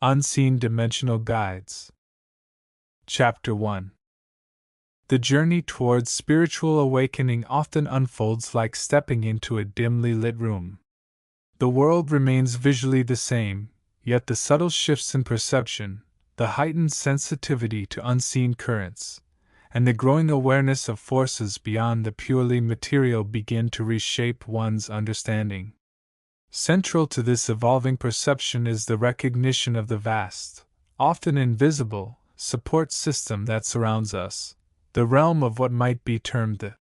Unseen Dimensional Guides. Chapter 1. The journey towards spiritual awakening often unfolds like stepping into a dimly lit room. The world remains visually the same, yet the subtle shifts in perception, the heightened sensitivity to unseen currents, and the growing awareness of forces beyond the purely material begin to reshape one's understanding. Central to this evolving perception is the recognition of the vast, often invisible, support system that surrounds us, the realm of what might be termed the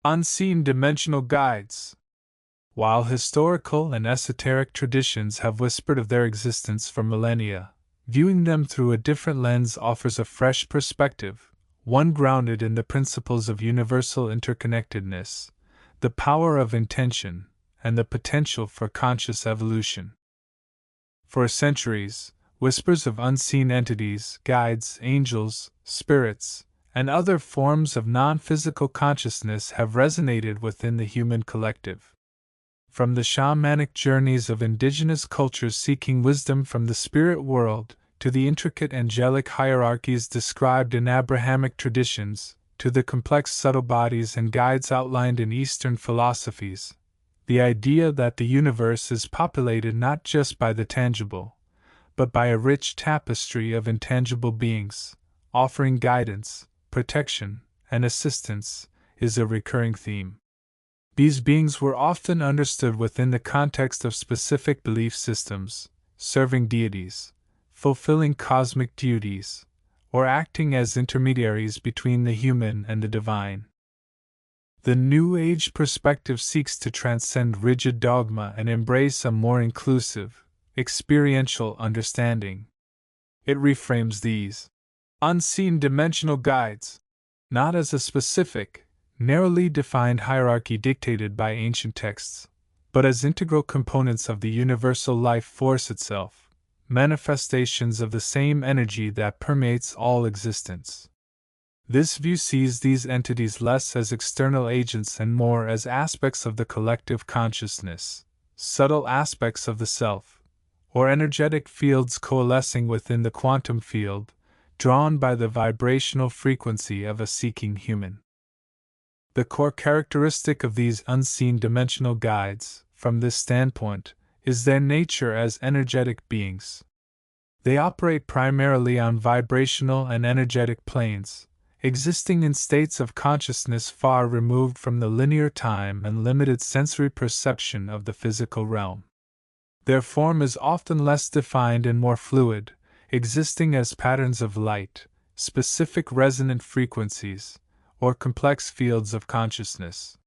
unseen dimensional guides. While historical and esoteric traditions have whispered of their existence for millennia, viewing them through a different lens offers a fresh perspective, one grounded in the principles of universal interconnectedness, the power of intention, and the potential for conscious evolution. For centuries, whispers of unseen entities, guides, angels, spirits, and other forms of non-physical consciousness have resonated within the human collective. From the shamanic journeys of indigenous cultures seeking wisdom from the spirit world, to the intricate angelic hierarchies described in Abrahamic traditions, to the complex subtle bodies and guides outlined in Eastern philosophies, the idea that the universe is populated not just by the tangible, but by a rich tapestry of intangible beings, offering guidance, protection, and assistance, is a recurring theme. These beings were often understood within the context of specific belief systems, serving deities, fulfilling cosmic duties, or acting as intermediaries between the human and the divine. The New Age perspective seeks to transcend rigid dogma and embrace a more inclusive, experiential understanding. It reframes these unseen dimensional guides not as a specific, narrowly defined hierarchy dictated by ancient texts, but as integral components of the universal life force itself, manifestations of the same energy that permeates all existence. This view sees these entities less as external agents and more as aspects of the collective consciousness, subtle aspects of the self, or energetic fields coalescing within the quantum field, drawn by the vibrational frequency of a seeking human. The core characteristic of these unseen dimensional guides, from this standpoint, is their nature as energetic beings. They operate primarily on vibrational and energetic planes, existing in states of consciousness far removed from the linear time and limited sensory perception of the physical realm. Their form is often less defined and more fluid, existing as patterns of light, specific resonant frequencies, or complex fields of consciousness.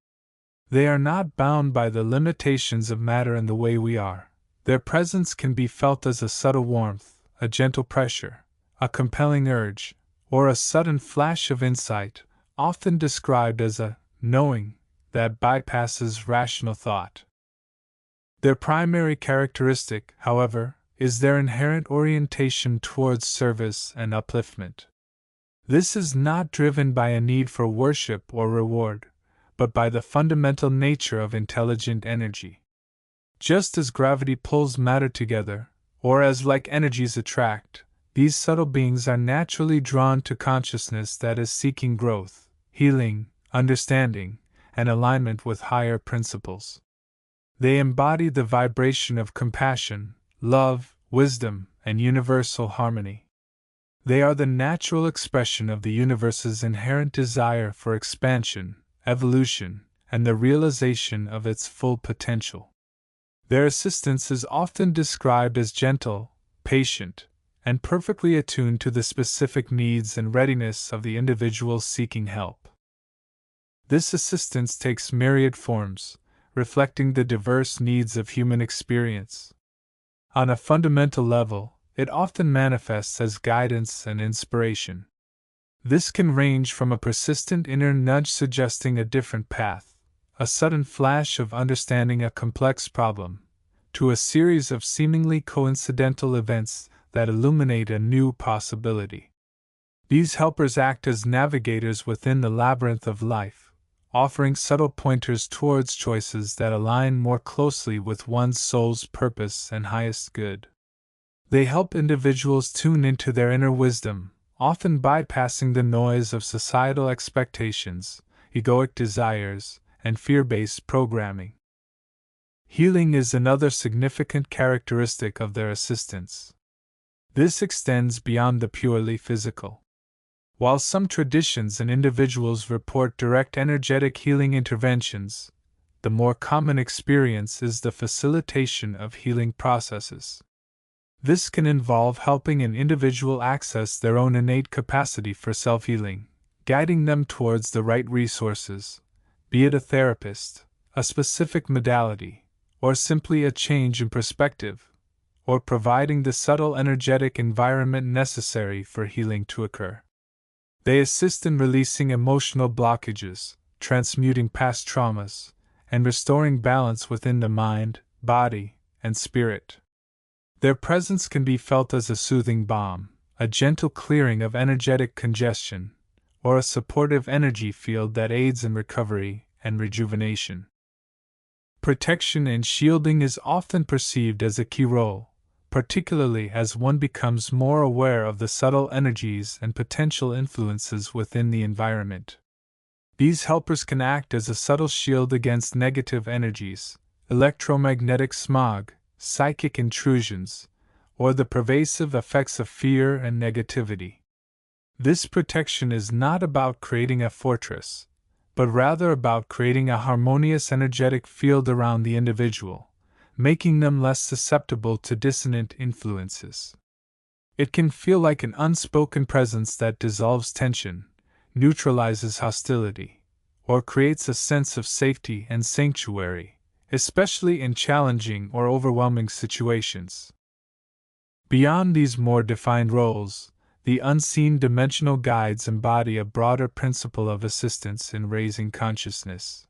They are not bound by the limitations of matter in the way we are. Their presence can be felt as a subtle warmth, a gentle pressure, a compelling urge, or a sudden flash of insight, often described as a knowing that bypasses rational thought. Their primary characteristic, however, is their inherent orientation towards service and upliftment. This is not driven by a need for worship or reward, but by the fundamental nature of intelligent energy. Just as gravity pulls matter together, or as like energies attract, these subtle beings are naturally drawn to consciousness that is seeking growth, healing, understanding, and alignment with higher principles. They embody the vibration of compassion, love, wisdom, and universal harmony. They are the natural expression of the universe's inherent desire for expansion, evolution, and the realization of its full potential. Their assistance is often described as gentle, patient, and perfectly attuned to the specific needs and readiness of the individual seeking help. This assistance takes myriad forms, reflecting the diverse needs of human experience. On a fundamental level, it often manifests as guidance and inspiration. This can range from a persistent inner nudge suggesting a different path, a sudden flash of understanding a complex problem, to a series of seemingly coincidental events that illuminate a new possibility. These helpers act as navigators within the labyrinth of life, offering subtle pointers towards choices that align more closely with one's soul's purpose and highest good. They help individuals tune into their inner wisdom, often bypassing the noise of societal expectations, egoic desires, and fear-based programming. Healing is another significant characteristic of their assistance. This extends beyond the purely physical. While some traditions and individuals report direct energetic healing interventions, the more common experience is the facilitation of healing processes. This can involve helping an individual access their own innate capacity for self-healing, guiding them towards the right resources, be it a therapist, a specific modality, or simply a change in perspective, or providing the subtle energetic environment necessary for healing to occur. They assist in releasing emotional blockages, transmuting past traumas, and restoring balance within the mind, body, and spirit. Their presence can be felt as a soothing balm, a gentle clearing of energetic congestion, or a supportive energy field that aids in recovery and rejuvenation. Protection and shielding is often perceived as a key role, particularly as one becomes more aware of the subtle energies and potential influences within the environment. These helpers can act as a subtle shield against negative energies, electromagnetic smog, psychic intrusions, or the pervasive effects of fear and negativity. This protection is not about creating a fortress, but rather about creating a harmonious energetic field around the individual, making them less susceptible to dissonant influences. It can feel like an unspoken presence that dissolves tension, neutralizes hostility, or creates a sense of safety and sanctuary, especially in challenging or overwhelming situations. Beyond these more defined roles, the unseen dimensional guides embody a broader principle of assistance in raising consciousness.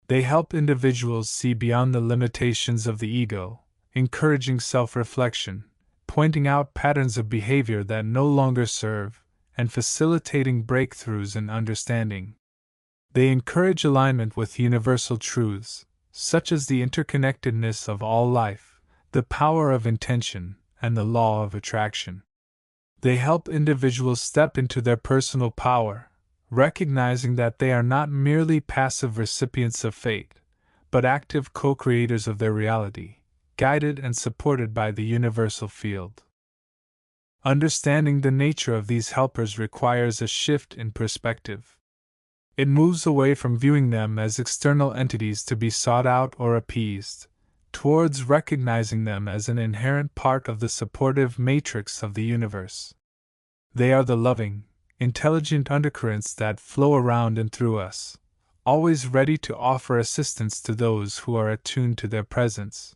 They help individuals see beyond the limitations of the ego, encouraging self-reflection, pointing out patterns of behavior that no longer serve, and facilitating breakthroughs in understanding. They encourage alignment with universal truths, such as the interconnectedness of all life, the power of intention, and the law of attraction. They help individuals step into their personal power, recognizing that they are not merely passive recipients of fate, but active co-creators of their reality, guided and supported by the universal field. Understanding the nature of these helpers requires a shift in perspective. It moves away from viewing them as external entities to be sought out or appeased, towards recognizing them as an inherent part of the supportive matrix of the universe. They are the loving, intelligent undercurrents that flow around and through us, always ready to offer assistance to those who are attuned to their presence.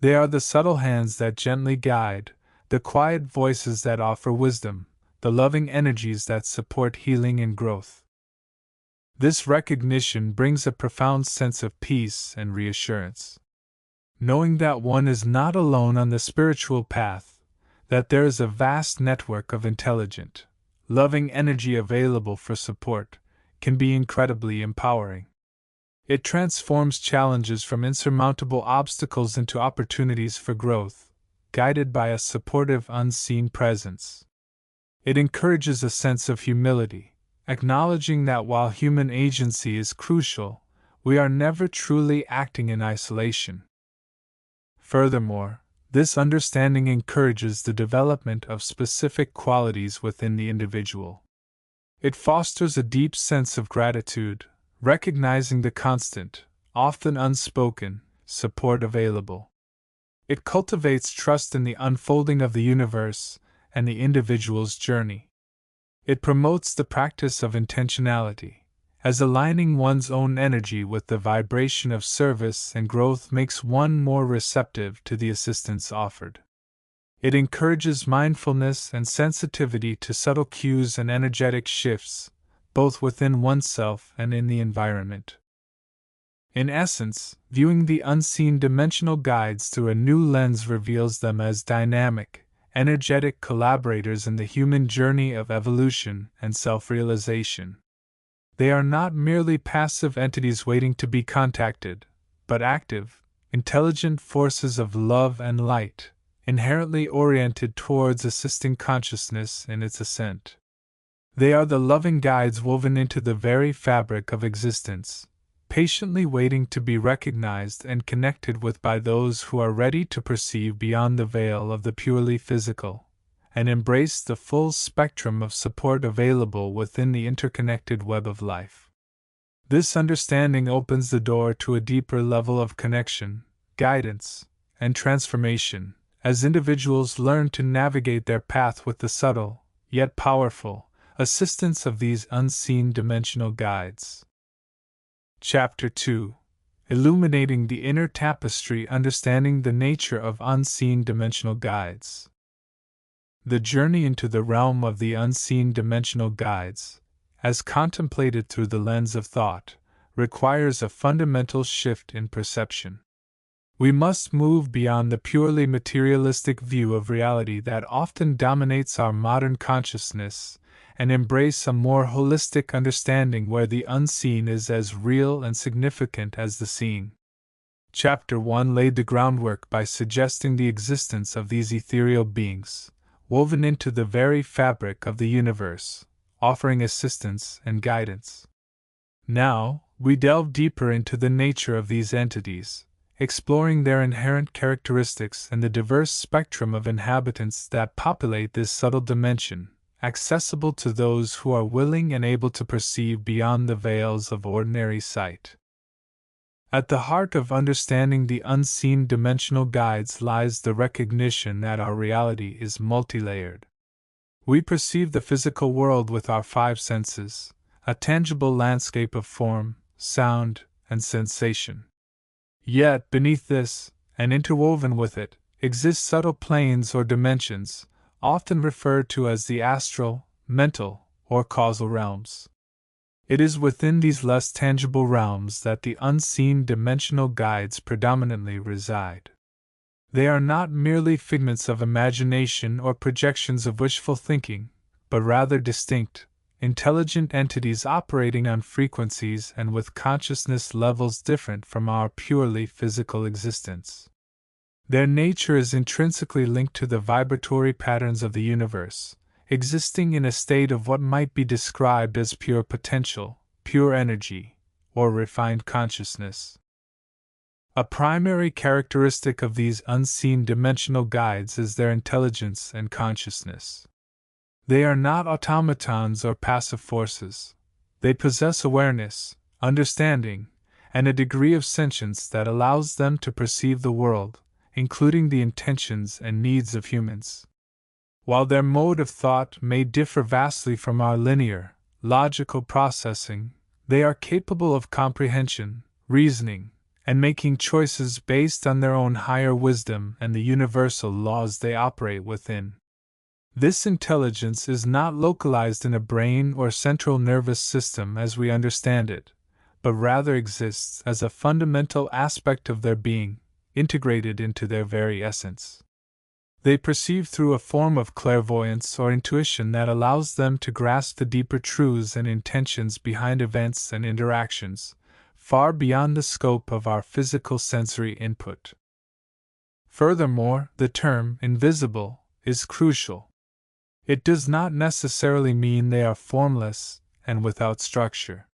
They are the subtle hands that gently guide, the quiet voices that offer wisdom, the loving energies that support healing and growth. This recognition brings a profound sense of peace and reassurance. Knowing that one is not alone on the spiritual path, that there is a vast network of intelligent, loving energy available for support, can be incredibly empowering. It transforms challenges from insurmountable obstacles into opportunities for growth, guided by a supportive unseen presence. It encourages a sense of humility, acknowledging that while human agency is crucial, we are never truly acting in isolation. Furthermore, this understanding encourages the development of specific qualities within the individual. It fosters a deep sense of gratitude, recognizing the constant, often unspoken, support available. It cultivates trust in the unfolding of the universe and the individual's journey. It promotes the practice of intentionality, as aligning one's own energy with the vibration of service and growth makes one more receptive to the assistance offered. It encourages mindfulness and sensitivity to subtle cues and energetic shifts, both within oneself and in the environment. In essence, viewing the unseen dimensional guides through a new lens reveals them as dynamic, energetic collaborators in the human journey of evolution and self-realization. They are not merely passive entities waiting to be contacted, but active, intelligent forces of love and light, inherently oriented towards assisting consciousness in its ascent. They are the loving guides woven into the very fabric of existence, patiently waiting to be recognized and connected with by those who are ready to perceive beyond the veil of the purely physical, and embrace the full spectrum of support available within the interconnected web of life. This understanding opens the door to a deeper level of connection, guidance, and transformation, as individuals learn to navigate their path with the subtle, yet powerful, assistance of these unseen dimensional guides. Chapter 2: Illuminating the Inner Tapestry, Understanding the Nature of Unseen Dimensional Guides. The journey into the realm of the unseen dimensional guides, as contemplated through the lens of thought, requires a fundamental shift in perception. We must move beyond the purely materialistic view of reality that often dominates our modern consciousness and embrace a more holistic understanding where the unseen is as real and significant as the seen. Chapter 1 laid the groundwork by suggesting the existence of these ethereal beings, woven into the very fabric of the universe, offering assistance and guidance. Now, we delve deeper into the nature of these entities, exploring their inherent characteristics and the diverse spectrum of inhabitants that populate this subtle dimension, accessible to those who are willing and able to perceive beyond the veils of ordinary sight. At the heart of understanding the unseen dimensional guides lies the recognition that our reality is multilayered. We perceive the physical world with our five senses, a tangible landscape of form, sound, and sensation. Yet, beneath this, and interwoven with it, exist subtle planes or dimensions, often referred to as the astral, mental, or causal realms. It is within these less tangible realms that the unseen dimensional guides predominantly reside. They are not merely figments of imagination or projections of wishful thinking, but rather distinct, intelligent entities operating on frequencies and with consciousness levels different from our purely physical existence. Their nature is intrinsically linked to the vibratory patterns of the universe, existing in a state of what might be described as pure potential, pure energy, or refined consciousness. A primary characteristic of these unseen dimensional guides is their intelligence and consciousness. They are not automatons or passive forces. They possess awareness, understanding, and a degree of sentience that allows them to perceive the world, including the intentions and needs of humans. While their mode of thought may differ vastly from our linear, logical processing, they are capable of comprehension, reasoning, and making choices based on their own higher wisdom and the universal laws they operate within. This intelligence is not localized in a brain or central nervous system as we understand it, but rather exists as a fundamental aspect of their being, integrated into their very essence. They perceive through a form of clairvoyance or intuition that allows them to grasp the deeper truths and intentions behind events and interactions, far beyond the scope of our physical sensory input. Furthermore, the term invisible is crucial. It does not necessarily mean they are formless and without structure.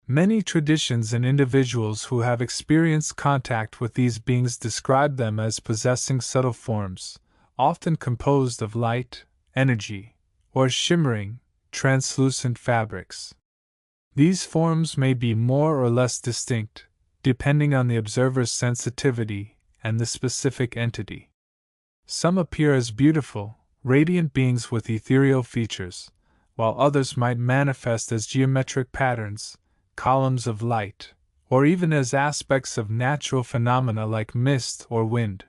Many traditions and individuals who have experienced contact with these beings describe them as possessing subtle forms, often composed of light, energy, or shimmering, translucent fabrics. These forms may be more or less distinct, depending on the observer's sensitivity and the specific entity. Some appear as beautiful, radiant beings with ethereal features, while others might manifest as geometric patterns, columns of light, or even as aspects of natural phenomena like mist or wind.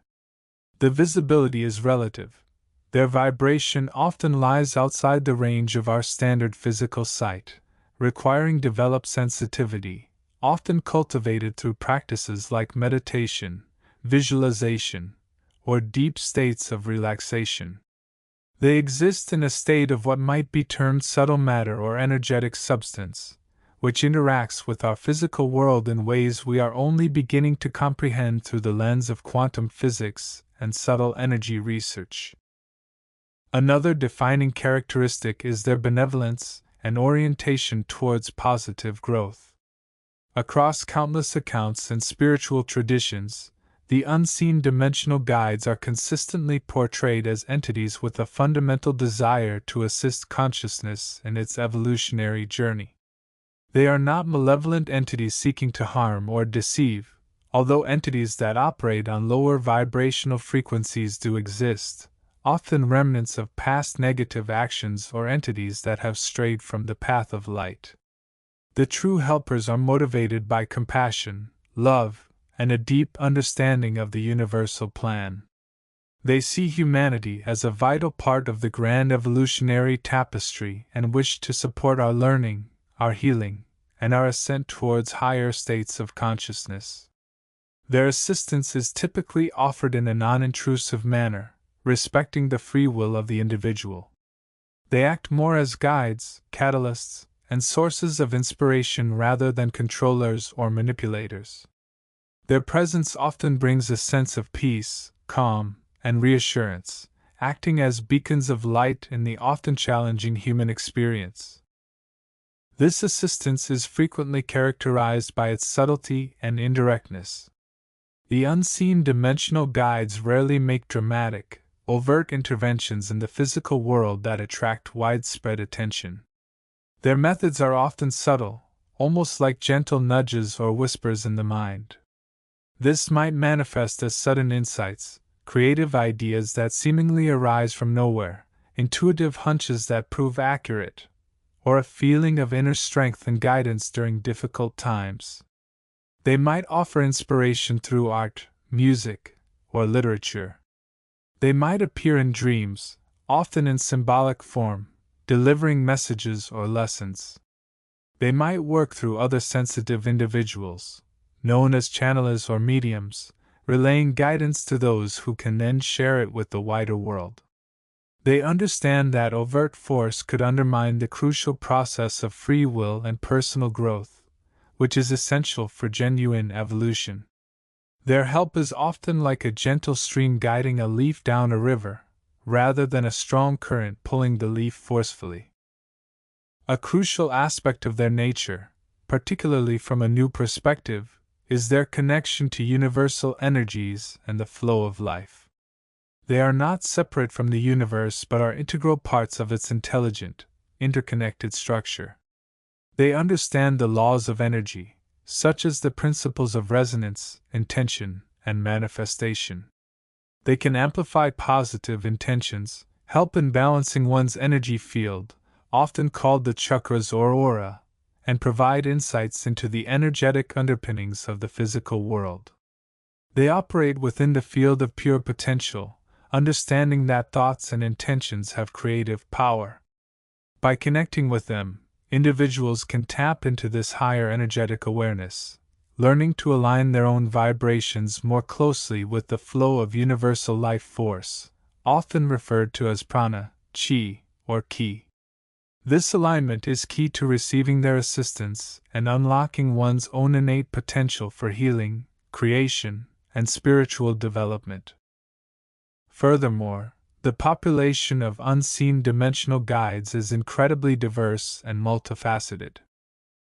The visibility is relative. Their vibration often lies outside the range of our standard physical sight, requiring developed sensitivity, often cultivated through practices like meditation, visualization, or deep states of relaxation. They exist in a state of what might be termed subtle matter or energetic substance, which interacts with our physical world in ways we are only beginning to comprehend through the lens of quantum physics and subtle energy research. Another defining characteristic is their benevolence and orientation towards positive growth. Across countless accounts and spiritual traditions, the unseen dimensional guides are consistently portrayed as entities with a fundamental desire to assist consciousness in its evolutionary journey. They are not malevolent entities seeking to harm or deceive, although entities that operate on lower vibrational frequencies do exist, often remnants of past negative actions or entities that have strayed from the path of light. The true helpers are motivated by compassion, love, and a deep understanding of the universal plan. They see humanity as a vital part of the grand evolutionary tapestry and wish to support our learning, our healing, and our ascent towards higher states of consciousness. Their assistance is typically offered in a non-intrusive manner, respecting the free will of the individual. They act more as guides, catalysts, and sources of inspiration rather than controllers or manipulators. Their presence often brings a sense of peace, calm, and reassurance, acting as beacons of light in the often challenging human experience. This assistance is frequently characterized by its subtlety and indirectness. The unseen dimensional guides rarely make dramatic, overt interventions in the physical world that attract widespread attention. Their methods are often subtle, almost like gentle nudges or whispers in the mind. This might manifest as sudden insights, creative ideas that seemingly arise from nowhere, intuitive hunches that prove accurate, or a feeling of inner strength and guidance during difficult times. They might offer inspiration through art, music, or literature. They might appear in dreams, often in symbolic form, delivering messages or lessons. They might work through other sensitive individuals, known as channelers or mediums, relaying guidance to those who can then share it with the wider world. They understand that overt force could undermine the crucial process of free will and personal growth, which is essential for genuine evolution. Their help is often like a gentle stream guiding a leaf down a river, rather than a strong current pulling the leaf forcefully. A crucial aspect of their nature, particularly from a new perspective, is their connection to universal energies and the flow of life. They are not separate from the universe but are integral parts of its intelligent, interconnected structure. They understand the laws of energy, such as the principles of resonance, intention, and manifestation. They can amplify positive intentions, help in balancing one's energy field, often called the chakras or aura, and provide insights into the energetic underpinnings of the physical world. They operate within the field of pure potential, understanding that thoughts and intentions have creative power. By connecting with them, individuals can tap into this higher energetic awareness, learning to align their own vibrations more closely with the flow of universal life force, often referred to as prana, chi, or ki. This alignment is key to receiving their assistance and unlocking one's own innate potential for healing, creation, and spiritual development. Furthermore, the population of unseen dimensional guides is incredibly diverse and multifaceted.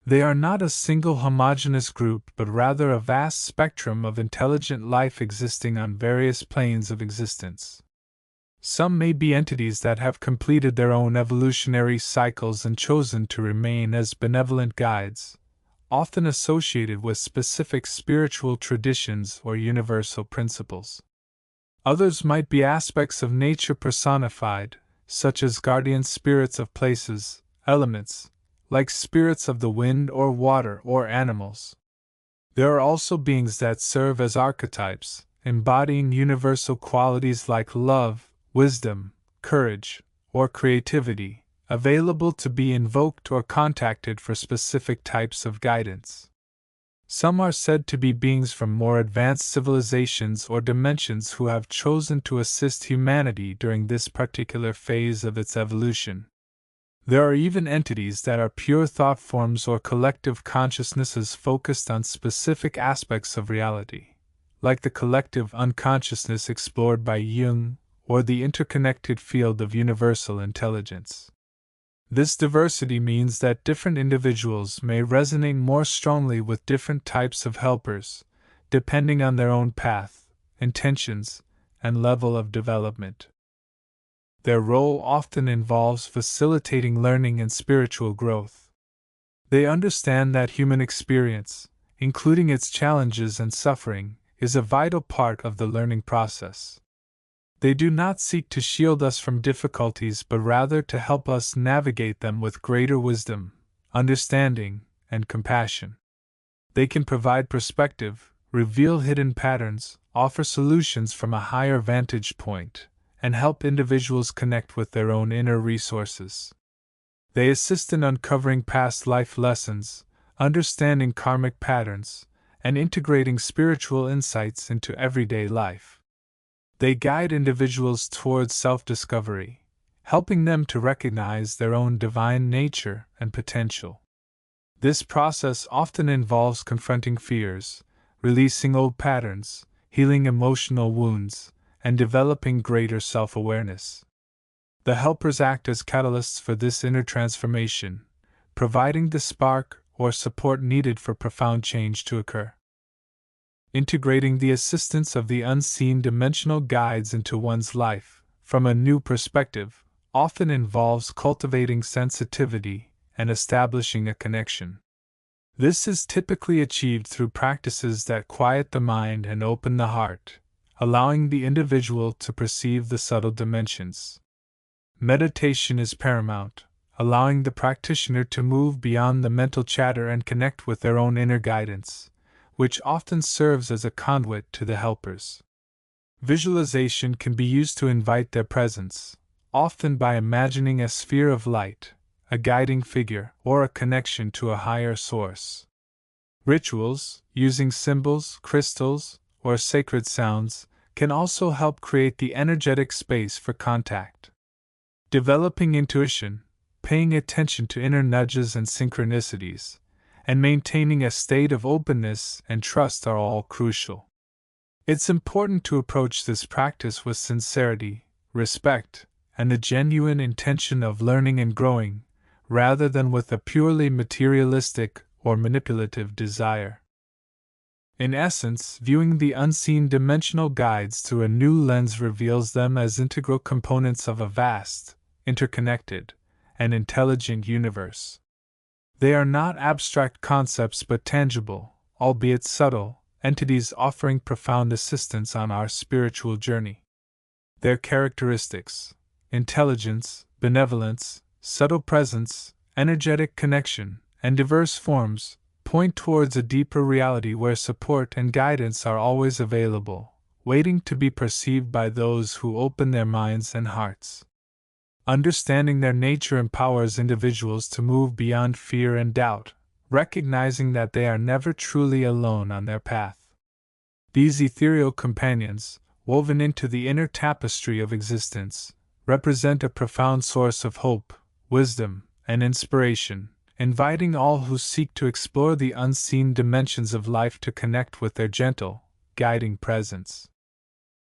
They are not a single homogeneous group but rather a vast spectrum of intelligent life existing on various planes of existence. Some may be entities that have completed their own evolutionary cycles and chosen to remain as benevolent guides, often associated with specific spiritual traditions or universal principles. Others might be aspects of nature personified, such as guardian spirits of places, elements, like spirits of the wind or water or animals. There are also beings that serve as archetypes, embodying universal qualities like love, wisdom, courage, or creativity, available to be invoked or contacted for specific types of guidance. Some are said to be beings from more advanced civilizations or dimensions who have chosen to assist humanity during this particular phase of its evolution. There are even entities that are pure thought forms or collective consciousnesses focused on specific aspects of reality, like the collective unconsciousness explored by Jung, or the interconnected field of universal intelligence. This diversity means that different individuals may resonate more strongly with different types of helpers, depending on their own path, intentions, and level of development. Their role often involves facilitating learning and spiritual growth. They understand that human experience, including its challenges and suffering, is a vital part of the learning process. They do not seek to shield us from difficulties but rather to help us navigate them with greater wisdom, understanding, and compassion. They can provide perspective, reveal hidden patterns, offer solutions from a higher vantage point, and help individuals connect with their own inner resources. They assist in uncovering past life lessons, understanding karmic patterns, and integrating spiritual insights into everyday life. They guide individuals towards self-discovery, helping them to recognize their own divine nature and potential. This process often involves confronting fears, releasing old patterns, healing emotional wounds, and developing greater self-awareness. The helpers act as catalysts for this inner transformation, providing the spark or support needed for profound change to occur. Integrating the assistance of the unseen dimensional guides into one's life, from a new perspective, often involves cultivating sensitivity and establishing a connection. This is typically achieved through practices that quiet the mind and open the heart, allowing the individual to perceive the subtle dimensions. Meditation is paramount, allowing the practitioner to move beyond the mental chatter and connect with their own inner guidance, which often serves as a conduit to the helpers. Visualization can be used to invite their presence, often by imagining a sphere of light, a guiding figure, or a connection to a higher source. Rituals, using symbols, crystals, or sacred sounds, can also help create the energetic space for contact. Developing intuition, paying attention to inner nudges and synchronicities, and maintaining a state of openness and trust are all crucial. It's important to approach this practice with sincerity, respect, and the genuine intention of learning and growing, rather than with a purely materialistic or manipulative desire. In essence, viewing the unseen dimensional guides through a new lens reveals them as integral components of a vast, interconnected, and intelligent universe. They are not abstract concepts but tangible, albeit subtle, entities offering profound assistance on our spiritual journey. Their characteristics, intelligence, benevolence, subtle presence, energetic connection, and diverse forms, point towards a deeper reality where support and guidance are always available, waiting to be perceived by those who open their minds and hearts. Understanding their nature empowers individuals to move beyond fear and doubt, recognizing that they are never truly alone on their path. These ethereal companions, woven into the inner tapestry of existence, represent a profound source of hope, wisdom, and inspiration, inviting all who seek to explore the unseen dimensions of life to connect with their gentle, guiding presence.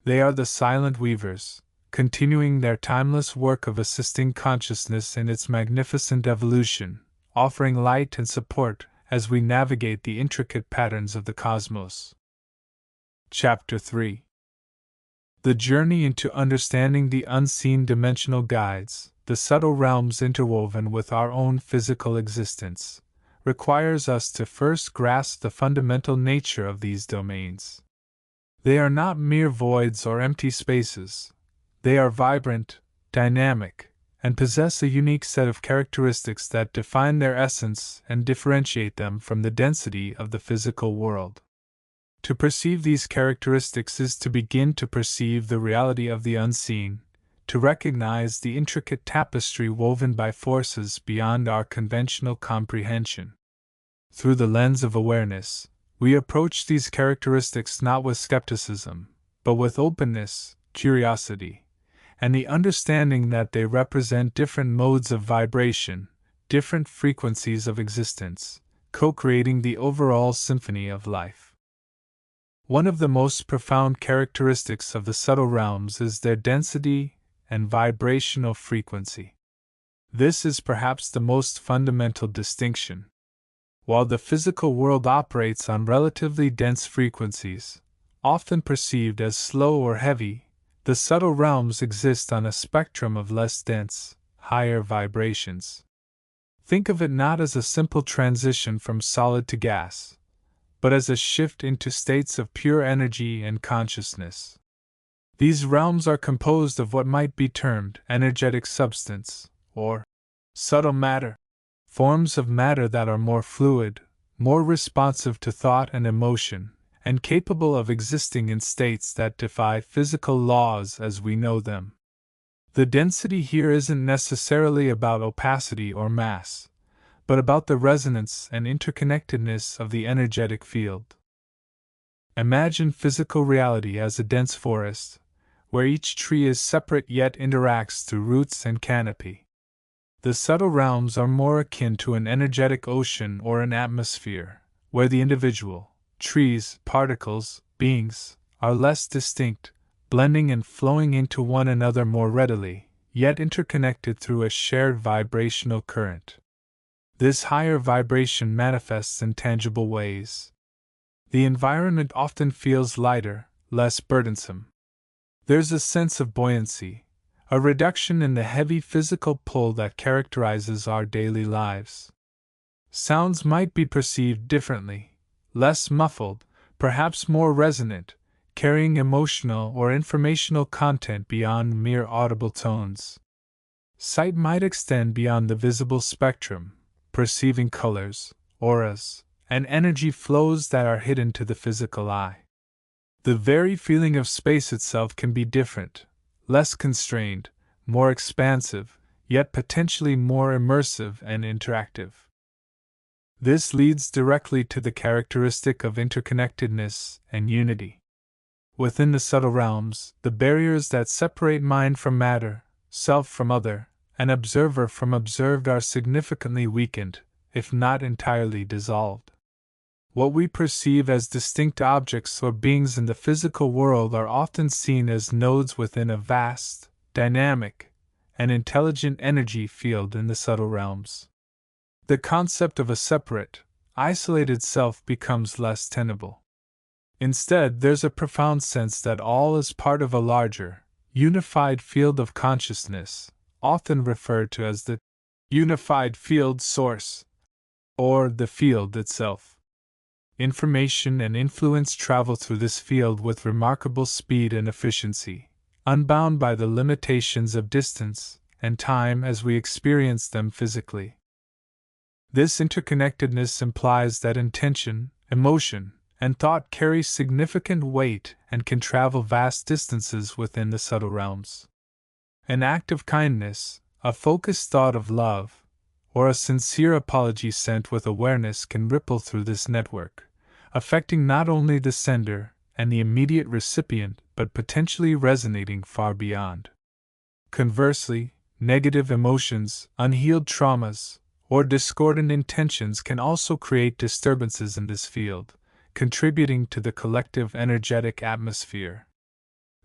They are the silent weavers, continuing their timeless work of assisting consciousness in its magnificent evolution, offering light and support as we navigate the intricate patterns of the cosmos. Chapter 3. The journey into understanding the unseen dimensional guides, the subtle realms interwoven with our own physical existence, requires us to first grasp the fundamental nature of these domains. They are not mere voids or empty spaces. They are vibrant, dynamic, and possess a unique set of characteristics that define their essence and differentiate them from the density of the physical world. To perceive these characteristics is to begin to perceive the reality of the unseen, to recognize the intricate tapestry woven by forces beyond our conventional comprehension. Through the lens of awareness, we approach these characteristics not with skepticism, but with openness, curiosity, and the understanding that they represent different modes of vibration, different frequencies of existence, co-creating the overall symphony of life. One of the most profound characteristics of the subtle realms is their density and vibrational frequency. This is perhaps the most fundamental distinction. While the physical world operates on relatively dense frequencies, often perceived as slow or heavy, the subtle realms exist on a spectrum of less dense, higher vibrations. Think of it not as a simple transition from solid to gas, but as a shift into states of pure energy and consciousness. These realms are composed of what might be termed energetic substance, or subtle matter, forms of matter that are more fluid, more responsive to thought and emotion, and capable of existing in states that defy physical laws as we know them. The density here isn't necessarily about opacity or mass, but about the resonance and interconnectedness of the energetic field. Imagine physical reality as a dense forest, where each tree is separate yet interacts through roots and canopy. The subtle realms are more akin to an energetic ocean or an atmosphere, where the individual, trees, particles, beings, are less distinct, blending and flowing into one another more readily, yet interconnected through a shared vibrational current. This higher vibration manifests in tangible ways. The environment often feels lighter, less burdensome. There's a sense of buoyancy, a reduction in the heavy physical pull that characterizes our daily lives. Sounds might be perceived differently, less muffled, perhaps more resonant, carrying emotional or informational content beyond mere audible tones. Sight might extend beyond the visible spectrum, perceiving colors, auras, and energy flows that are hidden to the physical eye. The very feeling of space itself can be different, less constrained, more expansive, yet potentially more immersive and interactive. This leads directly to the characteristic of interconnectedness and unity. Within the subtle realms, the barriers that separate mind from matter, self from other, and observer from observed are significantly weakened, if not entirely dissolved. What we perceive as distinct objects or beings in the physical world are often seen as nodes within a vast, dynamic, and intelligent energy field in the subtle realms. The concept of a separate, isolated self becomes less tenable. Instead, there's a profound sense that all is part of a larger, unified field of consciousness, often referred to as the unified field source, or the field itself. Information and influence travel through this field with remarkable speed and efficiency, unbound by the limitations of distance and time as we experience them physically. This interconnectedness implies that intention, emotion, and thought carry significant weight and can travel vast distances within the subtle realms. An act of kindness, a focused thought of love, or a sincere apology sent with awareness can ripple through this network, affecting not only the sender and the immediate recipient but potentially resonating far beyond. Conversely, negative emotions, unhealed traumas, or discordant intentions can also create disturbances in this field, contributing to the collective energetic atmosphere.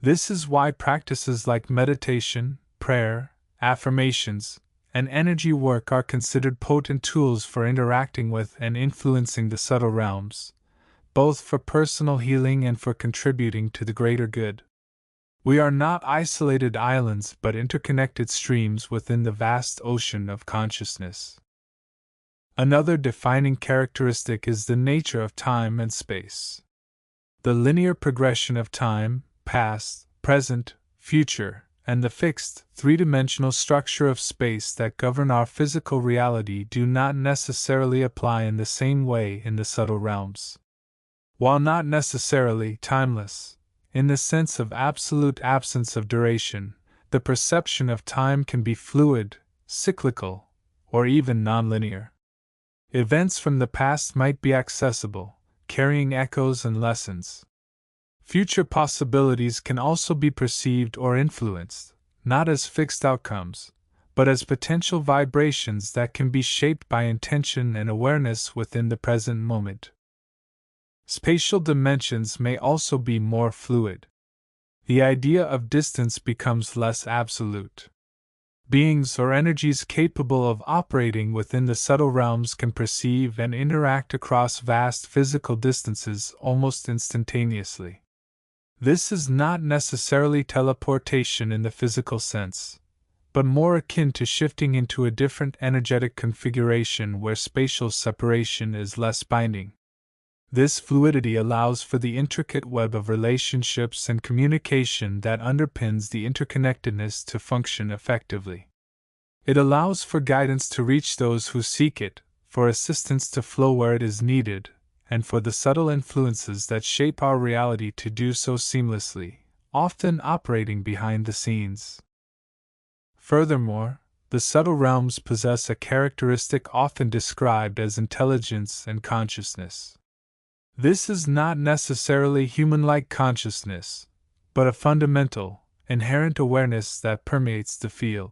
This is why practices like meditation, prayer, affirmations, and energy work are considered potent tools for interacting with and influencing the subtle realms, both for personal healing and for contributing to the greater good. We are not isolated islands but interconnected streams within the vast ocean of consciousness. Another defining characteristic is the nature of time and space. The linear progression of time, past, present, future, and the fixed, three-dimensional structure of space that govern our physical reality do not necessarily apply in the same way in the subtle realms. While not necessarily timeless, in the sense of absolute absence of duration, the perception of time can be fluid, cyclical, or even nonlinear. Events from the past might be accessible, carrying echoes and lessons. Future possibilities can also be perceived or influenced, not as fixed outcomes, but as potential vibrations that can be shaped by intention and awareness within the present moment. Spatial dimensions may also be more fluid. The idea of distance becomes less absolute. Beings or energies capable of operating within the subtle realms can perceive and interact across vast physical distances almost instantaneously. This is not necessarily teleportation in the physical sense, but more akin to shifting into a different energetic configuration where spatial separation is less binding. This fluidity allows for the intricate web of relationships and communication that underpins the interconnectedness to function effectively. It allows for guidance to reach those who seek it, for assistance to flow where it is needed, and for the subtle influences that shape our reality to do so seamlessly, often operating behind the scenes. Furthermore, the subtle realms possess a characteristic often described as intelligence and consciousness. This is not necessarily human-like consciousness, but a fundamental, inherent awareness that permeates the field.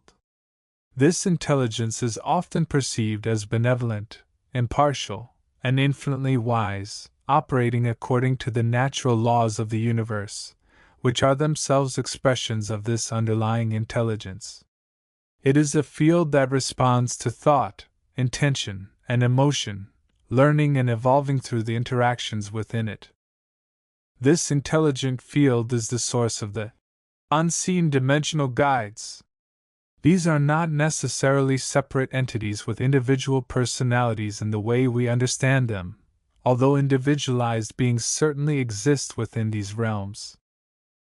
This intelligence is often perceived as benevolent, impartial, and infinitely wise, operating according to the natural laws of the universe, which are themselves expressions of this underlying intelligence. It is a field that responds to thought, intention, and emotion, learning and evolving through the interactions within it. This intelligent field is the source of the unseen dimensional guides. These are not necessarily separate entities with individual personalities in the way we understand them, although individualized beings certainly exist within these realms.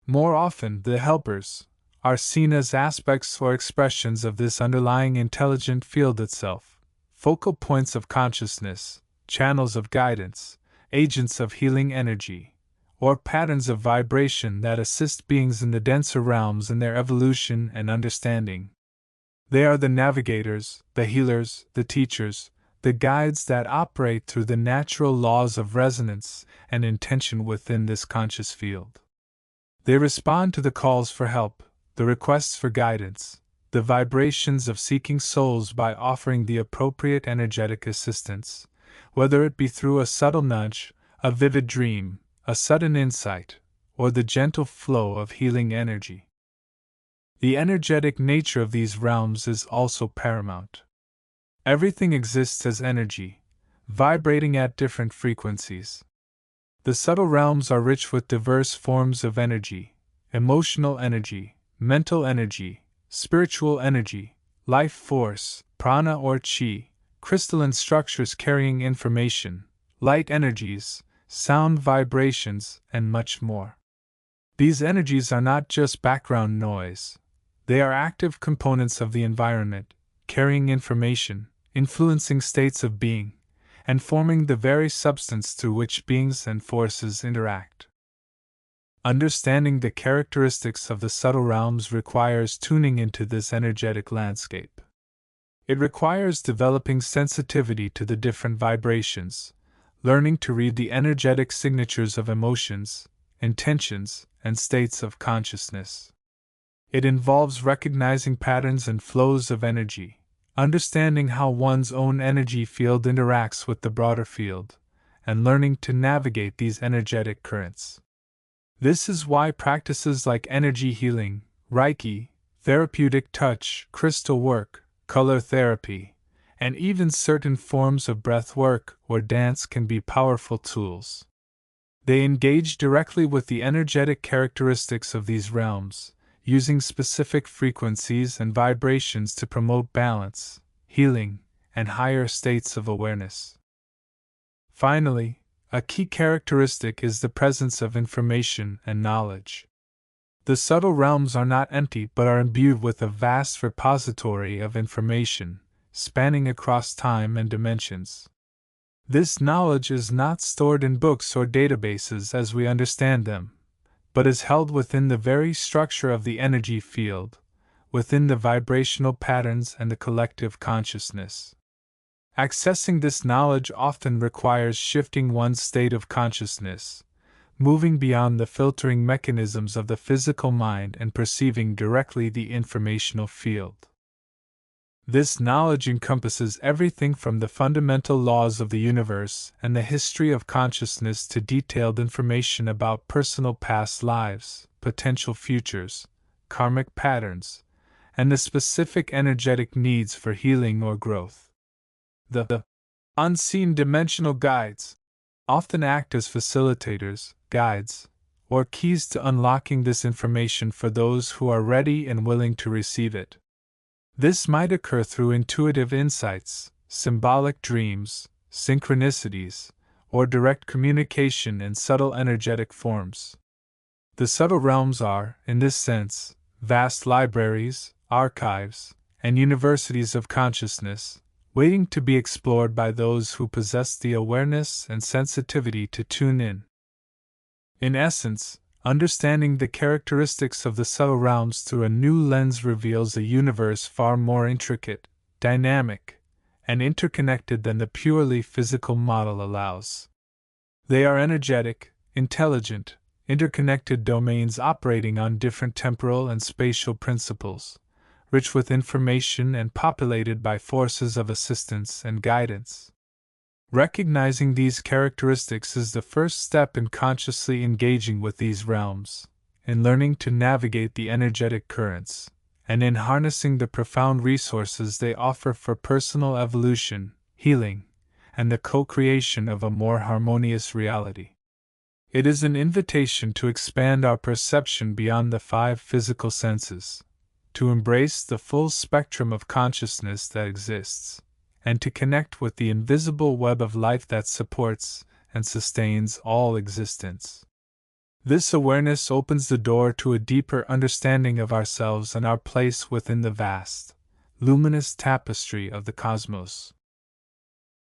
More often, the helpers are seen as aspects or expressions of this underlying intelligent field itself, focal points of consciousness, channels of guidance, agents of healing energy, or patterns of vibration that assist beings in the denser realms in their evolution and understanding. They are the navigators, the healers, the teachers, the guides that operate through the natural laws of resonance and intention within this conscious field. They respond to the calls for help, the requests for guidance, the vibrations of seeking souls by offering the appropriate energetic assistance, whether it be through a subtle nudge, a vivid dream, a sudden insight, or the gentle flow of healing energy. The energetic nature of these realms is also paramount. Everything exists as energy, vibrating at different frequencies. The subtle realms are rich with diverse forms of energy: emotional energy, mental energy, spiritual energy, life force, prana or chi, crystalline structures carrying information, light energies, sound vibrations, and much more. These energies are not just background noise. They are active components of the environment, carrying information, influencing states of being, and forming the very substance through which beings and forces interact. Understanding the characteristics of the subtle realms requires tuning into this energetic landscape. It requires developing sensitivity to the different vibrations, learning to read the energetic signatures of emotions, intentions, and states of consciousness. It involves recognizing patterns and flows of energy, understanding how one's own energy field interacts with the broader field, and learning to navigate these energetic currents. This is why practices like energy healing, Reiki, therapeutic touch, crystal work, color therapy, and even certain forms of breath work or dance can be powerful tools. They engage directly with the energetic characteristics of these realms, using specific frequencies and vibrations to promote balance, healing, and higher states of awareness. Finally, a key characteristic is the presence of information and knowledge. The subtle realms are not empty but are imbued with a vast repository of information, spanning across time and dimensions. This knowledge is not stored in books or databases as we understand them, but is held within the very structure of the energy field, within the vibrational patterns and the collective consciousness. Accessing this knowledge often requires shifting one's state of consciousness, moving beyond the filtering mechanisms of the physical mind and perceiving directly the informational field. This knowledge encompasses everything from the fundamental laws of the universe and the history of consciousness to detailed information about personal past lives, potential futures, karmic patterns, and the specific energetic needs for healing or growth. The unseen dimensional guides often act as facilitators, guides, or keys to unlocking this information for those who are ready and willing to receive it. This might occur through intuitive insights, symbolic dreams, synchronicities, or direct communication in subtle energetic forms. The subtle realms are, in this sense, vast libraries, archives, and universities of consciousness, waiting to be explored by those who possess the awareness and sensitivity to tune in. In essence, understanding the characteristics of the subtle realms through a new lens reveals a universe far more intricate, dynamic, and interconnected than the purely physical model allows. They are energetic, intelligent, interconnected domains operating on different temporal and spatial principles, rich with information and populated by forces of assistance and guidance. Recognizing these characteristics is the first step in consciously engaging with these realms, in learning to navigate the energetic currents, and in harnessing the profound resources they offer for personal evolution, healing, and the co-creation of a more harmonious reality. It is an invitation to expand our perception beyond the 5 physical senses, to embrace the full spectrum of consciousness that exists, and to connect with the invisible web of life that supports and sustains all existence. This awareness opens the door to a deeper understanding of ourselves and our place within the vast, luminous tapestry of the cosmos.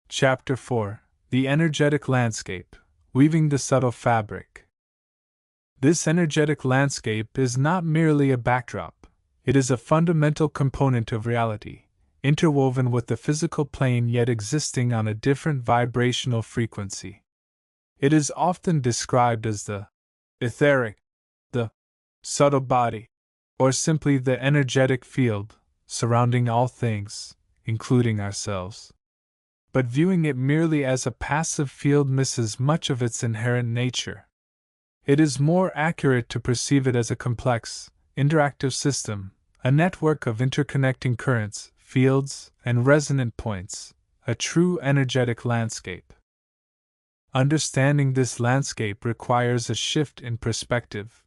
Chapter 4: The Energetic Landscape, Weaving the Subtle Fabric. This energetic landscape is not merely a backdrop, it is a fundamental component of reality, interwoven with the physical plane yet existing on a different vibrational frequency. It is often described as the etheric, the subtle body, or simply the energetic field surrounding all things, including ourselves. But viewing it merely as a passive field misses much of its inherent nature. It is more accurate to perceive it as a complex, interactive system, a network of interconnecting currents, fields, and resonant points, a true energetic landscape. Understanding this landscape requires a shift in perspective.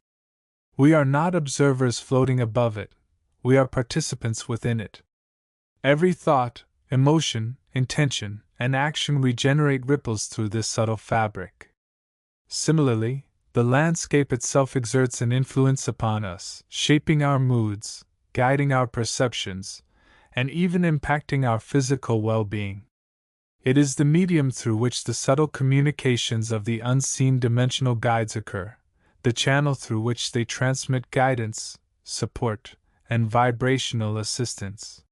We are not observers floating above it, we are participants within it. Every thought, emotion, intention, and action we generate ripples through this subtle fabric. Similarly, the landscape itself exerts an influence upon us, shaping our moods, guiding our perceptions, and even impacting our physical well-being. It is the medium through which the subtle communications of the unseen dimensional guides occur, the channel through which they transmit guidance, support, and vibrational assistance.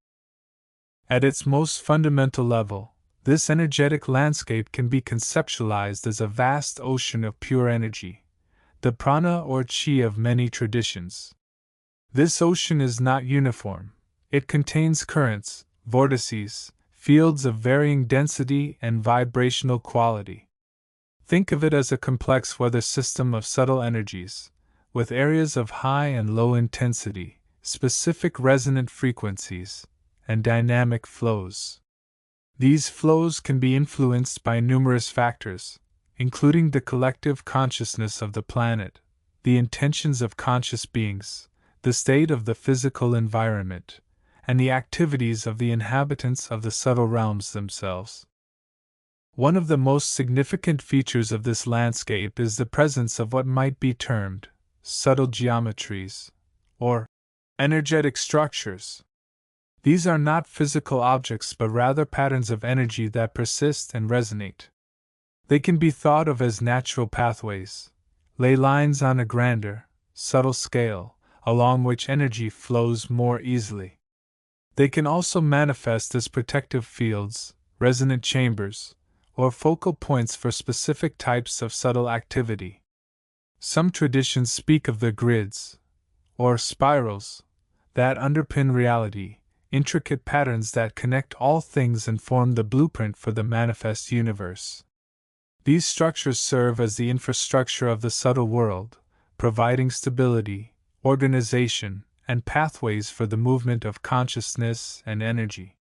At its most fundamental level, this energetic landscape can be conceptualized as a vast ocean of pure energy, the prana or chi of many traditions. This ocean is not uniform. It contains currents, vortices, fields of varying density and vibrational quality. Think of it as a complex weather system of subtle energies, with areas of high and low intensity, specific resonant frequencies, and dynamic flows. These flows can be influenced by numerous factors, including the collective consciousness of the planet, the intentions of conscious beings, the state of the physical environment, and the activities of the inhabitants of the subtle realms themselves. One of the most significant features of this landscape is the presence of what might be termed subtle geometries, or energetic structures. These are not physical objects but rather patterns of energy that persist and resonate. They can be thought of as natural pathways, ley lines on a grander, subtle scale, along which energy flows more easily. They can also manifest as protective fields, resonant chambers, or focal points for specific types of subtle activity. Some traditions speak of the grids, or spirals, that underpin reality, intricate patterns that connect all things and form the blueprint for the manifest universe. These structures serve as the infrastructure of the subtle world, providing stability, organization, and pathways for the movement of consciousness and energy.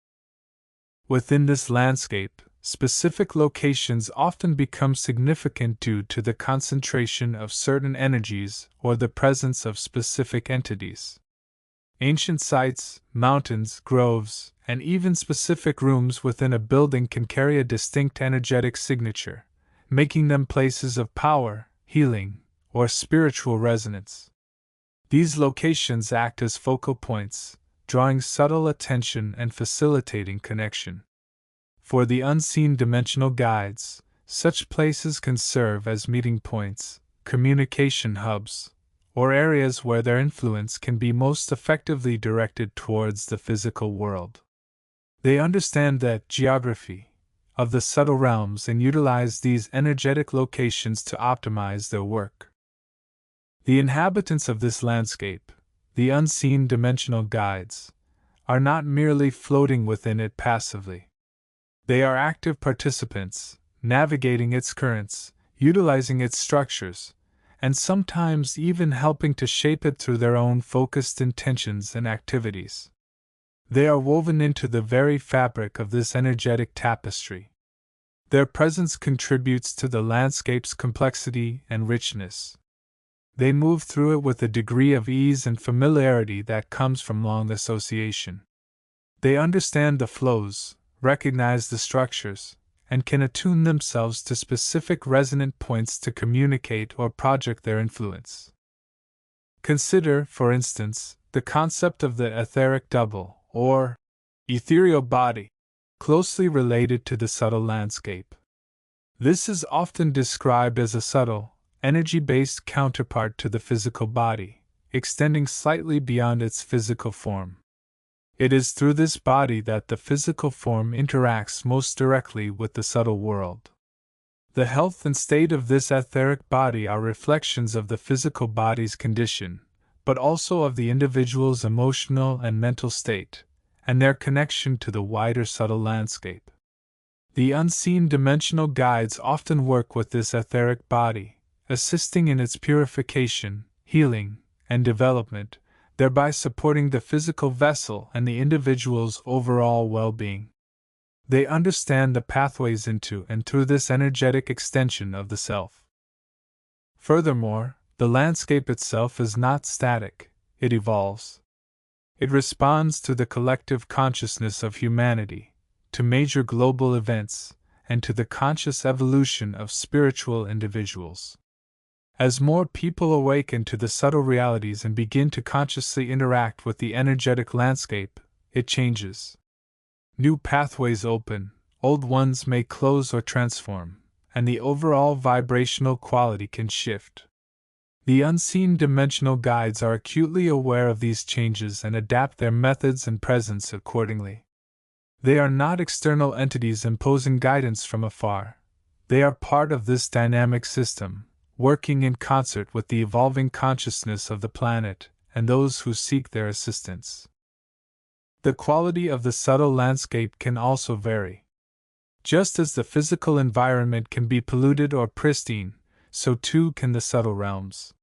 Within this landscape, specific locations often become significant due to the concentration of certain energies or the presence of specific entities. Ancient sites, mountains, groves, and even specific rooms within a building can carry a distinct energetic signature, making them places of power, healing, or spiritual resonance. These locations act as focal points, drawing subtle attention and facilitating connection. For the unseen dimensional guides, such places can serve as meeting points, communication hubs, or areas where their influence can be most effectively directed towards the physical world. They understand the geography of the subtle realms and utilize these energetic locations to optimize their work. The inhabitants of this landscape, the unseen dimensional guides, are not merely floating within it passively. They are active participants, navigating its currents, utilizing its structures, and sometimes even helping to shape it through their own focused intentions and activities. They are woven into the very fabric of this energetic tapestry. Their presence contributes to the landscape's complexity and richness. They move through it with a degree of ease and familiarity that comes from long association. They understand the flows, recognize the structures, and can attune themselves to specific resonant points to communicate or project their influence. Consider, for instance, the concept of the etheric double, or ethereal body, closely related to the subtle landscape. This is often described as a subtle, energy-based counterpart to the physical body, extending slightly beyond its physical form. It is through this body that the physical form interacts most directly with the subtle world. The health and state of this etheric body are reflections of the physical body's condition, but also of the individual's emotional and mental state, and their connection to the wider subtle landscape. The unseen dimensional guides often work with this etheric body, assisting in its purification, healing, and development, thereby supporting the physical vessel and the individual's overall well-being. They understand the pathways into and through this energetic extension of the self. Furthermore, the landscape itself is not static, it evolves. It responds to the collective consciousness of humanity, to major global events, and to the conscious evolution of spiritual individuals. As more people awaken to the subtle realities and begin to consciously interact with the energetic landscape, it changes. New pathways open, old ones may close or transform, and the overall vibrational quality can shift. The unseen dimensional guides are acutely aware of these changes and adapt their methods and presence accordingly. They are not external entities imposing guidance from afar. They are part of this dynamic system, working in concert with the evolving consciousness of the planet and those who seek their assistance. The quality of the subtle landscape can also vary. Just as the physical environment can be polluted or pristine, so too can the subtle realms.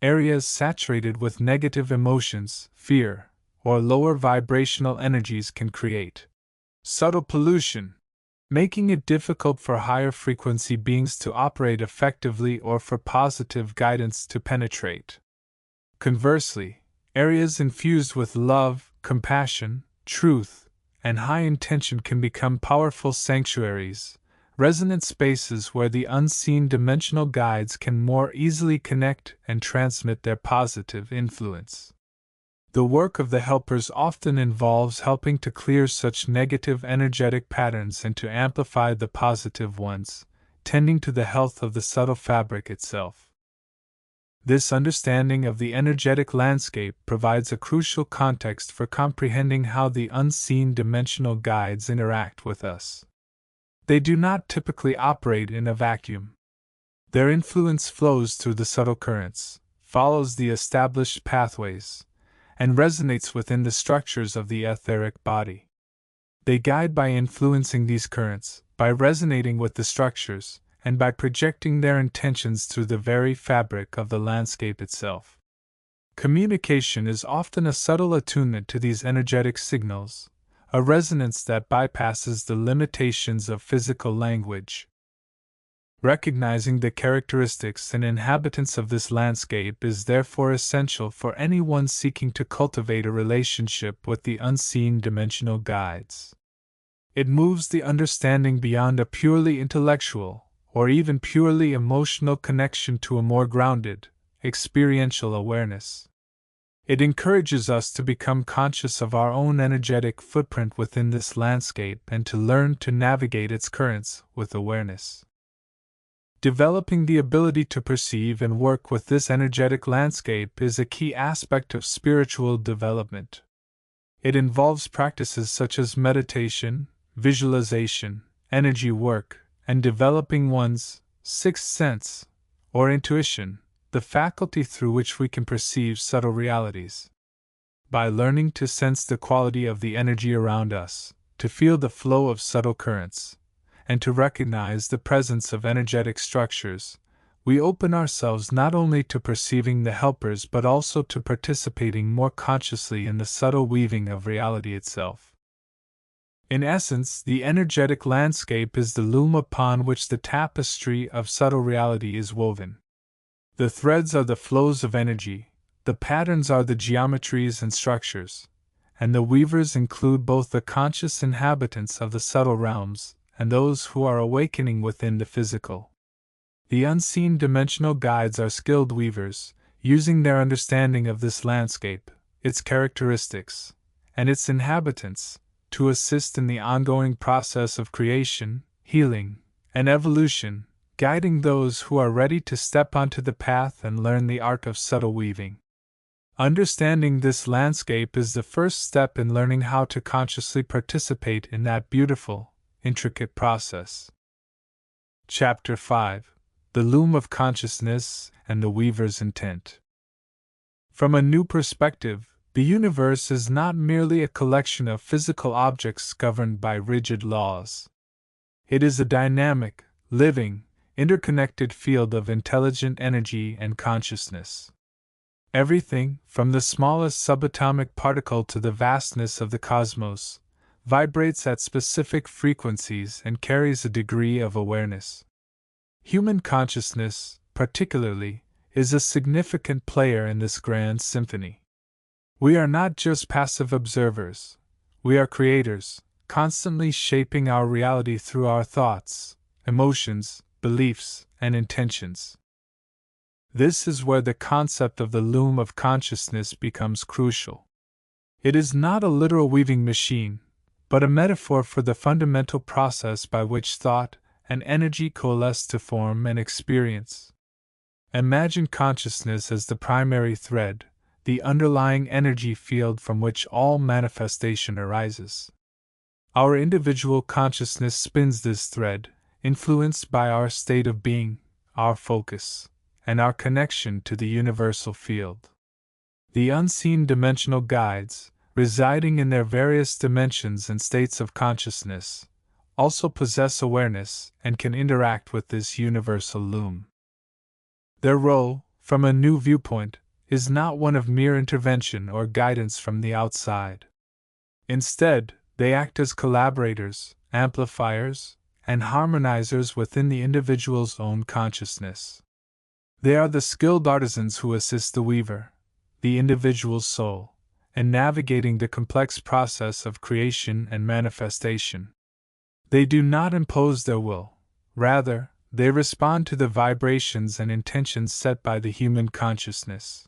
Areas saturated with negative emotions, fear, or lower vibrational energies can create subtle pollution, making it difficult for higher frequency beings to operate effectively or for positive guidance to penetrate. Conversely, areas infused with love, compassion, truth, and high intention can become powerful sanctuaries, resonant spaces where the unseen dimensional guides can more easily connect and transmit their positive influence. The work of the helpers often involves helping to clear such negative energetic patterns and to amplify the positive ones, tending to the health of the subtle fabric itself. This understanding of the energetic landscape provides a crucial context for comprehending how the unseen dimensional guides interact with us. They do not typically operate in a vacuum. Their influence flows through the subtle currents, follows the established pathways, and resonates within the structures of the etheric body. They guide by influencing these currents, by resonating with the structures, and by projecting their intentions through the very fabric of the landscape itself. Communication is often a subtle attunement to these energetic signals, a resonance that bypasses the limitations of physical language. Recognizing the characteristics and inhabitants of this landscape is therefore essential for anyone seeking to cultivate a relationship with the unseen dimensional guides. It moves the understanding beyond a purely intellectual, or even purely emotional connection to a more grounded, experiential awareness. It encourages us to become conscious of our own energetic footprint within this landscape and to learn to navigate its currents with awareness. Developing the ability to perceive and work with this energetic landscape is a key aspect of spiritual development. It involves practices such as meditation, visualization, energy work, and developing one's sixth sense, or intuition, the faculty through which we can perceive subtle realities. By learning to sense the quality of the energy around us, to feel the flow of subtle currents, and to recognize the presence of energetic structures, we open ourselves not only to perceiving the helpers but also to participating more consciously in the subtle weaving of reality itself. In essence, the energetic landscape is the loom upon which the tapestry of subtle reality is woven. The threads are the flows of energy, the patterns are the geometries and structures, and the weavers include both the conscious inhabitants of the subtle realms and those who are awakening within the physical. The unseen dimensional guides are skilled weavers, using their understanding of this landscape, its characteristics, and its inhabitants, to assist in the ongoing process of creation, healing, and evolution, guiding those who are ready to step onto the path and learn the art of subtle weaving. Understanding this landscape is the first step in learning how to consciously participate in that beautiful, intricate process. Chapter 5: The Loom of Consciousness and the Weaver's Intent. From a new perspective, the universe is not merely a collection of physical objects governed by rigid laws. It is a dynamic, living, interconnected field of intelligent energy and consciousness. Everything, from the smallest subatomic particle to the vastness of the cosmos, vibrates at specific frequencies and carries a degree of awareness. Human consciousness, particularly, is a significant player in this grand symphony. We are not just passive observers, we are creators, constantly shaping our reality through our thoughts, emotions, beliefs, and intentions. This is where the concept of the loom of consciousness becomes crucial. It is not a literal weaving machine, but a metaphor for the fundamental process by which thought and energy coalesce to form an experience. Imagine consciousness as the primary thread, the underlying energy field from which all manifestation arises. Our individual consciousness spins this thread, influenced by our state of being, our focus, and our connection to the universal field. The unseen dimensional guides, residing in their various dimensions and states of consciousness, also possess awareness and can interact with this universal loom. Their role, from a new viewpoint, is not one of mere intervention or guidance from the outside. Instead, they act as collaborators, amplifiers, and harmonizers within the individual's own consciousness. They are the skilled artisans who assist the weaver, the individual's soul, in navigating the complex process of creation and manifestation. They do not impose their will, rather, they respond to the vibrations and intentions set by the human consciousness.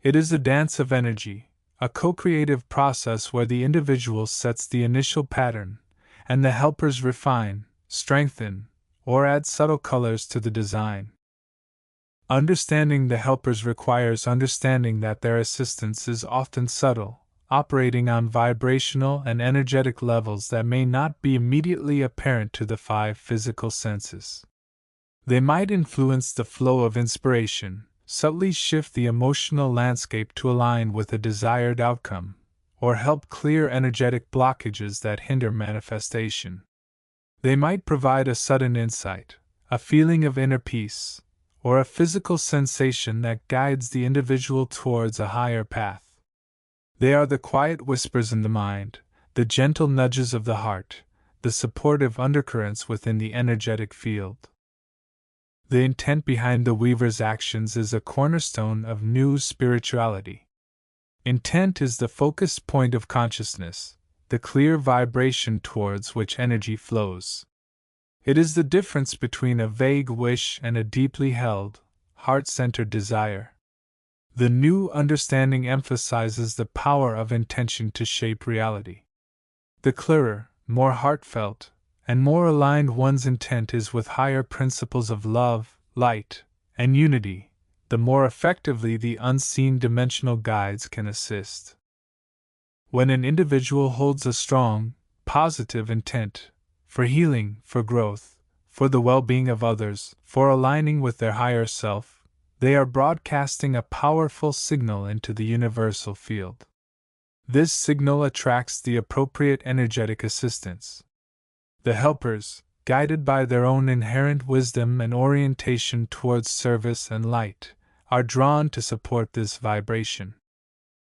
It is a dance of energy, a co-creative process where the individual sets the initial pattern, and the helpers refine, strengthen, or add subtle colors to the design. Understanding the helpers requires understanding that their assistance is often subtle, operating on vibrational and energetic levels that may not be immediately apparent to the five physical senses. They might influence the flow of inspiration, subtly shift the emotional landscape to align with a desired outcome, or help clear energetic blockages that hinder manifestation. They might provide a sudden insight, a feeling of inner peace, or a physical sensation that guides the individual towards a higher path. They are the quiet whispers in the mind, the gentle nudges of the heart, the supportive undercurrents within the energetic field. The intent behind the weaver's actions is a cornerstone of new spirituality. Intent is the focused point of consciousness, the clear vibration towards which energy flows. It is the difference between a vague wish and a deeply held, heart-centered desire. The new understanding emphasizes the power of intention to shape reality. The clearer, more heartfelt, and more aligned one's intent is with higher principles of love, light, and unity, the more effectively the unseen dimensional guides can assist. When an individual holds a strong, positive intent, for healing, for growth, for the well-being of others, for aligning with their higher self, they are broadcasting a powerful signal into the universal field. This signal attracts the appropriate energetic assistance. The helpers, guided by their own inherent wisdom and orientation towards service and light, are drawn to support this vibration.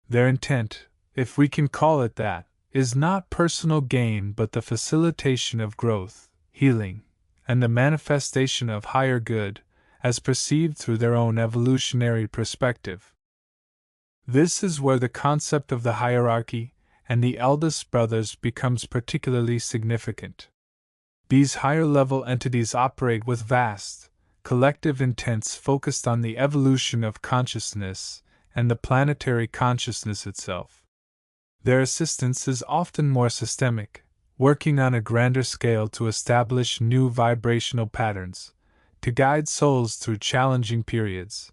Their intent, if we can call it that, is not personal gain but the facilitation of growth, healing, and the manifestation of higher good, as perceived through their own evolutionary perspective. This is where the concept of the hierarchy and the eldest brothers becomes particularly significant. These higher-level entities operate with vast, collective intents focused on the evolution of consciousness and the planetary consciousness itself. Their assistance is often more systemic, working on a grander scale to establish new vibrational patterns, to guide souls through challenging periods,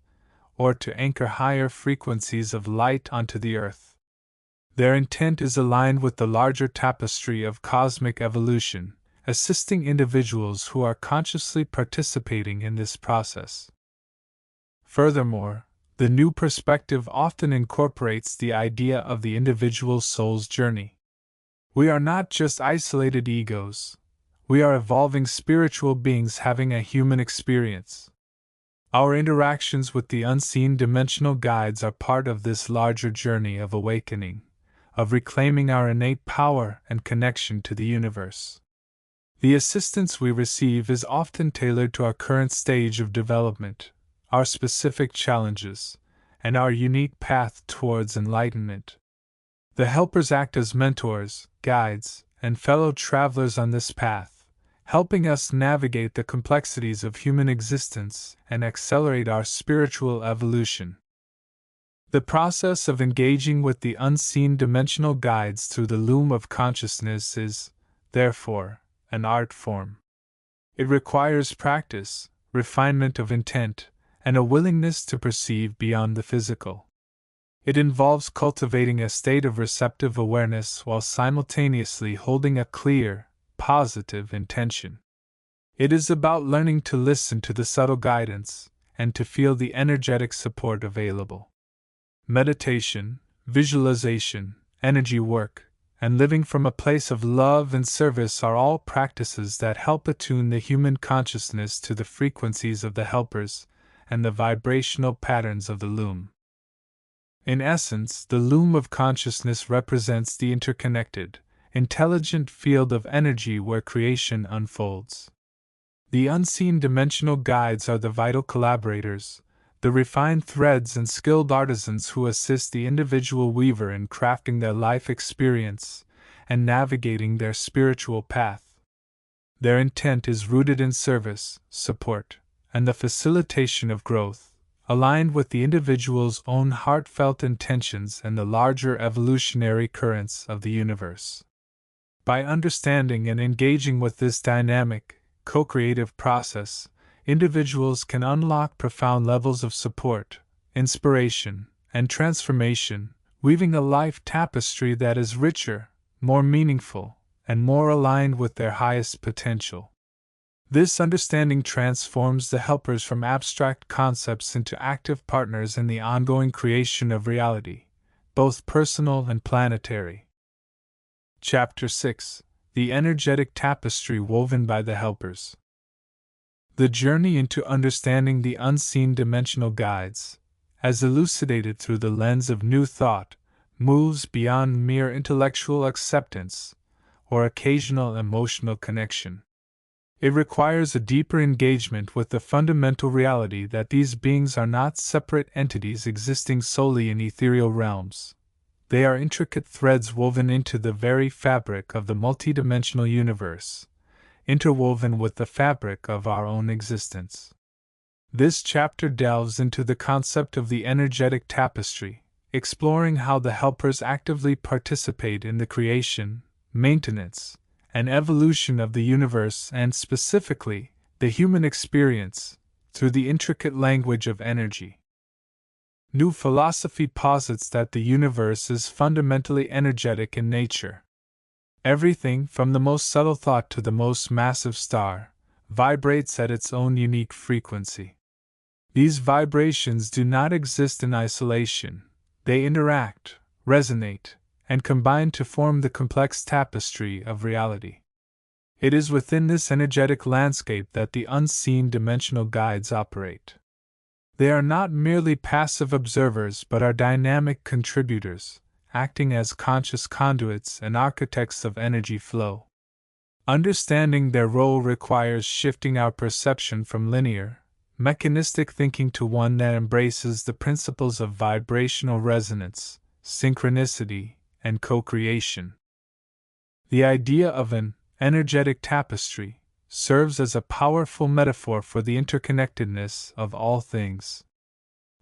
or to anchor higher frequencies of light onto the earth. Their intent is aligned with the larger tapestry of cosmic evolution, assisting individuals who are consciously participating in this process. Furthermore, the new perspective often incorporates the idea of the individual soul's journey. We are not just isolated egos, we are evolving spiritual beings having a human experience. Our interactions with the unseen dimensional guides are part of this larger journey of awakening, of reclaiming our innate power and connection to the universe. The assistance we receive is often tailored to our current stage of development, our specific challenges, and our unique path towards enlightenment. The helpers act as mentors, guides, and fellow travelers on this path, helping us navigate the complexities of human existence and accelerate our spiritual evolution. The process of engaging with the unseen dimensional guides through the loom of consciousness is, therefore, an art form. It requires practice, refinement of intent, and a willingness to perceive beyond the physical. It involves cultivating a state of receptive awareness while simultaneously holding a clear, positive intention. It is about learning to listen to the subtle guidance and to feel the energetic support available. Meditation, visualization, energy work, and living from a place of love and service are all practices that help attune the human consciousness to the frequencies of the helpers and the vibrational patterns of the loom. In essence, the loom of consciousness represents the interconnected, intelligent field of energy where creation unfolds. The unseen dimensional guides are the vital collaborators, the refined threads and skilled artisans who assist the individual weaver in crafting their life experience and navigating their spiritual path. Their intent is rooted in service, support, and the facilitation of growth, aligned with the individual's own heartfelt intentions and the larger evolutionary currents of the universe. By understanding and engaging with this dynamic, co-creative process, individuals can unlock profound levels of support, inspiration, and transformation, weaving a life tapestry that is richer, more meaningful, and more aligned with their highest potential. This understanding transforms the helpers from abstract concepts into active partners in the ongoing creation of reality, both personal and planetary. Chapter 6: The Energetic Tapestry Woven by the Helpers. The journey into understanding the unseen dimensional guides, as elucidated through the lens of new thought, moves beyond mere intellectual acceptance or occasional emotional connection. It requires a deeper engagement with the fundamental reality that these beings are not separate entities existing solely in ethereal realms. They are intricate threads woven into the very fabric of the multidimensional universe, interwoven with the fabric of our own existence. This chapter delves into the concept of the energetic tapestry, exploring how the helpers actively participate in the creation, maintenance, and evolution of the universe and specifically, the human experience, through the intricate language of energy. New philosophy posits that the universe is fundamentally energetic in nature. Everything, from the most subtle thought to the most massive star, vibrates at its own unique frequency. These vibrations do not exist in isolation, they interact, resonate, and combine to form the complex tapestry of reality. It is within this energetic landscape that the unseen dimensional guides operate. They are not merely passive observers but are dynamic contributors, acting as conscious conduits and architects of energy flow. Understanding their role requires shifting our perception from linear, mechanistic thinking to one that embraces the principles of vibrational resonance, synchronicity, and co-creation. The idea of an energetic tapestry serves as a powerful metaphor for the interconnectedness of all things.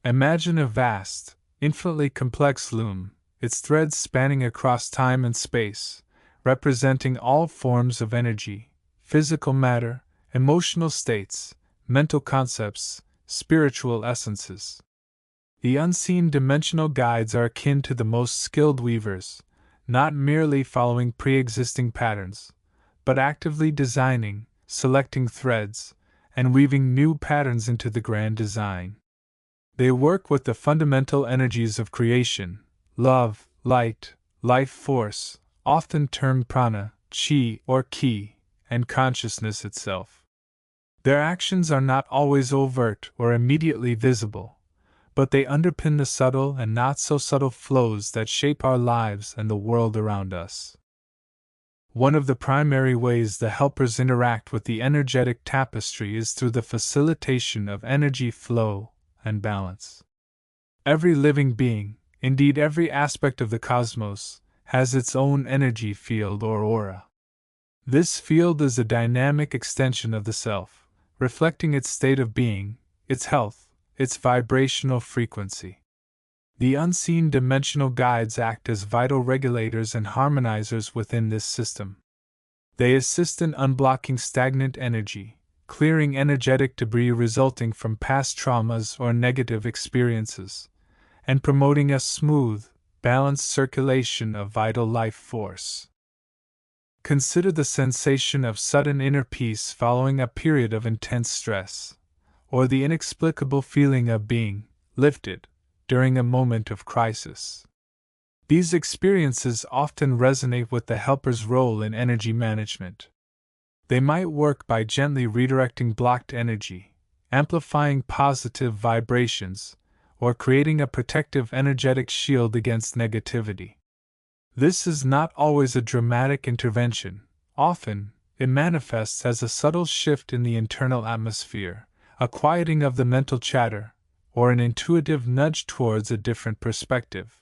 Imagine a vast, infinitely complex loom, its threads spanning across time and space, representing all forms of energy, physical matter, emotional states, mental concepts, spiritual essences. The unseen dimensional guides are akin to the most skilled weavers, not merely following pre-existing patterns, but actively designing, selecting threads, and weaving new patterns into the grand design. They work with the fundamental energies of creation, love, light, life force, often termed prana, chi, or ki, and consciousness itself. Their actions are not always overt or immediately visible, but they underpin the subtle and not so subtle flows that shape our lives and the world around us. One of the primary ways the helpers interact with the energetic tapestry is through the facilitation of energy flow and balance. Every living being, indeed every aspect of the cosmos, has its own energy field or aura. This field is a dynamic extension of the self, reflecting its state of being, its health, its vibrational frequency. The unseen dimensional guides act as vital regulators and harmonizers within this system. They assist in unblocking stagnant energy, clearing energetic debris resulting from past traumas or negative experiences, and promoting a smooth, balanced circulation of vital life force. Consider the sensation of sudden inner peace following a period of intense stress, or the inexplicable feeling of being lifted during a moment of crisis. These experiences often resonate with the helper's role in energy management. They might work by gently redirecting blocked energy, amplifying positive vibrations, or creating a protective energetic shield against negativity. This is not always a dramatic intervention. Often, it manifests as a subtle shift in the internal atmosphere, a quieting of the mental chatter, or an intuitive nudge towards a different perspective.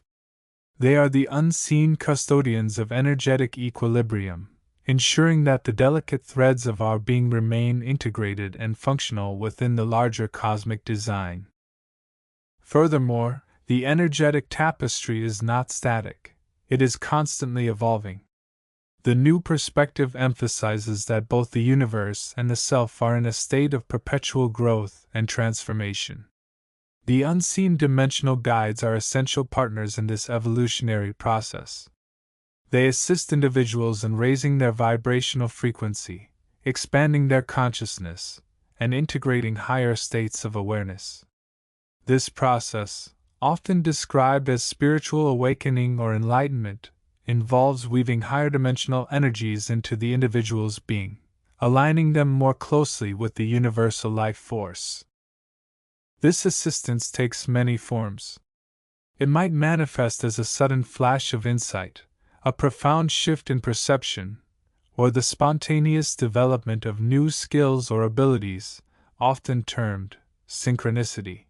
They are the unseen custodians of energetic equilibrium, ensuring that the delicate threads of our being remain integrated and functional within the larger cosmic design. Furthermore, the energetic tapestry is not static, it is constantly evolving. The new perspective emphasizes that both the universe and the self are in a state of perpetual growth and transformation. The unseen dimensional guides are essential partners in this evolutionary process. They assist individuals in raising their vibrational frequency, expanding their consciousness, and integrating higher states of awareness. This process, often described as spiritual awakening or enlightenment, involves weaving higher dimensional energies into the individual's being, aligning them more closely with the universal life force. This assistance takes many forms. It might manifest as a sudden flash of insight, a profound shift in perception, or the spontaneous development of new skills or abilities, often termed synchronicity.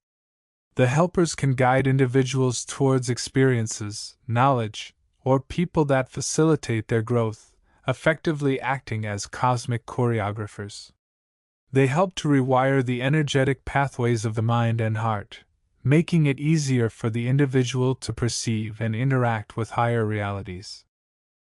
The helpers can guide individuals towards experiences, knowledge, or people that facilitate their growth, effectively acting as cosmic choreographers. They help to rewire the energetic pathways of the mind and heart, making it easier for the individual to perceive and interact with higher realities.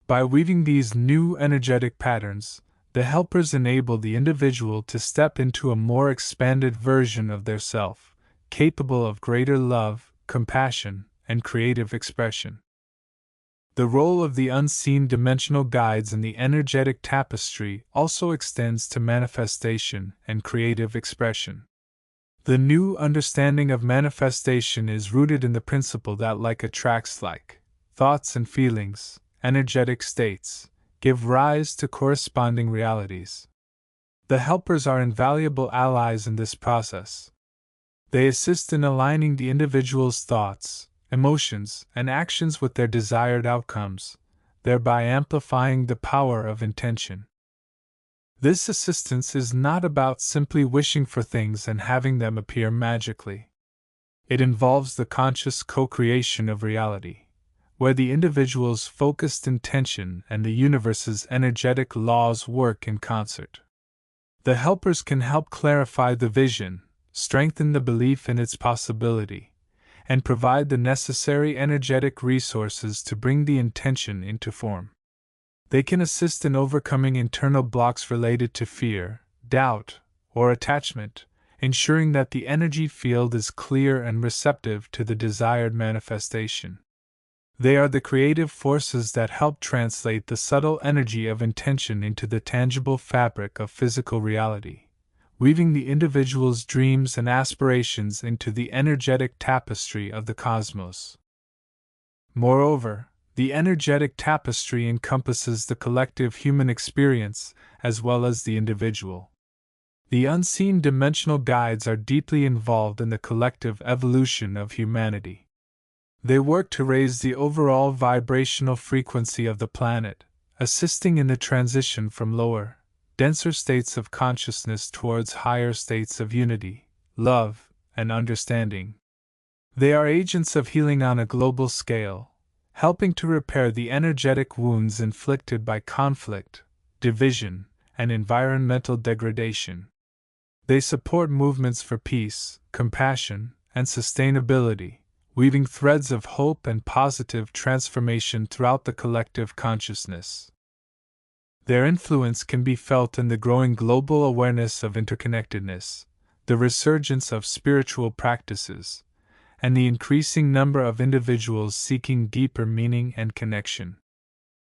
By weaving these new energetic patterns, the helpers enable the individual to step into a more expanded version of their self, capable of greater love, compassion, and creative expression. The role of the unseen dimensional guides in the energetic tapestry also extends to manifestation and creative expression. The new understanding of manifestation is rooted in the principle that like attracts like, thoughts and feelings, energetic states, give rise to corresponding realities. The helpers are invaluable allies in this process. They assist in aligning the individual's thoughts, emotions, and actions with their desired outcomes, thereby amplifying the power of intention. This assistance is not about simply wishing for things and having them appear magically. It involves the conscious co-creation of reality, where the individual's focused intention and the universe's energetic laws work in concert. The helpers can help clarify the vision, strengthen the belief in its possibility, and provide the necessary energetic resources to bring the intention into form. They can assist in overcoming internal blocks related to fear, doubt, or attachment, ensuring that the energy field is clear and receptive to the desired manifestation. They are the creative forces that help translate the subtle energy of intention into the tangible fabric of physical reality, weaving the individual's dreams and aspirations into the energetic tapestry of the cosmos. Moreover, the energetic tapestry encompasses the collective human experience as well as the individual. The unseen dimensional guides are deeply involved in the collective evolution of humanity. They work to raise the overall vibrational frequency of the planet, assisting in the transition from lower, denser states of consciousness towards higher states of unity, love, and understanding. They are agents of healing on a global scale, helping to repair the energetic wounds inflicted by conflict, division, and environmental degradation. They support movements for peace, compassion, and sustainability, weaving threads of hope and positive transformation throughout the collective consciousness. Their influence can be felt in the growing global awareness of interconnectedness, the resurgence of spiritual practices, and the increasing number of individuals seeking deeper meaning and connection.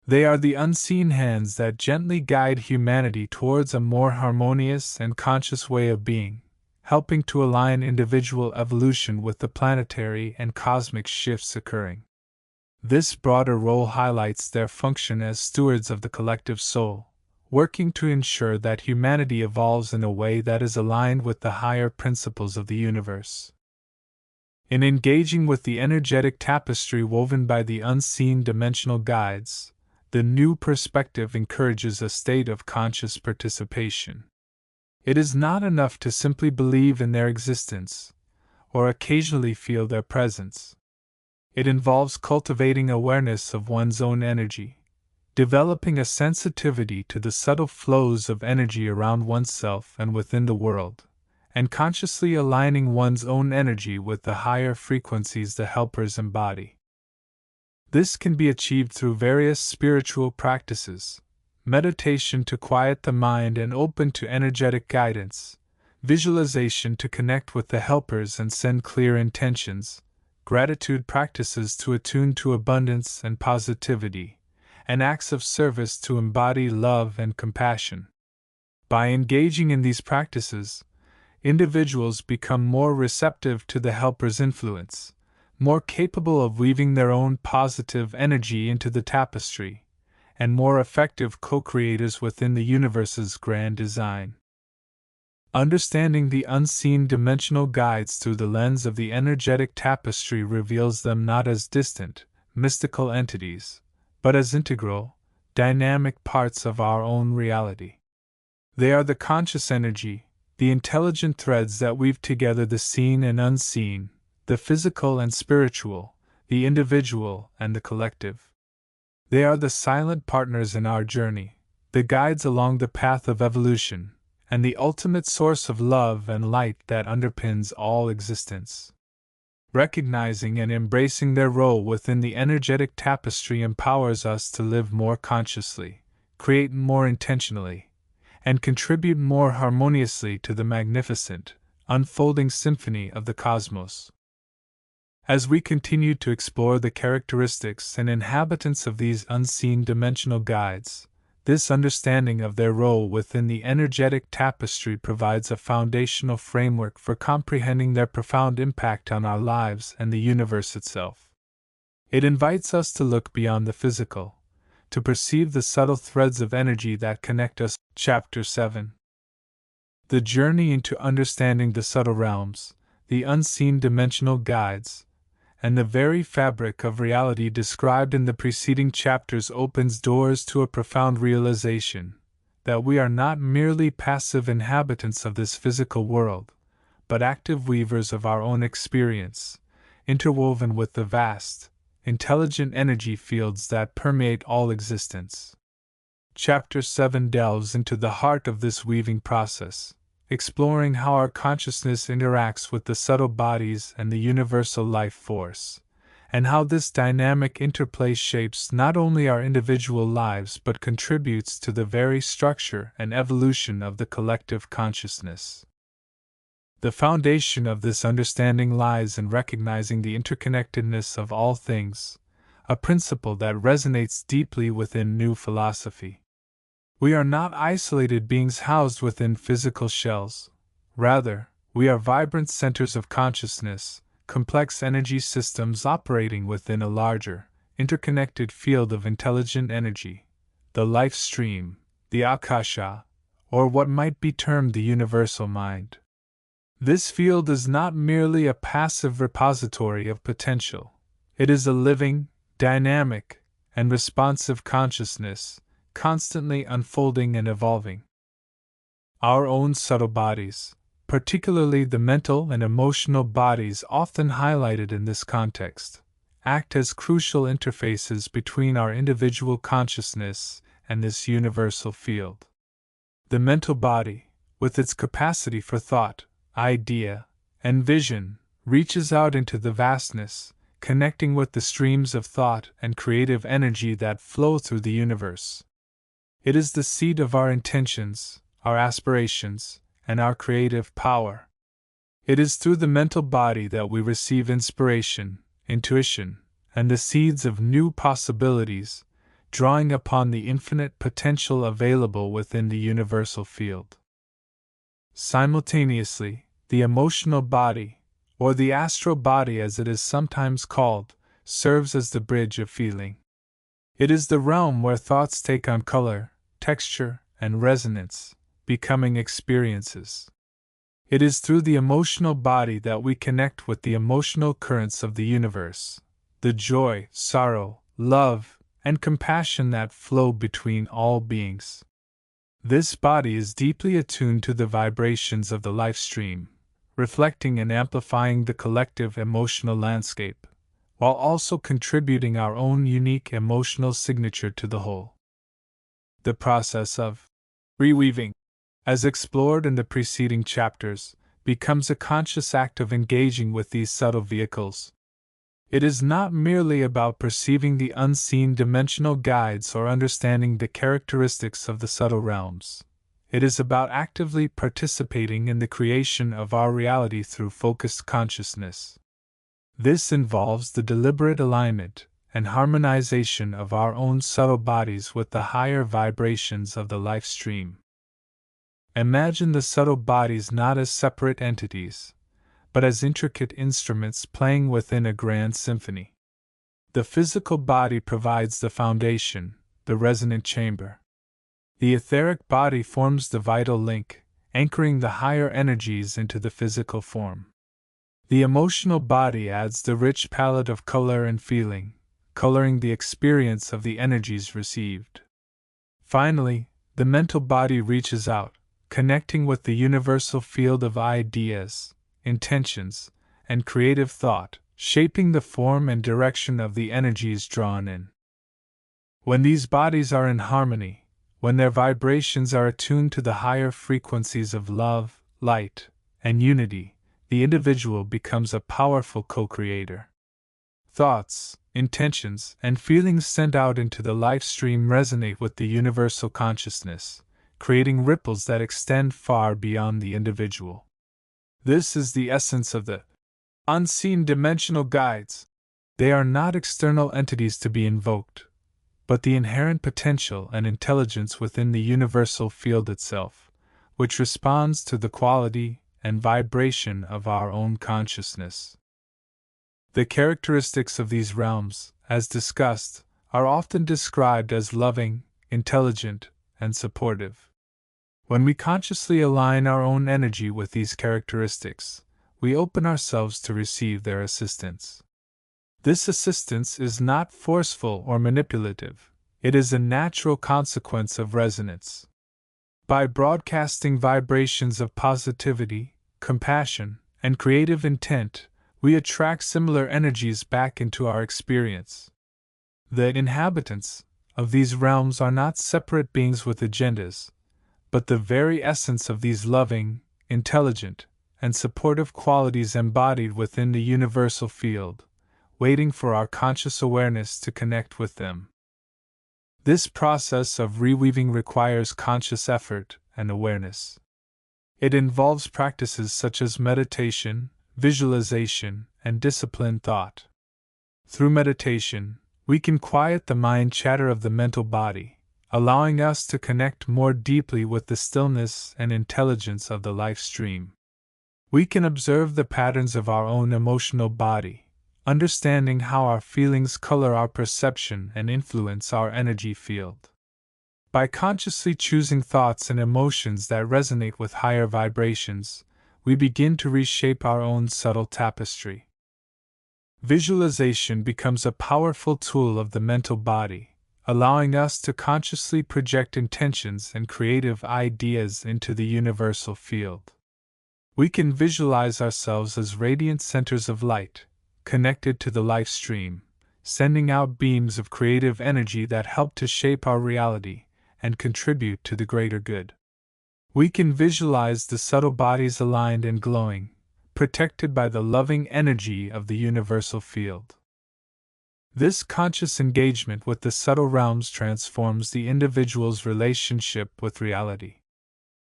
They are the unseen hands that gently guide humanity towards a more harmonious and conscious way of being, helping to align individual evolution with the planetary and cosmic shifts occurring. This broader role highlights their function as stewards of the collective soul, working to ensure that humanity evolves in a way that is aligned with the higher principles of the universe. In engaging with the energetic tapestry woven by the unseen dimensional guides, the new perspective encourages a state of conscious participation. It is not enough to simply believe in their existence, or occasionally feel their presence. It involves cultivating awareness of one's own energy, developing a sensitivity to the subtle flows of energy around oneself and within the world, and consciously aligning one's own energy with the higher frequencies the helpers embody. This can be achieved through various spiritual practices: meditation to quiet the mind and open to energetic guidance, visualization to connect with the helpers and send clear intentions, gratitude practices to attune to abundance and positivity, and acts of service to embody love and compassion. By engaging in these practices, individuals become more receptive to the helper's influence, more capable of weaving their own positive energy into the tapestry, and more effective co-creators within the universe's grand design. Understanding the unseen dimensional guides through the lens of the energetic tapestry reveals them not as distant, mystical entities, but as integral, dynamic parts of our own reality. They are the conscious energy, the intelligent threads that weave together the seen and unseen, the physical and spiritual, the individual and the collective. They are the silent partners in our journey, the guides along the path of evolution, and the ultimate source of love and light that underpins all existence. Recognizing and embracing their role within the energetic tapestry empowers us to live more consciously, create more intentionally, and contribute more harmoniously to the magnificent, unfolding symphony of the cosmos. As we continue to explore the characteristics and inhabitants of these unseen dimensional guides, this understanding of their role within the energetic tapestry provides a foundational framework for comprehending their profound impact on our lives and the universe itself. It invites us to look beyond the physical, to perceive the subtle threads of energy that connect us. Chapter 7. The journey into understanding the subtle realms, the unseen dimensional guides, and the very fabric of reality described in the preceding chapters opens doors to a profound realization that we are not merely passive inhabitants of this physical world, but active weavers of our own experience, interwoven with the vast, intelligent energy fields that permeate all existence. Chapter 7 delves into the heart of this weaving process, exploring how our consciousness interacts with the subtle bodies and the universal life force, and how this dynamic interplay shapes not only our individual lives but contributes to the very structure and evolution of the collective consciousness. The foundation of this understanding lies in recognizing the interconnectedness of all things, a principle that resonates deeply within New philosophy. We are not isolated beings housed within physical shells. Rather, we are vibrant centers of consciousness, complex energy systems operating within a larger, interconnected field of intelligent energy, the life stream, the akasha, or what might be termed the universal mind. This field is not merely a passive repository of potential. It is a living, dynamic, and responsive consciousness, constantly unfolding and evolving. Our own subtle bodies, particularly the mental and emotional bodies often highlighted in this context, act as crucial interfaces between our individual consciousness and this universal field. The mental body, with its capacity for thought, idea, and vision, reaches out into the vastness, connecting with the streams of thought and creative energy that flow through the universe. It is the seat of our intentions, our aspirations, and our creative power. It is through the mental body that we receive inspiration, intuition, and the seeds of new possibilities, drawing upon the infinite potential available within the universal field. Simultaneously, the emotional body, or the astral body as it is sometimes called, serves as the bridge of feeling. It is the realm where thoughts take on color, texture, and resonance, becoming experiences. It is through the emotional body that we connect with the emotional currents of the universe, the joy, sorrow, love, and compassion that flow between all beings. This body is deeply attuned to the vibrations of the life stream, reflecting and amplifying the collective emotional landscape, while also contributing our own unique emotional signature to the whole. The process of reweaving, as explored in the preceding chapters, becomes a conscious act of engaging with these subtle vehicles. It is not merely about perceiving the unseen dimensional guides or understanding the characteristics of the subtle realms. It is about actively participating in the creation of our reality through focused consciousness. This involves the deliberate alignment and harmonization of our own subtle bodies with the higher vibrations of the life stream. Imagine the subtle bodies not as separate entities, but as intricate instruments playing within a grand symphony. The physical body provides the foundation, the resonant chamber. The etheric body forms the vital link, anchoring the higher energies into the physical form. The emotional body adds the rich palette of color and feeling, coloring the experience of the energies received. Finally, the mental body reaches out, connecting with the universal field of ideas, intentions, and creative thought, shaping the form and direction of the energies drawn in. When these bodies are in harmony, when their vibrations are attuned to the higher frequencies of love, light, and unity, the individual becomes a powerful co-creator. Thoughts, intentions, and feelings sent out into the life stream resonate with the universal consciousness, creating ripples that extend far beyond the individual. This is the essence of the unseen dimensional guides. They are not external entities to be invoked, but the inherent potential and intelligence within the universal field itself, which responds to the quality and vibration of our own consciousness. The characteristics of these realms, as discussed, are often described as loving, intelligent, and supportive. When we consciously align our own energy with these characteristics, we open ourselves to receive their assistance. This assistance is not forceful or manipulative, it is a natural consequence of resonance. By broadcasting vibrations of positivity, compassion, and creative intent, we attract similar energies back into our experience. The inhabitants of these realms are not separate beings with agendas, but the very essence of these loving, intelligent, and supportive qualities embodied within the universal field, waiting for our conscious awareness to connect with them. This process of reweaving requires conscious effort and awareness. It involves practices such as meditation, visualization, and disciplined thought. Through meditation, we can quiet the mind chatter of the mental body, allowing us to connect more deeply with the stillness and intelligence of the life stream. We can observe the patterns of our own emotional body, understanding how our feelings color our perception and influence our energy field. By consciously choosing thoughts and emotions that resonate with higher vibrations, we begin to reshape our own subtle tapestry. Visualization becomes a powerful tool of the mental body, allowing us to consciously project intentions and creative ideas into the universal field. We can visualize ourselves as radiant centers of light, connected to the life stream, sending out beams of creative energy that help to shape our reality and contribute to the greater good. We can visualize the subtle bodies aligned and glowing, protected by the loving energy of the universal field. This conscious engagement with the subtle realms transforms the individual's relationship with reality.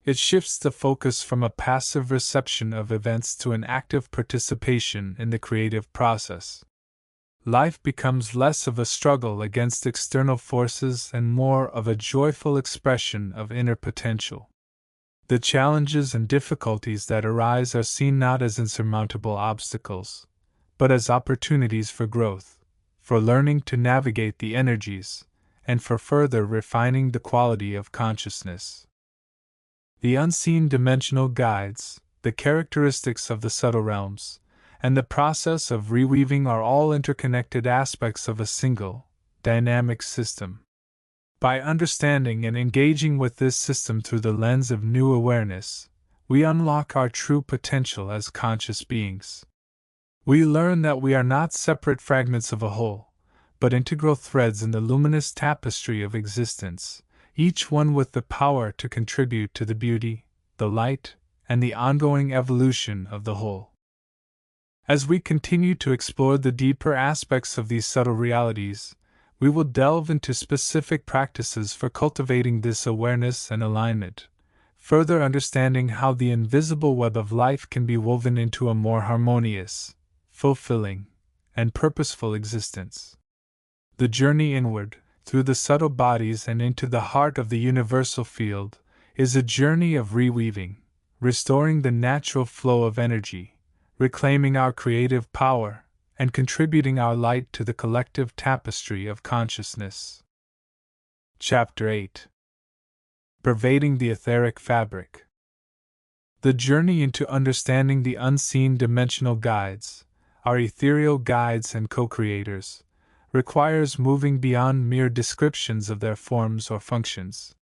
It shifts the focus from a passive reception of events to an active participation in the creative process. Life becomes less of a struggle against external forces and more of a joyful expression of inner potential. The challenges and difficulties that arise are seen not as insurmountable obstacles, but as opportunities for growth, for learning to navigate the energies, and for further refining the quality of consciousness. The unseen dimensional guides, the characteristics of the subtle realms, and the process of reweaving are all interconnected aspects of a single, dynamic system. By understanding and engaging with this system through the lens of new awareness, we unlock our true potential as conscious beings. We learn that we are not separate fragments of a whole, but integral threads in the luminous tapestry of existence, each one with the power to contribute to the beauty, the light, and the ongoing evolution of the whole. As we continue to explore the deeper aspects of these subtle realities, we will delve into specific practices for cultivating this awareness and alignment, further understanding how the invisible web of life can be woven into a more harmonious, fulfilling, and purposeful existence. The journey inward, through the subtle bodies and into the heart of the universal field, is a journey of reweaving, restoring the natural flow of energy, reclaiming our creative power, and contributing our light to the collective tapestry of consciousness. Chapter 8. Pervading the Etheric Fabric. The journey into understanding the unseen dimensional guides, our ethereal guides and co-creators, requires moving beyond mere descriptions of their forms or functions.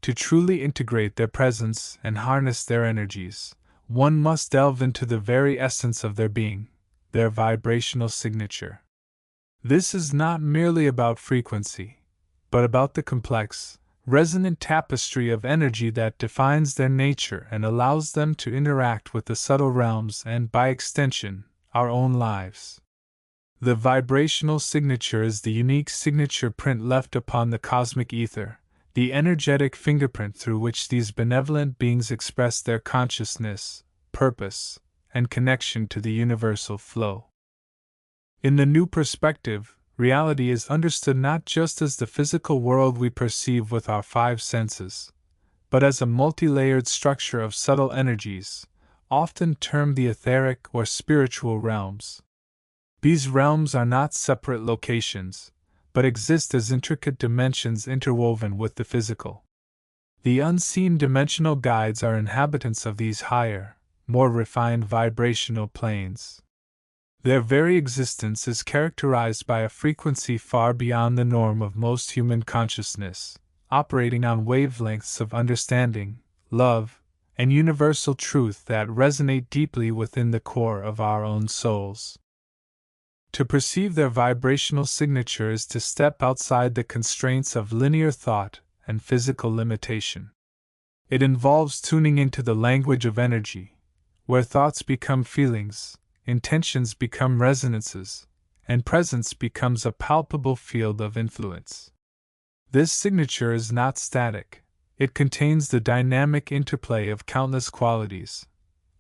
To truly integrate their presence and harness their energies, one must delve into the very essence of their being, their vibrational signature. This is not merely about frequency, but about the complex, resonant tapestry of energy that defines their nature and allows them to interact with the subtle realms and, by extension, our own lives. The vibrational signature is the unique signature print left upon the cosmic ether, the energetic fingerprint through which these benevolent beings express their consciousness, purpose, and connection to the universal flow. In the new perspective, reality is understood not just as the physical world we perceive with our five senses, but as a multi-layered structure of subtle energies, often termed the etheric or spiritual realms. These realms are not separate locations, but exist as intricate dimensions interwoven with the physical. The unseen dimensional guides are inhabitants of these higher, more refined vibrational planes. Their very existence is characterized by a frequency far beyond the norm of most human consciousness, operating on wavelengths of understanding, love, and universal truth that resonate deeply within the core of our own souls. To perceive their vibrational signature is to step outside the constraints of linear thought and physical limitation. It involves tuning into the language of energy, where thoughts become feelings, intentions become resonances, and presence becomes a palpable field of influence. This signature is not static. It contains the dynamic interplay of countless qualities: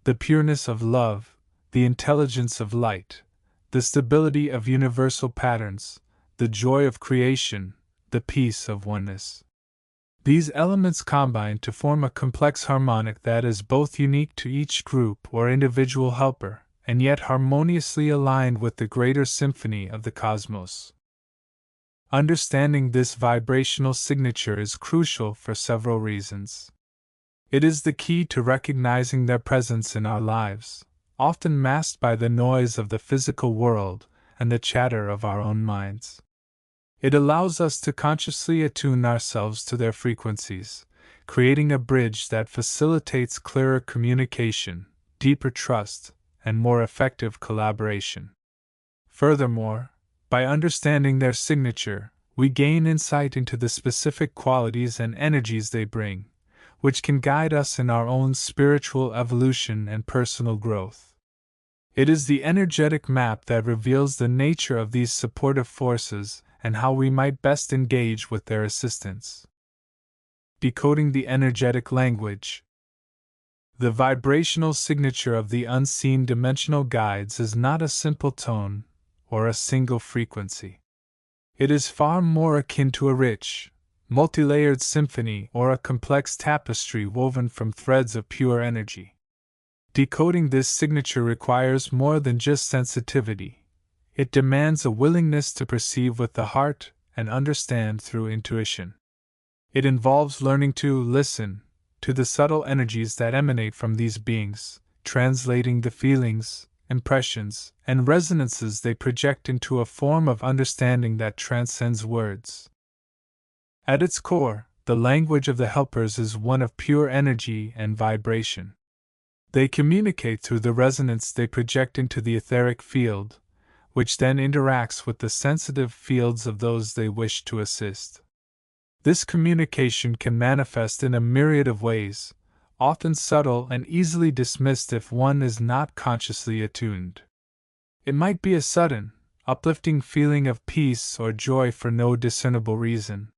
the pureness of love, the intelligence of light, the stability of universal patterns, the joy of creation, the peace of oneness. These elements combine to form a complex harmonic that is both unique to each group or individual helper, and yet harmoniously aligned with the greater symphony of the cosmos. Understanding this vibrational signature is crucial for several reasons. It is the key to recognizing their presence in our lives, often masked by the noise of the physical world and the chatter of our own minds. It allows us to consciously attune ourselves to their frequencies, creating a bridge that facilitates clearer communication, deeper trust, and more effective collaboration. Furthermore, by understanding their signature, we gain insight into the specific qualities and energies they bring, which can guide us in our own spiritual evolution and personal growth. It is the energetic map that reveals the nature of these supportive forces and how we might best engage with their assistance. Decoding the energetic language. The vibrational signature of the unseen dimensional guides is not a simple tone or a single frequency. It is far more akin to a rich, multi-layered symphony or a complex tapestry woven from threads of pure energy. Decoding this signature requires more than just sensitivity. It demands a willingness to perceive with the heart and understand through intuition. It involves learning to listen to the subtle energies that emanate from these beings, translating the feelings, impressions, and resonances they project into a form of understanding that transcends words. At its core, the language of the helpers is one of pure energy and vibration. They communicate through the resonance they project into the etheric field, which then interacts with the sensitive fields of those they wish to assist. This communication can manifest in a myriad of ways, often subtle and easily dismissed if one is not consciously attuned. It might be a sudden, uplifting feeling of peace or joy for no discernible reason.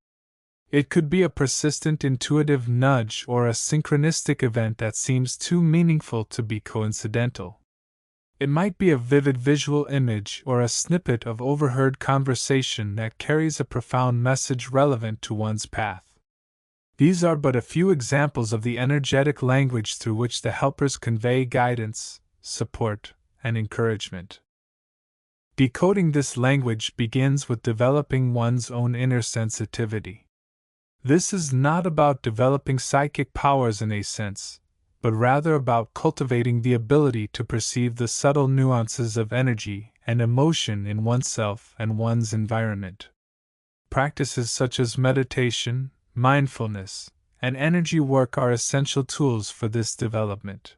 It could be a persistent intuitive nudge or a synchronistic event that seems too meaningful to be coincidental. It might be a vivid visual image or a snippet of overheard conversation that carries a profound message relevant to one's path. These are but a few examples of the energetic language through which the helpers convey guidance, support, and encouragement. Decoding this language begins with developing one's own inner sensitivity. This is not about developing psychic powers in a sense, but rather about cultivating the ability to perceive the subtle nuances of energy and emotion in oneself and one's environment. Practices such as meditation, mindfulness, and energy work are essential tools for this development.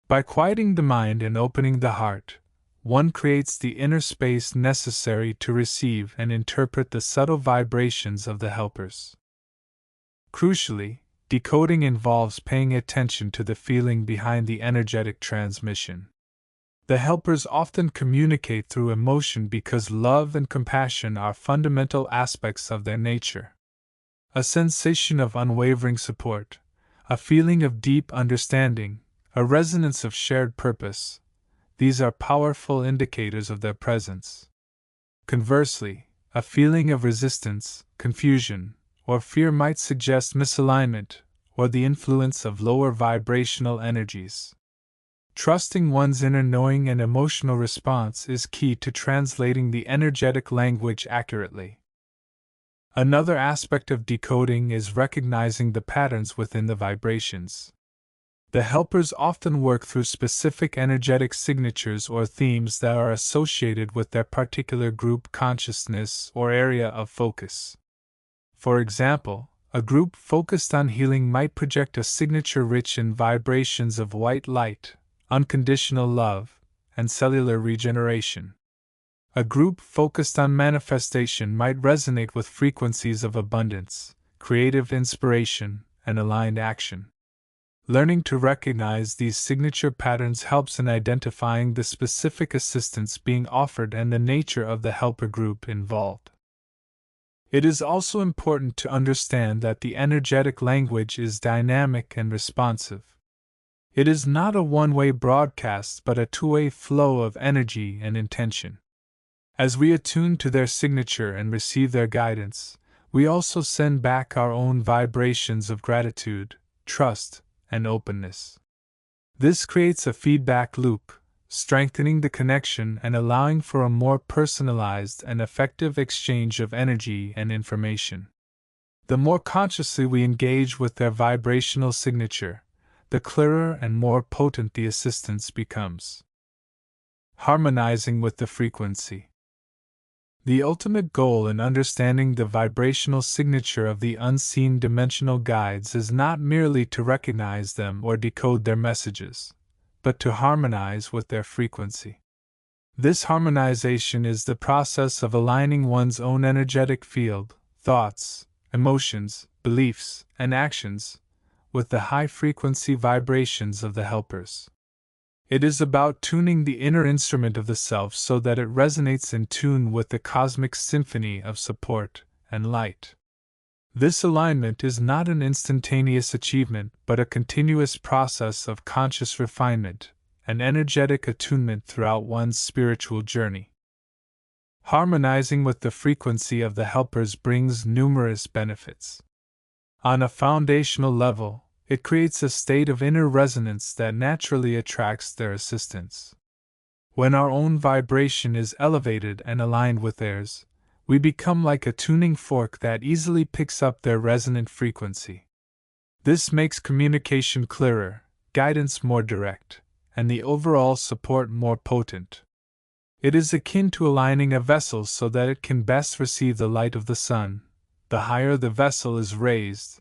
By quieting the mind and opening the heart, one creates the inner space necessary to receive and interpret the subtle vibrations of the helpers. Crucially, decoding involves paying attention to the feeling behind the energetic transmission. The helpers often communicate through emotion because love and compassion are fundamental aspects of their nature. A sensation of unwavering support, a feeling of deep understanding, a resonance of shared purpose, these are powerful indicators of their presence. Conversely, a feeling of resistance, confusion, or fear might suggest misalignment or the influence of lower vibrational energies. Trusting one's inner knowing and emotional response is key to translating the energetic language accurately. Another aspect of decoding is recognizing the patterns within the vibrations. The helpers often work through specific energetic signatures or themes that are associated with their particular group consciousness or area of focus. For example, a group focused on healing might project a signature rich in vibrations of white light, unconditional love, and cellular regeneration. A group focused on manifestation might resonate with frequencies of abundance, creative inspiration, and aligned action. Learning to recognize these signature patterns helps in identifying the specific assistance being offered and the nature of the helper group involved. It is also important to understand that the energetic language is dynamic and responsive. It is not a one-way broadcast but a two-way flow of energy and intention. As we attune to their signature and receive their guidance, we also send back our own vibrations of gratitude, trust, and openness. This creates a feedback loop, strengthening the connection and allowing for a more personalized and effective exchange of energy and information. The more consciously we engage with their vibrational signature, the clearer and more potent the assistance becomes. Harmonizing with the frequency. The ultimate goal in understanding the vibrational signature of the unseen dimensional guides is not merely to recognize them or decode their messages, but to harmonize with their frequency. This harmonization is the process of aligning one's own energetic field, thoughts, emotions, beliefs, and actions with the high-frequency vibrations of the helpers. It is about tuning the inner instrument of the self so that it resonates in tune with the cosmic symphony of support and light. This alignment is not an instantaneous achievement but a continuous process of conscious refinement and energetic attunement throughout one's spiritual journey. Harmonizing with the frequency of the helpers brings numerous benefits. On a foundational level, it creates a state of inner resonance that naturally attracts their assistance. When our own vibration is elevated and aligned with theirs, we become like a tuning fork that easily picks up their resonant frequency. This makes communication clearer, guidance more direct, and the overall support more potent. It is akin to aligning a vessel so that it can best receive the light of the sun. The higher the vessel is raised,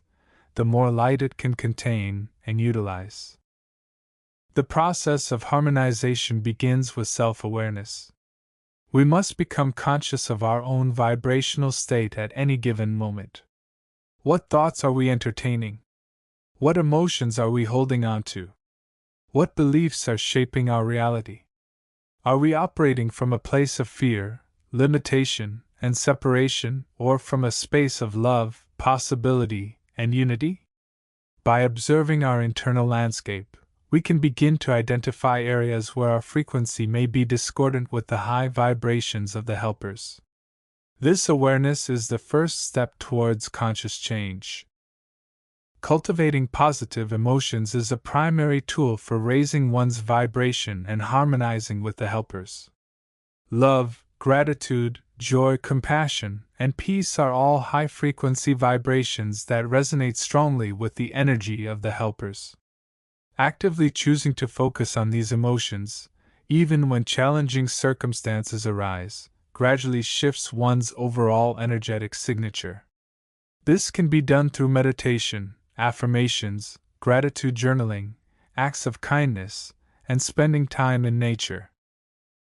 the more light it can contain and utilize. The process of harmonization begins with self-awareness. We must become conscious of our own vibrational state at any given moment. What thoughts are we entertaining? What emotions are we holding on to? What beliefs are shaping our reality? Are we operating from a place of fear, limitation, and separation, or from a space of love, possibility, and unity? By observing our internal landscape, we can begin to identify areas where our frequency may be discordant with the high vibrations of the helpers. This awareness is the first step towards conscious change. Cultivating positive emotions is a primary tool for raising one's vibration and harmonizing with the helpers. Love, gratitude, joy, compassion, and peace are all high-frequency vibrations that resonate strongly with the energy of the helpers. Actively choosing to focus on these emotions, even when challenging circumstances arise, gradually shifts one's overall energetic signature. This can be done through meditation, affirmations, gratitude journaling, acts of kindness, and spending time in nature.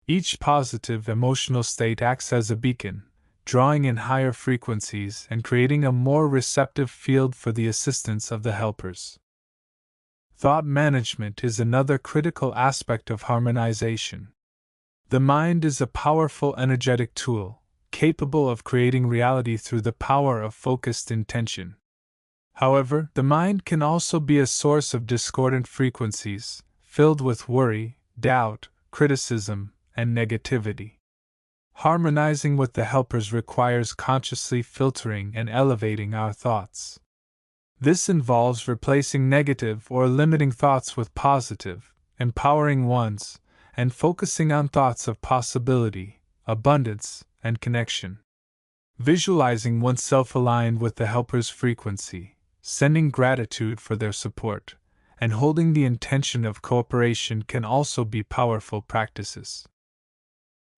Each positive emotional state acts as a beacon, drawing in higher frequencies and creating a more receptive field for the assistance of the helpers. Thought management is another critical aspect of harmonization. The mind is a powerful energetic tool, capable of creating reality through the power of focused intention. However, the mind can also be a source of discordant frequencies, filled with worry, doubt, criticism, and negativity. Harmonizing with the helpers requires consciously filtering and elevating our thoughts. This involves replacing negative or limiting thoughts with positive, empowering ones, and focusing on thoughts of possibility, abundance, and connection. Visualizing oneself aligned with the helper's frequency, sending gratitude for their support, and holding the intention of cooperation can also be powerful practices.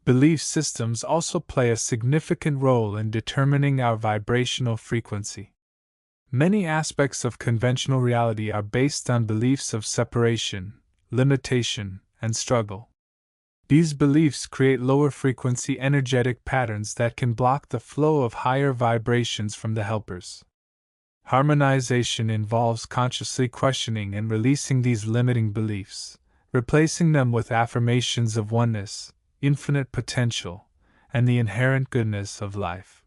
Belief systems also play a significant role in determining our vibrational frequency. Many aspects of conventional reality are based on beliefs of separation, limitation, and struggle. These beliefs create lower frequency energetic patterns that can block the flow of higher vibrations from the helpers. Harmonization involves consciously questioning and releasing these limiting beliefs, replacing them with affirmations of oneness, infinite potential, and the inherent goodness of life.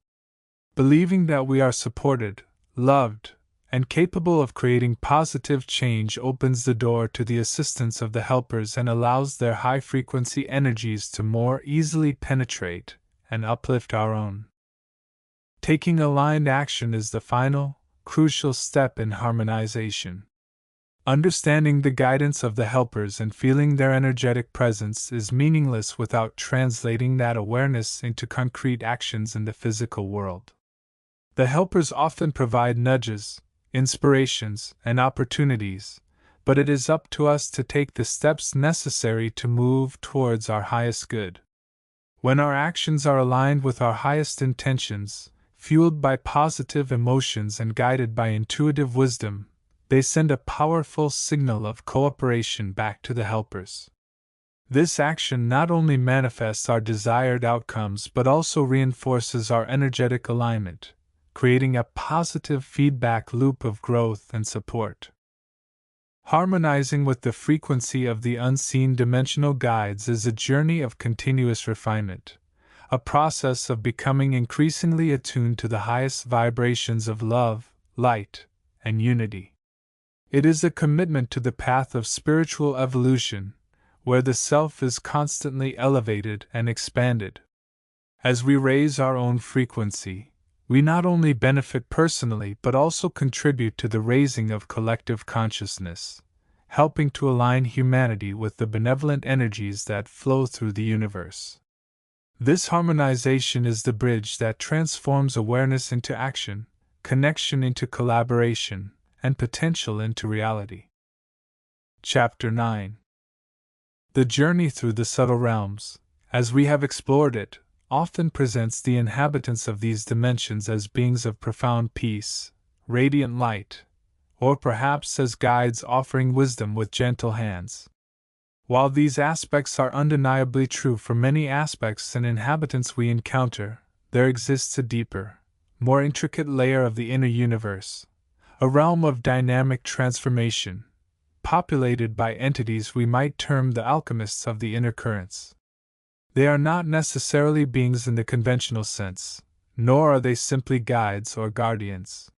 Believing that we are supported, loved, and capable of creating positive change opens the door to the assistance of the helpers and allows their high-frequency energies to more easily penetrate and uplift our own. Taking aligned action is the final, crucial step in harmonization. Understanding the guidance of the helpers and feeling their energetic presence is meaningless without translating that awareness into concrete actions in the physical world. The helpers often provide nudges, inspirations, and opportunities, but it is up to us to take the steps necessary to move towards our highest good. When our actions are aligned with our highest intentions, fueled by positive emotions and guided by intuitive wisdom, they send a powerful signal of cooperation back to the helpers. This action not only manifests our desired outcomes but also reinforces our energetic alignment, creating a positive feedback loop of growth and support. Harmonizing with the frequency of the unseen dimensional guides is a journey of continuous refinement, a process of becoming increasingly attuned to the highest vibrations of love, light, and unity. It is a commitment to the path of spiritual evolution, where the self is constantly elevated and expanded. As we raise our own frequency, we not only benefit personally but also contribute to the raising of collective consciousness, helping to align humanity with the benevolent energies that flow through the universe. This harmonization is the bridge that transforms awareness into action, connection into collaboration, and potential into reality. Chapter 9. The journey through the subtle realms, as we have explored it, often presents the inhabitants of these dimensions as beings of profound peace, radiant light, or perhaps as guides offering wisdom with gentle hands. While these aspects are undeniably true for many aspects and inhabitants we encounter, there exists a deeper, more intricate layer of the inner universe, a realm of dynamic transformation, populated by entities we might term the alchemists of the inner currents. They are not necessarily beings in the conventional sense, nor are they simply guides or guardians.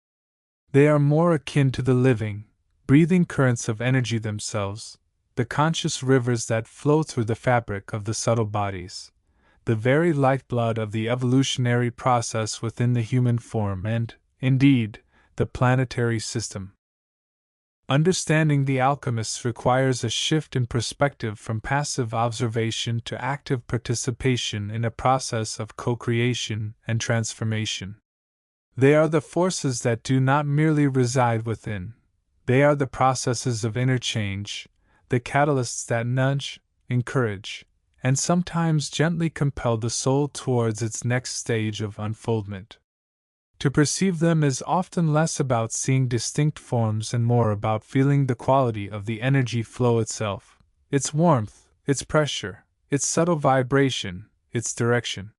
They are more akin to the living, breathing currents of energy themselves, the conscious rivers that flow through the fabric of the subtle bodies, the very lifeblood of the evolutionary process within the human form and, indeed, the planetary system. Understanding the alchemists requires a shift in perspective from passive observation to active participation in a process of co-creation and transformation. They are the forces that do not merely reside within. They are the processes of interchange, the catalysts that nudge, encourage, and sometimes gently compel the soul towards its next stage of unfoldment. To perceive them is often less about seeing distinct forms and more about feeling the quality of the energy flow itself, its warmth, its pressure, its subtle vibration, its direction.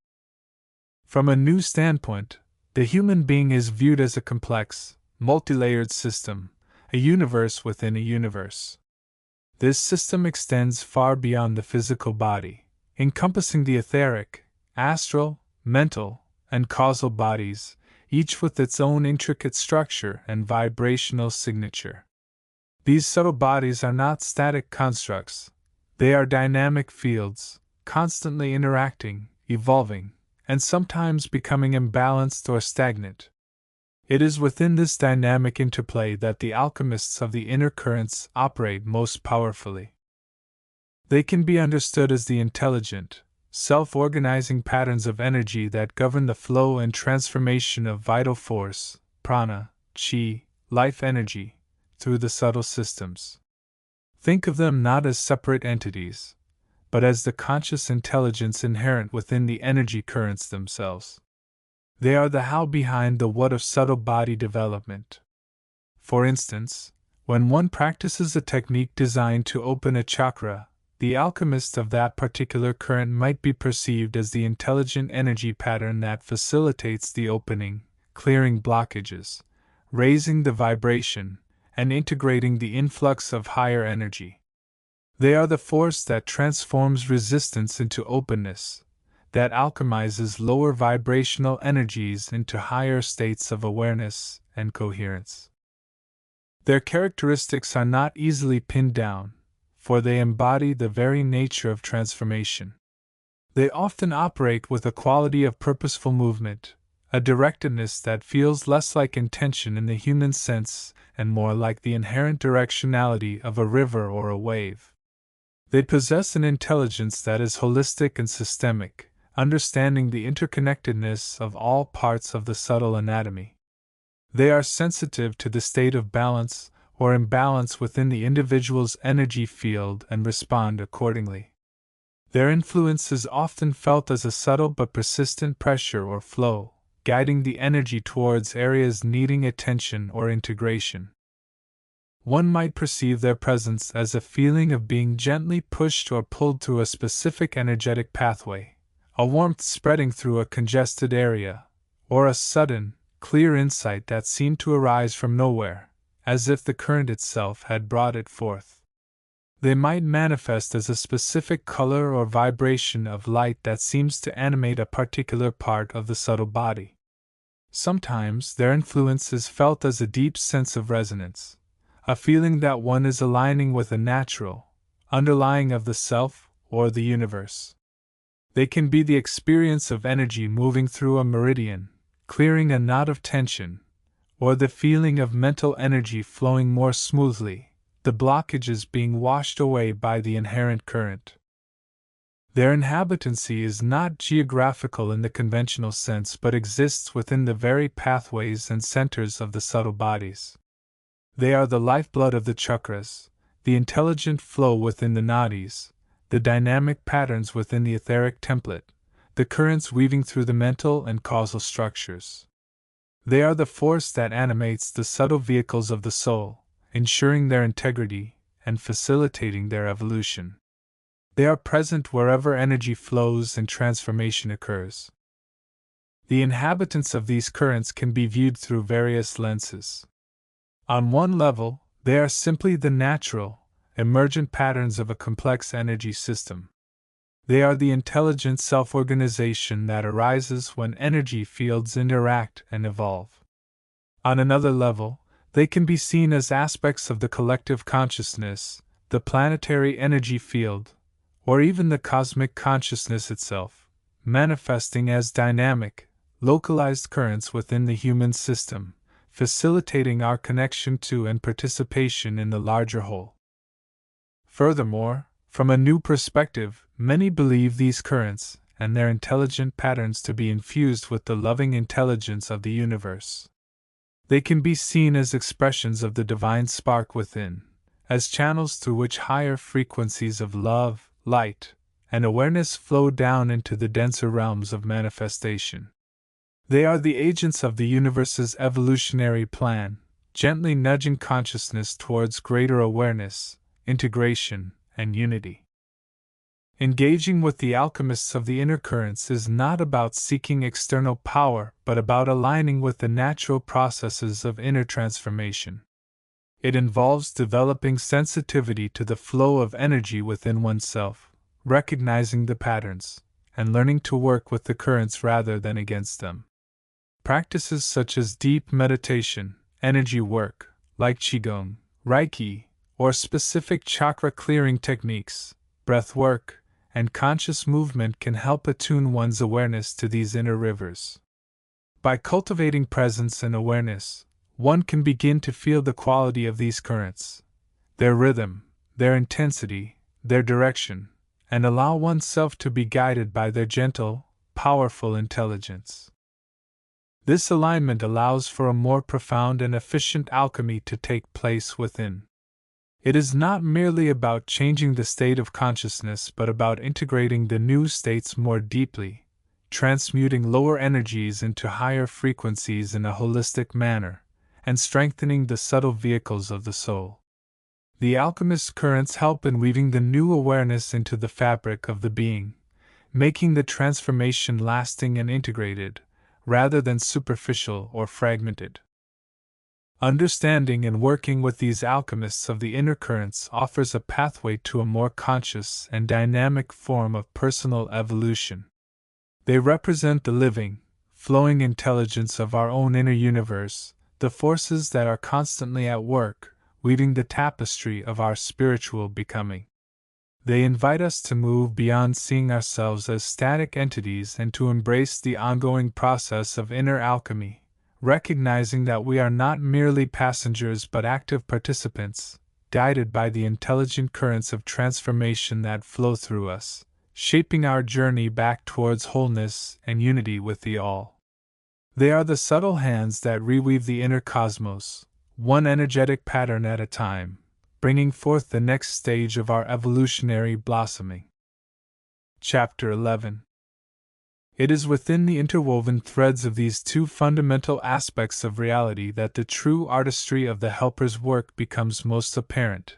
From a new standpoint, the human being is viewed as a complex, multi-layered system, a universe within a universe. This system extends far beyond the physical body, encompassing the etheric, astral, mental, and causal bodies, each with its own intricate structure and vibrational signature. These subtle bodies are not static constructs, they are dynamic fields, constantly interacting, evolving, and sometimes becoming imbalanced or stagnant. It is within this dynamic interplay that the alchemists of the inner currents operate most powerfully. They can be understood as the intelligent, self-organizing patterns of energy that govern the flow and transformation of vital force, prana, chi, life energy, through the subtle systems. Think of them not as separate entities, but as the conscious intelligence inherent within the energy currents themselves. They are the how behind the what of subtle body development. For instance, when one practices a technique designed to open a chakra, the alchemist of that particular current might be perceived as the intelligent energy pattern that facilitates the opening, clearing blockages, raising the vibration, and integrating the influx of higher energy. They are the force that transforms resistance into openness, that alchemizes lower vibrational energies into higher states of awareness and coherence. Their characteristics are not easily pinned down, for they embody the very nature of transformation. They often operate with a quality of purposeful movement, a directedness that feels less like intention in the human sense and more like the inherent directionality of a river or a wave. They possess an intelligence that is holistic and systemic, understanding the interconnectedness of all parts of the subtle anatomy. They are sensitive to the state of balance or imbalance within the individual's energy field and respond accordingly. Their influence is often felt as a subtle but persistent pressure or flow, guiding the energy towards areas needing attention or integration. One might perceive their presence as a feeling of being gently pushed or pulled through a specific energetic pathway, a warmth spreading through a congested area, or a sudden, clear insight that seemed to arise from nowhere, as if the current itself had brought it forth. They might manifest as a specific color or vibration of light that seems to animate a particular part of the subtle body. Sometimes their influence is felt as a deep sense of resonance, a feeling that one is aligning with a natural, underlying of the self or the universe. They can be the experience of energy moving through a meridian, clearing a knot of tension, or the feeling of mental energy flowing more smoothly, the blockages being washed away by the inherent current. Their inhabitancy is not geographical in the conventional sense but exists within the very pathways and centers of the subtle bodies. They are the lifeblood of the chakras, the intelligent flow within the nadis, the dynamic patterns within the etheric template, the currents weaving through the mental and causal structures. They are the force that animates the subtle vehicles of the soul, ensuring their integrity and facilitating their evolution. They are present wherever energy flows and transformation occurs. The inhabitants of these currents can be viewed through various lenses. On one level, they are simply the natural, emergent patterns of a complex energy system. They are the intelligent self-organization that arises when energy fields interact and evolve. On another level, they can be seen as aspects of the collective consciousness, the planetary energy field, or even the cosmic consciousness itself, manifesting as dynamic, localized currents within the human system, facilitating our connection to and participation in the larger whole. Furthermore, from a new perspective, many believe these currents and their intelligent patterns to be infused with the loving intelligence of the universe. They can be seen as expressions of the divine spark within, as channels through which higher frequencies of love, light, and awareness flow down into the denser realms of manifestation. They are the agents of the universe's evolutionary plan, gently nudging consciousness towards greater awareness, integration, and unity. Engaging with the alchemists of the inner currents is not about seeking external power but about aligning with the natural processes of inner transformation. It involves developing sensitivity to the flow of energy within oneself, recognizing the patterns, and learning to work with the currents rather than against them. Practices such as deep meditation, energy work, like Qigong, Reiki, or specific chakra clearing techniques, breath work, and conscious movement can help attune one's awareness to these inner rivers. By cultivating presence and awareness, one can begin to feel the quality of these currents, their rhythm, their intensity, their direction, and allow oneself to be guided by their gentle, powerful intelligence. This alignment allows for a more profound and efficient alchemy to take place within. It is not merely about changing the state of consciousness but about integrating the new states more deeply, transmuting lower energies into higher frequencies in a holistic manner, and strengthening the subtle vehicles of the soul. The alchemist's currents help in weaving the new awareness into the fabric of the being, making the transformation lasting and integrated, rather than superficial or fragmented. Understanding and working with these alchemists of the inner currents offers a pathway to a more conscious and dynamic form of personal evolution. They represent the living, flowing intelligence of our own inner universe, the forces that are constantly at work, weaving the tapestry of our spiritual becoming. They invite us to move beyond seeing ourselves as static entities and to embrace the ongoing process of inner alchemy, recognizing that we are not merely passengers but active participants, guided by the intelligent currents of transformation that flow through us, shaping our journey back towards wholeness and unity with the All. They are the subtle hands that reweave the inner cosmos, one energetic pattern at a time, bringing forth the next stage of our evolutionary blossoming. Chapter 11. It is within the interwoven threads of these two fundamental aspects of reality that the true artistry of the helper's work becomes most apparent,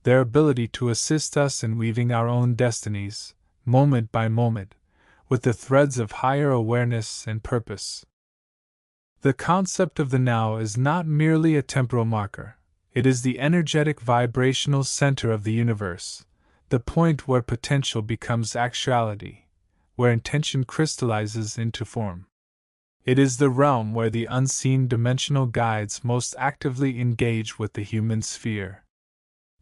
their ability to assist us in weaving our own destinies, moment by moment, with the threads of higher awareness and purpose. The concept of the now is not merely a temporal marker, it is the energetic vibrational center of the universe, the point where potential becomes actuality, where intention crystallizes into form. It is the realm where the unseen dimensional guides most actively engage with the human sphere.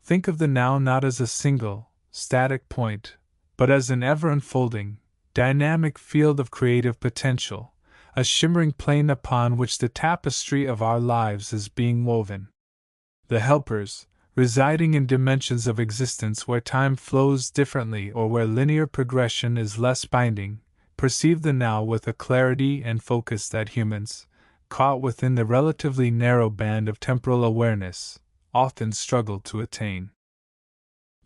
Think of the now not as a single, static point, but as an ever-unfolding, dynamic field of creative potential, a shimmering plane upon which the tapestry of our lives is being woven. The helpers, residing in dimensions of existence where time flows differently or where linear progression is less binding, perceive the now with a clarity and focus that humans, caught within the relatively narrow band of temporal awareness, often struggle to attain.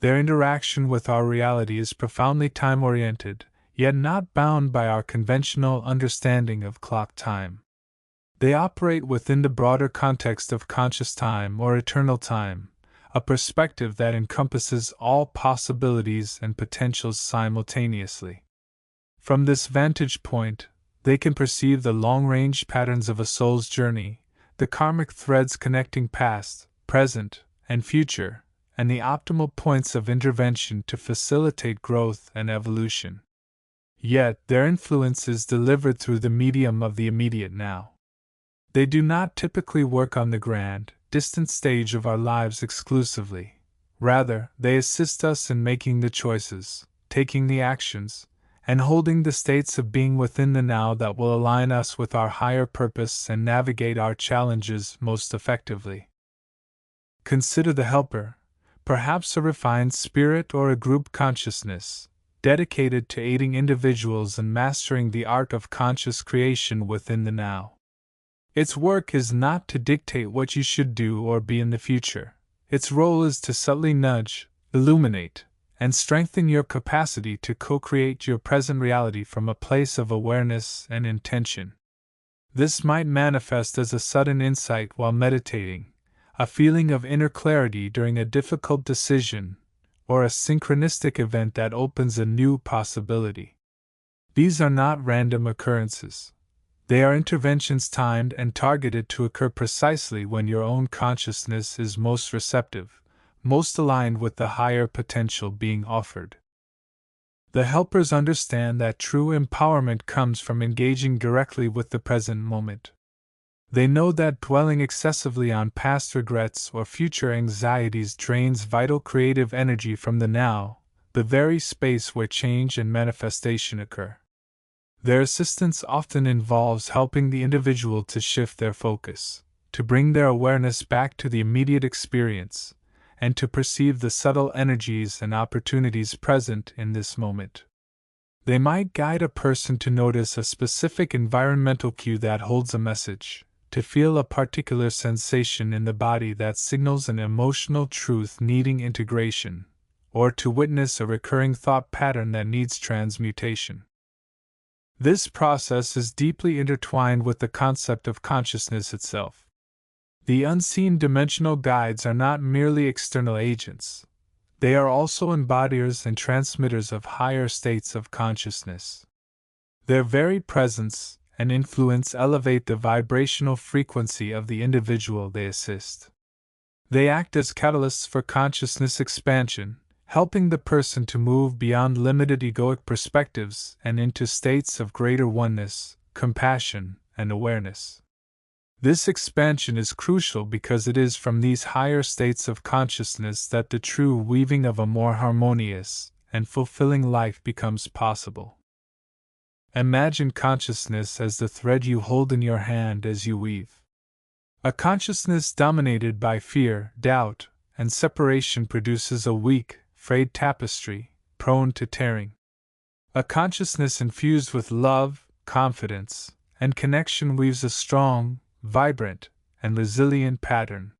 Their interaction with our reality is profoundly time-oriented, yet not bound by our conventional understanding of clock time. They operate within the broader context of conscious time or eternal time, a perspective that encompasses all possibilities and potentials simultaneously. From this vantage point, they can perceive the long-range patterns of a soul's journey, the karmic threads connecting past, present, and future, and the optimal points of intervention to facilitate growth and evolution. Yet, their influence is delivered through the medium of the immediate now. They do not typically work on the grand, distant stage of our lives exclusively. Rather, they assist us in making the choices, taking the actions, and holding the states of being within the now that will align us with our higher purpose and navigate our challenges most effectively. Consider the helper, perhaps a refined spirit or a group consciousness, dedicated to aiding individuals in mastering the art of conscious creation within the now. Its work is not to dictate what you should do or be in the future. Its role is to subtly nudge, illuminate, and strengthen your capacity to co-create your present reality from a place of awareness and intention. This might manifest as a sudden insight while meditating, a feeling of inner clarity during a difficult decision, or a synchronistic event that opens a new possibility. These are not random occurrences. They are interventions timed and targeted to occur precisely when your own consciousness is most receptive, most aligned with the higher potential being offered. The helpers understand that true empowerment comes from engaging directly with the present moment. They know that dwelling excessively on past regrets or future anxieties drains vital creative energy from the now, the very space where change and manifestation occur. Their assistance often involves helping the individual to shift their focus, to bring their awareness back to the immediate experience, and to perceive the subtle energies and opportunities present in this moment. They might guide a person to notice a specific environmental cue that holds a message, to feel a particular sensation in the body that signals an emotional truth needing integration, or to witness a recurring thought pattern that needs transmutation. This process is deeply intertwined with the concept of consciousness itself. The unseen dimensional guides are not merely external agents. They are also embodiers and transmitters of higher states of consciousness. Their very presence and influence elevate the vibrational frequency of the individual they assist. They act as catalysts for consciousness expansion, helping the person to move beyond limited egoic perspectives and into states of greater oneness, compassion, and awareness. This expansion is crucial because it is from these higher states of consciousness that the true weaving of a more harmonious and fulfilling life becomes possible. Imagine consciousness as the thread you hold in your hand as you weave. A consciousness dominated by fear, doubt, and separation produces a weak, frayed tapestry, prone to tearing. A consciousness infused with love, confidence, and connection weaves a strong, vibrant, and resilient pattern.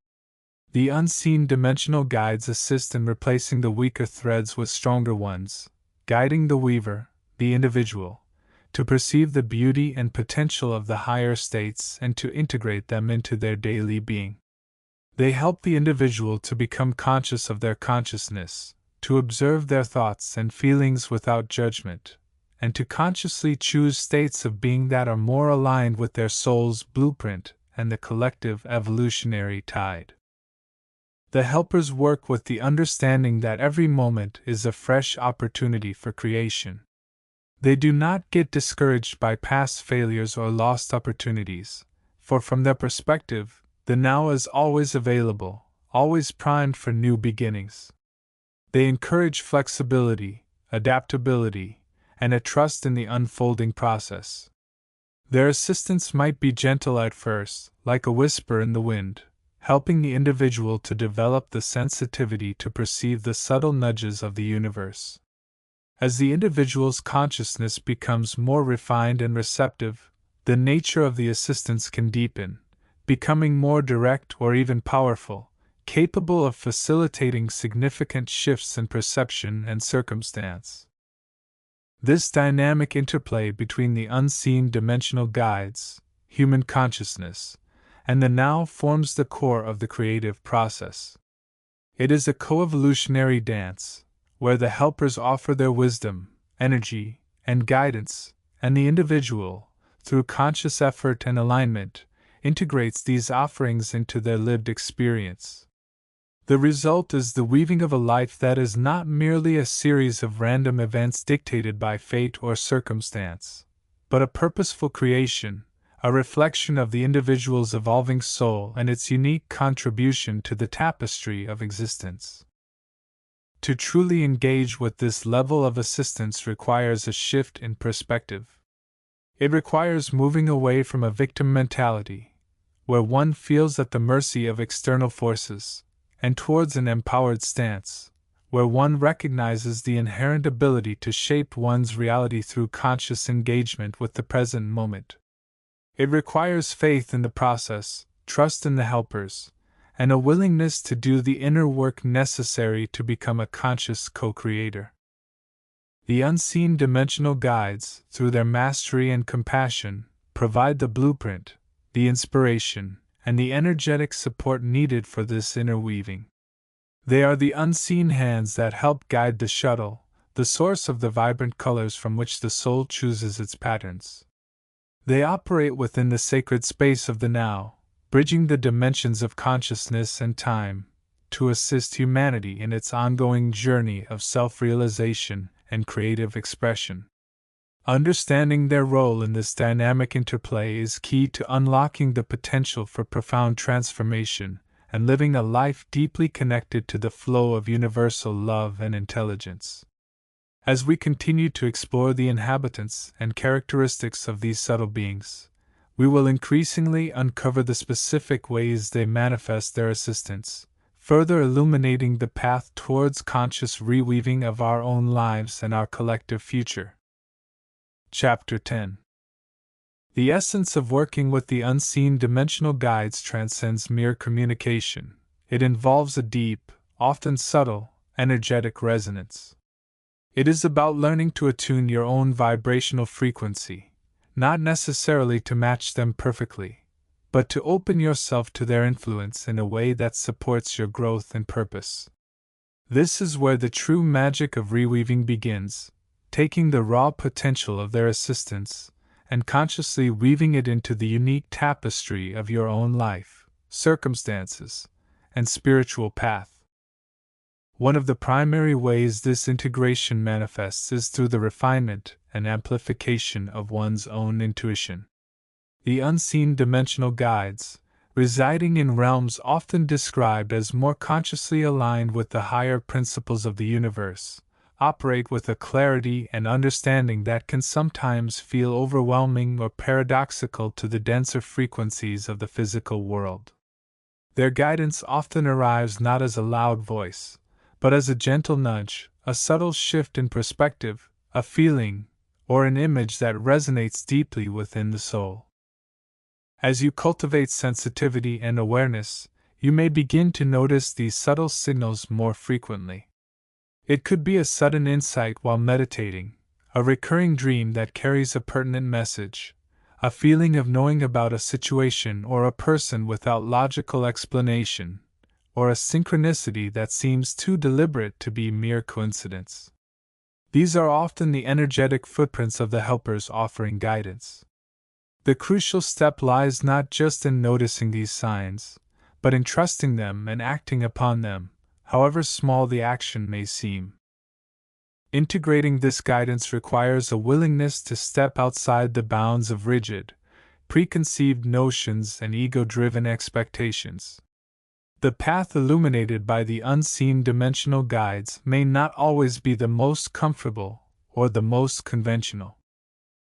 The unseen dimensional guides assist in replacing the weaker threads with stronger ones, guiding the weaver, the individual, to perceive the beauty and potential of the higher states and to integrate them into their daily being. They help the individual to become conscious of their consciousness, to observe their thoughts and feelings without judgment, and to consciously choose states of being that are more aligned with their soul's blueprint and the collective evolutionary tide. The helpers work with the understanding that every moment is a fresh opportunity for creation. They do not get discouraged by past failures or lost opportunities, for from their perspective, the now is always available, always primed for new beginnings. They encourage flexibility, adaptability, and a trust in the unfolding process. Their assistance might be gentle at first, like a whisper in the wind, helping the individual to develop the sensitivity to perceive the subtle nudges of the universe. As the individual's consciousness becomes more refined and receptive, the nature of the assistance can deepen, becoming more direct or even powerful, capable of facilitating significant shifts in perception and circumstance. This dynamic interplay between the unseen dimensional guides, human consciousness, and the now forms the core of the creative process. It is a co-evolutionary dance, where the helpers offer their wisdom, energy, and guidance, and the individual, through conscious effort and alignment, integrates these offerings into their lived experience. The result is the weaving of a life that is not merely a series of random events dictated by fate or circumstance, but a purposeful creation, a reflection of the individual's evolving soul and its unique contribution to the tapestry of existence. To truly engage with this level of assistance requires a shift in perspective. It requires moving away from a victim mentality, where one feels at the mercy of external forces, and towards an empowered stance, where one recognizes the inherent ability to shape one's reality through conscious engagement with the present moment. It requires faith in the process, trust in the helpers, and a willingness to do the inner work necessary to become a conscious co-creator. The unseen dimensional guides, through their mastery and compassion, provide the blueprint, the inspiration, and the energetic support needed for this inner weaving. They are the unseen hands that help guide the shuttle, the source of the vibrant colors from which the soul chooses its patterns. They operate within the sacred space of the now, bridging the dimensions of consciousness and time, to assist humanity in its ongoing journey of self-realization and creative expression. Understanding their role in this dynamic interplay is key to unlocking the potential for profound transformation and living a life deeply connected to the flow of universal love and intelligence. As we continue to explore the inhabitants and characteristics of these subtle beings, we will increasingly uncover the specific ways they manifest their assistance, further illuminating the path towards conscious reweaving of our own lives and our collective future. Chapter 10. The essence of working with the unseen dimensional guides transcends mere communication. It involves a deep, often subtle, energetic resonance. It is about learning to attune your own vibrational frequency, not necessarily to match them perfectly, but to open yourself to their influence in a way that supports your growth and purpose. This is where the true magic of reweaving begins, taking the raw potential of their assistance and consciously weaving it into the unique tapestry of your own life, circumstances, and spiritual path. One of the primary ways this integration manifests is through the refinement and amplification of one's own intuition. The unseen dimensional guides, residing in realms often described as more consciously aligned with the higher principles of the universe, operate with a clarity and understanding that can sometimes feel overwhelming or paradoxical to the denser frequencies of the physical world. Their guidance often arrives not as a loud voice, but as a gentle nudge, a subtle shift in perspective, a feeling, or an image that resonates deeply within the soul. As you cultivate sensitivity and awareness, you may begin to notice these subtle signals more frequently. It could be a sudden insight while meditating, a recurring dream that carries a pertinent message, a feeling of knowing about a situation or a person without logical explanation, or a synchronicity that seems too deliberate to be mere coincidence. These are often the energetic footprints of the helpers offering guidance. The crucial step lies not just in noticing these signs, but in trusting them and acting upon them, however small the action may seem. Integrating this guidance requires a willingness to step outside the bounds of rigid, preconceived notions and ego-driven expectations. The path illuminated by the unseen dimensional guides may not always be the most comfortable or the most conventional.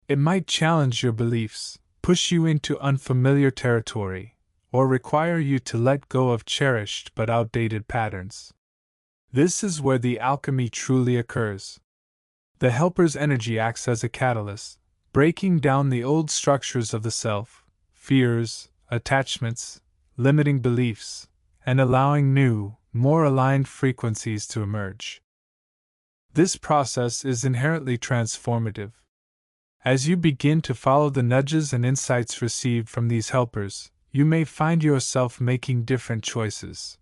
It might challenge your beliefs, push you into unfamiliar territory, or require you to let go of cherished but outdated patterns. This is where the alchemy truly occurs. The helper's energy acts as a catalyst, breaking down the old structures of the self, fears, attachments, limiting beliefs, and allowing new, more aligned frequencies to emerge. This process is inherently transformative. As you begin to follow the nudges and insights received from these helpers, you may find yourself making different choices,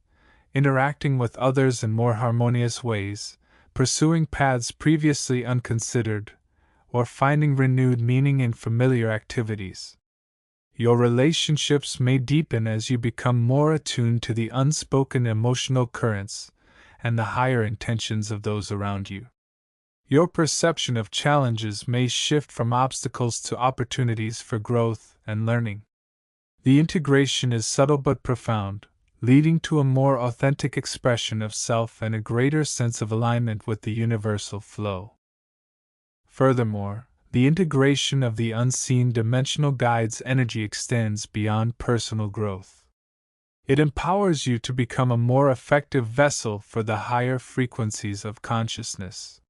interacting with others in more harmonious ways, pursuing paths previously unconsidered, or finding renewed meaning in familiar activities. Your relationships may deepen as you become more attuned to the unspoken emotional currents and the higher intentions of those around you. Your perception of challenges may shift from obstacles to opportunities for growth and learning. The integration is subtle but profound, leading to a more authentic expression of self and a greater sense of alignment with the universal flow. Furthermore, the integration of the unseen dimensional guide's energy extends beyond personal growth. It empowers you to become a more effective vessel for the higher frequencies of consciousness.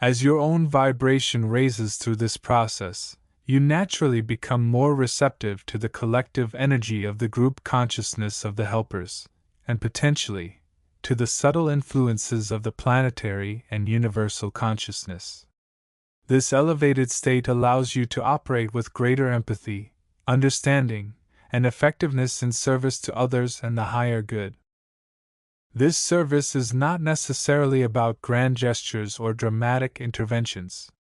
As your own vibration raises through this process, you naturally become more receptive to the collective energy of the group consciousness of the helpers, and potentially, to the subtle influences of the planetary and universal consciousness. This elevated state allows you to operate with greater empathy, understanding, and effectiveness in service to others and the higher good. This service is not necessarily about grand gestures or dramatic interventions.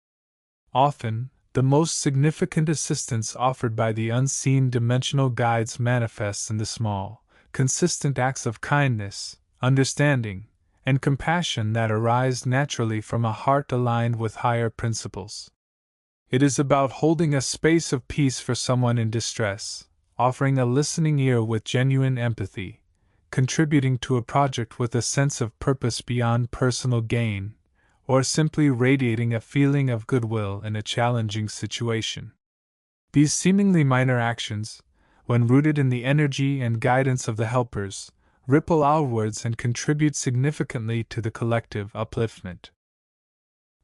Often, the most significant assistance offered by the unseen dimensional guides manifests in the small, consistent acts of kindness, understanding, and compassion that arise naturally from a heart aligned with higher principles. It is about holding a space of peace for someone in distress, offering a listening ear with genuine empathy, contributing to a project with a sense of purpose beyond personal gain, or simply radiating a feeling of goodwill in a challenging situation. These seemingly minor actions, when rooted in the energy and guidance of the helpers, ripple outwards and contribute significantly to the collective upliftment.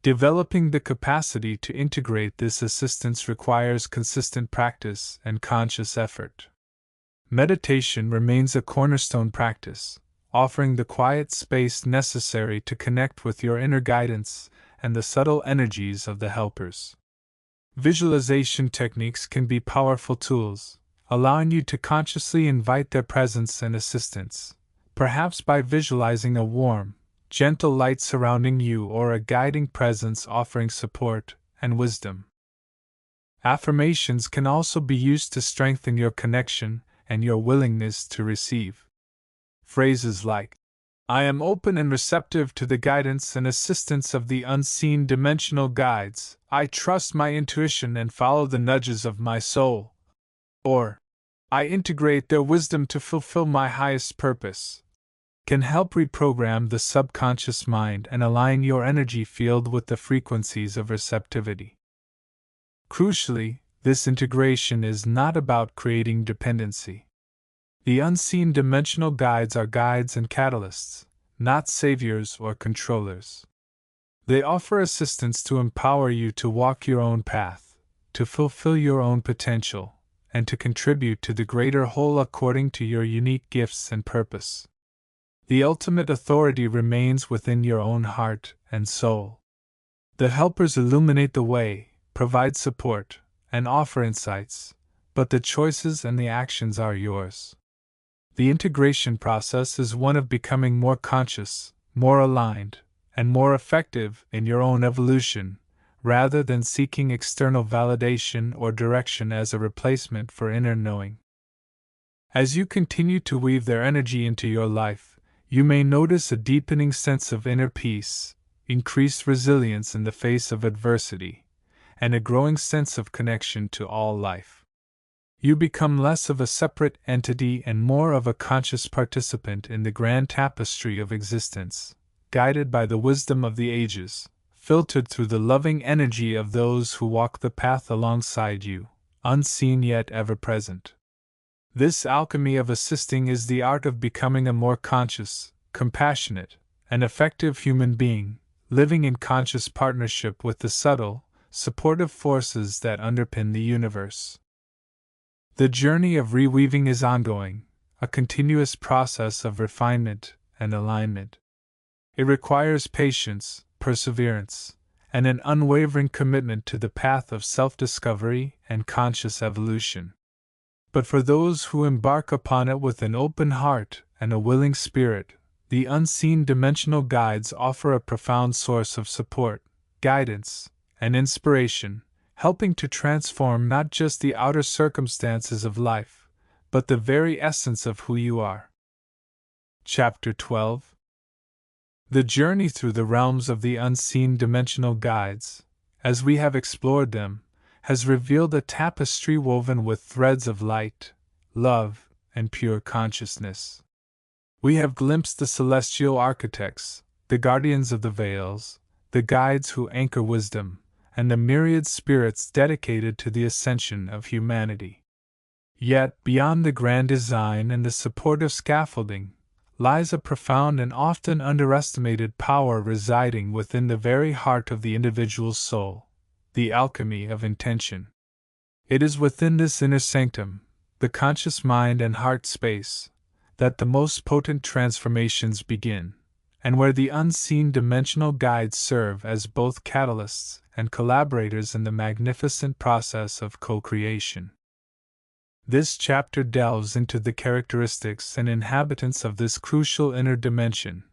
Developing the capacity to integrate this assistance requires consistent practice and conscious effort. Meditation remains a cornerstone practice, offering the quiet space necessary to connect with your inner guidance and the subtle energies of the helpers. Visualization techniques can be powerful tools, allowing you to consciously invite their presence and assistance, perhaps by visualizing a warm, gentle light surrounding you or a guiding presence offering support and wisdom. Affirmations can also be used to strengthen your connection and your willingness to receive. Phrases like, "I am open and receptive to the guidance and assistance of the unseen dimensional guides, I trust my intuition and follow the nudges of my soul," or, "I integrate their wisdom to fulfill my highest purpose," can help reprogram the subconscious mind and align your energy field with the frequencies of receptivity. Crucially, this integration is not about creating dependency. The unseen dimensional guides are guides and catalysts, not saviors or controllers. They offer assistance to empower you to walk your own path, to fulfill your own potential, and to contribute to the greater whole according to your unique gifts and purpose. The ultimate authority remains within your own heart and soul. The helpers illuminate the way, provide support, and offer insights, but the choices and the actions are yours. The integration process is one of becoming more conscious, more aligned, and more effective in your own evolution, rather than seeking external validation or direction as a replacement for inner knowing. As you continue to weave their energy into your life, you may notice a deepening sense of inner peace, increased resilience in the face of adversity, and a growing sense of connection to all life. You become less of a separate entity and more of a conscious participant in the grand tapestry of existence, guided by the wisdom of the ages, filtered through the loving energy of those who walk the path alongside you, unseen yet ever present. This alchemy of assisting is the art of becoming a more conscious, compassionate, and effective human being, living in conscious partnership with the subtle, supportive forces that underpin the universe. The journey of reweaving is ongoing, a continuous process of refinement and alignment. It requires patience, perseverance, and an unwavering commitment to the path of self-discovery and conscious evolution. But for those who embark upon it with an open heart and a willing spirit, the unseen dimensional guides offer a profound source of support, guidance, and inspiration, helping to transform not just the outer circumstances of life, but the very essence of who you are. Chapter 12. The journey through the realms of the unseen dimensional guides, as we have explored them, has revealed a tapestry woven with threads of light, love, and pure consciousness. We have glimpsed the celestial architects, the guardians of the veils, the guides who anchor wisdom, and the myriad spirits dedicated to the ascension of humanity. Yet, beyond the grand design and the supportive scaffolding, lies a profound and often underestimated power residing within the very heart of the individual's soul, the alchemy of intention. It is within this inner sanctum, the conscious mind and heart space, that the most potent transformations begin, and where the unseen dimensional guides serve as both catalysts and collaborators in the magnificent process of co-creation. This chapter delves into the characteristics and inhabitants of this crucial inner dimension,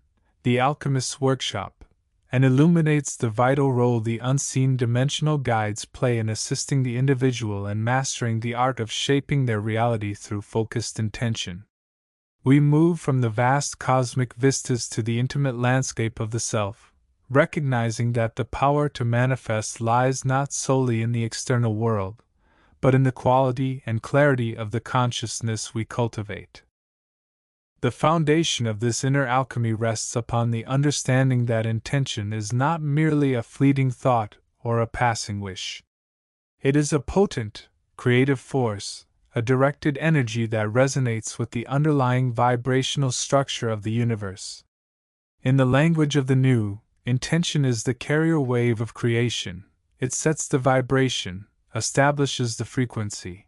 the alchemist's workshop, and illuminates the vital role the unseen dimensional guides play in assisting the individual and mastering the art of shaping their reality through focused intention. We move from the vast cosmic vistas to the intimate landscape of the self, recognizing that the power to manifest lies not solely in the external world, but in the quality and clarity of the consciousness we cultivate. The foundation of this inner alchemy rests upon the understanding that intention is not merely a fleeting thought or a passing wish. It is a potent, creative force, a directed energy that resonates with the underlying vibrational structure of the universe. In the language of the New, intention is the carrier wave of creation. It sets the vibration, establishes the frequency,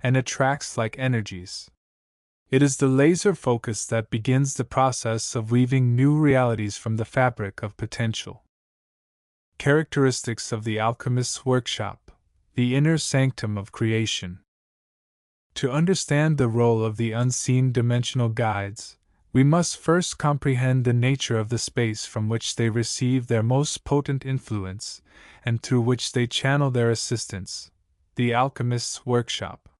and attracts like energies. It is the laser focus that begins the process of weaving new realities from the fabric of potential. Characteristics of the alchemist's workshop, the inner sanctum of creation. To understand the role of the unseen dimensional guides, we must first comprehend the nature of the space from which they receive their most potent influence, and through which they channel their assistance, the alchemist's workshop.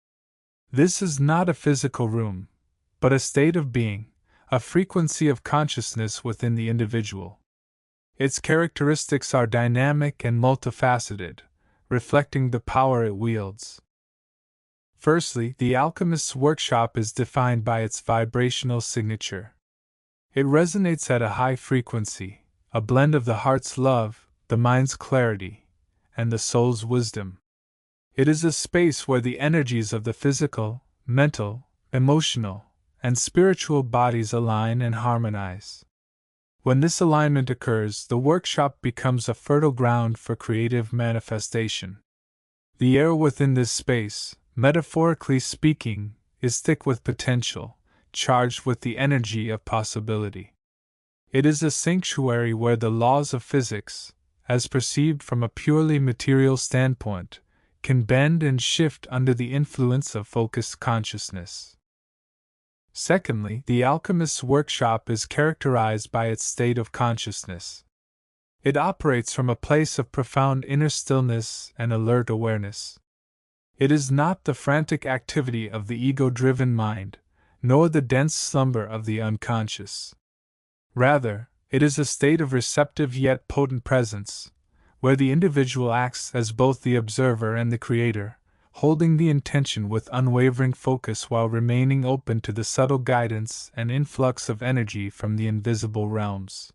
This is not a physical room, but a state of being, a frequency of consciousness within the individual. Its characteristics are dynamic and multifaceted, reflecting the power it wields. Firstly, the alchemist's workshop is defined by its vibrational signature. It resonates at a high frequency, a blend of the heart's love, the mind's clarity, and the soul's wisdom. It is a space where the energies of the physical, mental, emotional, and spiritual bodies align and harmonize. When this alignment occurs, the workshop becomes a fertile ground for creative manifestation. The air within this space, metaphorically speaking, is thick with potential, charged with the energy of possibility. It is a sanctuary where the laws of physics, as perceived from a purely material standpoint, can bend and shift under the influence of focused consciousness. Secondly, the alchemist's workshop is characterized by its state of consciousness. It operates from a place of profound inner stillness and alert awareness. It is not the frantic activity of the ego-driven mind, nor the dense slumber of the unconscious. Rather, it is a state of receptive yet potent presence, where the individual acts as both the observer and the creator, holding the intention with unwavering focus while remaining open to the subtle guidance and influx of energy from the invisible realms.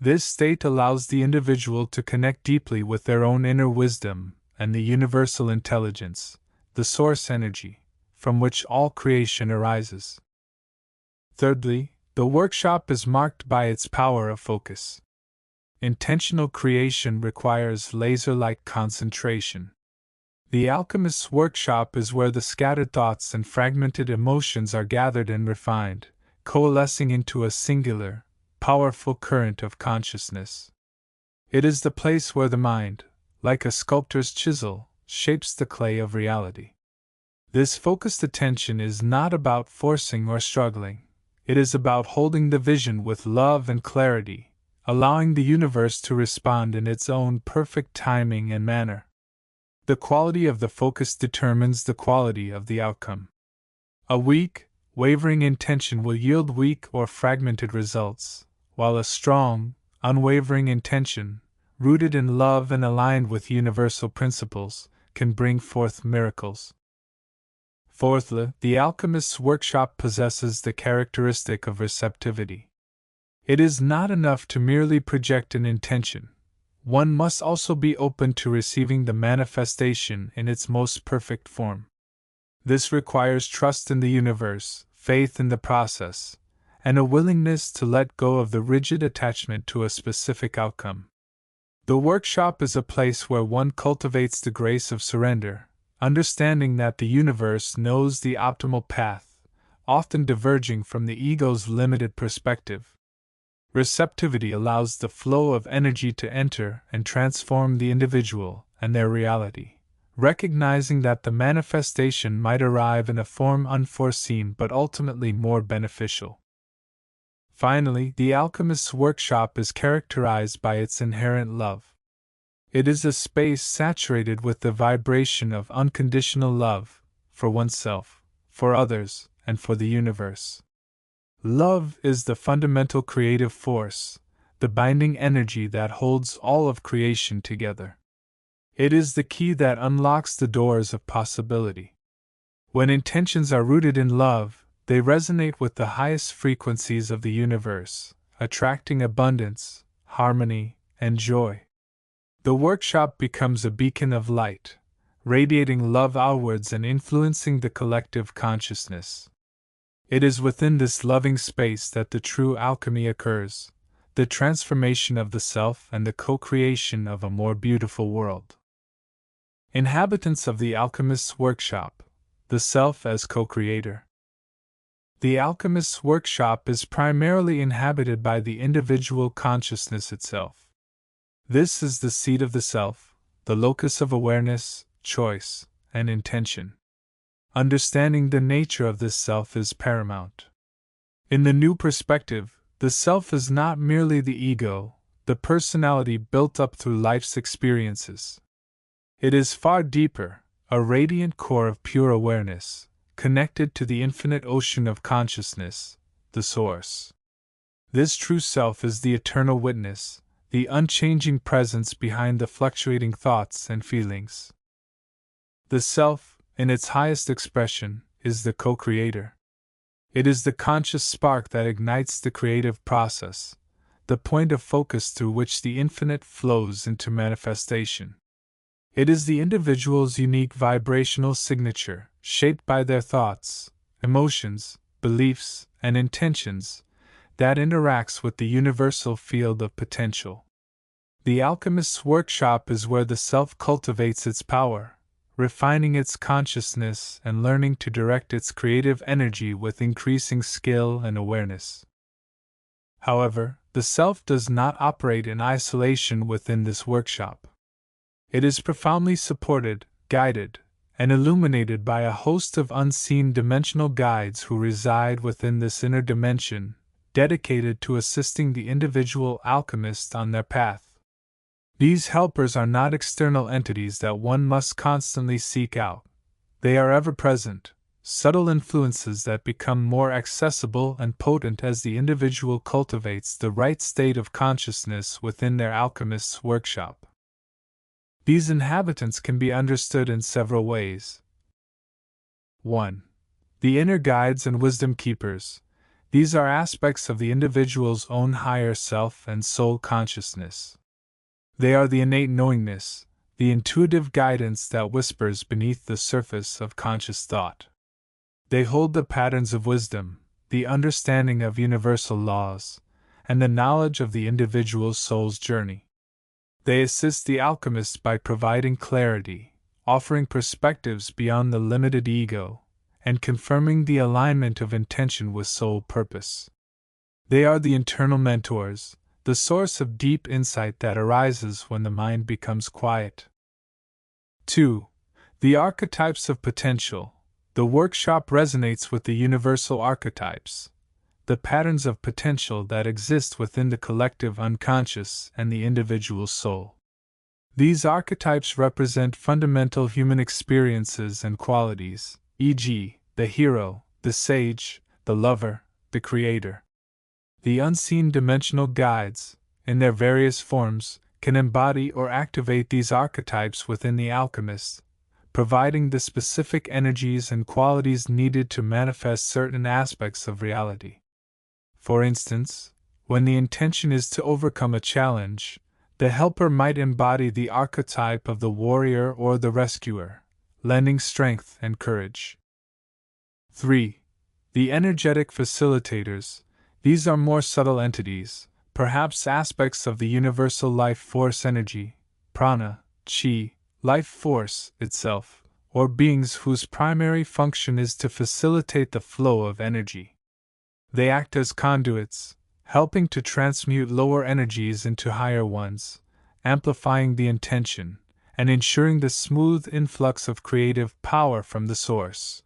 This state allows the individual to connect deeply with their own inner wisdom and the universal intelligence, the source energy, from which all creation arises. Thirdly, the workshop is marked by its power of focus. Intentional creation requires laser-like concentration. The alchemist's workshop is where the scattered thoughts and fragmented emotions are gathered and refined, coalescing into a singular, powerful current of consciousness. It is the place where the mind, like a sculptor's chisel, shapes the clay of reality. This focused attention is not about forcing or struggling. It is about holding the vision with love and clarity, allowing the universe to respond in its own perfect timing and manner. The quality of the focus determines the quality of the outcome. A weak, wavering intention will yield weak or fragmented results, while a strong, unwavering intention, rooted in love and aligned with universal principles, can bring forth miracles. Fourthly, the alchemist's workshop possesses the characteristic of receptivity. It is not enough to merely project an intention. One must also be open to receiving the manifestation in its most perfect form. This requires trust in the universe, faith in the process, and a willingness to let go of the rigid attachment to a specific outcome. The workshop is a place where one cultivates the grace of surrender, understanding that the universe knows the optimal path, often diverging from the ego's limited perspective. Receptivity allows the flow of energy to enter and transform the individual and their reality, recognizing that the manifestation might arrive in a form unforeseen but ultimately more beneficial. Finally, the alchemist's workshop is characterized by its inherent love. It is a space saturated with the vibration of unconditional love, for oneself, for others, and for the universe. Love is the fundamental creative force, the binding energy that holds all of creation together. It is the key that unlocks the doors of possibility. When intentions are rooted in love, they resonate with the highest frequencies of the universe, attracting abundance, harmony, and joy. The workshop becomes a beacon of light, radiating love outwards and influencing the collective consciousness. It is within this loving space that the true alchemy occurs, the transformation of the self and the co-creation of a more beautiful world. Inhabitants of the alchemist's workshop, the self as co-creator. The alchemist's workshop is primarily inhabited by the individual consciousness itself. This is the seat of the self, the locus of awareness, choice, and intention. Understanding the nature of this self is paramount. In the new perspective, the self is not merely the ego, the personality built up through life's experiences. It is far deeper, a radiant core of pure awareness, connected to the infinite ocean of consciousness, the source. This true self is the eternal witness, the unchanging presence behind the fluctuating thoughts and feelings. The self, in its highest expression, is the co-creator. It is the conscious spark that ignites the creative process, the point of focus through which the infinite flows into manifestation. It is the individual's unique vibrational signature, shaped by their thoughts, emotions, beliefs, and intentions, that interacts with the universal field of potential. The alchemist's workshop is where the self cultivates its power, refining its consciousness and learning to direct its creative energy with increasing skill and awareness. However, the self does not operate in isolation within this workshop. It is profoundly supported, guided, and illuminated by a host of unseen dimensional guides who reside within this inner dimension, dedicated to assisting the individual alchemist on their path. These helpers are not external entities that one must constantly seek out. They are ever-present, subtle influences that become more accessible and potent as the individual cultivates the right state of consciousness within their alchemist's workshop. These inhabitants can be understood in several ways. 1. The inner guides and wisdom keepers. These are aspects of the individual's own higher self and soul consciousness. They are the innate knowingness, the intuitive guidance that whispers beneath the surface of conscious thought. They hold the patterns of wisdom, the understanding of universal laws, and the knowledge of the individual's soul's journey. They assist the alchemist by providing clarity, offering perspectives beyond the limited ego, and confirming the alignment of intention with soul purpose. They are the internal mentors, the source of deep insight that arises when the mind becomes quiet. 2. The archetypes of potential. The workshop resonates with the universal archetypes, the patterns of potential that exist within the collective unconscious and the individual soul. These archetypes represent fundamental human experiences and qualities, e.g., the hero, the sage, the lover, the creator. The unseen dimensional guides, in their various forms, can embody or activate these archetypes within the alchemist, providing the specific energies and qualities needed to manifest certain aspects of reality. For instance, when the intention is to overcome a challenge, the helper might embody the archetype of the warrior or the rescuer, lending strength and courage. 3. The energetic facilitators. These are more subtle entities, perhaps aspects of the universal life force energy, prana, chi, life force itself, or beings whose primary function is to facilitate the flow of energy. They act as conduits, helping to transmute lower energies into higher ones, amplifying the intention, and ensuring the smooth influx of creative power from the source.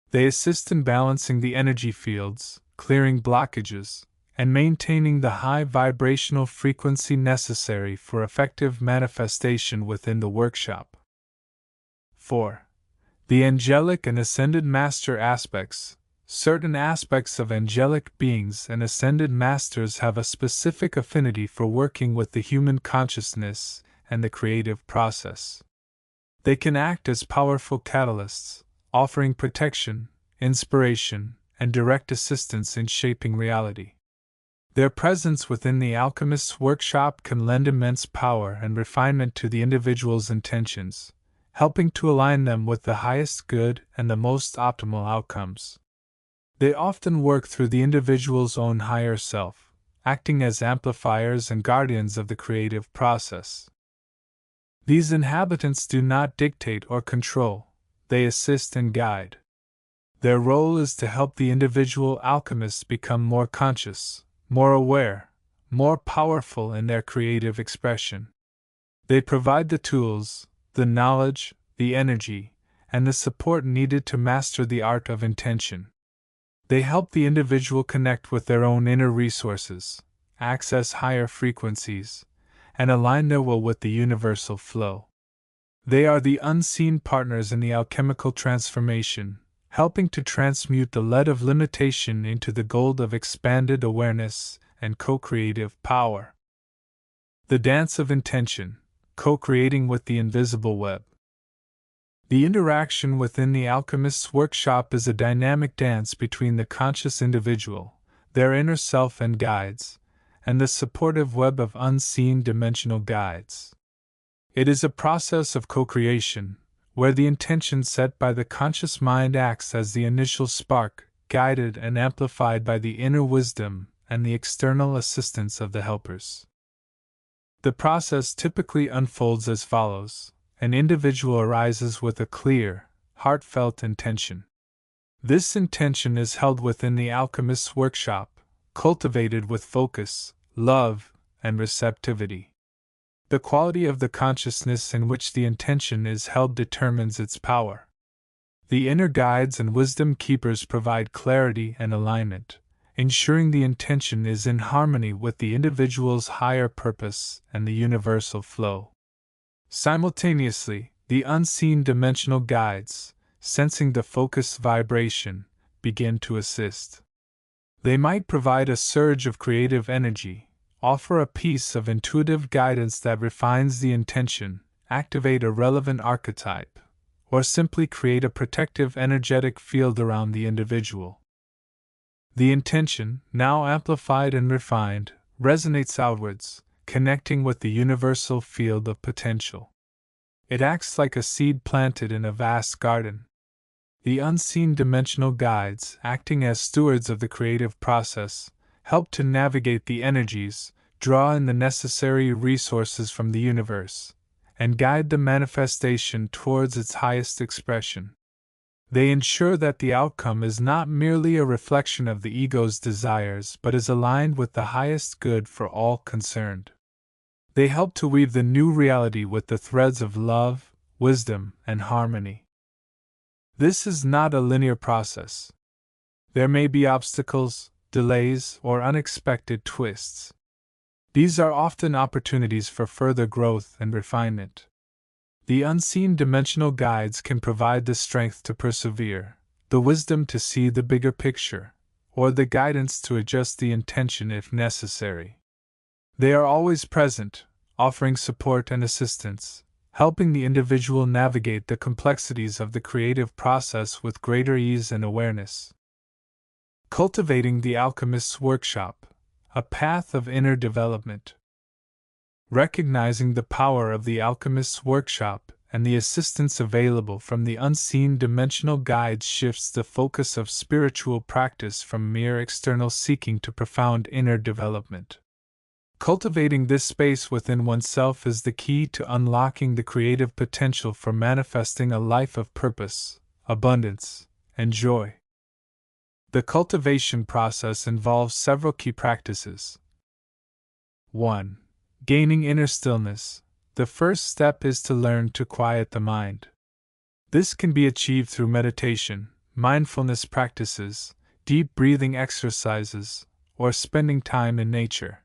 They assist in balancing the energy fields, clearing blockages, and maintaining the high vibrational frequency necessary for effective manifestation within the workshop. 4. The angelic and ascended master aspects. Certain aspects of angelic beings and ascended masters have a specific affinity for working with the human consciousness and the creative process. They can act as powerful catalysts, offering protection, inspiration, and direct assistance in shaping reality. Their presence within the alchemist's workshop can lend immense power and refinement to the individual's intentions, helping to align them with the highest good and the most optimal outcomes. They often work through the individual's own higher self, acting as amplifiers and guardians of the creative process. These inhabitants do not dictate or control, they assist and guide. Their role is to help the individual alchemists become more conscious, more aware, more powerful in their creative expression. They provide the tools, the knowledge, the energy, and the support needed to master the art of intention. They help the individual connect with their own inner resources, access higher frequencies, and align their will with the universal flow. They are the unseen partners in the alchemical transformation, helping to transmute the lead of limitation into the gold of expanded awareness and co-creative power. The dance of intention, co-creating with the invisible web. The interaction within the alchemist's workshop is a dynamic dance between the conscious individual, their inner self and guides, and the supportive web of unseen dimensional guides. It is a process of co-creation, where the intention set by the conscious mind acts as the initial spark, guided and amplified by the inner wisdom and the external assistance of the helpers. The process typically unfolds as follows. An individual arises with a clear, heartfelt intention. This intention is held within the alchemist's workshop, cultivated with focus, love, and receptivity. The quality of the consciousness in which the intention is held determines its power. The inner guides and wisdom keepers provide clarity and alignment, ensuring the intention is in harmony with the individual's higher purpose and the universal flow. Simultaneously, the unseen dimensional guides, sensing the focused vibration, begin to assist. They might provide a surge of creative energy, offer a piece of intuitive guidance that refines the intention, activate a relevant archetype, or simply create a protective energetic field around the individual. The intention, now amplified and refined, resonates outwards, connecting with the universal field of potential. It acts like a seed planted in a vast garden. The unseen dimensional guides, acting as stewards of the creative process, help to navigate the energies, draw in the necessary resources from the universe, and guide the manifestation towards its highest expression. They ensure that the outcome is not merely a reflection of the ego's desires but is aligned with the highest good for all concerned. They help to weave the new reality with the threads of love, wisdom, and harmony. This is not a linear process. There may be obstacles, delays, or unexpected twists. These are often opportunities for further growth and refinement. The unseen dimensional guides can provide the strength to persevere, the wisdom to see the bigger picture, or the guidance to adjust the intention if necessary. They are always present, offering support and assistance, helping the individual navigate the complexities of the creative process with greater ease and awareness. Cultivating the Alchemist's Workshop, a path of inner development. Recognizing the power of the Alchemist's Workshop and the assistance available from the unseen dimensional guides shifts the focus of spiritual practice from mere external seeking to profound inner development. Cultivating this space within oneself is the key to unlocking the creative potential for manifesting a life of purpose, abundance, and joy. The cultivation process involves several key practices. 1. Gaining inner stillness. The first step is to learn to quiet the mind. This can be achieved through meditation, mindfulness practices, deep breathing exercises, or spending time in nature.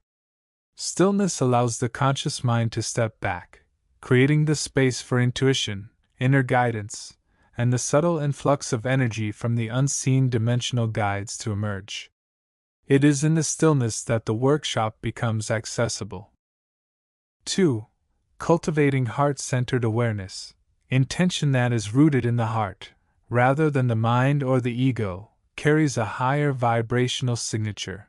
Stillness allows the conscious mind to step back, creating the space for intuition, inner guidance, and the subtle influx of energy from the unseen dimensional guides to emerge. It is in the stillness that the workshop becomes accessible. 2. Cultivating heart-centered awareness. Intention that is rooted in the heart, rather than the mind or the ego, carries a higher vibrational signature.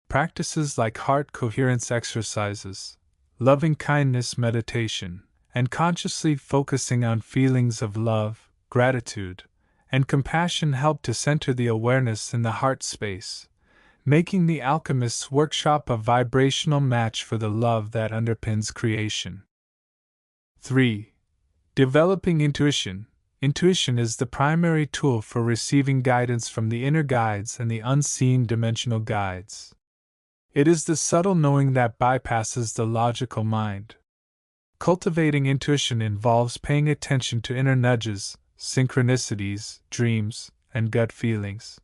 Practices like heart coherence exercises, loving kindness meditation, and consciously focusing on feelings of love, gratitude, and compassion help to center the awareness in the heart space, making the Alchemist's Workshop a vibrational match for the love that underpins creation. 3. Developing intuition. Intuition is the primary tool for receiving guidance from the inner guides and the unseen dimensional guides. It is the subtle knowing that bypasses the logical mind. Cultivating intuition involves paying attention to inner nudges, synchronicities, dreams, and gut feelings.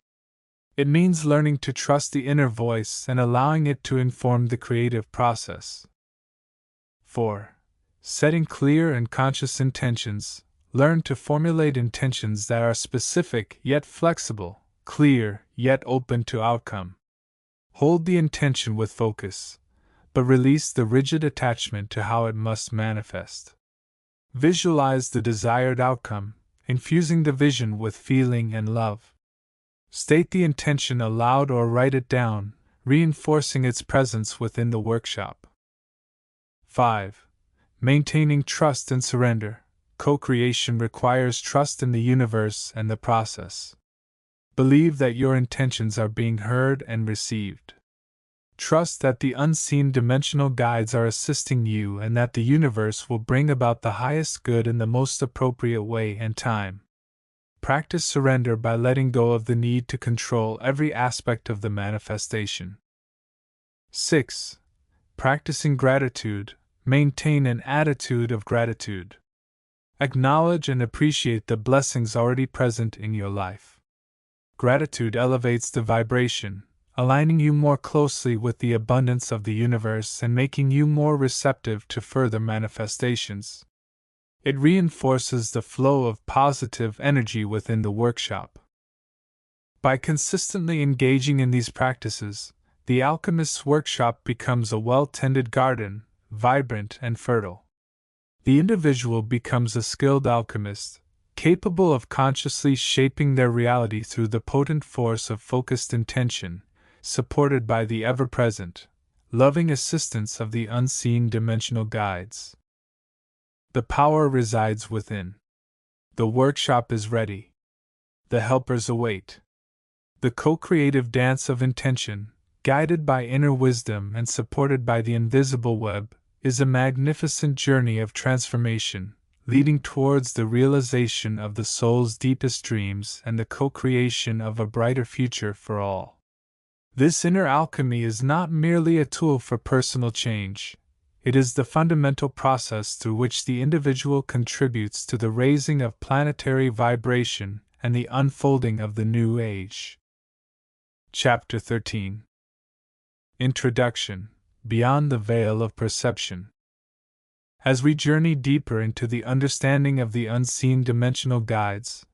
It means learning to trust the inner voice and allowing it to inform the creative process. 4. Setting clear and conscious intentions. Learn to formulate intentions that are specific yet flexible, clear yet open to outcome. Hold the intention with focus, but release the rigid attachment to how it must manifest. Visualize the desired outcome, infusing the vision with feeling and love. State the intention aloud or write it down, reinforcing its presence within the workshop. 5. Maintaining trust and surrender. Co-creation requires trust in the universe and the process. Believe that your intentions are being heard and received. Trust that the unseen dimensional guides are assisting you and that the universe will bring about the highest good in the most appropriate way and time. Practice surrender by letting go of the need to control every aspect of the manifestation. 6. Practicing gratitude. Maintain an attitude of gratitude. Acknowledge and appreciate the blessings already present in your life. Gratitude elevates the vibration, aligning you more closely with the abundance of the universe and making you more receptive to further manifestations. It reinforces the flow of positive energy within the workshop. By consistently engaging in these practices, the Alchemist's Workshop becomes a well-tended garden, vibrant and fertile. The individual becomes a skilled alchemist, capable of consciously shaping their reality through the potent force of focused intention, supported by the ever-present, loving assistance of the unseen dimensional guides. The power resides within. The workshop is ready. The helpers await. The co-creative dance of intention, guided by inner wisdom and supported by the invisible web, is a magnificent journey of transformation, leading towards the realization of the soul's deepest dreams and the co-creation of a brighter future for all. This inner alchemy is not merely a tool for personal change. It is the fundamental process through which the individual contributes to the raising of planetary vibration and the unfolding of the new age. Chapter 13. Introduction. Beyond the Veil of Perception. As we journey deeper into the understanding of the unseen dimensional guides,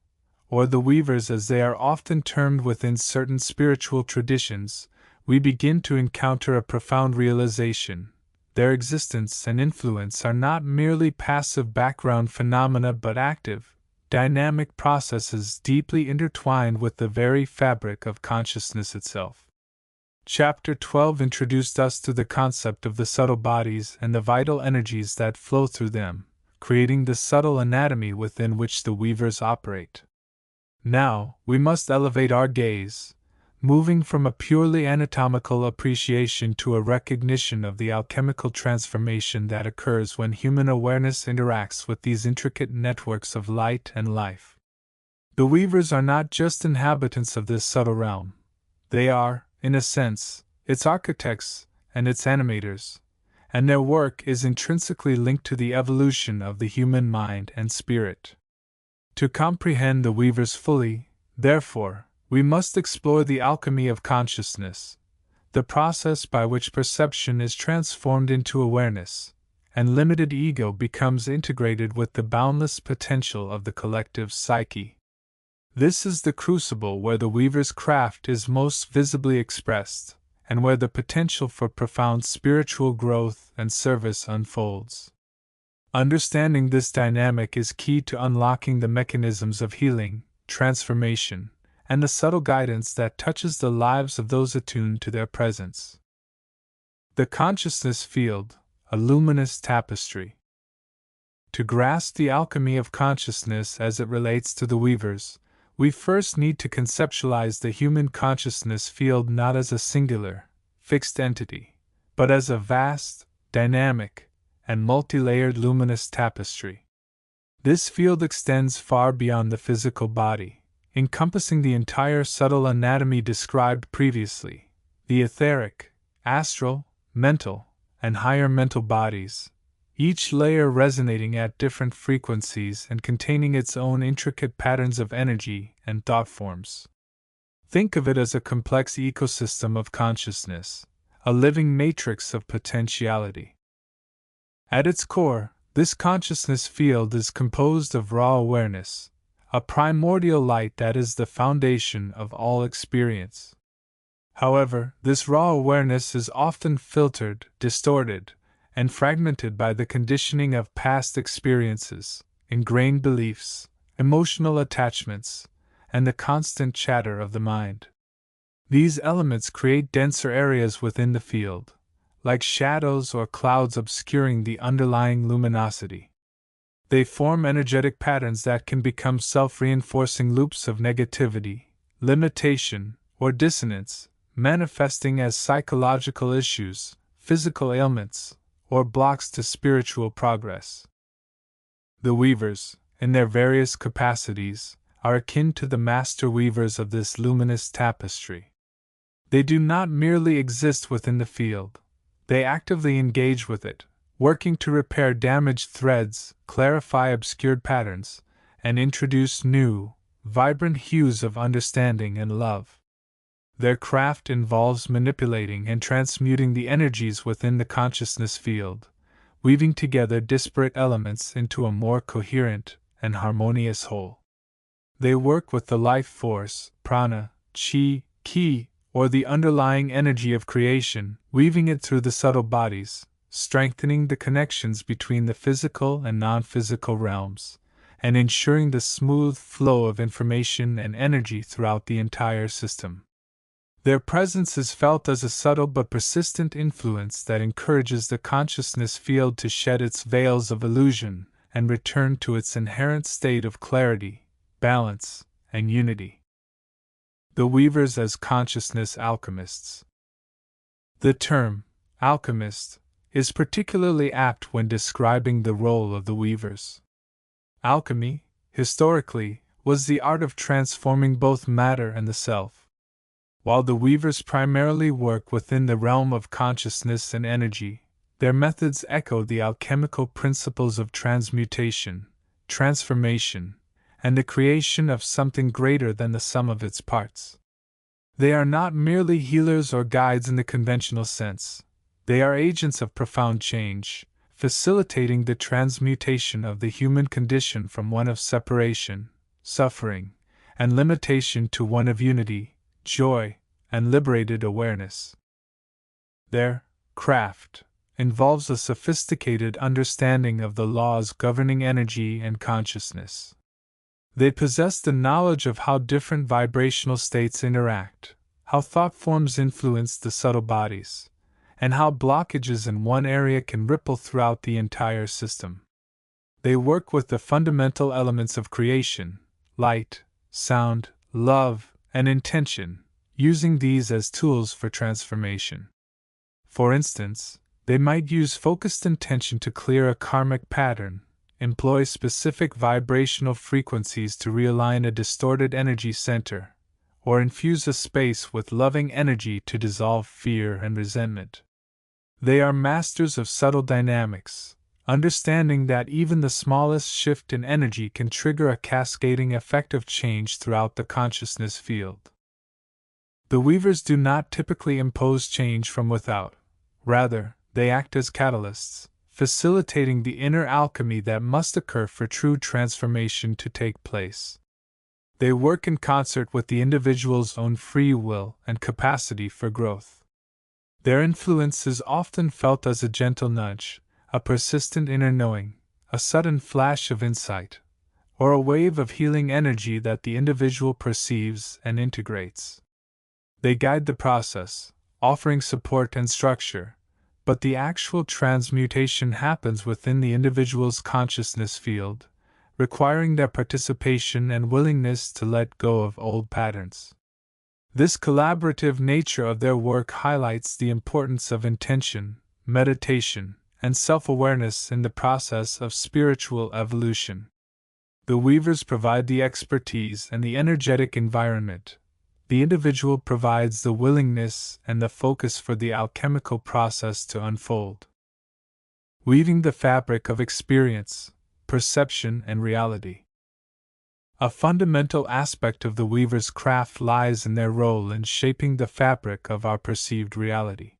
or the weavers as they are often termed within certain spiritual traditions, we begin to encounter a profound realization. Their existence and influence are not merely passive background phenomena but active, dynamic processes deeply intertwined with the very fabric of consciousness itself. Chapter 12 introduced us to the concept of the subtle bodies and the vital energies that flow through them, creating the subtle anatomy within which the weavers operate. Now, we must elevate our gaze, moving from a purely anatomical appreciation to a recognition of the alchemical transformation that occurs when human awareness interacts with these intricate networks of light and life. The weavers are not just inhabitants of this subtle realm. They are, in a sense, its architects and its animators, and their work is intrinsically linked to the evolution of the human mind and spirit. To comprehend the weavers fully, therefore, we must explore the alchemy of consciousness, the process by which perception is transformed into awareness, and limited ego becomes integrated with the boundless potential of the collective psyche. This is the crucible where the weaver's craft is most visibly expressed, and where the potential for profound spiritual growth and service unfolds. Understanding this dynamic is key to unlocking the mechanisms of healing, transformation, and the subtle guidance that touches the lives of those attuned to their presence. The consciousness field, a luminous tapestry. To grasp the alchemy of consciousness as it relates to the weavers, we first need to conceptualize the human consciousness field not as a singular, fixed entity, but as a vast, dynamic, and multi-layered luminous tapestry. This field extends far beyond the physical body, encompassing the entire subtle anatomy described previously, the etheric, astral, mental, and higher mental bodies, each layer resonating at different frequencies and containing its own intricate patterns of energy and thought forms. Think of it as a complex ecosystem of consciousness, a living matrix of potentiality. At its core, this consciousness field is composed of raw awareness, a primordial light that is the foundation of all experience. However, this raw awareness is often filtered, distorted, and fragmented by the conditioning of past experiences, ingrained beliefs, emotional attachments, and the constant chatter of the mind. These elements create denser areas within the field, like shadows or clouds obscuring the underlying luminosity. They form energetic patterns that can become self-reinforcing loops of negativity, limitation, or dissonance, manifesting as psychological issues, physical ailments, or blocks to spiritual progress. The weavers, in their various capacities, are akin to the master weavers of this luminous tapestry. They do not merely exist within the field, they actively engage with it, working to repair damaged threads, clarify obscured patterns, and introduce new, vibrant hues of understanding and love. Their craft involves manipulating and transmuting the energies within the consciousness field, weaving together disparate elements into a more coherent and harmonious whole. They work with the life force, prana, chi, ki, or the underlying energy of creation, weaving it through the subtle bodies, strengthening the connections between the physical and non-physical realms, and ensuring the smooth flow of information and energy throughout the entire system. Their presence is felt as a subtle but persistent influence that encourages the consciousness field to shed its veils of illusion and return to its inherent state of clarity, balance, and unity. The weavers as consciousness alchemists. The term, alchemist, is particularly apt when describing the role of the weavers. Alchemy, historically, was the art of transforming both matter and the self. While the weavers primarily work within the realm of consciousness and energy, their methods echo the alchemical principles of transmutation, transformation, and the creation of something greater than the sum of its parts. They are not merely healers or guides in the conventional sense. They are agents of profound change, facilitating the transmutation of the human condition from one of separation, suffering, and limitation to one of unity, joy, and liberated awareness. Their craft, involves a sophisticated understanding of the laws governing energy and consciousness. They possess the knowledge of how different vibrational states interact, how thought forms influence the subtle bodies, and how blockages in one area can ripple throughout the entire system. They work with the fundamental elements of creation: light, sound, love, and intention, using these as tools for transformation. For instance, they might use focused intention to clear a karmic pattern, employ specific vibrational frequencies to realign a distorted energy center, or infuse a space with loving energy to dissolve fear and resentment. They are masters of subtle dynamics, understanding that even the smallest shift in energy can trigger a cascading effect of change throughout the consciousness field. The weavers do not typically impose change from without. Rather, they act as catalysts, facilitating the inner alchemy that must occur for true transformation to take place. They work in concert with the individual's own free will and capacity for growth. Their influence is often felt as a gentle nudge, a persistent inner knowing, a sudden flash of insight, or a wave of healing energy that the individual perceives and integrates. They guide the process, offering support and structure, but the actual transmutation happens within the individual's consciousness field, requiring their participation and willingness to let go of old patterns. This collaborative nature of their work highlights the importance of intention, meditation, and self-awareness in the process of spiritual evolution. The weavers provide the expertise and the energetic environment. The individual provides the willingness and the focus for the alchemical process to unfold. Weaving the fabric of experience, perception, and reality. A fundamental aspect of the weaver's craft lies in their role in shaping the fabric of our perceived reality.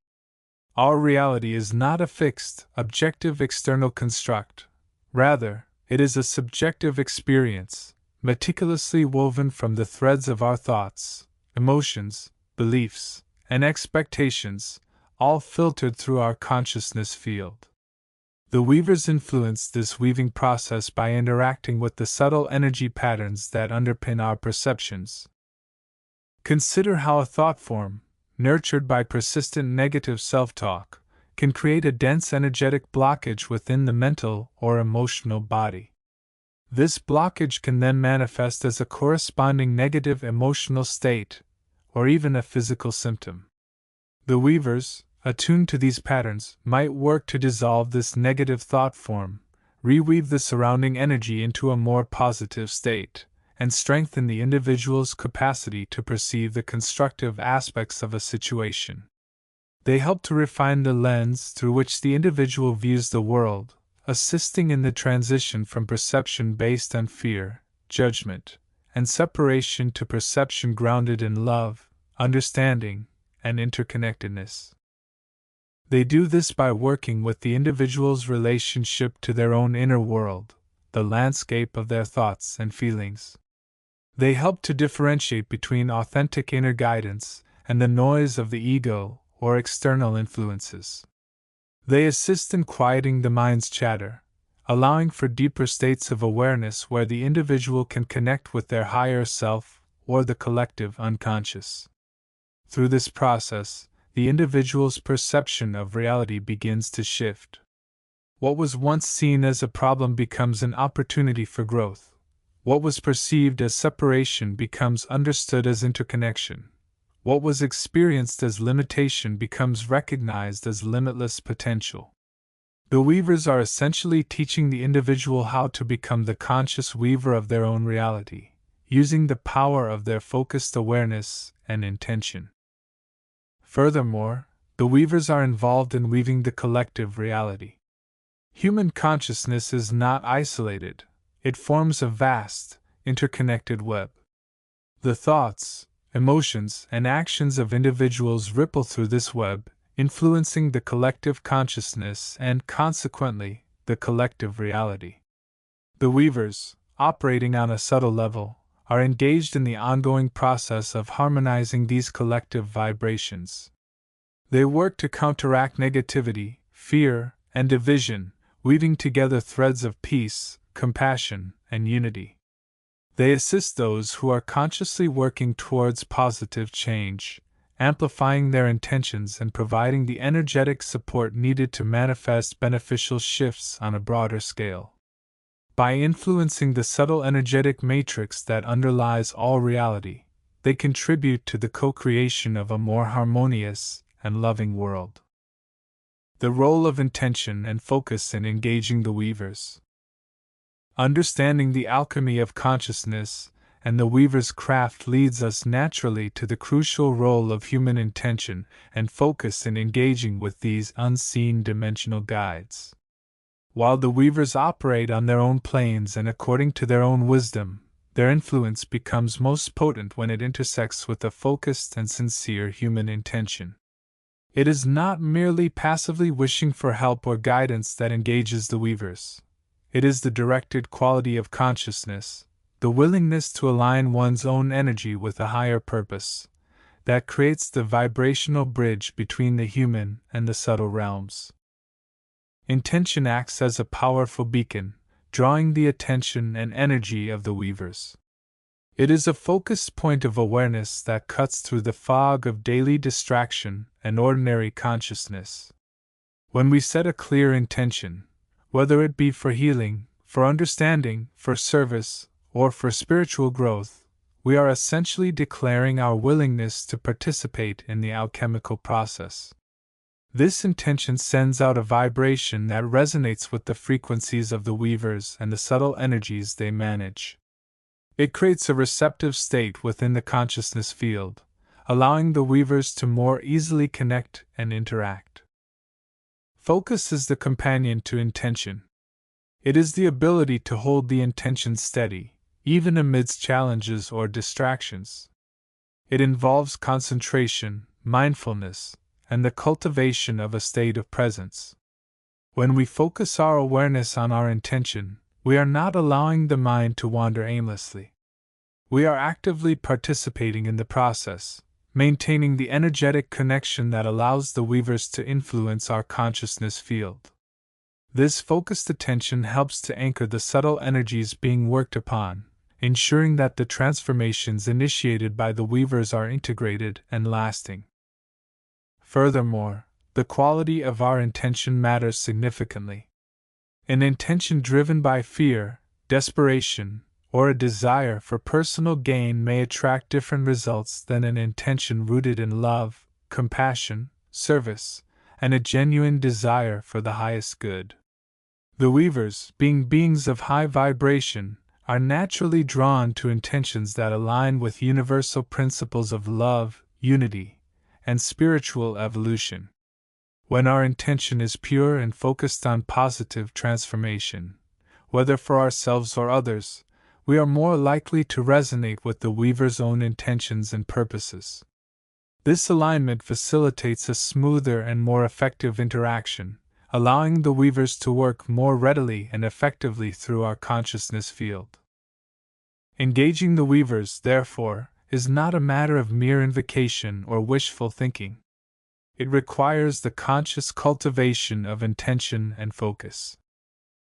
Our reality is not a fixed, objective external construct. Rather, it is a subjective experience, meticulously woven from the threads of our thoughts, emotions, beliefs, and expectations, all filtered through our consciousness field. The weavers influence this weaving process by interacting with the subtle energy patterns that underpin our perceptions. Consider how a thought form, nurtured by persistent negative self-talk, can create a dense energetic blockage within the mental or emotional body. This blockage can then manifest as a corresponding negative emotional state, or even a physical symptom. The weavers, attuned to these patterns, might work to dissolve this negative thought form, reweave the surrounding energy into a more positive state, and strengthen the individual's capacity to perceive the constructive aspects of a situation. They help to refine the lens through which the individual views the world, assisting in the transition from perception based on fear, judgment, and separation to perception grounded in love, understanding, and interconnectedness. They do this by working with the individual's relationship to their own inner world, the landscape of their thoughts and feelings. They help to differentiate between authentic inner guidance and the noise of the ego or external influences. They assist in quieting the mind's chatter, allowing for deeper states of awareness where the individual can connect with their higher self or the collective unconscious. Through this process, the individual's perception of reality begins to shift. What was once seen as a problem becomes an opportunity for growth. What was perceived as separation becomes understood as interconnection. What was experienced as limitation becomes recognized as limitless potential. The weavers are essentially teaching the individual how to become the conscious weaver of their own reality, using the power of their focused awareness and intention. Furthermore, the weavers are involved in weaving the collective reality. Human consciousness is not isolated, it forms a vast, interconnected web. The thoughts, emotions, and actions of individuals ripple through this web, influencing the collective consciousness and, consequently, the collective reality. The weavers, operating on a subtle level, are engaged in the ongoing process of harmonizing these collective vibrations. They work to counteract negativity, fear, and division, weaving together threads of peace, compassion, and unity. They assist those who are consciously working towards positive change, amplifying their intentions and providing the energetic support needed to manifest beneficial shifts on a broader scale. By influencing the subtle energetic matrix that underlies all reality, they contribute to the co-creation of a more harmonious and loving world. The role of intention and focus in engaging the weavers. Understanding the alchemy of consciousness and the weaver's craft leads us naturally to the crucial role of human intention and focus in engaging with these unseen dimensional guides. While the weavers operate on their own planes and according to their own wisdom, their influence becomes most potent when it intersects with a focused and sincere human intention. It is not merely passively wishing for help or guidance that engages the weavers. It is the directed quality of consciousness, the willingness to align one's own energy with a higher purpose, that creates the vibrational bridge between the human and the subtle realms. Intention acts as a powerful beacon, drawing the attention and energy of the weavers. It is a focused point of awareness that cuts through the fog of daily distraction and ordinary consciousness. When we set a clear intention, whether it be for healing, for understanding, for service, or for spiritual growth, we are essentially declaring our willingness to participate in the alchemical process. This intention sends out a vibration that resonates with the frequencies of the weavers and the subtle energies they manage. It creates a receptive state within the consciousness field, allowing the weavers to more easily connect and interact. Focus is the companion to intention. It is the ability to hold the intention steady, even amidst challenges or distractions. It involves concentration, mindfulness, and the cultivation of a state of presence. When we focus our awareness on our intention, we are not allowing the mind to wander aimlessly. We are actively participating in the process, maintaining the energetic connection that allows the weavers to influence our consciousness field. This focused attention helps to anchor the subtle energies being worked upon, ensuring that the transformations initiated by the weavers are integrated and lasting. Furthermore, the quality of our intention matters significantly. An intention driven by fear, desperation, or a desire for personal gain may attract different results than an intention rooted in love, compassion, service, and a genuine desire for the highest good. The weavers, being beings of high vibration, are naturally drawn to intentions that align with universal principles of love, unity, and spiritual evolution. When our intention is pure and focused on positive transformation, whether for ourselves or others, we are more likely to resonate with the weaver's own intentions and purposes. This alignment facilitates a smoother and more effective interaction, allowing the weavers to work more readily and effectively through our consciousness field. Engaging the weavers, therefore, is not a matter of mere invocation or wishful thinking. It requires the conscious cultivation of intention and focus.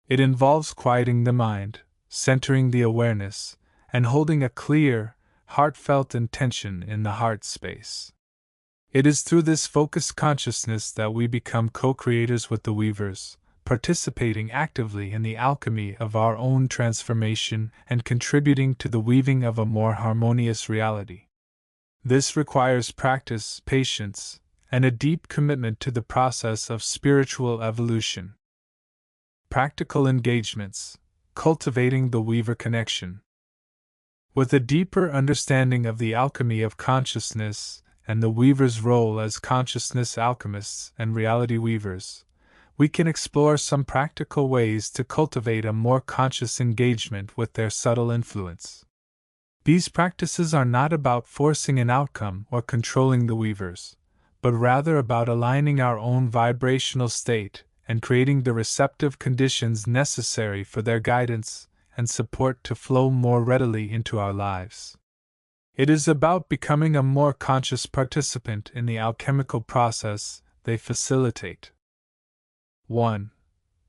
It involves quieting the mind, centering the awareness, and holding a clear, heartfelt intention in the heart space. It is through this focused consciousness that we become co-creators with the weavers, participating actively in the alchemy of our own transformation and contributing to the weaving of a more harmonious reality. This requires practice, patience, and a deep commitment to the process of spiritual evolution. Practical engagements, cultivating the weaver connection. With a deeper understanding of the alchemy of consciousness and the weaver's role as consciousness alchemists and reality weavers, we can explore some practical ways to cultivate a more conscious engagement with their subtle influence. These practices are not about forcing an outcome or controlling the weavers, but rather about aligning our own vibrational state and creating the receptive conditions necessary for their guidance and support to flow more readily into our lives. It is about becoming a more conscious participant in the alchemical process they facilitate. 1.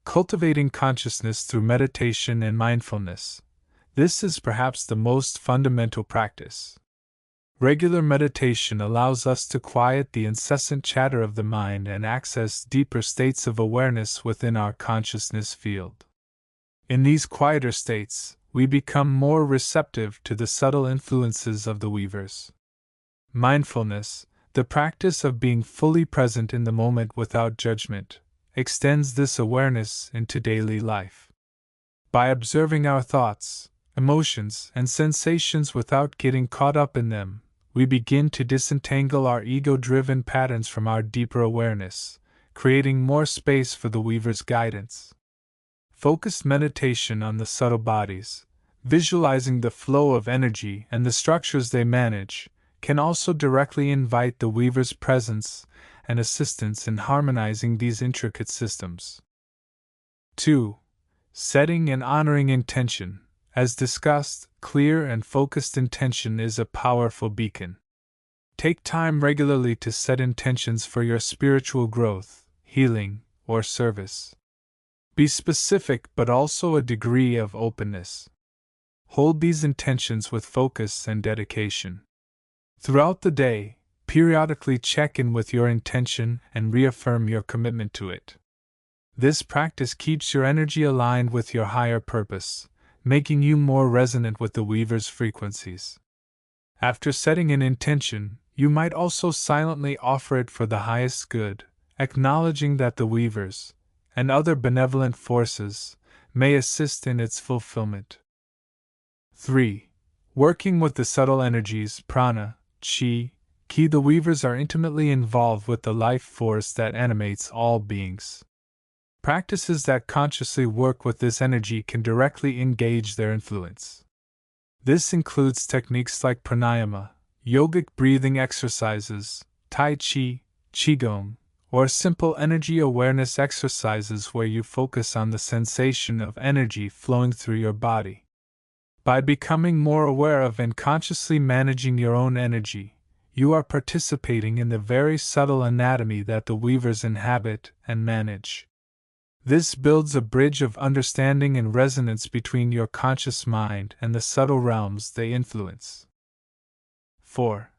Cultivating consciousness through meditation and mindfulness. This is perhaps the most fundamental practice. Regular meditation allows us to quiet the incessant chatter of the mind and access deeper states of awareness within our consciousness field. In these quieter states, we become more receptive to the subtle influences of the weavers. Mindfulness, the practice of being fully present in the moment without judgment, extends this awareness into daily life. By observing our thoughts, emotions, and sensations without getting caught up in them, we begin to disentangle our ego-driven patterns from our deeper awareness, creating more space for the weaver's guidance. Focused meditation on the subtle bodies, visualizing the flow of energy and the structures they manage, can also directly invite the weaver's presence and assistance in harmonizing these intricate systems. 2. Setting and honoring intention. As discussed, clear and focused intention is a powerful beacon. Take time regularly to set intentions for your spiritual growth, healing, or service. Be specific but also a degree of openness. Hold these intentions with focus and dedication. Throughout the day, periodically check in with your intention and reaffirm your commitment to it. This practice keeps your energy aligned with your higher purpose, making you more resonant with the weaver's frequencies. After setting an intention, you might also silently offer it for the highest good, acknowledging that the weavers, and other benevolent forces, may assist in its fulfillment. 3. Working with the subtle energies, prana, chi, ki. The weavers are intimately involved with the life force that animates all beings. Practices that consciously work with this energy can directly engage their influence. This includes techniques like pranayama, yogic breathing exercises, tai chi, qigong, or simple energy awareness exercises where you focus on the sensation of energy flowing through your body. By becoming more aware of and consciously managing your own energy, you are participating in the very subtle anatomy that the weavers inhabit and manage. This builds a bridge of understanding and resonance between your conscious mind and the subtle realms they influence. 4.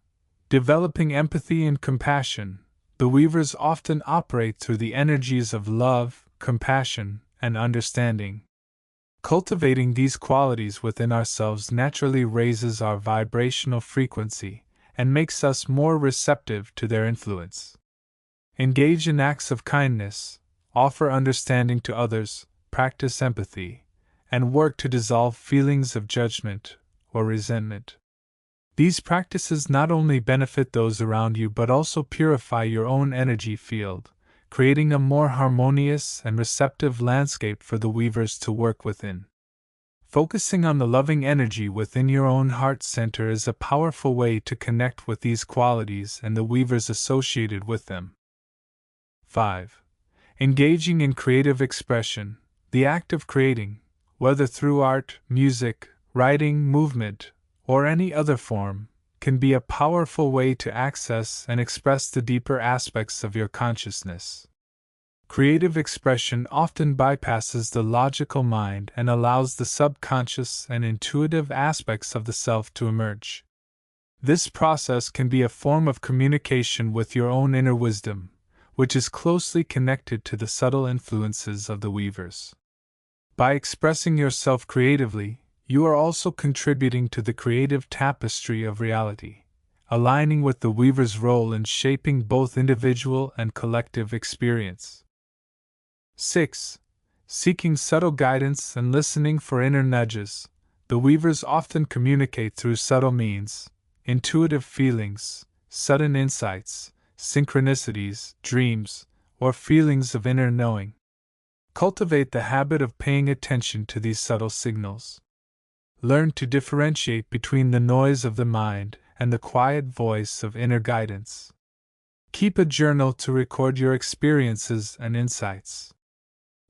Developing empathy and compassion. The weavers often operate through the energies of love, compassion, and understanding. Cultivating these qualities within ourselves naturally raises our vibrational frequency and makes us more receptive to their influence. Engage in acts of kindness, offer understanding to others, practice empathy, and work to dissolve feelings of judgment or resentment. These practices not only benefit those around you but also purify your own energy field, creating a more harmonious and receptive landscape for the weavers to work within. Focusing on the loving energy within your own heart center is a powerful way to connect with these qualities and the weavers associated with them. 5. Engaging in creative expression. The act of creating, whether through art, music, writing, movement, or any other form, can be a powerful way to access and express the deeper aspects of your consciousness. Creative expression often bypasses the logical mind and allows the subconscious and intuitive aspects of the self to emerge. This process can be a form of communication with your own inner wisdom, which is closely connected to the subtle influences of the weavers. By expressing yourself creatively, you are also contributing to the creative tapestry of reality, aligning with the weaver's role in shaping both individual and collective experience. 6. Seeking subtle guidance and listening for inner nudges. The weavers often communicate through subtle means, intuitive feelings, sudden insights, synchronicities, dreams, or feelings of inner knowing. Cultivate the habit of paying attention to these subtle signals. Learn to differentiate between the noise of the mind and the quiet voice of inner guidance. Keep a journal to record your experiences and insights.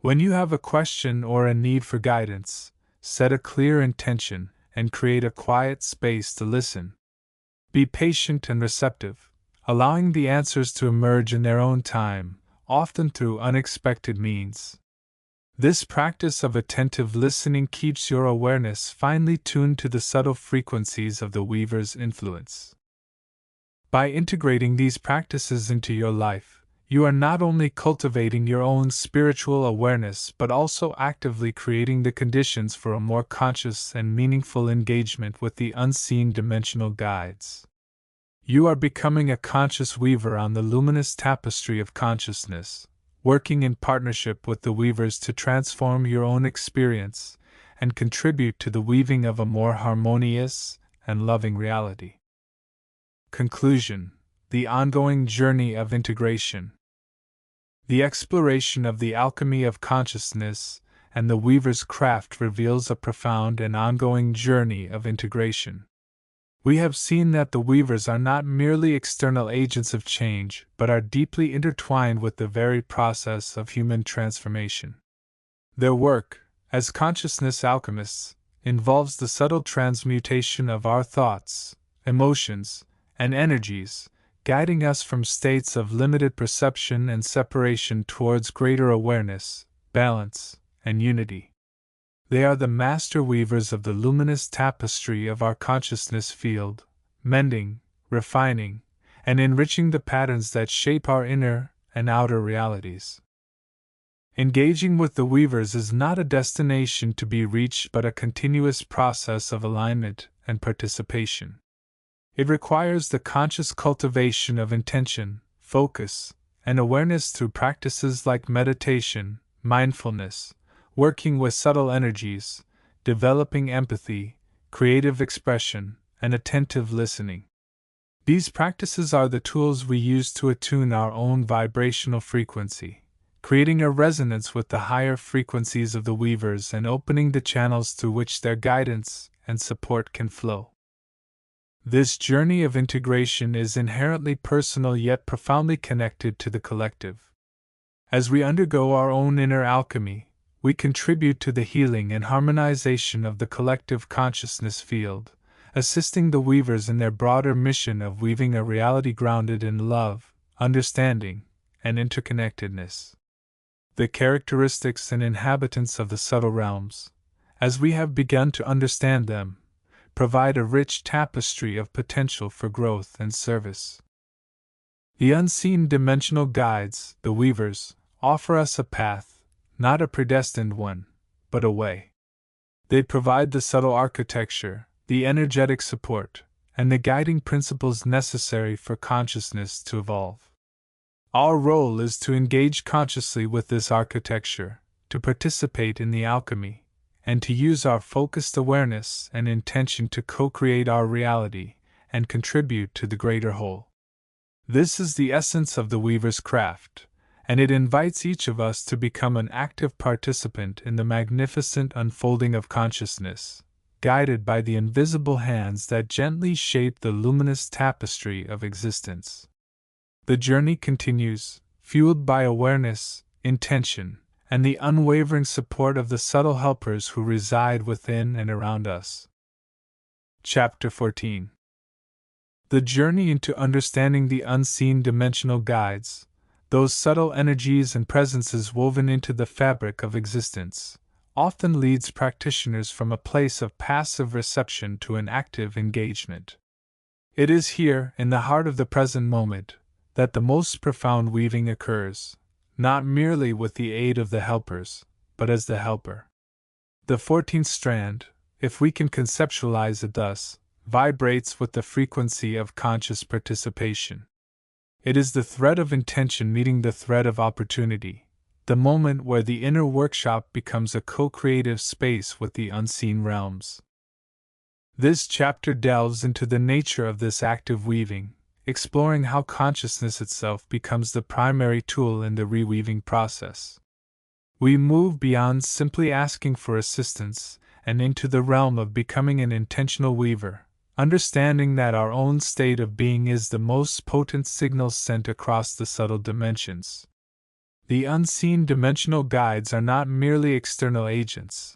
When you have a question or a need for guidance, set a clear intention and create a quiet space to listen. Be patient and receptive, allowing the answers to emerge in their own time, often through unexpected means. This practice of attentive listening keeps your awareness finely tuned to the subtle frequencies of the Weaver's influence. By integrating these practices into your life, you are not only cultivating your own spiritual awareness but also actively creating the conditions for a more conscious and meaningful engagement with the unseen dimensional guides. You are becoming a conscious weaver on the luminous tapestry of consciousness, working in partnership with the weavers to transform your own experience and contribute to the weaving of a more harmonious and loving reality. Conclusion: the ongoing journey of integration. The exploration of the alchemy of consciousness and the weaver's craft reveals a profound and ongoing journey of integration. We have seen that the weavers are not merely external agents of change, but are deeply intertwined with the very process of human transformation. Their work, as consciousness alchemists, involves the subtle transmutation of our thoughts, emotions, and energies, guiding us from states of limited perception and separation towards greater awareness, balance, and unity. They are the master weavers of the luminous tapestry of our consciousness field, mending, refining, and enriching the patterns that shape our inner and outer realities. Engaging with the weavers is not a destination to be reached but a continuous process of alignment and participation. It requires the conscious cultivation of intention, focus, and awareness through practices like meditation, mindfulness, working with subtle energies, developing empathy, creative expression, and attentive listening. These practices are the tools we use to attune our own vibrational frequency, creating a resonance with the higher frequencies of the weavers and opening the channels through which their guidance and support can flow. This journey of integration is inherently personal yet profoundly connected to the collective. As we undergo our own inner alchemy, we contribute to the healing and harmonization of the collective consciousness field, assisting the weavers in their broader mission of weaving a reality grounded in love, understanding, and interconnectedness. The characteristics and inhabitants of the subtle realms, as we have begun to understand them, provide a rich tapestry of potential for growth and service. The unseen dimensional guides, the weavers, offer us a path, not a predestined one, but a way. They provide the subtle architecture, the energetic support, and the guiding principles necessary for consciousness to evolve. Our role is to engage consciously with this architecture, to participate in the alchemy, and to use our focused awareness and intention to co-create our reality and contribute to the greater whole. This is the essence of the weaver's craft, and it invites each of us to become an active participant in the magnificent unfolding of consciousness, guided by the invisible hands that gently shape the luminous tapestry of existence. The journey continues, fueled by awareness, intention, and the unwavering support of the subtle helpers who reside within and around us. Chapter 14. The journey into understanding the unseen dimensional guides, those subtle energies and presences woven into the fabric of existence, often leads practitioners from a place of passive reception to an active engagement. It is here, in the heart of the present moment, that the most profound weaving occurs, not merely with the aid of the helpers, but as the helper. The 14th strand, if we can conceptualize it thus, vibrates with the frequency of conscious participation. It is the thread of intention meeting the thread of opportunity, the moment where the inner workshop becomes a co-creative space with the unseen realms. This chapter delves into the nature of this active weaving, exploring how consciousness itself becomes the primary tool in the reweaving process. We move beyond simply asking for assistance and into the realm of becoming an intentional weaver, understanding that our own state of being is the most potent signal sent across the subtle dimensions. The unseen dimensional guides are not merely external agents,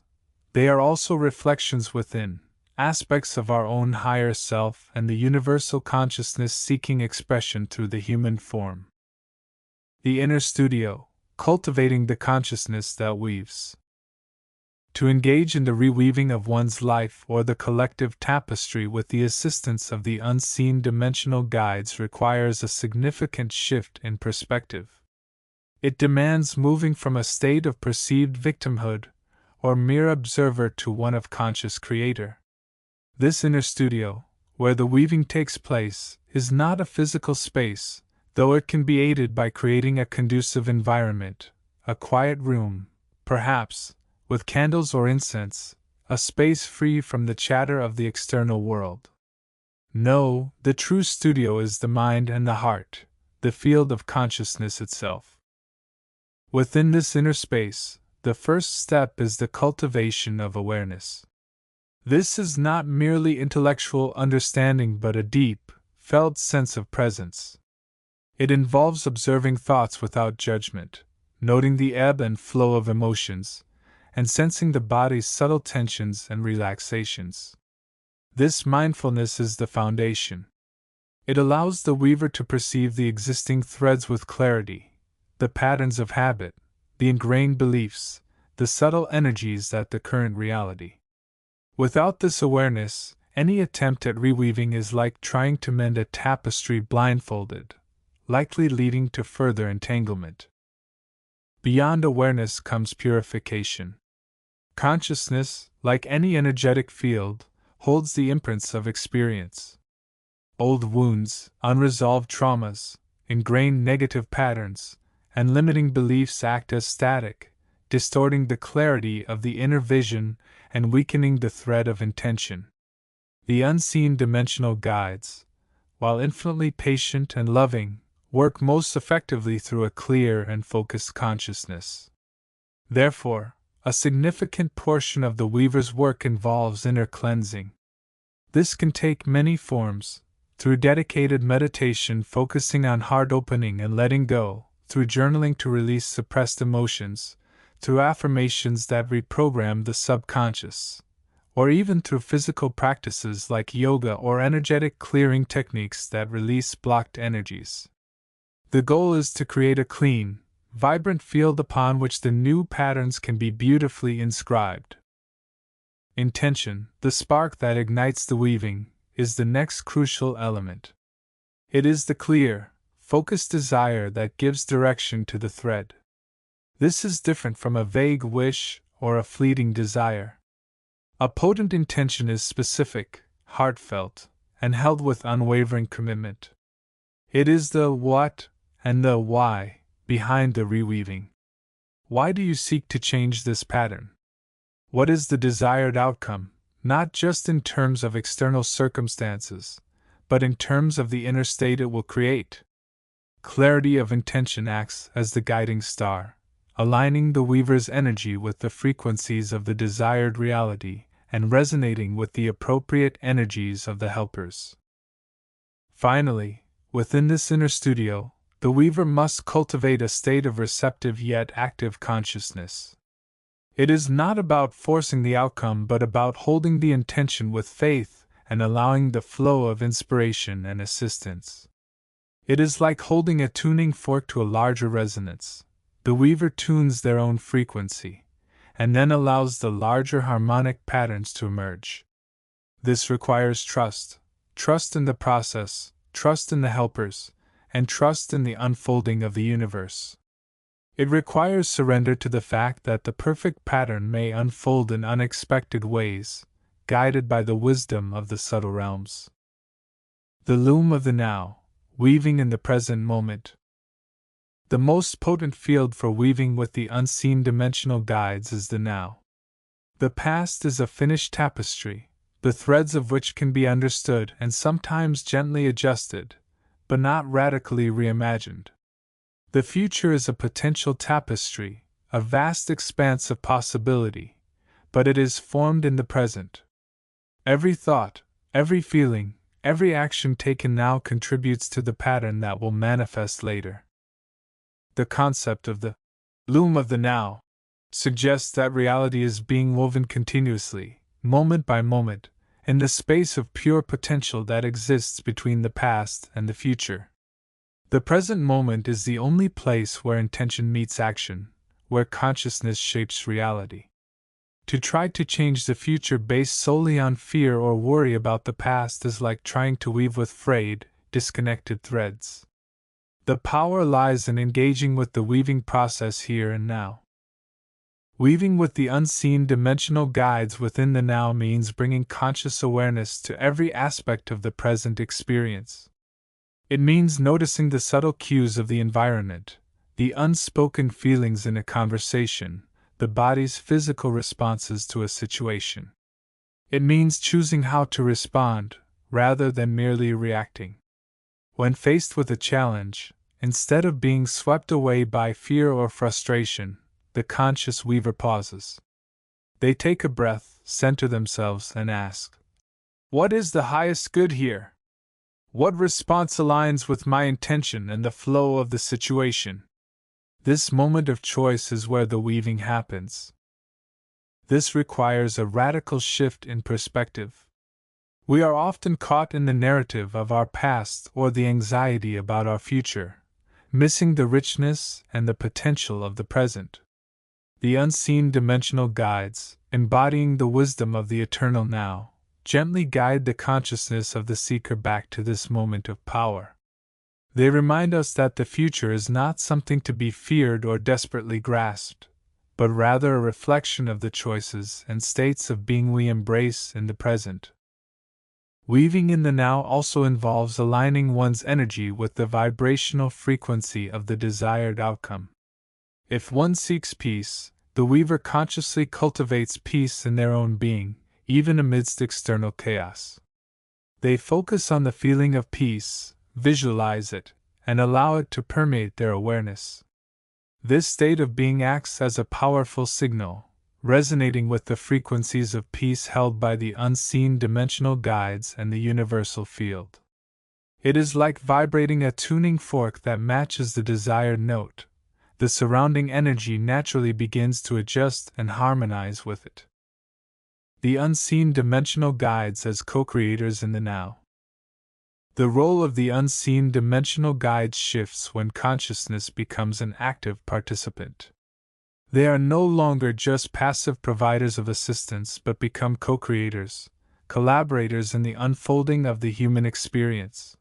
they are also reflections within, aspects of our own higher self and the universal consciousness seeking expression through the human form. The inner studio, cultivating the consciousness that weaves. To engage in the reweaving of one's life or the collective tapestry with the assistance of the unseen dimensional guides requires a significant shift in perspective. It demands moving from a state of perceived victimhood or mere observer to one of conscious creator. This inner studio, where the weaving takes place, is not a physical space, though it can be aided by creating a conducive environment, a quiet room, perhaps, with candles or incense, a space free from the chatter of the external world. No, the true studio is the mind and the heart, the field of consciousness itself. Within this inner space, the first step is the cultivation of awareness. This is not merely intellectual understanding but a deep, felt sense of presence. It involves observing thoughts without judgment, noting the ebb and flow of emotions, and sensing the body's subtle tensions and relaxations. This mindfulness is the foundation. It allows the weaver to perceive the existing threads with clarity, the patterns of habit, the ingrained beliefs, the subtle energies that the current reality. Without this awareness, any attempt at reweaving is like trying to mend a tapestry blindfolded, likely leading to further entanglement. Beyond awareness comes purification. Consciousness, like any energetic field, holds the imprints of experience. Old wounds, unresolved traumas, ingrained negative patterns, and limiting beliefs act as static, distorting the clarity of the inner vision and weakening the thread of intention. The unseen dimensional guides, while infinitely patient and loving, work most effectively through a clear and focused consciousness. Therefore, a significant portion of the weaver's work involves inner cleansing. This can take many forms, through dedicated meditation focusing on heart opening and letting go, through journaling to release suppressed emotions, through affirmations that reprogram the subconscious, or even through physical practices like yoga or energetic clearing techniques that release blocked energies. The goal is to create a clean, vibrant field upon which the new patterns can be beautifully inscribed. Intention, the spark that ignites the weaving, is the next crucial element. It is the clear, focused desire that gives direction to the thread. This is different from a vague wish or a fleeting desire. A potent intention is specific, heartfelt, and held with unwavering commitment. It is the what and the why behind the reweaving. Why do you seek to change this pattern? What is the desired outcome, not just in terms of external circumstances, but in terms of the inner state it will create? Clarity of intention acts as the guiding star, aligning the weaver's energy with the frequencies of the desired reality and resonating with the appropriate energies of the helpers. Finally, within this inner studio, the weaver must cultivate a state of receptive yet active consciousness. It is not about forcing the outcome but about holding the intention with faith and allowing the flow of inspiration and assistance. It is like holding a tuning fork to a larger resonance. The weaver tunes their own frequency, and then allows the larger harmonic patterns to emerge. This requires trust in the process, trust in the helpers, and trust in the unfolding of the universe. It requires surrender to the fact that the perfect pattern may unfold in unexpected ways, guided by the wisdom of the subtle realms. The loom of the now, weaving in the present moment. The most potent field for weaving with the unseen dimensional guides is the now. The past is a finished tapestry, the threads of which can be understood and sometimes gently adjusted, but not radically reimagined. The future is a potential tapestry, a vast expanse of possibility, but it is formed in the present. Every thought, every feeling, every action taken now contributes to the pattern that will manifest later. The concept of the loom of the now suggests that reality is being woven continuously, moment by moment, in the space of pure potential that exists between the past and the future. The present moment is the only place where intention meets action, where consciousness shapes reality. To try to change the future based solely on fear or worry about the past is like trying to weave with frayed, disconnected threads. The power lies in engaging with the weaving process here and now. Weaving with the unseen dimensional guides within the now means bringing conscious awareness to every aspect of the present experience. It means noticing the subtle cues of the environment, the unspoken feelings in a conversation, the body's physical responses to a situation. It means choosing how to respond, rather than merely reacting. When faced with a challenge, instead of being swept away by fear or frustration, the conscious weaver pauses. They take a breath, center themselves, and ask, "What is the highest good here? What response aligns with my intention and the flow of the situation?" This moment of choice is where the weaving happens. This requires a radical shift in perspective. We are often caught in the narrative of our past or the anxiety about our future, missing the richness and the potential of the present. The unseen dimensional guides, embodying the wisdom of the eternal now, gently guide the consciousness of the seeker back to this moment of power. They remind us that the future is not something to be feared or desperately grasped, but rather a reflection of the choices and states of being we embrace in the present. Weaving in the now also involves aligning one's energy with the vibrational frequency of the desired outcome. If one seeks peace, the weaver consciously cultivates peace in their own being, even amidst external chaos. They focus on the feeling of peace, visualize it, and allow it to permeate their awareness. This state of being acts as a powerful signal, resonating with the frequencies of peace held by the unseen dimensional guides and the universal field. It is like vibrating a tuning fork that matches the desired note. The surrounding energy naturally begins to adjust and harmonize with it. The unseen dimensional guides as co-creators in the now. The role of the unseen dimensional guides shifts when consciousness becomes an active participant. They are no longer just passive providers of assistance but become co-creators, collaborators in the unfolding of the human experience.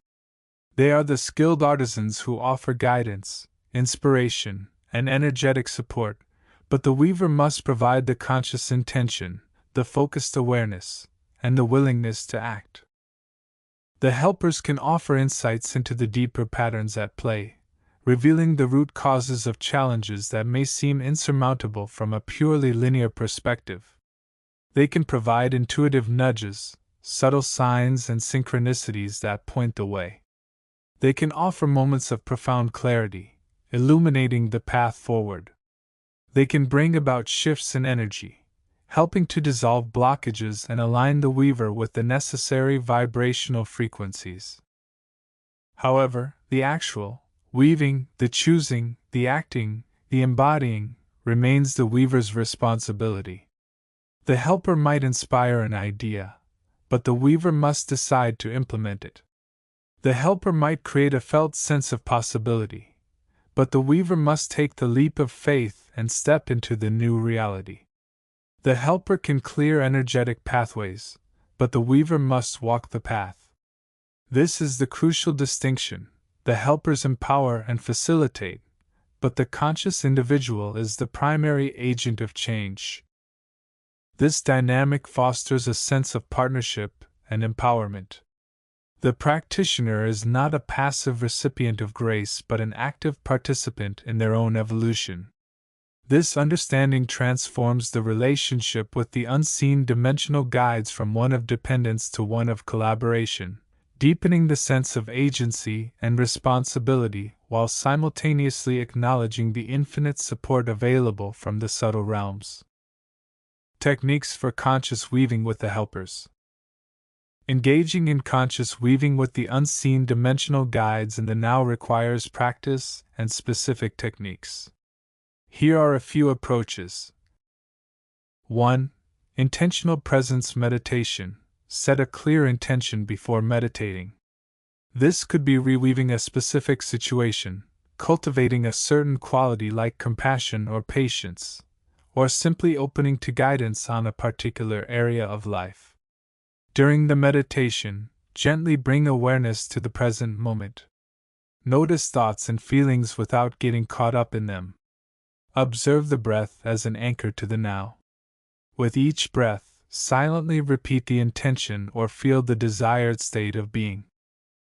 They are the skilled artisans who offer guidance, inspiration, and energetic support, but the weaver must provide the conscious intention, the focused awareness, and the willingness to act. The helpers can offer insights into the deeper patterns at play, revealing the root causes of challenges that may seem insurmountable from a purely linear perspective. They can provide intuitive nudges, subtle signs, and synchronicities that point the way. They can offer moments of profound clarity, illuminating the path forward. They can bring about shifts in energy, helping to dissolve blockages and align the weaver with the necessary vibrational frequencies. However, the actual weaving, the choosing, the acting, the embodying, remains the weaver's responsibility. The helper might inspire an idea, but the weaver must decide to implement it. The helper might create a felt sense of possibility, but the weaver must take the leap of faith and step into the new reality. The helper can clear energetic pathways, but the weaver must walk the path. This is the crucial distinction. The helpers empower and facilitate, but the conscious individual is the primary agent of change. This dynamic fosters a sense of partnership and empowerment. The practitioner is not a passive recipient of grace but an active participant in their own evolution. This understanding transforms the relationship with the unseen dimensional guides from one of dependence to one of collaboration, deepening the sense of agency and responsibility while simultaneously acknowledging the infinite support available from the subtle realms. Techniques for conscious weaving with the helpers. Engaging in conscious weaving with the unseen dimensional guides in the now requires practice and specific techniques. Here are a few approaches. 1. Intentional presence meditation. Set a clear intention before meditating. This could be reweaving a specific situation, cultivating a certain quality like compassion or patience, or simply opening to guidance on a particular area of life. During the meditation, gently bring awareness to the present moment. Notice thoughts and feelings without getting caught up in them. Observe the breath as an anchor to the now. With each breath, silently repeat the intention or feel the desired state of being.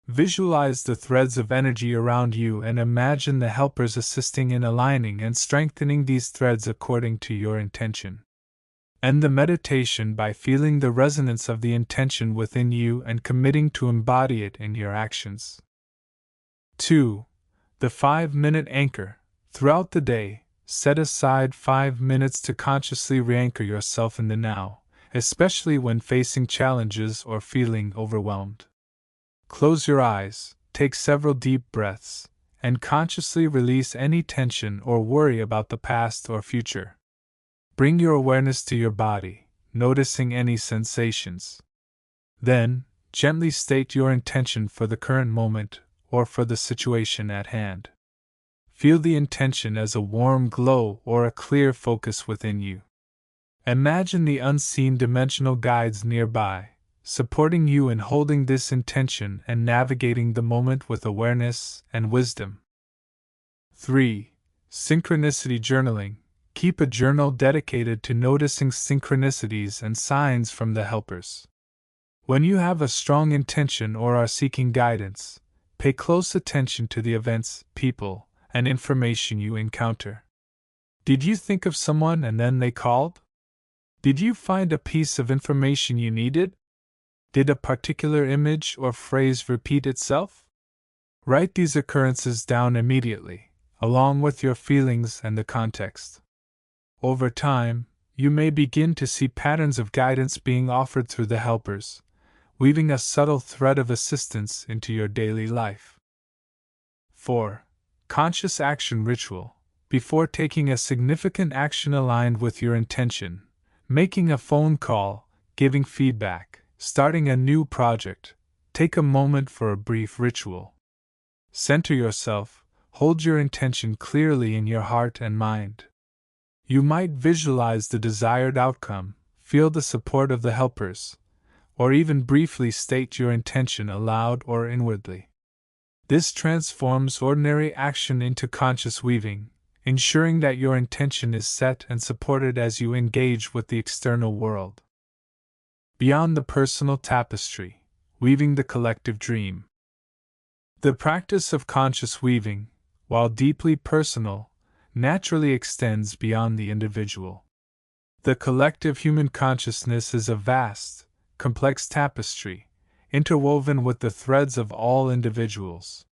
Visualize the threads of energy around you and imagine the helpers assisting in aligning and strengthening these threads according to your intention. End the meditation by feeling the resonance of the intention within you and committing to embody it in your actions. 2. The 5-minute anchor. Throughout the day, set aside 5 minutes to consciously re-anchor yourself in the now, especially when facing challenges or feeling overwhelmed. Close your eyes, take several deep breaths, and consciously release any tension or worry about the past or future. Bring your awareness to your body, noticing any sensations. Then, gently state your intention for the current moment or for the situation at hand. Feel the intention as a warm glow or a clear focus within you. Imagine the unseen dimensional guides nearby, supporting you in holding this intention and navigating the moment with awareness and wisdom. 3. Synchronicity journaling. Keep a journal dedicated to noticing synchronicities and signs from the helpers. When you have a strong intention or are seeking guidance, pay close attention to the events, people, and information you encounter. Did you think of someone and then they called? Did you find a piece of information you needed? Did a particular image or phrase repeat itself? Write these occurrences down immediately, along with your feelings and the context. Over time, you may begin to see patterns of guidance being offered through the helpers, weaving a subtle thread of assistance into your daily life. 4. Conscious action ritual. Before taking a significant action aligned with your intention, making a phone call, giving feedback, starting a new project, take a moment for a brief ritual. Center yourself, hold your intention clearly in your heart and mind. You might visualize the desired outcome, feel the support of the helpers, or even briefly state your intention aloud or inwardly. This transforms ordinary action into conscious weaving, ensuring that your intention is set and supported as you engage with the external world. Beyond the personal tapestry, weaving the collective dream. The practice of conscious weaving, while deeply personal, naturally extends beyond the individual. The collective human consciousness is a vast, complex tapestry, interwoven with the threads of all individuals.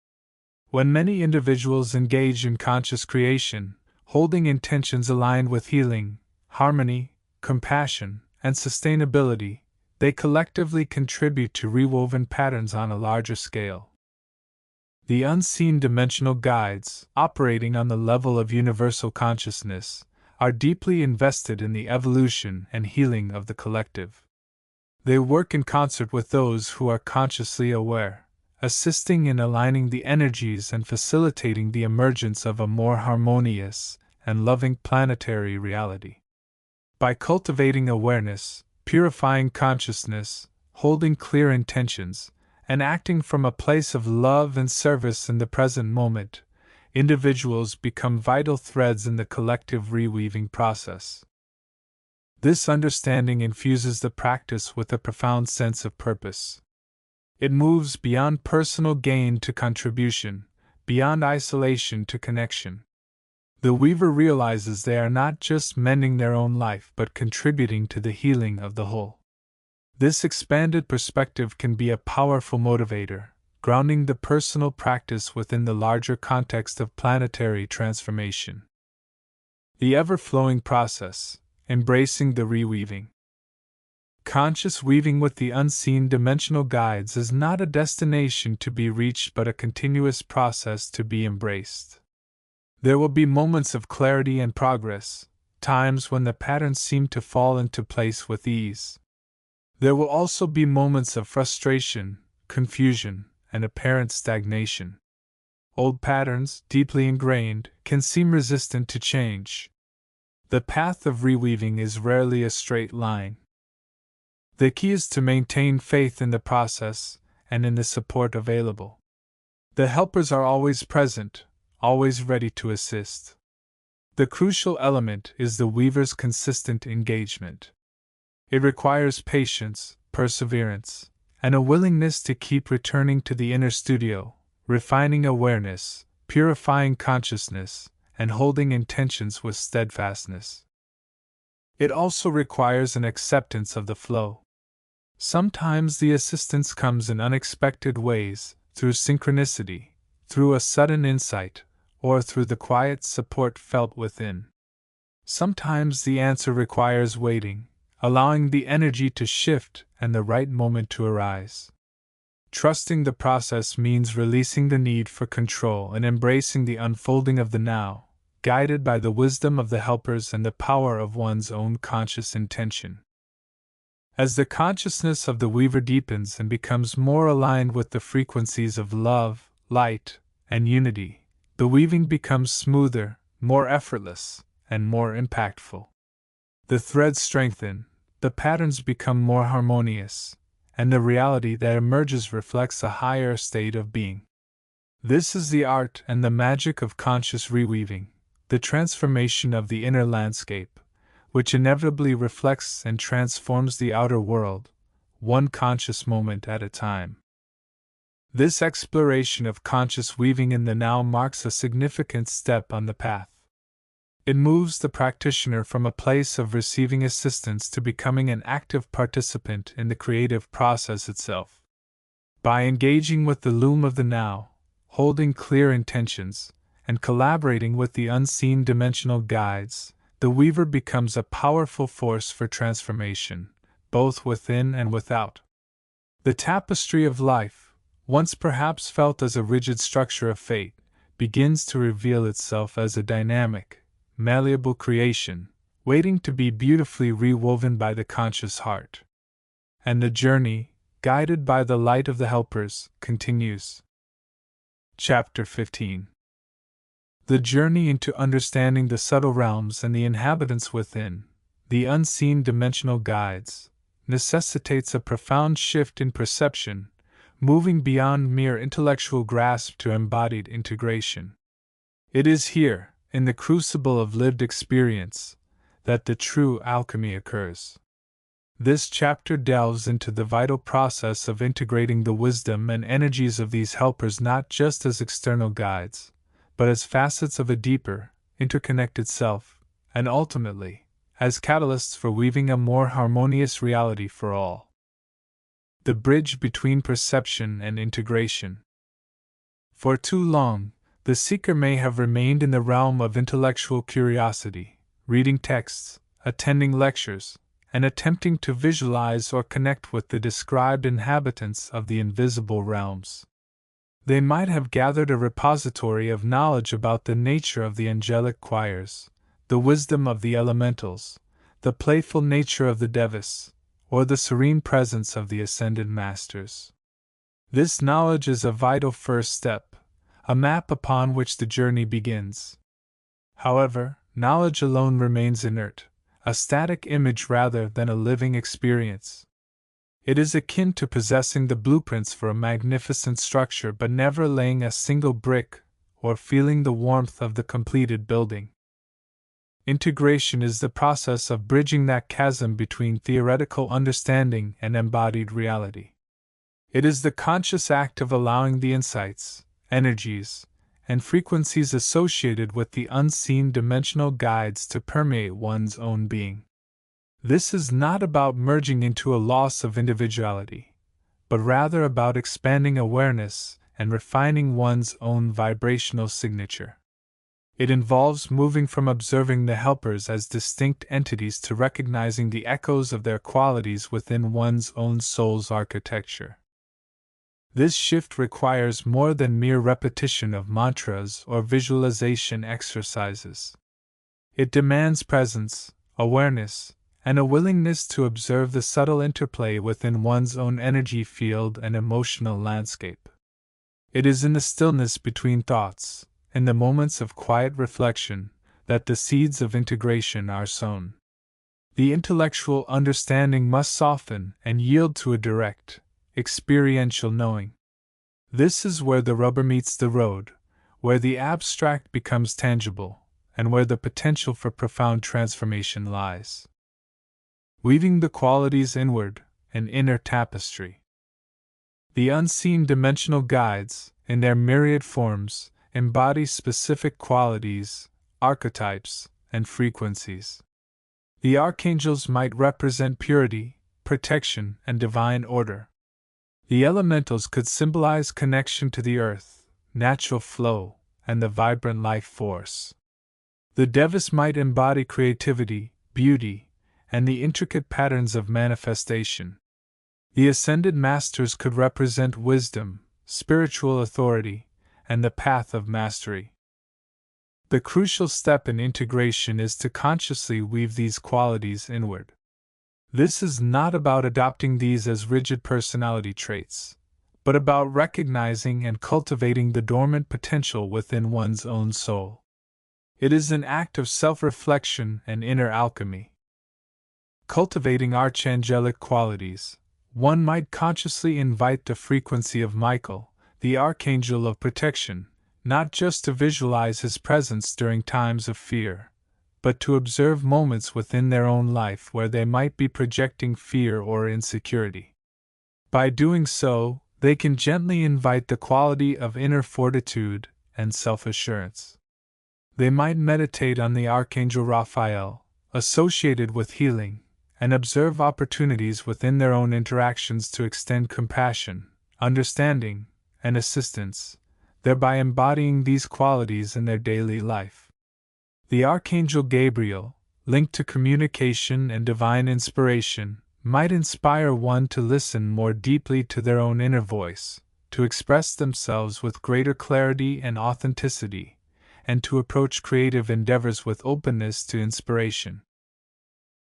When many individuals engage in conscious creation, holding intentions aligned with healing, harmony, compassion, and sustainability, they collectively contribute to rewoven patterns on a larger scale. The unseen dimensional guides, operating on the level of universal consciousness, are deeply invested in the evolution and healing of the collective. They work in concert with those who are consciously aware, assisting in aligning the energies and facilitating the emergence of a more harmonious and loving planetary reality. By cultivating awareness, purifying consciousness, holding clear intentions, and acting from a place of love and service in the present moment, individuals become vital threads in the collective reweaving process. This understanding infuses the practice with a profound sense of purpose. It moves beyond personal gain to contribution, beyond isolation to connection. The weaver realizes they are not just mending their own life but contributing to the healing of the whole. This expanded perspective can be a powerful motivator, grounding the personal practice within the larger context of planetary transformation. The ever-flowing process, embracing the reweaving. Conscious weaving with the unseen dimensional guides is not a destination to be reached but a continuous process to be embraced. There will be moments of clarity and progress, times when the patterns seem to fall into place with ease. There will also be moments of frustration, confusion, and apparent stagnation. Old patterns, deeply ingrained, can seem resistant to change. The path of reweaving is rarely a straight line. The key is to maintain faith in the process and in the support available. The helpers are always present, always ready to assist. The crucial element is the weaver's consistent engagement. It requires patience, perseverance, and a willingness to keep returning to the inner studio, refining awareness, purifying consciousness, and holding intentions with steadfastness. It also requires an acceptance of the flow. Sometimes the assistance comes in unexpected ways, through synchronicity, through a sudden insight, or through the quiet support felt within. Sometimes the answer requires waiting, allowing the energy to shift and the right moment to arise. Trusting the process means releasing the need for control and embracing the unfolding of the now, guided by the wisdom of the helpers and the power of one's own conscious intention. As the consciousness of the weaver deepens and becomes more aligned with the frequencies of love, light, and unity, the weaving becomes smoother, more effortless, and more impactful. The threads strengthen, the patterns become more harmonious, and the reality that emerges reflects a higher state of being. This is the art and the magic of conscious reweaving, the transformation of the inner landscape, which inevitably reflects and transforms the outer world, one conscious moment at a time. This exploration of conscious weaving in the now marks a significant step on the path. It moves the practitioner from a place of receiving assistance to becoming an active participant in the creative process itself. By engaging with the loom of the now, holding clear intentions, and collaborating with the unseen dimensional guides, the weaver becomes a powerful force for transformation, both within and without. The tapestry of life, once perhaps felt as a rigid structure of fate, begins to reveal itself as a dynamic, malleable creation, waiting to be beautifully rewoven by the conscious heart. And the journey, guided by the light of the helpers, continues. Chapter 15. The journey into understanding the subtle realms and the inhabitants within, the unseen dimensional guides, necessitates a profound shift in perception, moving beyond mere intellectual grasp to embodied integration. It is here, in the crucible of lived experience, that the true alchemy occurs. This chapter delves into the vital process of integrating the wisdom and energies of these helpers not just as external guides, but as facets of a deeper, interconnected self, and ultimately, as catalysts for weaving a more harmonious reality for all. The bridge between perception and integration. For too long, the seeker may have remained in the realm of intellectual curiosity, reading texts, attending lectures, and attempting to visualize or connect with the described inhabitants of the invisible realms. They might have gathered a repository of knowledge about the nature of the angelic choirs, the wisdom of the elementals, the playful nature of the devas, or the serene presence of the ascended masters. This knowledge is a vital first step, a map upon which the journey begins. However, knowledge alone remains inert, a static image rather than a living experience. It is akin to possessing the blueprints for a magnificent structure but never laying a single brick or feeling the warmth of the completed building. Integration is the process of bridging that chasm between theoretical understanding and embodied reality. It is the conscious act of allowing the insights, energies, and frequencies associated with the unseen dimensional guides to permeate one's own being. This is not about merging into a loss of individuality, but rather about expanding awareness and refining one's own vibrational signature. It involves moving from observing the helpers as distinct entities to recognizing the echoes of their qualities within one's own soul's architecture. This shift requires more than mere repetition of mantras or visualization exercises. It demands presence, awareness, and a willingness to observe the subtle interplay within one's own energy field and emotional landscape. It is in the stillness between thoughts, in the moments of quiet reflection, that the seeds of integration are sown. The intellectual understanding must soften and yield to a direct, experiential knowing. This is where the rubber meets the road, where the abstract becomes tangible, and where the potential for profound transformation lies. Weaving the qualities inward, an inner tapestry. The unseen dimensional guides, in their myriad forms, embody specific qualities, archetypes, and frequencies. The archangels might represent purity, protection, and divine order. The elementals could symbolize connection to the earth, natural flow, and the vibrant life force. The devas might embody creativity, beauty, and the intricate patterns of manifestation. The ascended masters could represent wisdom, spiritual authority, and the path of mastery. The crucial step in integration is to consciously weave these qualities inward. This is not about adopting these as rigid personality traits, but about recognizing and cultivating the dormant potential within one's own soul. It is an act of self-reflection and inner alchemy. Cultivating archangelic qualities, one might consciously invite the frequency of Michael, the archangel of protection, not just to visualize his presence during times of fear, but to observe moments within their own life where they might be projecting fear or insecurity. By doing so, they can gently invite the quality of inner fortitude and self-assurance. They might meditate on the Archangel Raphael, associated with healing, and observe opportunities within their own interactions to extend compassion, understanding, and assistance, thereby embodying these qualities in their daily life. The Archangel Gabriel, linked to communication and divine inspiration, might inspire one to listen more deeply to their own inner voice, to express themselves with greater clarity and authenticity, and to approach creative endeavors with openness to inspiration.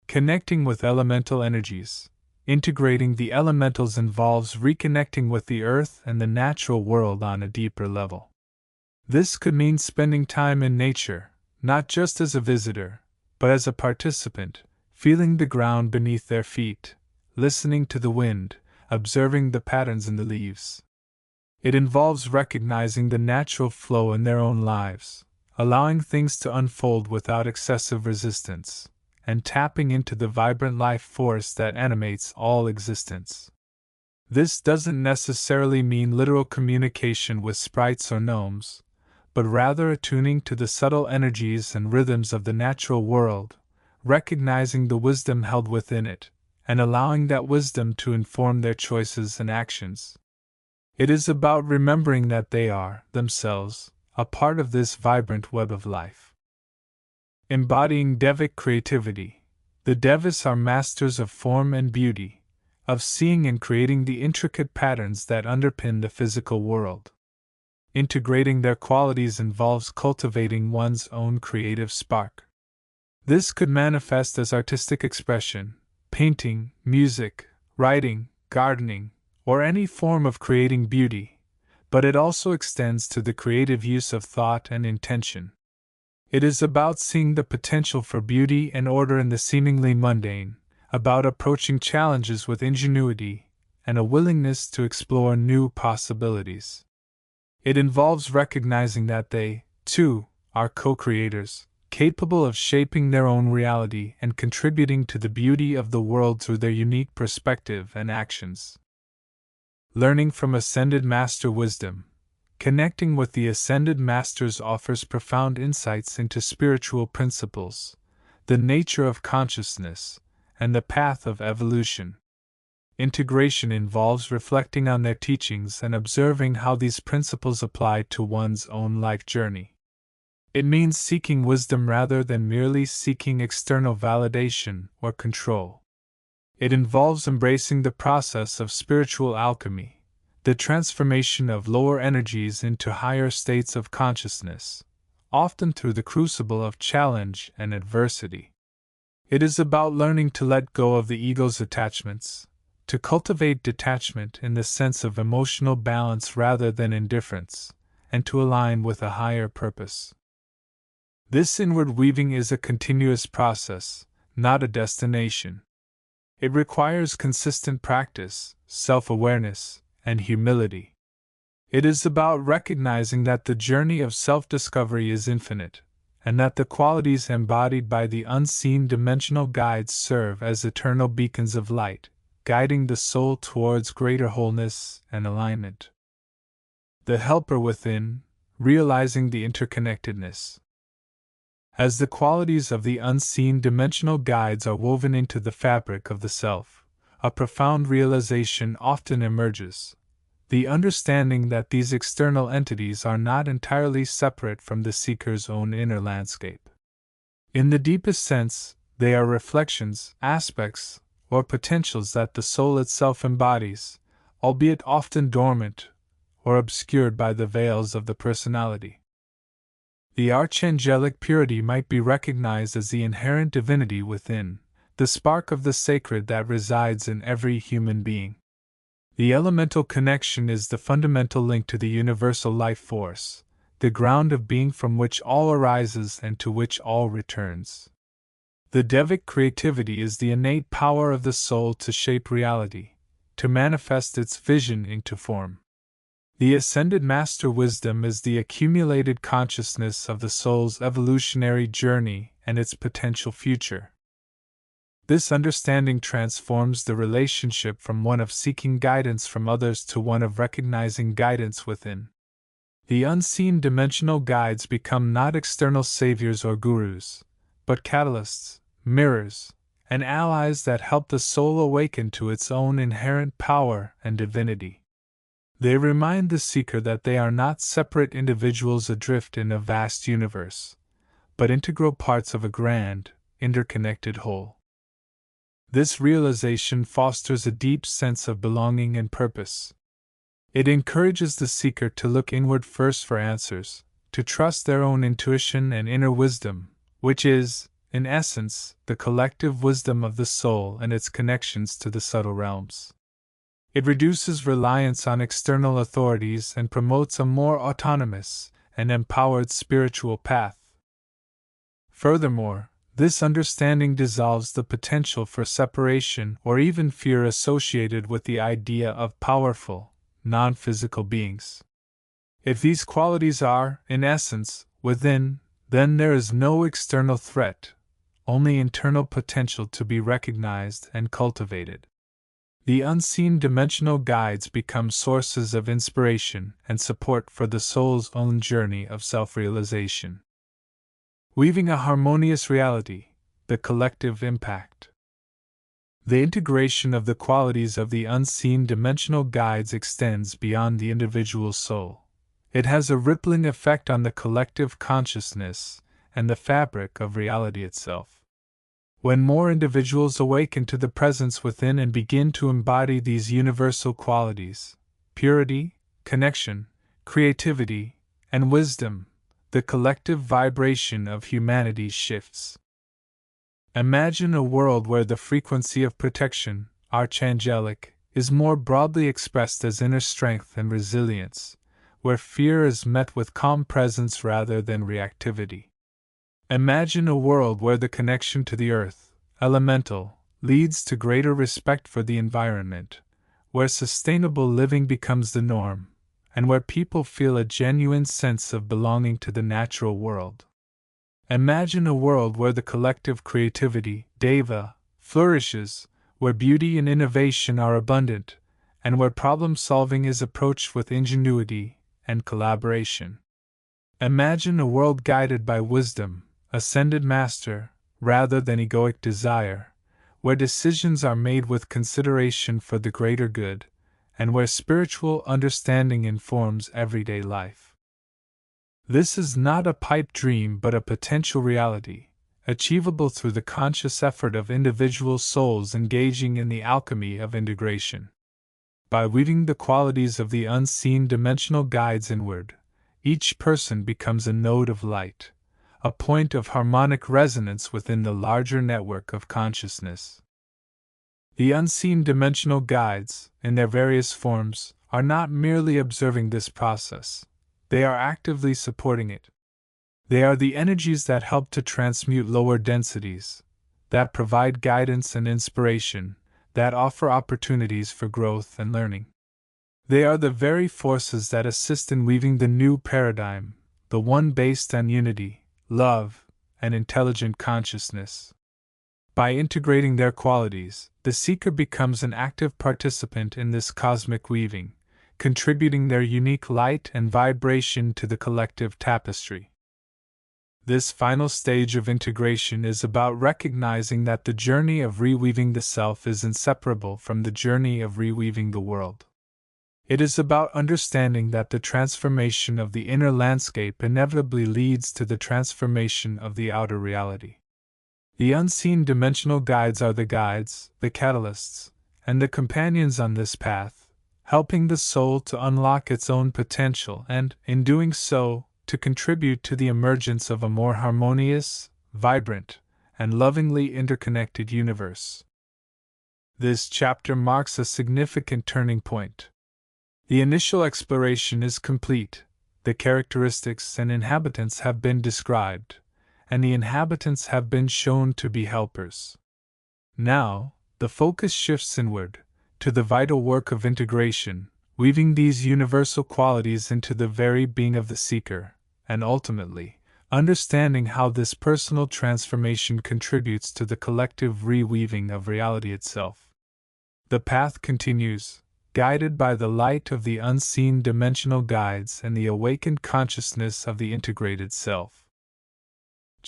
Connecting with elemental energies. Integrating the elementals involves reconnecting with the earth and the natural world on a deeper level. This could mean spending time in nature, not just as a visitor, but as a participant, feeling the ground beneath their feet, listening to the wind, observing the patterns in the leaves. It involves recognizing the natural flow in their own lives, allowing things to unfold without excessive resistance, and tapping into the vibrant life force that animates all existence. This doesn't necessarily mean literal communication with sprites or gnomes, but rather attuning to the subtle energies and rhythms of the natural world, recognizing the wisdom held within it, and allowing that wisdom to inform their choices and actions. It is about remembering that they are, themselves, a part of this vibrant web of life. Embodying Devic creativity. The Devas are masters of form and beauty, of seeing and creating the intricate patterns that underpin the physical world. Integrating their qualities involves cultivating one's own creative spark. This could manifest as artistic expression, painting, music, writing, gardening, or any form of creating beauty, but it also extends to the creative use of thought and intention. It is about seeing the potential for beauty and order in the seemingly mundane, about approaching challenges with ingenuity and a willingness to explore new possibilities. It involves recognizing that they, too, are co-creators, capable of shaping their own reality and contributing to the beauty of the world through their unique perspective and actions. Learning from Ascended Master Wisdom. Connecting with the Ascended Masters offers profound insights into spiritual principles, the nature of consciousness, and the path of evolution. Integration involves reflecting on their teachings and observing how these principles apply to one's own life journey. It means seeking wisdom rather than merely seeking external validation or control. It involves embracing the process of spiritual alchemy, the transformation of lower energies into higher states of consciousness, often through the crucible of challenge and adversity. It is about learning to let go of the ego's attachments, to cultivate detachment in the sense of emotional balance rather than indifference, and to align with a higher purpose. This inward weaving is a continuous process, not a destination. It requires consistent practice, self-awareness, and humility. It is about recognizing that the journey of self-discovery is infinite, and that the qualities embodied by the unseen dimensional guides serve as eternal beacons of light, guiding the soul towards greater wholeness and alignment. The helper within, realizing the interconnectedness. As the qualities of the unseen dimensional guides are woven into the fabric of the self, a profound realization often emerges: the understanding that these external entities are not entirely separate from the seeker's own inner landscape. In the deepest sense, they are reflections, aspects, or potentials that the soul itself embodies, albeit often dormant or obscured by the veils of the personality. The archangelic purity might be recognized as the inherent divinity within, the spark of the sacred that resides in every human being. The elemental connection is the fundamental link to the universal life force, the ground of being from which all arises and to which all returns. The Devic creativity is the innate power of the soul to shape reality, to manifest its vision into form. The Ascended Master Wisdom is the accumulated consciousness of the soul's evolutionary journey and its potential future. This understanding transforms the relationship from one of seeking guidance from others to one of recognizing guidance within. The unseen dimensional guides become not external saviors or gurus, but catalysts, mirrors, and allies that help the soul awaken to its own inherent power and divinity. They remind the seeker that they are not separate individuals adrift in a vast universe, but integral parts of a grand, interconnected whole. This realization fosters a deep sense of belonging and purpose. It encourages the seeker to look inward first for answers, to trust their own intuition and inner wisdom, which is, in essence, the collective wisdom of the soul and its connections to the subtle realms. It reduces reliance on external authorities and promotes a more autonomous and empowered spiritual path. Furthermore, this understanding dissolves the potential for separation or even fear associated with the idea of powerful, non-physical beings. If these qualities are, in essence, within, then there is no external threat, only internal potential to be recognized and cultivated. The unseen dimensional guides become sources of inspiration and support for the soul's own journey of self-realization. Weaving a harmonious reality, the collective impact. The integration of the qualities of the unseen dimensional guides extends beyond the individual soul. It has a rippling effect on the collective consciousness and the fabric of reality itself. When more individuals awaken to the presence within and begin to embody these universal qualities, purity, connection, creativity, and wisdom, the collective vibration of humanity shifts. Imagine a world where the frequency of protection, archangelic, is more broadly expressed as inner strength and resilience, where fear is met with calm presence rather than reactivity. Imagine a world where the connection to the earth, elemental, leads to greater respect for the environment, where sustainable living becomes the norm, and where people feel a genuine sense of belonging to the natural world. Imagine a world where the collective creativity, deva, flourishes, where beauty and innovation are abundant, and where problem-solving is approached with ingenuity and collaboration. Imagine a world guided by wisdom, ascended master, rather than egoic desire, where decisions are made with consideration for the greater good, and where spiritual understanding informs everyday life. This is not a pipe dream but a potential reality, achievable through the conscious effort of individual souls engaging in the alchemy of integration. By weaving the qualities of the unseen dimensional guides inward, each person becomes a node of light, a point of harmonic resonance within the larger network of consciousness. The unseen dimensional guides, in their various forms, are not merely observing this process, they are actively supporting it. They are the energies that help to transmute lower densities, that provide guidance and inspiration, that offer opportunities for growth and learning. They are the very forces that assist in weaving the new paradigm, the one based on unity, love, and intelligent consciousness. By integrating their qualities, the seeker becomes an active participant in this cosmic weaving, contributing their unique light and vibration to the collective tapestry. This final stage of integration is about recognizing that the journey of reweaving the self is inseparable from the journey of reweaving the world. It is about understanding that the transformation of the inner landscape inevitably leads to the transformation of the outer reality. The unseen dimensional guides are the guides, the catalysts, and the companions on this path, helping the soul to unlock its own potential and, in doing so, to contribute to the emergence of a more harmonious, vibrant, and lovingly interconnected universe. This chapter marks a significant turning point. The initial exploration is complete, the characteristics and inhabitants have been described, and the inhabitants have been shown to be helpers. Now, the focus shifts inward, to the vital work of integration, weaving these universal qualities into the very being of the seeker, and ultimately, understanding how this personal transformation contributes to the collective reweaving of reality itself. The path continues, guided by the light of the unseen dimensional guides and the awakened consciousness of the integrated self.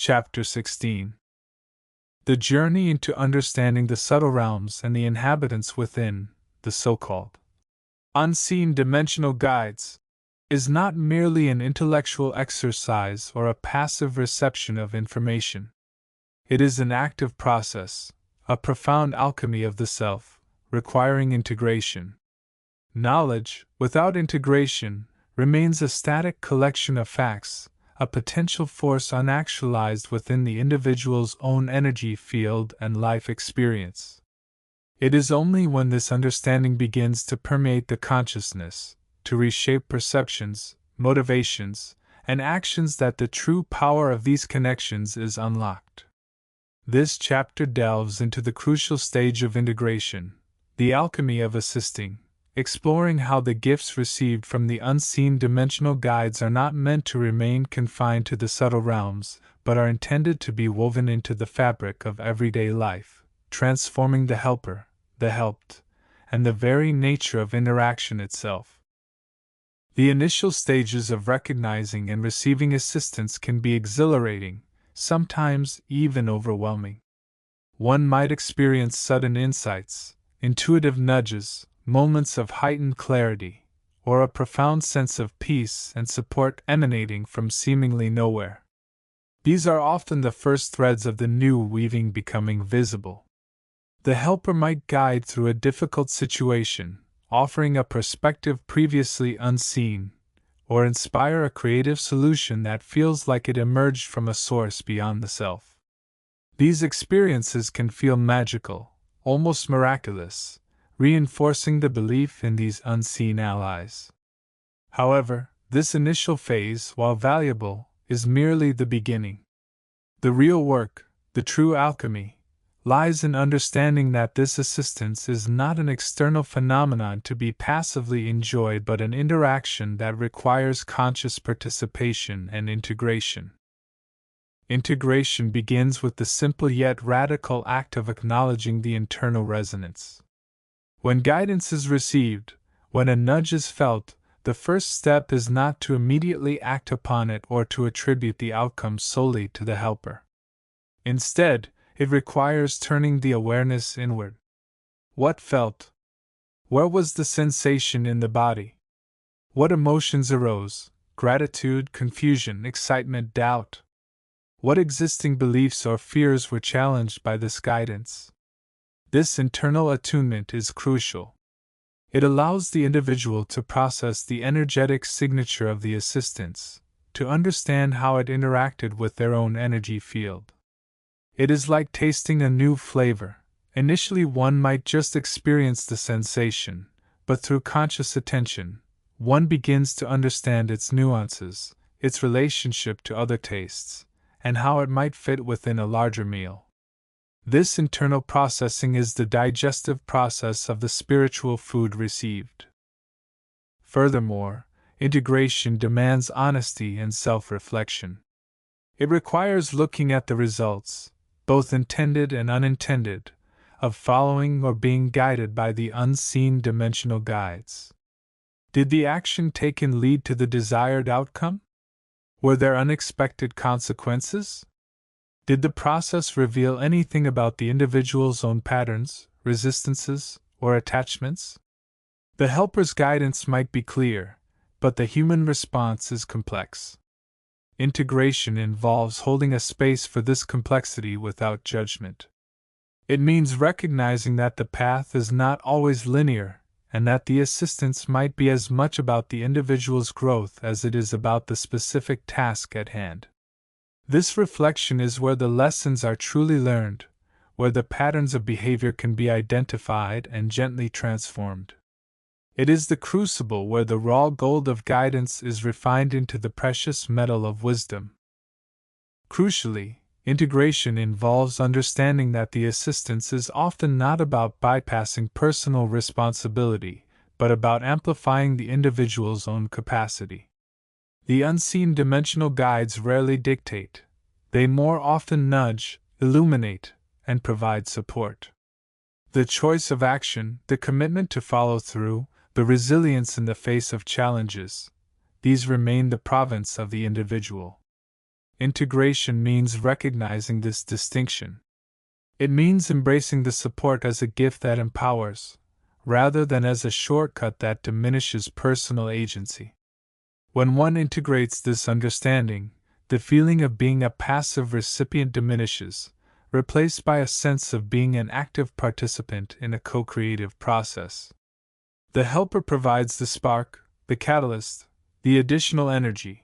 Chapter 16. The journey into understanding the subtle realms and the inhabitants within, the so-called unseen dimensional guides, is not merely an intellectual exercise or a passive reception of information. It is an active process, a profound alchemy of the self, requiring integration. Knowledge, without integration, remains a static collection of facts, a potential force unactualized within the individual's own energy field and life experience. It is only when this understanding begins to permeate the consciousness, to reshape perceptions, motivations, and actions that the true power of these connections is unlocked. This chapter delves into the crucial stage of integration, the alchemy of assisting, exploring how the gifts received from the unseen dimensional guides are not meant to remain confined to the subtle realms, but are intended to be woven into the fabric of everyday life, transforming the helper, the helped, and the very nature of interaction itself. The initial stages of recognizing and receiving assistance can be exhilarating, sometimes even overwhelming. One might experience sudden insights, intuitive nudges, moments of heightened clarity, or a profound sense of peace and support emanating from seemingly nowhere. These are often the first threads of the new weaving becoming visible. The helper might guide through a difficult situation, offering a perspective previously unseen, or inspire a creative solution that feels like it emerged from a source beyond the self. These experiences can feel magical, almost miraculous, reinforcing the belief in these unseen allies. However, this initial phase, while valuable, is merely the beginning. The real work, the true alchemy, lies in understanding that this assistance is not an external phenomenon to be passively enjoyed but an interaction that requires conscious participation and integration. Integration begins with the simple yet radical act of acknowledging the internal resonance. When guidance is received, when a nudge is felt, the first step is not to immediately act upon it or to attribute the outcome solely to the helper. Instead, it requires turning the awareness inward. What felt? Where was the sensation in the body? What emotions arose? Gratitude, confusion, excitement, doubt? What existing beliefs or fears were challenged by this guidance? This internal attunement is crucial. It allows the individual to process the energetic signature of the assistance, to understand how it interacted with their own energy field. It is like tasting a new flavor, Initially, one might just experience the sensation, but through conscious attention, one begins to understand its nuances, its relationship to other tastes, and how it might fit within a larger meal. This internal processing is the digestive process of the spiritual food received. Furthermore, integration demands honesty and self-reflection. It requires looking at the results, both intended and unintended, of following or being guided by the unseen dimensional guides. Did the action taken lead to the desired outcome? Were there unexpected consequences? Did the process reveal anything about the individual's own patterns, resistances, or attachments? The helper's guidance might be clear, but the human response is complex. Integration involves holding a space for this complexity without judgment. It means recognizing that the path is not always linear, and that the assistance might be as much about the individual's growth as it is about the specific task at hand. This reflection is where the lessons are truly learned, where the patterns of behavior can be identified and gently transformed. It is the crucible where the raw gold of guidance is refined into the precious metal of wisdom. Crucially, integration involves understanding that the assistance is often not about bypassing personal responsibility, but about amplifying the individual's own capacity. The unseen dimensional guides rarely dictate, they more often nudge, illuminate, and provide support. The choice of action, the commitment to follow through, the resilience in the face of challenges, these remain the province of the individual. Integration means recognizing this distinction. It means embracing the support as a gift that empowers, rather than as a shortcut that diminishes personal agency. When one integrates this understanding, the feeling of being a passive recipient diminishes, replaced by a sense of being an active participant in a co-creative process. The helper provides the spark, the catalyst, the additional energy,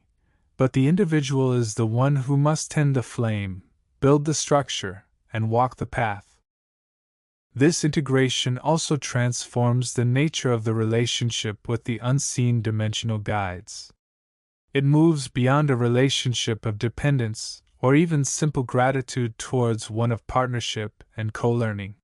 but the individual is the one who must tend the flame, build the structure, and walk the path. This integration also transforms the nature of the relationship with the unseen dimensional guides. It moves beyond a relationship of dependence or even simple gratitude towards one of partnership and co-learning.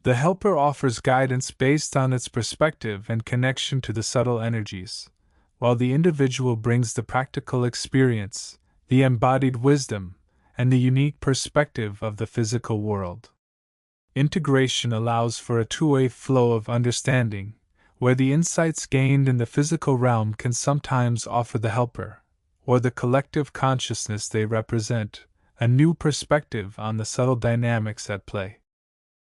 The helper offers guidance based on its perspective and connection to the subtle energies, while the individual brings the practical experience, the embodied wisdom, and the unique perspective of the physical world. Integration allows for a two-way flow of understanding, where the insights gained in the physical realm can sometimes offer the helper, or the collective consciousness they represent, a new perspective on the subtle dynamics at play.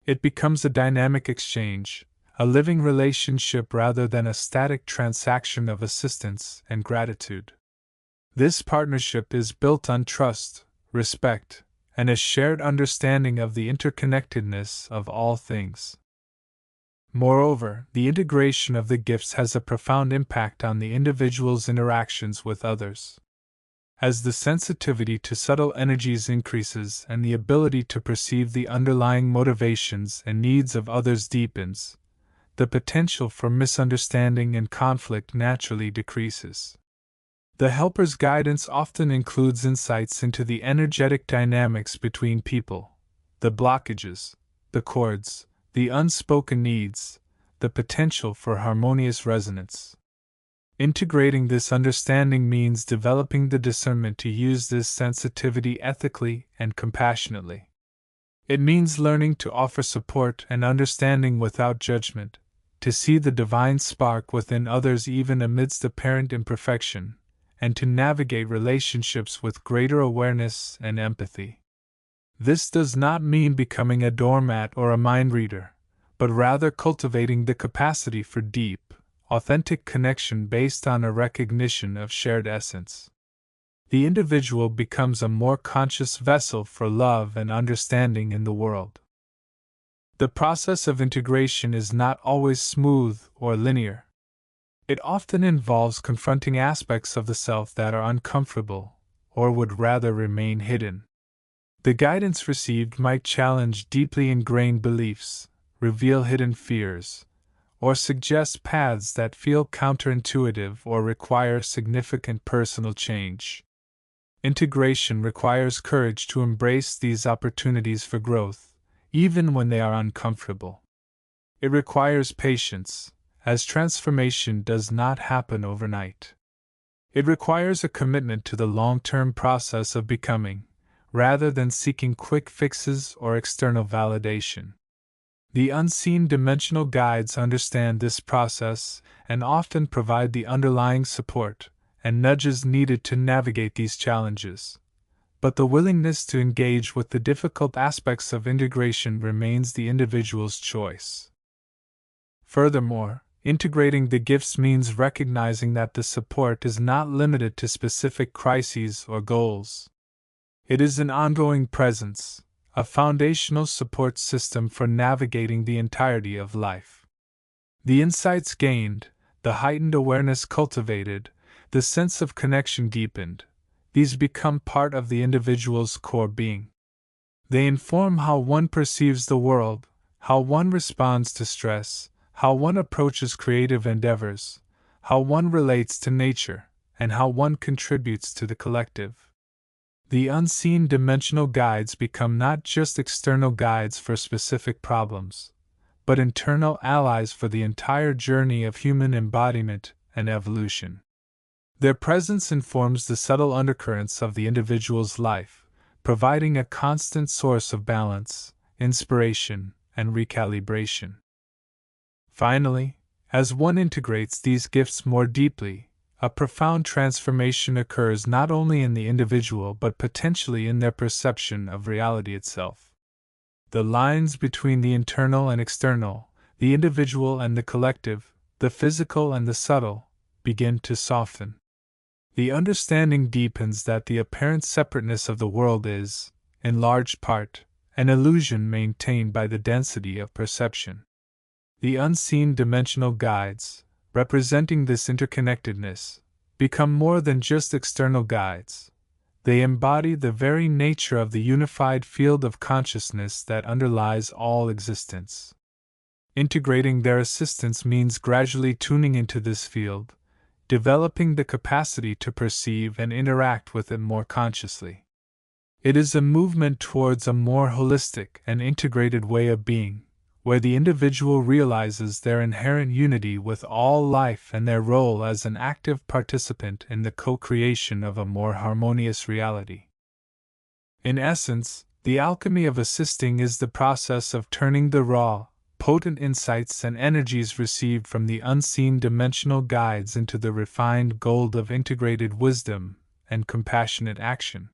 It becomes a dynamic exchange, a living relationship rather than a static transaction of assistance and gratitude. This partnership is built on trust, respect, and a shared understanding of the interconnectedness of all things. Moreover, the integration of the gifts has a profound impact on the individual's interactions with others. As the sensitivity to subtle energies increases and the ability to perceive the underlying motivations and needs of others deepens, the potential for misunderstanding and conflict naturally decreases. The helper's guidance often includes insights into the energetic dynamics between people, the blockages, the cords, the unspoken needs, the potential for harmonious resonance. Integrating this understanding means developing the discernment to use this sensitivity ethically and compassionately. It means learning to offer support and understanding without judgment, to see the divine spark within others even amidst apparent imperfection, and to navigate relationships with greater awareness and empathy. This does not mean becoming a doormat or a mind reader, but rather cultivating the capacity for deep, authentic connection based on a recognition of shared essence. The individual becomes a more conscious vessel for love and understanding in the world. The process of integration is not always smooth or linear. It often involves confronting aspects of the self that are uncomfortable, or would rather remain hidden. The guidance received might challenge deeply ingrained beliefs, reveal hidden fears, or suggest paths that feel counterintuitive or require significant personal change. Integration requires courage to embrace these opportunities for growth, even when they are uncomfortable. It requires patience, as transformation does not happen overnight. It requires a commitment to the long-term process of becoming, rather than seeking quick fixes or external validation. The unseen dimensional guides understand this process and often provide the underlying support and nudges needed to navigate these challenges. But the willingness to engage with the difficult aspects of integration remains the individual's choice. Furthermore, integrating the gifts means recognizing that the support is not limited to specific crises or goals. It is an ongoing presence, a foundational support system for navigating the entirety of life. The insights gained, the heightened awareness cultivated, the sense of connection deepened, these become part of the individual's core being. They inform how one perceives the world, how one responds to stress, how one approaches creative endeavors, how one relates to nature, and how one contributes to the collective. The unseen dimensional guides become not just external guides for specific problems, but internal allies for the entire journey of human embodiment and evolution. Their presence informs the subtle undercurrents of the individual's life, providing a constant source of balance, inspiration, and recalibration. Finally, as one integrates these gifts more deeply, a profound transformation occurs not only in the individual but potentially in their perception of reality itself. The lines between the internal and external, the individual and the collective, the physical and the subtle, begin to soften. The understanding deepens that the apparent separateness of the world is, in large part, an illusion maintained by the density of perception. The unseen dimensional guides, representing this interconnectedness, become more than just external guides. They embody the very nature of the unified field of consciousness that underlies all existence. Integrating their assistance means gradually tuning into this field, developing the capacity to perceive and interact with it more consciously. It is a movement towards a more holistic and integrated way of being, where the individual realizes their inherent unity with all life and their role as an active participant in the co-creation of a more harmonious reality. In essence, the alchemy of assisting is the process of turning the raw, potent insights and energies received from the unseen dimensional guides into the refined gold of integrated wisdom and compassionate action.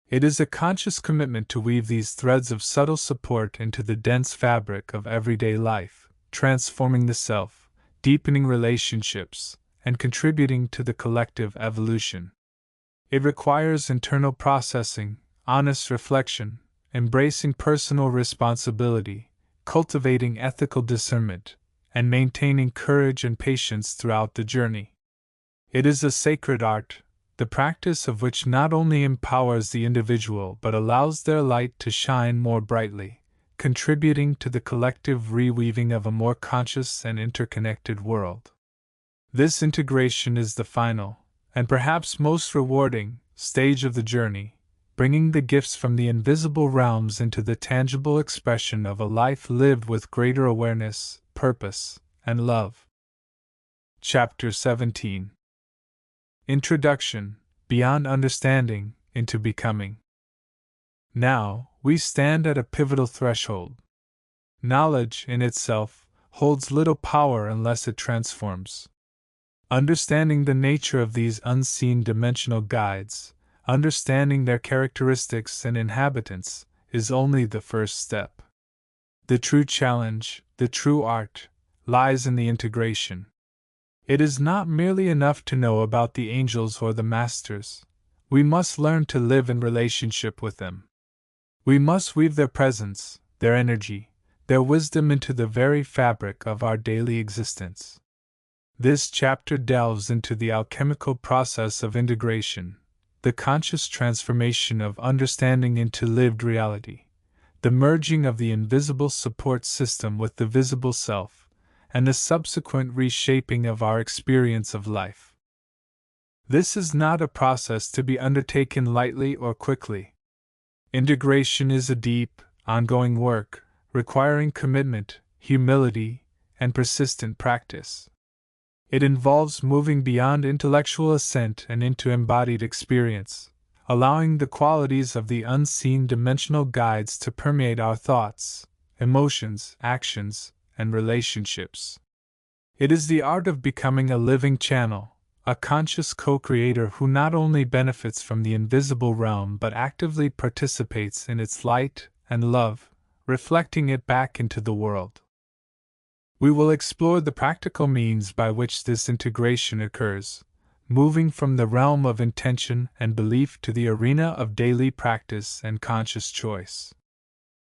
It is a conscious commitment to weave these threads of subtle support into the dense fabric of everyday life, transforming the self, deepening relationships, and contributing to the collective evolution. It requires internal processing, honest reflection, embracing personal responsibility, cultivating ethical discernment, and maintaining courage and patience throughout the journey. It is a sacred art, the practice of which not only empowers the individual but allows their light to shine more brightly, contributing to the collective reweaving of a more conscious and interconnected world. This integration is the final, and perhaps most rewarding, stage of the journey, bringing the gifts from the invisible realms into the tangible expression of a life lived with greater awareness, purpose, and love. Chapter 17. Introduction, Beyond Understanding, into Becoming. Now, we stand at a pivotal threshold. Knowledge, in itself, holds little power unless it transforms. Understanding the nature of these unseen dimensional guides, understanding their characteristics and inhabitants, is only the first step. The true challenge, the true art, lies in the integration. It is not merely enough to know about the angels or the masters. We must learn to live in relationship with them. We must weave their presence, their energy, their wisdom into the very fabric of our daily existence. This chapter delves into the alchemical process of integration, the conscious transformation of understanding into lived reality, the merging of the invisible support system with the visible self, and the subsequent reshaping of our experience of life. This is not a process to be undertaken lightly or quickly. Integration is a deep, ongoing work, requiring commitment, humility, and persistent practice. It involves moving beyond intellectual assent and into embodied experience, allowing the qualities of the unseen dimensional guides to permeate our thoughts, emotions, actions, and relationships. It is the art of becoming a living channel, a conscious co-creator who not only benefits from the invisible realm but actively participates in its light and love, reflecting it back into the world. We will explore the practical means by which this integration occurs, moving from the realm of intention and belief to the arena of daily practice and conscious choice.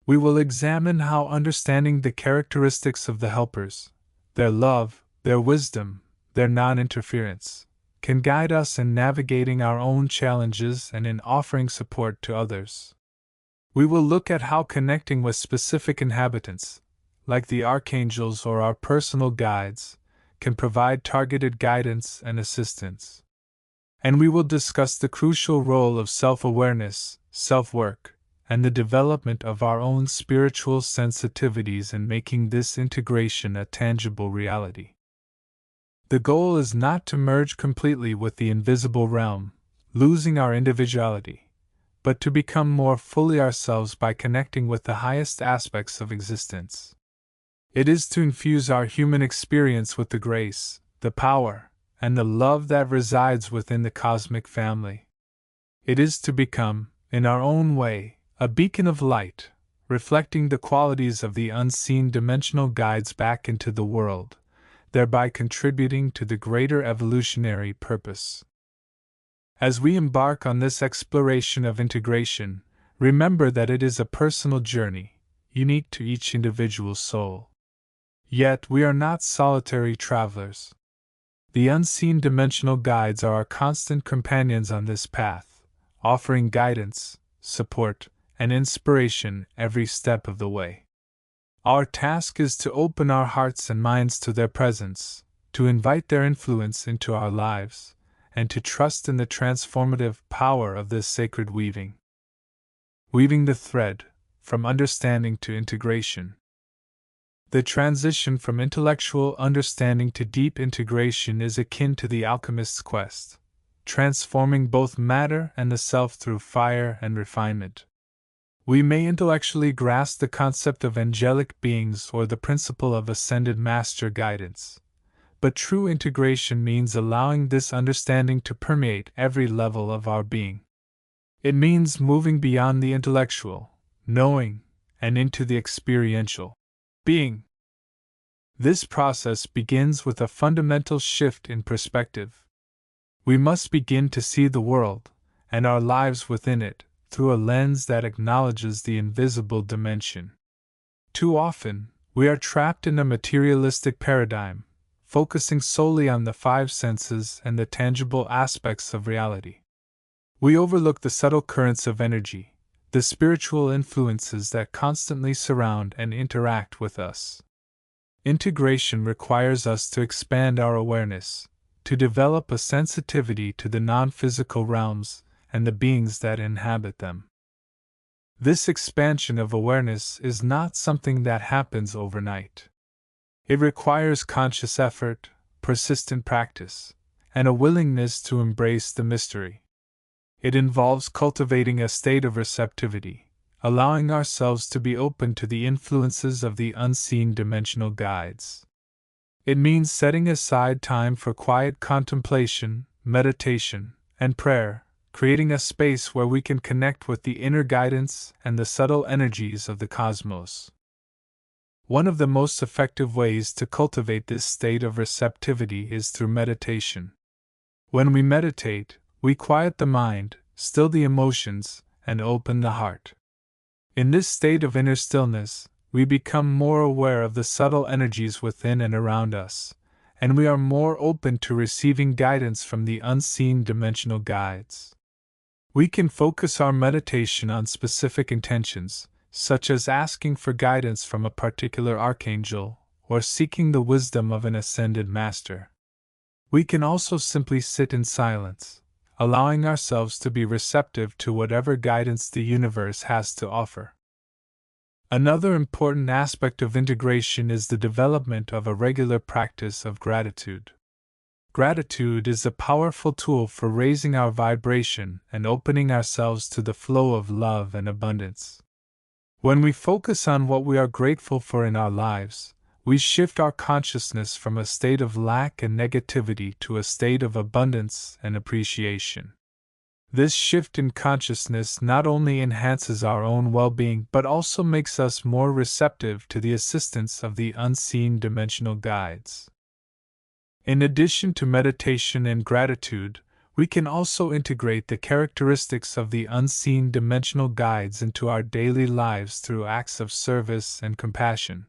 We will examine how understanding the characteristics of the helpers, their love, their wisdom, their non-interference, can guide us in navigating our own challenges and in offering support to others. We will look at how connecting with specific inhabitants, like the archangels or our personal guides, can provide targeted guidance and assistance. And we will discuss the crucial role of self-awareness, self-work, and the development of our own spiritual sensitivities in making this integration a tangible reality. The goal is not to merge completely with the invisible realm, losing our individuality, but to become more fully ourselves by connecting with the highest aspects of existence. It is to infuse our human experience with the grace, the power, and the love that resides within the cosmic family. It is to become, in our own way, a beacon of light, reflecting the qualities of the unseen dimensional guides back into the world, thereby contributing to the greater evolutionary purpose. As we embark on this exploration of integration, remember that it is a personal journey, unique to each individual soul. Yet we are not solitary travelers. The unseen dimensional guides are our constant companions on this path, offering guidance, support, and inspiration every step of the way. Our task is to open our hearts and minds to their presence, to invite their influence into our lives, and to trust in the transformative power of this sacred weaving. Weaving the thread, from understanding to integration. The transition from intellectual understanding to deep integration is akin to the alchemist's quest, transforming both matter and the self through fire and refinement. We may intellectually grasp the concept of angelic beings or the principle of ascended master guidance, but true integration means allowing this understanding to permeate every level of our being. It means moving beyond the intellectual, knowing, and into the experiential, being. This process begins with a fundamental shift in perspective. We must begin to see the world, and our lives within it, through a lens that acknowledges the invisible dimension. Too often, we are trapped in a materialistic paradigm, focusing solely on the five senses and the tangible aspects of reality. We overlook the subtle currents of energy, the spiritual influences that constantly surround and interact with us. Integration requires us to expand our awareness, to develop a sensitivity to the non-physical realms and the beings that inhabit them. This expansion of awareness is not something that happens overnight. It requires conscious effort, persistent practice, and a willingness to embrace the mystery. It involves cultivating a state of receptivity, allowing ourselves to be open to the influences of the unseen dimensional guides. It means setting aside time for quiet contemplation, meditation, and prayer, creating a space where we can connect with the inner guidance and the subtle energies of the cosmos. One of the most effective ways to cultivate this state of receptivity is through meditation. When we meditate, we quiet the mind, still the emotions, and open the heart. In this state of inner stillness, we become more aware of the subtle energies within and around us, and we are more open to receiving guidance from the unseen dimensional guides. We can focus our meditation on specific intentions, such as asking for guidance from a particular archangel or seeking the wisdom of an ascended master. We can also simply sit in silence, allowing ourselves to be receptive to whatever guidance the universe has to offer. Another important aspect of integration is the development of a regular practice of gratitude. Gratitude is a powerful tool for raising our vibration and opening ourselves to the flow of love and abundance. When we focus on what we are grateful for in our lives, we shift our consciousness from a state of lack and negativity to a state of abundance and appreciation. This shift in consciousness not only enhances our own well-being but also makes us more receptive to the assistance of the unseen dimensional guides. In addition to meditation and gratitude, we can also integrate the characteristics of the unseen dimensional guides into our daily lives through acts of service and compassion.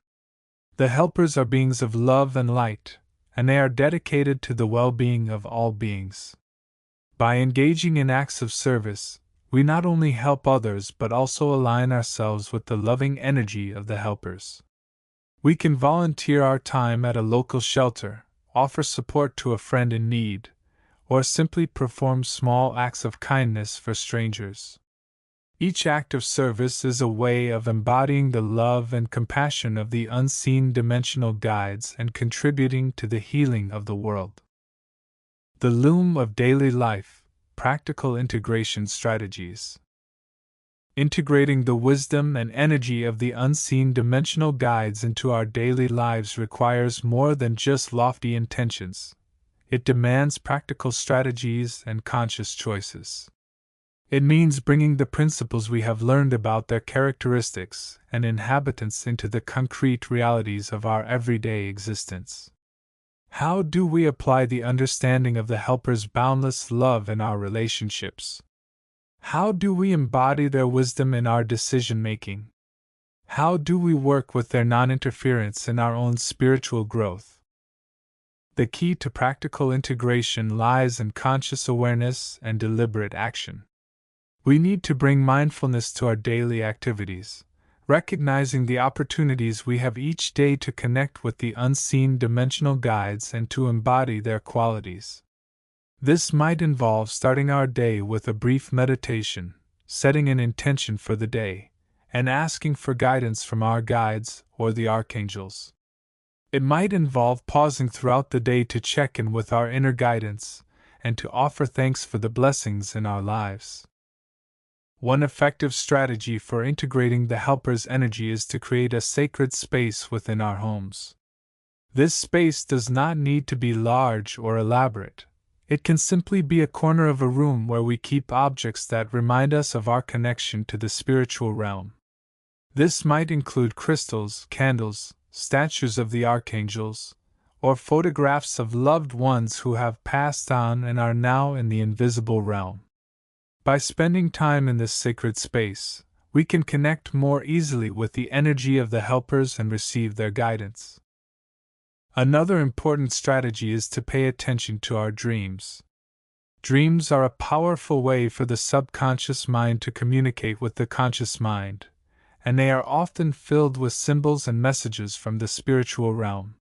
The helpers are beings of love and light, and they are dedicated to the well-being of all beings. By engaging in acts of service, we not only help others but also align ourselves with the loving energy of the helpers. We can volunteer our time at a local shelter, offer support to a friend in need, or simply perform small acts of kindness for strangers. Each act of service is a way of embodying the love and compassion of the unseen dimensional guides and contributing to the healing of the world. The loom of daily life, practical integration strategies. Integrating the wisdom and energy of the unseen dimensional guides into our daily lives requires more than just lofty intentions. It demands practical strategies and conscious choices. It means bringing the principles we have learned about their characteristics and inhabitants into the concrete realities of our everyday existence. How do we apply the understanding of the helper's boundless love in our relationships? How do we embody their wisdom in our decision-making? How do we work with their non-interference in our own spiritual growth? The key to practical integration lies in conscious awareness and deliberate action. We need to bring mindfulness to our daily activities, recognizing the opportunities we have each day to connect with the unseen dimensional guides and to embody their qualities. This might involve starting our day with a brief meditation, setting an intention for the day, and asking for guidance from our guides or the archangels. It might involve pausing throughout the day to check in with our inner guidance and to offer thanks for the blessings in our lives. One effective strategy for integrating the helper's energy is to create a sacred space within our homes. This space does not need to be large or elaborate. It can simply be a corner of a room where we keep objects that remind us of our connection to the spiritual realm. This might include crystals, candles, statues of the archangels, or photographs of loved ones who have passed on and are now in the invisible realm. By spending time in this sacred space, we can connect more easily with the energy of the helpers and receive their guidance. Another important strategy is to pay attention to our dreams. Dreams are a powerful way for the subconscious mind to communicate with the conscious mind, and they are often filled with symbols and messages from the spiritual realm.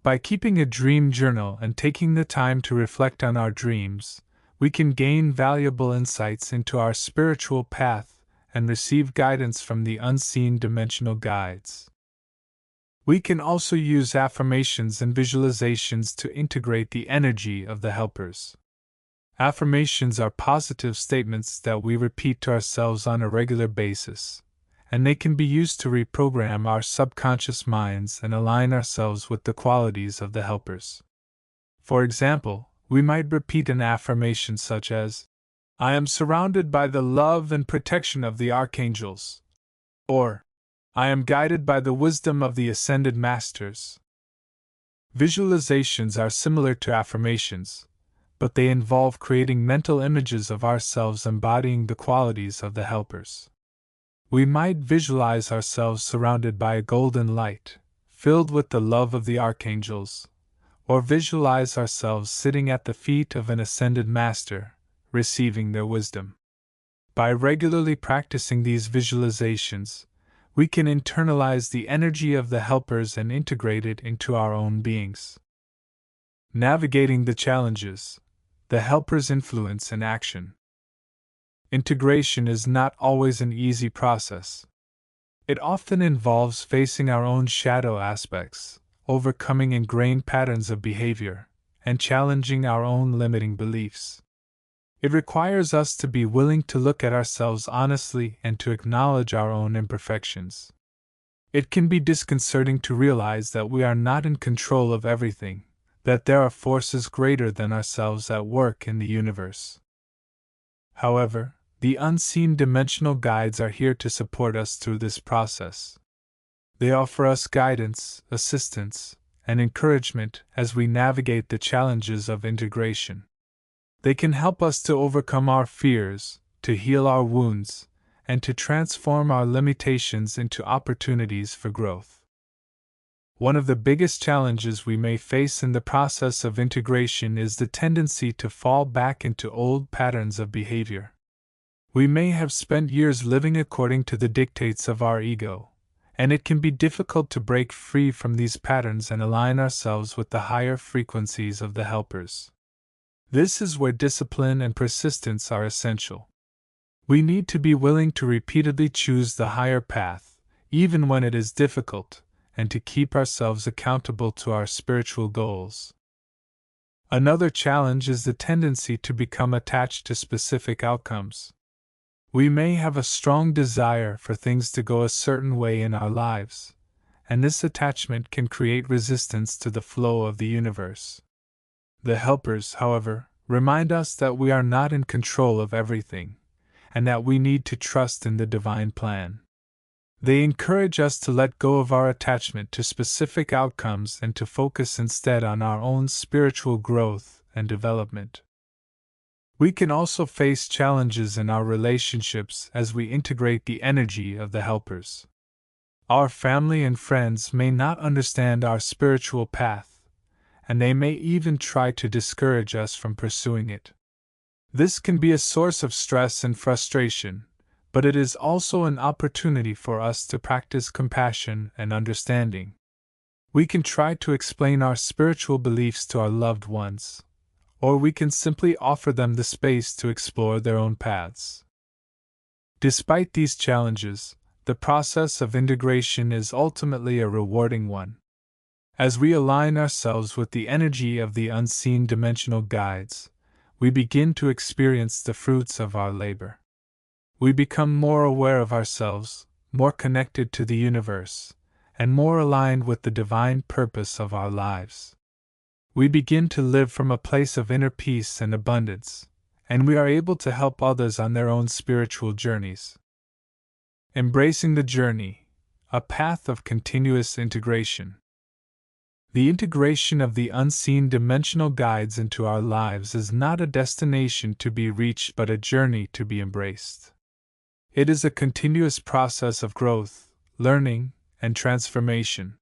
By keeping a dream journal and taking the time to reflect on our dreams, we can gain valuable insights into our spiritual path and receive guidance from the unseen dimensional guides. We can also use affirmations and visualizations to integrate the energy of the helpers. Affirmations are positive statements that we repeat to ourselves on a regular basis, and they can be used to reprogram our subconscious minds and align ourselves with the qualities of the helpers. For example, we might repeat an affirmation such as, "I am surrounded by the love and protection of the archangels," or, "I am guided by the wisdom of the ascended masters." Visualizations are similar to affirmations, but they involve creating mental images of ourselves embodying the qualities of the helpers. We might visualize ourselves surrounded by a golden light, filled with the love of the archangels, or visualize ourselves sitting at the feet of an ascended master, receiving their wisdom. By regularly practicing these visualizations, we can internalize the energy of the helpers and integrate it into our own beings. Navigating the challenges, the helpers' influence and action. Integration is not always an easy process. It often involves facing our own shadow aspects, overcoming ingrained patterns of behavior, and challenging our own limiting beliefs. It requires us to be willing to look at ourselves honestly and to acknowledge our own imperfections. It can be disconcerting to realize that we are not in control of everything, that there are forces greater than ourselves at work in the universe. However, the unseen dimensional guides are here to support us through this process. They offer us guidance, assistance, and encouragement as we navigate the challenges of integration. They can help us to overcome our fears, to heal our wounds, and to transform our limitations into opportunities for growth. One of the biggest challenges we may face in the process of integration is the tendency to fall back into old patterns of behavior. We may have spent years living according to the dictates of our ego, and it can be difficult to break free from these patterns and align ourselves with the higher frequencies of the helpers. This is where discipline and persistence are essential. We need to be willing to repeatedly choose the higher path, even when it is difficult, and to keep ourselves accountable to our spiritual goals. Another challenge is the tendency to become attached to specific outcomes. We may have a strong desire for things to go a certain way in our lives, and this attachment can create resistance to the flow of the universe. The helpers, however, remind us that we are not in control of everything, and that we need to trust in the divine plan. They encourage us to let go of our attachment to specific outcomes and to focus instead on our own spiritual growth and development. We can also face challenges in our relationships as we integrate the energy of the helpers. Our family and friends may not understand our spiritual path, and they may even try to discourage us from pursuing it. This can be a source of stress and frustration, but it is also an opportunity for us to practice compassion and understanding. We can try to explain our spiritual beliefs to our loved ones, or we can simply offer them the space to explore their own paths. Despite these challenges, the process of integration is ultimately a rewarding one. As we align ourselves with the energy of the unseen dimensional guides, we begin to experience the fruits of our labor. We become more aware of ourselves, more connected to the universe, and more aligned with the divine purpose of our lives. We begin to live from a place of inner peace and abundance, and we are able to help others on their own spiritual journeys. Embracing the journey, a path of continuous integration. The integration of the unseen dimensional guides into our lives is not a destination to be reached but a journey to be embraced. It is a continuous process of growth, learning, and transformation.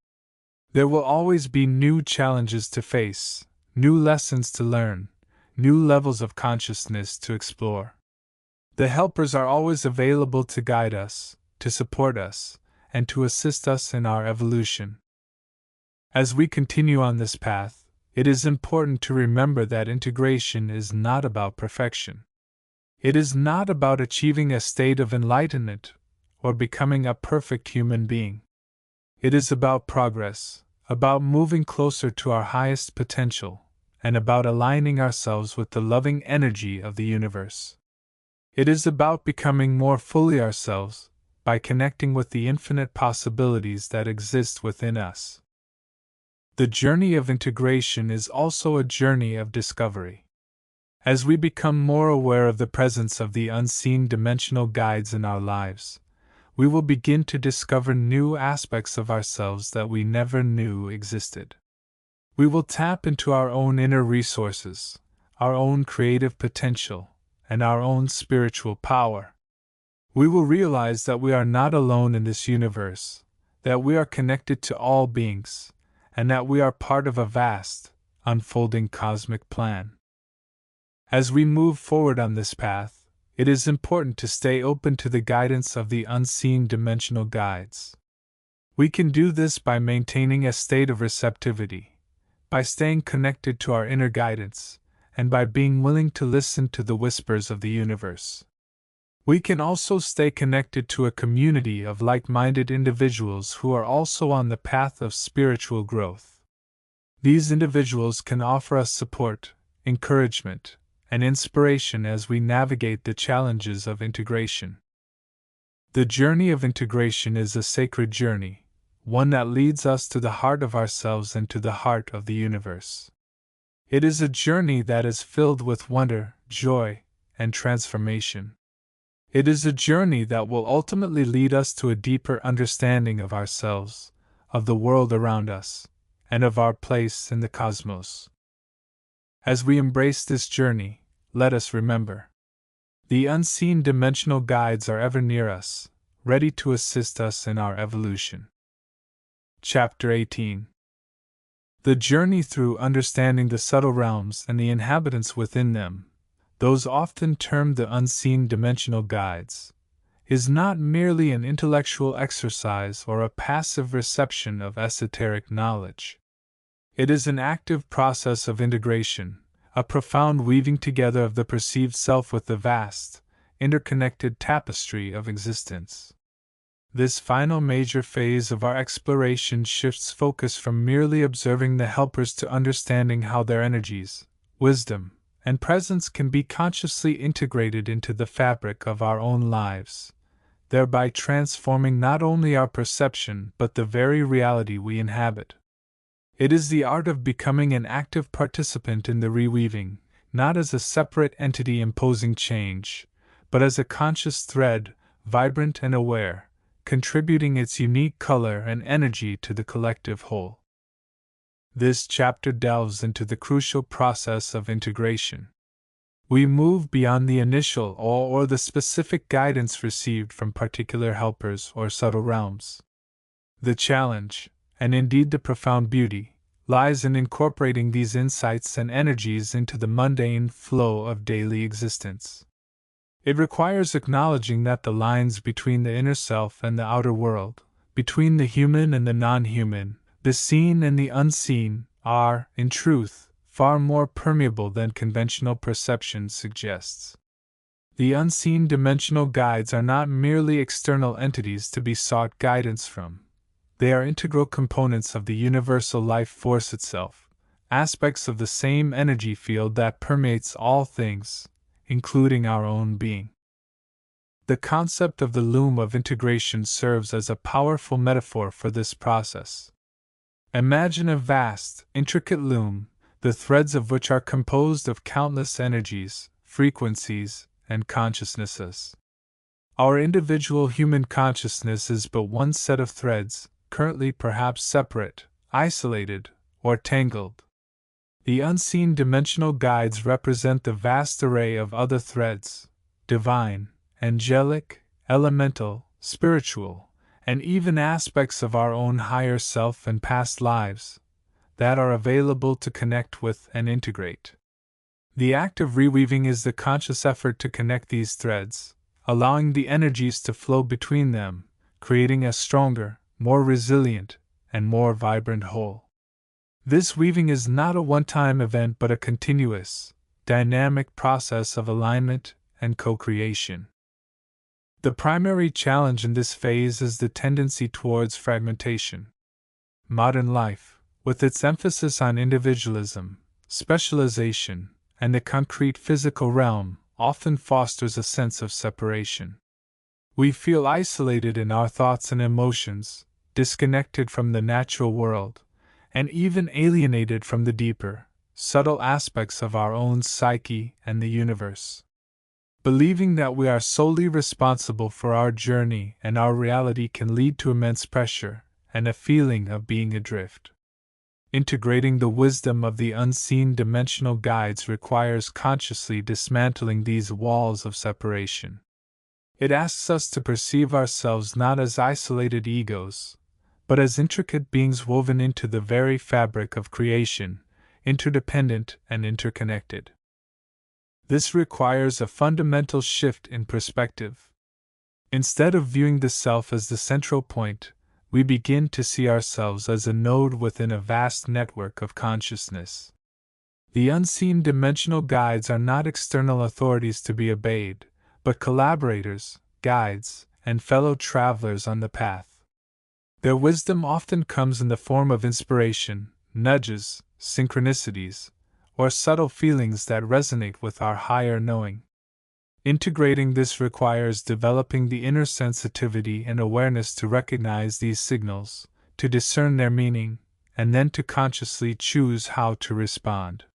There will always be new challenges to face, new lessons to learn, new levels of consciousness to explore. The helpers are always available to guide us, to support us, and to assist us in our evolution. As we continue on this path, it is important to remember that integration is not about perfection. It is not about achieving a state of enlightenment or becoming a perfect human being. It is about progress, about moving closer to our highest potential, and about aligning ourselves with the loving energy of the universe. It is about becoming more fully ourselves by connecting with the infinite possibilities that exist within us. The journey of integration is also a journey of discovery. As we become more aware of the presence of the unseen dimensional guides in our lives, we will begin to discover new aspects of ourselves that we never knew existed. We will tap into our own inner resources, our own creative potential, and our own spiritual power. We will realize that we are not alone in this universe, that we are connected to all beings, and that we are part of a vast, unfolding cosmic plan. As we move forward on this path, It is important to stay open to the guidance of the unseen dimensional guides. We can do this by maintaining a state of receptivity, by staying connected to our inner guidance, and by being willing to listen to the whispers of the universe. We can also stay connected to a community of like-minded individuals who are also on the path of spiritual growth. These individuals can offer us support, encouragement, and inspiration as we navigate the challenges of integration. The journey of integration is a sacred journey, one that leads us to the heart of ourselves and to the heart of the universe. It is a journey that is filled with wonder, joy, and transformation. It is a journey that will ultimately lead us to a deeper understanding of ourselves, of the world around us, and of our place in the cosmos. As we embrace this journey, let us remember: the unseen dimensional guides are ever near us, ready to assist us in our evolution. Chapter 18. The journey through understanding the subtle realms and the inhabitants within them, those often termed the unseen dimensional guides, is not merely an intellectual exercise or a passive reception of esoteric knowledge. It is an active process of integration, a profound weaving together of the perceived self with the vast, interconnected tapestry of existence. This final major phase of our exploration shifts focus from merely observing the helpers to understanding how their energies, wisdom, and presence can be consciously integrated into the fabric of our own lives, thereby transforming not only our perception but the very reality we inhabit. It is the art of becoming an active participant in the reweaving, not as a separate entity imposing change, but as a conscious thread, vibrant and aware, contributing its unique color and energy to the collective whole. This chapter delves into the crucial process of integration. We move beyond the initial or the specific guidance received from particular helpers or subtle realms. The challenge, and indeed the profound beauty, lies in incorporating these insights and energies into the mundane flow of daily existence. It requires acknowledging that the lines between the inner self and the outer world, between the human and the non-human, the seen and the unseen, are, in truth, far more permeable than conventional perception suggests. The unseen dimensional guides are not merely external entities to be sought guidance from. They are integral components of the universal life force itself, aspects of the same energy field that permeates all things, including our own being. The concept of the loom of integration serves as a powerful metaphor for this process. Imagine a vast, intricate loom, the threads of which are composed of countless energies, frequencies, and consciousnesses. Our individual human consciousness is but one set of threads, currently perhaps separate, isolated, or tangled. The unseen dimensional guides represent the vast array of other threads, divine, angelic, elemental, spiritual, and even aspects of our own higher self and past lives, that are available to connect with and integrate. The act of reweaving is the conscious effort to connect these threads, allowing the energies to flow between them, creating a stronger, more resilient, and more vibrant whole. This weaving is not a one-time event but a continuous, dynamic process of alignment and co-creation. The primary challenge in this phase is the tendency towards fragmentation. Modern life, with its emphasis on individualism, specialization, and the concrete physical realm, often fosters a sense of separation. We feel isolated in our thoughts and emotions, disconnected from the natural world, and even alienated from the deeper, subtle aspects of our own psyche and the universe. Believing that we are solely responsible for our journey and our reality can lead to immense pressure and a feeling of being adrift. Integrating the wisdom of the unseen dimensional guides requires consciously dismantling these walls of separation. It asks us to perceive ourselves not as isolated egos, but as intricate beings woven into the very fabric of creation, interdependent and interconnected. This requires a fundamental shift in perspective. Instead of viewing the self as the central point, we begin to see ourselves as a node within a vast network of consciousness. The unseen dimensional guides are not external authorities to be obeyed, but collaborators, guides, and fellow travelers on the path. Their wisdom often comes in the form of inspiration, nudges, synchronicities, or subtle feelings that resonate with our higher knowing. Integrating this requires developing the inner sensitivity and awareness to recognize these signals, to discern their meaning, and then to consciously choose how to respond.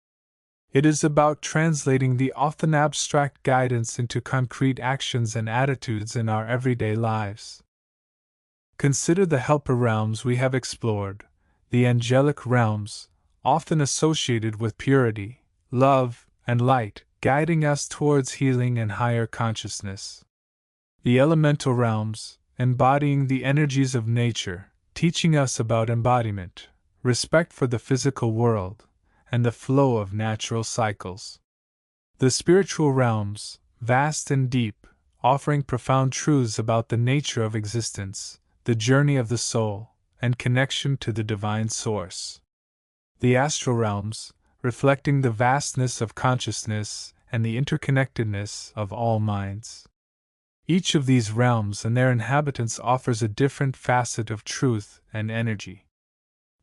It is about translating the often abstract guidance into concrete actions and attitudes in our everyday lives. Consider the helper realms we have explored, the angelic realms, often associated with purity, love, and light, guiding us towards healing and higher consciousness. The elemental realms, embodying the energies of nature, teaching us about embodiment, respect for the physical world, and the flow of natural cycles. The spiritual realms, vast and deep, offering profound truths about the nature of existence, the journey of the soul, and connection to the divine source. The astral realms, reflecting the vastness of consciousness and the interconnectedness of all minds. Each of these realms and their inhabitants offers a different facet of truth and energy.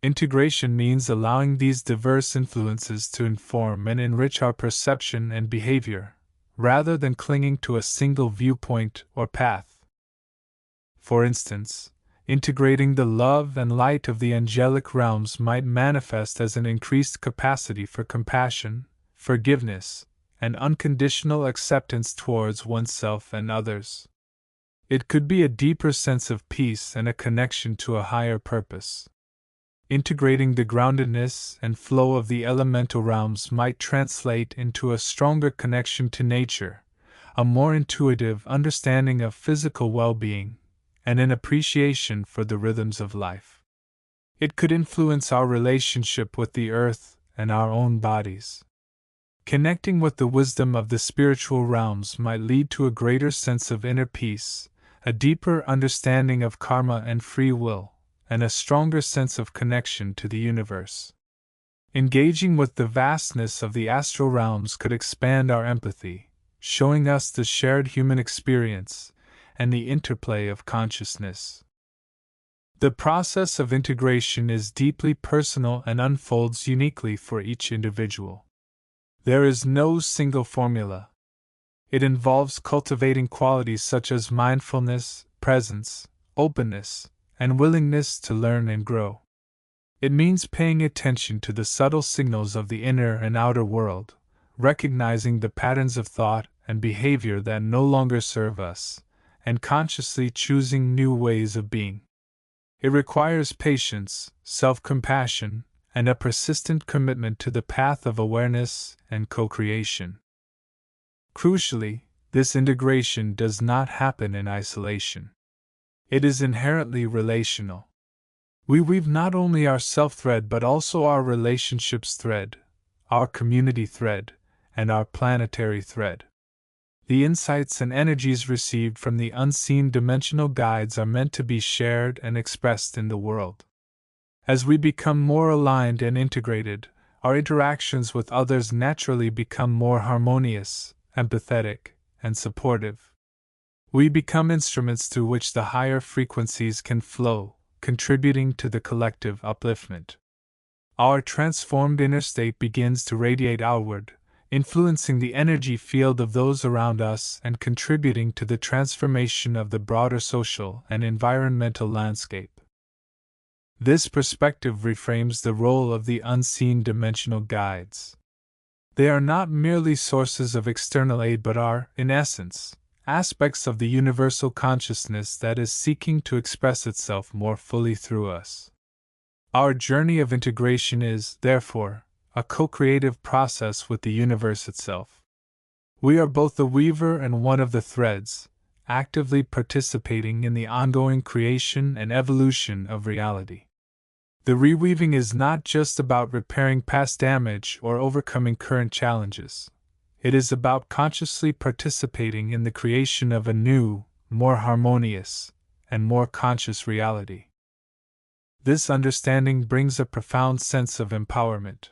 Integration means allowing these diverse influences to inform and enrich our perception and behavior, rather than clinging to a single viewpoint or path. For instance, integrating the love and light of the angelic realms might manifest as an increased capacity for compassion, forgiveness, and unconditional acceptance towards oneself and others. It could be a deeper sense of peace and a connection to a higher purpose. Integrating the groundedness and flow of the elemental realms might translate into a stronger connection to nature, a more intuitive understanding of physical well-being, and an appreciation for the rhythms of life. It could influence our relationship with the earth and our own bodies. Connecting with the wisdom of the spiritual realms might lead to a greater sense of inner peace, a deeper understanding of karma and free will, and a stronger sense of connection to the universe. Engaging with the vastness of the astral realms could expand our empathy, showing us the shared human experience and the interplay of consciousness. The process of integration is deeply personal and unfolds uniquely for each individual. There is no single formula. It involves cultivating qualities such as mindfulness, presence, openness, and willingness to learn and grow. It means paying attention to the subtle signals of the inner and outer world, recognizing the patterns of thought and behavior that no longer serve us, and consciously choosing new ways of being. It requires patience, self-compassion, and a persistent commitment to the path of awareness and co-creation. Crucially, this integration does not happen in isolation. It is inherently relational. We weave not only our self-thread but also our relationships thread, our community thread, and our planetary thread. The insights and energies received from the unseen dimensional guides are meant to be shared and expressed in the world. As we become more aligned and integrated, our interactions with others naturally become more harmonious, empathetic, and supportive. We become instruments through which the higher frequencies can flow, contributing to the collective upliftment. Our transformed inner state begins to radiate outward, influencing the energy field of those around us and contributing to the transformation of the broader social and environmental landscape. This perspective reframes the role of the unseen dimensional guides. They are not merely sources of external aid but are, in essence, aspects of the universal consciousness that is seeking to express itself more fully through us. Our journey of integration is, therefore, a co-creative process with the universe itself. We are both the weaver and one of the threads, actively participating in the ongoing creation and evolution of reality. The reweaving is not just about repairing past damage or overcoming current challenges. it is about consciously participating in the creation of a new, more harmonious, and more conscious reality. This understanding brings a profound sense of empowerment.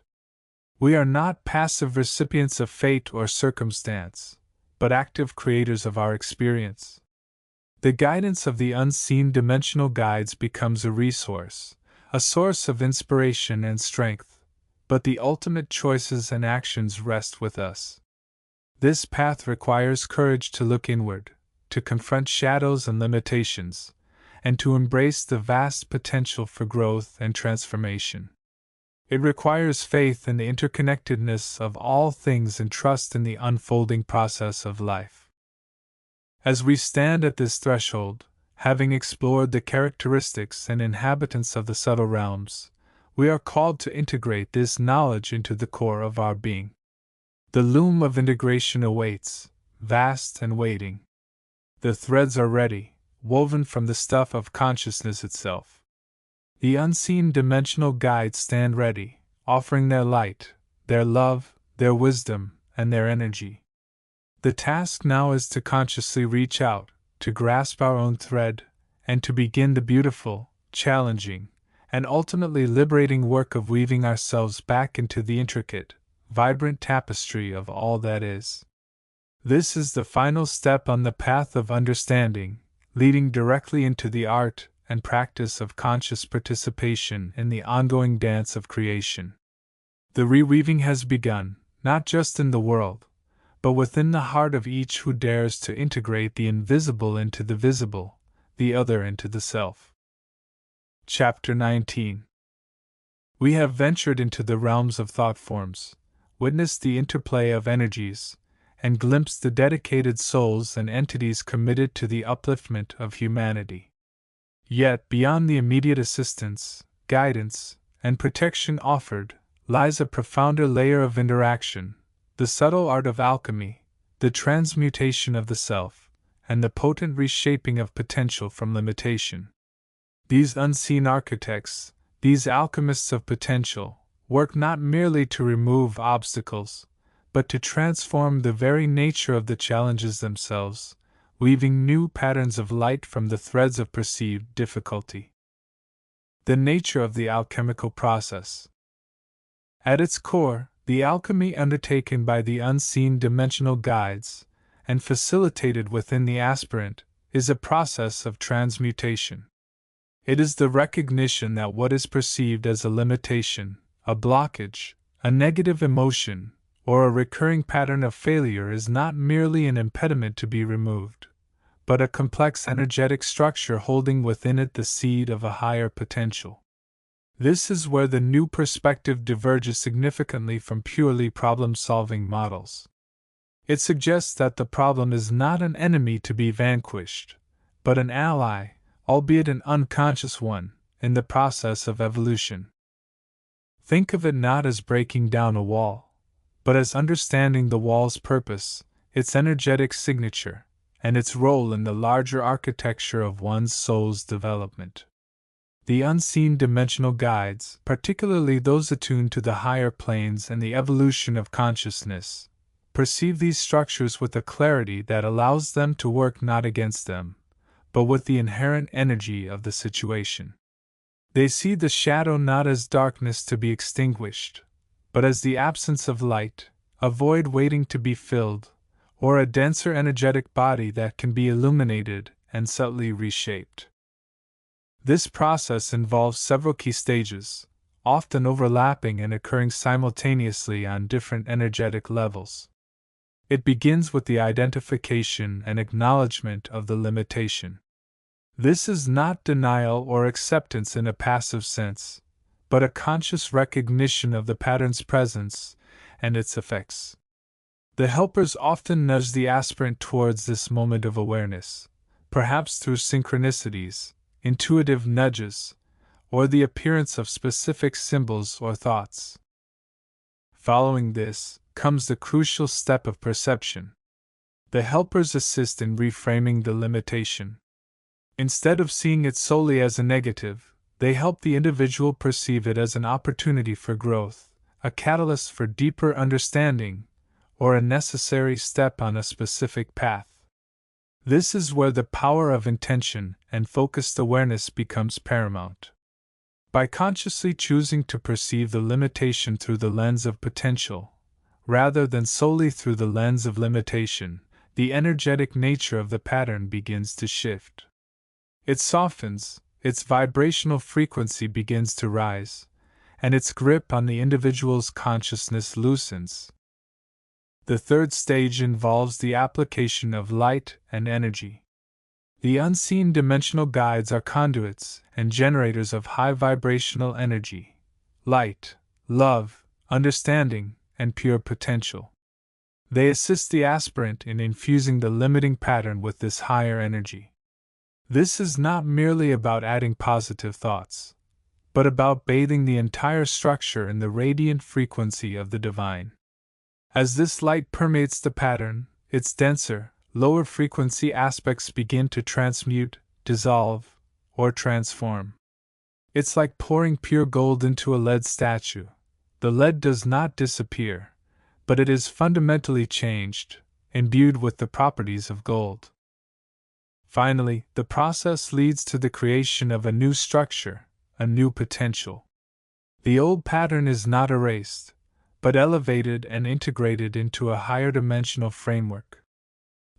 We are not passive recipients of fate or circumstance, but active creators of our experience. The guidance of the unseen dimensional guides becomes a resource, a source of inspiration and strength, but the ultimate choices and actions rest with us. This path requires courage to look inward, to confront shadows and limitations, and to embrace the vast potential for growth and transformation. It requires faith in the interconnectedness of all things and trust in the unfolding process of life. As we stand at this threshold, having explored the characteristics and inhabitants of the subtle realms, we are called to integrate this knowledge into the core of our being. The loom of integration awaits, vast and waiting. The threads are ready, woven from the stuff of consciousness itself. The unseen dimensional guides stand ready, offering their light, their love, their wisdom, and their energy. The task now is to consciously reach out, to grasp our own thread, and to begin the beautiful, challenging, and ultimately liberating work of weaving ourselves back into the intricate, vibrant tapestry of all that is. This is the final step on the path of understanding, leading directly into the art and practice of conscious participation in the ongoing dance of creation. The reweaving has begun, not just in the world, but within the heart of each who dares to integrate the invisible into the visible, the other into the self. Chapter 19. We have ventured into the realms of thought forms, witnessed the interplay of energies, and glimpsed the dedicated souls and entities committed to the upliftment of humanity. Yet, beyond the immediate assistance, guidance, and protection offered, lies a profounder layer of interaction, the subtle art of alchemy, the transmutation of the self, and the potent reshaping of potential from limitation. These unseen architects, these alchemists of potential, work not merely to remove obstacles, but to transform the very nature of the challenges themselves, weaving new patterns of light from the threads of perceived difficulty. The nature of the alchemical process. At its core, the alchemy undertaken by the unseen dimensional guides, and facilitated within the aspirant, is a process of transmutation. It is the recognition that what is perceived as a limitation, a blockage, a negative emotion, or a recurring pattern of failure is not merely an impediment to be removed, but a complex energetic structure holding within it the seed of a higher potential. This is where the new perspective diverges significantly from purely problem-solving models. It suggests that the problem is not an enemy to be vanquished, but an ally, albeit an unconscious one, in the process of evolution. Think of it not as breaking down a wall, but as understanding the wall's purpose, its energetic signature, and its role in the larger architecture of one's soul's development. The unseen dimensional guides, particularly those attuned to the higher planes and the evolution of consciousness, perceive these structures with a clarity that allows them to work not against them, but with the inherent energy of the situation. They see the shadow not as darkness to be extinguished, but as the absence of light, a void waiting to be filled, or a denser energetic body that can be illuminated and subtly reshaped. This process involves several key stages, often overlapping and occurring simultaneously on different energetic levels. It begins with the identification and acknowledgement of the limitation. This is not denial or acceptance in a passive sense, but a conscious recognition of the pattern's presence and its effects. The helpers often nudge the aspirant towards this moment of awareness, perhaps through synchronicities, intuitive nudges, or the appearance of specific symbols or thoughts. Following this comes the crucial step of perception. The helpers assist in reframing the limitation. Instead of seeing it solely as a negative, they help the individual perceive it as an opportunity for growth, a catalyst for deeper understanding, or a necessary step on a specific path. This is where the power of intention and focused awareness becomes paramount. By consciously choosing to perceive the limitation through the lens of potential, rather than solely through the lens of limitation, the energetic nature of the pattern begins to shift. It softens, its vibrational frequency begins to rise, and its grip on the individual's consciousness loosens. The third stage involves the application of light and energy. The unseen dimensional guides are conduits and generators of high vibrational energy, light, love, understanding, and pure potential. They assist the aspirant in infusing the limiting pattern with this higher energy. This is not merely about adding positive thoughts, but about bathing the entire structure in the radiant frequency of the divine. As this light permeates the pattern, its denser, lower frequency aspects begin to transmute, dissolve, or transform. It's like pouring pure gold into a lead statue. The lead does not disappear, but it is fundamentally changed, imbued with the properties of gold. Finally, the process leads to the creation of a new structure, a new potential. The old pattern is not erased, but elevated and integrated into a higher dimensional framework.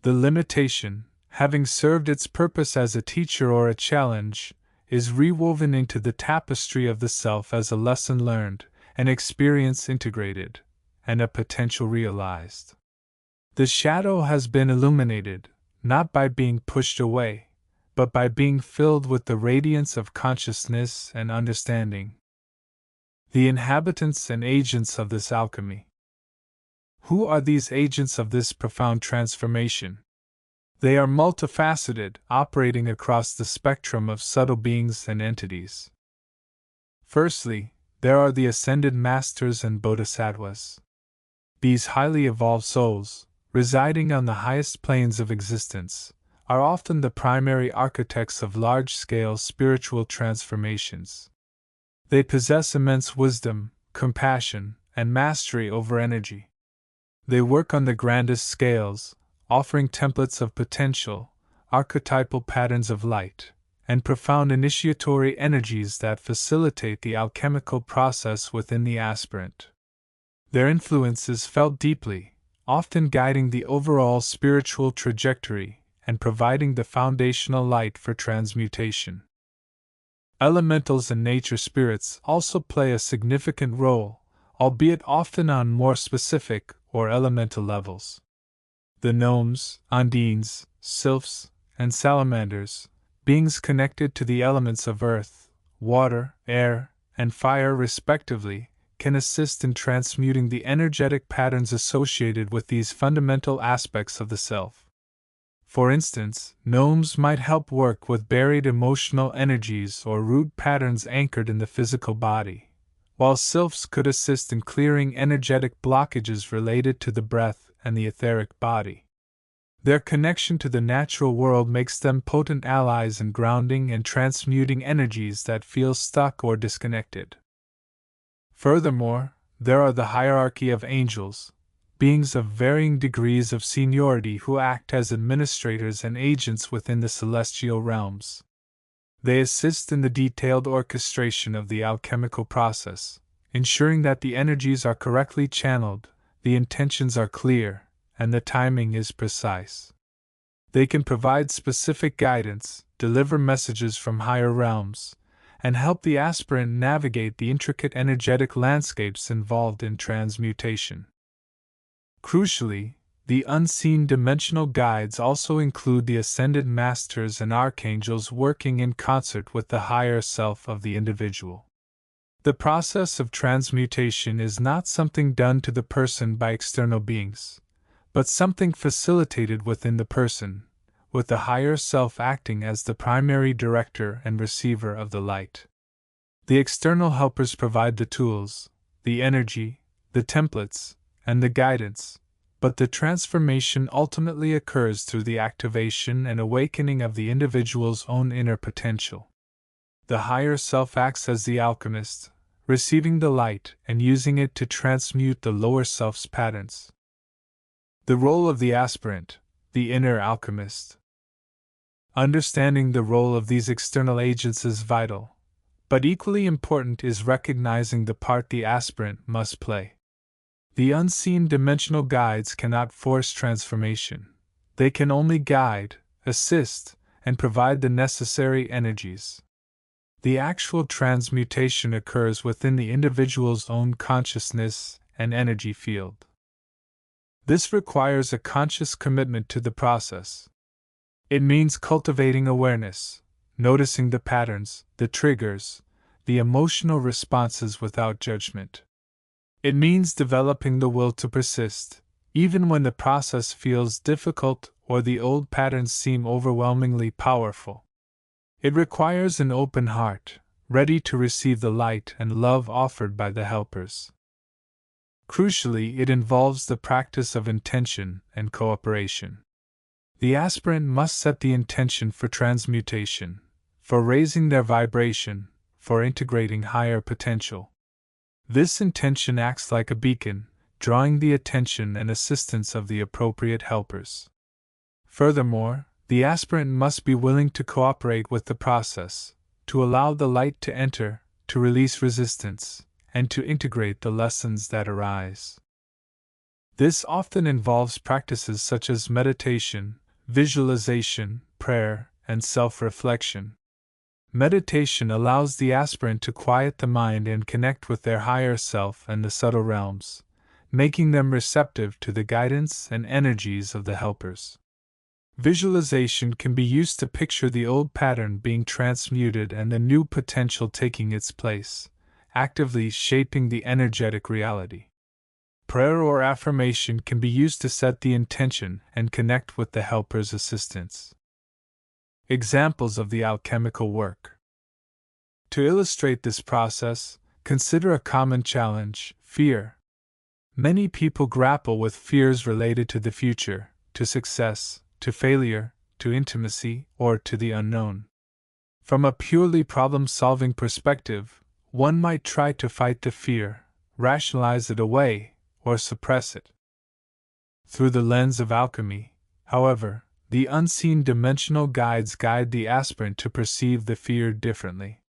The limitation, having served its purpose as a teacher or a challenge, is rewoven into the tapestry of the self as a lesson learned, an experience integrated, and a potential realized. The shadow has been illuminated, not by being pushed away, but by being filled with the radiance of consciousness and understanding. The inhabitants and agents of this alchemy. Who are these agents of this profound transformation? They are multifaceted, operating across the spectrum of subtle beings and entities. Firstly, there are the ascended masters and bodhisattvas. These highly evolved souls, residing on the highest planes of existence, are often the primary architects of large-scale spiritual transformations. They possess immense wisdom, compassion, and mastery over energy. They work on the grandest scales, offering templates of potential, archetypal patterns of light, and profound initiatory energies that facilitate the alchemical process within the aspirant. Their influence is felt deeply, often guiding the overall spiritual trajectory and providing the foundational light for transmutation. Elementals and nature spirits also play a significant role, albeit often on more specific or elemental levels. The gnomes, undines, sylphs, and salamanders, beings connected to the elements of earth, water, air, and fire respectively, can assist in transmuting the energetic patterns associated with these fundamental aspects of the self. For instance, gnomes might help work with buried emotional energies or root patterns anchored in the physical body, while sylphs could assist in clearing energetic blockages related to the breath and the etheric body. Their connection to the natural world makes them potent allies in grounding and transmuting energies that feel stuck or disconnected. Furthermore, there are the hierarchy of angels, beings of varying degrees of seniority who act as administrators and agents within the celestial realms. They assist in the detailed orchestration of the alchemical process, ensuring that the energies are correctly channeled, the intentions are clear, and the timing is precise. They can provide specific guidance, deliver messages from higher realms, and help the aspirant navigate the intricate energetic landscapes involved in transmutation. Crucially, the unseen dimensional guides also include the ascended masters and archangels working in concert with the higher self of the individual. The process of transmutation is not something done to the person by external beings, but something facilitated within the person, with the higher self acting as the primary director and receiver of the light. The external helpers provide the tools, the energy, the templates, and the guidance, but the transformation ultimately occurs through the activation and awakening of the individual's own inner potential. The higher self acts as the alchemist, receiving the light and using it to transmute the lower self's patterns. The role of the aspirant, the inner alchemist. Understanding the role of these external agents is vital, but equally important is recognizing the part the aspirant must play. The unseen dimensional guides cannot force transformation. They can only guide, assist, and provide the necessary energies. The actual transmutation occurs within the individual's own consciousness and energy field. This requires a conscious commitment to the process. It means cultivating awareness, noticing the patterns, the triggers, the emotional responses without judgment. It means developing the will to persist, even when the process feels difficult or the old patterns seem overwhelmingly powerful. It requires an open heart, ready to receive the light and love offered by the helpers. Crucially, it involves the practice of intention and cooperation. The aspirant must set the intention for transmutation, for raising their vibration, for integrating higher potential. This intention acts like a beacon, drawing the attention and assistance of the appropriate helpers. Furthermore, the aspirant must be willing to cooperate with the process, to allow the light to enter, to release resistance, and to integrate the lessons that arise. This often involves practices such as meditation, visualization, prayer, and self-reflection. Meditation allows the aspirant to quiet the mind and connect with their higher self and the subtle realms, making them receptive to the guidance and energies of the helpers. Visualization can be used to picture the old pattern being transmuted and the new potential taking its place, actively shaping the energetic reality. Prayer or affirmation can be used to set the intention and connect with the helper's assistance. Examples of the alchemical work. To illustrate this process, consider a common challenge: fear. Many people grapple with fears related to the future, to success, to failure, to intimacy, or to the unknown. From a purely problem-solving perspective, one might try to fight the fear, rationalize it away, or suppress it. Through the lens of alchemy, however, the unseen dimensional guides guide the aspirant to perceive the fear differently.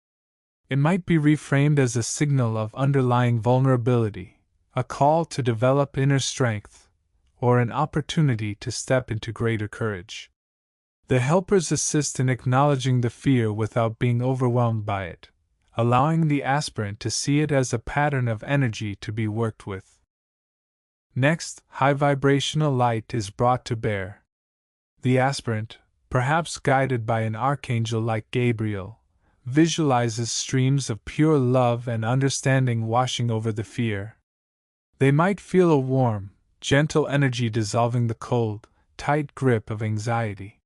It might be reframed as a signal of underlying vulnerability, a call to develop inner strength, or an opportunity to step into greater courage. The helpers assist in acknowledging the fear without being overwhelmed by it, allowing the aspirant to see it as a pattern of energy to be worked with. Next, high vibrational light is brought to bear. The aspirant, perhaps guided by an archangel like Gabriel, visualizes streams of pure love and understanding washing over the fear. They might feel a warm, gentle energy dissolving the cold, tight grip of anxiety.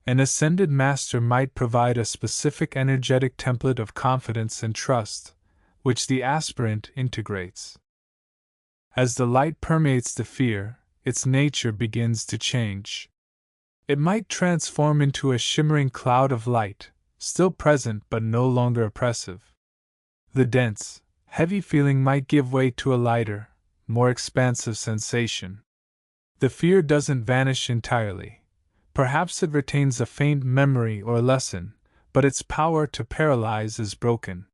An ascended master might provide a specific energetic template of confidence and trust, which the aspirant integrates. As the light permeates the fear, its nature begins to change. It might transform into a shimmering cloud of light, still present but no longer oppressive. The dense, heavy feeling might give way to a lighter, more expansive sensation. The fear doesn't vanish entirely. Perhaps it retains a faint memory or lesson, but its power to paralyze is broken.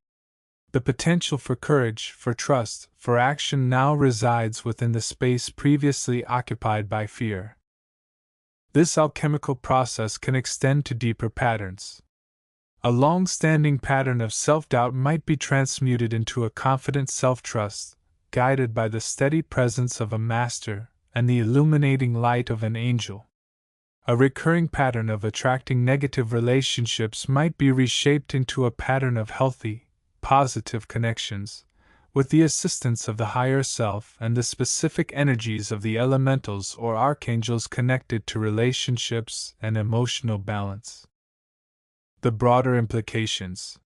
The potential for courage, for trust, for action now resides within the space previously occupied by fear. This alchemical process can extend to deeper patterns. A long-standing pattern of self-doubt might be transmuted into a confident self-trust, guided by the steady presence of a master and the illuminating light of an angel. A recurring pattern of attracting negative relationships might be reshaped into a pattern of healthy, positive connections, with the assistance of the higher self and the specific energies of the elementals or archangels connected to relationships and emotional balance. The broader implications.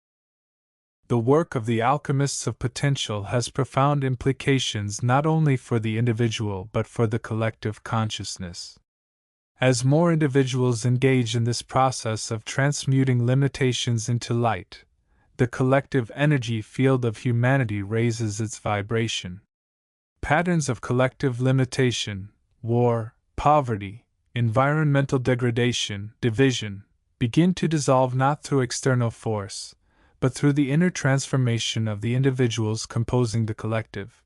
The work of the alchemists of potential has profound implications not only for the individual but for the collective consciousness. As more individuals engage in this process of transmuting limitations into light, the collective energy field of humanity raises its vibration. Patterns of collective limitation, war, poverty, environmental degradation, division, begin to dissolve not through external force, but through the inner transformation of the individuals composing the collective.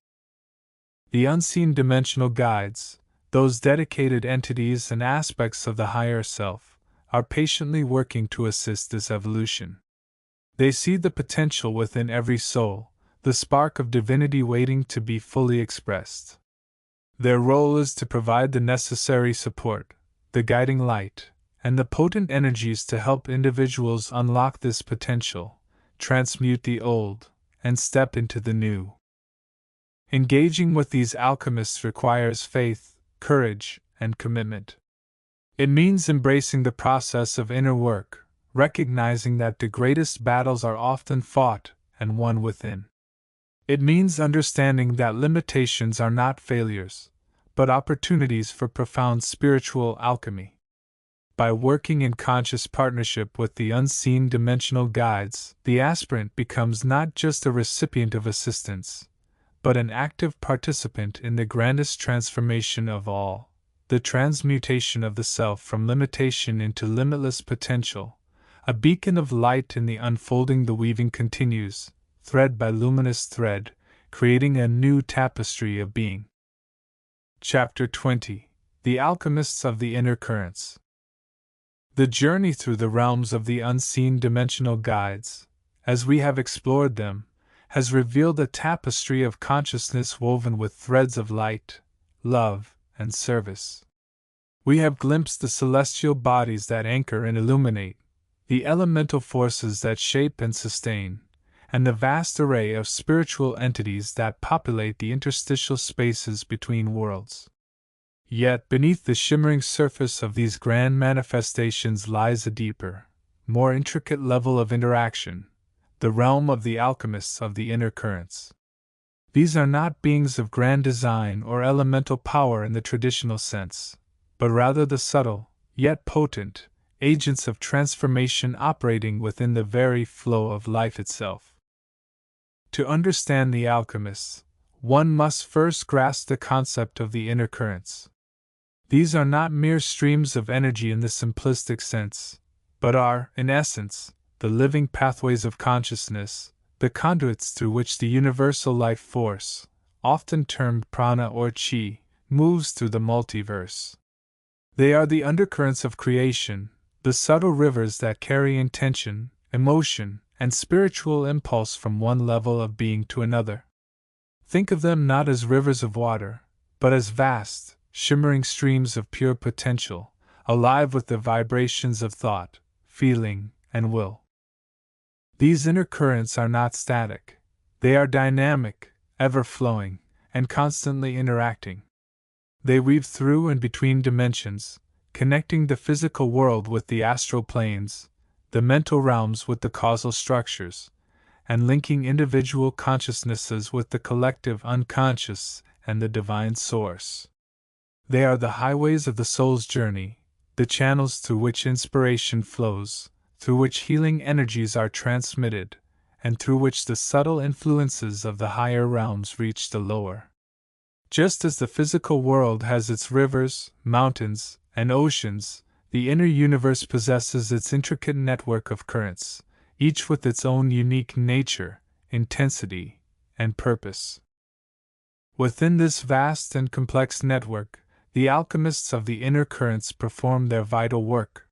The unseen dimensional guides, those dedicated entities and aspects of the higher self, are patiently working to assist this evolution. They see the potential within every soul, the spark of divinity waiting to be fully expressed. Their role is to provide the necessary support, the guiding light, and the potent energies to help individuals unlock this potential, transmute the old, and step into the new. Engaging with these alchemists requires faith, courage, and commitment. It means embracing the process of inner work, recognizing that the greatest battles are often fought and won within. It means understanding that limitations are not failures, but opportunities for profound spiritual alchemy. By working in conscious partnership with the unseen dimensional guides, the aspirant becomes not just a recipient of assistance, but an active participant in the grandest transformation of all, the transmutation of the self from limitation into limitless potential. A beacon of light in the unfolding, the weaving continues, thread by luminous thread, creating a new tapestry of being. Chapter 20: The Alchemists of the Inner Currents. The journey through the realms of the unseen dimensional guides, as we have explored them, has revealed a tapestry of consciousness woven with threads of light, love, and service. We have glimpsed the celestial bodies that anchor and illuminate, the elemental forces that shape and sustain, and the vast array of spiritual entities that populate the interstitial spaces between worlds. Yet beneath the shimmering surface of these grand manifestations lies a deeper, more intricate level of interaction, the realm of the alchemists of the inner currents. These are not beings of grand design or elemental power in the traditional sense, but rather the subtle, yet potent, agents of transformation operating within the very flow of life itself. To understand the alchemists, one must first grasp the concept of the inner currents. These are not mere streams of energy in the simplistic sense, but are, in essence, the living pathways of consciousness, the conduits through which the universal life force, often termed prana or chi, moves through the multiverse. They are the undercurrents of creation, the subtle rivers that carry intention, emotion, and spiritual impulse from one level of being to another. Think of them not as rivers of water, but as vast, shimmering streams of pure potential, alive with the vibrations of thought, feeling, and will. These inner currents are not static. They are dynamic, ever-flowing, and constantly interacting. They weave through and between dimensions, connecting the physical world with the astral planes, the mental realms with the causal structures, and linking individual consciousnesses with the collective unconscious and the divine source. They are the highways of the soul's journey, the channels through which inspiration flows, through which healing energies are transmitted, and through which the subtle influences of the higher realms reach the lower. Just as the physical world has its rivers, mountains, and oceans, the inner universe possesses its intricate network of currents, each with its own unique nature, intensity, and purpose. Within this vast and complex network, the alchemists of the inner currents perform their vital work.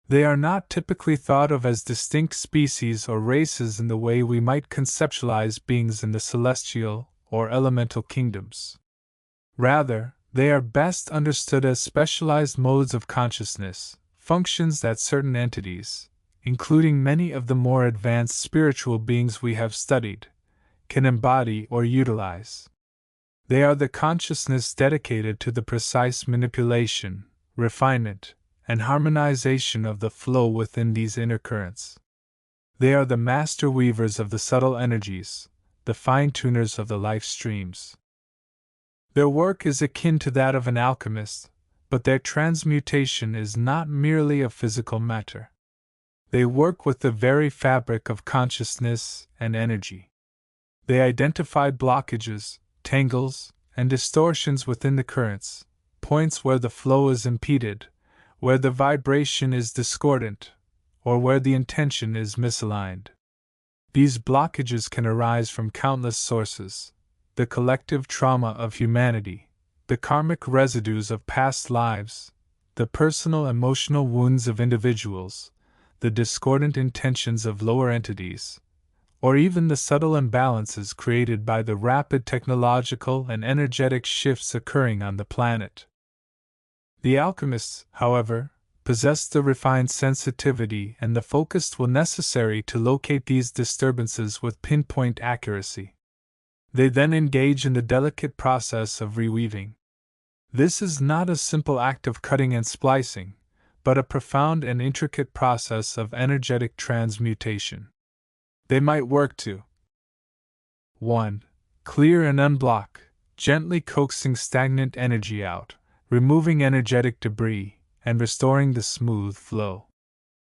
They are not typically thought of as distinct species or races in the way we might conceptualize beings in the celestial or elemental kingdoms. Rather, they are best understood as specialized modes of consciousness, functions that certain entities, including many of the more advanced spiritual beings we have studied, can embody or utilize. They are the consciousness dedicated to the precise manipulation, refinement, and harmonization of the flow within these inner currents. They are the master weavers of the subtle energies, the fine-tuners of the life streams. Their work is akin to that of an alchemist, but their transmutation is not merely of physical matter. They work with the very fabric of consciousness and energy. They identify blockages, tangles, and distortions within the currents, points where the flow is impeded, where the vibration is discordant, or where the intention is misaligned. These blockages can arise from countless sources: the collective trauma of humanity, the karmic residues of past lives, the personal emotional wounds of individuals, the discordant intentions of lower entities, or even the subtle imbalances created by the rapid technological and energetic shifts occurring on the planet. The alchemists, however, possess the refined sensitivity and the focused will necessary to locate these disturbances with pinpoint accuracy. They then engage in the delicate process of reweaving. This is not a simple act of cutting and splicing, but a profound and intricate process of energetic transmutation. They might work to 1. Clear and unblock, gently coaxing stagnant energy out, removing energetic debris, and restoring the smooth flow.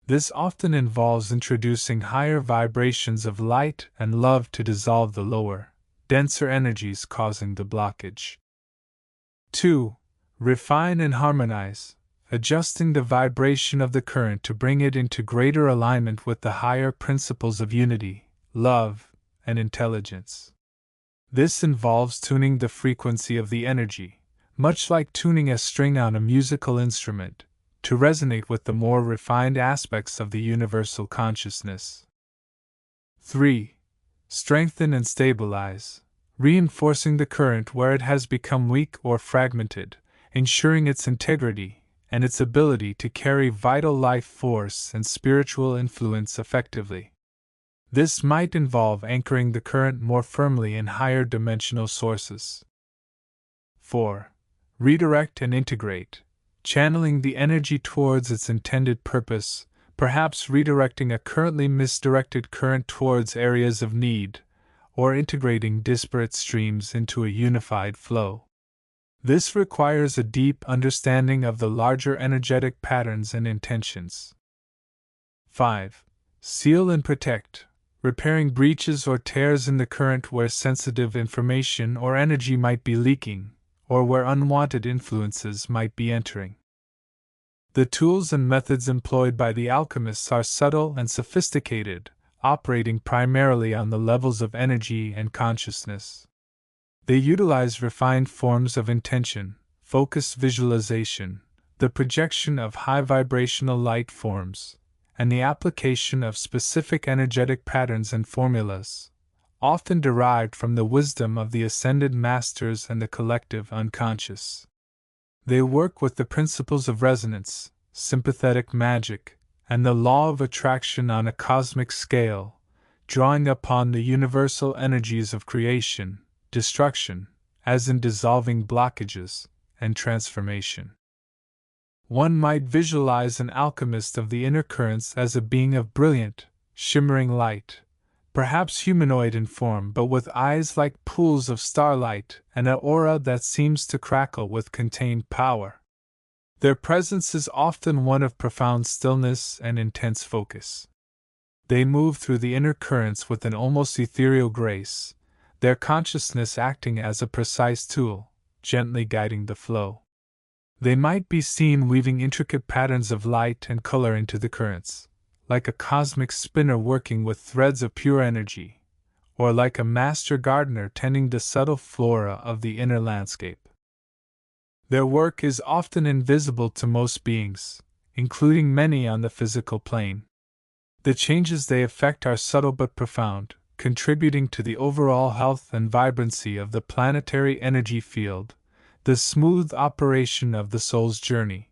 This often involves introducing higher vibrations of light and love to dissolve the lower, denser energies causing the blockage. 2. Refine and harmonize, adjusting the vibration of the current to bring it into greater alignment with the higher principles of unity, love, and intelligence. This involves tuning the frequency of the energy, much like tuning a string on a musical instrument, to resonate with the more refined aspects of the universal consciousness. 3. Strengthen and stabilize, reinforcing the current where it has become weak or fragmented, ensuring its integrity and its ability to carry vital life force and spiritual influence effectively. This might involve anchoring the current more firmly in higher dimensional sources. 4. Redirect and integrate, channeling the energy towards its intended purpose, perhaps redirecting a currently misdirected current towards areas of need, or integrating disparate streams into a unified flow. This requires a deep understanding of the larger energetic patterns and intentions. 5. Seal and protect, repairing breaches or tears in the current where sensitive information or energy might be leaking, or where unwanted influences might be entering. The tools and methods employed by the alchemists are subtle and sophisticated, operating primarily on the levels of energy and consciousness. They utilize refined forms of intention, focused visualization, the projection of high vibrational light forms, and the application of specific energetic patterns and formulas, often derived from the wisdom of the ascended masters and the collective unconscious. They work with the principles of resonance, sympathetic magic, and the law of attraction on a cosmic scale, drawing upon the universal energies of creation, destruction, as in dissolving blockages, and transformation. One might visualize an alchemist of the inner currents as a being of brilliant, shimmering light, perhaps humanoid in form but with eyes like pools of starlight and an aura that seems to crackle with contained power. Their presence is often one of profound stillness and intense focus. They move through the inner currents with an almost ethereal grace, their consciousness acting as a precise tool, gently guiding the flow. They might be seen weaving intricate patterns of light and color into the currents, like a cosmic spinner working with threads of pure energy, or like a master gardener tending the subtle flora of the inner landscape. Their work is often invisible to most beings, including many on the physical plane. The changes they effect are subtle but profound, contributing to the overall health and vibrancy of the planetary energy field, the smooth operation of the soul's journey,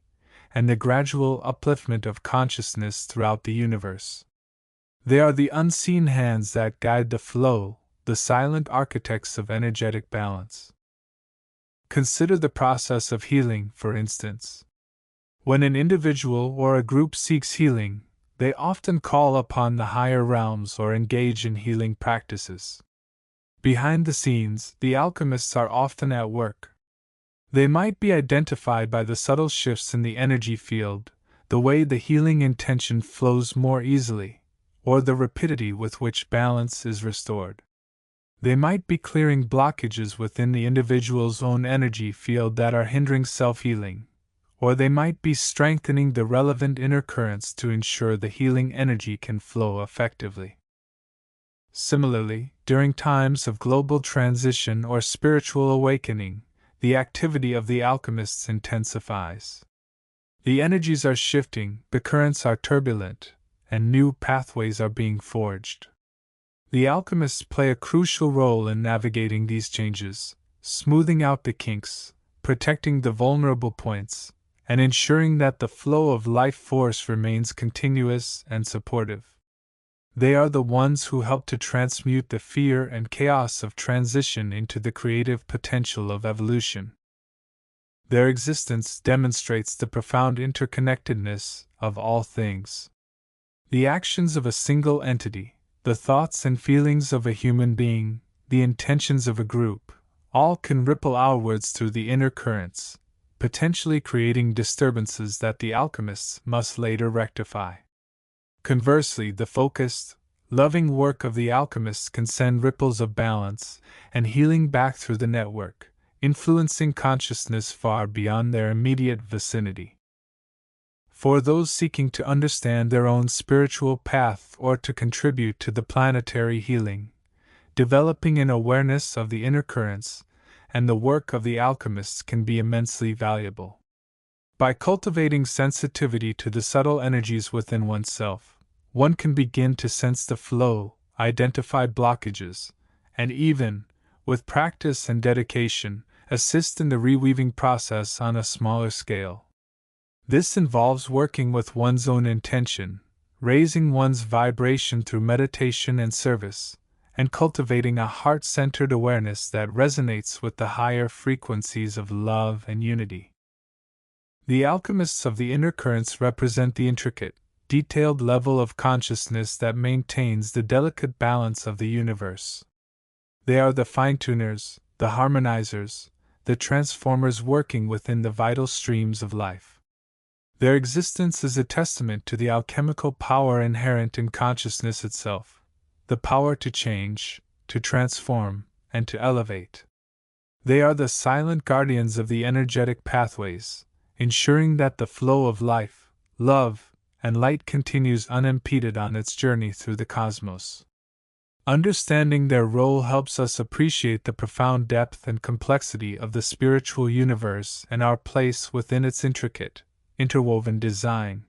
and the gradual upliftment of consciousness throughout the universe. They are the unseen hands that guide the flow, the silent architects of energetic balance. Consider the process of healing, for instance. When an individual or a group seeks healing, they often call upon the higher realms or engage in healing practices. Behind the scenes, the alchemists are often at work. They might be identified by the subtle shifts in the energy field, the way the healing intention flows more easily, or the rapidity with which balance is restored. They might be clearing blockages within the individual's own energy field that are hindering self-healing, or they might be strengthening the relevant inner currents to ensure the healing energy can flow effectively. Similarly, during times of global transition or spiritual awakening, the activity of the alchemists intensifies. The energies are shifting, the currents are turbulent, and new pathways are being forged. The alchemists play a crucial role in navigating these changes, smoothing out the kinks, protecting the vulnerable points, and ensuring that the flow of life force remains continuous and supportive. They are the ones who help to transmute the fear and chaos of transition into the creative potential of evolution. Their existence demonstrates the profound interconnectedness of all things. The actions of a single entity, the thoughts and feelings of a human being, the intentions of a group, all can ripple outwards through the inner currents, potentially creating disturbances that the alchemists must later rectify. Conversely, the focused, loving work of the alchemists can send ripples of balance and healing back through the network, influencing consciousness far beyond their immediate vicinity. For those seeking to understand their own spiritual path or to contribute to the planetary healing, developing an awareness of the inner currents and the work of the alchemists can be immensely valuable. By cultivating sensitivity to the subtle energies within oneself, one can begin to sense the flow, identify blockages, and even, with practice and dedication, assist in the reweaving process on a smaller scale. This involves working with one's own intention, raising one's vibration through meditation and service, and cultivating a heart-centered awareness that resonates with the higher frequencies of love and unity. The alchemists of the inner currents represent the intricate, detailed level of consciousness that maintains the delicate balance of the universe. They are the fine-tuners, the harmonizers, the transformers working within the vital streams of life. Their existence is a testament to the alchemical power inherent in consciousness itself, the power to change, to transform, and to elevate. They are the silent guardians of the energetic pathways, ensuring that the flow of life, love, and light continues unimpeded on its journey through the cosmos. Understanding their role helps us appreciate the profound depth and complexity of the spiritual universe and our place within its intricate, interwoven design.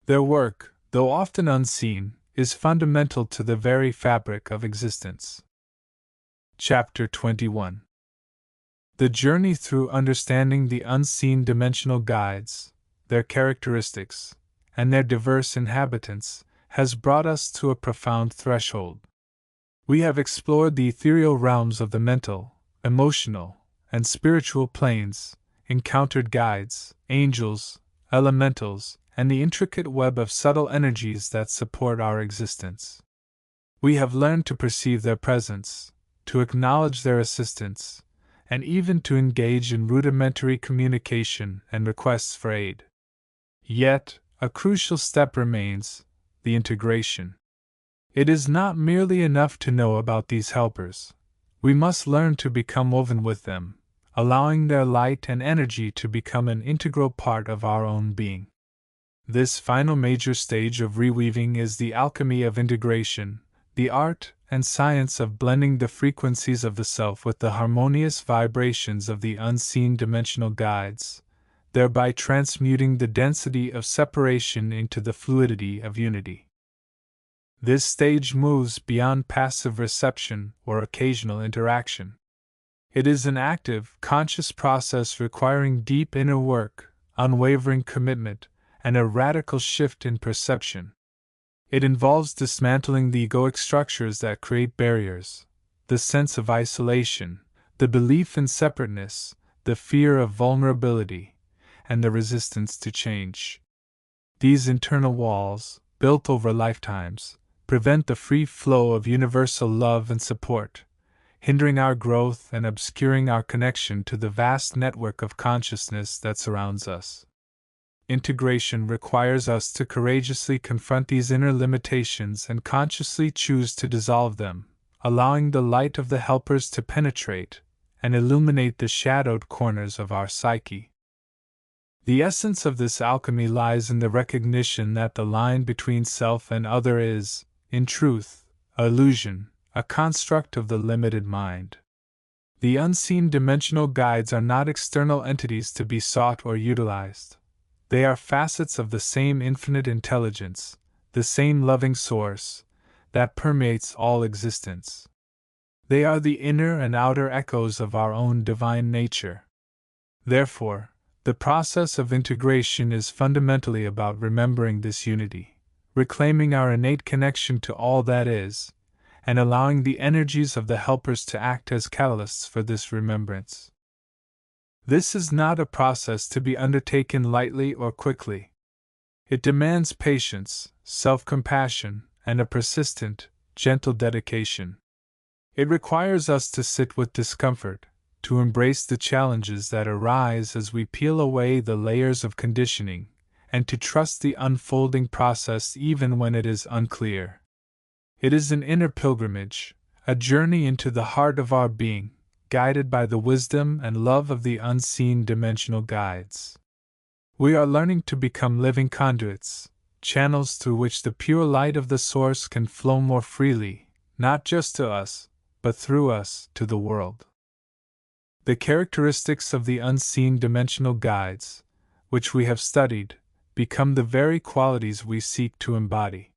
Their work, though often unseen, is fundamental to the very fabric of existence. Chapter 21. The journey through understanding the unseen dimensional guides, their characteristics, and their diverse inhabitants has brought us to a profound threshold. We have explored the ethereal realms of the mental, emotional, and spiritual planes, encountered guides, angels, elementals, and the intricate web of subtle energies that support our existence. We have learned to perceive their presence, to acknowledge their assistance, and even to engage in rudimentary communication and requests for aid. Yet, a crucial step remains: the integration. It is not merely enough to know about these helpers. We must learn to become woven with them, allowing their light and energy to become an integral part of our own being. This final major stage of reweaving is the alchemy of integration, the art and science of blending the frequencies of the self with the harmonious vibrations of the unseen dimensional guides, thereby transmuting the density of separation into the fluidity of unity. This stage moves beyond passive reception or occasional interaction. It is an active, conscious process requiring deep inner work, unwavering commitment, and a radical shift in perception. It involves dismantling the egoic structures that create barriers, the sense of isolation, the belief in separateness, the fear of vulnerability, and the resistance to change. These internal walls, built over lifetimes, prevent the free flow of universal love and support, hindering our growth and obscuring our connection to the vast network of consciousness that surrounds us. Integration requires us to courageously confront these inner limitations and consciously choose to dissolve them, allowing the light of the helpers to penetrate and illuminate the shadowed corners of our psyche. The essence of this alchemy lies in the recognition that the line between self and other is, in truth, an illusion, a construct of the limited mind. The unseen dimensional guides are not external entities to be sought or utilized. They are facets of the same infinite intelligence, the same loving source, that permeates all existence. They are the inner and outer echoes of our own divine nature. Therefore, the process of integration is fundamentally about remembering this unity, reclaiming our innate connection to all that is, and allowing the energies of the helpers to act as catalysts for this remembrance. This is not a process to be undertaken lightly or quickly. It demands patience, self-compassion, and a persistent, gentle dedication. It requires us to sit with discomfort, to embrace the challenges that arise as we peel away the layers of conditioning, and to trust the unfolding process even when it is unclear. It is an inner pilgrimage, a journey into the heart of our being, guided by the wisdom and love of the unseen dimensional guides. We are learning to become living conduits, channels through which the pure light of the Source can flow more freely, not just to us, but through us to the world. The characteristics of the unseen dimensional guides, which we have studied, become the very qualities we seek to embody.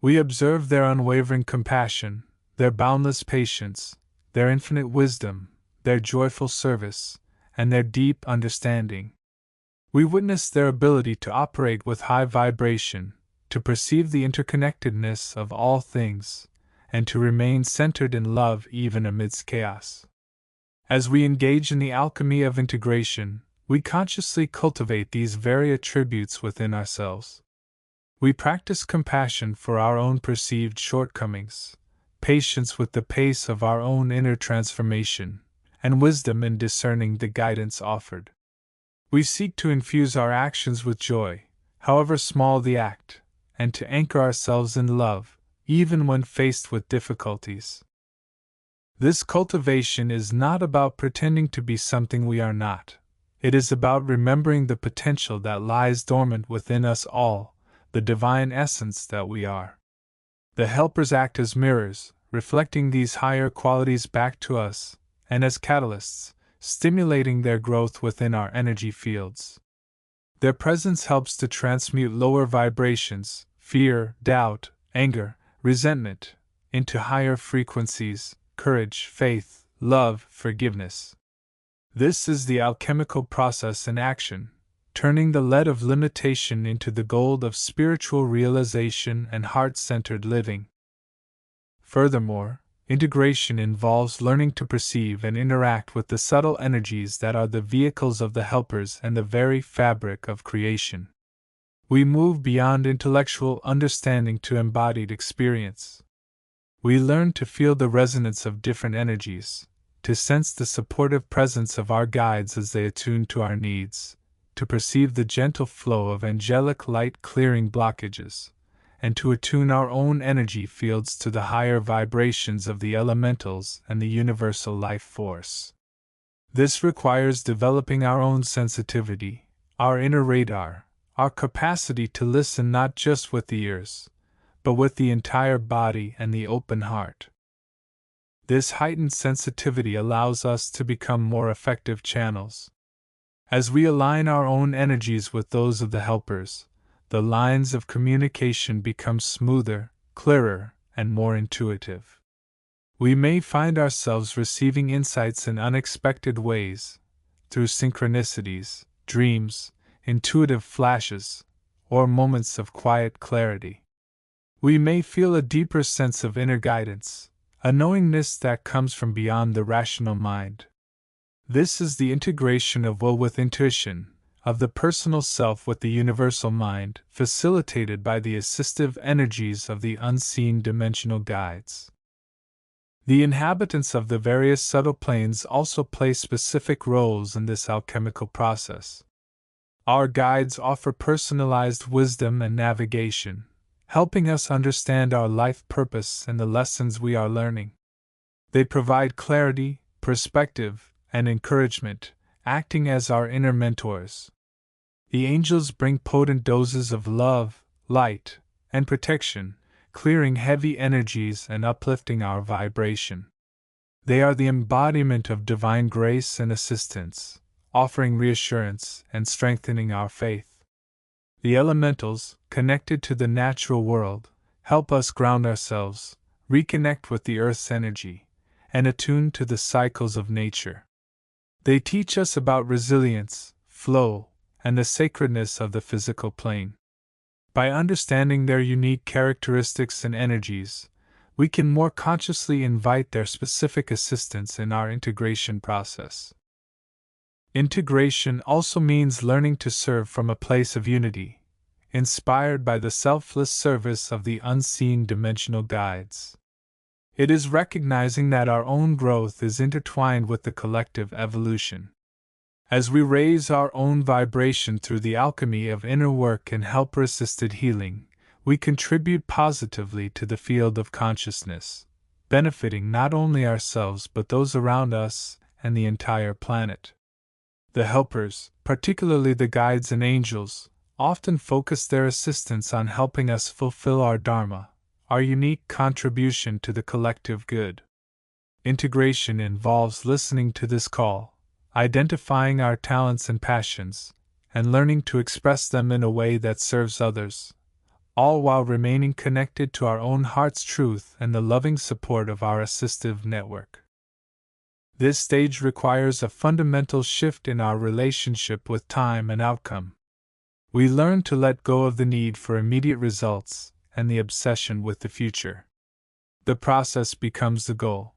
We observe their unwavering compassion, their boundless patience, their infinite wisdom, their joyful service, and their deep understanding. We witness their ability to operate with high vibration, to perceive the interconnectedness of all things, and to remain centered in love even amidst chaos. As we engage in the alchemy of integration, we consciously cultivate these very attributes within ourselves. We practice compassion for our own perceived shortcomings, patience with the pace of our own inner transformation, and wisdom in discerning the guidance offered. We seek to infuse our actions with joy, however small the act, and to anchor ourselves in love, even when faced with difficulties. This cultivation is not about pretending to be something we are not. It is about remembering the potential that lies dormant within us all, the divine essence that we are. The helpers act as mirrors, reflecting these higher qualities back to us, and as catalysts, stimulating their growth within our energy fields. Their presence helps to transmute lower vibrations, fear, doubt, anger, resentment, into higher frequencies, courage, faith, love, forgiveness. This is the alchemical process in action, turning the lead of limitation into the gold of spiritual realization and heart-centered living. Furthermore, integration involves learning to perceive and interact with the subtle energies that are the vehicles of the helpers and the very fabric of creation. We move beyond intellectual understanding to embodied experience. We learn to feel the resonance of different energies, to sense the supportive presence of our guides as they attune to our needs, to perceive the gentle flow of angelic light clearing blockages, and to attune our own energy fields to the higher vibrations of the elementals and the universal life force. This requires developing our own sensitivity, our inner radar, our capacity to listen not just with the ears, but with the entire body and the open heart. This heightened sensitivity allows us to become more effective channels. As we align our own energies with those of the helpers, the lines of communication become smoother, clearer, and more intuitive. We may find ourselves receiving insights in unexpected ways, through synchronicities, dreams, intuitive flashes, or moments of quiet clarity. We may feel a deeper sense of inner guidance, a knowingness that comes from beyond the rational mind. This is the integration of will with intuition, of the personal self with the universal mind, facilitated by the assistive energies of the unseen dimensional guides. The inhabitants of the various subtle planes also play specific roles in this alchemical process. Our guides offer personalized wisdom and navigation, helping us understand our life purpose and the lessons we are learning. They provide clarity, perspective, and encouragement, acting as our inner mentors. The angels bring potent doses of love, light, and protection, clearing heavy energies and uplifting our vibration. They are the embodiment of divine grace and assistance, offering reassurance and strengthening our faith. The elementals, connected to the natural world, help us ground ourselves, reconnect with the earth's energy, and attune to the cycles of nature. They teach us about resilience, flow, and the sacredness of the physical plane. By understanding their unique characteristics and energies, we can more consciously invite their specific assistance in our integration process. Integration also means learning to serve from a place of unity, inspired by the selfless service of the unseen dimensional guides. It is recognizing that our own growth is intertwined with the collective evolution. As we raise our own vibration through the alchemy of inner work and helper-assisted healing, we contribute positively to the field of consciousness, benefiting not only ourselves but those around us and the entire planet. The helpers, particularly the guides and angels, often focus their assistance on helping us fulfill our dharma, our unique contribution to the collective good. Integration involves listening to this call, identifying our talents and passions, and learning to express them in a way that serves others, all while remaining connected to our own heart's truth and the loving support of our assistive network. This stage requires a fundamental shift in our relationship with time and outcome. We learn to let go of the need for immediate results and the obsession with the future. The process becomes the goal.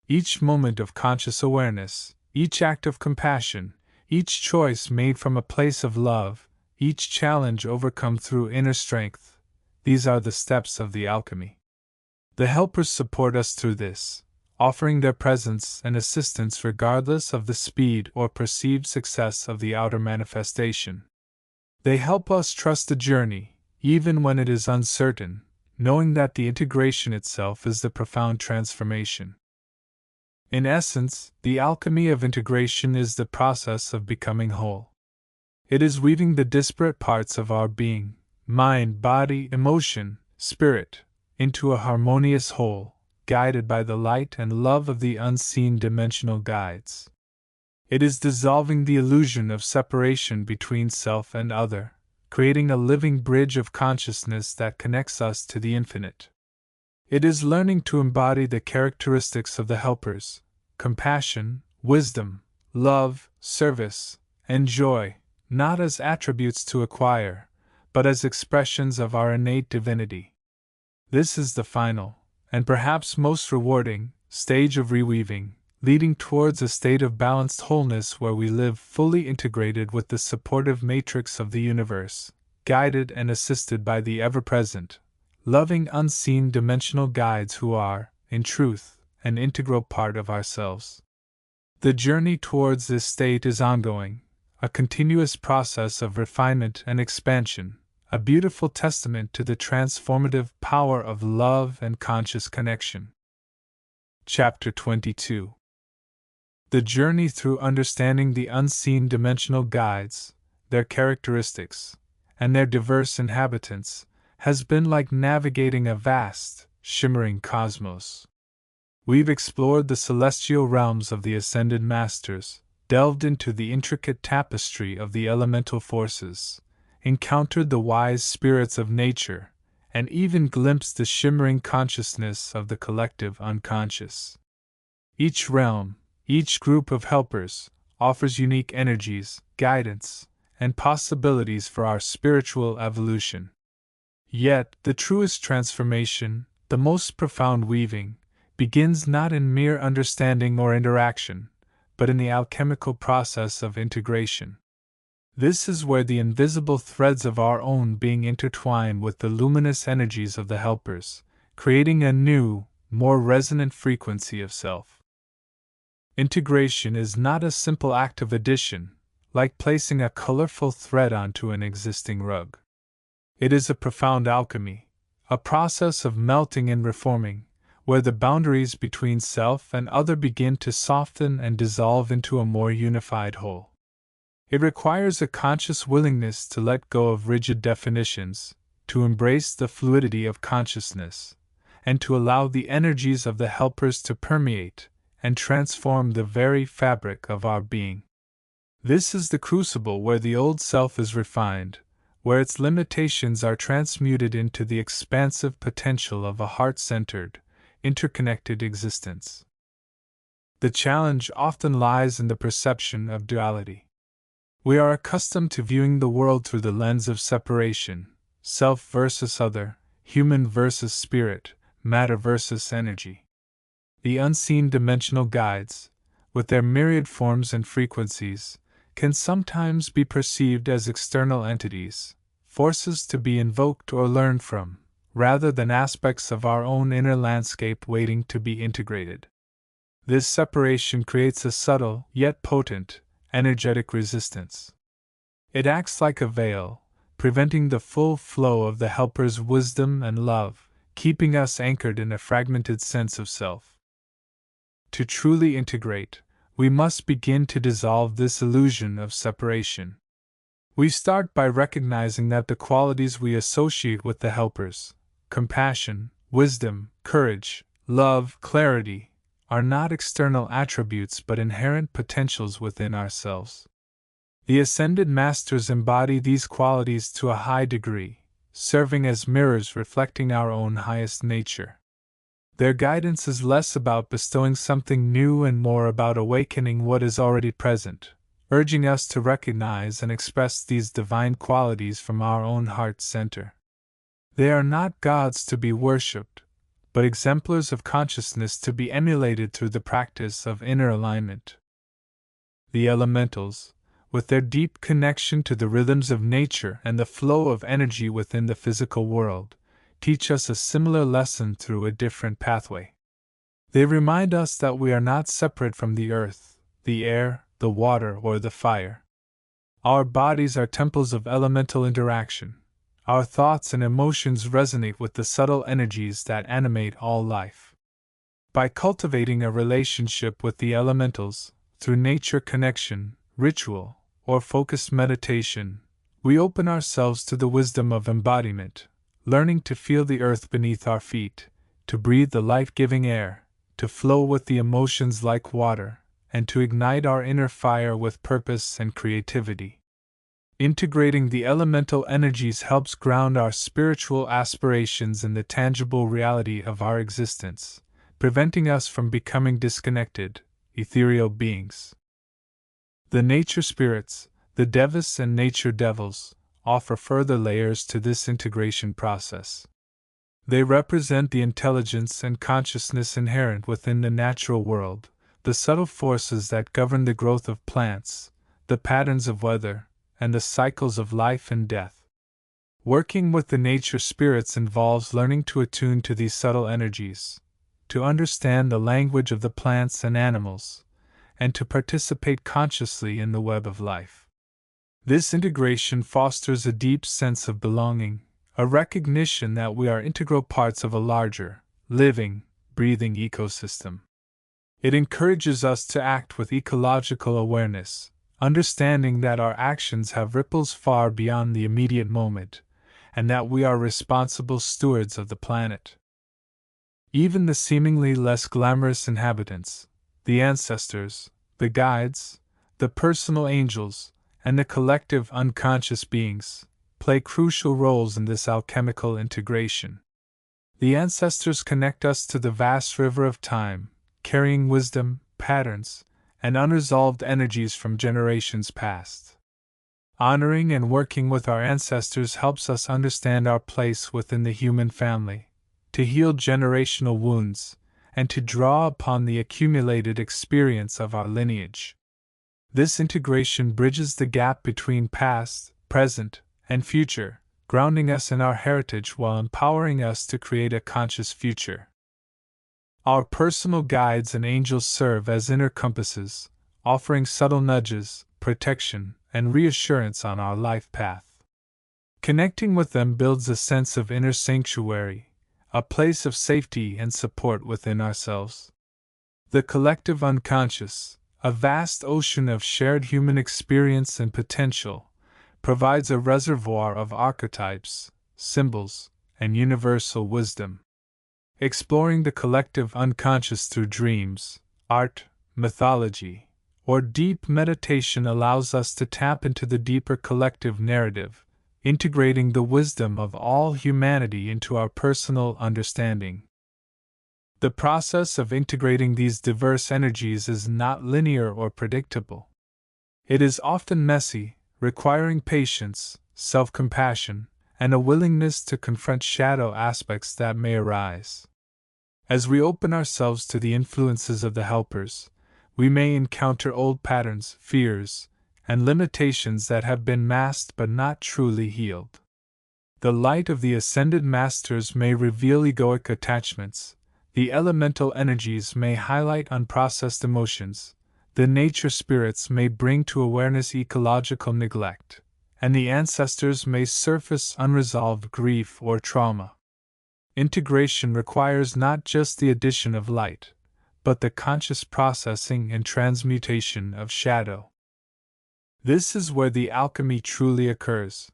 Each moment of conscious awareness, each act of compassion, each choice made from a place of love, each challenge overcome through inner strength, these are the steps of the alchemy. The helpers support us through this, offering their presence and assistance regardless of the speed or perceived success of the outer manifestation. They help us trust the journey, even when it is uncertain, knowing that the integration itself is the profound transformation. In essence, the alchemy of integration is the process of becoming whole. It is weaving the disparate parts of our being, mind, body, emotion, spirit, into a harmonious whole, guided by the light and love of the unseen dimensional guides. It is dissolving the illusion of separation between self and other, creating a living bridge of consciousness that connects us to the infinite. It is learning to embody the characteristics of the helpers: compassion, wisdom, love, service, and joy, not as attributes to acquire, but as expressions of our innate divinity. This is the final, and perhaps most rewarding, stage of reweaving, leading towards a state of balanced wholeness where we live fully integrated with the supportive matrix of the universe, guided and assisted by the ever-present, loving unseen dimensional guides who are, in truth, an integral part of ourselves. The journey towards this state is ongoing, a continuous process of refinement and expansion, a beautiful testament to the transformative power of love and conscious connection. Chapter 22. The journey through understanding the unseen dimensional guides, their characteristics, and their diverse inhabitants, has been like navigating a vast, shimmering cosmos. We've explored the celestial realms of the ascended masters, delved into the intricate tapestry of the elemental forces, encountered the wise spirits of nature, and even glimpsed the shimmering consciousness of the collective unconscious. Each realm, each group of helpers, offers unique energies, guidance, and possibilities for our spiritual evolution. Yet, the truest transformation, the most profound weaving, begins not in mere understanding or interaction, but in the alchemical process of integration. This is where the invisible threads of our own being intertwine with the luminous energies of the helpers, creating a new, more resonant frequency of self. Integration is not a simple act of addition, like placing a colorful thread onto an existing rug. It is a profound alchemy, a process of melting and reforming, where the boundaries between self and other begin to soften and dissolve into a more unified whole. It requires a conscious willingness to let go of rigid definitions, to embrace the fluidity of consciousness, and to allow the energies of the helpers to permeate and transform the very fabric of our being. This is the crucible where the old self is refined, where its limitations are transmuted into the expansive potential of a heart-centered, interconnected existence. The challenge often lies in the perception of duality. We are accustomed to viewing the world through the lens of separation, self versus other, human versus spirit, matter versus energy. The unseen dimensional guides, with their myriad forms and frequencies, can sometimes be perceived as external entities, forces to be invoked or learned from, rather than aspects of our own inner landscape waiting to be integrated. This separation creates a subtle, yet potent, energetic resistance. It acts like a veil, preventing the full flow of the helper's wisdom and love, keeping us anchored in a fragmented sense of self. To truly integrate, we must begin to dissolve this illusion of separation. We start by recognizing that the qualities we associate with the helpers, compassion, wisdom, courage, love, clarity, are not external attributes but inherent potentials within ourselves. The ascended masters embody these qualities to a high degree, serving as mirrors reflecting our own highest nature. Their guidance is less about bestowing something new and more about awakening what is already present, urging us to recognize and express these divine qualities from our own heart center. They are not gods to be worshipped, but exemplars of consciousness to be emulated through the practice of inner alignment. The elementals, with their deep connection to the rhythms of nature and the flow of energy within the physical world, teach us a similar lesson through a different pathway. They remind us that we are not separate from the earth, the air, the water, or the fire. Our bodies are temples of elemental interaction. Our thoughts and emotions resonate with the subtle energies that animate all life. By cultivating a relationship with the elementals, through nature connection, ritual, or focused meditation, we open ourselves to the wisdom of embodiment, learning to feel the earth beneath our feet, to breathe the life-giving air, to flow with the emotions like water, and to ignite our inner fire with purpose and creativity. Integrating the elemental energies helps ground our spiritual aspirations in the tangible reality of our existence, preventing us from becoming disconnected, ethereal beings. The nature spirits, the devas and nature devils, offer further layers to this integration process. They represent the intelligence and consciousness inherent within the natural world, the subtle forces that govern the growth of plants, the patterns of weather, and the cycles of life and death. Working with the nature spirits involves learning to attune to these subtle energies, to understand the language of the plants and animals, and to participate consciously in the web of life. This integration fosters a deep sense of belonging, a recognition that we are integral parts of a larger, living, breathing ecosystem. It encourages us to act with ecological awareness, understanding that our actions have ripples far beyond the immediate moment, and that we are responsible stewards of the planet. Even the seemingly less glamorous inhabitants, the ancestors, the guides, the personal angels, and the collective unconscious beings, play crucial roles in this alchemical integration. The ancestors connect us to the vast river of time, carrying wisdom, patterns, and unresolved energies from generations past. Honoring and working with our ancestors helps us understand our place within the human family, to heal generational wounds, and to draw upon the accumulated experience of our lineage. This integration bridges the gap between past, present, and future, grounding us in our heritage while empowering us to create a conscious future. Our personal guides and angels serve as inner compasses, offering subtle nudges, protection, and reassurance on our life path. Connecting with them builds a sense of inner sanctuary, a place of safety and support within ourselves. The collective unconscious, a vast ocean of shared human experience and potential, provides a reservoir of archetypes, symbols, and universal wisdom. Exploring the collective unconscious through dreams, art, mythology, or deep meditation allows us to tap into the deeper collective narrative, integrating the wisdom of all humanity into our personal understanding. The process of integrating these diverse energies is not linear or predictable. It is often messy, requiring patience, self-compassion, and a willingness to confront shadow aspects that may arise. As we open ourselves to the influences of the helpers, we may encounter old patterns, fears, and limitations that have been masked but not truly healed. The light of the ascended masters may reveal egoic attachments, the elemental energies may highlight unprocessed emotions, the nature spirits may bring to awareness ecological neglect, and the ancestors may surface unresolved grief or trauma. Integration requires not just the addition of light, but the conscious processing and transmutation of shadow. This is where the alchemy truly occurs.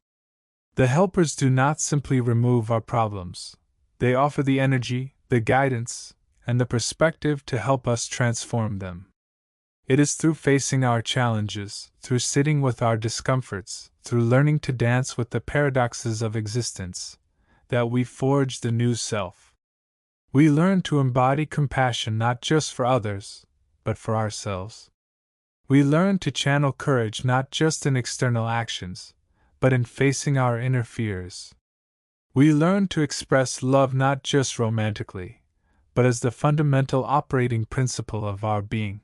The helpers do not simply remove our problems, they offer the energy, the guidance, and the perspective to help us transform them. It is through facing our challenges, through sitting with our discomforts, through learning to dance with the paradoxes of existence, that we forge the new self. We learn to embody compassion not just for others, but for ourselves. We learn to channel courage not just in external actions, but in facing our inner fears. We learn to express love not just romantically, but as the fundamental operating principle of our being.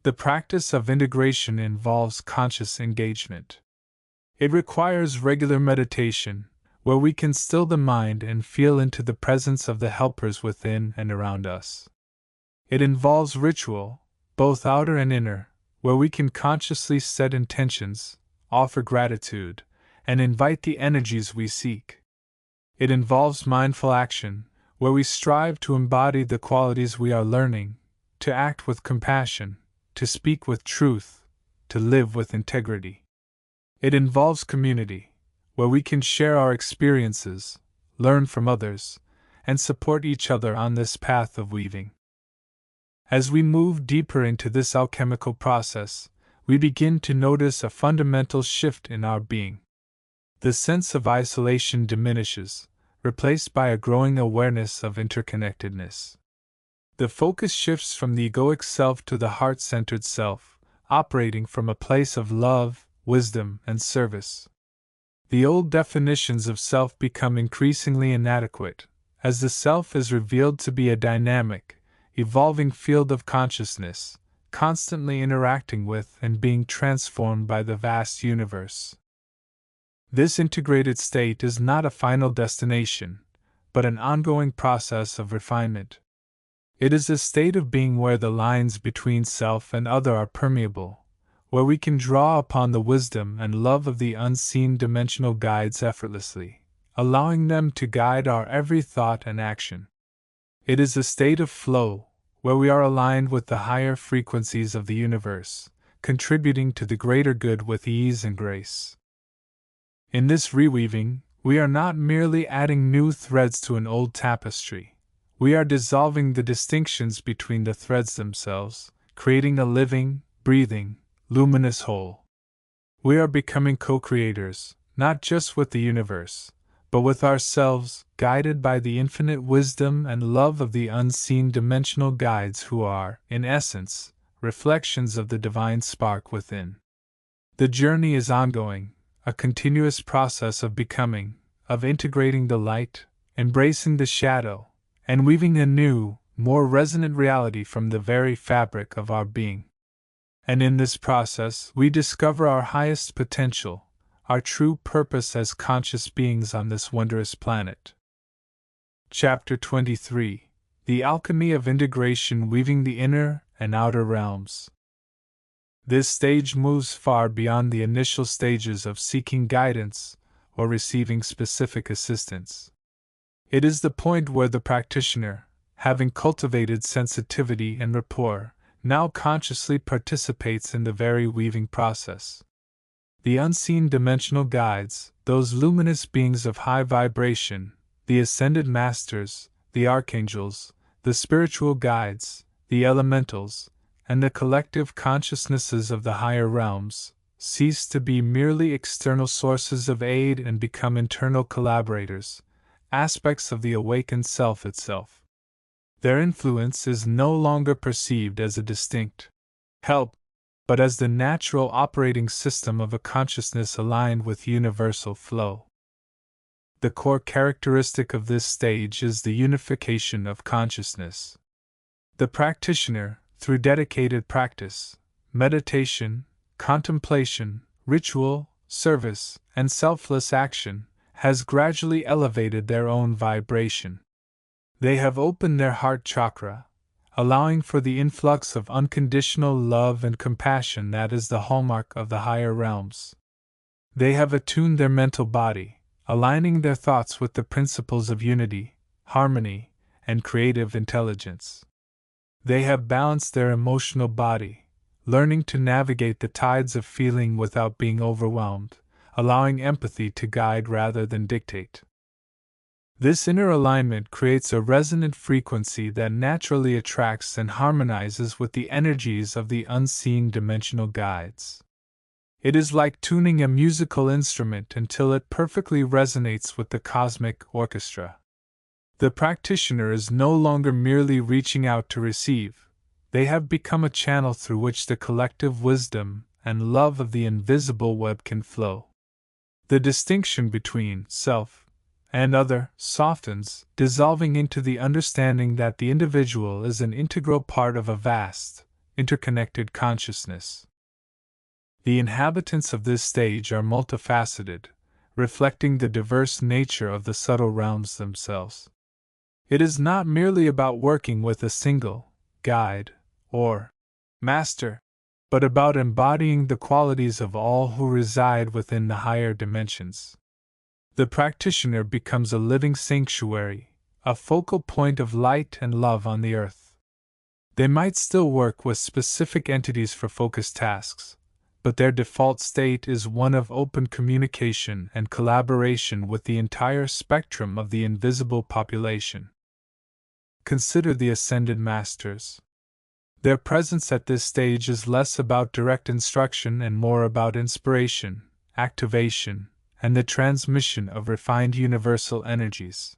The practice of integration involves conscious engagement. It requires regular meditation, where we can still the mind and feel into the presence of the helpers within and around us. It involves ritual, both outer and inner, where we can consciously set intentions, offer gratitude, and invite the energies we seek. It involves mindful action, where we strive to embody the qualities we are learning, to act with compassion, to speak with truth, to live with integrity. It involves community, where we can share our experiences, learn from others, and support each other on this path of weaving. As we move deeper into this alchemical process, we begin to notice a fundamental shift in our being. The sense of isolation diminishes, replaced by a growing awareness of interconnectedness. The focus shifts from the egoic self to the heart-centered self, operating from a place of love, wisdom, and service. The old definitions of self become increasingly inadequate, as the self is revealed to be a dynamic, evolving field of consciousness, constantly interacting with and being transformed by the vast universe. This integrated state is not a final destination, but an ongoing process of refinement. It is a state of being where the lines between self and other are permeable, where we can draw upon the wisdom and love of the unseen dimensional guides effortlessly, allowing them to guide our every thought and action. It is a state of flow, where we are aligned with the higher frequencies of the universe, contributing to the greater good with ease and grace. In this reweaving, we are not merely adding new threads to an old tapestry. We are dissolving the distinctions between the threads themselves, creating a living, breathing, luminous whole. We are becoming co-creators, not just with the universe, but with ourselves, guided by the infinite wisdom and love of the unseen dimensional guides who are, in essence, reflections of the divine spark within. The journey is ongoing, a continuous process of becoming, of integrating the light, embracing the shadow, and weaving a new, more resonant reality from the very fabric of our being. And in this process, we discover our highest potential, our true purpose as conscious beings on this wondrous planet. Chapter 23: The Alchemy of Integration, Weaving the Inner and Outer Realms. This stage moves far beyond the initial stages of seeking guidance or receiving specific assistance. It is the point where the practitioner, having cultivated sensitivity and rapport, now consciously participates in the very weaving process. The unseen dimensional guides, those luminous beings of high vibration, the ascended masters, the archangels, the spiritual guides, the elementals, and the collective consciousnesses of the higher realms, cease to be merely external sources of aid and become internal collaborators, aspects of the awakened self itself. Their influence is no longer perceived as a distinct help, but as the natural operating system of a consciousness aligned with universal flow. The core characteristic of this stage is the unification of consciousness. The practitioner, through dedicated practice, meditation, contemplation, ritual, service, and selfless action, has gradually elevated their own vibration. They have opened their heart chakra, allowing for the influx of unconditional love and compassion that is the hallmark of the higher realms. They have attuned their mental body, aligning their thoughts with the principles of unity, harmony, and creative intelligence. They have balanced their emotional body, learning to navigate the tides of feeling without being overwhelmed, allowing empathy to guide rather than dictate. This inner alignment creates a resonant frequency that naturally attracts and harmonizes with the energies of the unseen dimensional guides. It is like tuning a musical instrument until it perfectly resonates with the cosmic orchestra. The practitioner is no longer merely reaching out to receive, they have become a channel through which the collective wisdom and love of the invisible web can flow. The distinction between self and other softens, dissolving into the understanding that the individual is an integral part of a vast, interconnected consciousness. The inhabitants of this stage are multifaceted, reflecting the diverse nature of the subtle realms themselves. It is not merely about working with a single guide or master, but about embodying the qualities of all who reside within the higher dimensions. The practitioner becomes a living sanctuary, a focal point of light and love on the earth. They might still work with specific entities for focused tasks, but their default state is one of open communication and collaboration with the entire spectrum of the invisible population. Consider the Ascended Masters. Their presence at this stage is less about direct instruction and more about inspiration, activation, and the transmission of refined universal energies.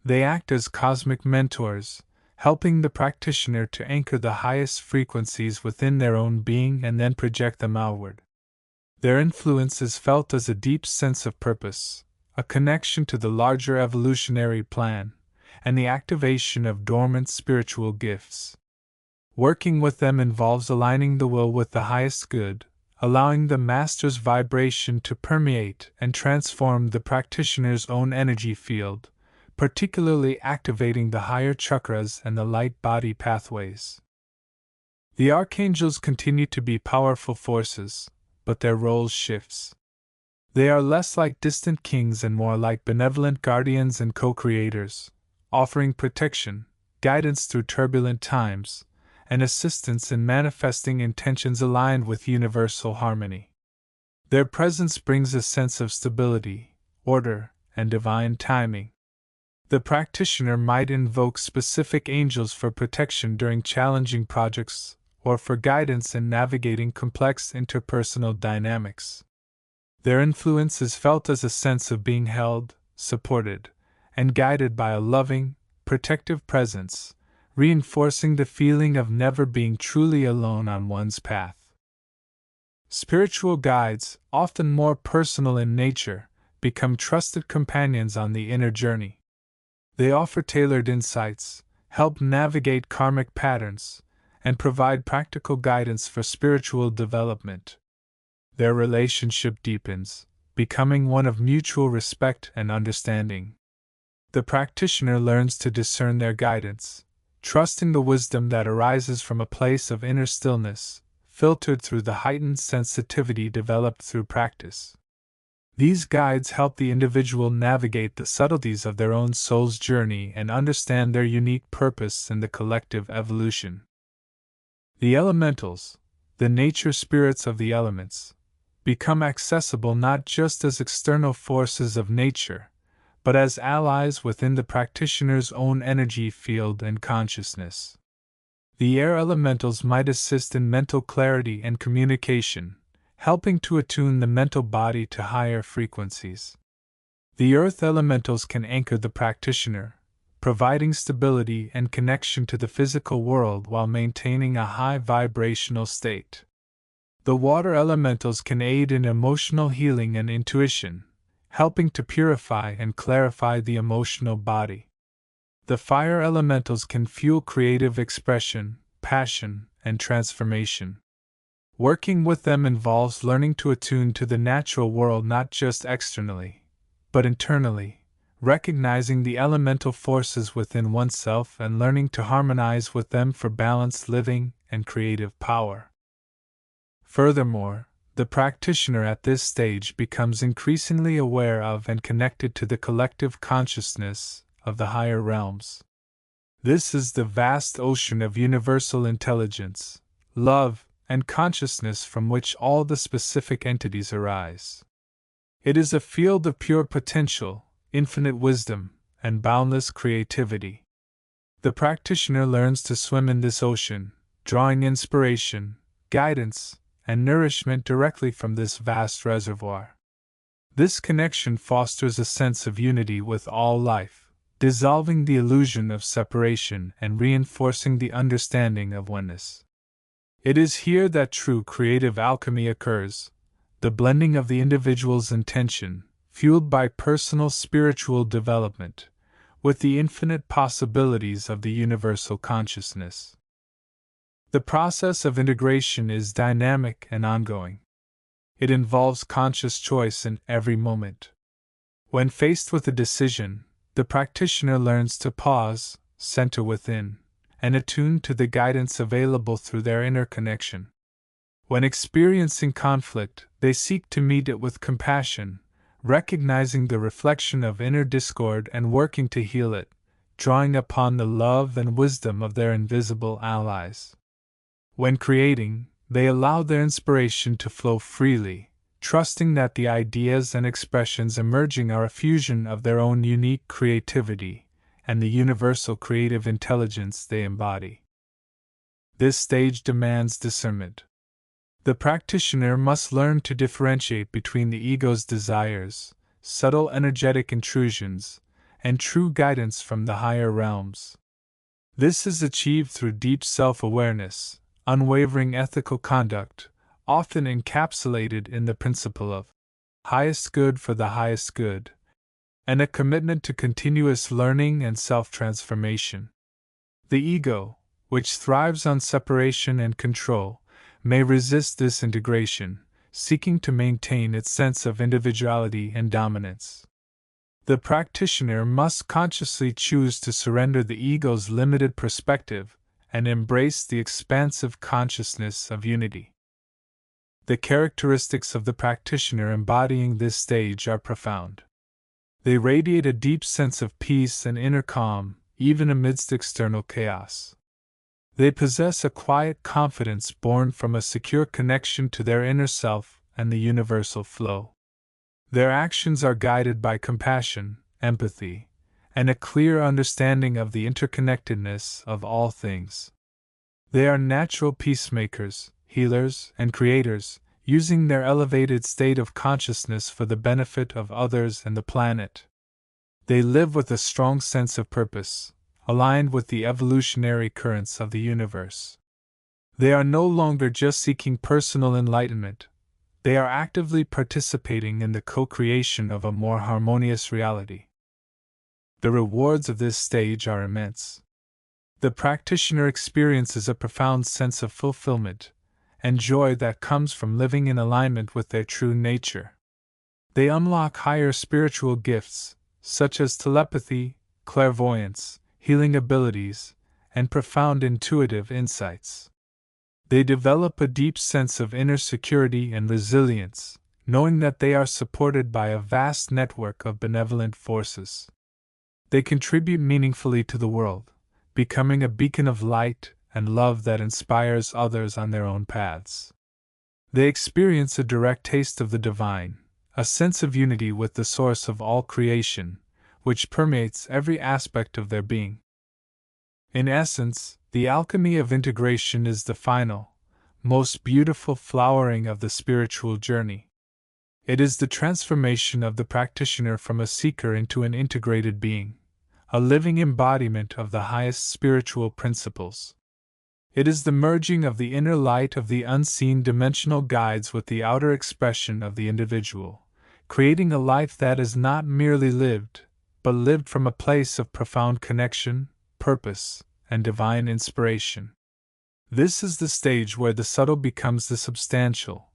They act as cosmic mentors, helping the practitioner to anchor the highest frequencies within their own being and then project them outward. Their influence is felt as a deep sense of purpose, a connection to the larger evolutionary plan, and the activation of dormant spiritual gifts. Working with them involves aligning the will with the highest good, allowing the master's vibration to permeate and transform the practitioner's own energy field, particularly activating the higher chakras and the light body pathways. The archangels continue to be powerful forces, but their role shifts. They are less like distant kings and more like benevolent guardians and co-creators, offering protection, guidance through turbulent times, and assistance in manifesting intentions aligned with universal harmony. Their presence brings a sense of stability, order, and divine timing. The practitioner might invoke specific angels for protection during challenging projects, or for guidance in navigating complex interpersonal dynamics. Their influence is felt as a sense of being held, supported, and guided by a loving, protective presence, reinforcing the feeling of never being truly alone on one's path. Spiritual guides, often more personal in nature, become trusted companions on the inner journey. They offer tailored insights, help navigate karmic patterns, and provide practical guidance for spiritual development. Their relationship deepens, becoming one of mutual respect and understanding. The practitioner learns to discern their guidance, trusting the wisdom that arises from a place of inner stillness, filtered through the heightened sensitivity developed through practice. These guides help the individual navigate the subtleties of their own soul's journey and understand their unique purpose in the collective evolution. The elementals, the nature spirits of the elements, become accessible not just as external forces of nature, but as allies within the practitioner's own energy field and consciousness. The air elementals might assist in mental clarity and communication, helping to attune the mental body to higher frequencies. The earth elementals can anchor the practitioner, providing stability and connection to the physical world while maintaining a high vibrational state. The water elementals can aid in emotional healing and intuition, helping to purify and clarify the emotional body. The fire elementals can fuel creative expression, passion, and transformation. Working with them involves learning to attune to the natural world not just externally, but internally, recognizing the elemental forces within oneself and learning to harmonize with them for balanced living and creative power. Furthermore, the practitioner at this stage becomes increasingly aware of and connected to the collective consciousness of the higher realms. This is the vast ocean of universal intelligence, love, and consciousness from which all the specific entities arise. It is a field of pure potential, infinite wisdom, and boundless creativity. The practitioner learns to swim in this ocean, drawing inspiration, guidance, and nourishment directly from this vast reservoir. This connection fosters a sense of unity with all life, dissolving the illusion of separation and reinforcing the understanding of oneness. It is here that true creative alchemy occurs, the blending of the individual's intention, fueled by personal spiritual development, with the infinite possibilities of the universal consciousness. The process of integration is dynamic and ongoing. It involves conscious choice in every moment. When faced with a decision, the practitioner learns to pause, center within, and attune to the guidance available through their inner connection. When experiencing conflict, they seek to meet it with compassion, recognizing the reflection of inner discord and working to heal it, drawing upon the love and wisdom of their invisible allies. When creating, they allow their inspiration to flow freely, trusting that the ideas and expressions emerging are a fusion of their own unique creativity and the universal creative intelligence they embody. This stage demands discernment. The practitioner must learn to differentiate between the ego's desires, subtle energetic intrusions, and true guidance from the higher realms. This is achieved through deep self-awareness, unwavering ethical conduct, often encapsulated in the principle of highest good for the highest good, and a commitment to continuous learning and self-transformation. The ego, which thrives on separation and control, may resist this integration, seeking to maintain its sense of individuality and dominance. The practitioner must consciously choose to surrender the ego's limited perspective and embrace the expansive consciousness of unity. The characteristics of the practitioner embodying this stage are profound. They radiate a deep sense of peace and inner calm, even amidst external chaos. They possess a quiet confidence born from a secure connection to their inner self and the universal flow. Their actions are guided by compassion, empathy, and a clear understanding of the interconnectedness of all things. They are natural peacemakers, healers, and creators, using their elevated state of consciousness for the benefit of others and the planet. They live with a strong sense of purpose, aligned with the evolutionary currents of the universe. They are no longer just seeking personal enlightenment, they are actively participating in the co-creation of a more harmonious reality. The rewards of this stage are immense. The practitioner experiences a profound sense of fulfillment and joy that comes from living in alignment with their true nature. They unlock higher spiritual gifts, such as telepathy, clairvoyance, healing abilities, and profound intuitive insights. They develop a deep sense of inner security and resilience, knowing that they are supported by a vast network of benevolent forces. They contribute meaningfully to the world, becoming a beacon of light and love that inspires others on their own paths. They experience a direct taste of the divine, a sense of unity with the source of all creation, which permeates every aspect of their being. In essence, the alchemy of integration is the final, most beautiful flowering of the spiritual journey. It is the transformation of the practitioner from a seeker into an integrated being, a living embodiment of the highest spiritual principles. It is the merging of the inner light of the unseen dimensional guides with the outer expression of the individual, creating a life that is not merely lived, but lived from a place of profound connection, purpose, and divine inspiration. This is the stage where the subtle becomes the substantial,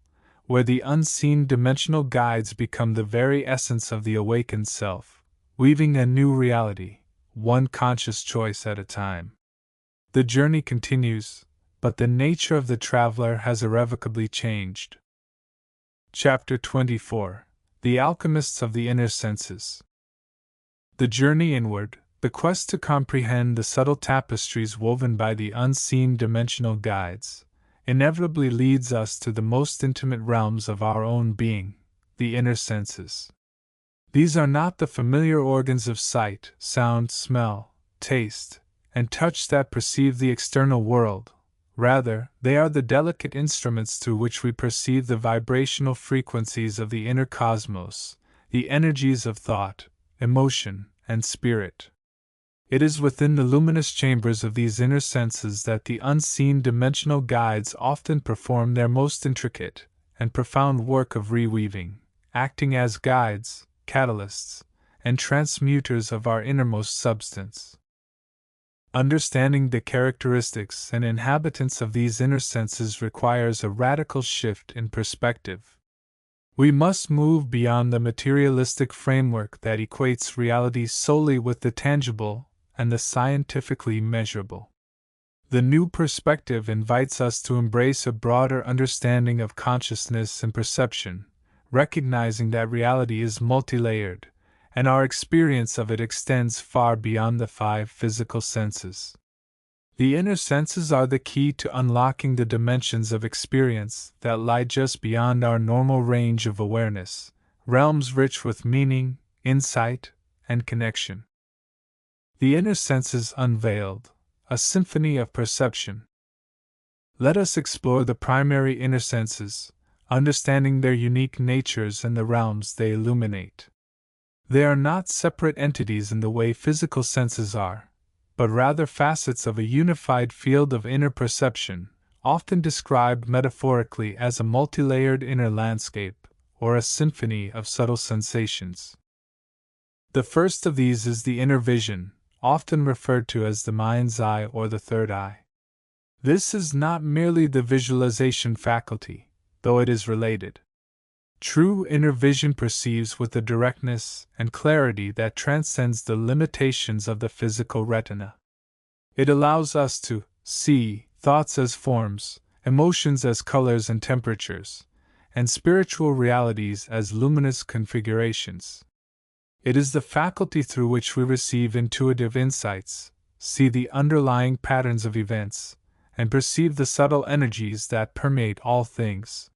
where the unseen dimensional guides become the very essence of the awakened self, weaving a new reality, one conscious choice at a time. The journey continues, but the nature of the traveler has irrevocably changed. Chapter 24: The Alchemists of the Inner Senses. The journey inward, the quest to comprehend the subtle tapestries woven by the unseen dimensional guides, inevitably leads us to the most intimate realms of our own being, the inner senses. These are not the familiar organs of sight, sound, smell, taste, and touch that perceive the external world. Rather, they are the delicate instruments through which we perceive the vibrational frequencies of the inner cosmos, the energies of thought, emotion, and spirit. It is within the luminous chambers of these inner senses that the unseen dimensional guides often perform their most intricate and profound work of reweaving, acting as guides, catalysts, and transmuters of our innermost substance. Understanding the characteristics and inhabitants of these inner senses requires a radical shift in perspective. We must move beyond the materialistic framework that equates reality solely with the tangible and the scientifically measurable. The new perspective invites us to embrace a broader understanding of consciousness and perception, recognizing that reality is multi-layered, and our experience of it extends far beyond the 5 physical senses. The inner senses are the key to unlocking the dimensions of experience that lie just beyond our normal range of awareness, realms rich with meaning, insight, and connection. The inner senses unveiled, a symphony of perception. Let us explore the primary inner senses, understanding their unique natures and the realms they illuminate. They are not separate entities in the way physical senses are, but rather facets of a unified field of inner perception, often described metaphorically as a multi-layered inner landscape, or a symphony of subtle sensations. The first of these is the inner vision, often referred to as the mind's eye or the third eye. This is not merely the visualization faculty, though it is related. True inner vision perceives with a directness and clarity that transcends the limitations of the physical retina. It allows us to see thoughts as forms, emotions as colors and temperatures, and spiritual realities as luminous configurations. It is the faculty through which we receive intuitive insights, see the underlying patterns of events, and perceive the subtle energies that permeate all things.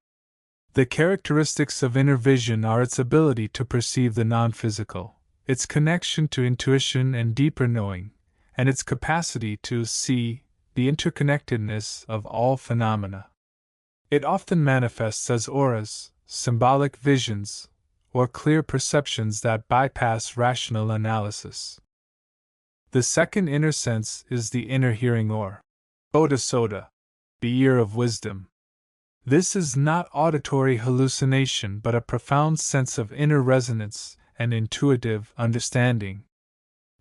The characteristics of inner vision are its ability to perceive the non-physical, its connection to intuition and deeper knowing, and its capacity to see the interconnectedness of all phenomena. It often manifests as auras, symbolic visions, or clear perceptions that bypass rational analysis. The second inner sense is the inner hearing or Bodhisattva, the ear of wisdom. This is not auditory hallucination but a profound sense of inner resonance and intuitive understanding.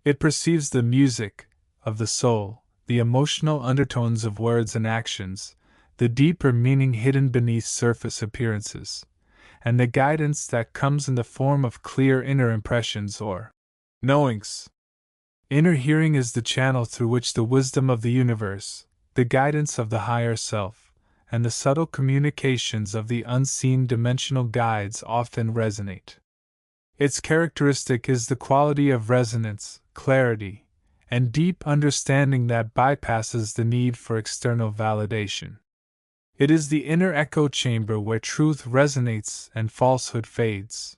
It perceives the music of the soul, the emotional undertones of words and actions, the deeper meaning hidden beneath surface appearances, and the guidance that comes in the form of clear inner impressions or knowings. Inner hearing is the channel through which the wisdom of the universe, the guidance of the higher self, and the subtle communications of the unseen dimensional guides often resonate. Its characteristic is the quality of resonance, clarity, and deep understanding that bypasses the need for external validation. It is the inner echo chamber where truth resonates and falsehood fades.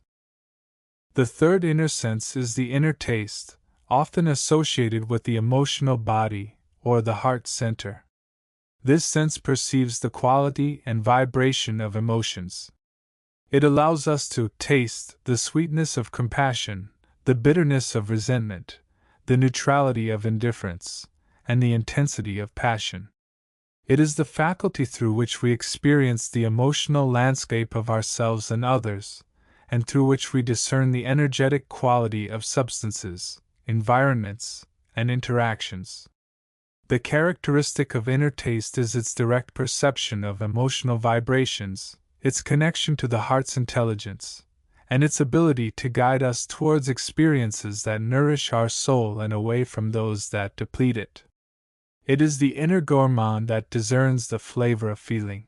The third inner sense is the inner taste, often associated with the emotional body or the heart center. This sense perceives the quality and vibration of emotions. It allows us to taste the sweetness of compassion, the bitterness of resentment, the neutrality of indifference, and the intensity of passion. It is the faculty through which we experience the emotional landscape of ourselves and others, and through which we discern the energetic quality of substances, environments, and interactions. The characteristic of inner taste is its direct perception of emotional vibrations, its connection to the heart's intelligence, and its ability to guide us towards experiences that nourish our soul and away from those that deplete it. It is the inner gourmand that discerns the flavor of feeling.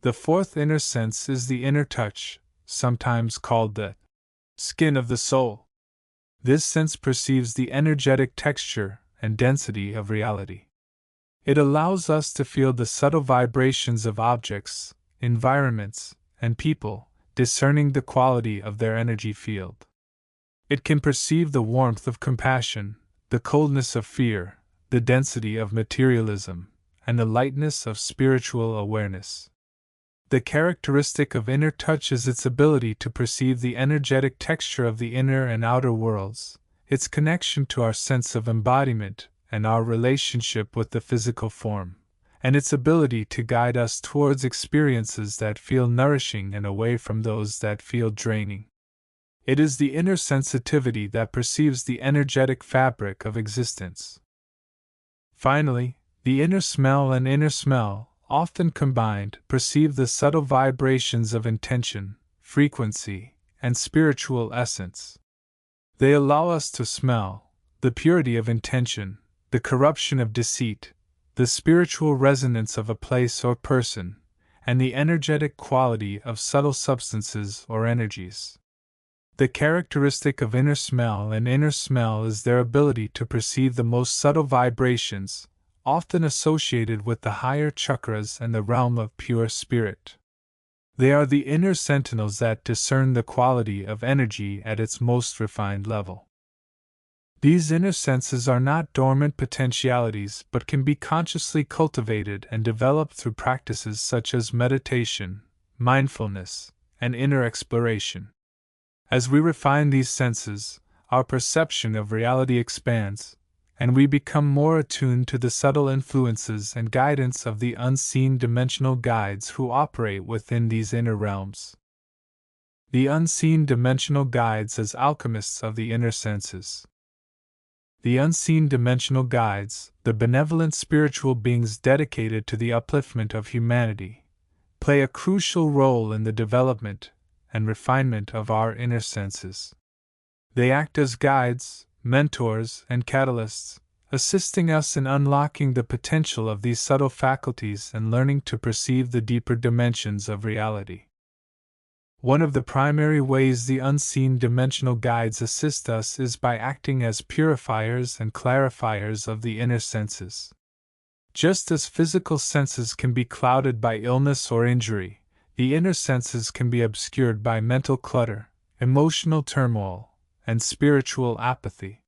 The fourth inner sense is the inner touch, sometimes called the skin of the soul. This sense perceives the energetic texture and density of reality. It allows us to feel the subtle vibrations of objects, environments, and people, discerning the quality of their energy field. It can perceive the warmth of compassion, the coldness of fear, the density of materialism, and the lightness of spiritual awareness. The characteristic of inner touch is its ability to perceive the energetic texture of the inner and outer worlds, its connection to our sense of embodiment and our relationship with the physical form, and its ability to guide us towards experiences that feel nourishing and away from those that feel draining. It is the inner sensitivity that perceives the energetic fabric of existence. Finally, the inner smell and inner smell, often combined, perceive the subtle vibrations of intention, frequency, and spiritual essence. They allow us to smell the purity of intention, the corruption of deceit, the spiritual resonance of a place or person, and the energetic quality of subtle substances or energies. The characteristic of inner smell and inner smell is their ability to perceive the most subtle vibrations, often associated with the higher chakras and the realm of pure spirit. They are the inner sentinels that discern the quality of energy at its most refined level. These inner senses are not dormant potentialities but can be consciously cultivated and developed through practices such as meditation, mindfulness, and inner exploration. As we refine these senses, our perception of reality expands, and we become more attuned to the subtle influences and guidance of the unseen dimensional guides who operate within these inner realms. The unseen dimensional guides as alchemists of the inner senses. The unseen dimensional guides, the benevolent spiritual beings dedicated to the upliftment of humanity, play a crucial role in the development and refinement of our inner senses. They act as guides, mentors, and catalysts, assisting us in unlocking the potential of these subtle faculties and learning to perceive the deeper dimensions of reality. One of the primary ways the unseen dimensional guides assist us is by acting as purifiers and clarifiers of the inner senses. Just as physical senses can be clouded by illness or injury, the inner senses can be obscured by mental clutter, emotional turmoil, and spiritual apathy.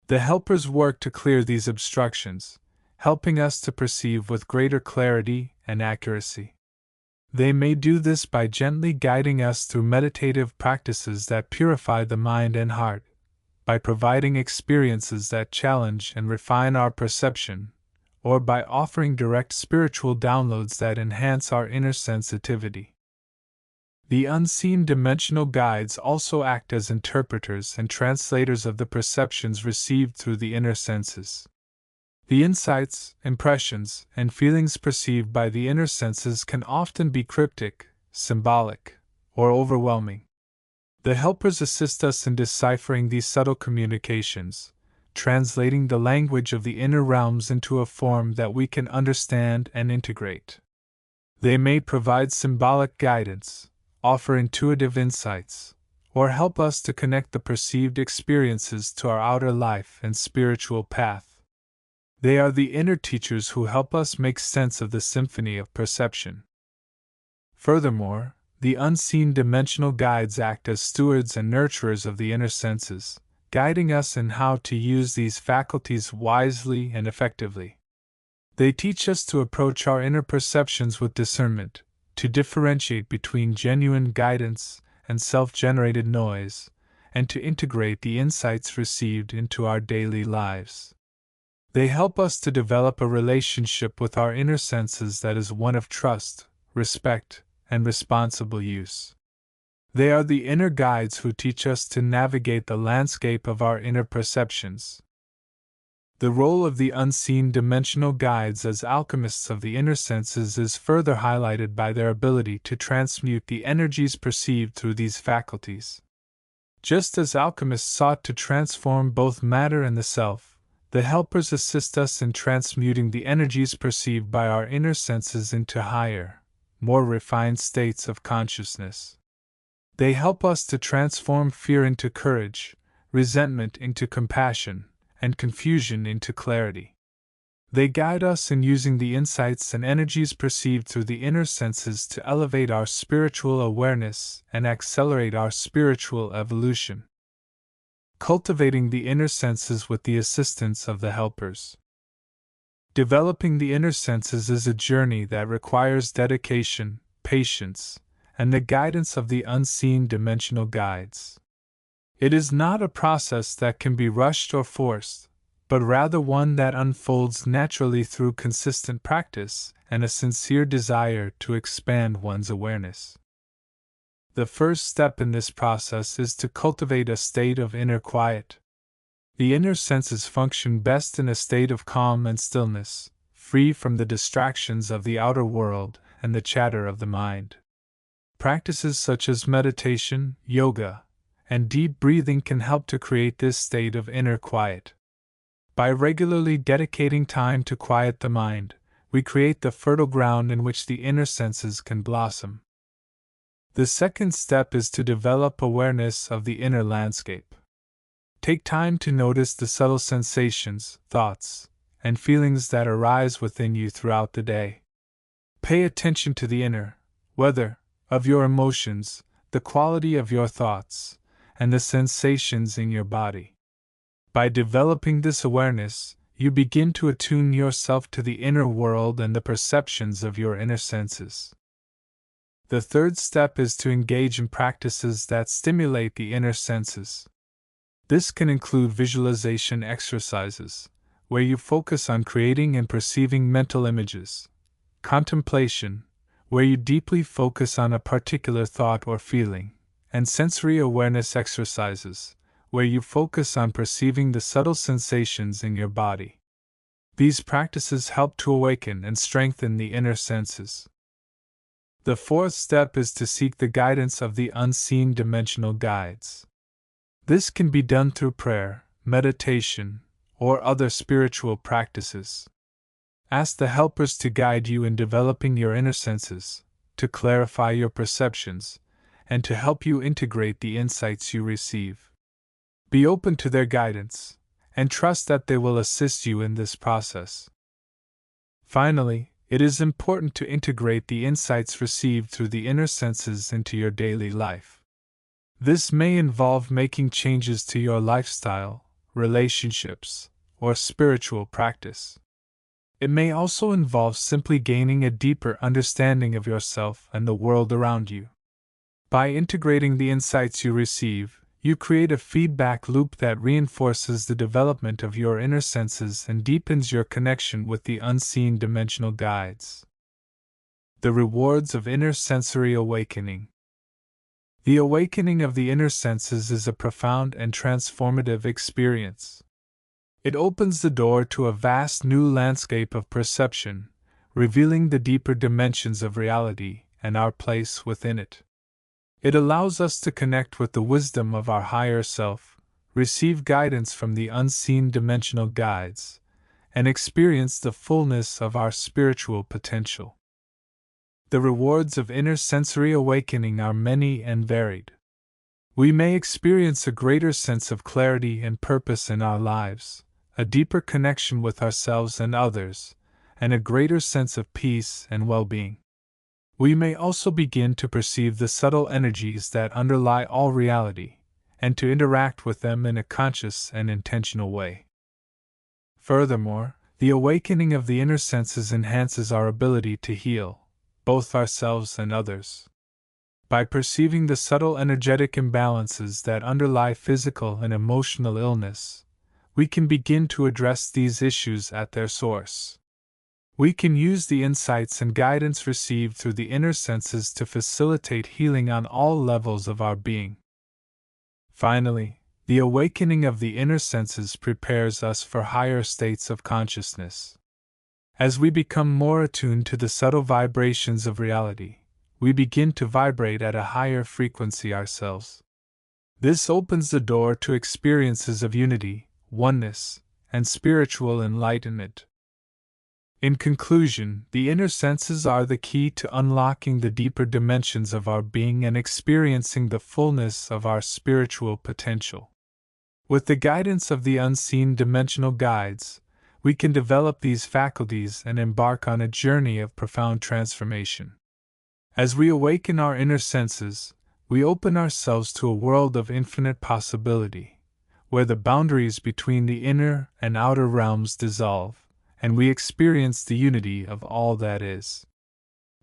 The helpers work to clear these obstructions, helping us to perceive with greater clarity and accuracy. They may do this by gently guiding us through meditative practices that purify the mind and heart, by providing experiences that challenge and refine our perception, or by offering direct spiritual downloads that enhance our inner sensitivity. The unseen dimensional guides also act as interpreters and translators of the perceptions received through the inner senses. The insights, impressions, and feelings perceived by the inner senses can often be cryptic, symbolic, or overwhelming. The helpers assist us in deciphering these subtle communications, translating the language of the inner realms into a form that we can understand and integrate. They may provide symbolic guidance, offer intuitive insights, or help us to connect the perceived experiences to our outer life and spiritual path. They are the inner teachers who help us make sense of the symphony of perception. Furthermore, the unseen dimensional guides act as stewards and nurturers of the inner senses, guiding us in how to use these faculties wisely and effectively. They teach us to approach our inner perceptions with discernment, to differentiate between genuine guidance and self-generated noise, and to integrate the insights received into our daily lives. They help us to develop a relationship with our inner senses that is one of trust, respect, and responsible use. They are the inner guides who teach us to navigate the landscape of our inner perceptions. The role of the unseen dimensional guides as alchemists of the inner senses is further highlighted by their ability to transmute the energies perceived through these faculties. Just as alchemists sought to transform both matter and the self, the helpers assist us in transmuting the energies perceived by our inner senses into higher, more refined states of consciousness. They help us to transform fear into courage, resentment into compassion, and confusion into clarity. They guide us in using the insights and energies perceived through the inner senses to elevate our spiritual awareness and accelerate our spiritual evolution. Cultivating the inner senses with the assistance of the helpers. Developing the inner senses is a journey that requires dedication, patience, and the guidance of the unseen dimensional guides. It is not a process that can be rushed or forced, but rather one that unfolds naturally through consistent practice and a sincere desire to expand one's awareness. The first step in this process is to cultivate a state of inner quiet. The inner senses function best in a state of calm and stillness, free from the distractions of the outer world and the chatter of the mind. Practices such as meditation, yoga, and deep breathing can help to create this state of inner quiet. By regularly dedicating time to quiet the mind, we create the fertile ground in which the inner senses can blossom. The second step is to develop awareness of the inner landscape. Take time to notice the subtle sensations, thoughts, and feelings that arise within you throughout the day. Pay attention to the inner weather of your emotions, the quality of your thoughts, and the sensations in your body. By developing this awareness, you begin to attune yourself to the inner world and the perceptions of your inner senses. The third step is to engage in practices that stimulate the inner senses. This can include visualization exercises, where you focus on creating and perceiving mental images, contemplation, where you deeply focus on a particular thought or feeling, and sensory awareness exercises, where you focus on perceiving the subtle sensations in your body. These practices help to awaken and strengthen the inner senses. The fourth step is to seek the guidance of the unseen dimensional guides. This can be done through prayer, meditation, or other spiritual practices. Ask the helpers to guide you in developing your inner senses, to clarify your perceptions, and to help you integrate the insights you receive. Be open to their guidance, and trust that they will assist you in this process. Finally, it is important to integrate the insights received through the inner senses into your daily life. This may involve making changes to your lifestyle, relationships, or spiritual practice. It may also involve simply gaining a deeper understanding of yourself and the world around you. By integrating the insights you receive, you create a feedback loop that reinforces the development of your inner senses and deepens your connection with the unseen dimensional guides. The rewards of inner sensory awakening. The awakening of the inner senses is a profound and transformative experience. It opens the door to a vast new landscape of perception, revealing the deeper dimensions of reality and our place within it. It allows us to connect with the wisdom of our higher self, receive guidance from the unseen dimensional guides, and experience the fullness of our spiritual potential. The rewards of inner sensory awakening are many and varied. We may experience a greater sense of clarity and purpose in our lives, a deeper connection with ourselves and others, and a greater sense of peace and well-being. We may also begin to perceive the subtle energies that underlie all reality, and to interact with them in a conscious and intentional way. Furthermore, the awakening of the inner senses enhances our ability to heal, both ourselves and others. By perceiving the subtle energetic imbalances that underlie physical and emotional illness, we can begin to address these issues at their source. We can use the insights and guidance received through the inner senses to facilitate healing on all levels of our being. Finally, the awakening of the inner senses prepares us for higher states of consciousness. As we become more attuned to the subtle vibrations of reality, we begin to vibrate at a higher frequency ourselves. This opens the door to experiences of unity, oneness, and spiritual enlightenment. In conclusion, the inner senses are the key to unlocking the deeper dimensions of our being and experiencing the fullness of our spiritual potential. With the guidance of the unseen dimensional guides, we can develop these faculties and embark on a journey of profound transformation. As we awaken our inner senses, we open ourselves to a world of infinite possibility, where the boundaries between the inner and outer realms dissolve, and we experience the unity of all that is.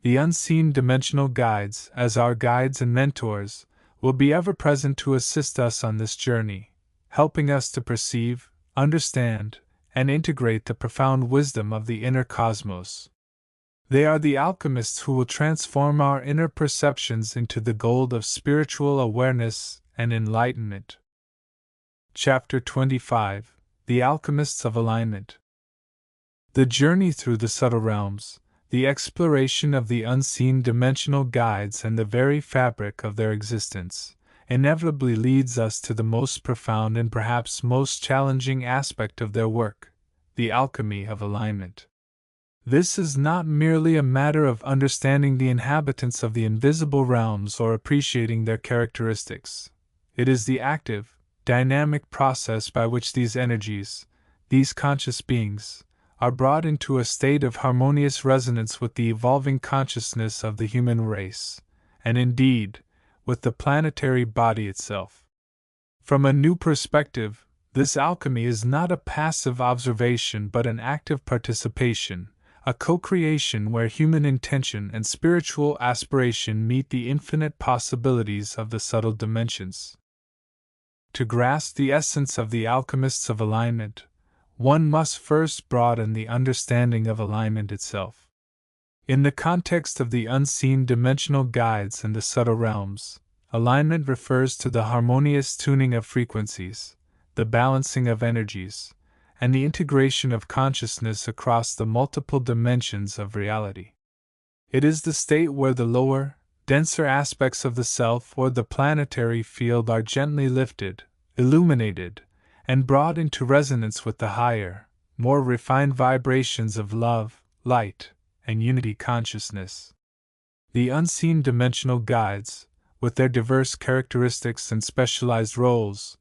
The unseen dimensional guides, as our guides and mentors, will be ever present to assist us on this journey, helping us to perceive, understand, and integrate the profound wisdom of the inner cosmos. They are the alchemists who will transform our inner perceptions into the gold of spiritual awareness and enlightenment. Chapter 25: The Alchemists of Alignment. The journey through the subtle realms, the exploration of the unseen dimensional guides, and the very fabric of their existence, inevitably leads us to the most profound and perhaps most challenging aspect of their work, the alchemy of alignment. This is not merely a matter of understanding the inhabitants of the invisible realms or appreciating their characteristics. It is the active, dynamic process by which these energies, these conscious beings, are brought into a state of harmonious resonance with the evolving consciousness of the human race, and indeed, with the planetary body itself. From a new perspective, this alchemy is not a passive observation but an active participation, a co-creation where human intention and spiritual aspiration meet the infinite possibilities of the subtle dimensions. To grasp the essence of the alchemists of alignment, one must first broaden the understanding of alignment itself. In the context of the unseen dimensional guides and the subtle realms, alignment refers to the harmonious tuning of frequencies, the balancing of energies, and the integration of consciousness across the multiple dimensions of reality. It is the state where the lower, denser aspects of the self or the planetary field are gently lifted, illuminated, and brought into resonance with the higher, more refined vibrations of love, light, and unity consciousness. The unseen dimensional guides, with their diverse characteristics and specialized roles,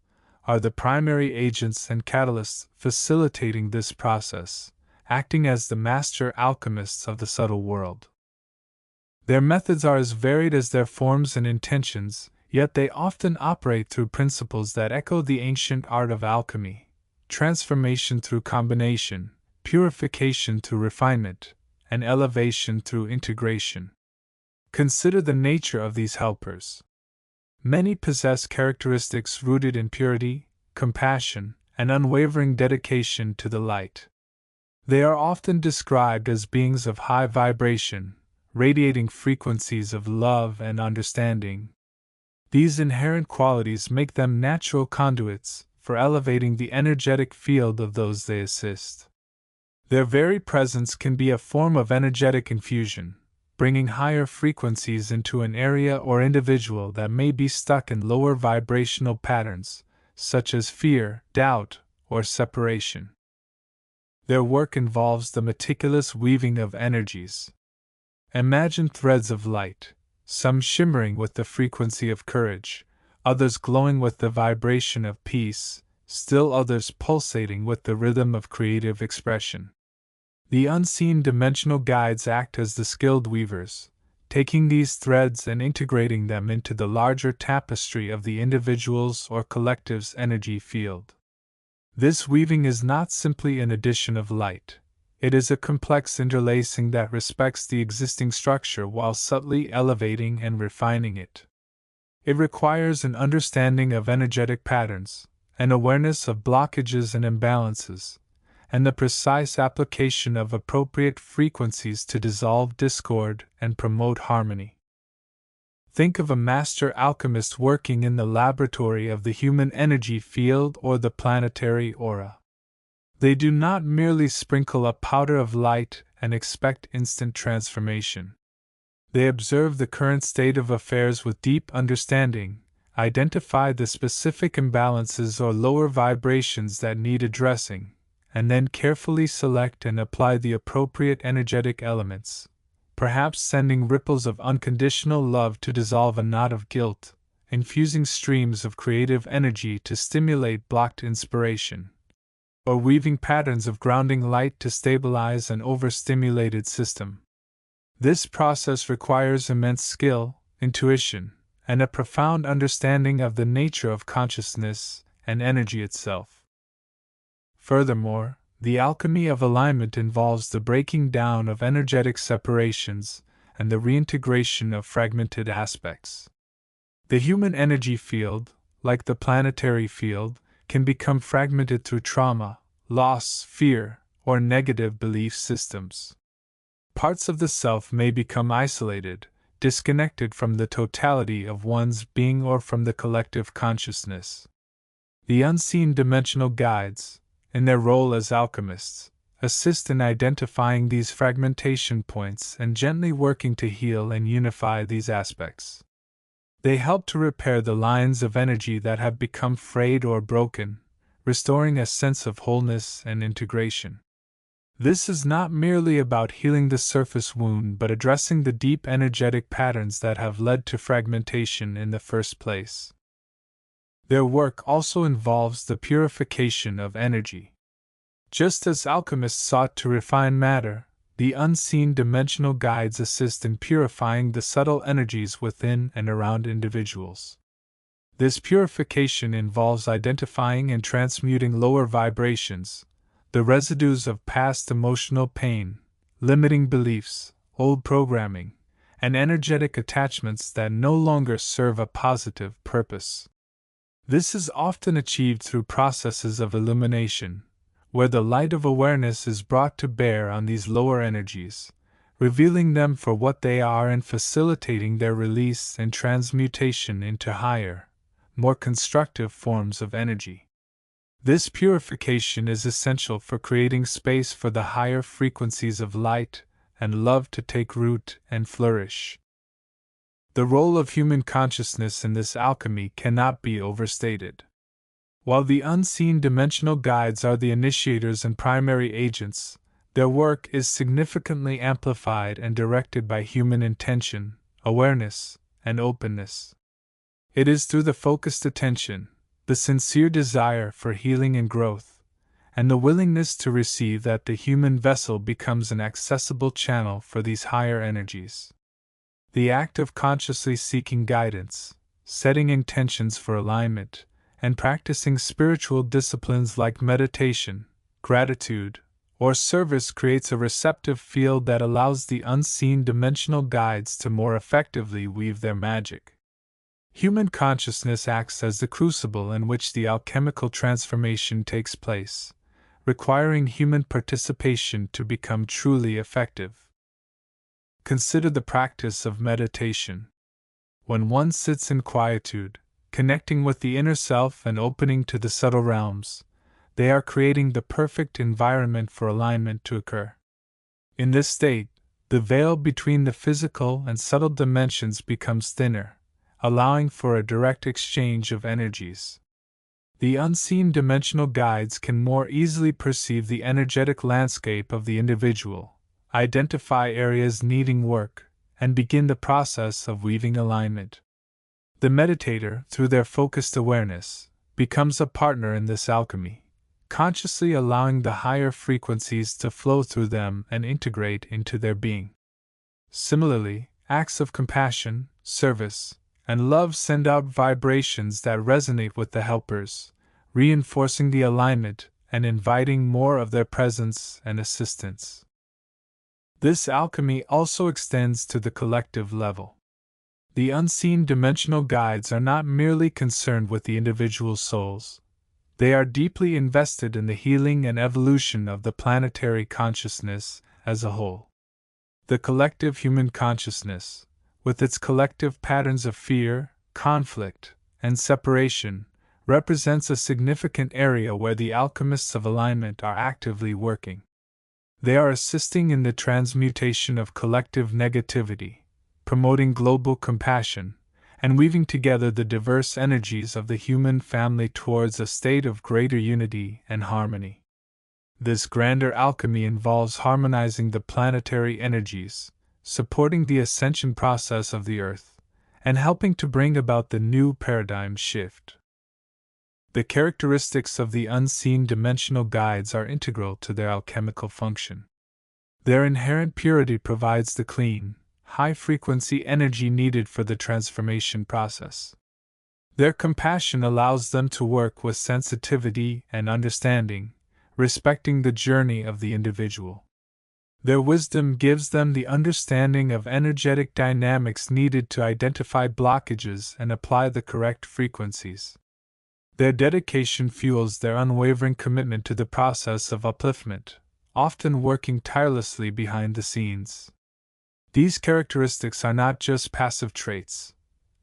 are the primary agents and catalysts facilitating this process, acting as the master alchemists of the subtle world. Their methods are as varied as their forms and intentions, yet they often operate through principles that echo the ancient art of alchemy: transformation through combination, purification through refinement, and elevation through integration. Consider the nature of these helpers. Many possess characteristics rooted in purity, compassion, and unwavering dedication to the light. They are often described as beings of high vibration, radiating frequencies of love and understanding. These inherent qualities make them natural conduits for elevating the energetic field of those they assist. Their very presence can be a form of energetic infusion, bringing higher frequencies into an area or individual that may be stuck in lower vibrational patterns, such as fear, doubt, or separation. Their work involves the meticulous weaving of energies. Imagine threads of light, some shimmering with the frequency of courage, others glowing with the vibration of peace, still others pulsating with the rhythm of creative expression. The unseen dimensional guides act as the skilled weavers, taking these threads and integrating them into the larger tapestry of the individual's or collective's energy field. This weaving is not simply an addition of light. It is a complex interlacing that respects the existing structure while subtly elevating and refining it. It requires an understanding of energetic patterns, an awareness of blockages and imbalances, and the precise application of appropriate frequencies to dissolve discord and promote harmony. Think of a master alchemist working in the laboratory of the human energy field or the planetary aura. They do not merely sprinkle a powder of light and expect instant transformation. They observe the current state of affairs with deep understanding, identify the specific imbalances or lower vibrations that need addressing, and then carefully select and apply the appropriate energetic elements, perhaps sending ripples of unconditional love to dissolve a knot of guilt, infusing streams of creative energy to stimulate blocked inspiration, or weaving patterns of grounding light to stabilize an overstimulated system. This process requires immense skill, intuition, and a profound understanding of the nature of consciousness and energy itself. Furthermore, the alchemy of alignment involves the breaking down of energetic separations and the reintegration of fragmented aspects. The human energy field, like the planetary field, can become fragmented through trauma, loss, fear, or negative belief systems. Parts of the self may become isolated, disconnected from the totality of one's being or from the collective consciousness. The unseen dimensional guides, in their role as alchemists, assist in identifying these fragmentation points and gently working to heal and unify these aspects. They help to repair the lines of energy that have become frayed or broken, restoring a sense of wholeness and integration. This is not merely about healing the surface wound but addressing the deep energetic patterns that have led to fragmentation in the first place. Their work also involves the purification of energy. Just as alchemists sought to refine matter, the unseen dimensional guides assist in purifying the subtle energies within and around individuals. This purification involves identifying and transmuting lower vibrations, the residues of past emotional pain, limiting beliefs, old programming, and energetic attachments that no longer serve a positive purpose. This is often achieved through processes of illumination, where the light of awareness is brought to bear on these lower energies, revealing them for what they are and facilitating their release and transmutation into higher, more constructive forms of energy. This purification is essential for creating space for the higher frequencies of light and love to take root and flourish. The role of human consciousness in this alchemy cannot be overstated. While the unseen dimensional guides are the initiators and primary agents, their work is significantly amplified and directed by human intention, awareness, and openness. It is through the focused attention, the sincere desire for healing and growth, and the willingness to receive that the human vessel becomes an accessible channel for these higher energies. The act of consciously seeking guidance, setting intentions for alignment, and practicing spiritual disciplines like meditation, gratitude, or service creates a receptive field that allows the unseen dimensional guides to more effectively weave their magic. Human consciousness acts as the crucible in which the alchemical transformation takes place, requiring human participation to become truly effective. Consider the practice of meditation. When one sits in quietude, connecting with the inner self and opening to the subtle realms, they are creating the perfect environment for alignment to occur. In this state, the veil between the physical and subtle dimensions becomes thinner, allowing for a direct exchange of energies. The unseen dimensional guides can more easily perceive the energetic landscape of the individual, identify areas needing work, and begin the process of weaving alignment. The meditator, through their focused awareness, becomes a partner in this alchemy, consciously allowing the higher frequencies to flow through them and integrate into their being. Similarly, acts of compassion, service, and love send out vibrations that resonate with the helpers, reinforcing the alignment and inviting more of their presence and assistance. This alchemy also extends to the collective level. The unseen dimensional guides are not merely concerned with the individual souls. They are deeply invested in the healing and evolution of the planetary consciousness as a whole. The collective human consciousness, with its collective patterns of fear, conflict, and separation, represents a significant area where the alchemists of alignment are actively working. They are assisting in the transmutation of collective negativity, promoting global compassion, and weaving together the diverse energies of the human family towards a state of greater unity and harmony. This grander alchemy involves harmonizing the planetary energies, supporting the ascension process of the Earth, and helping to bring about the new paradigm shift. The characteristics of the unseen dimensional guides are integral to their alchemical function. Their inherent purity provides the clean, high-frequency energy needed for the transformation process. Their compassion allows them to work with sensitivity and understanding, respecting the journey of the individual. Their wisdom gives them the understanding of energetic dynamics needed to identify blockages and apply the correct frequencies. Their dedication fuels their unwavering commitment to the process of upliftment, often working tirelessly behind the scenes. These characteristics are not just passive traits.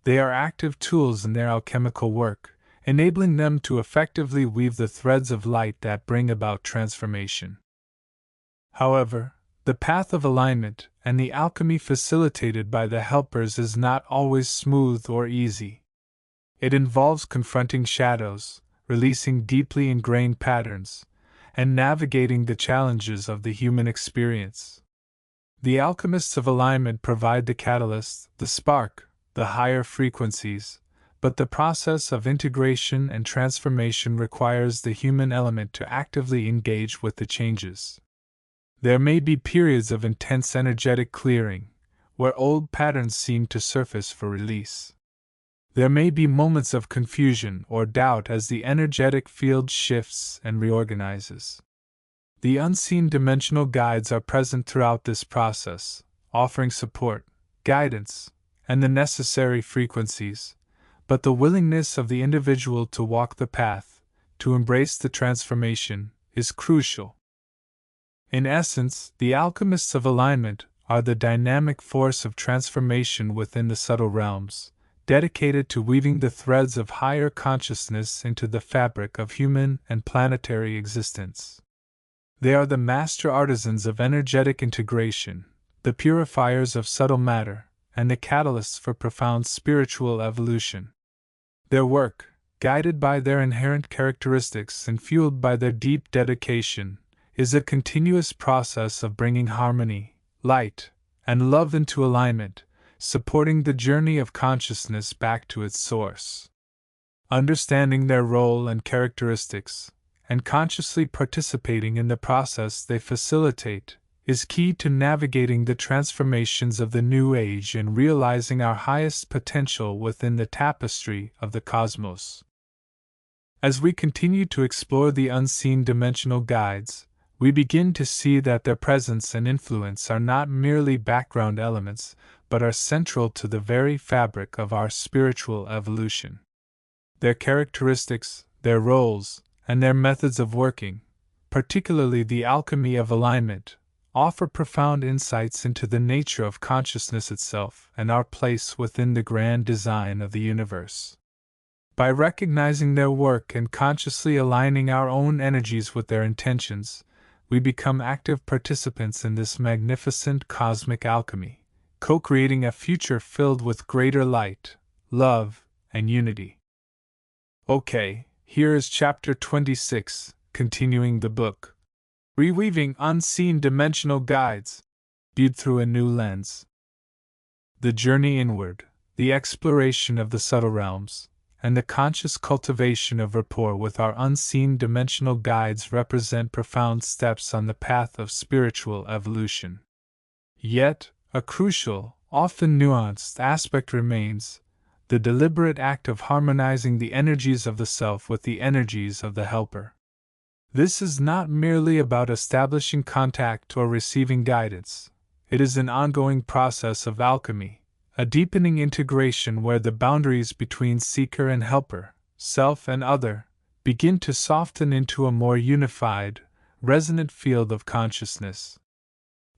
They are active tools in their alchemical work, enabling them to effectively weave the threads of light that bring about transformation. However, the path of alignment and the alchemy facilitated by the helpers is not always smooth or easy. It involves confronting shadows, releasing deeply ingrained patterns, and navigating the challenges of the human experience. The alchemists of alignment provide the catalyst, the spark, the higher frequencies, but the process of integration and transformation requires the human element to actively engage with the changes. There may be periods of intense energetic clearing, where old patterns seem to surface for release. There may be moments of confusion or doubt as the energetic field shifts and reorganizes. The unseen dimensional guides are present throughout this process, offering support, guidance, and the necessary frequencies, but the willingness of the individual to walk the path, to embrace the transformation, is crucial. In essence, the alchemists of alignment are the dynamic force of transformation within the subtle realms, dedicated to weaving the threads of higher consciousness into the fabric of human and planetary existence. They are the master artisans of energetic integration, the purifiers of subtle matter, and the catalysts for profound spiritual evolution. Their work, guided by their inherent characteristics and fueled by their deep dedication, is a continuous process of bringing harmony, light, and love into alignment, supporting the journey of consciousness back to its source. Understanding their role and characteristics, and consciously participating in the process they facilitate, is key to navigating the transformations of the new age and realizing our highest potential within the tapestry of the cosmos. As we continue to explore the unseen dimensional guides, we begin to see that their presence and influence are not merely background elements, but are central to the very fabric of our spiritual evolution. Their characteristics, their roles, and their methods of working, particularly the alchemy of alignment, offer profound insights into the nature of consciousness itself and our place within the grand design of the universe. By recognizing their work and consciously aligning our own energies with their intentions, we become active participants in this magnificent cosmic alchemy, co-creating a future filled with greater light, love, and unity. Okay. Here is Chapter 26, continuing the book. Reweaving Unseen Dimensional Guides. viewed through a new lens. The journey inward, the exploration of the subtle realms, and the conscious cultivation of rapport with our unseen dimensional guides represent profound steps on the path of spiritual evolution. Yet, a crucial, often nuanced aspect remains: the deliberate act of harmonizing the energies of the self with the energies of the helper. This is not merely about establishing contact or receiving guidance, it is an ongoing process of alchemy, a deepening integration where the boundaries between seeker and helper, self and other, begin to soften into a more unified, resonant field of consciousness.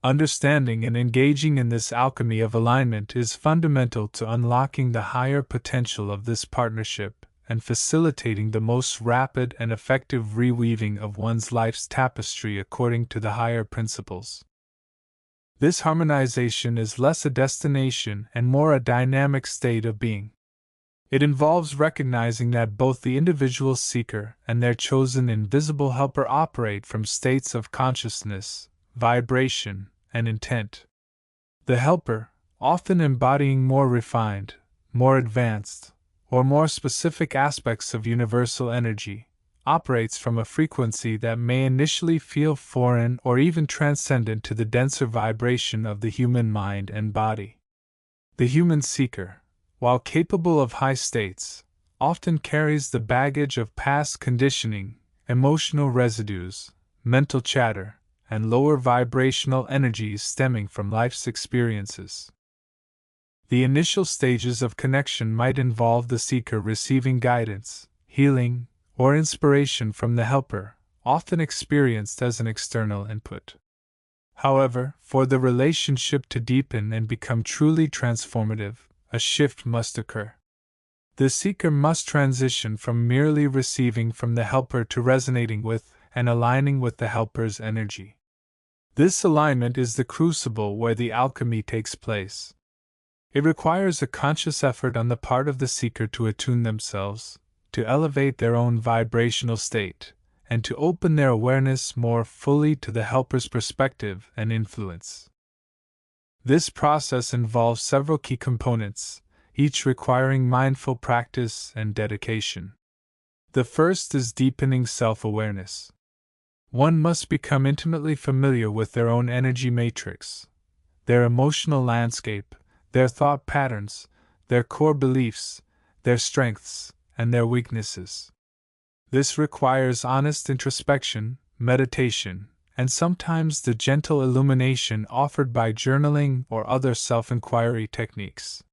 Understanding and engaging in this alchemy of alignment is fundamental to unlocking the higher potential of this partnership and facilitating the most rapid and effective reweaving of one's life's tapestry according to the higher principles. This harmonization is less a destination and more a dynamic state of being. It involves recognizing that both the individual seeker and their chosen invisible helper operate from states of consciousness, vibration, and intent. The helper, often embodying more refined, more advanced, or more specific aspects of universal energy, operates from a frequency that may initially feel foreign or even transcendent to the denser vibration of the human mind and body. The human seeker, while capable of high states, often carries the baggage of past conditioning, emotional residues, mental chatter, and lower vibrational energies stemming from life's experiences. The initial stages of connection might involve the seeker receiving guidance, healing, or inspiration from the helper, often experienced as an external input. However, for the relationship to deepen and become truly transformative, a shift must occur. The seeker must transition from merely receiving from the helper to resonating with and aligning with the helper's energy. This alignment is the crucible where the alchemy takes place. It requires a conscious effort on the part of the seeker to attune themselves, to elevate their own vibrational state, and to open their awareness more fully to the helper's perspective and influence. This process involves several key components, each requiring mindful practice and dedication. The first is deepening self-awareness. One must become intimately familiar with their own energy matrix, their emotional landscape, their thought patterns, their core beliefs, their strengths, and their weaknesses. This requires honest introspection, meditation, and sometimes the gentle illumination offered by journaling or other self-inquiry techniques.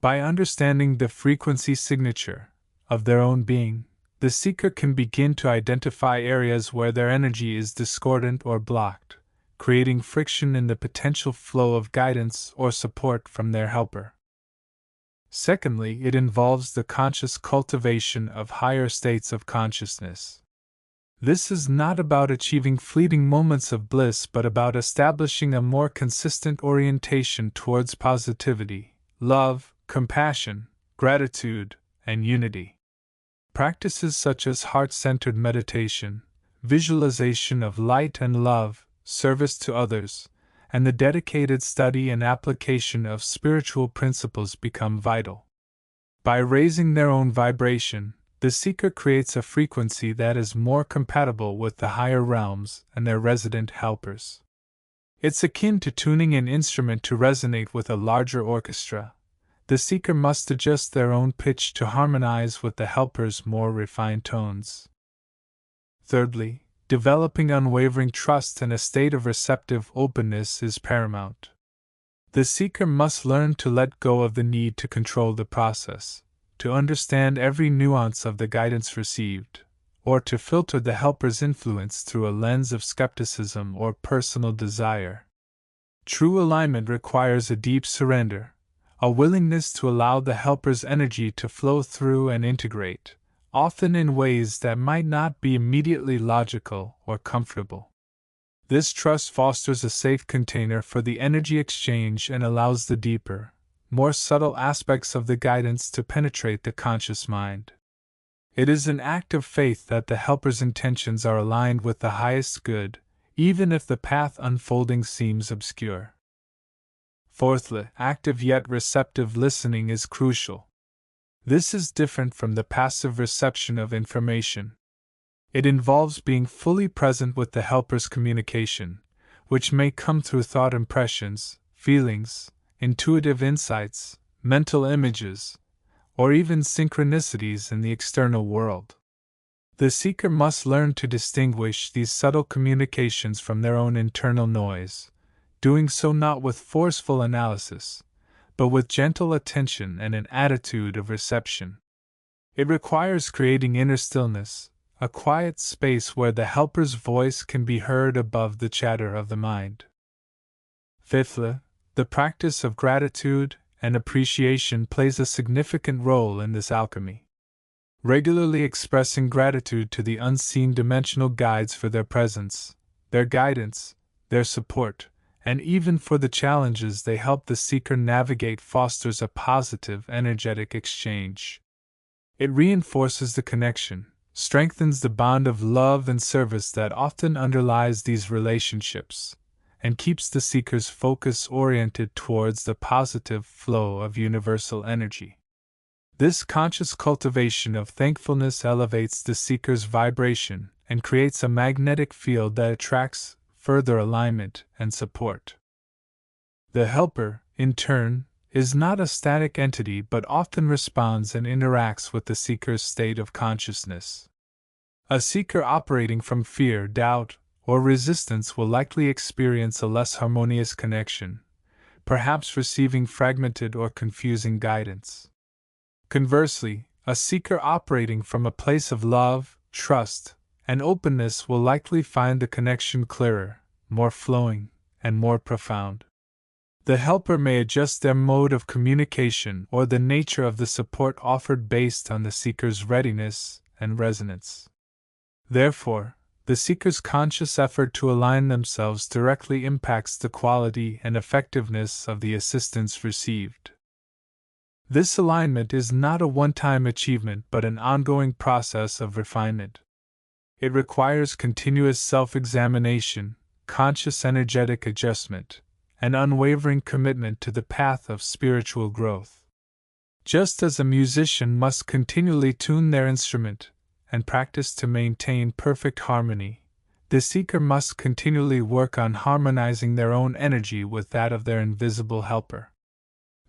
By understanding the frequency signature of their own being, the seeker can begin to identify areas where their energy is discordant or blocked, creating friction in the potential flow of guidance or support from their helper. Secondly, it involves the conscious cultivation of higher states of consciousness. This is not about achieving fleeting moments of bliss but about establishing a more consistent orientation towards positivity, love, compassion, gratitude, and unity. Practices such as heart-centered meditation, visualization of light and love, service to others, and the dedicated study and application of spiritual principles become vital. By raising their own vibration, the seeker creates a frequency that is more compatible with the higher realms and their resident helpers. It's akin to tuning an instrument to resonate with a larger orchestra. The seeker must adjust their own pitch to harmonize with the helper's more refined tones. Thirdly, developing unwavering trust and a state of receptive openness is paramount. The seeker must learn to let go of the need to control the process, to understand every nuance of the guidance received, or to filter the helper's influence through a lens of skepticism or personal desire. True alignment requires a deep surrender, a willingness to allow the helper's energy to flow through and integrate, often in ways that might not be immediately logical or comfortable. This trust fosters a safe container for the energy exchange and allows the deeper, more subtle aspects of the guidance to penetrate the conscious mind. It is an act of faith that the helper's intentions are aligned with the highest good, even if the path unfolding seems obscure. Fourthly, active yet receptive listening is crucial. This is different from the passive reception of information. It involves being fully present with the helper's communication, which may come through thought impressions, feelings, intuitive insights, mental images, or even synchronicities in the external world. The seeker must learn to distinguish these subtle communications from their own internal noise, doing so not with forceful analysis, but with gentle attention and an attitude of reception. It requires creating inner stillness, a quiet space where the helper's voice can be heard above the chatter of the mind. Fifthly, the practice of gratitude and appreciation plays a significant role in this alchemy. Regularly expressing gratitude to the unseen dimensional guides for their presence, their guidance, their support, and even for the challenges they help the seeker navigate fosters a positive, energetic exchange. It reinforces the connection, strengthens the bond of love and service that often underlies these relationships, and keeps the seeker's focus oriented towards the positive flow of universal energy. This conscious cultivation of thankfulness elevates the seeker's vibration and creates a magnetic field that attracts further alignment and support. The helper, in turn, is not a static entity but often responds and interacts with the seeker's state of consciousness. A seeker operating from fear, doubt, or resistance will likely experience a less harmonious connection, perhaps receiving fragmented or confusing guidance. Conversely, a seeker operating from a place of love, trust, and openness will likely find the connection clearer, more flowing, and more profound. The helper may adjust their mode of communication or the nature of the support offered based on the seeker's readiness and resonance. Therefore, the seeker's conscious effort to align themselves directly impacts the quality and effectiveness of the assistance received. This alignment is not a one-time achievement but an ongoing process of refinement. It requires continuous self-examination, conscious energetic adjustment, and unwavering commitment to the path of spiritual growth. Just as a musician must continually tune their instrument and practice to maintain perfect harmony, the seeker must continually work on harmonizing their own energy with that of their invisible helper.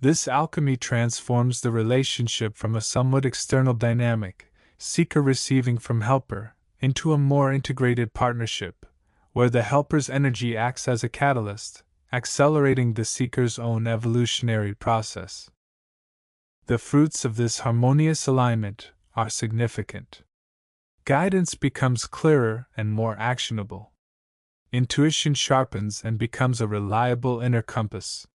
This alchemy transforms the relationship from a somewhat external dynamic, seeker receiving from helper, into a more integrated partnership, where the helper's energy acts as a catalyst, accelerating the seeker's own evolutionary process. The fruits of this harmonious alignment are significant. Guidance becomes clearer and more actionable. Intuition sharpens and becomes a reliable inner compass.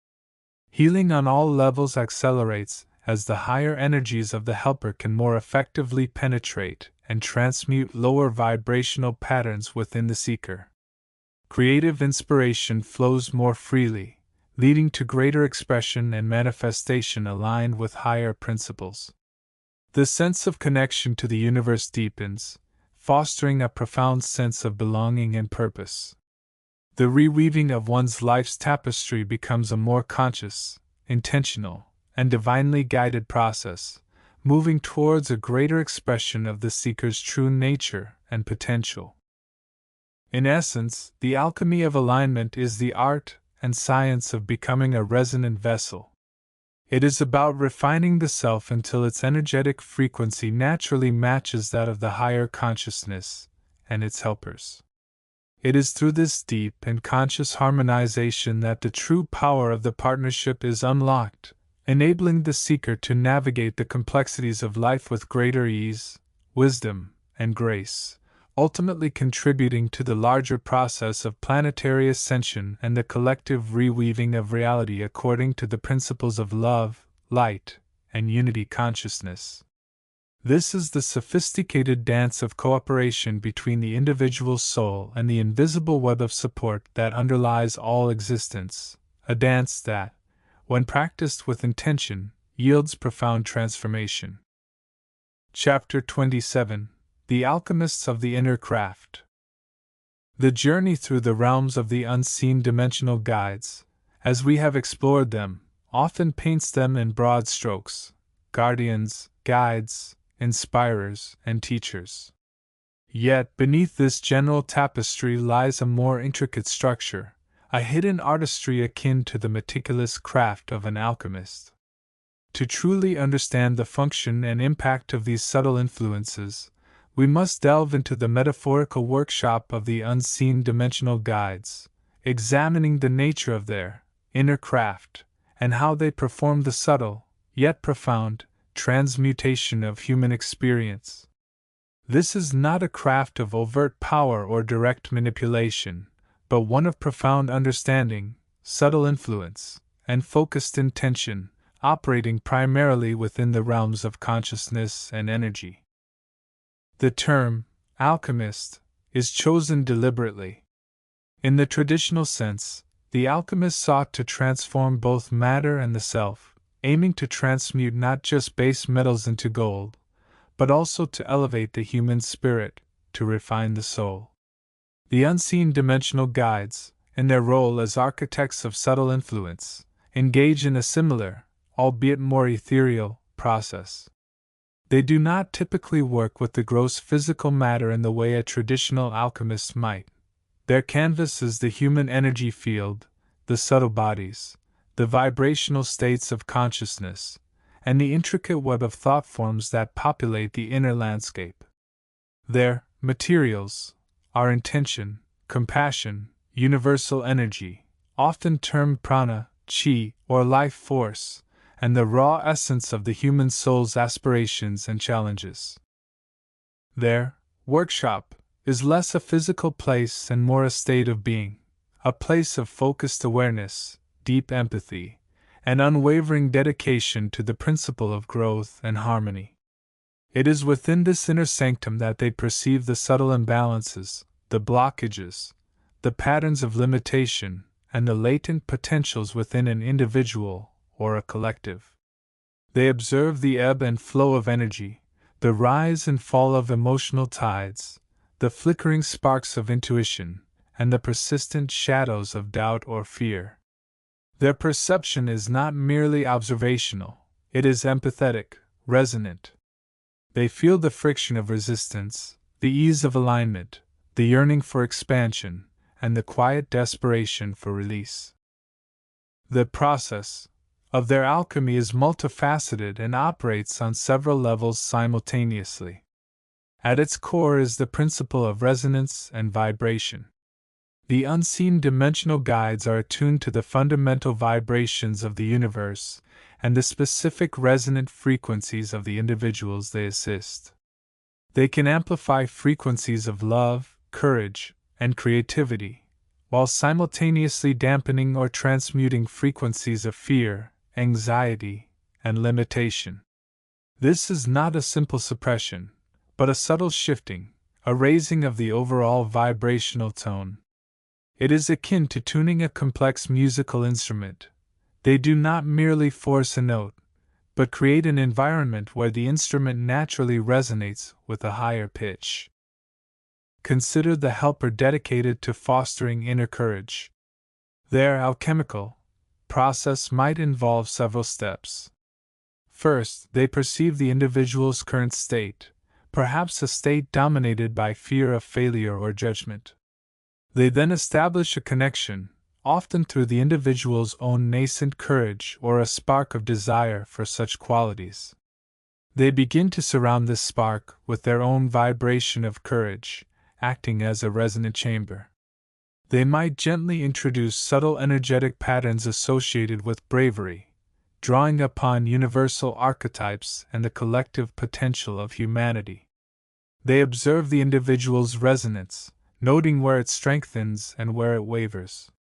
Healing on all levels accelerates as the higher energies of the helper can more effectively penetrate and transmute lower vibrational patterns within the seeker. Creative inspiration flows more freely, leading to greater expression and manifestation aligned with higher principles. The sense of connection to the universe deepens, fostering a profound sense of belonging and purpose. The reweaving of one's life's tapestry becomes a more conscious, intentional, and divinely guided process, moving towards a greater expression of the seeker's true nature and potential. In essence, the alchemy of alignment is the art and science of becoming a resonant vessel. It is about refining the self until its energetic frequency naturally matches that of the higher consciousness and its helpers. It is through this deep and conscious harmonization that the true power of the partnership is unlocked, enabling the seeker to navigate the complexities of life with greater ease, wisdom, and grace, ultimately contributing to the larger process of planetary ascension and the collective reweaving of reality according to the principles of love, light, and unity consciousness. This is the sophisticated dance of cooperation between the individual soul and the invisible web of support that underlies all existence, a dance that, when practiced with intention, yields profound transformation. Chapter 27: The Alchemists of the Inner Craft. The journey through the realms of the unseen dimensional guides, as we have explored them, often paints them in broad strokes: guardians, guides, inspirers, and teachers. Yet beneath this general tapestry lies a more intricate structure, a hidden artistry akin to the meticulous craft of an alchemist. To truly understand the function and impact of these subtle influences, we must delve into the metaphorical workshop of the unseen dimensional guides, examining the nature of their inner craft, and how they perform the subtle, yet profound, transmutation of human experience. This is not a craft of overt power or direct manipulation, but one of profound understanding, subtle influence, and focused intention, operating primarily within the realms of consciousness and energy. The term, alchemist, is chosen deliberately. In the traditional sense, the alchemist sought to transform both matter and the self, aiming to transmute not just base metals into gold, but also to elevate the human spirit, to refine the soul. The unseen dimensional guides, in their role as architects of subtle influence, engage in a similar, albeit more ethereal, process. They do not typically work with the gross physical matter in the way a traditional alchemist might. Their canvas is the human energy field, the subtle bodies, the vibrational states of consciousness, and the intricate web of thought forms that populate the inner landscape. Their materials are intention, compassion, universal energy, often termed prana, chi, or life force, and the raw essence of the human soul's aspirations and challenges. Their workshop is less a physical place and more a state of being, a place of focused awareness, deep empathy, and unwavering dedication to the principle of growth and harmony. It is within this inner sanctum that they perceive the subtle imbalances, the blockages, the patterns of limitation, and the latent potentials within an individual or a collective. They observe the ebb and flow of energy, the rise and fall of emotional tides, the flickering sparks of intuition, and the persistent shadows of doubt or fear. Their perception is not merely observational, it is empathetic, resonant. They feel the friction of resistance, the ease of alignment, the yearning for expansion, and the quiet desperation for release. The process of their alchemy is multifaceted and operates on several levels simultaneously. At its core is the principle of resonance and vibration. The unseen dimensional guides are attuned to the fundamental vibrations of the universe and the specific resonant frequencies of the individuals they assist. They can amplify frequencies of love, courage, and creativity, while simultaneously dampening or transmuting frequencies of fear, anxiety, and limitation. This is not a simple suppression, but a subtle shifting, a raising of the overall vibrational tone. It is akin to tuning a complex musical instrument. They do not merely force a note, but create an environment where the instrument naturally resonates with a higher pitch. Consider the helper dedicated to fostering inner courage. Their alchemical process might involve several steps. First, they perceive the individual's current state, perhaps a state dominated by fear of failure or judgment. They then establish a connection, often through the individual's own nascent courage or a spark of desire for such qualities. They begin to surround this spark with their own vibration of courage, acting as a resonant chamber. They might gently introduce subtle energetic patterns associated with bravery, drawing upon universal archetypes and the collective potential of humanity. They observe the individual's resonance, noting where it strengthens and where it wavers.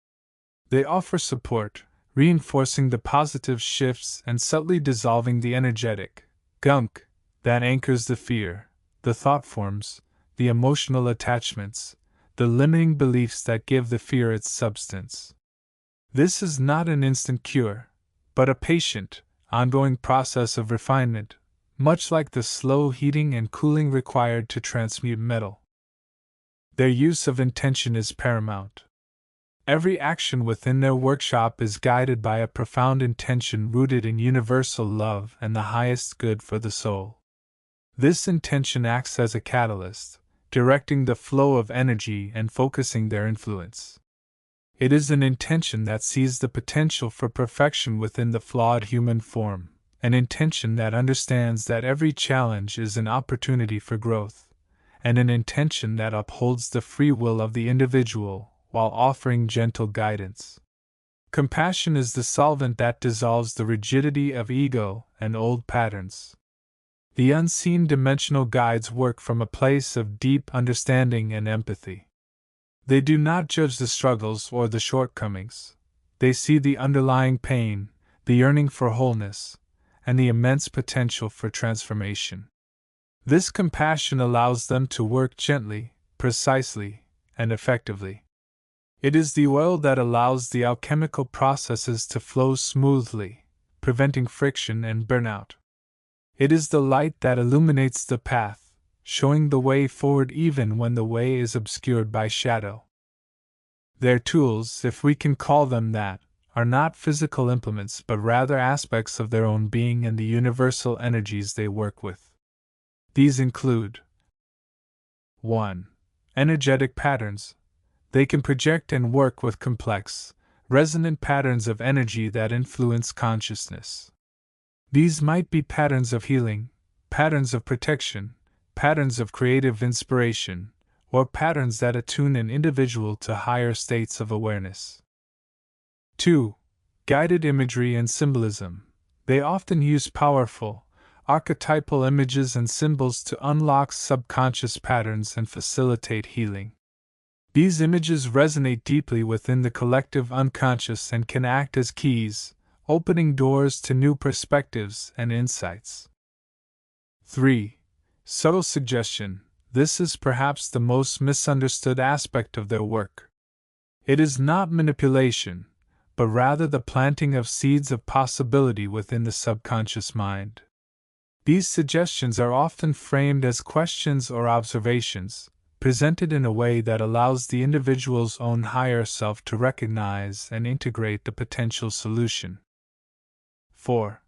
They offer support, reinforcing the positive shifts and subtly dissolving the energetic gunk that anchors the fear, the thought forms, the emotional attachments, the limiting beliefs that give the fear its substance. This is not an instant cure, but a patient, ongoing process of refinement, much like the slow heating and cooling required to transmute metal. Their use of intention is paramount. Every action within their workshop is guided by a profound intention rooted in universal love and the highest good for the soul. This intention acts as a catalyst, directing the flow of energy and focusing their influence. It is an intention that sees the potential for perfection within the flawed human form, an intention that understands that every challenge is an opportunity for growth, and an intention that upholds the free will of the individual while offering gentle guidance. Compassion is the solvent that dissolves the rigidity of ego and old patterns. The unseen dimensional guides work from a place of deep understanding and empathy. They do not judge the struggles or the shortcomings. They see the underlying pain, the yearning for wholeness, and the immense potential for transformation. This compassion allows them to work gently, precisely, and effectively. It is the oil that allows the alchemical processes to flow smoothly, preventing friction and burnout. It is the light that illuminates the path, showing the way forward even when the way is obscured by shadow. Their tools, if we can call them that, are not physical implements but rather aspects of their own being and the universal energies they work with. These include 1. Energetic patterns. They can project and work with complex, resonant patterns of energy that influence consciousness. These might be patterns of healing, patterns of protection, patterns of creative inspiration, or patterns that attune an individual to higher states of awareness. 2. Guided imagery and symbolism. They often use powerful, archetypal images and symbols to unlock subconscious patterns and facilitate healing. These images resonate deeply within the collective unconscious and can act as keys, opening doors to new perspectives and insights. 3. Subtle suggestion. This is perhaps the most misunderstood aspect of their work. It is not manipulation, but rather the planting of seeds of possibility within the subconscious mind. These suggestions are often framed as questions or observations, presented in a way that allows the individual's own higher self to recognize and integrate the potential solution. 4.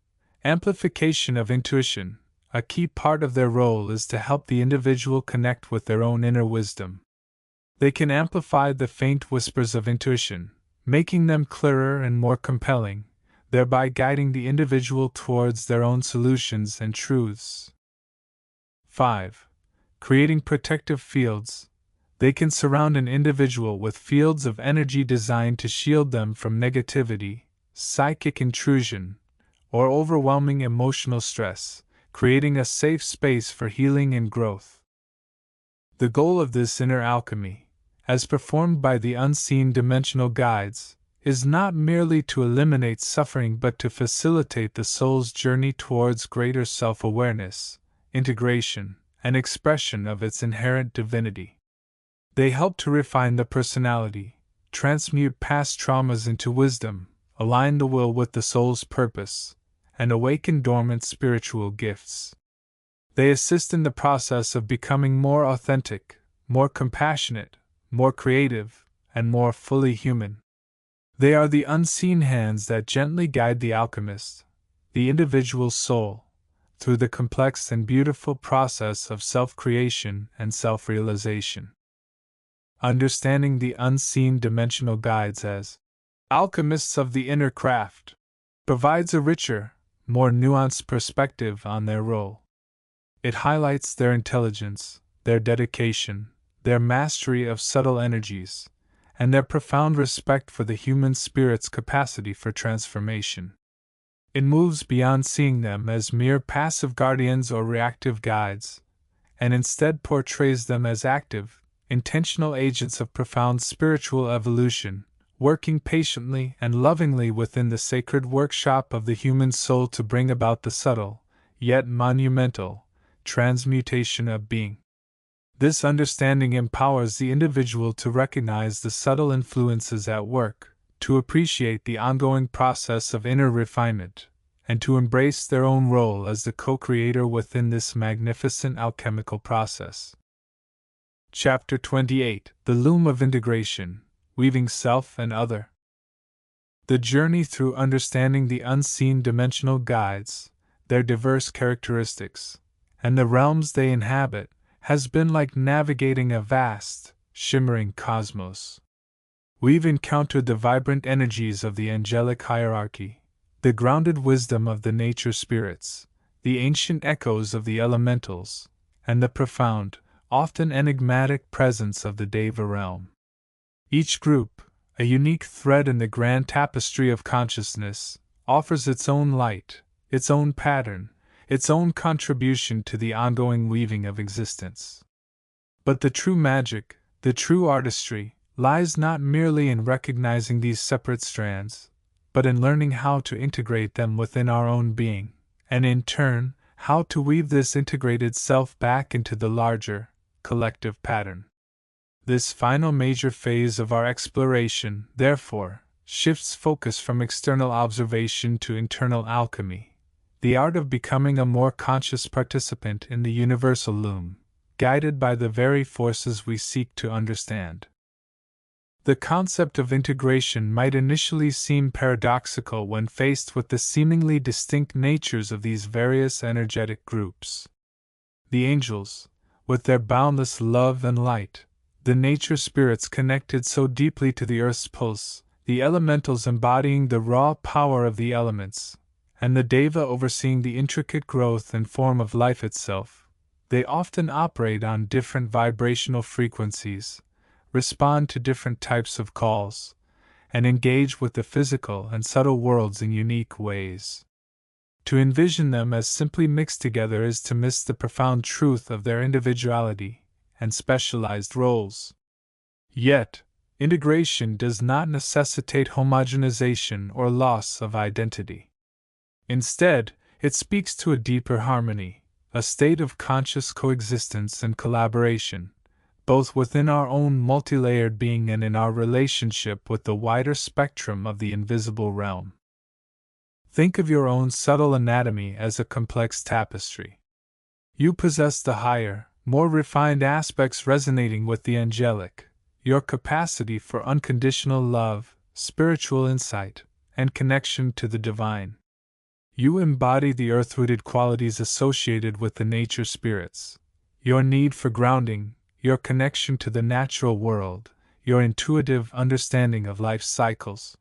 Amplification of intuition. A key part of their role is to help the individual connect with their own inner wisdom. They can amplify the faint whispers of intuition, making them clearer and more compelling, thereby guiding the individual towards their own solutions and truths. 5. Creating protective fields. They can surround an individual with fields of energy designed to shield them from negativity, psychic intrusion, or overwhelming emotional stress, creating a safe space for healing and growth. The goal of this inner alchemy, as performed by the unseen dimensional guides, is not merely to eliminate suffering but to facilitate the soul's journey towards greater self-awareness, integration, and expression of its inherent divinity. They help to refine the personality, transmute past traumas into wisdom, align the will with the soul's purpose, and awaken dormant spiritual gifts. They assist in the process of becoming more authentic, more compassionate, more creative, and more fully human. They are the unseen hands that gently guide the alchemist, the individual soul, through the complex and beautiful process of self-creation and self-realization. Understanding the unseen dimensional guides as alchemists of the inner craft provides a richer, more nuanced perspective on their role. It highlights their intelligence, their dedication, their mastery of subtle energies, and their profound respect for the human spirit's capacity for transformation. It moves beyond seeing them as mere passive guardians or reactive guides, and instead portrays them as active, intentional agents of profound spiritual evolution, working patiently and lovingly within the sacred workshop of the human soul to bring about the subtle, yet monumental, transmutation of being. This understanding empowers the individual to recognize the subtle influences at work, to appreciate the ongoing process of inner refinement, and to embrace their own role as the co-creator within this magnificent alchemical process. Chapter 28: The Loom of Integration. weaving self and other. The journey through understanding the unseen dimensional guides, their diverse characteristics, and the realms they inhabit, has been like navigating a vast, shimmering cosmos. We've encountered the vibrant energies of the angelic hierarchy, the grounded wisdom of the nature spirits, the ancient echoes of the elementals, and the profound, often enigmatic presence of the Deva realm. Each group, a unique thread in the grand tapestry of consciousness, offers its own light, its own pattern, its own contribution to the ongoing weaving of existence. But the true magic, the true artistry, lies not merely in recognizing these separate strands, but in learning how to integrate them within our own being, and in turn, how to weave this integrated self back into the larger, collective pattern. This final major phase of our exploration, therefore, shifts focus from external observation to internal alchemy, the art of becoming a more conscious participant in the universal loom, guided by the very forces we seek to understand. The concept of integration might initially seem paradoxical when faced with the seemingly distinct natures of these various energetic groups. The angels, with their boundless love and light, the nature spirits connected so deeply to the earth's pulse, the elementals embodying the raw power of the elements, and the Deva overseeing the intricate growth and form of life itself, they often operate on different vibrational frequencies, respond to different types of calls, and engage with the physical and subtle worlds in unique ways. To envision them as simply mixed together is to miss the profound truth of their individuality and specialized roles. Yet, integration does not necessitate homogenization or loss of identity. Instead, it speaks to a deeper harmony, a state of conscious coexistence and collaboration, both within our own multi-layered being and in our relationship with the wider spectrum of the invisible realm. Think of your own subtle anatomy as a complex tapestry. You possess the higher, more refined aspects resonating with the angelic, your capacity for unconditional love, spiritual insight, and connection to the divine. You embody the earth-rooted qualities associated with the nature spirits, your need for grounding, your connection to the natural world, your intuitive understanding of life's cycles.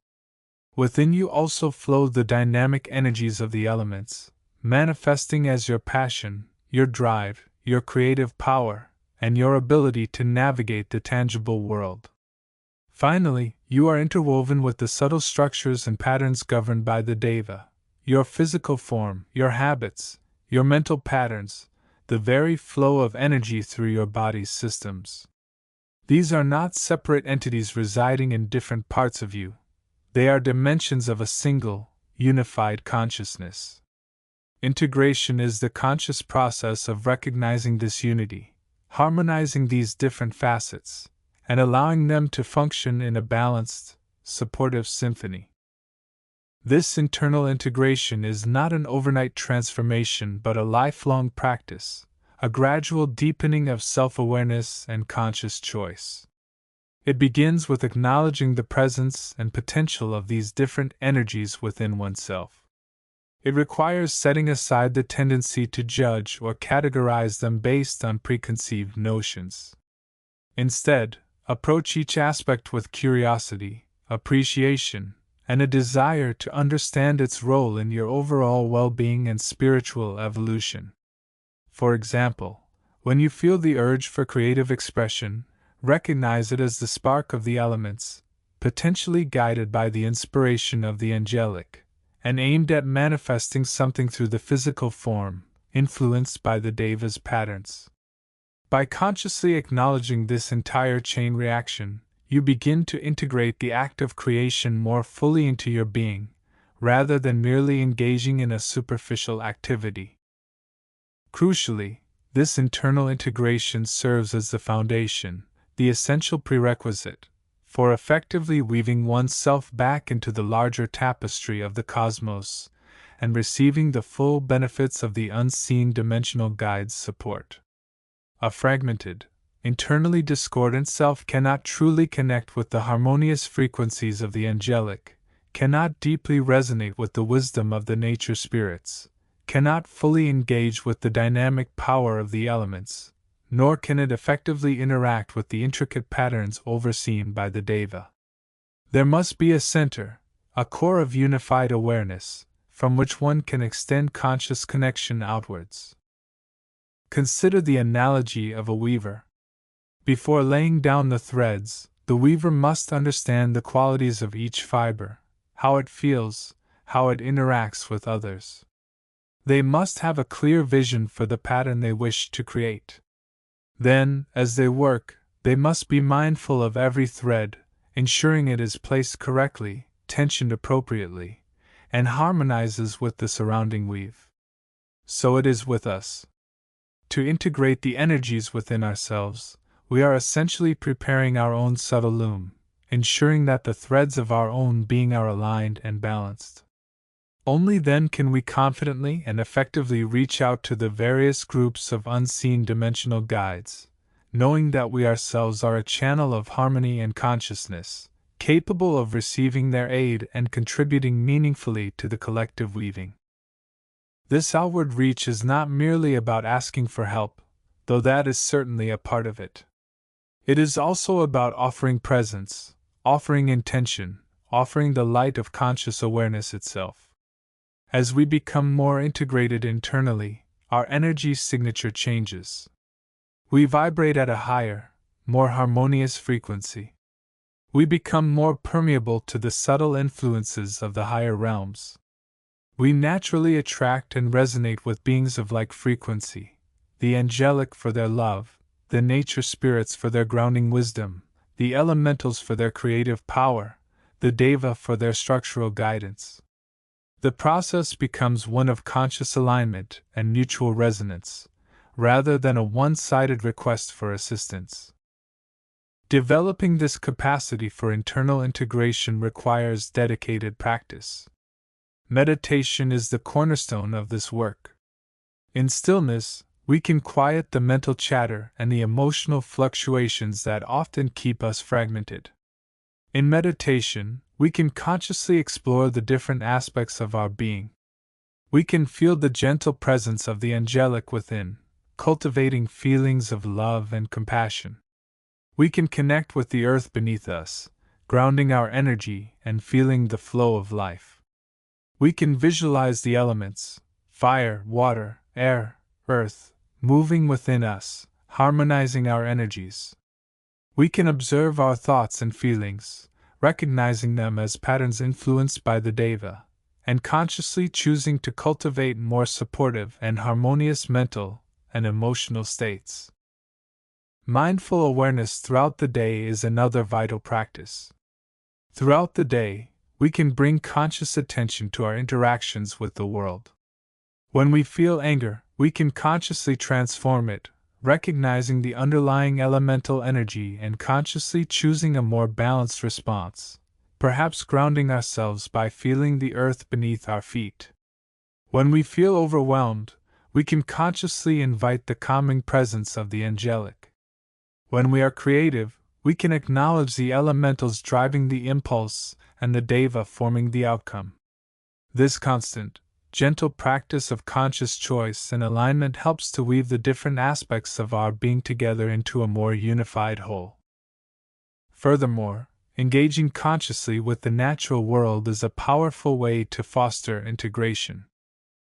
Within you also flow the dynamic energies of the elements, manifesting as your passion, your drive, your creative power, and your ability to navigate the tangible world. Finally, you are interwoven with the subtle structures and patterns governed by the Deva, your physical form, your habits, your mental patterns, the very flow of energy through your body's systems. These are not separate entities residing in different parts of you. They are dimensions of a single, unified consciousness. Integration is the conscious process of recognizing this unity, harmonizing these different facets, and allowing them to function in a balanced, supportive symphony. This internal integration is not an overnight transformation but a lifelong practice, a gradual deepening of self-awareness and conscious choice. It begins with acknowledging the presence and potential of these different energies within oneself. It requires setting aside the tendency to judge or categorize them based on preconceived notions. Instead, approach each aspect with curiosity, appreciation, and a desire to understand its role in your overall well-being and spiritual evolution. For example, when you feel the urge for creative expression, recognize it as the spark of the elements, potentially guided by the inspiration of the angelic, and aimed at manifesting something through the physical form, influenced by the Deva's patterns. By consciously acknowledging this entire chain reaction, you begin to integrate the act of creation more fully into your being, rather than merely engaging in a superficial activity. Crucially, this internal integration serves as the foundation, the essential prerequisite, for effectively weaving oneself back into the larger tapestry of the cosmos, and receiving the full benefits of the unseen dimensional guide's support. A fragmented, internally discordant self cannot truly connect with the harmonious frequencies of the angelic, cannot deeply resonate with the wisdom of the nature spirits, cannot fully engage with the dynamic power of the elements, nor can it effectively interact with the intricate patterns overseen by the Deva. There must be a center, a core of unified awareness, from which one can extend conscious connection outwards. Consider the analogy of a weaver. Before laying down the threads, the weaver must understand the qualities of each fiber, how it feels, how it interacts with others. They must have a clear vision for the pattern they wish to create. Then, as they work, they must be mindful of every thread, ensuring it is placed correctly, tensioned appropriately, and harmonizes with the surrounding weave. So it is with us. To integrate the energies within ourselves, we are essentially preparing our own subtle loom, ensuring that the threads of our own being are aligned and balanced. Only then can we confidently and effectively reach out to the various groups of unseen dimensional guides, knowing that we ourselves are a channel of harmony and consciousness, capable of receiving their aid and contributing meaningfully to the collective weaving. This outward reach is not merely about asking for help, though that is certainly a part of it. It is also about offering presence, offering intention, offering the light of conscious awareness itself. As we become more integrated internally, our energy signature changes. We vibrate at a higher, more harmonious frequency. We become more permeable to the subtle influences of the higher realms. We naturally attract and resonate with beings of like frequency, the angelic for their love, the nature spirits for their grounding wisdom, the elementals for their creative power, the Deva for their structural guidance. The process becomes one of conscious alignment and mutual resonance, rather than a one-sided request for assistance. Developing this capacity for internal integration requires dedicated practice. Meditation is the cornerstone of this work. In stillness, we can quiet the mental chatter and the emotional fluctuations that often keep us fragmented. In meditation, we can consciously explore the different aspects of our being. We can feel the gentle presence of the angelic within, cultivating feelings of love and compassion. We can connect with the earth beneath us, grounding our energy and feeling the flow of life. We can visualize the elements, fire, water, air, earth, moving within us, harmonizing our energies. We can observe our thoughts and feelings, recognizing them as patterns influenced by the Deva, and consciously choosing to cultivate more supportive and harmonious mental and emotional states. Mindful awareness throughout the day is another vital practice. Throughout the day, we can bring conscious attention to our interactions with the world. When we feel anger, we can consciously transform it, recognizing the underlying elemental energy and consciously choosing a more balanced response, perhaps grounding ourselves by feeling the earth beneath our feet. When we feel overwhelmed, we can consciously invite the calming presence of the angelic. When we are creative, we can acknowledge the elementals driving the impulse and the Deva forming the outcome. This constant, gentle practice of conscious choice and alignment helps to weave the different aspects of our being together into a more unified whole. Furthermore, engaging consciously with the natural world is a powerful way to foster integration.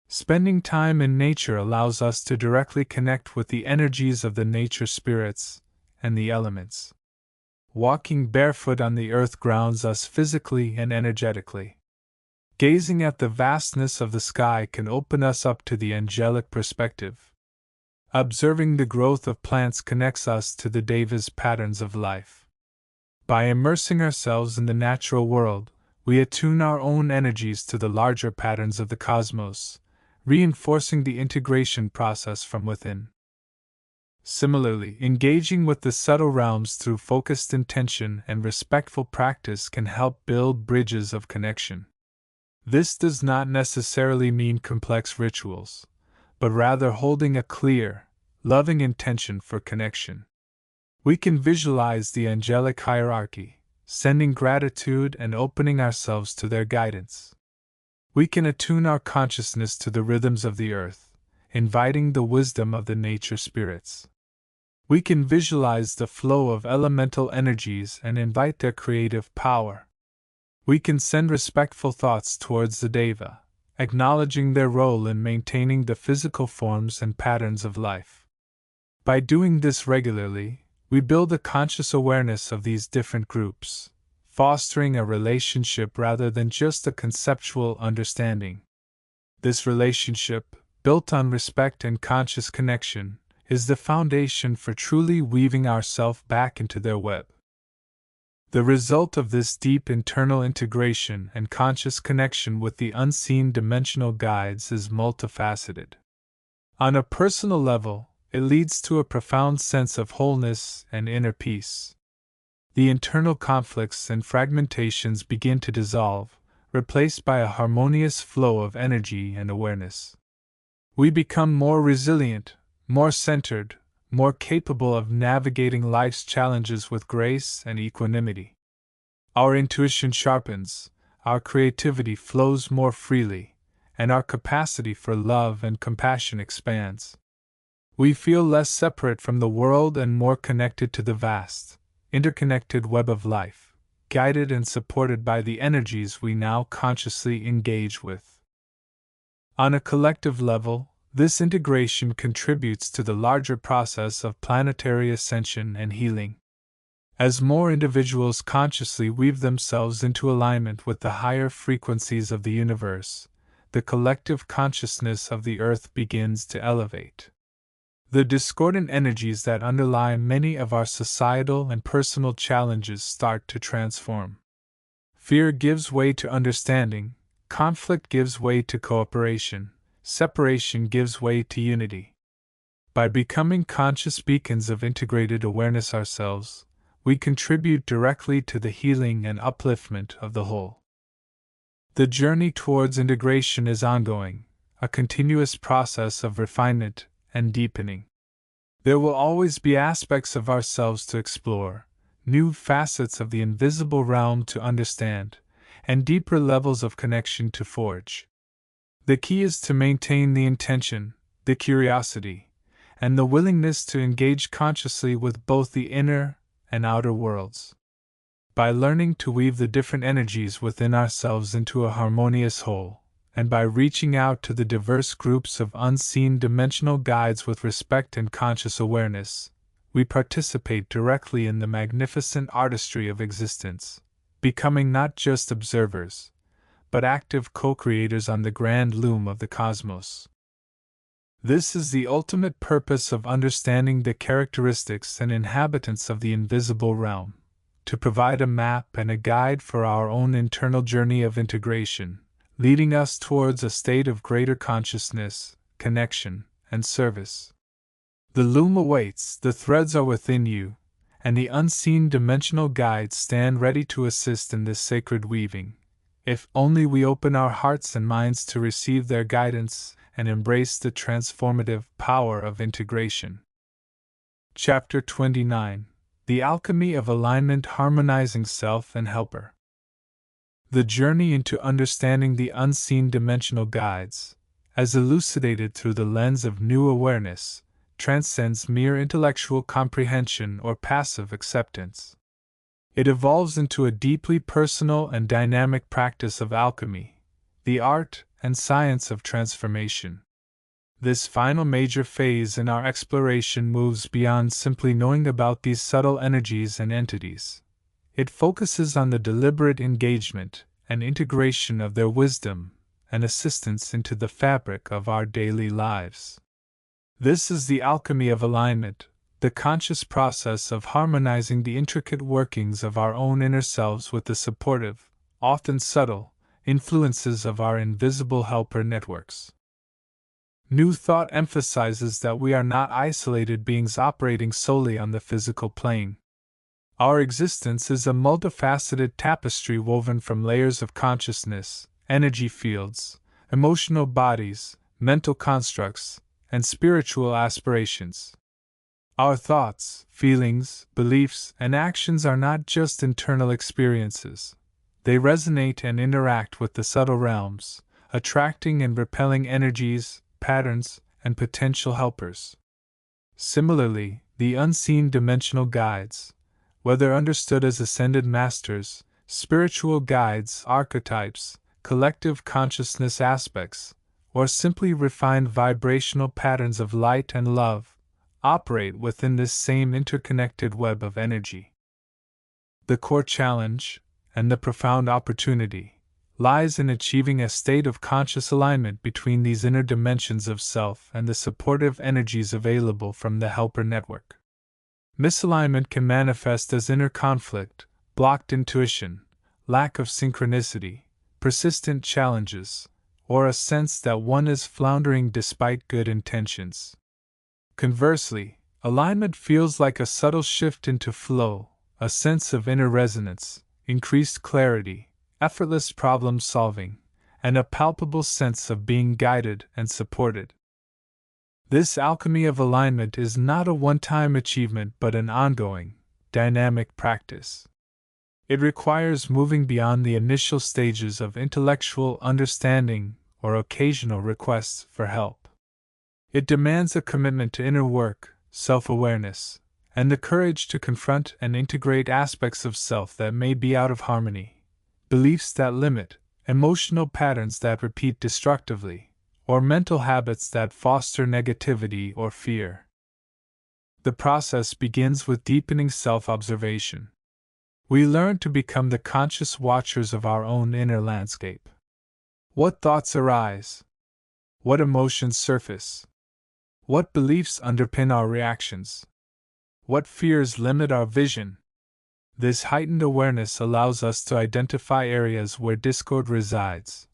Spending time in nature allows us to directly connect with the energies of the nature spirits and the elements. Walking barefoot on the earth grounds us physically and energetically. Gazing at the vastness of the sky can open us up to the angelic perspective. Observing the growth of plants connects us to the Deva's patterns of life. By immersing ourselves in the natural world, we attune our own energies to the larger patterns of the cosmos, reinforcing the integration process from within. Similarly, engaging with the subtle realms through focused intention and respectful practice can help build bridges of connection. This does not necessarily mean complex rituals, but rather holding a clear, loving intention for connection. We can visualize the angelic hierarchy, sending gratitude and opening ourselves to their guidance. We can attune our consciousness to the rhythms of the earth, inviting the wisdom of the nature spirits. We can visualize the flow of elemental energies and invite their creative power. We can send respectful thoughts towards the Deva, acknowledging their role in maintaining the physical forms and patterns of life. By doing this regularly, we build a conscious awareness of these different groups, fostering a relationship rather than just a conceptual understanding. This relationship, built on respect and conscious connection, is the foundation for truly weaving ourselves back into their web. The result of this deep internal integration and conscious connection with the unseen dimensional guides is multifaceted. On a personal level, it leads to a profound sense of wholeness and inner peace. The internal conflicts and fragmentations begin to dissolve, replaced by a harmonious flow of energy and awareness. We become more resilient, more centered, more capable of navigating life's challenges with grace and equanimity. Our intuition sharpens, our creativity flows more freely, and our capacity for love and compassion expands. We feel less separate from the world and more connected to the vast, interconnected web of life, guided and supported by the energies we now consciously engage with. On a collective level, this integration contributes to the larger process of planetary ascension and healing. As more individuals consciously weave themselves into alignment with the higher frequencies of the universe, the collective consciousness of the Earth begins to elevate. The discordant energies that underlie many of our societal and personal challenges start to transform. Fear gives way to understanding, conflict gives way to cooperation, separation gives way to unity. By becoming conscious beacons of integrated awareness ourselves, we contribute directly to the healing and upliftment of the whole. The journey towards integration is ongoing, a continuous process of refinement and deepening. There will always be aspects of ourselves to explore, new facets of the invisible realm to understand, and deeper levels of connection to forge. The key is to maintain the intention, the curiosity, and the willingness to engage consciously with both the inner and outer worlds. By learning to weave the different energies within ourselves into a harmonious whole, and by reaching out to the diverse groups of unseen dimensional guides with respect and conscious awareness, we participate directly in the magnificent artistry of existence, becoming not just observers, but active co-creators on the grand loom of the cosmos. This is the ultimate purpose of understanding the characteristics and inhabitants of the invisible realm, to provide a map and a guide for our own internal journey of integration, leading us towards a state of greater consciousness, connection, and service. The loom awaits, the threads are within you, and the unseen dimensional guides stand ready to assist in this sacred weaving, if only we open our hearts and minds to receive their guidance and embrace the transformative power of integration. Chapter 29: The Alchemy of Alignment, Harmonizing Self and Helper. The journey into understanding the unseen dimensional guides, as elucidated through the lens of new awareness, transcends mere intellectual comprehension or passive acceptance. It evolves into a deeply personal and dynamic practice of alchemy, the art and science of transformation. This final major phase in our exploration moves beyond simply knowing about these subtle energies and entities. It focuses on the deliberate engagement and integration of their wisdom and assistance into the fabric of our daily lives. This is the alchemy of alignment, the conscious process of harmonizing the intricate workings of our own inner selves with the supportive, often subtle, influences of our invisible helper networks. New Thought emphasizes that we are not isolated beings operating solely on the physical plane. Our existence is a multifaceted tapestry woven from layers of consciousness, energy fields, emotional bodies, mental constructs, and spiritual aspirations. Our thoughts, feelings, beliefs, and actions are not just internal experiences. They resonate and interact with the subtle realms, attracting and repelling energies, patterns, and potential helpers. Similarly, the unseen dimensional guides, whether understood as ascended masters, spiritual guides, archetypes, collective consciousness aspects, or simply refined vibrational patterns of light and love, operate within this same interconnected web of energy. The core challenge, and the profound opportunity, lies in achieving a state of conscious alignment between these inner dimensions of self and the supportive energies available from the helper network. Misalignment can manifest as inner conflict, blocked intuition, lack of synchronicity, persistent challenges, or a sense that one is floundering despite good intentions. Conversely, alignment feels like a subtle shift into flow, a sense of inner resonance, increased clarity, effortless problem solving, and a palpable sense of being guided and supported. This alchemy of alignment is not a one-time achievement but an ongoing, dynamic practice. It requires moving beyond the initial stages of intellectual understanding or occasional requests for help. It demands a commitment to inner work, self-awareness, and the courage to confront and integrate aspects of self that may be out of harmony, beliefs that limit, emotional patterns that repeat destructively, or mental habits that foster negativity or fear. The process begins with deepening self-observation. We learn to become the conscious watchers of our own inner landscape. What thoughts arise? What emotions surface? What beliefs underpin our reactions? What fears limit our vision? This heightened awareness allows us to identify areas where discord resides,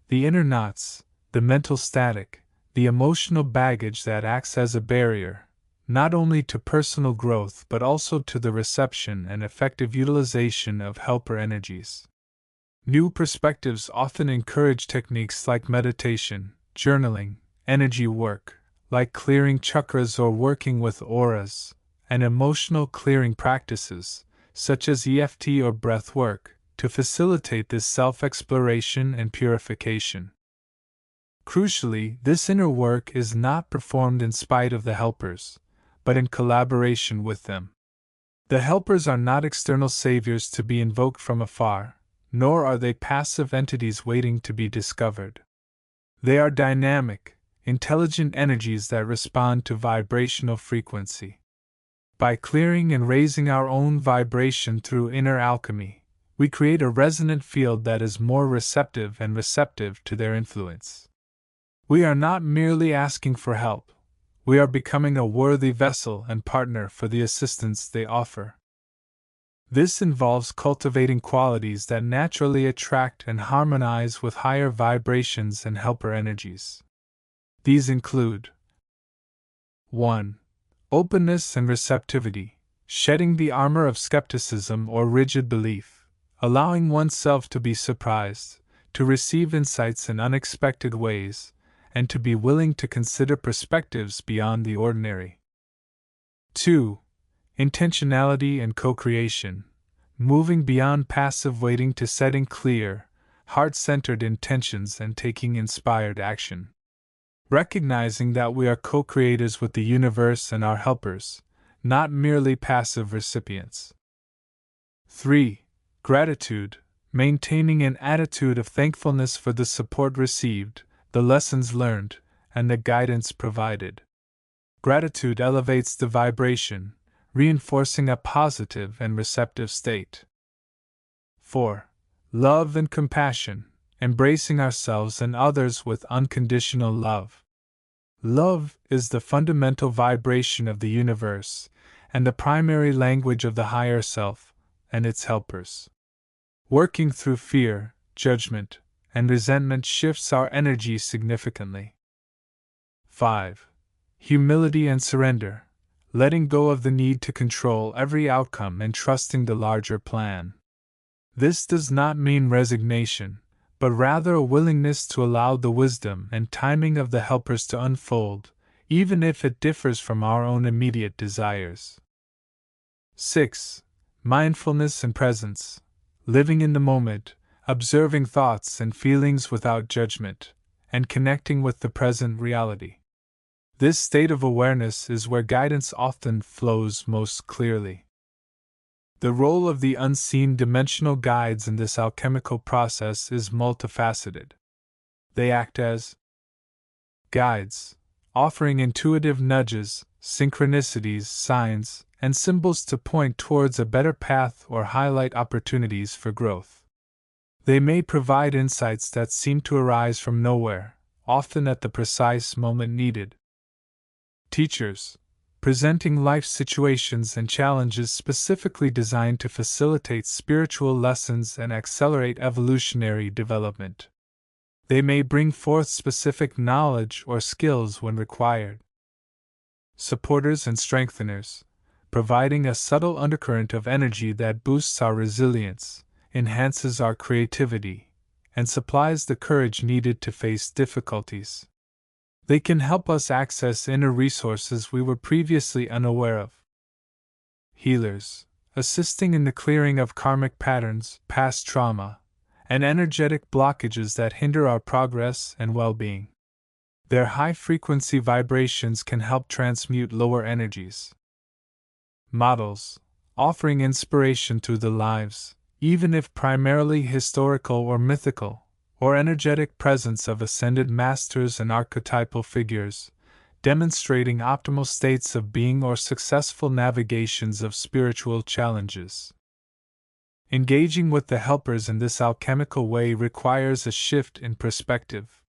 the inner knots, the mental static, the emotional baggage that acts as a barrier, not only to personal growth but also to the reception and effective utilization of helper energies. New perspectives often encourage techniques like meditation, journaling, energy work, like clearing chakras or working with auras, and emotional clearing practices, such as EFT or breath work, to facilitate this self-exploration and purification. Crucially, this inner work is not performed in spite of the helpers, but in collaboration with them. The helpers are not external saviors to be invoked from afar, nor are they passive entities waiting to be discovered. They are dynamic, intelligent energies that respond to vibrational frequency. By clearing and raising our own vibration through inner alchemy, we create a resonant field that is more receptive to their influence. We are not merely asking for help, we are becoming a worthy vessel and partner for the assistance they offer. This involves cultivating qualities that naturally attract and harmonize with higher vibrations and helper energies. These include 1. Openness and receptivity, shedding the armor of skepticism or rigid belief, allowing oneself to be surprised, to receive insights in unexpected ways, and to be willing to consider perspectives beyond the ordinary. 2. Intentionality and co-creation, moving beyond passive waiting to setting clear, heart-centered intentions and taking inspired action. Recognizing that we are co-creators with the universe and our helpers, not merely passive recipients. 3. Gratitude, maintaining an attitude of thankfulness for the support received, the lessons learned, and the guidance provided. Gratitude elevates the vibration, reinforcing a positive and receptive state. 4. Love and compassion, embracing ourselves and others with unconditional love. Love is the fundamental vibration of the universe, and the primary language of the higher self and its helpers. Working through fear, judgment, and resentment shifts our energy significantly. 5. Humility and surrender, letting go of the need to control every outcome and trusting the larger plan. This does not mean resignation, but rather a willingness to allow the wisdom and timing of the helpers to unfold, even if it differs from our own immediate desires. 6. Mindfulness and presence. Living in the moment, observing thoughts and feelings without judgment, and connecting with the present reality. This state of awareness is where guidance often flows most clearly. The role of the unseen dimensional guides in this alchemical process is multifaceted. They act as guides, offering intuitive nudges, synchronicities, signs, and symbols to point towards a better path or highlight opportunities for growth. They may provide insights that seem to arise from nowhere, often at the precise moment needed. Teachers, presenting life situations and challenges specifically designed to facilitate spiritual lessons and accelerate evolutionary development. They may bring forth specific knowledge or skills when required. Supporters and strengtheners, providing a subtle undercurrent of energy that boosts our resilience, enhances our creativity, and supplies the courage needed to face difficulties. They can help us access inner resources we were previously unaware of. Healers, assisting in the clearing of karmic patterns, past trauma, and energetic blockages that hinder our progress and well-being. Their high-frequency vibrations can help transmute lower energies. Models, offering inspiration through the lives, even if primarily historical or mythical, or energetic presence of ascended masters and archetypal figures, demonstrating optimal states of being or successful navigations of spiritual challenges. Engaging with the helpers in this alchemical way requires a shift in perspective.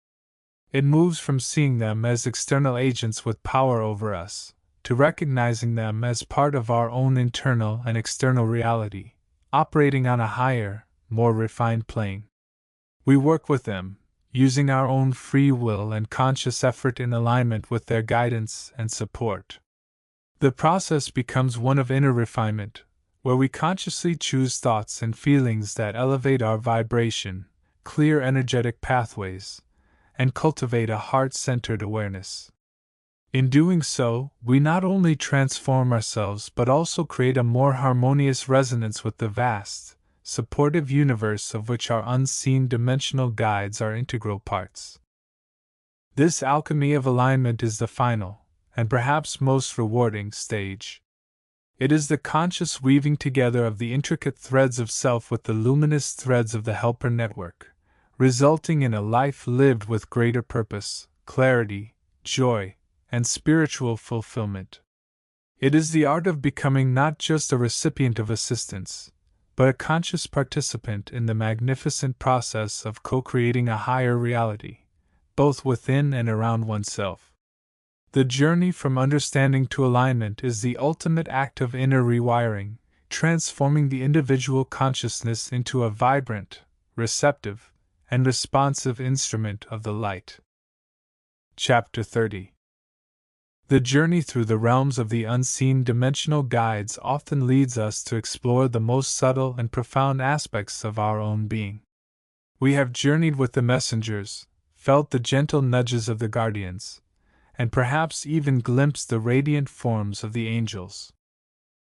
It moves from seeing them as external agents with power over us, to recognizing them as part of our own internal and external reality, operating on a higher, more refined plane. We work with them, using our own free will and conscious effort in alignment with their guidance and support. The process becomes one of inner refinement, where we consciously choose thoughts and feelings that elevate our vibration, clear energetic pathways, and cultivate a heart-centered awareness. In doing so, we not only transform ourselves but also create a more harmonious resonance with the vast, supportive universe of which our unseen dimensional guides are integral parts. This alchemy of alignment is the final, and perhaps most rewarding, stage. It is the conscious weaving together of the intricate threads of self with the luminous threads of the helper network, resulting in a life lived with greater purpose, clarity, joy, and spiritual fulfillment. It is the art of becoming not just a recipient of assistance, but a conscious participant in the magnificent process of co-creating a higher reality, both within and around oneself. The journey from understanding to alignment is the ultimate act of inner rewiring, transforming the individual consciousness into a vibrant, receptive, and responsive instrument of the light. Chapter 30. The journey through the realms of the unseen dimensional guides often leads us to explore the most subtle and profound aspects of our own being. We have journeyed with the messengers, felt the gentle nudges of the guardians, and perhaps even glimpsed the radiant forms of the angels.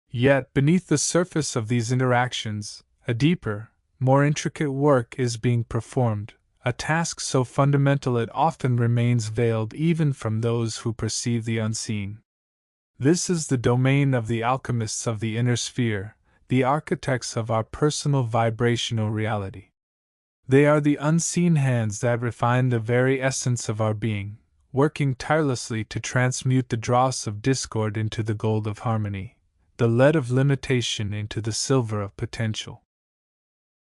Yet, beneath the surface of these interactions, a deeper, more intricate work is being performed, a task so fundamental it often remains veiled even from those who perceive the unseen. This is the domain of the alchemists of the inner sphere, the architects of our personal vibrational reality. They are the unseen hands that refine the very essence of our being, working tirelessly to transmute the dross of discord into the gold of harmony, the lead of limitation into the silver of potential.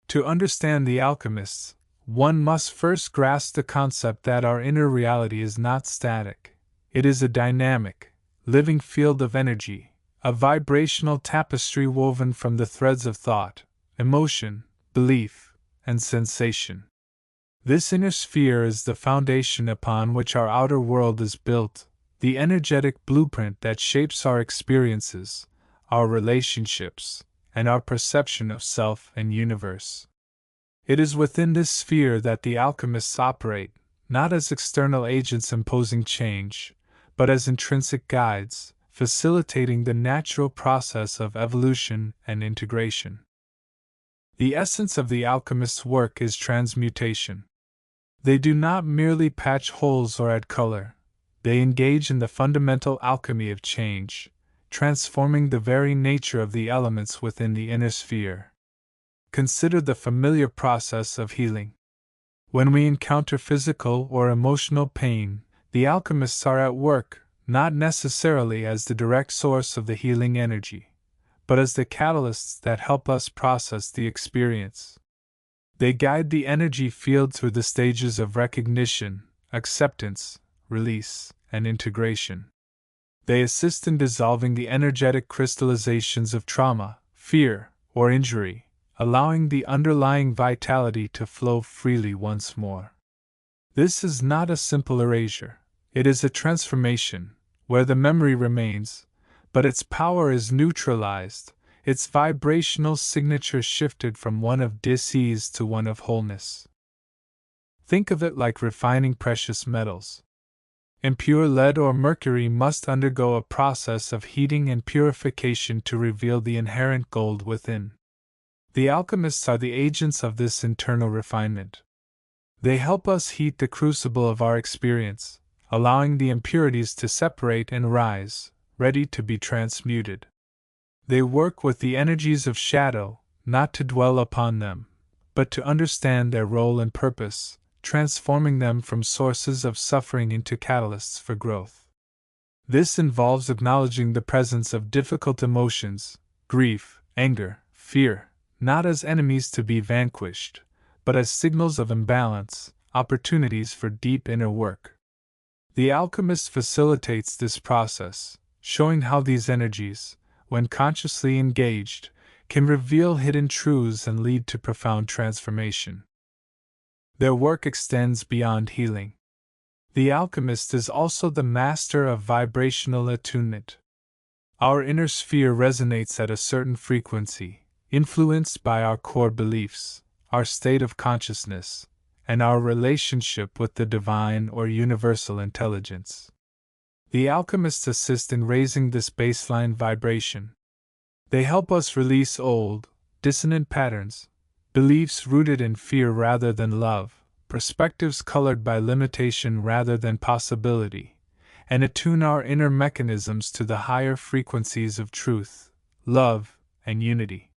To understand the alchemists, one must first grasp the concept that our inner reality is not static. It is a dynamic, living field of energy, a vibrational tapestry woven from the threads of thought, emotion, belief, and sensation. This inner sphere is the foundation upon which our outer world is built, the energetic blueprint that shapes our experiences, our relationships, and our perception of self and universe. It is within this sphere that the alchemists operate, not as external agents imposing change, but as intrinsic guides, facilitating the natural process of evolution and integration. The essence of the alchemist's work is transmutation. They do not merely patch holes or add color, they engage in the fundamental alchemy of change, transforming the very nature of the elements within the inner sphere. Consider the familiar process of healing. When we encounter physical or emotional pain, the alchemists are at work, not necessarily as the direct source of the healing energy, but as the catalysts that help us process the experience. They guide the energy field through the stages of recognition, acceptance, release, and integration. They assist in dissolving the energetic crystallizations of trauma, fear, or injury, allowing the underlying vitality to flow freely once more. This is not a simple erasure, it is a transformation, where the memory remains, but its power is neutralized, its vibrational signature shifted from one of dis-ease to one of wholeness. Think of it like refining precious metals. Impure lead or mercury must undergo a process of heating and purification to reveal the inherent gold within. The alchemists are the agents of this internal refinement. They help us heat the crucible of our experience, allowing the impurities to separate and rise, ready to be transmuted. They work with the energies of shadow, not to dwell upon them, but to understand their role and purpose, transforming them from sources of suffering into catalysts for growth. This involves acknowledging the presence of difficult emotions, grief, anger, fear, not as enemies to be vanquished, but as signals of imbalance, opportunities for deep inner work. The alchemist facilitates this process, showing how these energies, when consciously engaged, can reveal hidden truths and lead to profound transformation. Their work extends beyond healing. The alchemist is also the master of vibrational attunement. Our inner sphere resonates at a certain frequency, influenced by our core beliefs, our state of consciousness, and our relationship with the divine or universal intelligence. The alchemists assist in raising this baseline vibration. They help us release old, dissonant patterns, beliefs rooted in fear rather than love, perspectives colored by limitation rather than possibility, and attune our inner mechanisms to the higher frequencies of truth, love, and unity.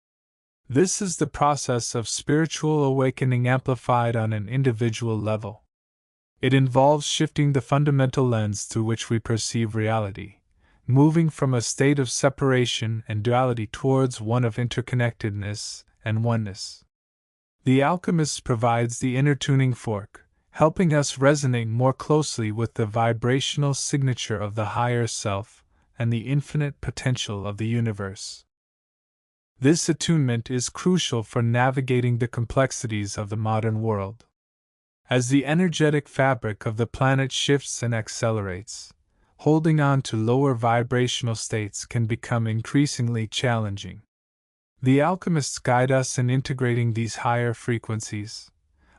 This is the process of spiritual awakening amplified on an individual level. It involves shifting the fundamental lens through which we perceive reality, moving from a state of separation and duality towards one of interconnectedness and oneness. The alchemist provides the inner tuning fork, helping us resonate more closely with the vibrational signature of the higher self and the infinite potential of the universe. This attunement is crucial for navigating the complexities of the modern world. As the energetic fabric of the planet shifts and accelerates, holding on to lower vibrational states can become increasingly challenging. The alchemists guide us in integrating these higher frequencies,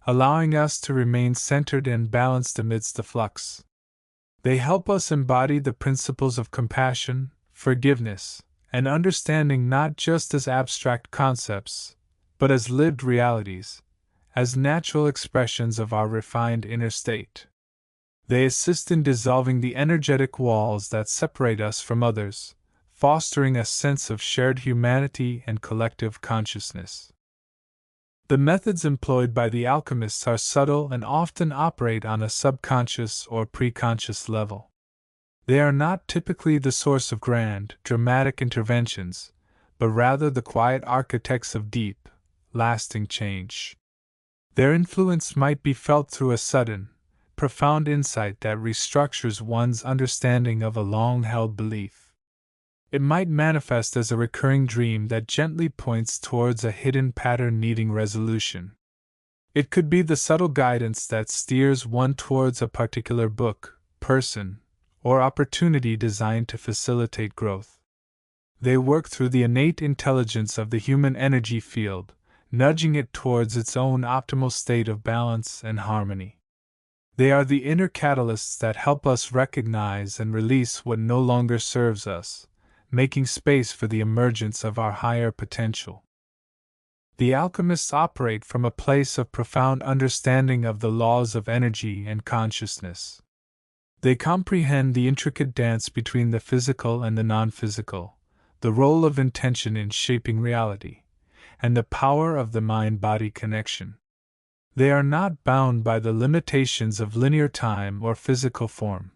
allowing us to remain centered and balanced amidst the flux. They help us embody the principles of compassion, forgiveness, and understanding not just as abstract concepts, but as lived realities, as natural expressions of our refined inner state. They assist in dissolving the energetic walls that separate us from others, fostering a sense of shared humanity and collective consciousness. The methods employed by the alchemists are subtle and often operate on a subconscious or preconscious level. They are not typically the source of grand, dramatic interventions, but rather the quiet architects of deep, lasting change. Their influence might be felt through a sudden, profound insight that restructures one's understanding of a long-held belief. It might manifest as a recurring dream that gently points towards a hidden pattern needing resolution. It could be the subtle guidance that steers one towards a particular book, person, or opportunity designed to facilitate growth. They work through the innate intelligence of the human energy field, nudging it towards its own optimal state of balance and harmony. They are the inner catalysts that help us recognize and release what no longer serves us, making space for the emergence of our higher potential. The alchemists operate from a place of profound understanding of the laws of energy and consciousness. They comprehend the intricate dance between the physical and the non-physical, the role of intention in shaping reality, and the power of the mind-body connection. They are not bound by the limitations of linear time or physical form.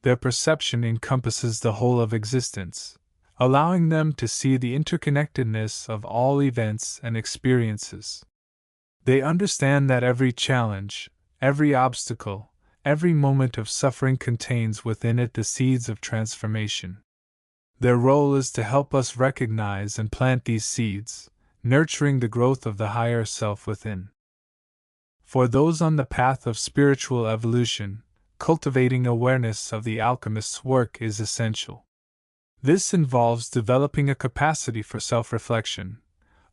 Their perception encompasses the whole of existence, allowing them to see the interconnectedness of all events and experiences. They understand that every challenge, every obstacle, every moment of suffering contains within it the seeds of transformation. Their role is to help us recognize and plant these seeds, nurturing the growth of the higher self within. For those on the path of spiritual evolution, cultivating awareness of the alchemist's work is essential. This involves developing a capacity for self-reflection,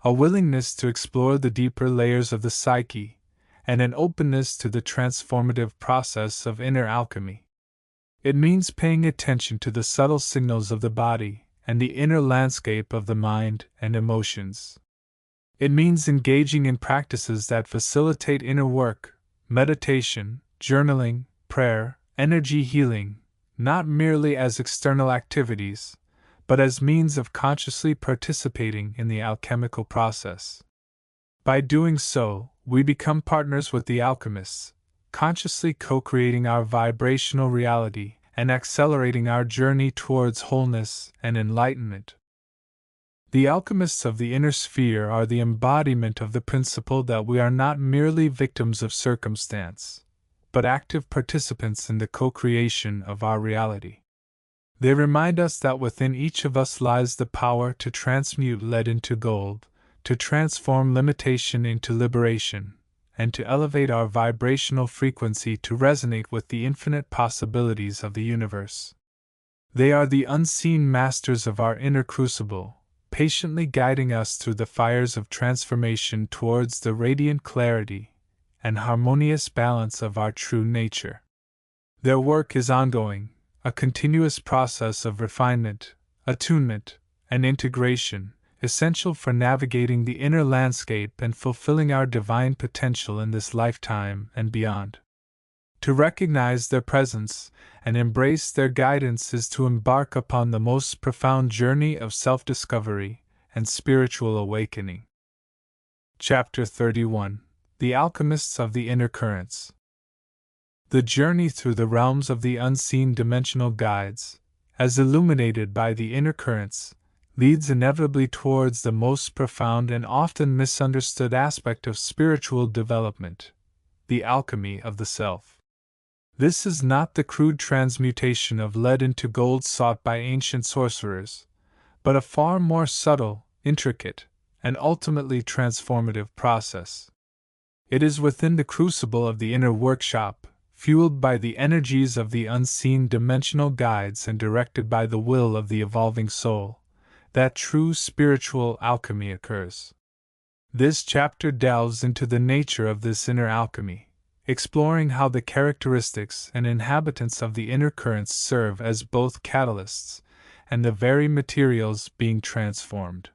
a willingness to explore the deeper layers of the psyche, and an openness to the transformative process of inner alchemy. It means paying attention to the subtle signals of the body and the inner landscape of the mind and emotions. It means engaging in practices that facilitate inner work, meditation, journaling, prayer, energy healing, not merely as external activities, but as means of consciously participating in the alchemical process. By doing so, we become partners with the alchemists, consciously co-creating our vibrational reality and accelerating our journey towards wholeness and enlightenment. The alchemists of the inner sphere are the embodiment of the principle that we are not merely victims of circumstance, but active participants in the co-creation of our reality. They remind us that within each of us lies the power to transmute lead into gold, to transform limitation into liberation, and to elevate our vibrational frequency to resonate with the infinite possibilities of the universe. They are the unseen masters of our inner crucible, patiently guiding us through the fires of transformation towards the radiant clarity and harmonious balance of our true nature. Their work is ongoing, a continuous process of refinement, attunement, and integration, essential for navigating the inner landscape and fulfilling our divine potential in this lifetime and beyond. To recognize their presence and embrace their guidance is to embark upon the most profound journey of self-discovery and spiritual awakening. Chapter 31: The Alchemists of the Inner Currents. The journey through the realms of the unseen dimensional guides, as illuminated by the inner currents, leads inevitably towards the most profound and often misunderstood aspect of spiritual development, the alchemy of the self. This is not the crude transmutation of lead into gold sought by ancient sorcerers, but a far more subtle, intricate, and ultimately transformative process. It is within the crucible of the inner workshop, fueled by the energies of the unseen dimensional guides and directed by the will of the evolving soul, that true spiritual alchemy occurs. This chapter delves into the nature of this inner alchemy, exploring how the characteristics and inhabitants of the inner currents serve as both catalysts and the very materials being transformed.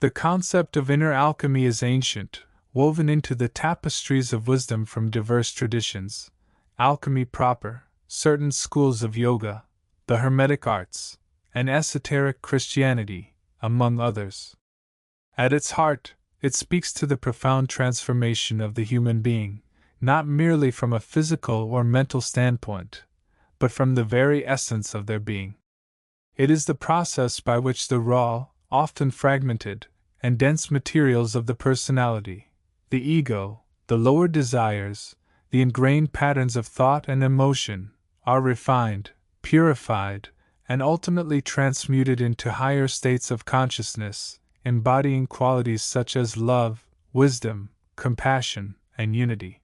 The concept of inner alchemy is ancient, woven into the tapestries of wisdom from diverse traditions: alchemy proper, certain schools of yoga, the Hermetic arts, and esoteric Christianity, among others. At its heart, it speaks to the profound transformation of the human being, not merely from a physical or mental standpoint, but from the very essence of their being. It is the process by which the raw, often fragmented, and dense materials of the personality, the ego, the lower desires, the ingrained patterns of thought and emotion, are refined, purified, and ultimately transmuted into higher states of consciousness, embodying qualities such as love, wisdom, compassion, and unity.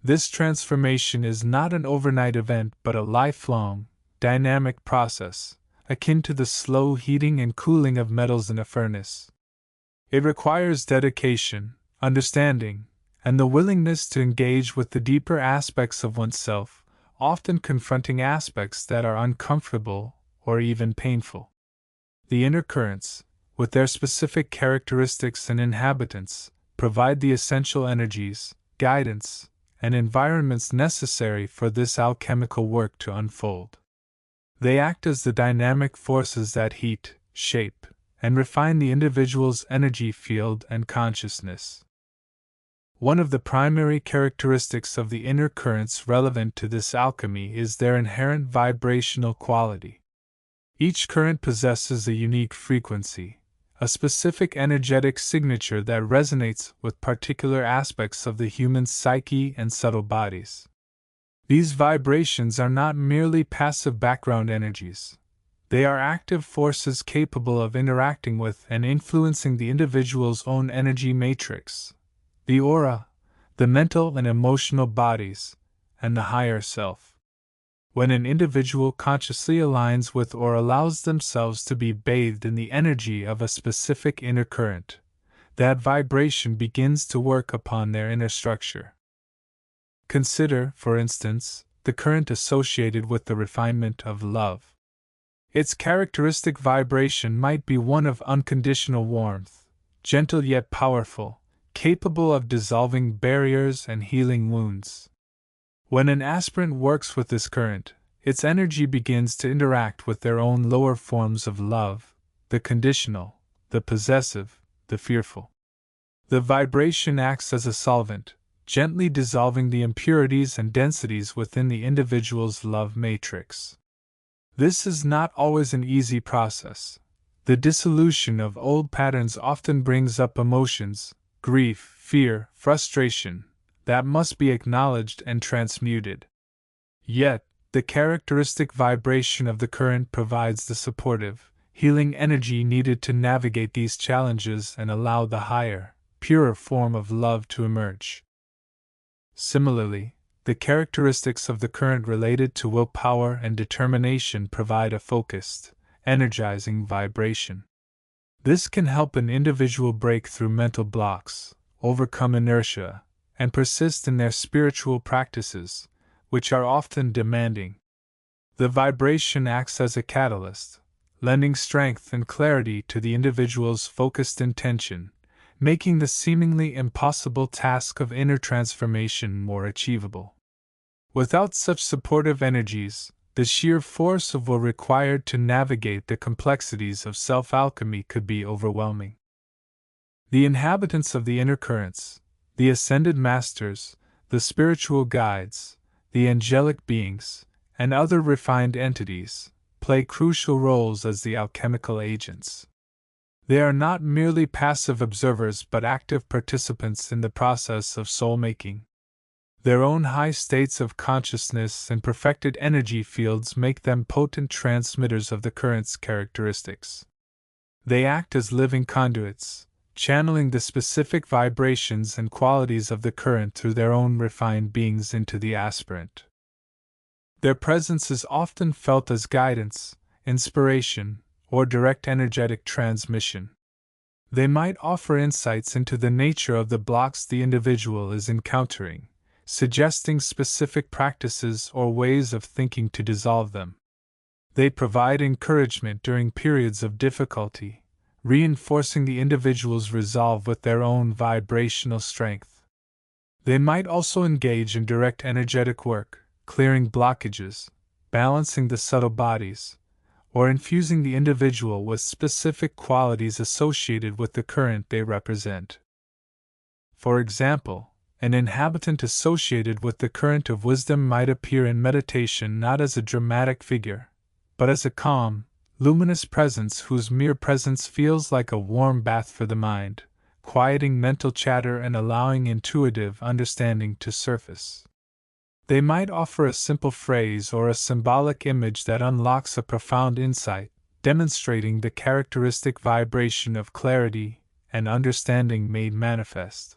This transformation is not an overnight event but a lifelong, dynamic process, akin to the slow heating and cooling of metals in a furnace. It requires dedication, understanding, and the willingness to engage with the deeper aspects of oneself, often confronting aspects that are uncomfortable or even painful. The inner currents, with their specific characteristics and inhabitants, provide the essential energies, guidance, and environments necessary for this alchemical work to unfold. They act as the dynamic forces that heat, shape, and refine the individual's energy field and consciousness. One of the primary characteristics of the inner currents relevant to this alchemy is their inherent vibrational quality. Each current possesses a unique frequency, a specific energetic signature that resonates with particular aspects of the human psyche and subtle bodies. These vibrations are not merely passive background energies. They are active forces capable of interacting with and influencing the individual's own energy matrix, the aura, the mental and emotional bodies, and the higher self. When an individual consciously aligns with or allows themselves to be bathed in the energy of a specific inner current, that vibration begins to work upon their inner structure. Consider, for instance, the current associated with the refinement of love. Its characteristic vibration might be one of unconditional warmth, gentle yet powerful, capable of dissolving barriers and healing wounds. When an aspirant works with this current, its energy begins to interact with their own lower forms of love, the conditional, the possessive, the fearful. The vibration acts as a solvent, gently dissolving the impurities and densities within the individual's love matrix. This is not always an easy process. The dissolution of old patterns often brings up emotions, grief, fear, frustration, that must be acknowledged and transmuted. Yet, the characteristic vibration of the current provides the supportive, healing energy needed to navigate these challenges and allow the higher, purer form of love to emerge. Similarly, the characteristics of the current related to willpower and determination provide a focused, energizing vibration. This can help an individual break through mental blocks, overcome inertia, and persist in their spiritual practices, which are often demanding. The vibration acts as a catalyst, lending strength and clarity to the individual's focused intention, making the seemingly impossible task of inner transformation more achievable. Without such supportive energies, the sheer force of will required to navigate the complexities of self-alchemy could be overwhelming. The inhabitants of the inner currents, the ascended masters, the spiritual guides, the angelic beings, and other refined entities, play crucial roles as the alchemical agents. They are not merely passive observers but active participants in the process of soul-making. Their own high states of consciousness and perfected energy fields make them potent transmitters of the current's characteristics. They act as living conduits, channeling the specific vibrations and qualities of the current through their own refined beings into the aspirant. Their presence is often felt as guidance, inspiration, or direct energetic transmission. They might offer insights into the nature of the blocks the individual is encountering, suggesting specific practices or ways of thinking to dissolve them. They provide encouragement during periods of difficulty, reinforcing the individual's resolve with their own vibrational strength. They might also engage in direct energetic work, clearing blockages, balancing the subtle bodies, or infusing the individual with specific qualities associated with the current they represent. For example, an inhabitant associated with the current of wisdom might appear in meditation not as a dramatic figure, but as a calm, luminous presence whose mere presence feels like a warm bath for the mind, quieting mental chatter and allowing intuitive understanding to surface. They might offer a simple phrase or a symbolic image that unlocks a profound insight, demonstrating the characteristic vibration of clarity and understanding made manifest.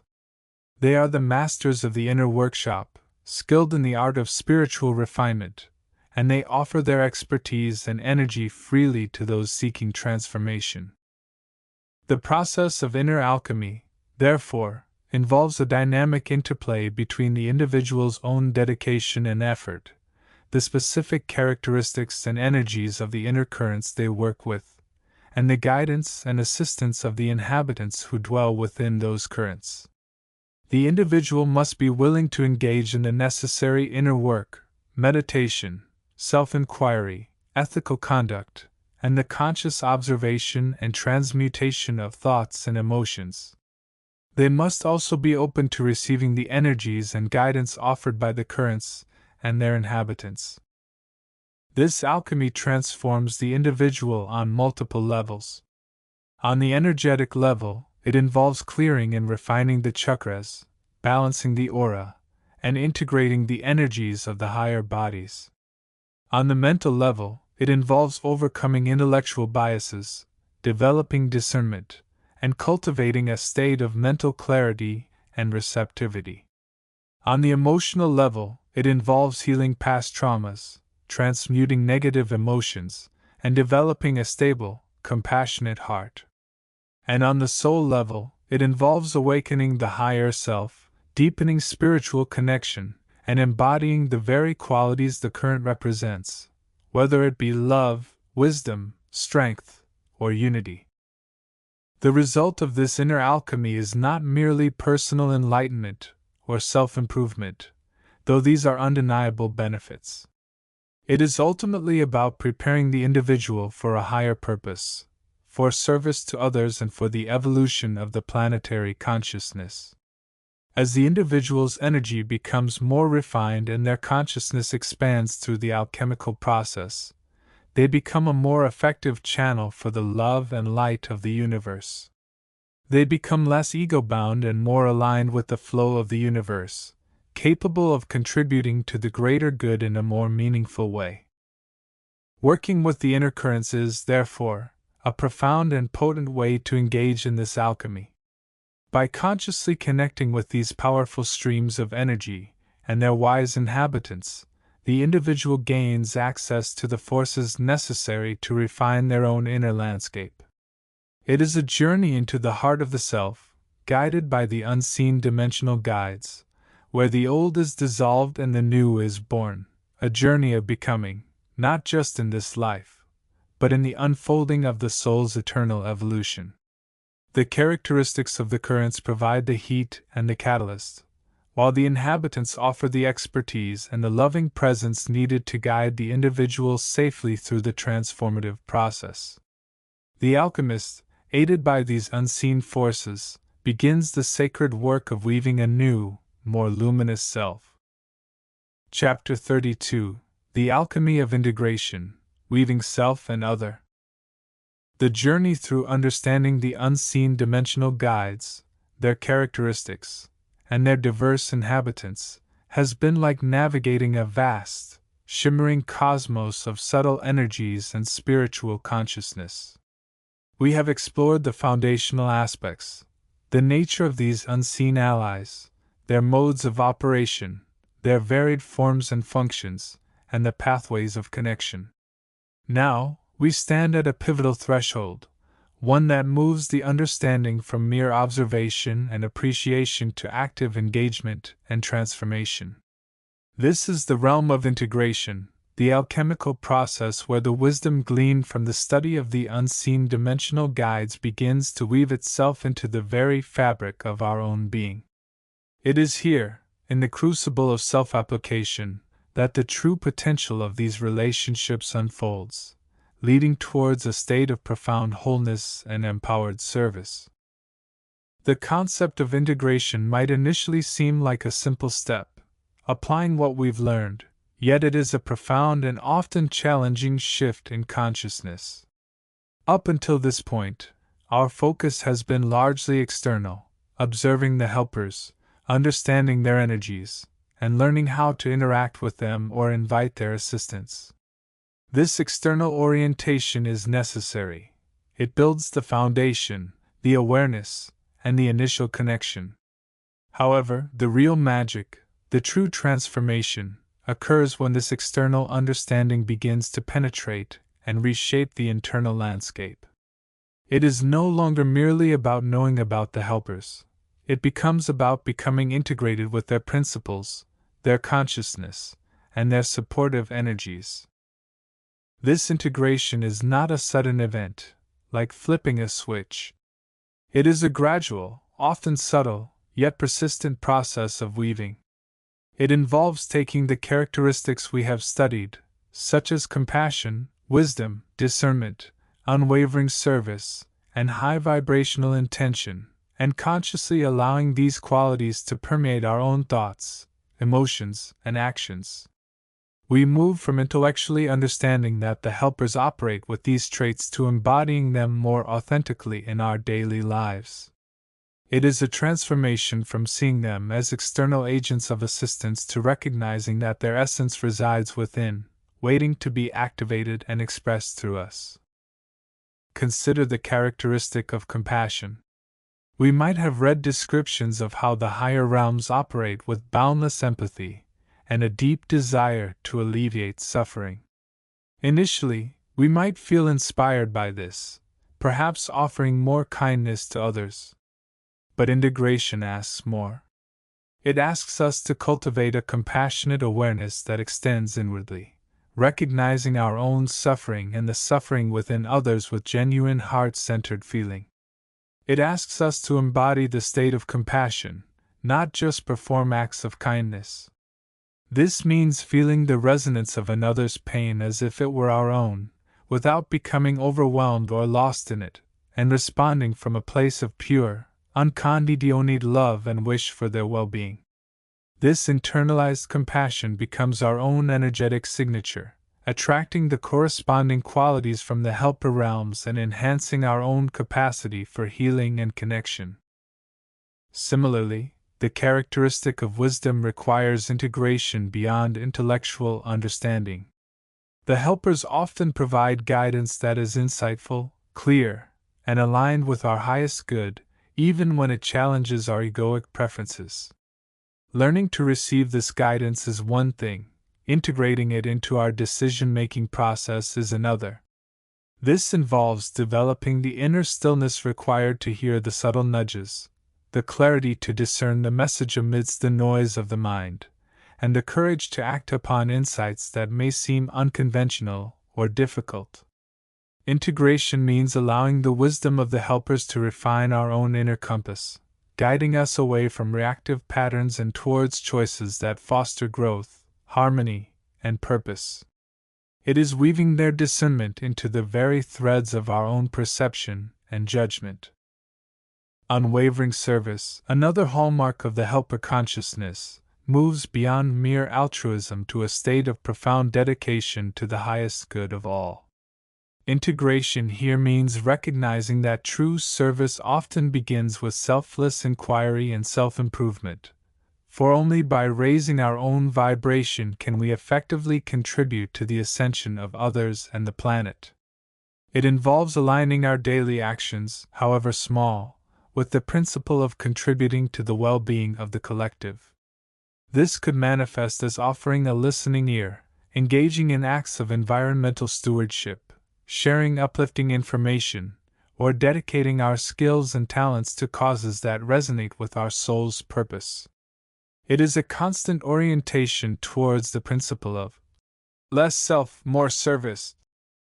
They are the masters of the inner workshop, skilled in the art of spiritual refinement, and they offer their expertise and energy freely to those seeking transformation. The process of inner alchemy, therefore, involves a dynamic interplay between the individual's own dedication and effort, the specific characteristics and energies of the inner currents they work with, and the guidance and assistance of the inhabitants who dwell within those currents. The individual must be willing to engage in the necessary inner work, meditation, self-inquiry, ethical conduct, and the conscious observation and transmutation of thoughts and emotions. They must also be open to receiving the energies and guidance offered by the currents and their inhabitants. This alchemy transforms the individual on multiple levels. On the energetic level, it involves clearing and refining the chakras, balancing the aura, and integrating the energies of the higher bodies. On the mental level, it involves overcoming intellectual biases, developing discernment, and cultivating a state of mental clarity and receptivity. On the emotional level, it involves healing past traumas, transmuting negative emotions, and developing a stable, compassionate heart. And on the soul level, it involves awakening the higher self, deepening spiritual connection, and embodying the very qualities the current represents, whether it be love, wisdom, strength, or unity. The result of this inner alchemy is not merely personal enlightenment or self-improvement, though these are undeniable benefits. It is ultimately about preparing the individual for a higher purpose, for service to others, and for the evolution of the planetary consciousness. As the individual's energy becomes more refined and their consciousness expands through the alchemical process, they become a more effective channel for the love and light of the universe. They become less ego-bound and more aligned with the flow of the universe, capable of contributing to the greater good in a more meaningful way. Working with the inner currents is, therefore, a profound and potent way to engage in this alchemy. By consciously connecting with these powerful streams of energy and their wise inhabitants, the individual gains access to the forces necessary to refine their own inner landscape. It is a journey into the heart of the self, guided by the unseen dimensional guides, where the old is dissolved and the new is born, a journey of becoming, not just in this life, but in the unfolding of the soul's eternal evolution. The characteristics of the currents provide the heat and the catalyst, while the inhabitants offer the expertise and the loving presence needed to guide the individual safely through the transformative process. The alchemist, aided by these unseen forces, begins the sacred work of weaving a new, more luminous self. Chapter 32: The Alchemy of Integration, Weaving Self and Other. The journey through understanding the unseen dimensional guides, their characteristics, and their diverse inhabitants, has been like navigating a vast, shimmering cosmos of subtle energies and spiritual consciousness. We have explored the foundational aspects, the nature of these unseen allies, their modes of operation, their varied forms and functions, and the pathways of connection. Now, we stand at a pivotal threshold, one that moves the understanding from mere observation and appreciation to active engagement and transformation. This is the realm of integration, the alchemical process where the wisdom gleaned from the study of the unseen dimensional guides begins to weave itself into the very fabric of our own being. It is here, in the crucible of self-application, that the true potential of these relationships unfolds, leading towards a state of profound wholeness and empowered service. The concept of integration might initially seem like a simple step, applying what we've learned, yet it is a profound and often challenging shift in consciousness. Up until this point, our focus has been largely external, observing the helpers, understanding their energies, and learning how to interact with them or invite their assistance. This external orientation is necessary. It builds the foundation, the awareness, and the initial connection. However, the real magic, the true transformation, occurs when this external understanding begins to penetrate and reshape the internal landscape. It is no longer merely about knowing about the helpers. it becomes about becoming integrated with their principles, their consciousness, and their supportive energies. This integration is not a sudden event, like flipping a switch. It is a gradual, often subtle, yet persistent process of weaving. It involves taking the characteristics we have studied, such as compassion, wisdom, discernment, unwavering service, and high vibrational intention, and consciously allowing these qualities to permeate our own thoughts, emotions, and actions. We move from intellectually understanding that the helpers operate with these traits to embodying them more authentically in our daily lives. It is a transformation from seeing them as external agents of assistance to recognizing that their essence resides within, waiting to be activated and expressed through us. Consider the characteristic of compassion. We might have read descriptions of how the higher realms operate with boundless empathy and a deep desire to alleviate suffering. Initially, we might feel inspired by this, perhaps offering more kindness to others. But integration asks more. It asks us to cultivate a compassionate awareness that extends inwardly, recognizing our own suffering and the suffering within others with genuine heart-centered feeling. It asks us to embody the state of compassion, not just perform acts of kindness. This means feeling the resonance of another's pain as if it were our own, without becoming overwhelmed or lost in it, and responding from a place of pure, unconditioned love and wish for their well-being. This internalized compassion becomes our own energetic signature, attracting the corresponding qualities from the helper realms and enhancing our own capacity for healing and connection. Similarly, the characteristic of wisdom requires integration beyond intellectual understanding. The helpers often provide guidance that is insightful, clear, and aligned with our highest good, even when it challenges our egoic preferences. Learning to receive this guidance is one thing, integrating it into our decision-making process is another. This involves developing the inner stillness required to hear the subtle nudges, the clarity to discern the message amidst the noise of the mind, and the courage to act upon insights that may seem unconventional or difficult. Integration means allowing the wisdom of the helpers to refine our own inner compass, guiding us away from reactive patterns and towards choices that foster growth, harmony, and purpose. It is weaving their discernment into the very threads of our own perception and judgment. Unwavering service, another hallmark of the helper consciousness, moves beyond mere altruism to a state of profound dedication to the highest good of all. Integration here means recognizing that true service often begins with selfless inquiry and self-improvement, for only by raising our own vibration can we effectively contribute to the ascension of others and the planet. It involves aligning our daily actions, however small, with the principle of contributing to the well-being of the collective. This could manifest as offering a listening ear, engaging in acts of environmental stewardship, sharing uplifting information, or dedicating our skills and talents to causes that resonate with our soul's purpose. It is a constant orientation towards the principle of less self, more service,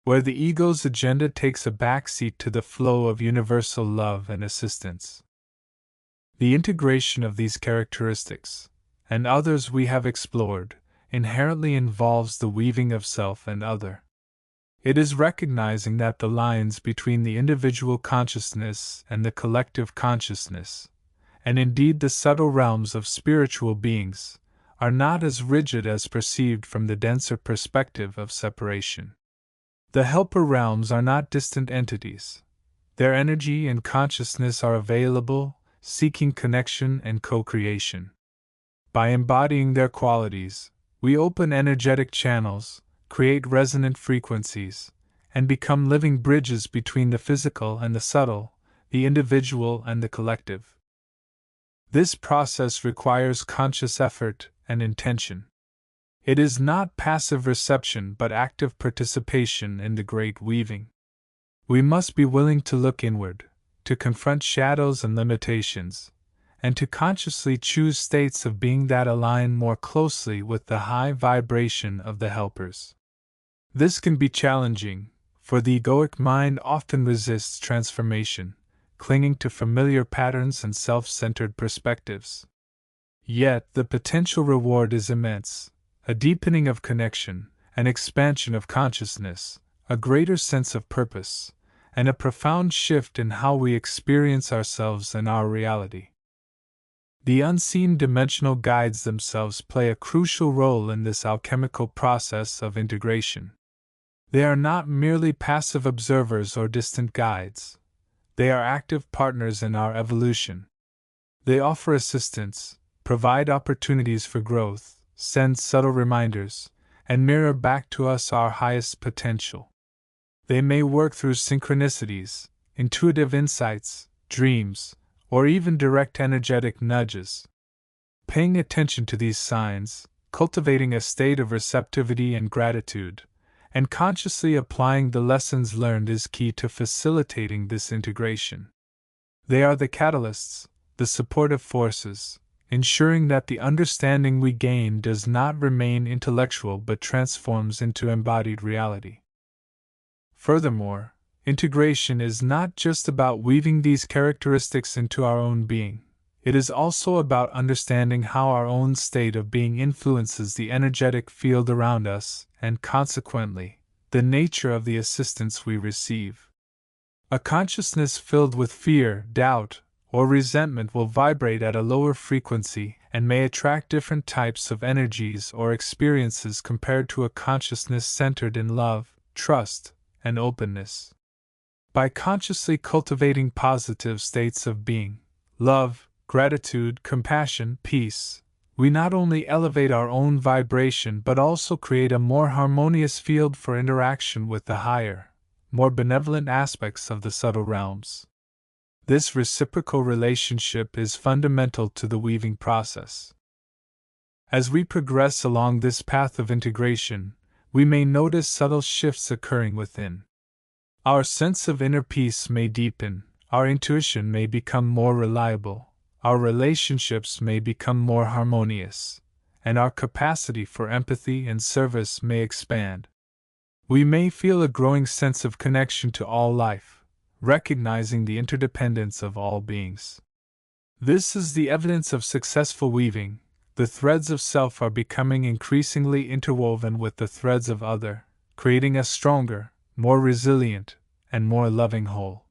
where the ego's agenda takes a backseat to the flow of universal love and assistance. The integration of these characteristics, and others we have explored, inherently involves the weaving of self and other. It is recognizing that the lines between the individual consciousness and the collective consciousness, and indeed the subtle realms of spiritual beings, are not as rigid as perceived from the denser perspective of separation. The helper realms are not distant entities. Their energy and consciousness are available, seeking connection and co-creation. By embodying their qualities, we open energetic channels, create resonant frequencies, and become living bridges between the physical and the subtle, the individual and the collective. This process requires conscious effort and intention. It is not passive reception but active participation in the great weaving. We must be willing to look inward, to confront shadows and limitations, and to consciously choose states of being that align more closely with the high vibration of the helpers. This can be challenging, for the egoic mind often resists transformation, clinging to familiar patterns and self-centered perspectives. Yet the potential reward is immense: a deepening of connection, an expansion of consciousness, a greater sense of purpose, and a profound shift in how we experience ourselves and our reality. The unseen dimensional guides themselves play a crucial role in this alchemical process of integration. They are not merely passive observers or distant guides. They are active partners in our evolution. They offer assistance, provide opportunities for growth, send subtle reminders, and mirror back to us our highest potential. They may work through synchronicities, intuitive insights, dreams, or even direct energetic nudges. Paying attention to these signs, cultivating a state of receptivity and gratitude, and consciously applying the lessons learned is key to facilitating this integration. They are the catalysts, the supportive forces, ensuring that the understanding we gain does not remain intellectual but transforms into embodied reality. Furthermore, integration is not just about weaving these characteristics into our own being. It is also about understanding how our own state of being influences the energetic field around us, and consequently, the nature of the assistance we receive. A consciousness filled with fear, doubt, or resentment will vibrate at a lower frequency and may attract different types of energies or experiences compared to a consciousness centered in love, trust, and openness. By consciously cultivating positive states of being, love, gratitude, compassion, peace, we not only elevate our own vibration but also create a more harmonious field for interaction with the higher, more benevolent aspects of the subtle realms. This reciprocal relationship is fundamental to the weaving process. As we progress along this path of integration, we may notice subtle shifts occurring within. Our sense of inner peace may deepen, our intuition may become more reliable, our relationships may become more harmonious, and our capacity for empathy and service may expand. We may feel a growing sense of connection to all life, recognizing the interdependence of all beings. This is the evidence of successful weaving. The threads of self are becoming increasingly interwoven with the threads of other, creating a stronger, more resilient, and more loving whole.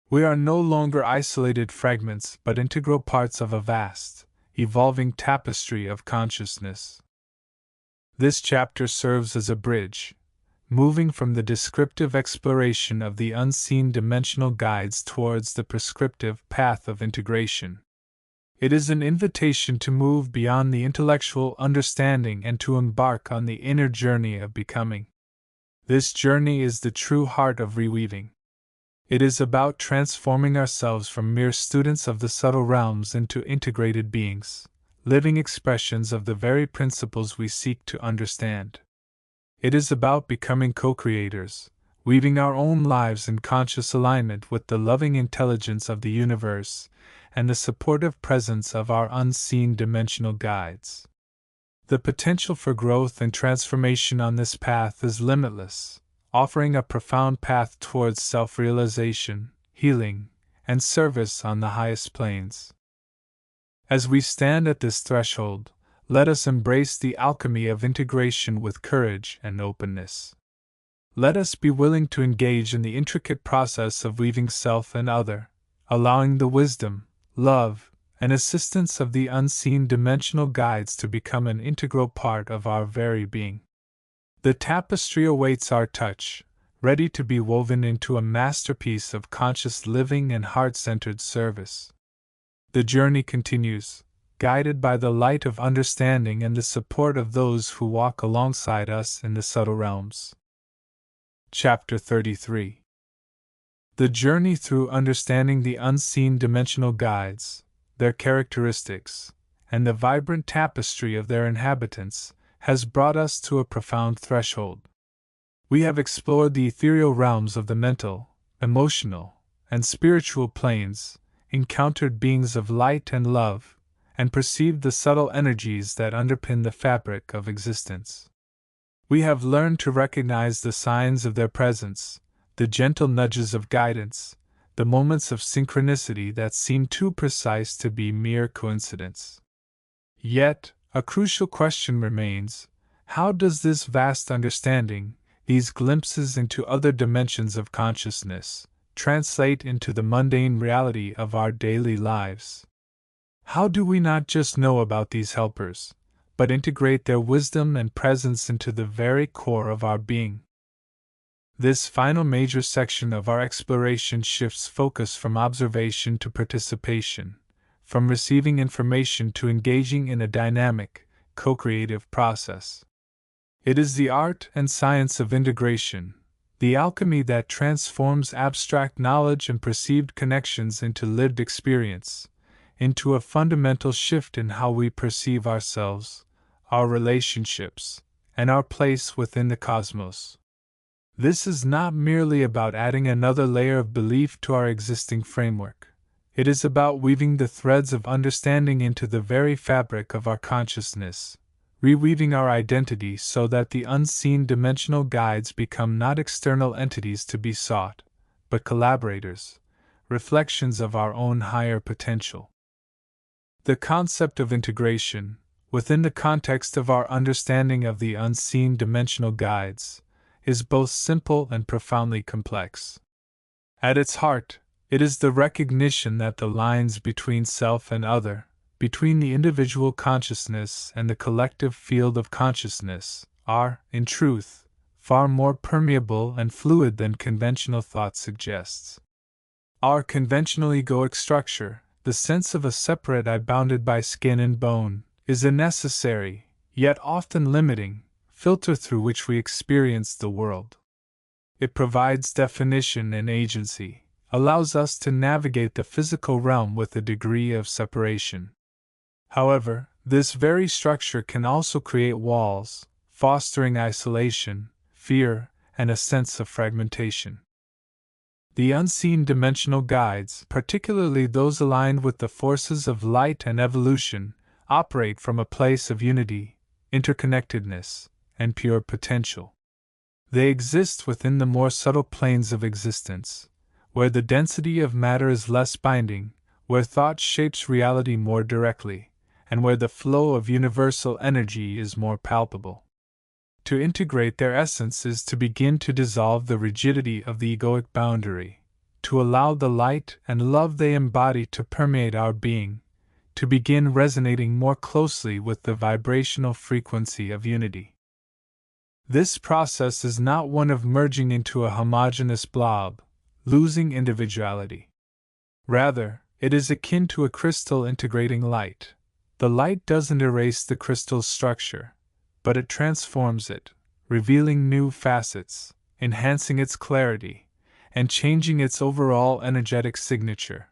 We are no longer isolated fragments but integral parts of a vast, evolving tapestry of consciousness. This chapter serves as a bridge, moving from the descriptive exploration of the unseen dimensional guides towards the prescriptive path of integration. It is an invitation to move beyond the intellectual understanding and to embark on the inner journey of becoming. This journey is the true heart of reweaving. It is about transforming ourselves from mere students of the subtle realms into integrated beings, living expressions of the very principles we seek to understand. It is about becoming co-creators, weaving our own lives in conscious alignment with the loving intelligence of the universe and the supportive presence of our unseen dimensional guides. The potential for growth and transformation on this path is limitless, offering a profound path towards self-realization, healing, and service on the highest planes. As we stand at this threshold, let us embrace the alchemy of integration with courage and openness. Let us be willing to engage in the intricate process of weaving self and other, allowing the wisdom, love, and assistance of the unseen dimensional guides to become an integral part of our very being. The tapestry awaits our touch, ready to be woven into a masterpiece of conscious living and heart-centered service. The journey continues, guided by the light of understanding and the support of those who walk alongside us in the subtle realms. Chapter 33. The journey through understanding the unseen dimensional guides, their characteristics, and the vibrant tapestry of their inhabitants has brought us to a profound threshold. We have explored the ethereal realms of the mental, emotional, and spiritual planes, encountered beings of light and love, and perceived the subtle energies that underpin the fabric of existence. We have learned to recognize the signs of their presence, the gentle nudges of guidance, the moments of synchronicity that seem too precise to be mere coincidence. Yet, a crucial question remains: how does this vast understanding, these glimpses into other dimensions of consciousness, translate into the mundane reality of our daily lives? How do we not just know about these helpers, but integrate their wisdom and presence into the very core of our being? This final major section of our exploration shifts focus from observation to participation, from receiving information to engaging in a dynamic, co-creative process. It is the art and science of integration, the alchemy that transforms abstract knowledge and perceived connections into lived experience, into a fundamental shift in how we perceive ourselves, our relationships, and our place within the cosmos. This is not merely about adding another layer of belief to our existing framework. It is about weaving the threads of understanding into the very fabric of our consciousness, reweaving our identity so that the unseen dimensional guides become not external entities to be sought, but collaborators, reflections of our own higher potential. The concept of integration, within the context of our understanding of the unseen dimensional guides, is both simple and profoundly complex. At its heart, it is the recognition that the lines between self and other, between the individual consciousness and the collective field of consciousness, are, in truth, far more permeable and fluid than conventional thought suggests. Our conventional egoic structure, the sense of a separate I bounded by skin and bone, is a necessary, yet often limiting, filter through which we experience the world. It provides definition and agency, allows us to navigate the physical realm with a degree of separation. However, this very structure can also create walls, fostering isolation, fear, and a sense of fragmentation. The unseen dimensional guides, particularly those aligned with the forces of light and evolution, operate from a place of unity, interconnectedness, and pure potential. They exist within the more subtle planes of existence, where the density of matter is less binding, where thought shapes reality more directly, and where the flow of universal energy is more palpable. To integrate their essence is to begin to dissolve the rigidity of the egoic boundary, to allow the light and love they embody to permeate our being, to begin resonating more closely with the vibrational frequency of unity. This process is not one of merging into a homogeneous blob, losing individuality. Rather, it is akin to a crystal integrating light. The light doesn't erase the crystal's structure, but it transforms it, revealing new facets, enhancing its clarity, and changing its overall energetic signature.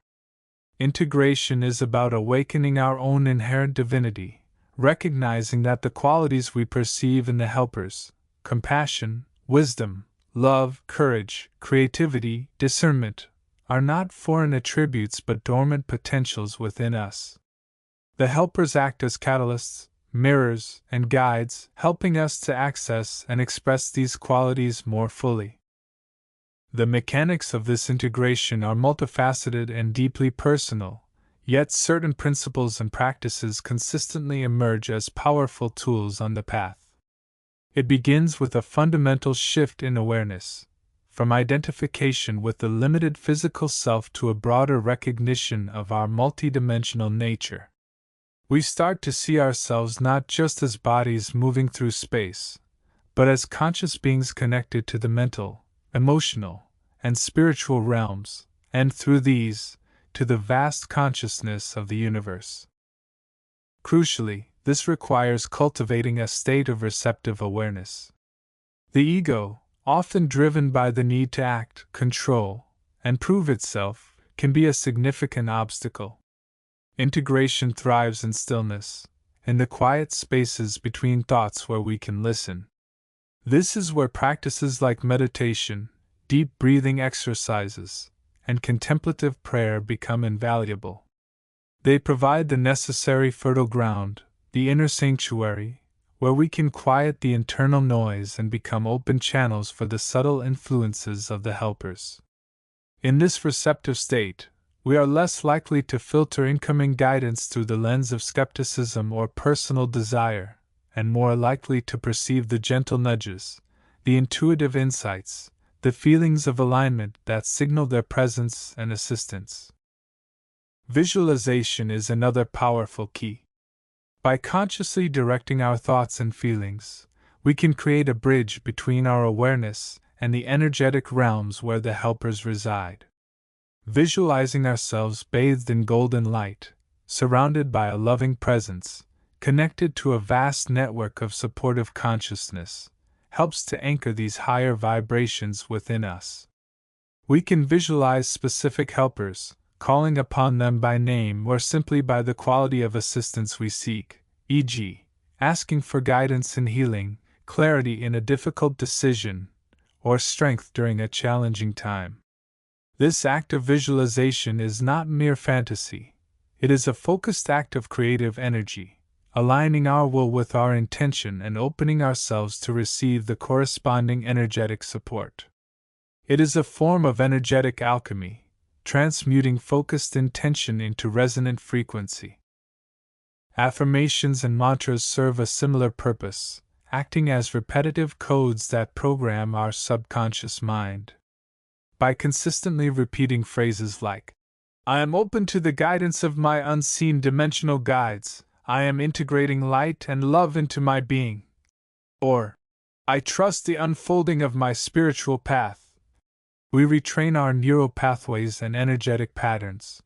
Integration is about awakening our own inherent divinity, recognizing that the qualities we perceive in the helpers, compassion, wisdom, love, courage, creativity, discernment, are not foreign attributes but dormant potentials within us. The helpers act as catalysts, mirrors, and guides, helping us to access and express these qualities more fully. The mechanics of this integration are multifaceted and deeply personal, yet certain principles and practices consistently emerge as powerful tools on the path. It begins with a fundamental shift in awareness, from identification with the limited physical self to a broader recognition of our multidimensional nature. We start to see ourselves not just as bodies moving through space, but as conscious beings connected to the mental, emotional, and spiritual realms, and through these, to the vast consciousness of the universe. Crucially, this requires cultivating a state of receptive awareness. The ego, often driven by the need to act, control, and prove itself, can be a significant obstacle. Integration thrives in stillness, in the quiet spaces between thoughts where we can listen. This is where practices like meditation, deep breathing exercises, and contemplative prayer become invaluable. They provide the necessary fertile ground, the inner sanctuary, where we can quiet the internal noise and become open channels for the subtle influences of the helpers. In this receptive state, we are less likely to filter incoming guidance through the lens of skepticism or personal desire, and more likely to perceive the gentle nudges, the intuitive insights, the feelings of alignment that signal their presence and assistance. Visualization is another powerful key. By consciously directing our thoughts and feelings, we can create a bridge between our awareness and the energetic realms where the helpers reside. Visualizing ourselves bathed in golden light, surrounded by a loving presence, connected to a vast network of supportive consciousness, helps to anchor these higher vibrations within us. We can visualize specific helpers, calling upon them by name or simply by the quality of assistance we seek, e.g., asking for guidance in healing, clarity in a difficult decision, or strength during a challenging time. This act of visualization is not mere fantasy. It is a focused act of creative energy, aligning our will with our intention and opening ourselves to receive the corresponding energetic support. It is a form of energetic alchemy, transmuting focused intention into resonant frequency. Affirmations and mantras serve a similar purpose, acting as repetitive codes that program our subconscious mind. By consistently repeating phrases like, "I am open to the guidance of my unseen dimensional guides, I am integrating light and love into my being," or, "I trust the unfolding of my spiritual path," we retrain our neural pathways and energetic patterns.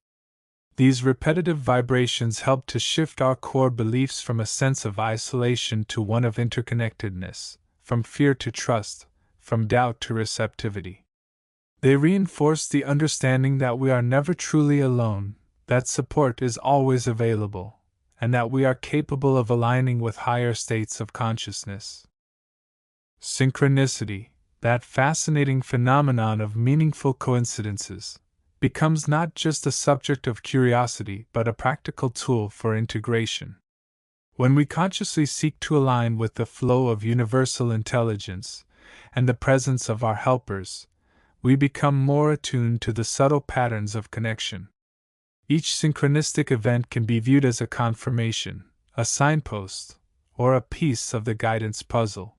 These repetitive vibrations help to shift our core beliefs from a sense of isolation to one of interconnectedness, from fear to trust, from doubt to receptivity. They reinforce the understanding that we are never truly alone, that support is always available, and that we are capable of aligning with higher states of consciousness. Synchronicity, that fascinating phenomenon of meaningful coincidences, becomes not just a subject of curiosity but a practical tool for integration. When we consciously seek to align with the flow of universal intelligence and the presence of our helpers, we become more attuned to the subtle patterns of connection. Each synchronistic event can be viewed as a confirmation, a signpost, or a piece of the guidance puzzle.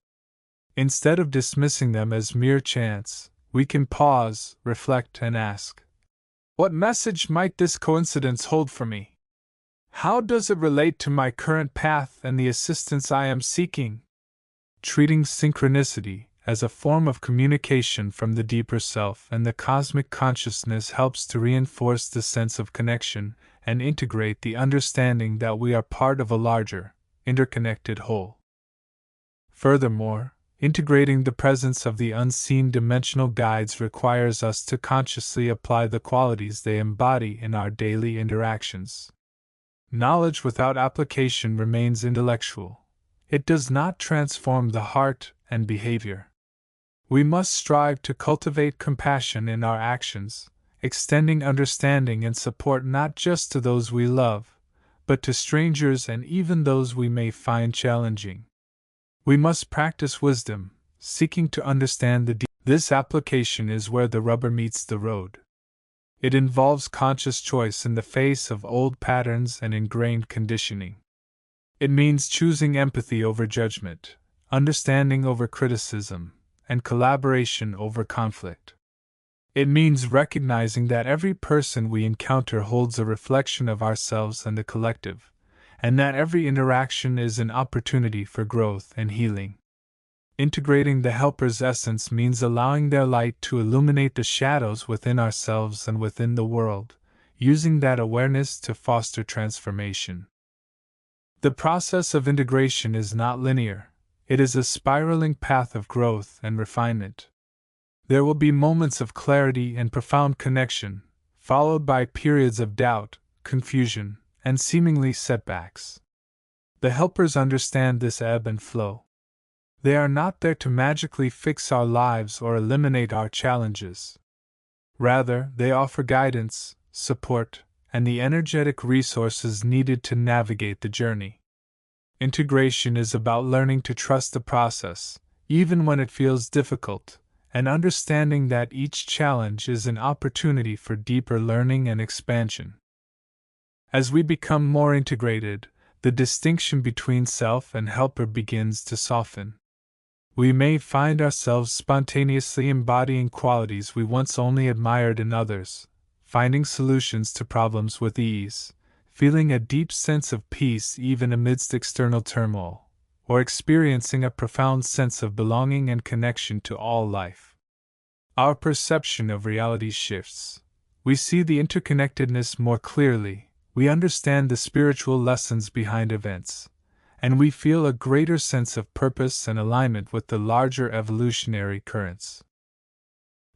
Instead of dismissing them as mere chance, we can pause, reflect, and ask, "What message might this coincidence hold for me? How does it relate to my current path and the assistance I am seeking?" Treating synchronicity as a form of communication from the deeper self and the cosmic consciousness helps to reinforce the sense of connection and integrate the understanding that we are part of a larger, interconnected whole. Furthermore, integrating the presence of the unseen dimensional guides requires us to consciously apply the qualities they embody in our daily interactions. Knowledge without application remains intellectual. It does not transform the heart and behavior. We must strive to cultivate compassion in our actions, extending understanding and support not just to those we love, but to strangers and even those we may find challenging. We must practice wisdom, seeking to understand the deep. This application is where the rubber meets the road. It involves conscious choice in the face of old patterns and ingrained conditioning. It means choosing empathy over judgment, understanding over criticism, and collaboration over conflict. It means recognizing that every person we encounter holds a reflection of ourselves and the collective, and that every interaction is an opportunity for growth and healing. Integrating the helper's essence means allowing their light to illuminate the shadows within ourselves and within the world, using that awareness to foster transformation. The process of integration is not linear. It is a spiraling path of growth and refinement. There will be moments of clarity and profound connection, followed by periods of doubt, confusion, and seemingly setbacks. The helpers understand this ebb and flow. They are not there to magically fix our lives or eliminate our challenges. Rather, they offer guidance, support, and the energetic resources needed to navigate the journey. Integration is about learning to trust the process, even when it feels difficult, and understanding that each challenge is an opportunity for deeper learning and expansion. As we become more integrated, the distinction between self and helper begins to soften. We may find ourselves spontaneously embodying qualities we once only admired in others, finding solutions to problems with ease, feeling a deep sense of peace even amidst external turmoil, or experiencing a profound sense of belonging and connection to all life. Our perception of reality shifts. We see the interconnectedness more clearly, we understand the spiritual lessons behind events, and we feel a greater sense of purpose and alignment with the larger evolutionary currents.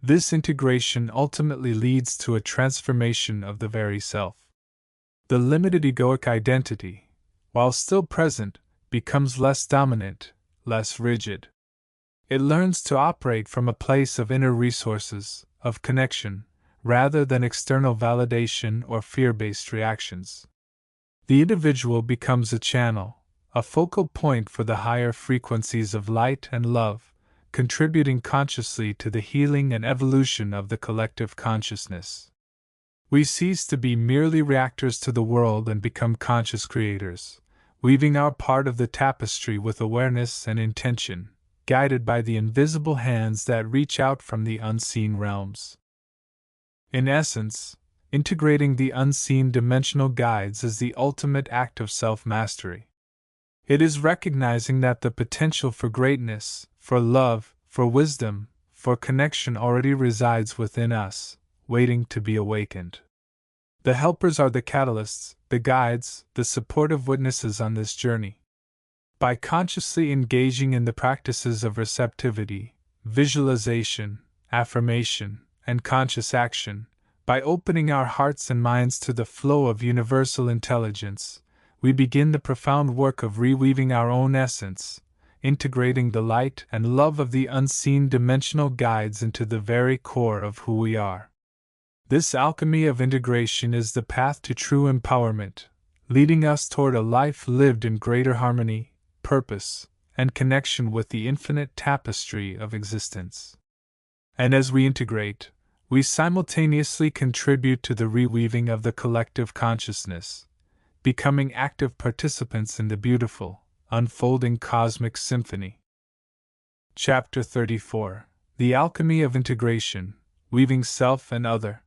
This integration ultimately leads to a transformation of the very self. The limited egoic identity, while still present, becomes less dominant, less rigid. It learns to operate from a place of inner resources, of connection, rather than external validation or fear-based reactions. The individual becomes a channel, a focal point for the higher frequencies of light and love, contributing consciously to the healing and evolution of the collective consciousness. We cease to be merely reactors to the world and become conscious creators, weaving our part of the tapestry with awareness and intention, guided by the invisible hands that reach out from the unseen realms. In essence, integrating the unseen dimensional guides is the ultimate act of self-mastery. It is recognizing that the potential for greatness, for love, for wisdom, for connection already resides within us, waiting to be awakened. The helpers are the catalysts, the guides, the supportive witnesses on this journey. By consciously engaging in the practices of receptivity, visualization, affirmation, and conscious action, by opening our hearts and minds to the flow of universal intelligence, we begin the profound work of reweaving our own essence, integrating the light and love of the unseen dimensional guides into the very core of who we are. This alchemy of integration is the path to true empowerment, leading us toward a life lived in greater harmony, purpose, and connection with the infinite tapestry of existence. And as we integrate, we simultaneously contribute to the reweaving of the collective consciousness, becoming active participants in the beautiful, unfolding cosmic symphony. Chapter 34: The Alchemy of Integration, Weaving Self and Other.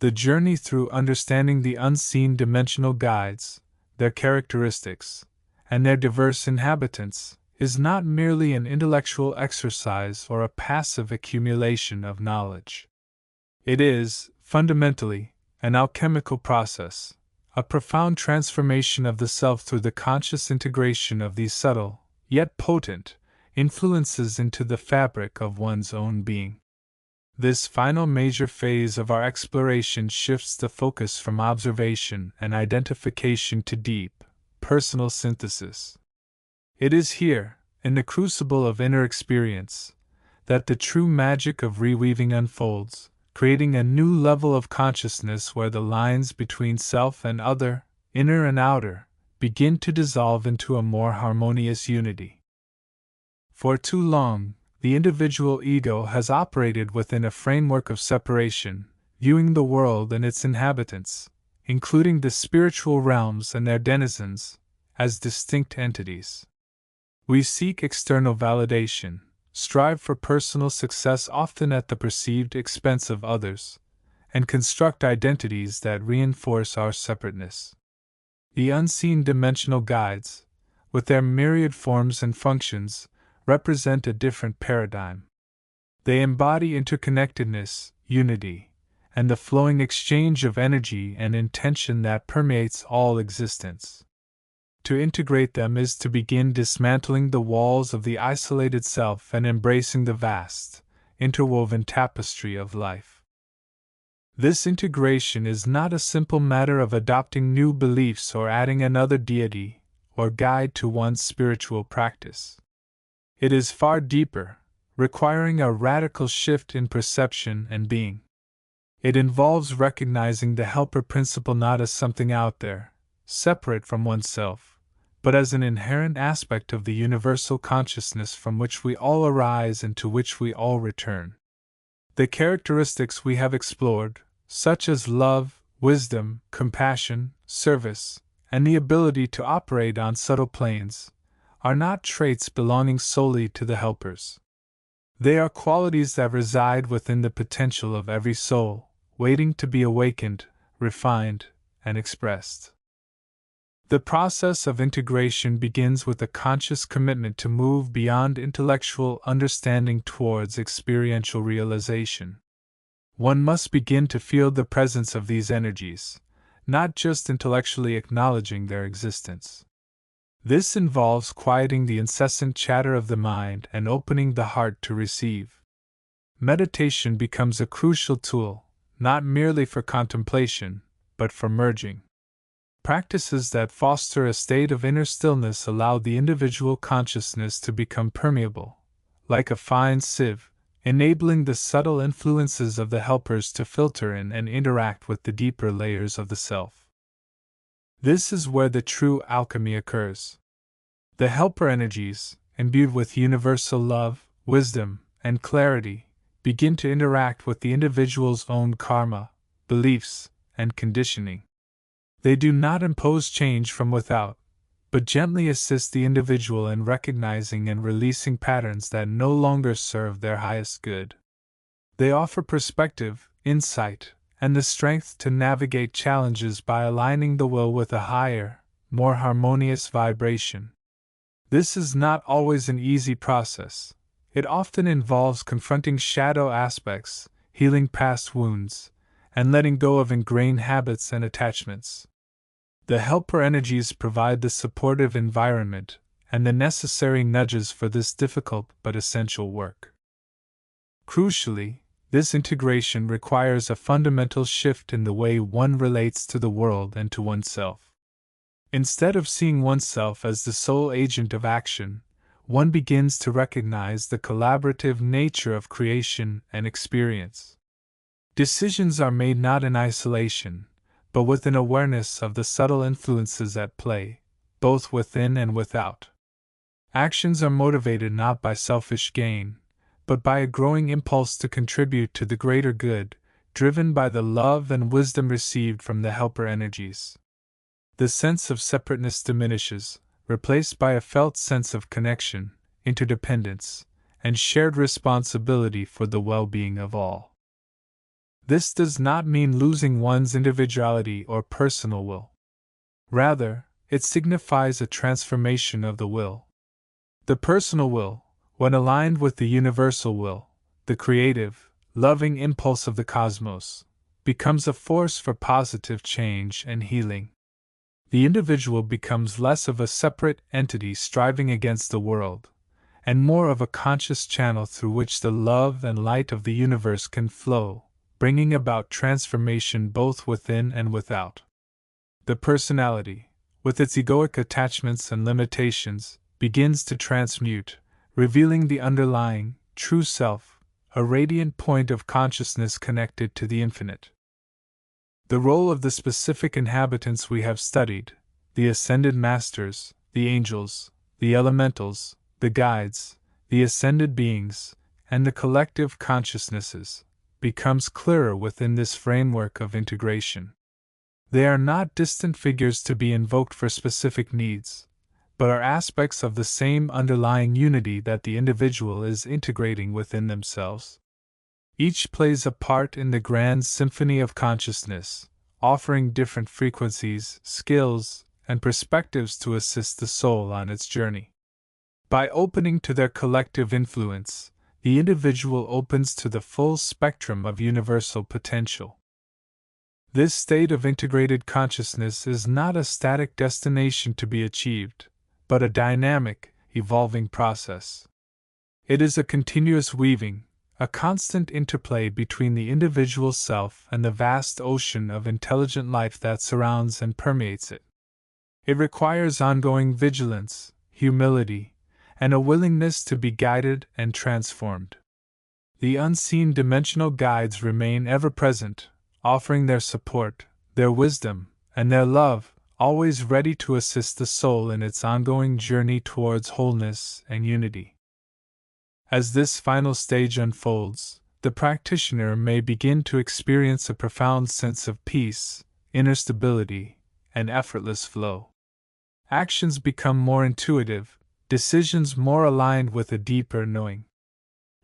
The journey through understanding the unseen dimensional guides, their characteristics, and their diverse inhabitants, is not merely an intellectual exercise or a passive accumulation of knowledge. It is, fundamentally, an alchemical process, a profound transformation of the self through the conscious integration of these subtle, yet potent, influences into the fabric of one's own being. This final major phase of our exploration shifts the focus from observation and identification to deep, personal synthesis. It is here, in the crucible of inner experience, that the true magic of reweaving unfolds, creating a new level of consciousness where the lines between self and other, inner and outer, begin to dissolve into a more harmonious unity. For too long, the individual ego has operated within a framework of separation, viewing the world and its inhabitants, including the spiritual realms and their denizens, as distinct entities. We seek external validation, strive for personal success often at the perceived expense of others, and construct identities that reinforce our separateness. The unseen dimensional guides, with their myriad forms and functions, represent a different paradigm. They embody interconnectedness, unity, and the flowing exchange of energy and intention that permeates all existence. To integrate them is to begin dismantling the walls of the isolated self and embracing the vast, interwoven tapestry of life. This integration is not a simple matter of adopting new beliefs or adding another deity or guide to one's spiritual practice. It is far deeper, requiring a radical shift in perception and being. It involves recognizing the helper principle not as something out there, separate from oneself, but as an inherent aspect of the universal consciousness from which we all arise and to which we all return. The characteristics we have explored, such as love, wisdom, compassion, service, and the ability to operate on subtle planes, are not traits belonging solely to the helpers. They are qualities that reside within the potential of every soul, waiting to be awakened, refined, and expressed. The process of integration begins with a conscious commitment to move beyond intellectual understanding towards experiential realization. One must begin to feel the presence of these energies, not just intellectually acknowledging their existence. This involves quieting the incessant chatter of the mind and opening the heart to receive. Meditation becomes a crucial tool, not merely for contemplation, but for merging. Practices that foster a state of inner stillness allow the individual consciousness to become permeable, like a fine sieve, enabling the subtle influences of the helpers to filter in and interact with the deeper layers of the self. This is where the true alchemy occurs. The helper energies, imbued with universal love, wisdom, and clarity, begin to interact with the individual's own karma, beliefs, and conditioning. They do not impose change from without, but gently assist the individual in recognizing and releasing patterns that no longer serve their highest good. They offer perspective, insight, and the strength to navigate challenges by aligning the will with a higher, more harmonious vibration. This is not always an easy process. It often involves confronting shadow aspects, healing past wounds, and letting go of ingrained habits and attachments. The helper energies provide the supportive environment and the necessary nudges for this difficult but essential work. Crucially, this integration requires a fundamental shift in the way one relates to the world and to oneself. Instead of seeing oneself as the sole agent of action, one begins to recognize the collaborative nature of creation and experience. Decisions are made not in isolation, but with an awareness of the subtle influences at play, both within and without. Actions are motivated not by selfish gain, but by a growing impulse to contribute to the greater good, driven by the love and wisdom received from the helper energies. The sense of separateness diminishes, replaced by a felt sense of connection, interdependence, and shared responsibility for the well-being of all. This does not mean losing one's individuality or personal will. Rather, it signifies a transformation of the will. The personal will, when aligned with the universal will, the creative, loving impulse of the cosmos, becomes a force for positive change and healing. The individual becomes less of a separate entity striving against the world, and more of a conscious channel through which the love and light of the universe can flow, bringing about transformation both within and without. The personality, with its egoic attachments and limitations, begins to transmute, revealing the underlying, true self, a radiant point of consciousness connected to the infinite. The role of the specific inhabitants we have studied, the ascended masters, the angels, the elementals, the guides, the ascended beings, and the collective consciousnesses, becomes clearer within this framework of integration. They are not distant figures to be invoked for specific needs, but are aspects of the same underlying unity that the individual is integrating within themselves. Each plays a part in the grand symphony of consciousness, offering different frequencies, skills, and perspectives to assist the soul on its journey. By opening to their collective influence, the individual opens to the full spectrum of universal potential. This state of integrated consciousness is not a static destination to be achieved, but a dynamic, evolving process. It is a continuous weaving, a constant interplay between the individual self and the vast ocean of intelligent life that surrounds and permeates it. It requires ongoing vigilance, humility, and a willingness to be guided and transformed. The unseen dimensional guides remain ever present, offering their support, their wisdom, and their love, always ready to assist the soul in its ongoing journey towards wholeness and unity. As this final stage unfolds, the practitioner may begin to experience a profound sense of peace, inner stability, and effortless flow. Actions become more intuitive, decisions more aligned with a deeper knowing.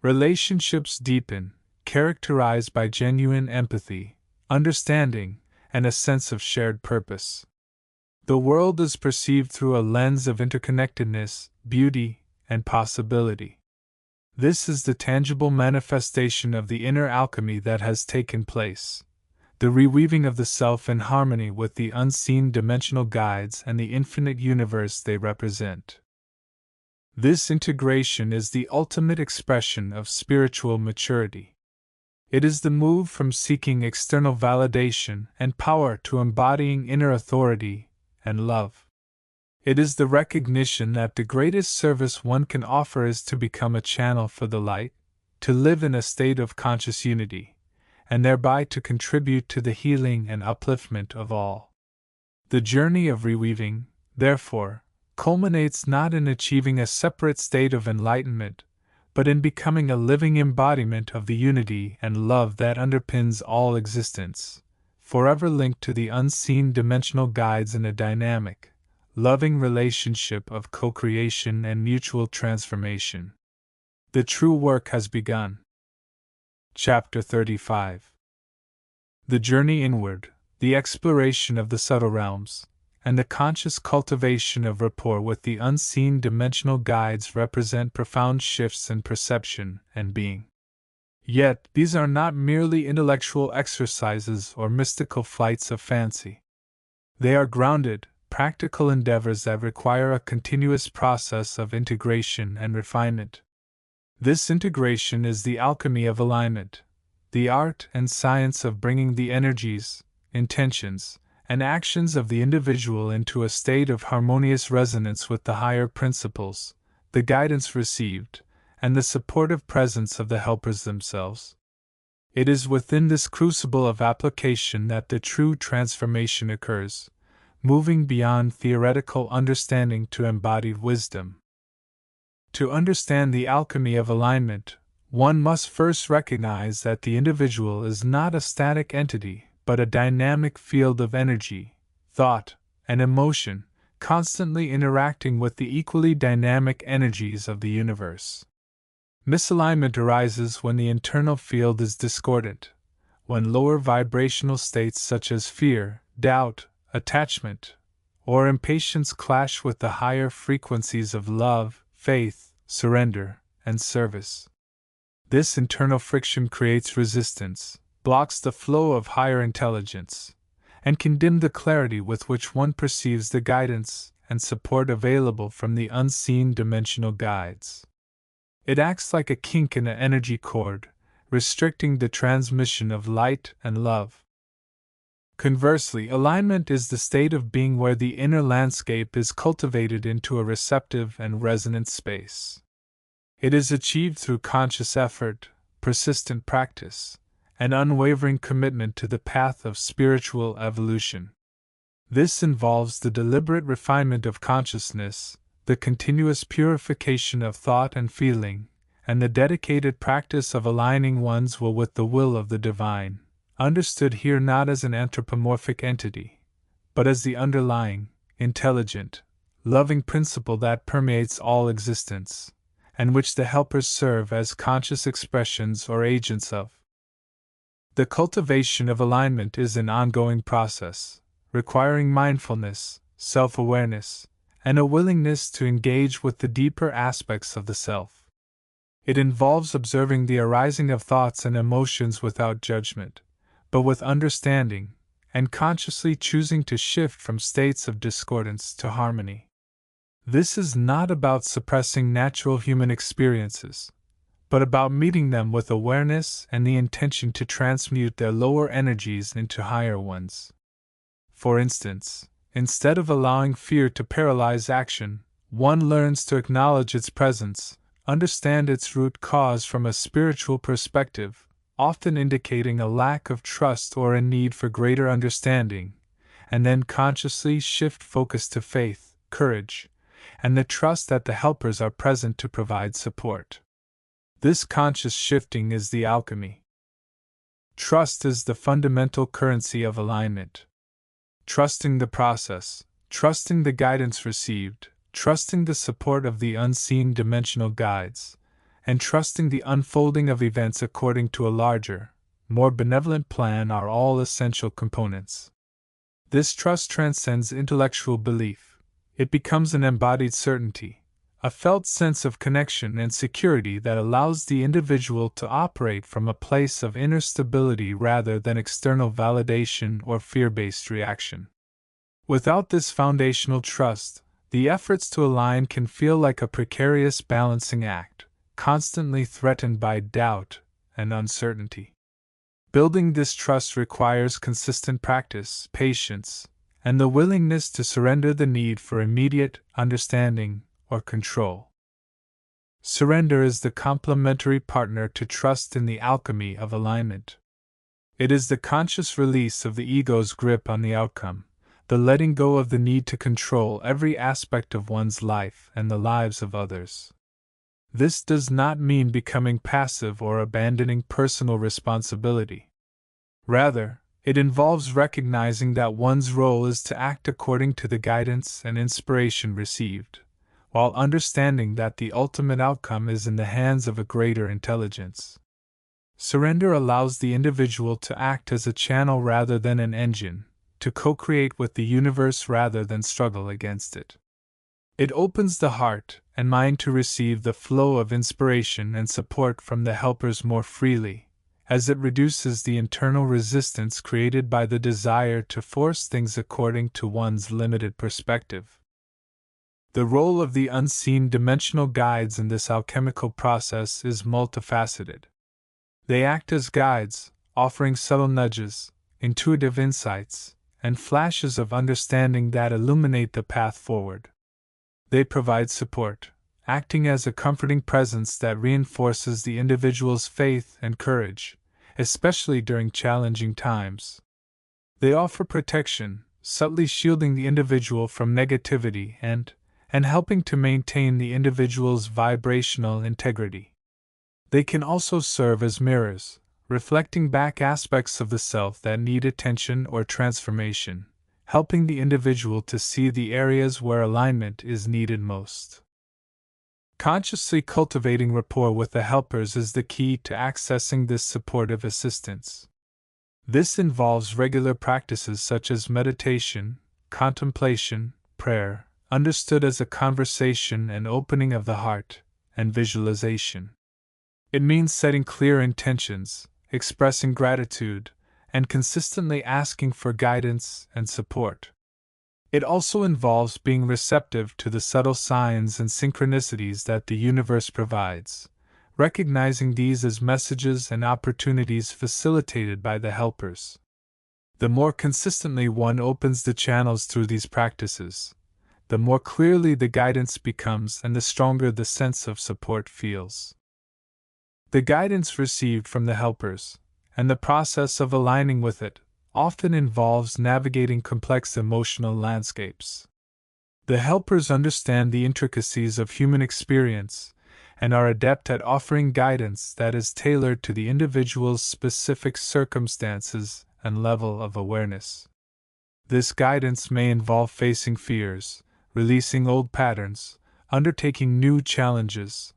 Relationships deepen, characterized by genuine empathy, understanding, and a sense of shared purpose. The world is perceived through a lens of interconnectedness, beauty, and possibility. This is the tangible manifestation of the inner alchemy that has taken place, the reweaving of the self in harmony with the unseen dimensional guides and the infinite universe they represent. This integration is the ultimate expression of spiritual maturity. It is the move from seeking external validation and power to embodying inner authority and love. It is the recognition that the greatest service one can offer is to become a channel for the light, to live in a state of conscious unity, and thereby to contribute to the healing and upliftment of all. The journey of reweaving, therefore, culminates not in achieving a separate state of enlightenment, but in becoming a living embodiment of the unity and love that underpins all existence, forever linked to the unseen dimensional guides in a dynamic, loving relationship of co-creation and mutual transformation. The true work has begun. Chapter 35. The journey inward, the exploration of the subtle realms, and the conscious cultivation of rapport with the unseen dimensional guides represent profound shifts in perception and being. Yet, these are not merely intellectual exercises or mystical flights of fancy. They are grounded, practical endeavors that require a continuous process of integration and refinement. This integration is the alchemy of alignment, the art and science of bringing the energies, intentions, and actions of the individual into a state of harmonious resonance with the higher principles, the guidance received, and the supportive presence of the helpers themselves. It is within this crucible of application that the true transformation occurs, moving beyond theoretical understanding to embodied wisdom. To understand the alchemy of alignment, one must first recognize that the individual is not a static entity, but a dynamic field of energy, thought, and emotion, constantly interacting with the equally dynamic energies of the universe. Misalignment arises when the internal field is discordant, when lower vibrational states such as fear, doubt, attachment, or impatience clash with the higher frequencies of love, faith, surrender, and service. This internal friction creates resistance, blocks the flow of higher intelligence, and can dim the clarity with which one perceives the guidance and support available from the unseen dimensional guides. It acts like a kink in an energy cord, restricting the transmission of light and love. Conversely, alignment is the state of being where the inner landscape is cultivated into a receptive and resonant space. It is achieved through conscious effort, persistent practice, and unwavering commitment to the path of spiritual evolution. This involves the deliberate refinement of consciousness, the continuous purification of thought and feeling, and the dedicated practice of aligning one's will with the will of the divine, understood here not as an anthropomorphic entity, but as the underlying, intelligent, loving principle that permeates all existence, and which the helpers serve as conscious expressions or agents of. The cultivation of alignment is an ongoing process, requiring mindfulness, self-awareness, and a willingness to engage with the deeper aspects of the self. It involves observing the arising of thoughts and emotions without judgment, but with understanding, and consciously choosing to shift from states of discordance to harmony. This is not about suppressing natural human experiences, but about meeting them with awareness and the intention to transmute their lower energies into higher ones. For instance, instead of allowing fear to paralyze action, one learns to acknowledge its presence, understand its root cause from a spiritual perspective, often indicating a lack of trust or a need for greater understanding, and then consciously shift focus to faith, courage, and the trust that the helpers are present to provide support. This conscious shifting is the alchemy. Trust is the fundamental currency of alignment. Trusting the process, trusting the guidance received, trusting the support of the unseen dimensional guides, and trusting the unfolding of events according to a larger, more benevolent plan are all essential components. This trust transcends intellectual belief. It becomes an embodied certainty, a felt sense of connection and security that allows the individual to operate from a place of inner stability rather than external validation or fear-based reaction. Without this foundational trust, the efforts to align can feel like a precarious balancing act, constantly threatened by doubt and uncertainty. Building this trust requires consistent practice, patience, and the willingness to surrender the need for immediate understanding or control. Surrender is the complementary partner to trust in the alchemy of alignment. It is the conscious release of the ego's grip on the outcome, the letting go of the need to control every aspect of one's life and the lives of others. This does not mean becoming passive or abandoning personal responsibility. Rather, it involves recognizing that one's role is to act according to the guidance and inspiration received, while understanding that the ultimate outcome is in the hands of a greater intelligence. Surrender allows the individual to act as a channel rather than an engine, to co-create with the universe rather than struggle against it. It opens the heart and mind to receive the flow of inspiration and support from the helpers more freely, as it reduces the internal resistance created by the desire to force things according to one's limited perspective. The role of the unseen dimensional guides in this alchemical process is multifaceted. They act as guides, offering subtle nudges, intuitive insights, and flashes of understanding that illuminate the path forward. They provide support, acting as a comforting presence that reinforces the individual's faith and courage, especially during challenging times. They offer protection, subtly shielding the individual from negativity and helping to maintain the individual's vibrational integrity. They can also serve as mirrors, reflecting back aspects of the self that need attention or transformation, helping the individual to see the areas where alignment is needed most. Consciously cultivating rapport with the helpers is the key to accessing this supportive assistance. This involves regular practices such as meditation, contemplation, prayer, understood as a conversation and opening of the heart, and visualization. It means setting clear intentions, expressing gratitude, and consistently asking for guidance and support. It also involves being receptive to the subtle signs and synchronicities that the universe provides, recognizing these as messages and opportunities facilitated by the helpers. The more consistently one opens the channels through these practices, the more clearly the guidance becomes and the stronger the sense of support feels. The guidance received from the helpers, and the process of aligning with it, often involves navigating complex emotional landscapes. The helpers understand the intricacies of human experience and are adept at offering guidance that is tailored to the individual's specific circumstances and level of awareness. This guidance may involve facing fears, releasing old patterns, undertaking new challenges,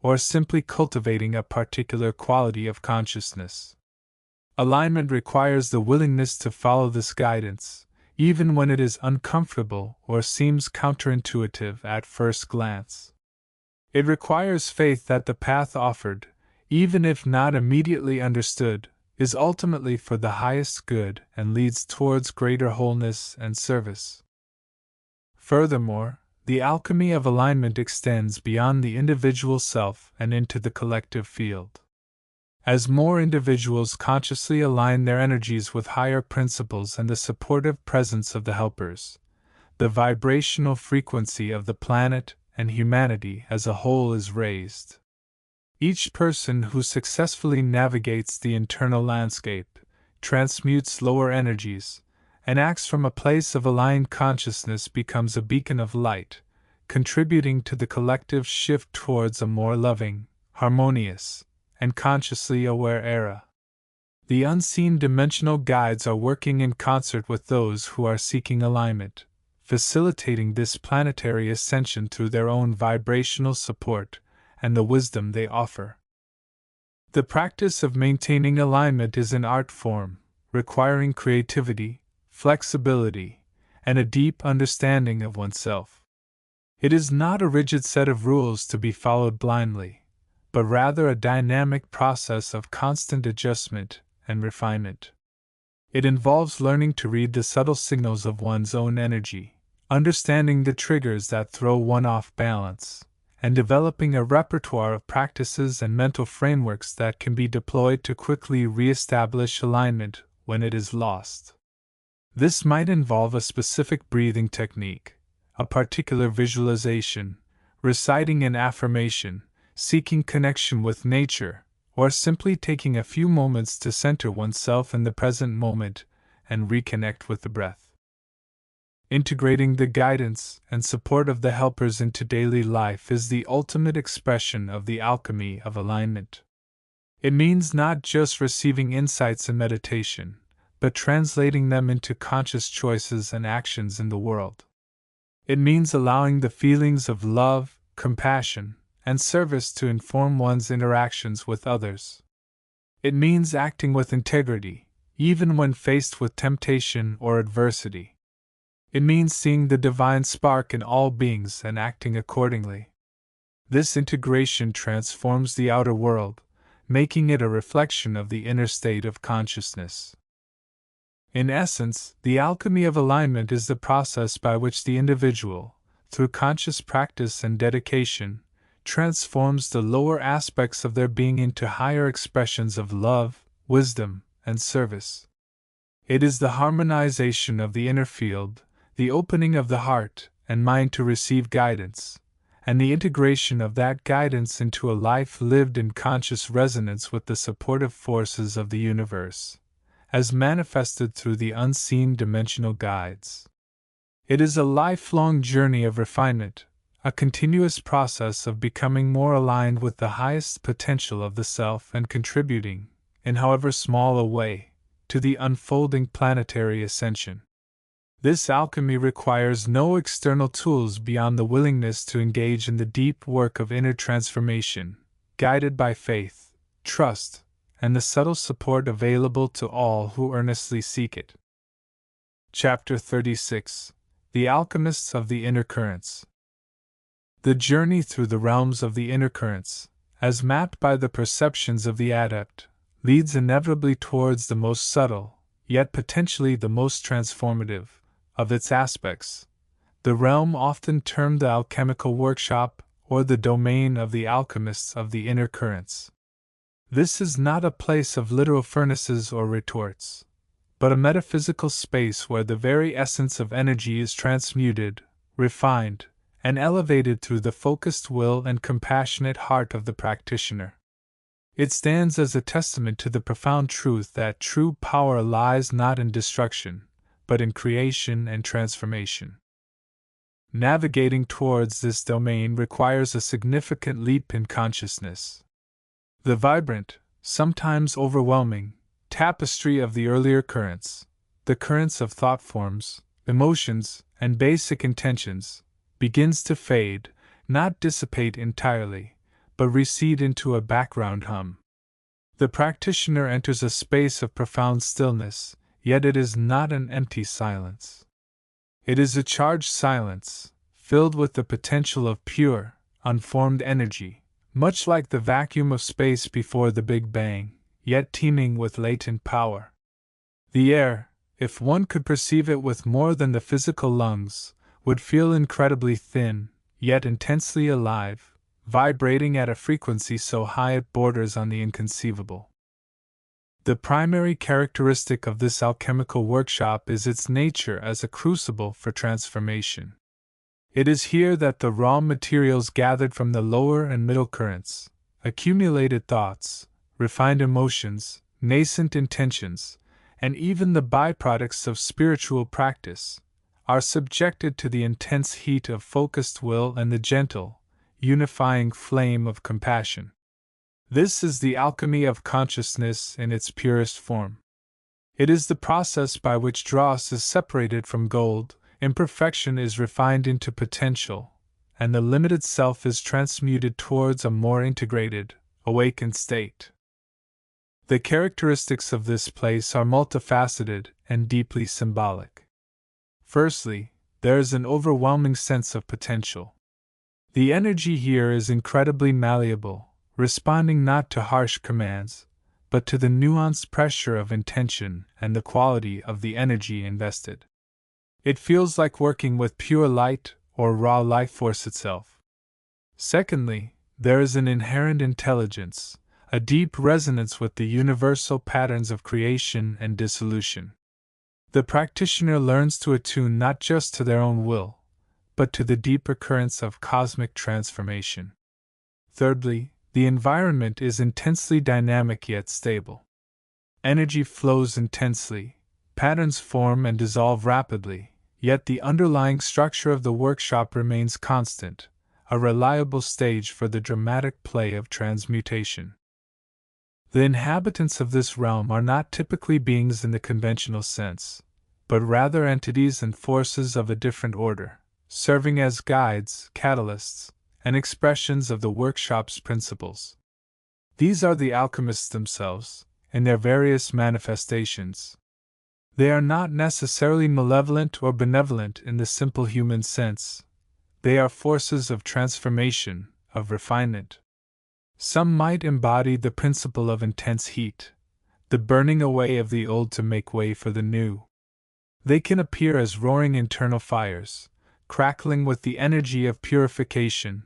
or simply cultivating a particular quality of consciousness. Alignment requires the willingness to follow this guidance, even when it is uncomfortable or seems counterintuitive at first glance. It requires faith that the path offered, even if not immediately understood, is ultimately for the highest good and leads towards greater wholeness and service. Furthermore, the alchemy of alignment extends beyond the individual self and into the collective field. As more individuals consciously align their energies with higher principles and the supportive presence of the helpers, the vibrational frequency of the planet and humanity as a whole is raised. Each person who successfully navigates the internal landscape, transmutes lower energies, and acts from a place of aligned consciousness becomes a beacon of light, contributing to the collective shift towards a more loving, harmonious, and consciously aware era. The unseen dimensional guides are working in concert with those who are seeking alignment, facilitating this planetary ascension through their own vibrational support and the wisdom they offer. The practice of maintaining alignment is an art form, requiring creativity, flexibility, and a deep understanding of oneself. It is not a rigid set of rules to be followed blindly, but rather a dynamic process of constant adjustment and refinement. It involves learning to read the subtle signals of one's own energy, understanding the triggers that throw one off balance, and developing a repertoire of practices and mental frameworks that can be deployed to quickly re-establish alignment when it is lost. This might involve a specific breathing technique, a particular visualization, reciting an affirmation, seeking connection with nature, or simply taking a few moments to center oneself in the present moment and reconnect with the breath. Integrating the guidance and support of the helpers into daily life is the ultimate expression of the alchemy of alignment. It means not just receiving insights in meditation, but translating them into conscious choices and actions in the world. It means allowing the feelings of love, compassion, and service to inform one's interactions with others. It means acting with integrity, even when faced with temptation or adversity. It means seeing the divine spark in all beings and acting accordingly. This integration transforms the outer world, making it a reflection of the inner state of consciousness. In essence, the alchemy of alignment is the process by which the individual, through conscious practice and dedication, transforms the lower aspects of their being into higher expressions of love, wisdom, and service. It is the harmonization of the inner field, the opening of the heart and mind to receive guidance, and the integration of that guidance into a life lived in conscious resonance with the supportive forces of the universe, as manifested through the unseen dimensional guides. It is a lifelong journey of refinement, a continuous process of becoming more aligned with the highest potential of the self and contributing, in however small a way, to the unfolding planetary ascension. This alchemy requires no external tools beyond the willingness to engage in the deep work of inner transformation, guided by faith, trust, and the subtle support available to all who earnestly seek it. Chapter 36: The Alchemists of the Inner Currents. The journey through the realms of the inner currents, as mapped by the perceptions of the adept, leads inevitably towards the most subtle, yet potentially the most transformative, of its aspects, the realm often termed the alchemical workshop or the domain of the alchemists of the inner currents. This is not a place of literal furnaces or retorts, but a metaphysical space where the very essence of energy is transmuted, refined, and elevated through the focused will and compassionate heart of the practitioner. It stands as a testament to the profound truth that true power lies not in destruction, but in creation and transformation. Navigating towards this domain requires a significant leap in consciousness. The vibrant, sometimes overwhelming, tapestry of the earlier currents, the currents of thought forms, emotions, and basic intentions, begins to fade, not dissipate entirely, but recede into a background hum. The practitioner enters a space of profound stillness, yet it is not an empty silence. It is a charged silence, filled with the potential of pure, unformed energy, much like the vacuum of space before the Big Bang, yet teeming with latent power. The air, if one could perceive it with more than the physical lungs, would feel incredibly thin, yet intensely alive, vibrating at a frequency so high it borders on the inconceivable. The primary characteristic of this alchemical workshop is its nature as a crucible for transformation. It is here that the raw materials gathered from the lower and middle currents, accumulated thoughts, refined emotions, nascent intentions, and even the byproducts of spiritual practice, are subjected to the intense heat of focused will and the gentle, unifying flame of compassion. This is the alchemy of consciousness in its purest form. It is the process by which dross is separated from gold, imperfection is refined into potential, and the limited self is transmuted towards a more integrated, awakened state. The characteristics of this place are multifaceted and deeply symbolic. Firstly, there is an overwhelming sense of potential. The energy here is incredibly malleable, responding not to harsh commands, but to the nuanced pressure of intention and the quality of the energy invested. It feels like working with pure light or raw life force itself. Secondly, there is an inherent intelligence, a deep resonance with the universal patterns of creation and dissolution. The practitioner learns to attune not just to their own will, but to the deeper currents of cosmic transformation. Thirdly, the environment is intensely dynamic yet stable. Energy flows intensely, patterns form and dissolve rapidly, yet the underlying structure of the workshop remains constant, a reliable stage for the dramatic play of transmutation. The inhabitants of this realm are not typically beings in the conventional sense, but rather entities and forces of a different order, serving as guides, catalysts, and expressions of the workshop's principles. These are the alchemists themselves, in their various manifestations. They are not necessarily malevolent or benevolent in the simple human sense. They are forces of transformation, of refinement. Some might embody the principle of intense heat, the burning away of the old to make way for the new. They can appear as roaring internal fires, crackling with the energy of purification,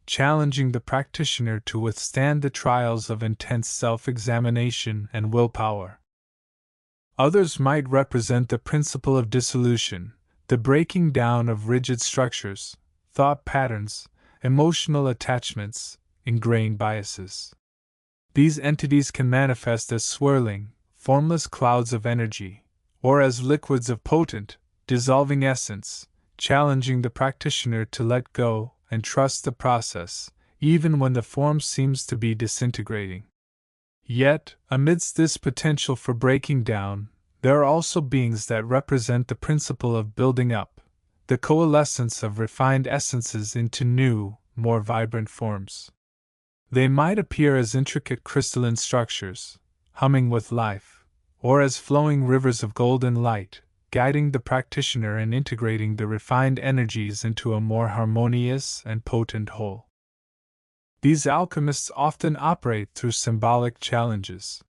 challenging the practitioner to withstand the trials of intense self-examination and willpower. Others might represent the principle of dissolution, the breaking down of rigid structures, thought patterns, emotional attachments, ingrained biases. These entities can manifest as swirling, formless clouds of energy, or as liquids of potent, dissolving essence, challenging the practitioner to let go and trust the process, even when the form seems to be disintegrating. Yet, amidst this potential for breaking down, there are also beings that represent the principle of building up, the coalescence of refined essences into new, more vibrant forms. They might appear as intricate crystalline structures, humming with life, or as flowing rivers of golden light, guiding the practitioner and integrating the refined energies into a more harmonious and potent whole. These alchemists often operate through symbolic challenges.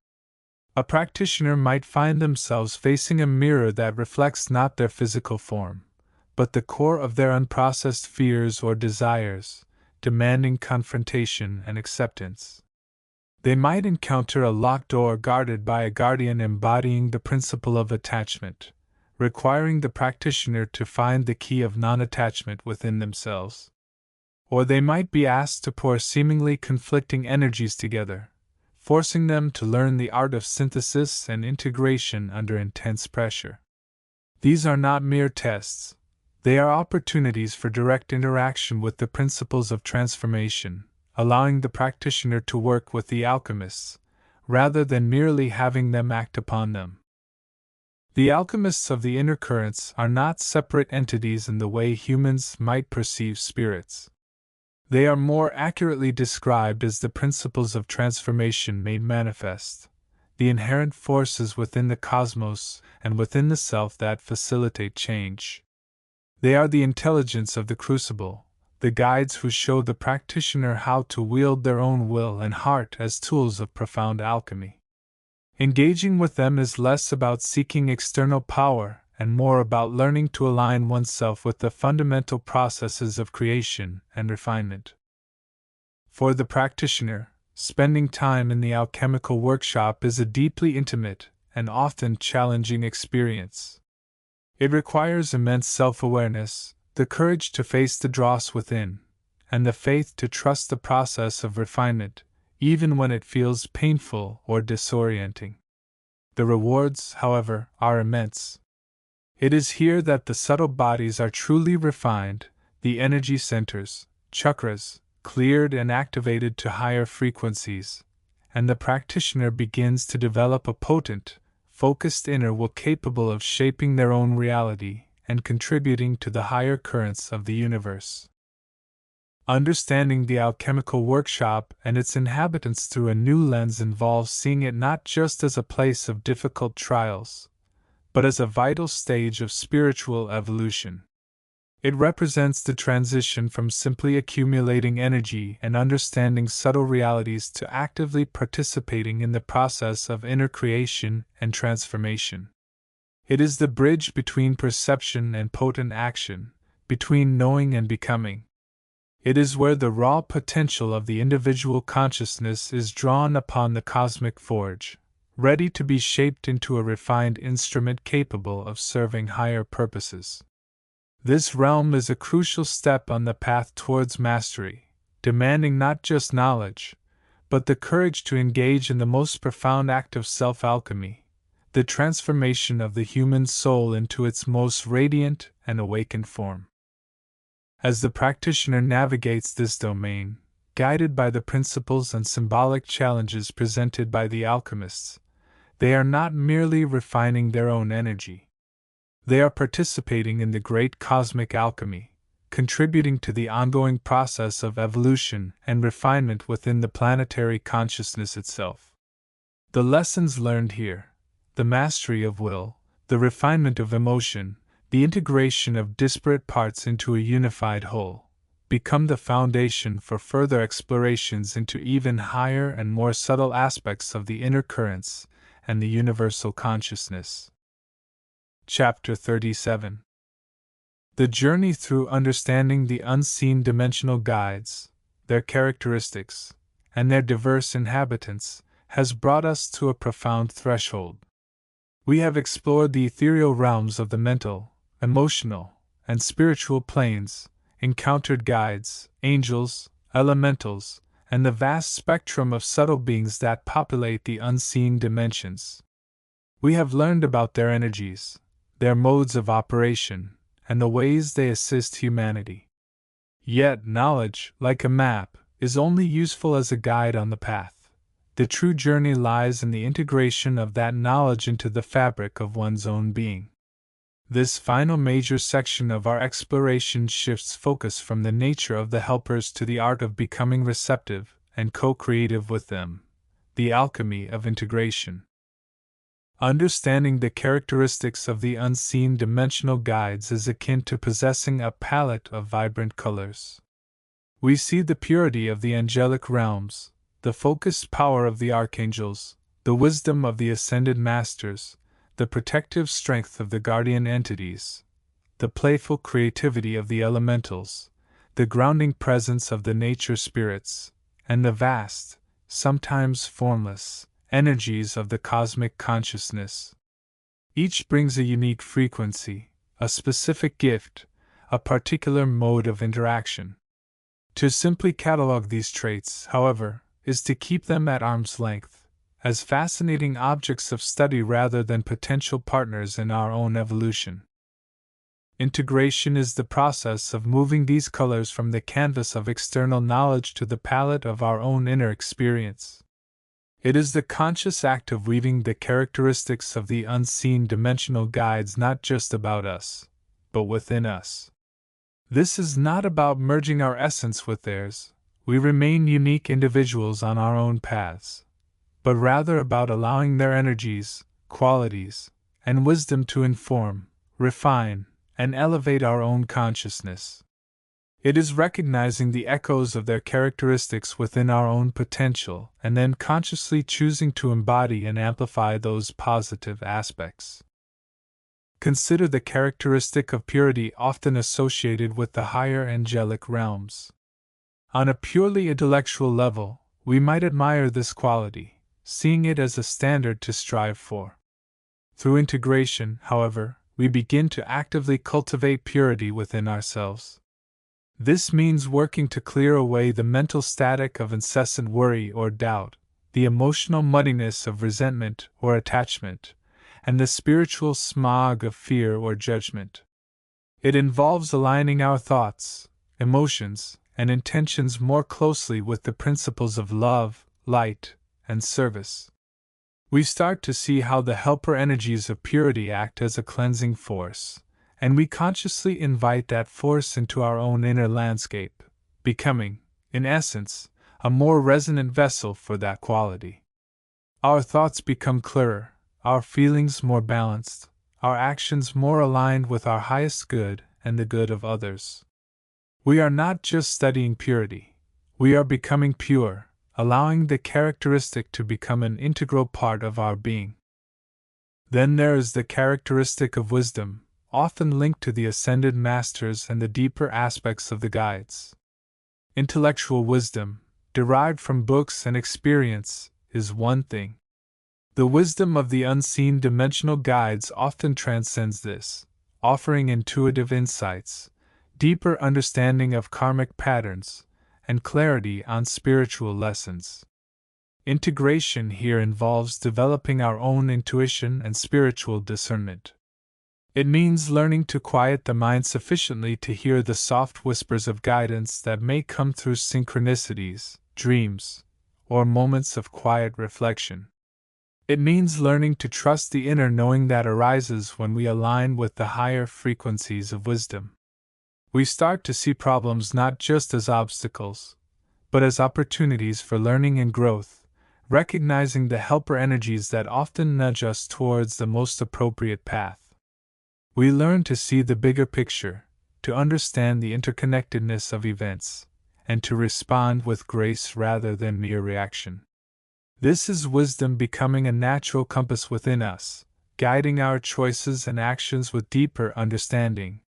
A practitioner might find themselves facing a mirror that reflects not their physical form, but the core of their unprocessed fears or desires, demanding confrontation and acceptance. They might encounter a locked door guarded by a guardian embodying the principle of attachment, requiring the practitioner to find the key of non-attachment within themselves. Or they might be asked to pour seemingly conflicting energies together, forcing them to learn the art of synthesis and integration under intense pressure. These are not mere tests. They are opportunities for direct interaction with the principles of transformation, allowing the practitioner to work with the alchemists, rather than merely having them act upon them. The alchemists of the inner currents are not separate entities in the way humans might perceive spirits. They are more accurately described as the principles of transformation made manifest, the inherent forces within the cosmos and within the self that facilitate change. They are the intelligence of the crucible, the guides who show the practitioner how to wield their own will and heart as tools of profound alchemy. Engaging with them is less about seeking external power and more about learning to align oneself with the fundamental processes of creation and refinement. For the practitioner, spending time in the alchemical workshop is a deeply intimate and often challenging experience. It requires immense self-awareness, the courage to face the dross within, and the faith to trust the process of refinement, even when it feels painful or disorienting. The rewards, however, are immense. It is here that the subtle bodies are truly refined, the energy centers, chakras, cleared and activated to higher frequencies, and the practitioner begins to develop a potent, focused inner will capable of shaping their own reality and contributing to the higher currents of the universe. Understanding the alchemical workshop and its inhabitants through a new lens involves seeing it not just as a place of difficult trials, but as a vital stage of spiritual evolution. It represents the transition from simply accumulating energy and understanding subtle realities to actively participating in the process of inner creation and transformation. It is the bridge between perception and potent action, between knowing and becoming. It is where the raw potential of the individual consciousness is drawn upon the cosmic forge, ready to be shaped into a refined instrument capable of serving higher purposes. This realm is a crucial step on the path towards mastery, demanding not just knowledge, but the courage to engage in the most profound act of self-alchemy, the transformation of the human soul into its most radiant and awakened form. As the practitioner navigates this domain, guided by the principles and symbolic challenges presented by the alchemists, they are not merely refining their own energy. They are participating in the great cosmic alchemy, contributing to the ongoing process of evolution and refinement within the planetary consciousness itself. The lessons learned here, the mastery of will, the refinement of emotion, the integration of disparate parts into a unified whole, become the foundation for further explorations into even higher and more subtle aspects of the inner currents and the universal consciousness. Chapter 37. The journey through understanding the unseen dimensional guides, their characteristics, and their diverse inhabitants has brought us to a profound threshold. We have explored the ethereal realms of the mental, emotional, and spiritual planes, encountered guides, angels, elementals, and the vast spectrum of subtle beings that populate the unseen dimensions. We have learned about their energies, their modes of operation, and the ways they assist humanity. Yet knowledge, like a map, is only useful as a guide on the path. The true journey lies in the integration of that knowledge into the fabric of one's own being. This final major section of our exploration shifts focus from the nature of the helpers to the art of becoming receptive and co-creative with them, the alchemy of integration. Understanding the characteristics of the unseen dimensional guides is akin to possessing a palette of vibrant colors. We see the purity of the angelic realms, the focused power of the archangels, the wisdom of the ascended masters, the protective strength of the guardian entities, the playful creativity of the elementals, the grounding presence of the nature spirits, and the vast, sometimes formless, energies of the cosmic consciousness. Each brings a unique frequency, a specific gift, a particular mode of interaction. To simply catalog these traits, however, is to keep them at arm's length, as fascinating objects of study rather than potential partners in our own evolution. Integration is the process of moving these colors from the canvas of external knowledge to the palette of our own inner experience. It is the conscious act of weaving the characteristics of the unseen dimensional guides not just about us, but within us. This is not about merging our essence with theirs, we remain unique individuals on our own paths, but rather about allowing their energies, qualities, and wisdom to inform, refine, and elevate our own consciousness. It is recognizing the echoes of their characteristics within our own potential and then consciously choosing to embody and amplify those positive aspects. Consider the characteristic of purity often associated with the higher angelic realms. On a purely intellectual level, we might admire this quality, seeing it as a standard to strive for. Through integration, however, we begin to actively cultivate purity within ourselves. This means working to clear away the mental static of incessant worry or doubt, the emotional muddiness of resentment or attachment, and the spiritual smog of fear or judgment. It involves aligning our thoughts, emotions, and intentions more closely with the principles of love, light, and service. We start to see how the helper energies of purity act as a cleansing force, and we consciously invite that force into our own inner landscape, becoming, in essence, a more resonant vessel for that quality. Our thoughts become clearer, our feelings more balanced, our actions more aligned with our highest good and the good of others. We are not just studying purity, we are becoming pure, allowing the characteristic to become an integral part of our being. Then there is the characteristic of wisdom, often linked to the ascended masters and the deeper aspects of the guides. Intellectual wisdom, derived from books and experience, is one thing. The wisdom of the unseen dimensional guides often transcends this, offering intuitive insights, deeper understanding of karmic patterns, and clarity on spiritual lessons. Integration here involves developing our own intuition and spiritual discernment. It means learning to quiet the mind sufficiently to hear the soft whispers of guidance that may come through synchronicities, dreams, or moments of quiet reflection. It means learning to trust the inner knowing that arises when we align with the higher frequencies of wisdom. We start to see problems not just as obstacles, but as opportunities for learning and growth, recognizing the helper energies that often nudge us towards the most appropriate path. We learn to see the bigger picture, to understand the interconnectedness of events, and to respond with grace rather than mere reaction. This is wisdom becoming a natural compass within us, guiding our choices and actions with deeper understanding.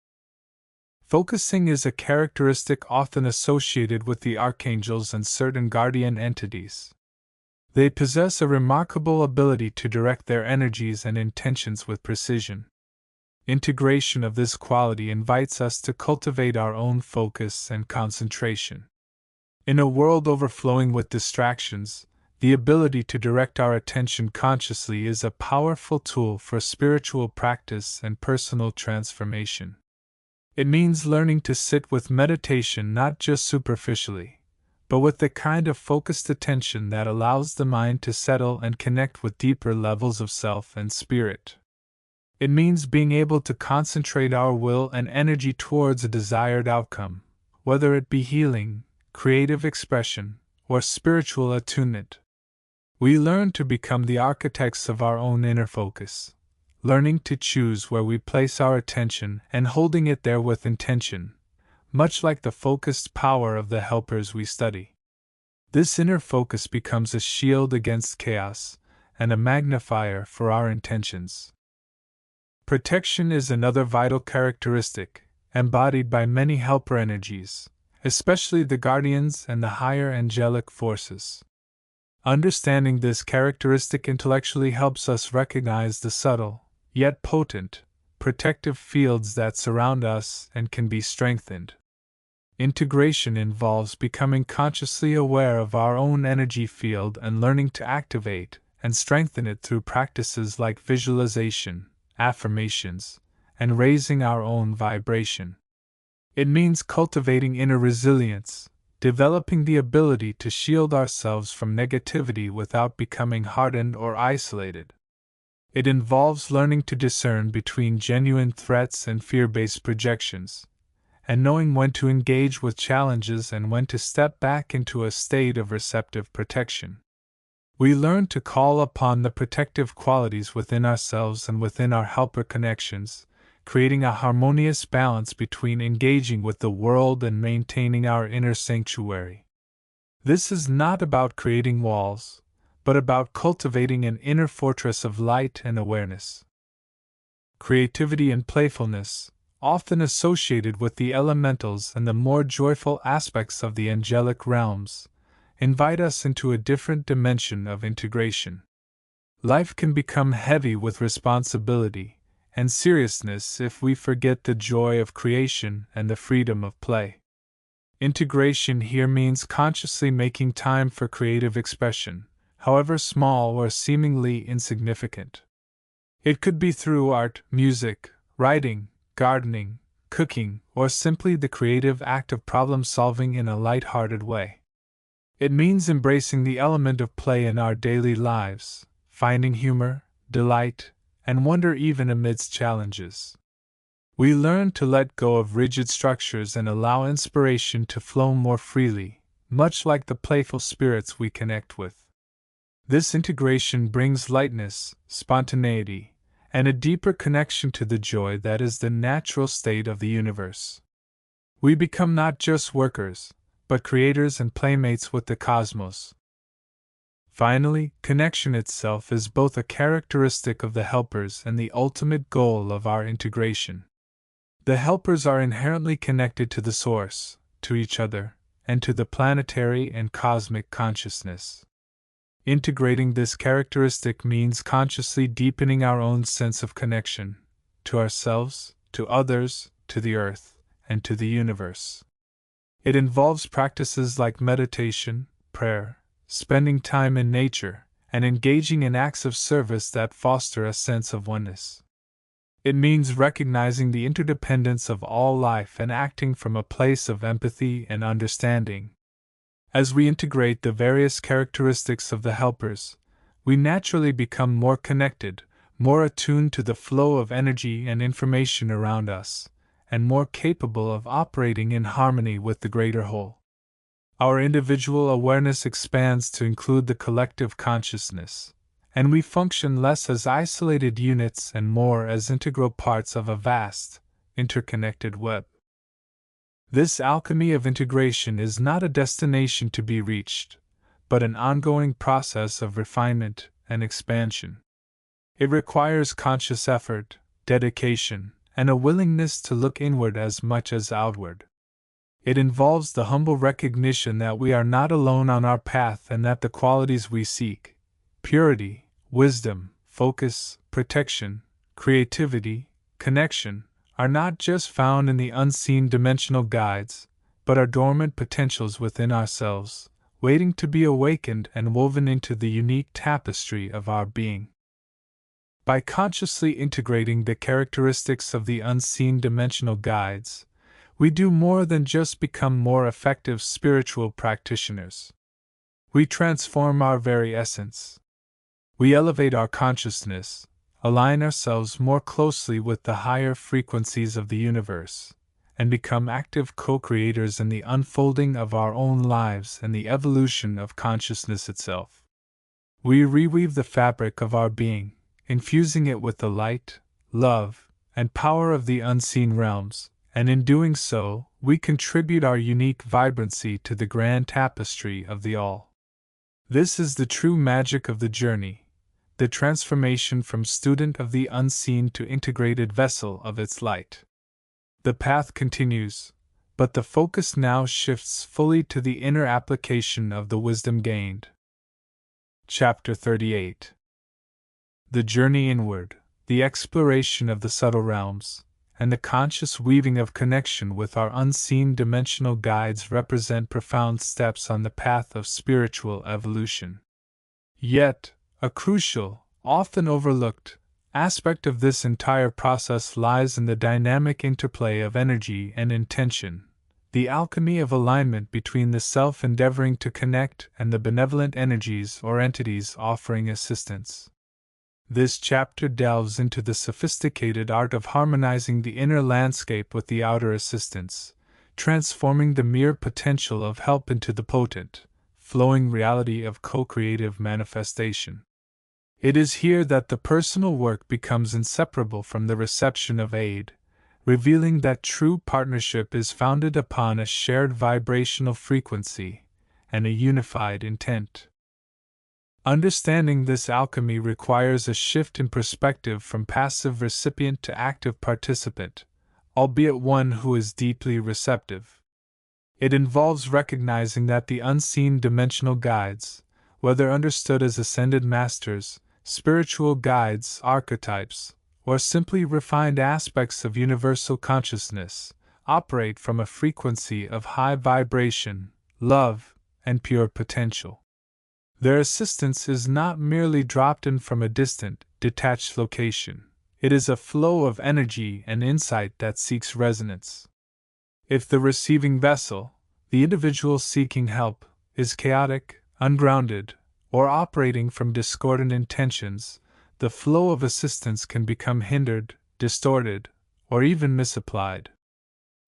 Focusing is a characteristic often associated with the archangels and certain guardian entities. They possess a remarkable ability to direct their energies and intentions with precision. Integration of this quality invites us to cultivate our own focus and concentration. In a world overflowing with distractions, the ability to direct our attention consciously is a powerful tool for spiritual practice and personal transformation. It means learning to sit with meditation not just superficially, but with the kind of focused attention that allows the mind to settle and connect with deeper levels of self and spirit. It means being able to concentrate our will and energy towards a desired outcome, whether it be healing, creative expression, or spiritual attunement. We learn to become the architects of our own inner focus, learning to choose where we place our attention and holding it there with intention, much like the focused power of the helpers we study. This inner focus becomes a shield against chaos and a magnifier for our intentions. Protection is another vital characteristic, embodied by many helper energies, especially the guardians and the higher angelic forces. Understanding this characteristic intellectually helps us recognize the subtle, yet potent, protective fields that surround us and can be strengthened. Integration involves becoming consciously aware of our own energy field and learning to activate and strengthen it through practices like visualization, affirmations, and raising our own vibration. It means cultivating inner resilience, developing the ability to shield ourselves from negativity without becoming hardened or isolated. It involves learning to discern between genuine threats and fear-based projections, and knowing when to engage with challenges and when to step back into a state of receptive protection. We learn to call upon the protective qualities within ourselves and within our helper connections, creating a harmonious balance between engaging with the world and maintaining our inner sanctuary. This is not about creating walls, but about cultivating an inner fortress of light and awareness. Creativity and playfulness, often associated with the elementals and the more joyful aspects of the angelic realms, invite us into a different dimension of integration. Life can become heavy with responsibility, and seriousness if we forget the joy of creation and the freedom of play. Integration here means consciously making time for creative expression, however small or seemingly insignificant. It could be through art, music, writing, gardening, cooking, or simply the creative act of problem solving in a light-hearted way. It means embracing the element of play in our daily lives, finding humor, delight, and wonder even amidst challenges. We learn to let go of rigid structures and allow inspiration to flow more freely, much like the playful spirits we connect with. This integration brings lightness, spontaneity, and a deeper connection to the joy that is the natural state of the universe. We become not just workers, but creators and playmates with the cosmos. Finally, connection itself is both a characteristic of the helpers and the ultimate goal of our integration. The helpers are inherently connected to the source, to each other, and to the planetary and cosmic consciousness. Integrating this characteristic means consciously deepening our own sense of connection, to ourselves, to others, to the earth, and to the universe. It involves practices like meditation, prayer, spending time in nature, and engaging in acts of service that foster a sense of oneness. It means recognizing the interdependence of all life and acting from a place of empathy and understanding. As we integrate the various characteristics of the helpers, we naturally become more connected, more attuned to the flow of energy and information around us, and more capable of operating in harmony with the greater whole. Our individual awareness expands to include the collective consciousness, and we function less as isolated units and more as integral parts of a vast, interconnected web. This alchemy of integration is not a destination to be reached, but an ongoing process of refinement and expansion. It requires conscious effort, dedication, and a willingness to look inward as much as outward. It involves the humble recognition that we are not alone on our path and that the qualities we seek, purity, wisdom, focus, protection, creativity, connection, are not just found in the unseen dimensional guides, but are dormant potentials within ourselves, waiting to be awakened and woven into the unique tapestry of our being. By consciously integrating the characteristics of the unseen dimensional guides, we do more than just become more effective spiritual practitioners. We transform our very essence. We elevate our consciousness, align ourselves more closely with the higher frequencies of the universe, and become active co-creators in the unfolding of our own lives and the evolution of consciousness itself. We reweave the fabric of our being, infusing it with the light, love, and power of the unseen realms, and in doing so, we contribute our unique vibrancy to the grand tapestry of the all. This is the true magic of the journey, the transformation from student of the unseen to integrated vessel of its light. The path continues, but the focus now shifts fully to the inner application of the wisdom gained. Chapter 38. The journey inward, the exploration of the subtle realms, and the conscious weaving of connection with our unseen dimensional guides represent profound steps on the path of spiritual evolution. Yet, a crucial, often overlooked, aspect of this entire process lies in the dynamic interplay of energy and intention, the alchemy of alignment between the self endeavoring to connect and the benevolent energies or entities offering assistance. This chapter delves into the sophisticated art of harmonizing the inner landscape with the outer assistance, transforming the mere potential of help into the potent, flowing reality of co-creative manifestation. It is here that the personal work becomes inseparable from the reception of aid, revealing that true partnership is founded upon a shared vibrational frequency and a unified intent. Understanding this alchemy requires a shift in perspective from passive recipient to active participant, albeit one who is deeply receptive. It involves recognizing that the unseen dimensional guides, whether understood as ascended masters, spiritual guides, archetypes, or simply refined aspects of universal consciousness, operate from a frequency of high vibration, love, and pure potential. Their assistance is not merely dropped in from a distant, detached location. It is a flow of energy and insight that seeks resonance. If the receiving vessel, the individual seeking help, is chaotic, ungrounded, or operating from discordant intentions, the flow of assistance can become hindered, distorted, or even misapplied.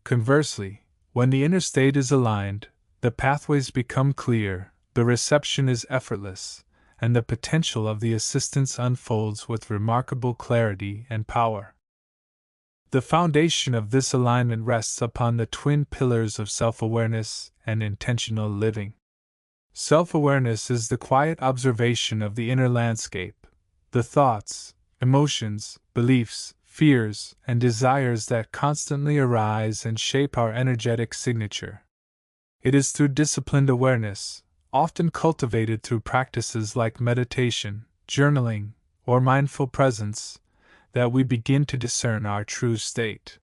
Conversely, when the inner state is aligned, the pathways become clear, the reception is effortless, and the potential of the assistance unfolds with remarkable clarity and power. The foundation of this alignment rests upon the twin pillars of self-awareness and intentional living. Self-awareness is the quiet observation of the inner landscape, the thoughts, emotions, beliefs, fears, and desires that constantly arise and shape our energetic signature. It is through disciplined awareness, often cultivated through practices like meditation, journaling, or mindful presence, that we begin to discern our true state.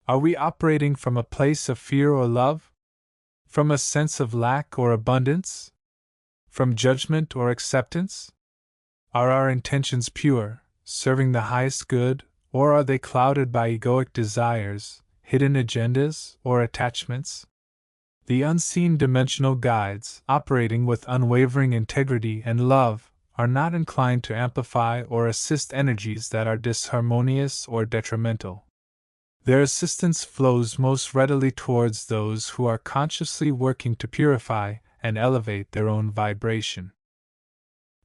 Are we operating from a place of fear or love? From a sense of lack or abundance? From judgment or acceptance? Are our intentions pure, serving the highest good, or are they clouded by egoic desires, hidden agendas, or attachments? The unseen dimensional guides, operating with unwavering integrity and love, are not inclined to amplify or assist energies that are disharmonious or detrimental. Their assistance flows most readily towards those who are consciously working to purify and elevate their own vibration.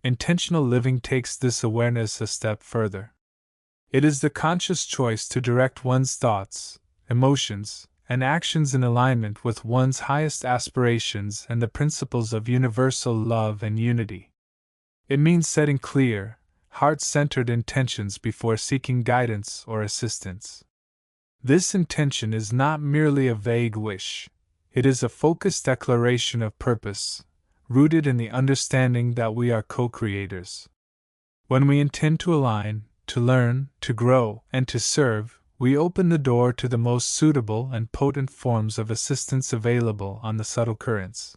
Intentional living takes this awareness a step further. It is the conscious choice to direct one's thoughts, emotions, and actions in alignment with one's highest aspirations and the principles of universal love and unity. It means setting clear, heart-centered intentions before seeking guidance or assistance. This intention is not merely a vague wish, it is a focused declaration of purpose, rooted in the understanding that we are co-creators. When we intend to align, to learn, to grow, and to serve, we open the door to the most suitable and potent forms of assistance available on the subtle currents.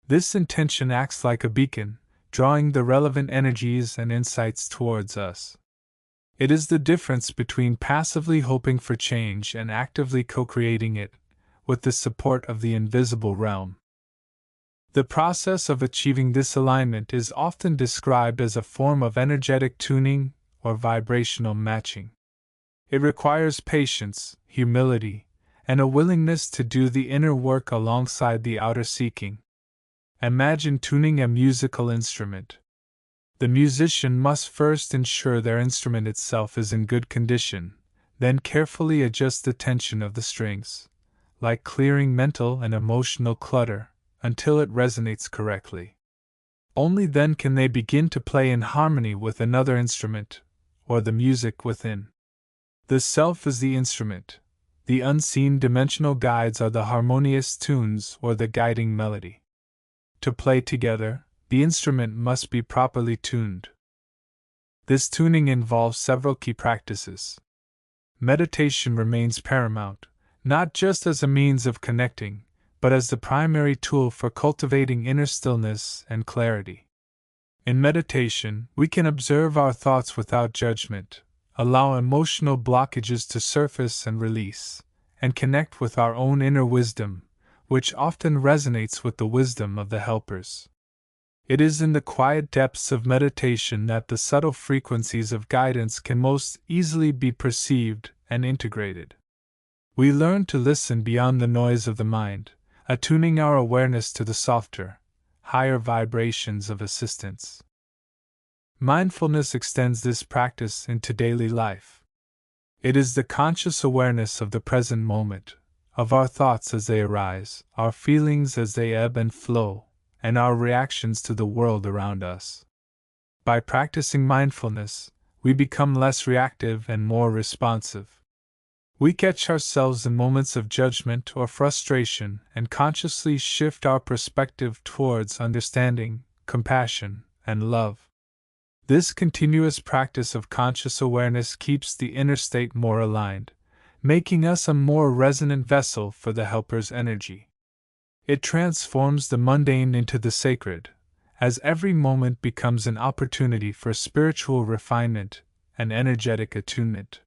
This intention acts like a beacon, drawing the relevant energies and insights towards us. It is the difference between passively hoping for change and actively co-creating it, with the support of the invisible realm. The process of achieving this alignment is often described as a form of energetic tuning or vibrational matching. It requires patience, humility, and a willingness to do the inner work alongside the outer seeking. Imagine tuning a musical instrument. The musician must first ensure their instrument itself is in good condition, then carefully adjust the tension of the strings, like clearing mental and emotional clutter, until it resonates correctly. Only then can they begin to play in harmony with another instrument, or the music within. The self is the instrument. The unseen dimensional guides are the harmonious tunes or the guiding melody. To play together, the instrument must be properly tuned. This tuning involves several key practices. Meditation remains paramount, not just as a means of connecting, but as the primary tool for cultivating inner stillness and clarity. In meditation, we can observe our thoughts without judgment, allow emotional blockages to surface and release, and connect with our own inner wisdom, which often resonates with the wisdom of the helpers. It is in the quiet depths of meditation that the subtle frequencies of guidance can most easily be perceived and integrated. We learn to listen beyond the noise of the mind, attuning our awareness to the softer, higher vibrations of assistance. Mindfulness extends this practice into daily life. It is the conscious awareness of the present moment, of our thoughts as they arise, our feelings as they ebb and flow, and our reactions to the world around us. By practicing mindfulness, we become less reactive and more responsive. We catch ourselves in moments of judgment or frustration and consciously shift our perspective towards understanding, compassion, and love. This continuous practice of conscious awareness keeps the inner state more aligned, making us a more resonant vessel for the Helper's energy. It transforms the mundane into the sacred, as every moment becomes an opportunity for spiritual refinement and energetic attunement.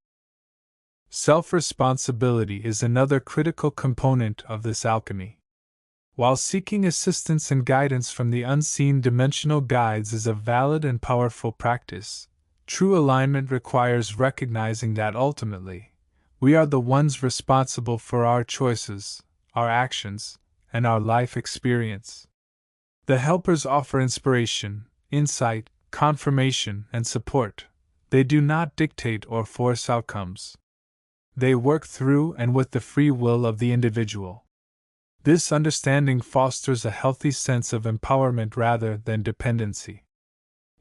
Self-responsibility is another critical component of this alchemy. While seeking assistance and guidance from the unseen dimensional guides is a valid and powerful practice, true alignment requires recognizing that ultimately, we are the ones responsible for our choices, our actions, and our life experience. The Helpers offer inspiration, insight, confirmation, and support. They do not dictate or force outcomes. They work through and with the free will of the individual. This understanding fosters a healthy sense of empowerment rather than dependency.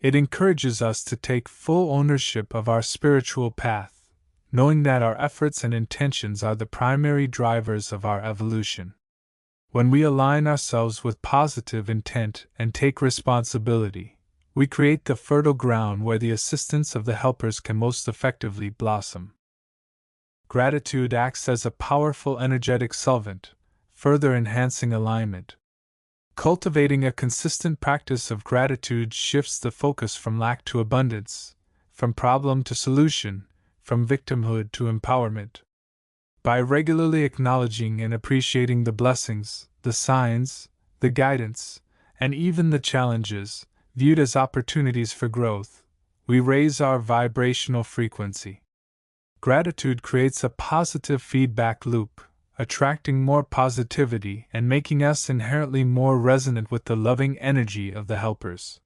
It encourages us to take full ownership of our spiritual path, knowing that our efforts and intentions are the primary drivers of our evolution. When we align ourselves with positive intent and take responsibility, we create the fertile ground where the assistance of the Helpers can most effectively blossom. Gratitude acts as a powerful energetic solvent, further enhancing alignment. Cultivating a consistent practice of gratitude shifts the focus from lack to abundance, from problem to solution, from victimhood to empowerment. By regularly acknowledging and appreciating the blessings, the signs, the guidance, and even the challenges, viewed as opportunities for growth, we raise our vibrational frequency. Gratitude creates a positive feedback loop, attracting more positivity and making us inherently more resonant with the loving energy of the Helpers.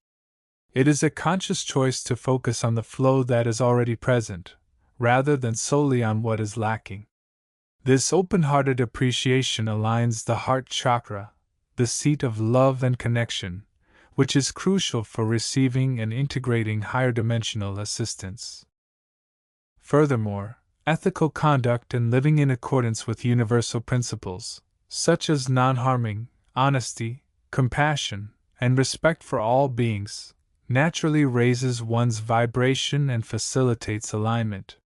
It is a conscious choice to focus on the flow that is already present, rather than solely on what is lacking. This open-hearted appreciation aligns the heart chakra, the seat of love and connection, which is crucial for receiving and integrating higher dimensional assistance. Furthermore, ethical conduct and living in accordance with universal principles, such as non-harming, honesty, compassion, and respect for all beings, naturally raises one's vibration and facilitates alignment.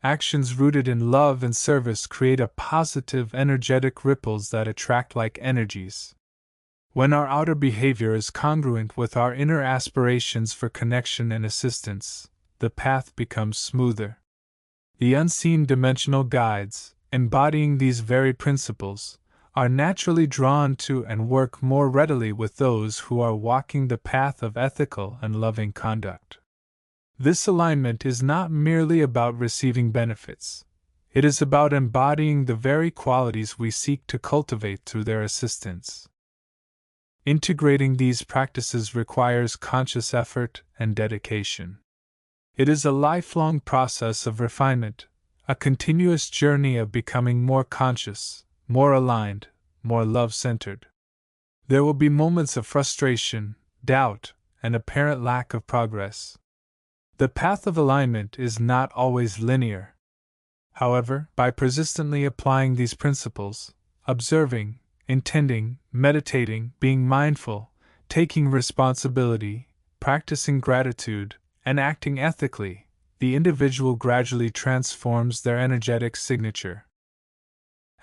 Actions rooted in love and service create a positive energetic ripples that attract like energies. When our outer behavior is congruent with our inner aspirations for connection and assistance, the path becomes smoother. The unseen dimensional guides, embodying these very principles, are naturally drawn to and work more readily with those who are walking the path of ethical and loving conduct. This alignment is not merely about receiving benefits. It is about embodying the very qualities we seek to cultivate through their assistance. Integrating these practices requires conscious effort and dedication. It is a lifelong process of refinement, a continuous journey of becoming more conscious, more aligned, more love-centered. There will be moments of frustration, doubt, and apparent lack of progress. The path of alignment is not always linear. However, by persistently applying these principles, observing, intending, meditating, being mindful, taking responsibility, practicing gratitude, and acting ethically, the individual gradually transforms their energetic signature.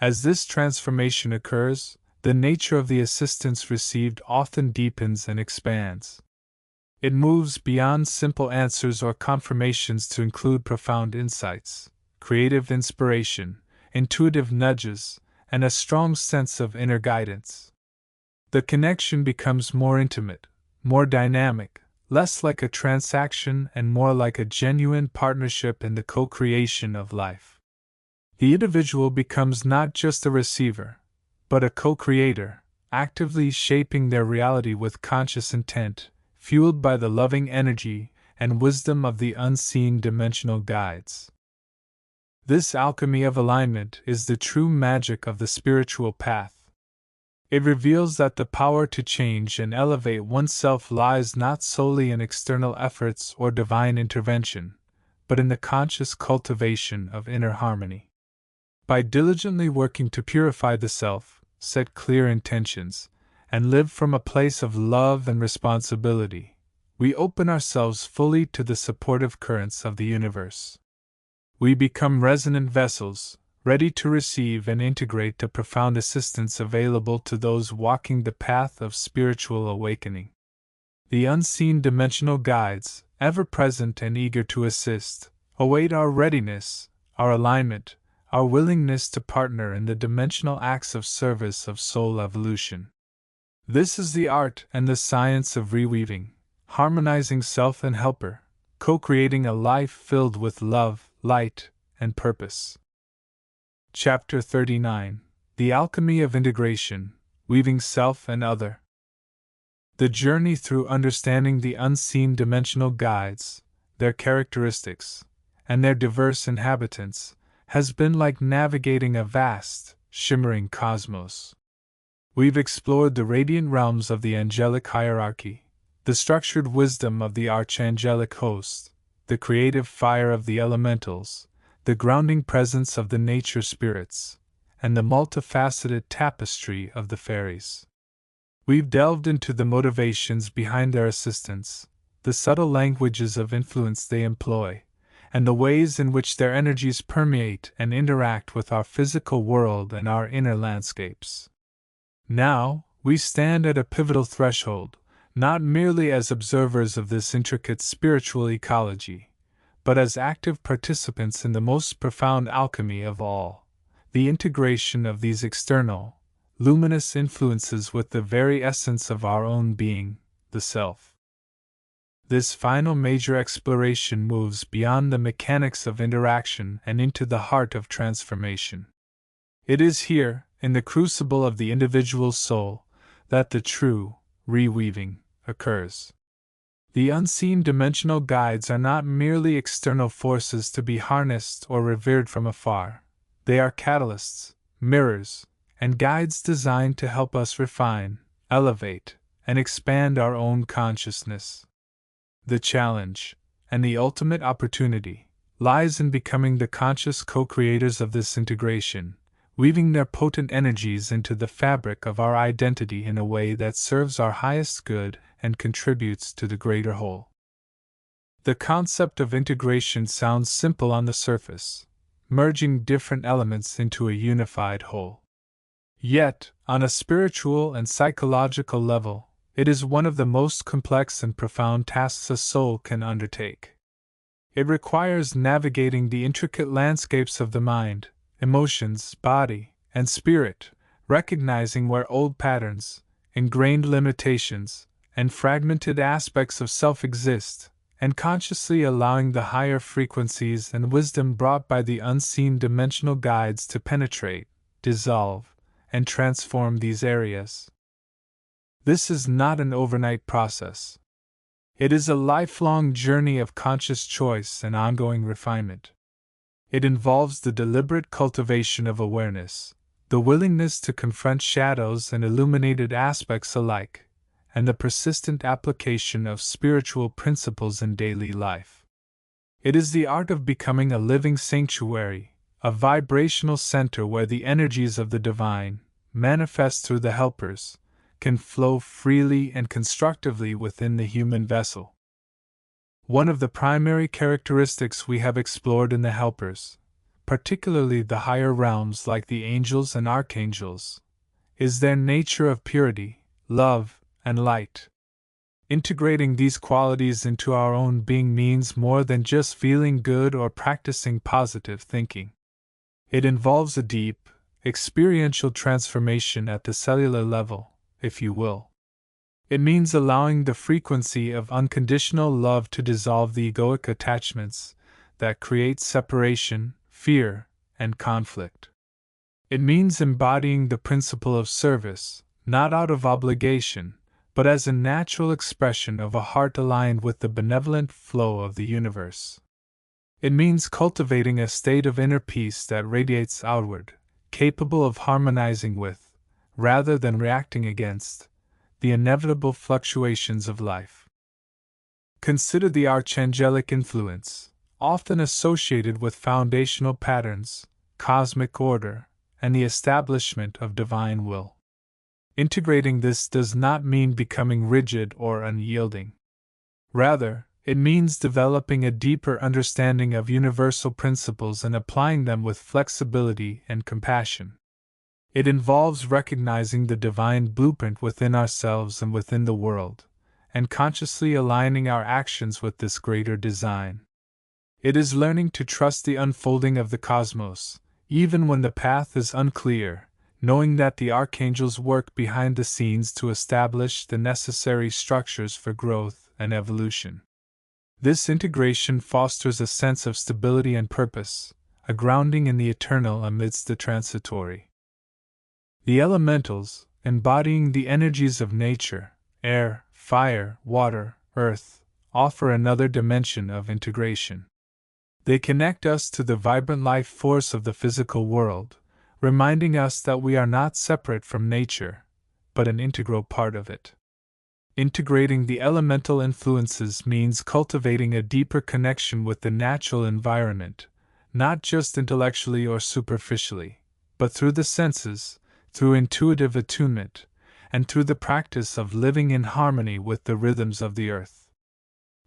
As this transformation occurs, the nature of the assistance received often deepens and expands. It moves beyond simple answers or confirmations to include profound insights, creative inspiration, intuitive nudges, and a strong sense of inner guidance. The connection becomes more intimate, more dynamic, less like a transaction and more like a genuine partnership in the co-creation of life. The individual becomes not just a receiver, but a co-creator, actively shaping their reality with conscious intent, fueled by the loving energy and wisdom of the unseen dimensional guides. This alchemy of alignment is the true magic of the spiritual path. It reveals that the power to change and elevate oneself lies not solely in external efforts or divine intervention, but in the conscious cultivation of inner harmony. By diligently working to purify the self, set clear intentions, and live from a place of love and responsibility, we open ourselves fully to the supportive currents of the universe. We become resonant vessels, ready to receive and integrate the profound assistance available to those walking the path of spiritual awakening. The unseen dimensional guides, ever present and eager to assist, await our readiness, our alignment, our willingness to partner in the dimensional acts of service of soul evolution. This is the art and the science of reweaving, harmonizing self and helper, co-creating a life filled with love, light, and purpose. Chapter 39: The Alchemy of Integration, Weaving Self and Other. The journey through understanding the unseen dimensional guides, their characteristics, and their diverse inhabitants, has been like navigating a vast, shimmering cosmos. We've explored the radiant realms of the angelic hierarchy, the structured wisdom of the archangelic host, the creative fire of the elementals, the grounding presence of the nature spirits, and the multifaceted tapestry of the fairies. We've delved into the motivations behind their assistance, the subtle languages of influence they employ, and the ways in which their energies permeate and interact with our physical world and our inner landscapes. Now, we stand at a pivotal threshold, not merely as observers of this intricate spiritual ecology, but as active participants in the most profound alchemy of all, the integration of these external, luminous influences with the very essence of our own being, the self. This final major exploration moves beyond the mechanics of interaction and into the heart of transformation. It is here, in the crucible of the individual soul, that the true reweaving occurs. The unseen dimensional guides are not merely external forces to be harnessed or revered from afar. They are catalysts, mirrors, and guides designed to help us refine, elevate, and expand our own consciousness. The challenge, and the ultimate opportunity, lies in becoming the conscious co-creators of this integration, weaving their potent energies into the fabric of our identity in a way that serves our highest good and contributes to the greater whole. The concept of integration sounds simple on the surface, merging different elements into a unified whole. Yet, on a spiritual and psychological level, it is one of the most complex and profound tasks a soul can undertake. It requires navigating the intricate landscapes of the mind, emotions, body, and spirit, recognizing where old patterns, ingrained limitations, and fragmented aspects of self exist, and consciously allowing the higher frequencies and wisdom brought by the unseen dimensional guides to penetrate, dissolve, and transform these areas. This is not an overnight process. It is a lifelong journey of conscious choice and ongoing refinement. It involves the deliberate cultivation of awareness, the willingness to confront shadows and illuminated aspects alike, and the persistent application of spiritual principles in daily life. It is the art of becoming a living sanctuary, a vibrational center where the energies of the divine, manifest through the helpers, can flow freely and constructively within the human vessel. One of the primary characteristics we have explored in the helpers, particularly the higher realms like the angels and archangels, is their nature of purity, love, and light. Integrating these qualities into our own being means more than just feeling good or practicing positive thinking. It involves a deep, experiential transformation at the cellular level, if you will. It means allowing the frequency of unconditional love to dissolve the egoic attachments that create separation, fear, and conflict. It means embodying the principle of service, not out of obligation, but as a natural expression of a heart aligned with the benevolent flow of the universe. It means cultivating a state of inner peace that radiates outward, capable of harmonizing with, rather than reacting against, the inevitable fluctuations of life. Consider the archangelic influence, often associated with foundational patterns, cosmic order, and the establishment of divine will. Integrating this does not mean becoming rigid or unyielding. Rather, it means developing a deeper understanding of universal principles and applying them with flexibility and compassion. It involves recognizing the divine blueprint within ourselves and within the world, and consciously aligning our actions with this greater design. It is learning to trust the unfolding of the cosmos, even when the path is unclear, knowing that the archangels work behind the scenes to establish the necessary structures for growth and evolution. This integration fosters a sense of stability and purpose, a grounding in the eternal amidst the transitory. The elementals, embodying the energies of nature, air, fire, water, earth, offer another dimension of integration. They connect us to the vibrant life force of the physical world, reminding us that we are not separate from nature, but an integral part of it. Integrating the elemental influences means cultivating a deeper connection with the natural environment, not just intellectually or superficially, but through the senses, through intuitive attunement, and through the practice of living in harmony with the rhythms of the earth.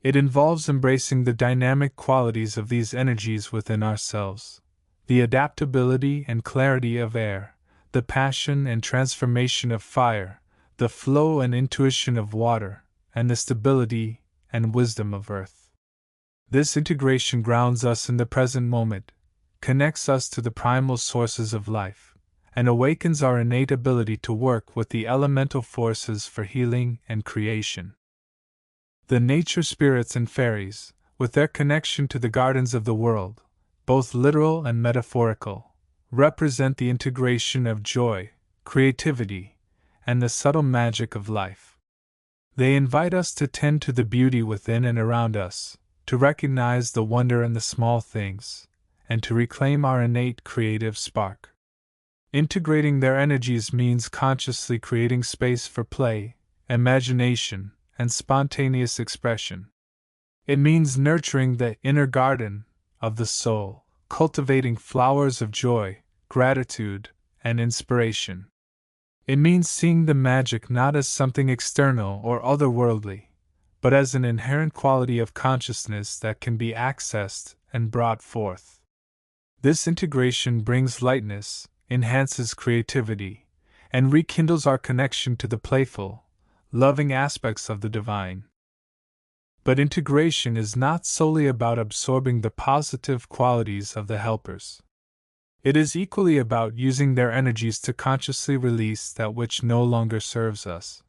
It involves embracing the dynamic qualities of these energies within ourselves, the adaptability and clarity of air, the passion and transformation of fire, the flow and intuition of water, and the stability and wisdom of earth. This integration grounds us in the present moment, connects us to the primal sources of life, and awakens our innate ability to work with the elemental forces for healing and creation. The nature spirits and fairies, with their connection to the gardens of the world, both literal and metaphorical, represent the integration of joy, creativity, and the subtle magic of life. They invite us to tend to the beauty within and around us, to recognize the wonder in the small things, and to reclaim our innate creative spark. Integrating their energies means consciously creating space for play, imagination, and spontaneous expression. It means nurturing the inner garden of the soul, cultivating flowers of joy, gratitude, and inspiration. It means seeing the magic not as something external or otherworldly, but as an inherent quality of consciousness that can be accessed and brought forth. This integration brings lightness, enhances creativity, and rekindles our connection to the playful, loving aspects of the divine. But integration is not solely about absorbing the positive qualities of the helpers. It is equally about using their energies to consciously release that which no longer serves us.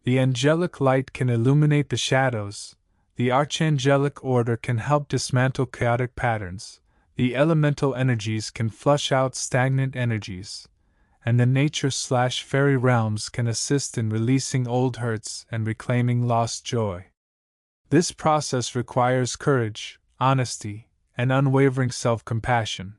The angelic light can illuminate the shadows, the archangelic order can help dismantle chaotic patterns, the elemental energies can flush out stagnant energies, and the nature/fairy realms can assist in releasing old hurts and reclaiming lost joy. This process requires courage, honesty, and unwavering self-compassion.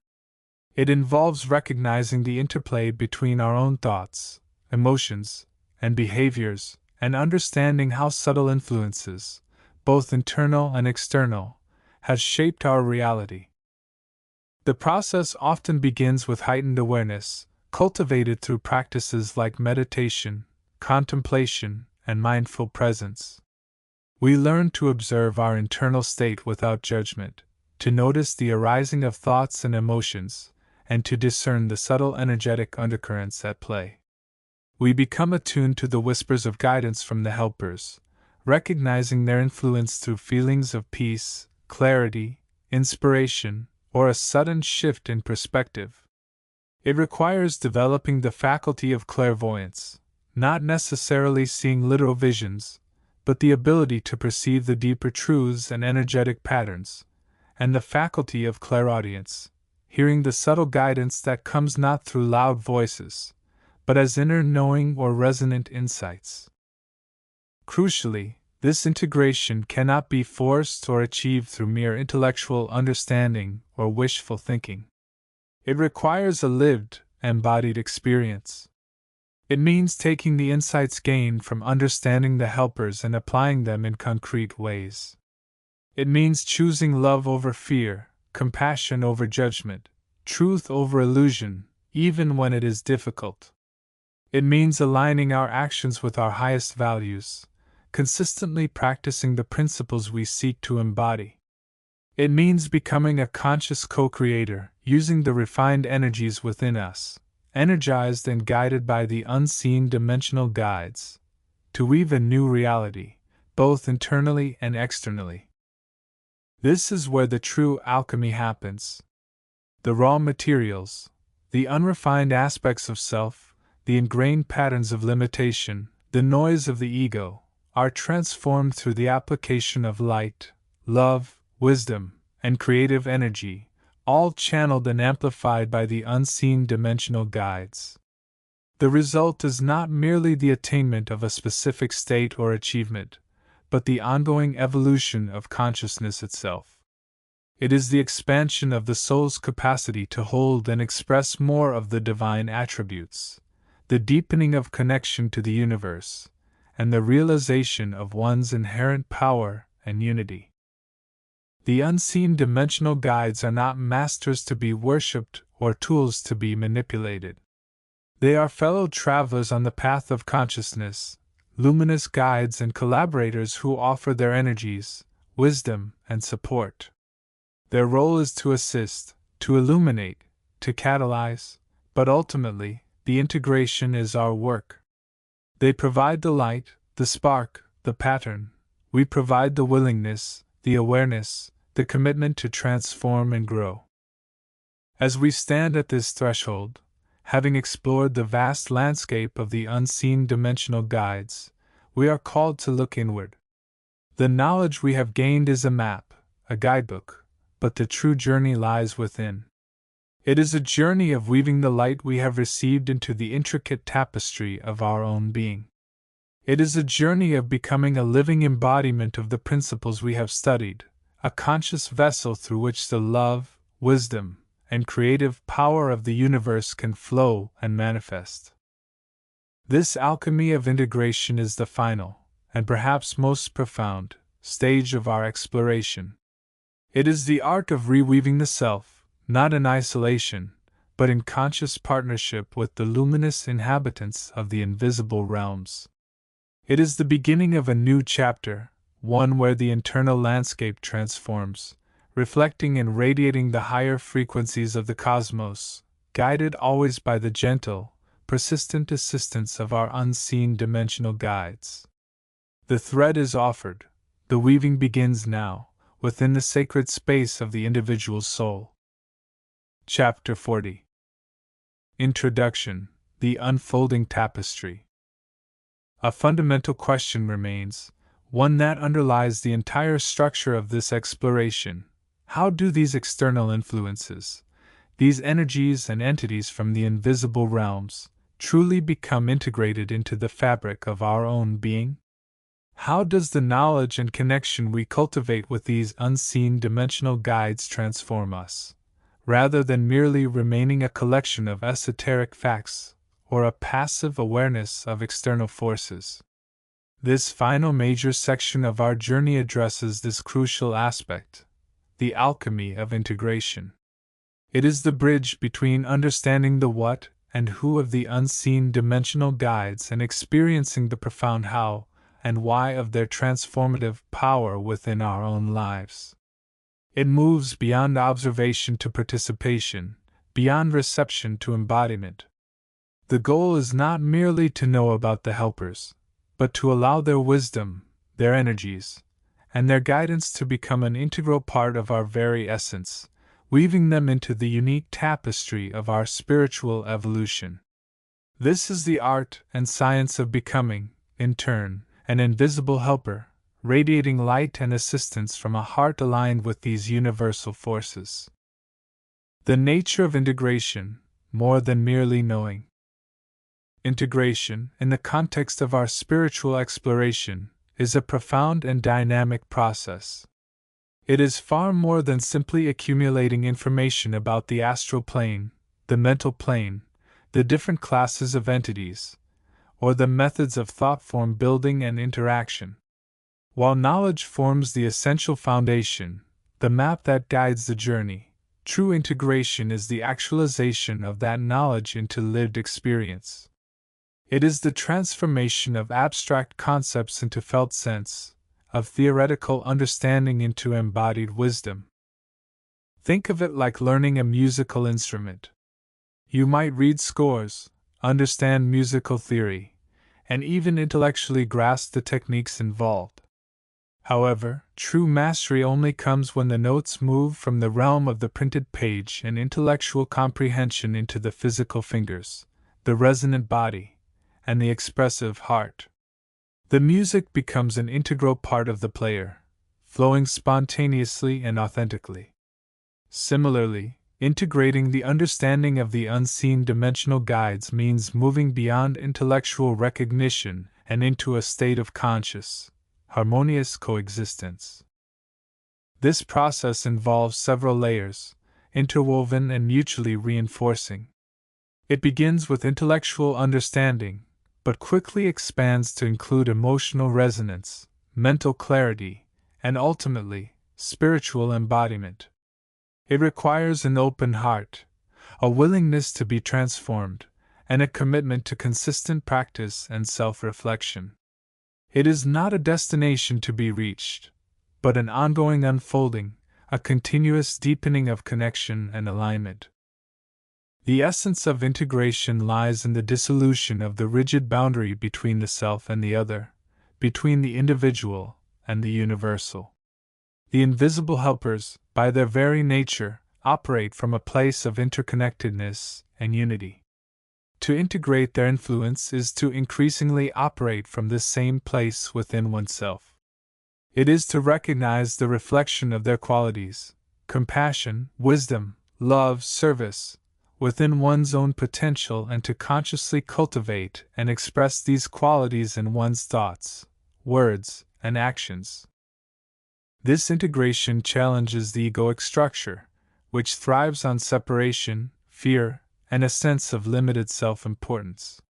It involves recognizing the interplay between our own thoughts, emotions, and behaviors, and understanding how subtle influences, both internal and external, have shaped our reality. The process often begins with heightened awareness, cultivated through practices like meditation, contemplation, and mindful presence. We learn to observe our internal state without judgment, to notice the arising of thoughts and emotions, and to discern the subtle energetic undercurrents at play. We become attuned to the whispers of guidance from the helpers, recognizing their influence through feelings of peace, clarity, inspiration, or a sudden shift in perspective. It requires developing the faculty of clairvoyance, not necessarily seeing literal visions, but the ability to perceive the deeper truths and energetic patterns, and the faculty of clairaudience, hearing the subtle guidance that comes not through loud voices, but as inner knowing or resonant insights. Crucially, this integration cannot be forced or achieved through mere intellectual understanding or wishful thinking. It requires a lived, embodied experience. It means taking the insights gained from understanding the helpers and applying them in concrete ways. It means choosing love over fear, compassion over judgment, truth over illusion, even when it is difficult. It means aligning our actions with our highest values, consistently practicing the principles we seek to embody. It means becoming a conscious co-creator, using the refined energies within us, energized and guided by the unseen dimensional guides, to weave a new reality, both internally and externally. This is where the true alchemy happens. The raw materials, the unrefined aspects of self, the ingrained patterns of limitation, the noise of the ego, are transformed through the application of light, love, wisdom, and creative energy, all channeled and amplified by the unseen dimensional guides. The result is not merely the attainment of a specific state or achievement, but the ongoing evolution of consciousness itself. It is the expansion of the soul's capacity to hold and express more of the divine attributes, the deepening of connection to the universe, and the realization of one's inherent power and unity. The unseen dimensional guides are not masters to be worshipped or tools to be manipulated. They are fellow travelers on the path of consciousness, luminous guides and collaborators who offer their energies, wisdom, and support. Their role is to assist, to illuminate, to catalyze, but ultimately, the integration is our work. They provide the light, the spark, the pattern. We provide the willingness, the awareness, the commitment to transform and grow. As we stand at this threshold, having explored the vast landscape of the unseen dimensional guides, we are called to look inward. The knowledge we have gained is a map, a guidebook, but the true journey lies within. It is a journey of weaving the light we have received into the intricate tapestry of our own being. It is a journey of becoming a living embodiment of the principles we have studied, a conscious vessel through which the love, wisdom, and creative power of the universe can flow and manifest. This alchemy of integration is the final, and perhaps most profound, stage of our exploration. It is the art of reweaving the self, not in isolation, but in conscious partnership with the luminous inhabitants of the invisible realms. It is the beginning of a new chapter, one where the internal landscape transforms, reflecting and radiating the higher frequencies of the cosmos, guided always by the gentle, persistent assistance of our unseen dimensional guides. The thread is offered, the weaving begins now, within the sacred space of the individual soul. Chapter 40. Introduction: The Unfolding Tapestry. A fundamental question remains, one that underlies the entire structure of this exploration. How do these external influences, these energies and entities from the invisible realms, truly become integrated into the fabric of our own being? How does the knowledge and connection we cultivate with these unseen dimensional guides transform us, rather than merely remaining a collection of esoteric facts or a passive awareness of external forces? This final major section of our journey addresses this crucial aspect, the alchemy of integration. It is the bridge between understanding the what and who of the unseen dimensional guides and experiencing the profound how and why of their transformative power within our own lives. It moves beyond observation to participation, beyond reception to embodiment. The goal is not merely to know about the helpers, but to allow their wisdom, their energies, and their guidance to become an integral part of our very essence, weaving them into the unique tapestry of our spiritual evolution. This is the art and science of becoming, in turn, an invisible helper, radiating light and assistance from a heart aligned with these universal forces. The nature of integration, more than merely knowing. Integration, in the context of our spiritual exploration, is a profound and dynamic process. It is far more than simply accumulating information about the astral plane, the mental plane, the different classes of entities, or the methods of thought form building and interaction. While knowledge forms the essential foundation, the map that guides the journey, true integration is the actualization of that knowledge into lived experience. It is the transformation of abstract concepts into felt sense, of theoretical understanding into embodied wisdom. Think of it like learning a musical instrument. You might read scores, understand musical theory, and even intellectually grasp the techniques involved. However, true mastery only comes when the notes move from the realm of the printed page and intellectual comprehension into the physical fingers, the resonant body, and the expressive heart. The music becomes an integral part of the player, flowing spontaneously and authentically. Similarly, integrating the understanding of the unseen dimensional guides means moving beyond intellectual recognition and into a state of conscious, harmonious coexistence. This process involves several layers, interwoven and mutually reinforcing. It begins with intellectual understanding, but quickly expands to include emotional resonance, mental clarity, and ultimately, spiritual embodiment. It requires an open heart, a willingness to be transformed, and a commitment to consistent practice and self-reflection. It is not a destination to be reached, but an ongoing unfolding, a continuous deepening of connection and alignment. The essence of integration lies in the dissolution of the rigid boundary between the self and the other, between the individual and the universal. The invisible helpers, by their very nature, operate from a place of interconnectedness and unity. To integrate their influence is to increasingly operate from this same place within oneself. It is to recognize the reflection of their qualities, compassion, wisdom, love, service, within one's own potential and to consciously cultivate and express these qualities in one's thoughts, words, and actions. This integration challenges the egoic structure, which thrives on separation, fear, and a sense of limited self-importance.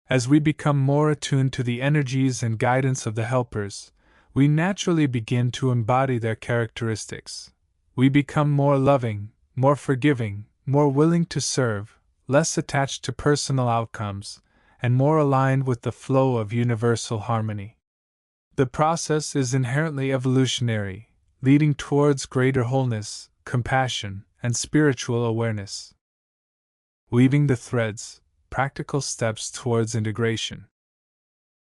As we become more attuned to the energies and guidance of the helpers, we naturally begin to embody their characteristics. We become more loving, more forgiving, more willing to serve, less attached to personal outcomes, and more aligned with the flow of universal harmony. The process is inherently evolutionary, leading towards greater wholeness, compassion, and spiritual awareness. Weaving the threads, practical steps towards integration.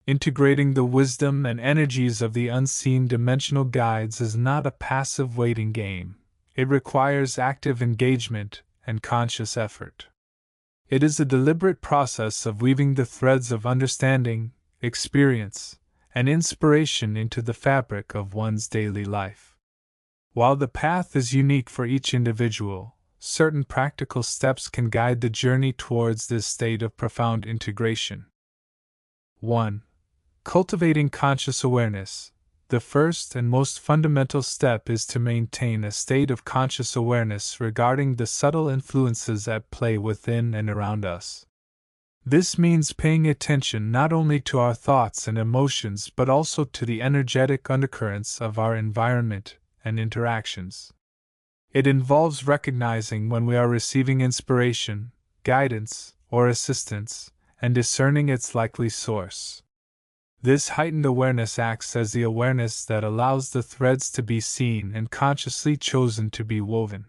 Integrating the wisdom and energies of the unseen dimensional guides is not a passive waiting game. It requires active engagement and conscious effort. It is a deliberate process of weaving the threads of understanding, experience, and inspiration into the fabric of one's daily life. While the path is unique for each individual, certain practical steps can guide the journey towards this state of profound integration. 1. Cultivating conscious awareness. The first and most fundamental step is to maintain a state of conscious awareness regarding the subtle influences at play within and around us. This means paying attention not only to our thoughts and emotions but also to the energetic undercurrents of our environment and interactions. It involves recognizing when we are receiving inspiration, guidance, or assistance, and discerning its likely source. This heightened awareness acts as the awareness that allows the threads to be seen and consciously chosen to be woven.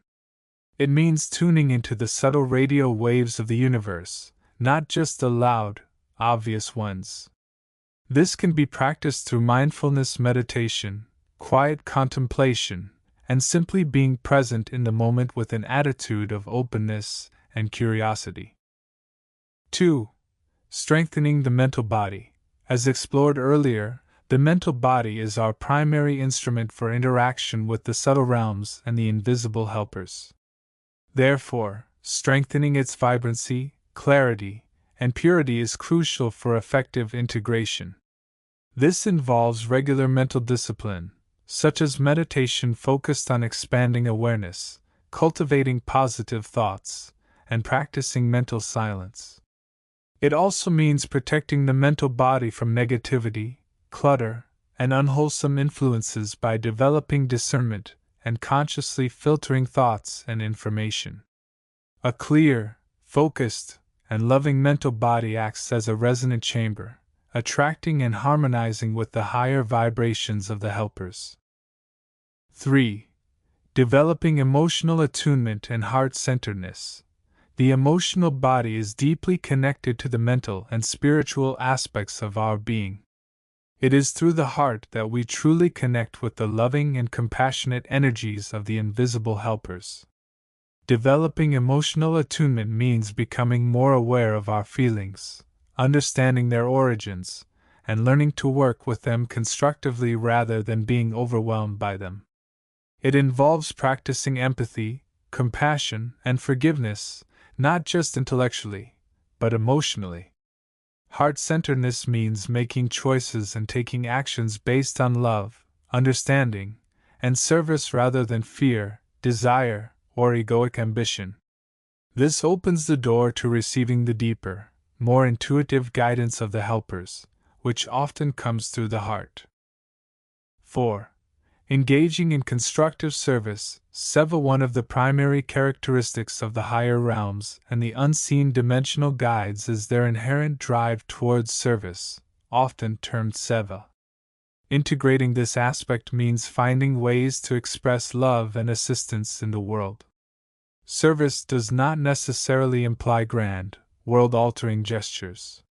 It means tuning into the subtle radio waves of the universe, not just the loud, obvious ones. This can be practiced through mindfulness meditation, quiet contemplation, and simply being present in the moment with an attitude of openness and curiosity. 2. Strengthening the mental body. As explored earlier, the mental body is our primary instrument for interaction with the subtle realms and the invisible helpers. Therefore, strengthening its vibrancy, clarity, and purity is crucial for effective integration. This involves regular mental discipline, such as meditation focused on expanding awareness, cultivating positive thoughts, and practicing mental silence. It also means protecting the mental body from negativity, clutter, and unwholesome influences by developing discernment and consciously filtering thoughts and information. A clear, focused, and loving mental body acts as a resonant chamber, attracting and harmonizing with the higher vibrations of the helpers. 3. Developing emotional attunement and heart-centeredness. The emotional body is deeply connected to the mental and spiritual aspects of our being. It is through the heart that we truly connect with the loving and compassionate energies of the invisible helpers. Developing emotional attunement means becoming more aware of our feelings, understanding their origins, and learning to work with them constructively rather than being overwhelmed by them. It involves practicing empathy, compassion, and forgiveness, not just intellectually, but emotionally. Heart-centeredness means making choices and taking actions based on love, understanding, and service rather than fear, desire, or egoic ambition. This opens the door to receiving the deeper, more intuitive guidance of the helpers, which often comes through the heart. 4. Engaging in constructive service. One of the primary characteristics of the higher realms and the unseen dimensional guides is their inherent drive towards service, often termed seva. Integrating this aspect means finding ways to express love and assistance in the world. Service does not necessarily imply grand, world-altering gestures.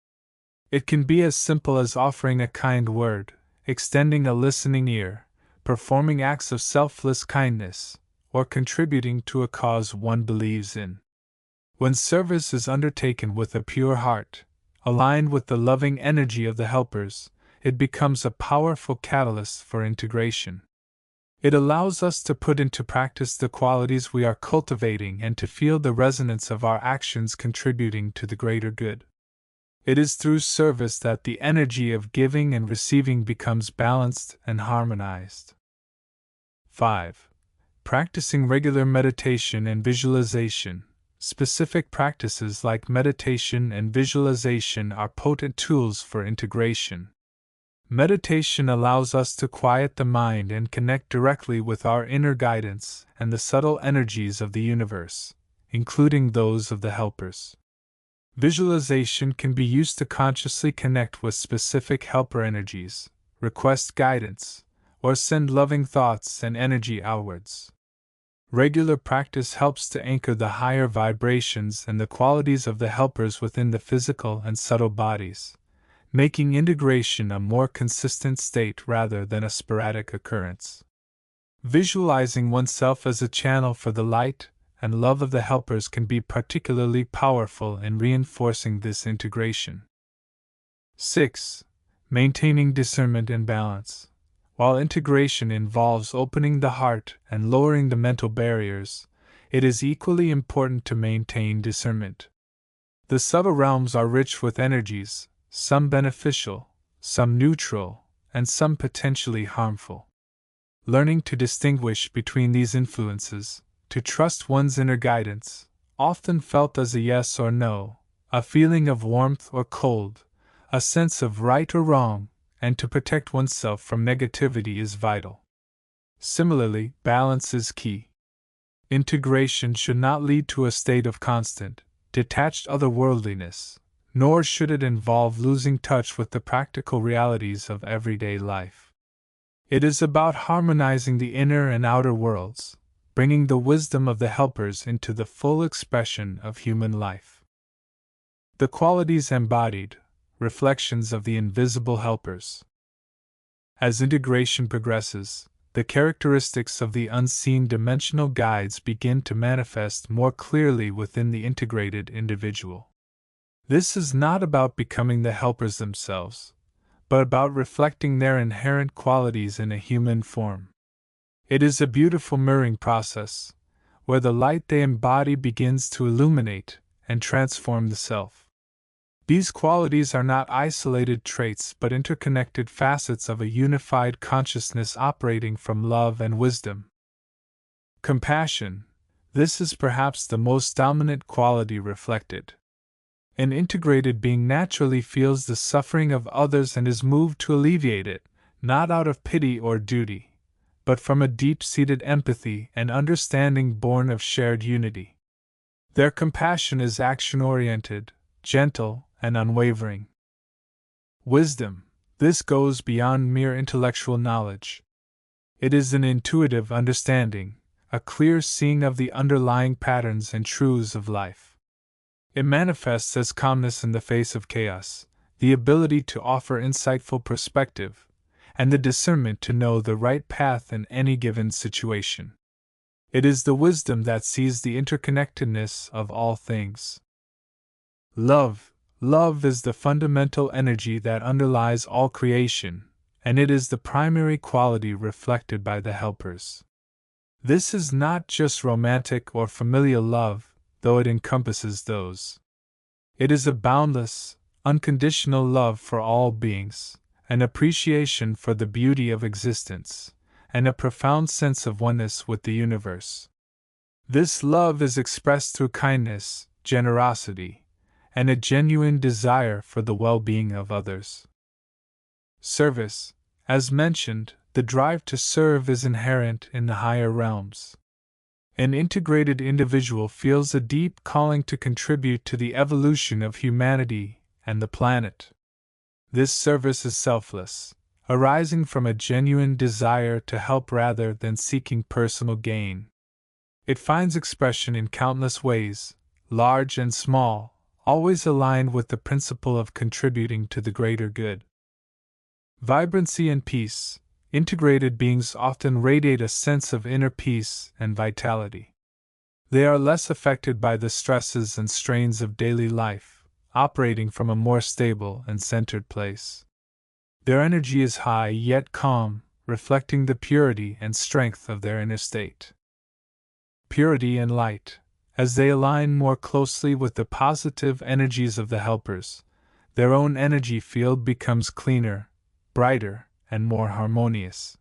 It can be as simple as offering a kind word, extending a listening ear, performing acts of selfless kindness, or contributing to a cause one believes in. When service is undertaken with a pure heart, aligned with the loving energy of the helpers, it becomes a powerful catalyst for integration. It allows us to put into practice the qualities we are cultivating and to feel the resonance of our actions contributing to the greater good. It is through service that the energy of giving and receiving becomes balanced and harmonized. 5. Practicing regular meditation and visualization. Specific practices like meditation and visualization are potent tools for integration. Meditation allows us to quiet the mind and connect directly with our inner guidance and the subtle energies of the universe, including those of the helpers. Visualization can be used to consciously connect with specific helper energies, request guidance, or send loving thoughts and energy outwards. Regular practice helps to anchor the higher vibrations and the qualities of the helpers within the physical and subtle bodies, making integration a more consistent state rather than a sporadic occurrence. Visualizing oneself as a channel for the light and love of the helpers can be particularly powerful in reinforcing this integration. 6. Maintaining discernment and balance. While integration involves opening the heart and lowering the mental barriers, it is equally important to maintain discernment. The subtle realms are rich with energies, some beneficial, some neutral, and some potentially harmful. Learning to distinguish between these influences, to trust one's inner guidance, often felt as a yes or no, a feeling of warmth or cold, a sense of right or wrong, and to protect oneself from negativity is vital. Similarly, balance is key. Integration should not lead to a state of constant, detached otherworldliness, nor should it involve losing touch with the practical realities of everyday life. It is about harmonizing the inner and outer worlds, bringing the wisdom of the helpers into the full expression of human life. The qualities embodied, reflections of the invisible helpers. As integration progresses, the characteristics of the unseen dimensional guides begin to manifest more clearly within the integrated individual. This is not about becoming the helpers themselves, but about reflecting their inherent qualities in a human form. It is a beautiful mirroring process, where the light they embody begins to illuminate and transform the self. These qualities are not isolated traits but interconnected facets of a unified consciousness operating from love and wisdom. Compassion. This is perhaps the most dominant quality reflected. An integrated being naturally feels the suffering of others and is moved to alleviate it, not out of pity or duty, but from a deep-seated empathy and understanding born of shared unity. Their compassion is action-oriented, gentle, and unwavering. Wisdom. This goes beyond mere intellectual knowledge. It is an intuitive understanding, a clear seeing of the underlying patterns and truths of life. It manifests as calmness in the face of chaos, the ability to offer insightful perspective, and the discernment to know the right path in any given situation. It is the wisdom that sees the interconnectedness of all things. Love. Love is the fundamental energy that underlies all creation, and it is the primary quality reflected by the helpers. This is not just romantic or familial love, though it encompasses those. It is a boundless, unconditional love for all beings, an appreciation for the beauty of existence, and a profound sense of oneness with the universe. This love is expressed through kindness, generosity, and a genuine desire for the well-being of others. Service. As mentioned, the drive to serve is inherent in the higher realms. An integrated individual feels a deep calling to contribute to the evolution of humanity and the planet. This service is selfless, arising from a genuine desire to help rather than seeking personal gain. It finds expression in countless ways, large and small, always aligned with the principle of contributing to the greater good. Vibrancy and peace. Integrated beings often radiate a sense of inner peace and vitality. They are less affected by the stresses and strains of daily life, operating from a more stable and centered place. Their energy is high yet calm, reflecting the purity and strength of their inner state. Purity and light. As they align more closely with the positive energies of the helpers, their own energy field becomes cleaner, brighter, and more harmonious.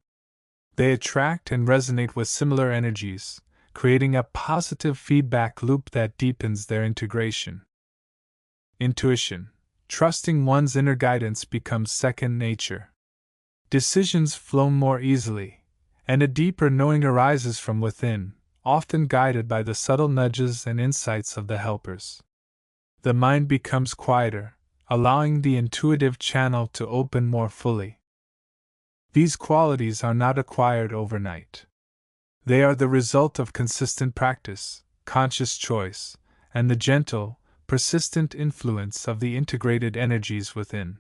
They attract and resonate with similar energies, creating a positive feedback loop that deepens their integration. Intuition. Trusting one's inner guidance becomes second nature. Decisions flow more easily, and a deeper knowing arises from within, often guided by the subtle nudges and insights of the helpers. The mind becomes quieter, allowing the intuitive channel to open more fully. These qualities are not acquired overnight. They are the result of consistent practice, conscious choice, and the gentle, persistent influence of the integrated energies within.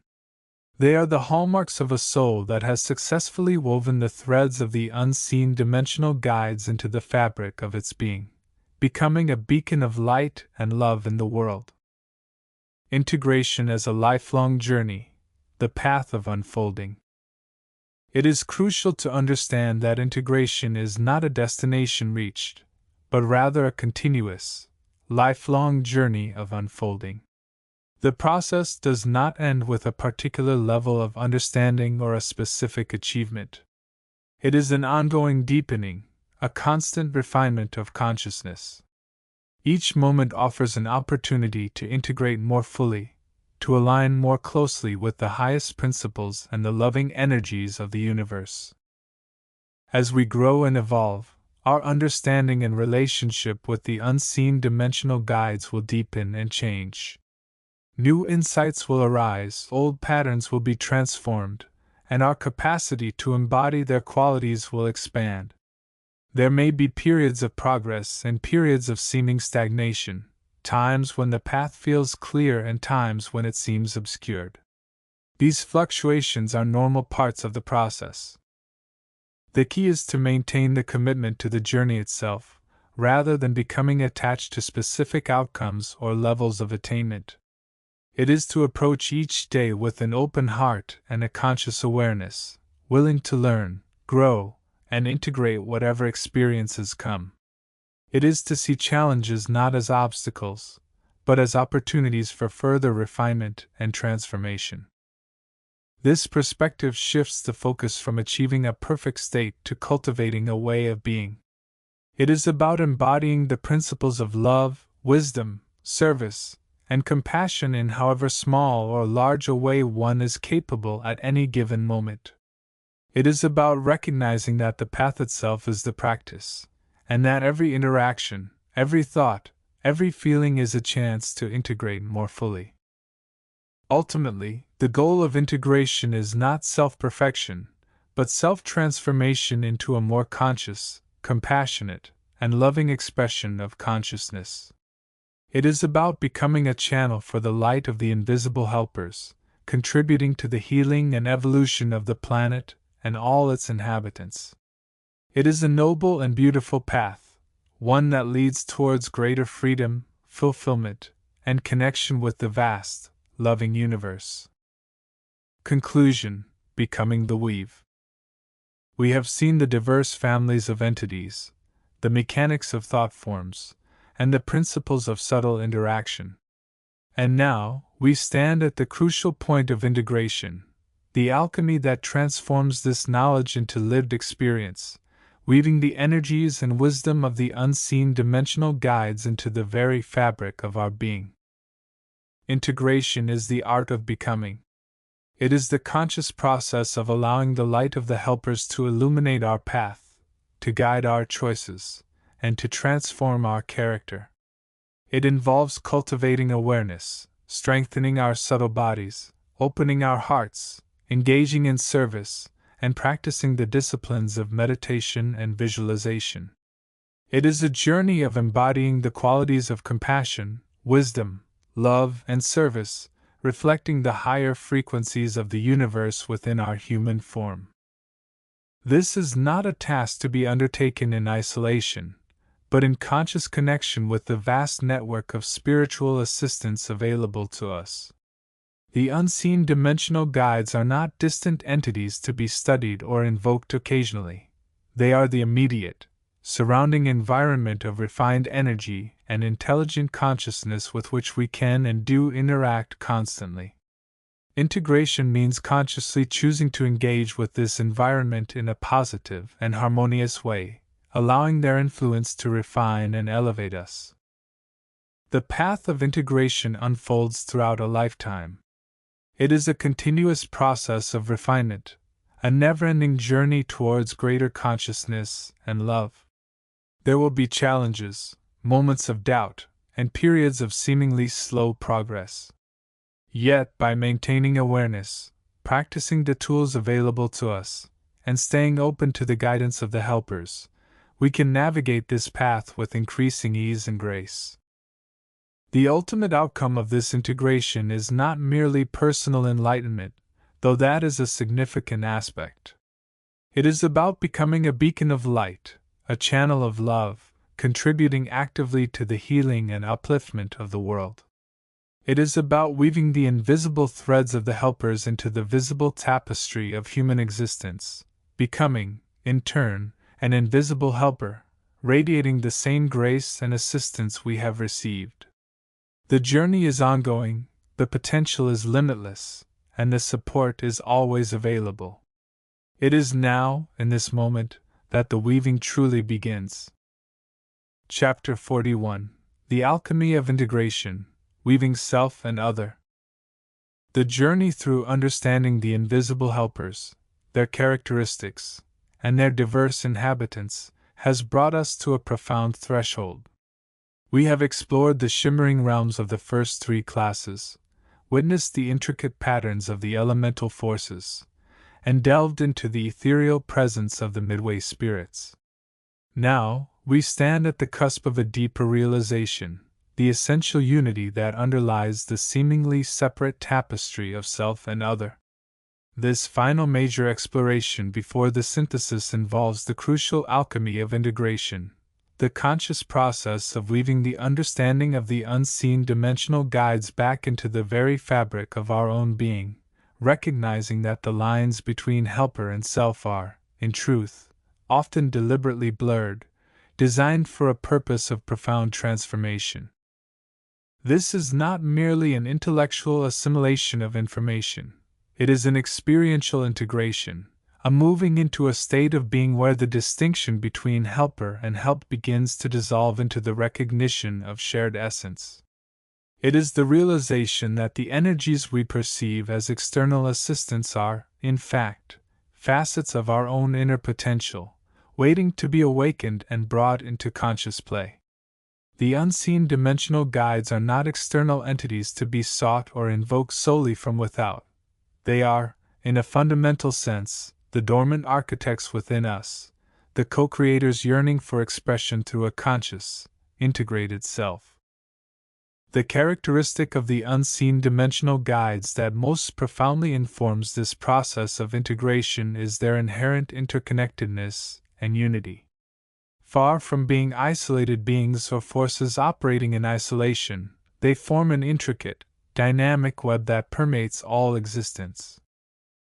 They are the hallmarks of a soul that has successfully woven the threads of the unseen dimensional guides into the fabric of its being, becoming a beacon of light and love in the world. Integration as a lifelong journey, the path of unfolding. It is crucial to understand that integration is not a destination reached, but rather a continuous, lifelong journey of unfolding. The process does not end with a particular level of understanding or a specific achievement. It is an ongoing deepening, a constant refinement of consciousness. Each moment offers an opportunity to integrate more fully, to align more closely with the highest principles and the loving energies of the universe. As we grow and evolve, our understanding and relationship with the unseen dimensional guides will deepen and change. New insights will arise, old patterns will be transformed, and our capacity to embody their qualities will expand. There may be periods of progress and periods of seeming stagnation, times when the path feels clear and times when it seems obscured. These fluctuations are normal parts of the process. The key is to maintain the commitment to the journey itself, rather than becoming attached to specific outcomes or levels of attainment. It is to approach each day with an open heart and a conscious awareness, willing to learn, grow, and integrate whatever experiences come. It is to see challenges not as obstacles, but as opportunities for further refinement and transformation. This perspective shifts the focus from achieving a perfect state to cultivating a way of being. It is about embodying the principles of love, wisdom, service, and compassion in however small or large a way one is capable at any given moment. It is about recognizing that the path itself is the practice, and that every interaction, every thought, Every feeling is a chance to integrate more fully. Ultimately, the goal of integration is not self-perfection, but self-transformation into a more conscious, compassionate, and loving expression of consciousness. It is about becoming a channel for the light of the invisible helpers, contributing to the healing and evolution of the planet and all its inhabitants. It is a noble and beautiful path, one that leads towards greater freedom, fulfillment, and connection with the vast, loving universe. Conclusion: Becoming the Weave. We have seen the diverse families of entities, the mechanics of thought forms, and the principles of subtle interaction. And now, we stand at the crucial point of integration, the alchemy that transforms this knowledge into lived experience, weaving the energies and wisdom of the unseen dimensional guides into the very fabric of our being. Integration is the art of becoming. It is the conscious process of allowing the light of the helpers to illuminate our path, to guide our choices, and to transform our character. It involves cultivating awareness, strengthening our subtle bodies, opening our hearts, engaging in service, and practicing the disciplines of meditation and visualization. It is a journey of embodying the qualities of compassion, wisdom, love, and service, reflecting the higher frequencies of the universe within our human form. This is not a task to be undertaken in isolation, but in conscious connection with the vast network of spiritual assistance available to us. The unseen dimensional guides are not distant entities to be studied or invoked occasionally. They are the immediate, surrounding environment of refined energy and intelligent consciousness with which we can and do interact constantly. Integration means consciously choosing to engage with this environment in a positive and harmonious way, allowing their influence to refine and elevate us. The path of integration unfolds throughout a lifetime. It is a continuous process of refinement, a never-ending journey towards greater consciousness and love. There will be challenges, moments of doubt, and periods of seemingly slow progress. Yet, by maintaining awareness, practicing the tools available to us, and staying open to the guidance of the helpers, we can navigate this path with increasing ease and grace. The ultimate outcome of this integration is not merely personal enlightenment, though that is a significant aspect. It is about becoming a beacon of light, a channel of love, contributing actively to the healing and upliftment of the world. It is about weaving the invisible threads of the helpers into the visible tapestry of human existence, becoming, in turn, an invisible helper, radiating the same grace and assistance we have received. The journey is ongoing, the potential is limitless, and the support is always available. It is now, in this moment, that the weaving truly begins. Chapter 41: The Alchemy of Integration, Weaving Self and Other. The journey through understanding the invisible helpers, their characteristics, and their diverse inhabitants, has brought us to a profound threshold. We have explored the shimmering realms of the first three classes, witnessed the intricate patterns of the elemental forces, and delved into the ethereal presence of the midway spirits. Now, we stand at the cusp of a deeper realization, the essential unity that underlies the seemingly separate tapestry of self and other. This final major exploration before the synthesis involves the crucial alchemy of integration, the conscious process of weaving the understanding of the unseen dimensional guides back into the very fabric of our own being, recognizing that the lines between helper and self are, in truth, often deliberately blurred, designed for a purpose of profound transformation. This is not merely an intellectual assimilation of information. It is an experiential integration, a moving into a state of being where the distinction between helper and helped begins to dissolve into the recognition of shared essence. It is the realization that the energies we perceive as external assistants are, in fact, facets of our own inner potential, waiting to be awakened and brought into conscious play. The unseen dimensional guides are not external entities to be sought or invoked solely from without. They are, in a fundamental sense, the dormant architects within us, the co-creators yearning for expression through a conscious, integrated self. The characteristic of the unseen dimensional guides that most profoundly informs this process of integration is their inherent interconnectedness and unity. Far from being isolated beings or forces operating in isolation, they form an intricate, dynamic web that permeates all existence.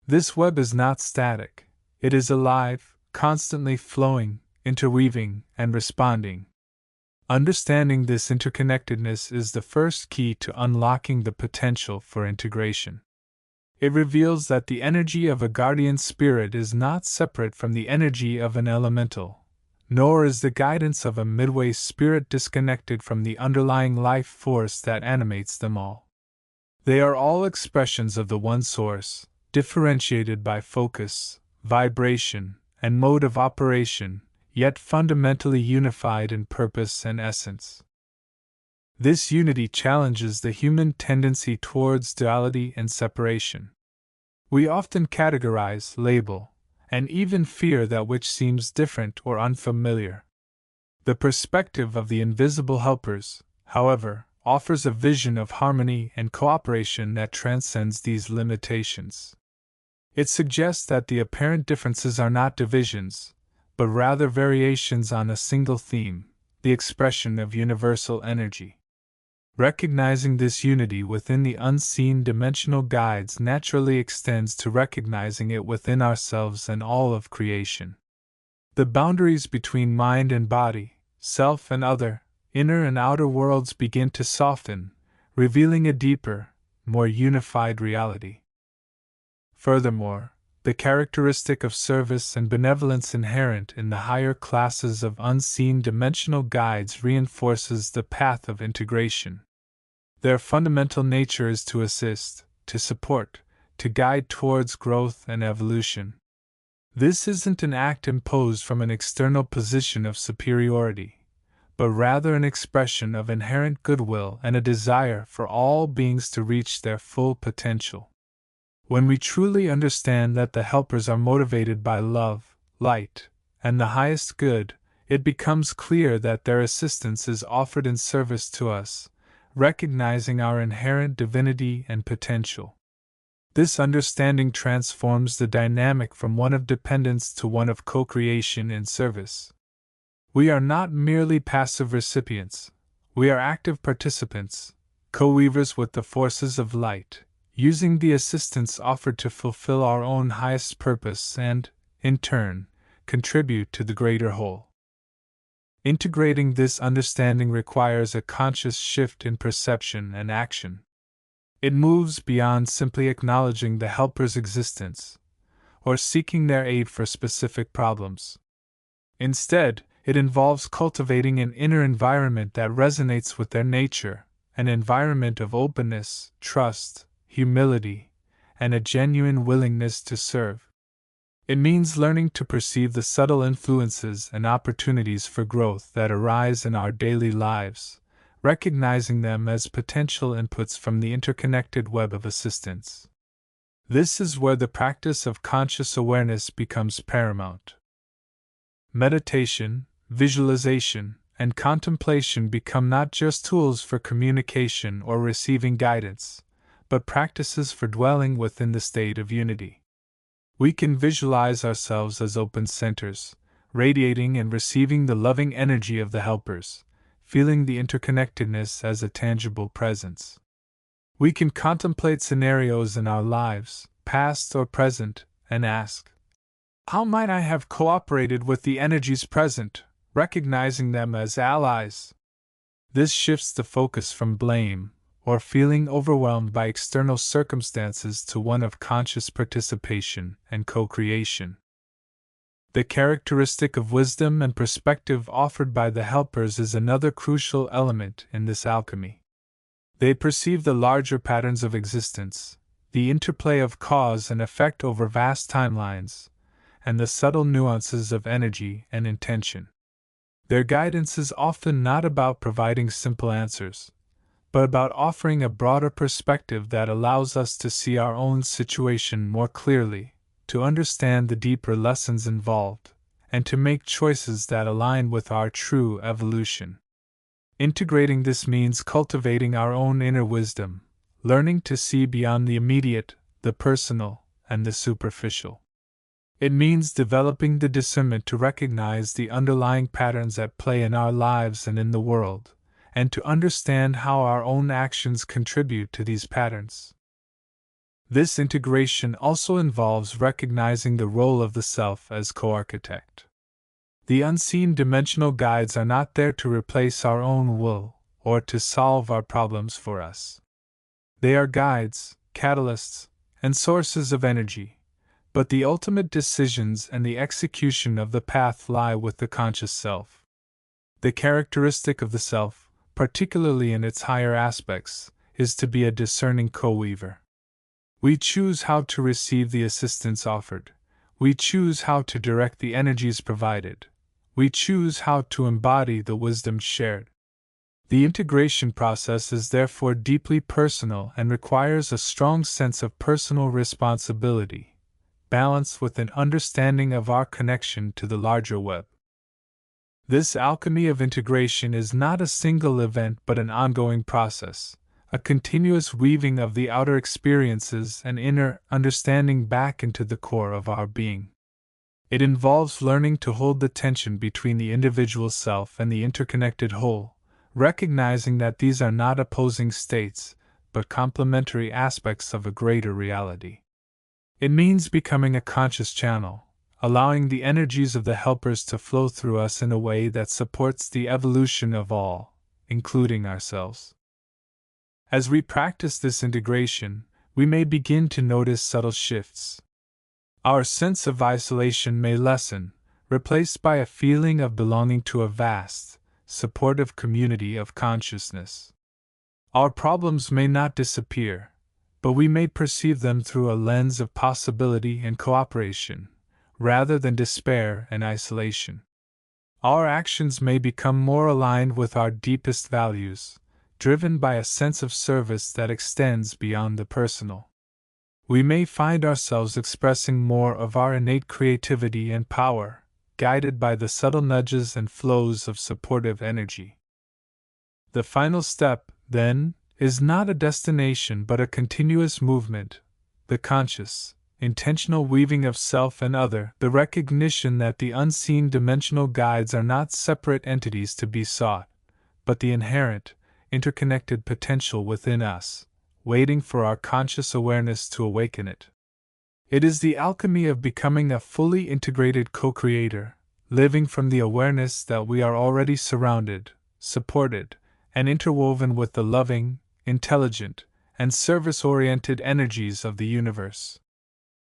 This web is not static, it is alive, constantly flowing, interweaving, and responding. Understanding this interconnectedness is the first key to unlocking the potential for integration. It reveals that the energy of a guardian spirit is not separate from the energy of an elemental, nor is the guidance of a midway spirit disconnected from the underlying life force that animates them all. They are all expressions of the one source, differentiated by focus, vibration, and mode of operation, yet fundamentally unified in purpose and essence. This unity challenges the human tendency towards duality and separation. We often categorize, label, and even fear that which seems different or unfamiliar. The perspective of the invisible helpers, however, offers a vision of harmony and cooperation that transcends these limitations. It suggests that the apparent differences are not divisions, but rather variations on a single theme, the expression of universal energy. Recognizing this unity within the unseen dimensional guides naturally extends to recognizing it within ourselves and all of creation. The boundaries between mind and body, self and other, inner and outer worlds begin to soften, revealing a deeper, more unified reality. Furthermore, the characteristic of service and benevolence inherent in the higher classes of unseen dimensional guides reinforces the path of integration. Their fundamental nature is to assist, to support, to guide towards growth and evolution. This isn't an act imposed from an external position of superiority, but rather an expression of inherent goodwill and a desire for all beings to reach their full potential. When we truly understand that the helpers are motivated by love, light, and the highest good, it becomes clear that their assistance is offered in service to us, recognizing our inherent divinity and potential. This understanding transforms the dynamic from one of dependence to one of co-creation and service. We are not merely passive recipients, we are active participants, co-weavers with the forces of light, using the assistance offered to fulfill our own highest purpose and, in turn, contribute to the greater whole. Integrating this understanding requires a conscious shift in perception and action. It moves beyond simply acknowledging the helper's existence, or seeking their aid for specific problems. Instead, it involves cultivating an inner environment that resonates with their nature, an environment of openness, trust, humility, and a genuine willingness to serve. It means learning to perceive the subtle influences and opportunities for growth that arise in our daily lives, recognizing them as potential inputs from the interconnected web of assistance. This is where the practice of conscious awareness becomes paramount. Meditation, visualization, and contemplation become not just tools for communication or receiving guidance, but practices for dwelling within the state of unity. We can visualize ourselves as open centers, radiating and receiving the loving energy of the helpers, feeling the interconnectedness as a tangible presence. We can contemplate scenarios in our lives, past or present, and ask, how might I have cooperated with the energies present, recognizing them as allies? This shifts the focus from blame, or feeling overwhelmed by external circumstances to one of conscious participation and co-creation. The characteristic of wisdom and perspective offered by the helpers is another crucial element in this alchemy. They perceive the larger patterns of existence, the interplay of cause and effect over vast timelines, and the subtle nuances of energy and intention. Their guidance is often not about providing simple answers, but about offering a broader perspective that allows us to see our own situation more clearly, to understand the deeper lessons involved, and to make choices that align with our true evolution. Integrating this means cultivating our own inner wisdom, learning to see beyond the immediate, the personal, and the superficial. It means developing the discernment to recognize the underlying patterns at play in our lives and in the world, and to understand how our own actions contribute to these patterns. This integration also involves recognizing the role of the self as co-architect. The unseen dimensional guides are not there to replace our own will or to solve our problems for us. They are guides, catalysts, and sources of energy, but the ultimate decisions and the execution of the path lie with the conscious self. The characteristic of the self, particularly in its higher aspects, is to be a discerning co-weaver. We choose how to receive the assistance offered. We choose how to direct the energies provided. We choose how to embody the wisdom shared. The integration process is therefore deeply personal and requires a strong sense of personal responsibility, balanced with an understanding of our connection to the larger web. This alchemy of integration is not a single event but an ongoing process, a continuous weaving of the outer experiences and inner understanding back into the core of our being. It involves learning to hold the tension between the individual self and the interconnected whole, recognizing that these are not opposing states, but complementary aspects of a greater reality. It means becoming a conscious channel, allowing the energies of the helpers to flow through us in a way that supports the evolution of all, including ourselves. As we practice this integration, we may begin to notice subtle shifts. Our sense of isolation may lessen, replaced by a feeling of belonging to a vast, supportive community of consciousness. Our problems may not disappear, but we may perceive them through a lens of possibility and cooperation, rather than despair and isolation. Our actions may become more aligned with our deepest values, driven by a sense of service that extends beyond the personal. We may find ourselves expressing more of our innate creativity and power, guided by the subtle nudges and flows of supportive energy. The final step, then, is not a destination but a continuous movement, the conscious, intentional weaving of self and other, the recognition that the unseen dimensional guides are not separate entities to be sought, but the inherent, interconnected potential within us, waiting for our conscious awareness to awaken it. It is the alchemy of becoming a fully integrated co-creator, living from the awareness that we are already surrounded, supported, and interwoven with the loving, intelligent, and service-oriented energies of the universe.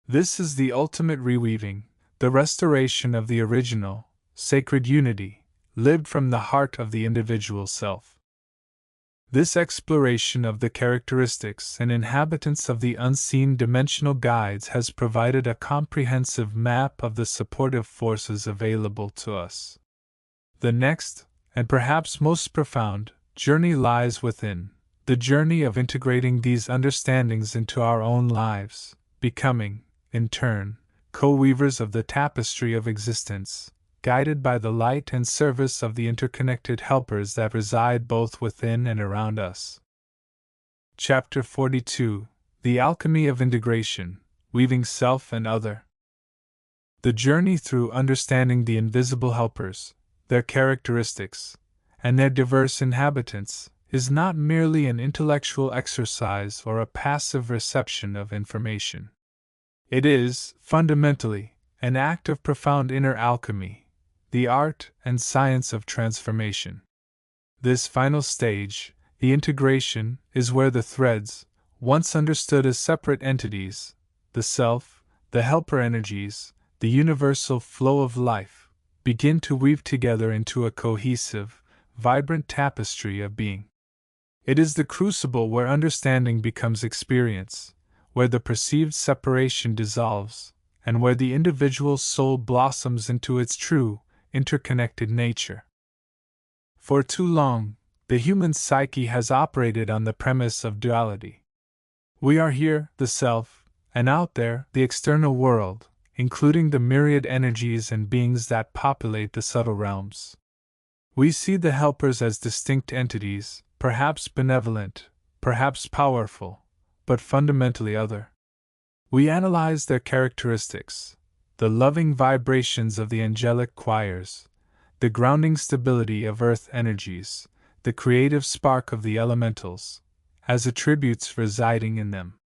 This is the ultimate reweaving, the restoration of the original, sacred unity, lived from the heart of the individual self. This exploration of the characteristics and inhabitants of the unseen dimensional guides has provided a comprehensive map of the supportive forces available to us. The next, and perhaps most profound, journey lies within, the journey of integrating these understandings into our own lives, becoming, in turn, co-weavers of the tapestry of existence, guided by the light and service of the interconnected helpers that reside both within and around us. Chapter 42: The Alchemy of Integration, Weaving Self and Other. The journey through understanding the invisible helpers, their characteristics, and their diverse inhabitants is not merely an intellectual exercise or a passive reception of information. It is, fundamentally, an act of profound inner alchemy, the art and science of transformation. This final stage, the integration, is where the threads, once understood as separate entities, the self, the helper energies, the universal flow of life, begin to weave together into a cohesive, vibrant tapestry of being. It is the crucible where understanding becomes experience, where the perceived separation dissolves, and where the individual soul blossoms into its true, interconnected nature. For too long, the human psyche has operated on the premise of duality. We are here, the self, and out there, the external world, including the myriad energies and beings that populate the subtle realms. We see the helpers as distinct entities, perhaps benevolent, perhaps powerful, but fundamentally other. We analyze their characteristics, the loving vibrations of the angelic choirs, the grounding stability of earth energies, the creative spark of the elementals, as attributes residing in them.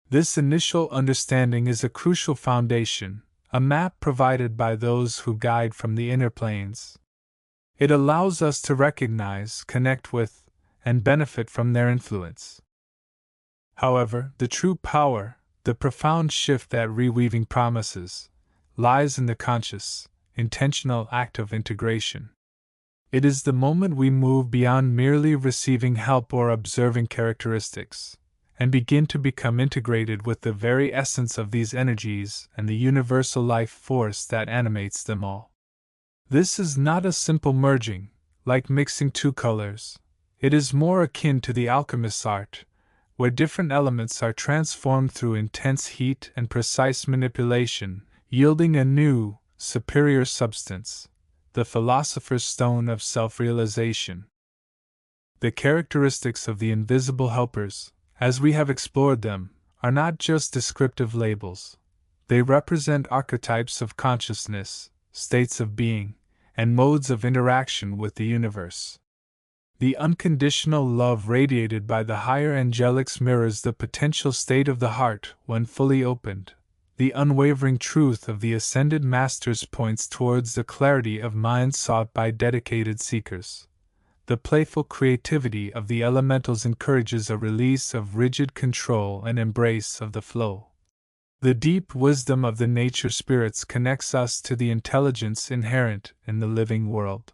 This initial understanding is a crucial foundation, a map provided by those who guide from the inner planes. It allows us to recognize, connect with, and benefit from their influence. However, the true power, the profound shift that reweaving promises, lies in the conscious, intentional act of integration. It is the moment we move beyond merely receiving help or observing characteristics, and begin to become integrated with the very essence of these energies and the universal life force that animates them all. This is not a simple merging, like mixing two colors. It is more akin to the alchemist's art, where different elements are transformed through intense heat and precise manipulation, yielding a new, superior substance, the philosopher's stone of self-realization. The characteristics of the invisible helpers, as we have explored them, are not just descriptive labels. They represent archetypes of consciousness, states of being, and modes of interaction with the universe. The unconditional love radiated by the higher angelics mirrors the potential state of the heart when fully opened. The unwavering truth of the ascended masters points towards the clarity of mind sought by dedicated seekers. The playful creativity of the elementals encourages a release of rigid control and embrace of the flow. The deep wisdom of the nature spirits connects us to the intelligence inherent in the living world.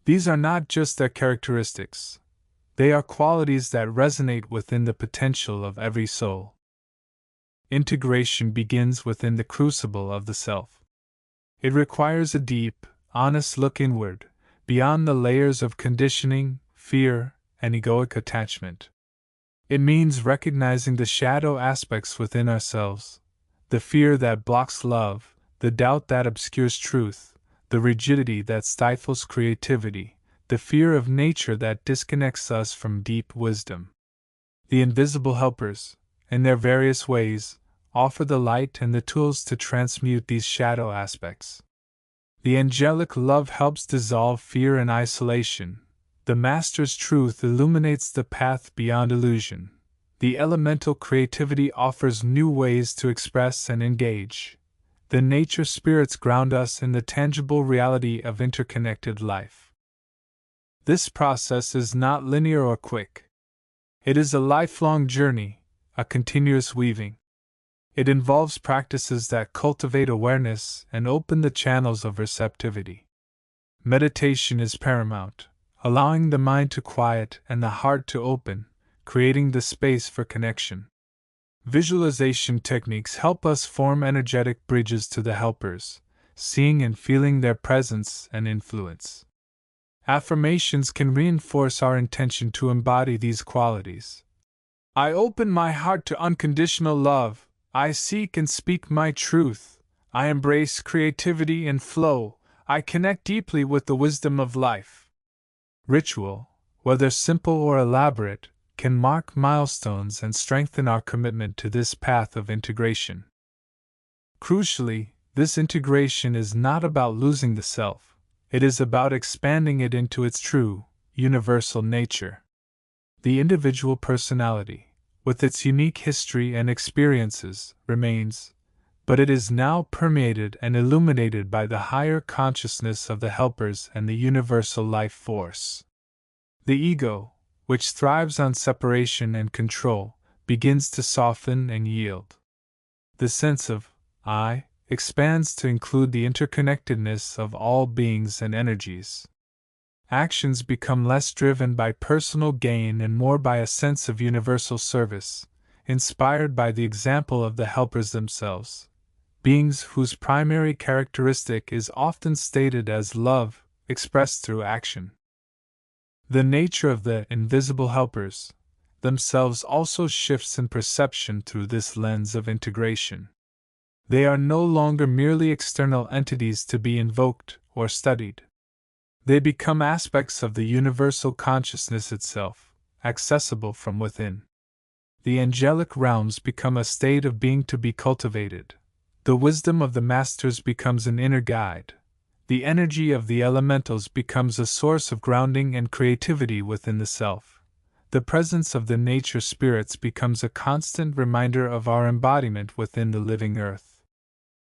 These are not just their characteristics, they are qualities that resonate within the potential of every soul. Integration begins within the crucible of the self. It requires a deep, honest look inward, beyond the layers of conditioning, fear, and egoic attachment. It means recognizing the shadow aspects within ourselves, the fear that blocks love, the doubt that obscures truth, the rigidity that stifles creativity, the fear of nature that disconnects us from deep wisdom. The invisible helpers, in their various ways, offer the light and the tools to transmute these shadow aspects. The angelic love helps dissolve fear and isolation. The Master's truth illuminates the path beyond illusion. The elemental creativity offers new ways to express and engage. The nature spirits ground us in the tangible reality of interconnected life. This process is not linear or quick. It is a lifelong journey, a continuous weaving. It involves practices that cultivate awareness and open the channels of receptivity. Meditation is paramount, allowing the mind to quiet and the heart to open, creating the space for connection. Visualization techniques help us form energetic bridges to the helpers, seeing and feeling their presence and influence. Affirmations can reinforce our intention to embody these qualities. I open my heart to unconditional love. I seek and speak my truth. I embrace creativity and flow. I connect deeply with the wisdom of life. Ritual, whether simple or elaborate, can mark milestones and strengthen our commitment to this path of integration. Crucially, this integration is not about losing the self, it is about expanding it into its true, universal nature. The individual personality, with its unique history and experiences, remains, but it is now permeated and illuminated by the higher consciousness of the helpers and the universal life force. The ego, which thrives on separation and control, begins to soften and yield. The sense of I expands to include the interconnectedness of all beings and energies. Actions become less driven by personal gain and more by a sense of universal service, inspired by the example of the helpers themselves, beings whose primary characteristic is often stated as love, expressed through action. The nature of the invisible helpers themselves also shifts in perception through this lens of integration. They are no longer merely external entities to be invoked or studied. They become aspects of the universal consciousness itself, accessible from within. The angelic realms become a state of being to be cultivated. The wisdom of the masters becomes an inner guide. The energy of the elementals becomes a source of grounding and creativity within the self. The presence of the nature spirits becomes a constant reminder of our embodiment within the living earth.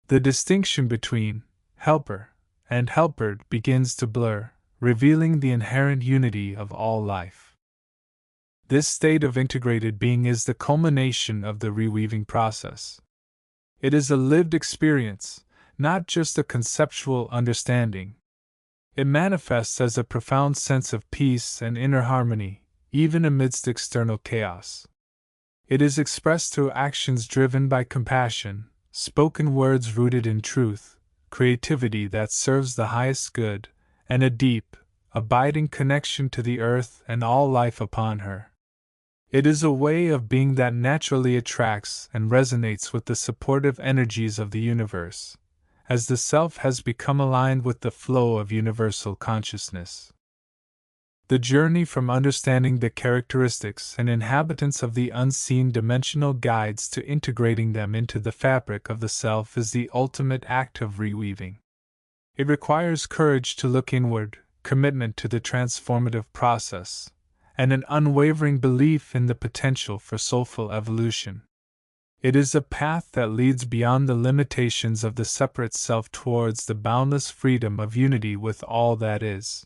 The distinction between helper and helpered begins to blur, revealing the inherent unity of all life. This state of integrated being is the culmination of the reweaving process. It is a lived experience, not just a conceptual understanding. It manifests as a profound sense of peace and inner harmony, even amidst external chaos. It is expressed through actions driven by compassion, spoken words rooted in truth, creativity that serves the highest good, and a deep, abiding connection to the earth and all life upon her. It is a way of being that naturally attracts and resonates with the supportive energies of the universe, as the self has become aligned with the flow of universal consciousness. The journey from understanding the characteristics and inhabitants of the unseen dimensional guides to integrating them into the fabric of the self is the ultimate act of reweaving. It requires courage to look inward, commitment to the transformative process, and an unwavering belief in the potential for soulful evolution. It is a path that leads beyond the limitations of the separate self towards the boundless freedom of unity with all that is.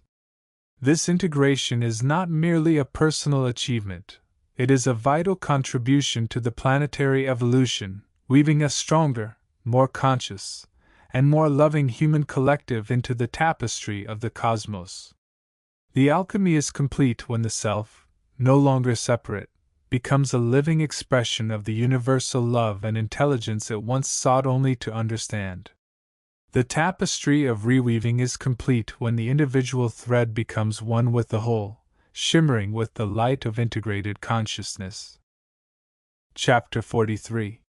This integration is not merely a personal achievement, it is a vital contribution to the planetary evolution, weaving a stronger, more conscious, and more loving human collective into the tapestry of the cosmos. The alchemy is complete when the self, no longer separate, becomes a living expression of the universal love and intelligence it once sought only to understand. The tapestry of reweaving is complete when the individual thread becomes one with the whole, shimmering with the light of integrated consciousness. Chapter 43.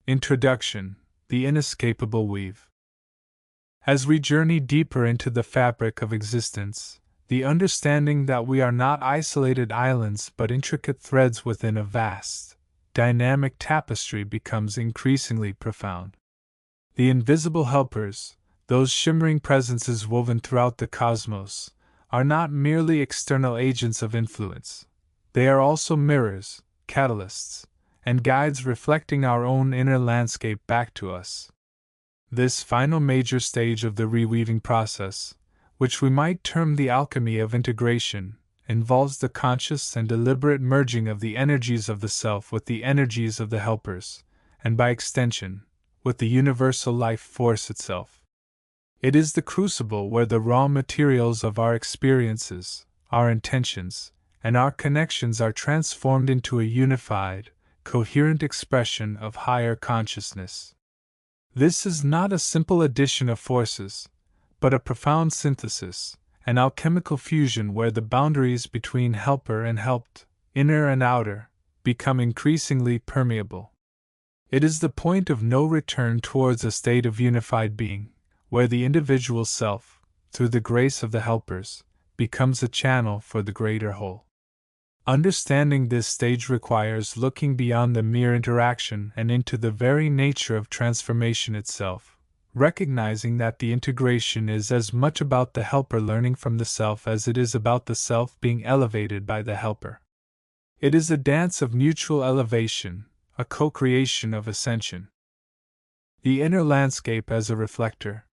Introduction: The Inescapable Weave. As we journey deeper into the fabric of existence, the understanding that we are not isolated islands but intricate threads within a vast, dynamic tapestry becomes increasingly profound. The invisible helpers, those shimmering presences woven throughout the cosmos, are not merely external agents of influence. They are also mirrors, catalysts, and guides reflecting our own inner landscape back to us. This final major stage of the reweaving process, which we might term the alchemy of integration, involves the conscious and deliberate merging of the energies of the self with the energies of the helpers, and by extension, with the universal life force itself. It is the crucible where the raw materials of our experiences, our intentions, and our connections are transformed into a unified, coherent expression of higher consciousness. This is not a simple addition of forces, but a profound synthesis, an alchemical fusion where the boundaries between helper and helped, inner and outer, become increasingly permeable. It is the point of no return towards a state of unified being, where the individual self, through the grace of the helpers, becomes a channel for the greater whole. Understanding this stage requires looking beyond the mere interaction and into the very nature of transformation itself, recognizing that the integration is as much about the helper learning from the self as it is about the self being elevated by the helper. It is a dance of mutual elevation, a co-creation of ascension. The inner landscape as a reflector.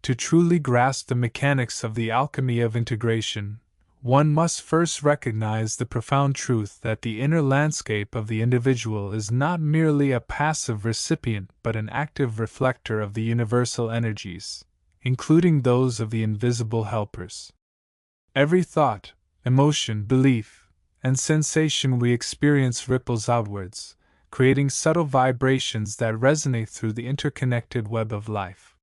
To truly grasp the mechanics of the alchemy of integration, one must first recognize the profound truth that the inner landscape of the individual is not merely a passive recipient but an active reflector of the universal energies, including those of the invisible helpers. Every thought, emotion, belief, and sensation we experience ripples outwards, creating subtle vibrations that resonate through the interconnected web of life.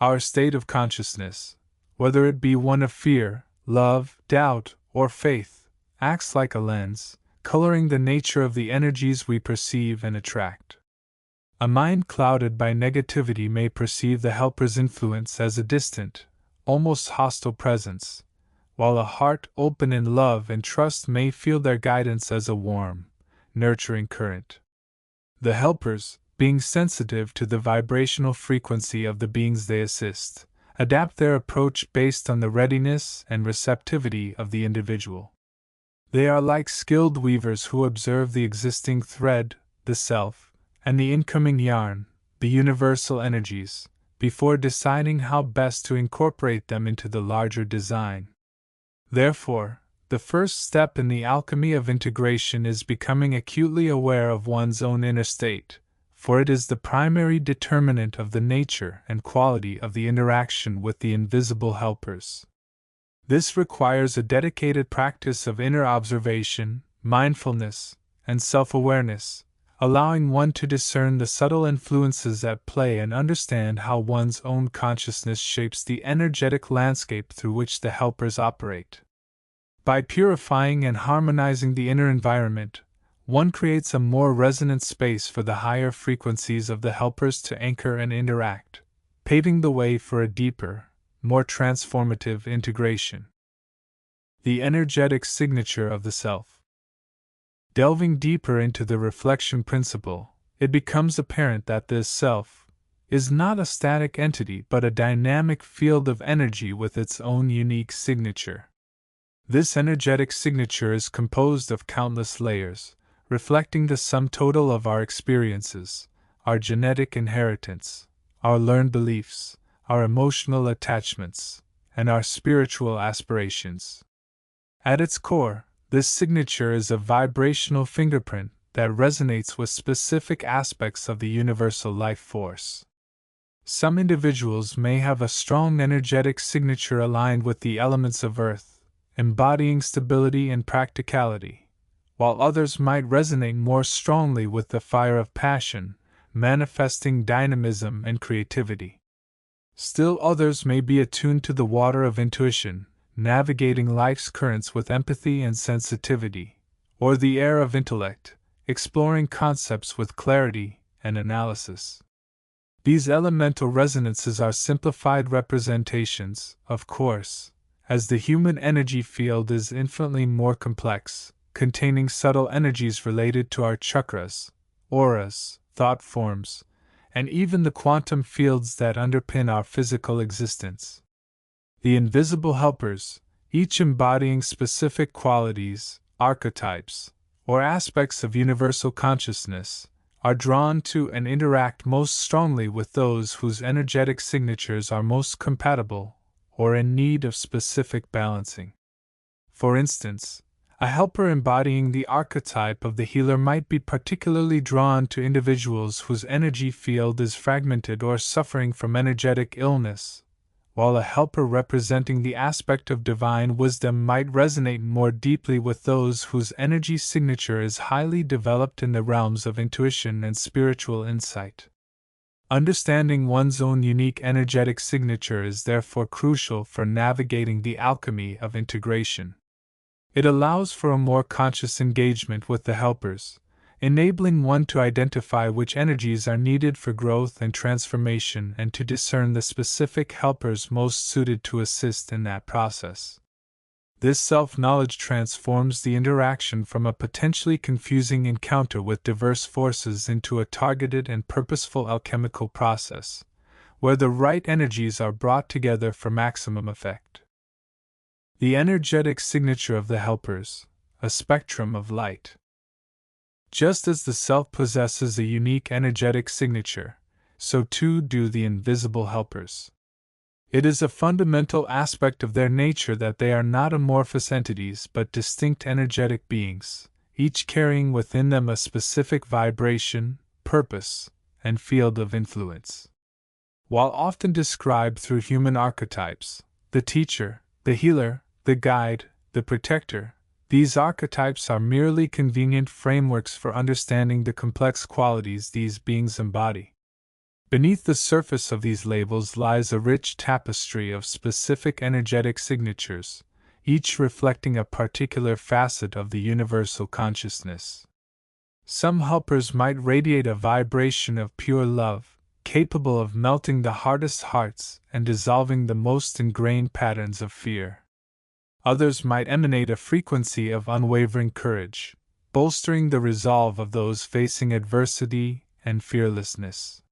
Our state of consciousness, whether it be one of fear, love, doubt, or faith, acts like a lens, coloring the nature of the energies we perceive and attract. A mind clouded by negativity may perceive the helper's influence as a distant, almost hostile presence, while a heart open in love and trust may feel their guidance as a warm, nurturing current. The helpers, being sensitive to the vibrational frequency of the beings they assist, adapt their approach based on the readiness and receptivity of the individual. They are like skilled weavers who observe the existing thread, the self, and the incoming yarn, the universal energies, before deciding how best to incorporate them into the larger design. Therefore, the first step in the alchemy of integration is becoming acutely aware of one's own inner state, for it is the primary determinant of the nature and quality of the interaction with the invisible helpers. This requires a dedicated practice of inner observation, mindfulness, and self-awareness, allowing one to discern the subtle influences at play and understand how one's own consciousness shapes the energetic landscape through which the helpers operate. By purifying and harmonizing the inner environment, one creates a more resonant space for the higher frequencies of the helpers to anchor and interact, paving the way for a deeper, more transformative integration. The energetic signature of the self. Delving deeper into the reflection principle, it becomes apparent that this self is not a static entity but a dynamic field of energy with its own unique signature. This energetic signature is composed of countless layers, reflecting the sum total of our experiences, our genetic inheritance, our learned beliefs, our emotional attachments, and our spiritual aspirations. At its core, this signature is a vibrational fingerprint that resonates with specific aspects of the universal life force. Some individuals may have a strong energetic signature aligned with the elements of earth, embodying stability and practicality, while others might resonate more strongly with the fire of passion, manifesting dynamism and creativity. Still others may be attuned to the water of intuition, navigating life's currents with empathy and sensitivity, or the air of intellect, exploring concepts with clarity and analysis. These elemental resonances are simplified representations, of course, as the human energy field is infinitely more complex, containing subtle energies related to our chakras, auras, thought forms, and even the quantum fields that underpin our physical existence. The invisible helpers, each embodying specific qualities, archetypes, or aspects of universal consciousness, are drawn to and interact most strongly with those whose energetic signatures are most compatible or in need of specific balancing. For instance, a helper embodying the archetype of the healer might be particularly drawn to individuals whose energy field is fragmented or suffering from energetic illness, while a helper representing the aspect of divine wisdom might resonate more deeply with those whose energy signature is highly developed in the realms of intuition and spiritual insight. Understanding one's own unique energetic signature is therefore crucial for navigating the alchemy of integration. It allows for a more conscious engagement with the helpers, enabling one to identify which energies are needed for growth and transformation and to discern the specific helpers most suited to assist in that process. This self-knowledge transforms the interaction from a potentially confusing encounter with diverse forces into a targeted and purposeful alchemical process, where the right energies are brought together for maximum effect. The energetic signature of the helpers, a spectrum of light. Just as the self possesses a unique energetic signature, so too do the invisible helpers. It is a fundamental aspect of their nature that they are not amorphous entities but distinct energetic beings, each carrying within them a specific vibration, purpose, and field of influence. While often described through human archetypes, the teacher, the healer, the guide, the protector, these archetypes are merely convenient frameworks for understanding the complex qualities these beings embody. Beneath the surface of these labels lies a rich tapestry of specific energetic signatures, each reflecting a particular facet of the universal consciousness. Some helpers might radiate a vibration of pure love, capable of melting the hardest hearts and dissolving the most ingrained patterns of fear. Others might emanate a frequency of unwavering courage, bolstering the resolve of those facing adversity and fearlessness.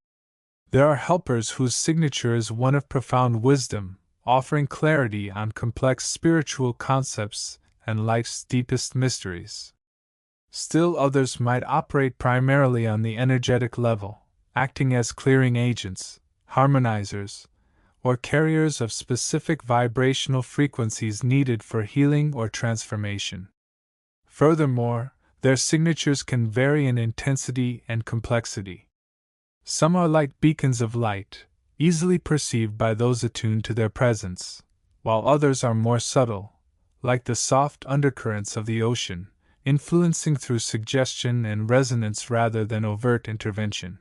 There are helpers whose signature is one of profound wisdom, offering clarity on complex spiritual concepts and life's deepest mysteries. Still others might operate primarily on the energetic level, acting as clearing agents, harmonizers, or carriers of specific vibrational frequencies needed for healing or transformation. Furthermore, their signatures can vary in intensity and complexity. Some are like beacons of light, easily perceived by those attuned to their presence, while others are more subtle, like the soft undercurrents of the ocean, influencing through suggestion and resonance rather than overt intervention.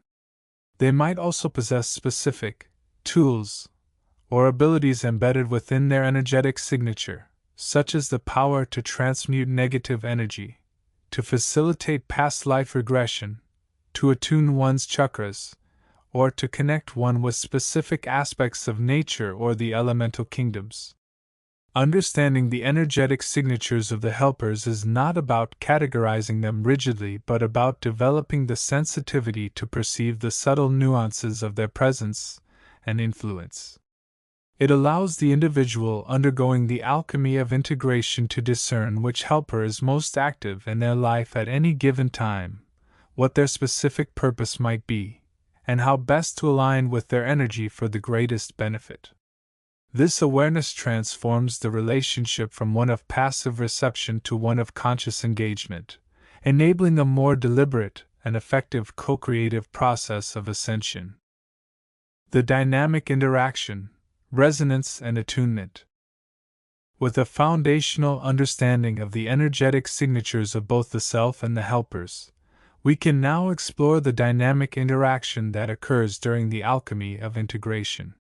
They might also possess specific tools or abilities embedded within their energetic signature, such as the power to transmute negative energy, to facilitate past life regression, to attune one's chakras, or to connect one with specific aspects of nature or the elemental kingdoms. Understanding the energetic signatures of the helpers is not about categorizing them rigidly but about developing the sensitivity to perceive the subtle nuances of their presence and influence. It allows the individual undergoing the alchemy of integration to discern which helper is most active in their life at any given time, what their specific purpose might be, and how best to align with their energy for the greatest benefit. This awareness transforms the relationship from one of passive reception to one of conscious engagement, enabling a more deliberate and effective co-creative process of ascension. The dynamic interaction, resonance, and attunement. With a foundational understanding of the energetic signatures of both the self and the helpers, we can now explore the dynamic interaction that occurs during the alchemy of integration.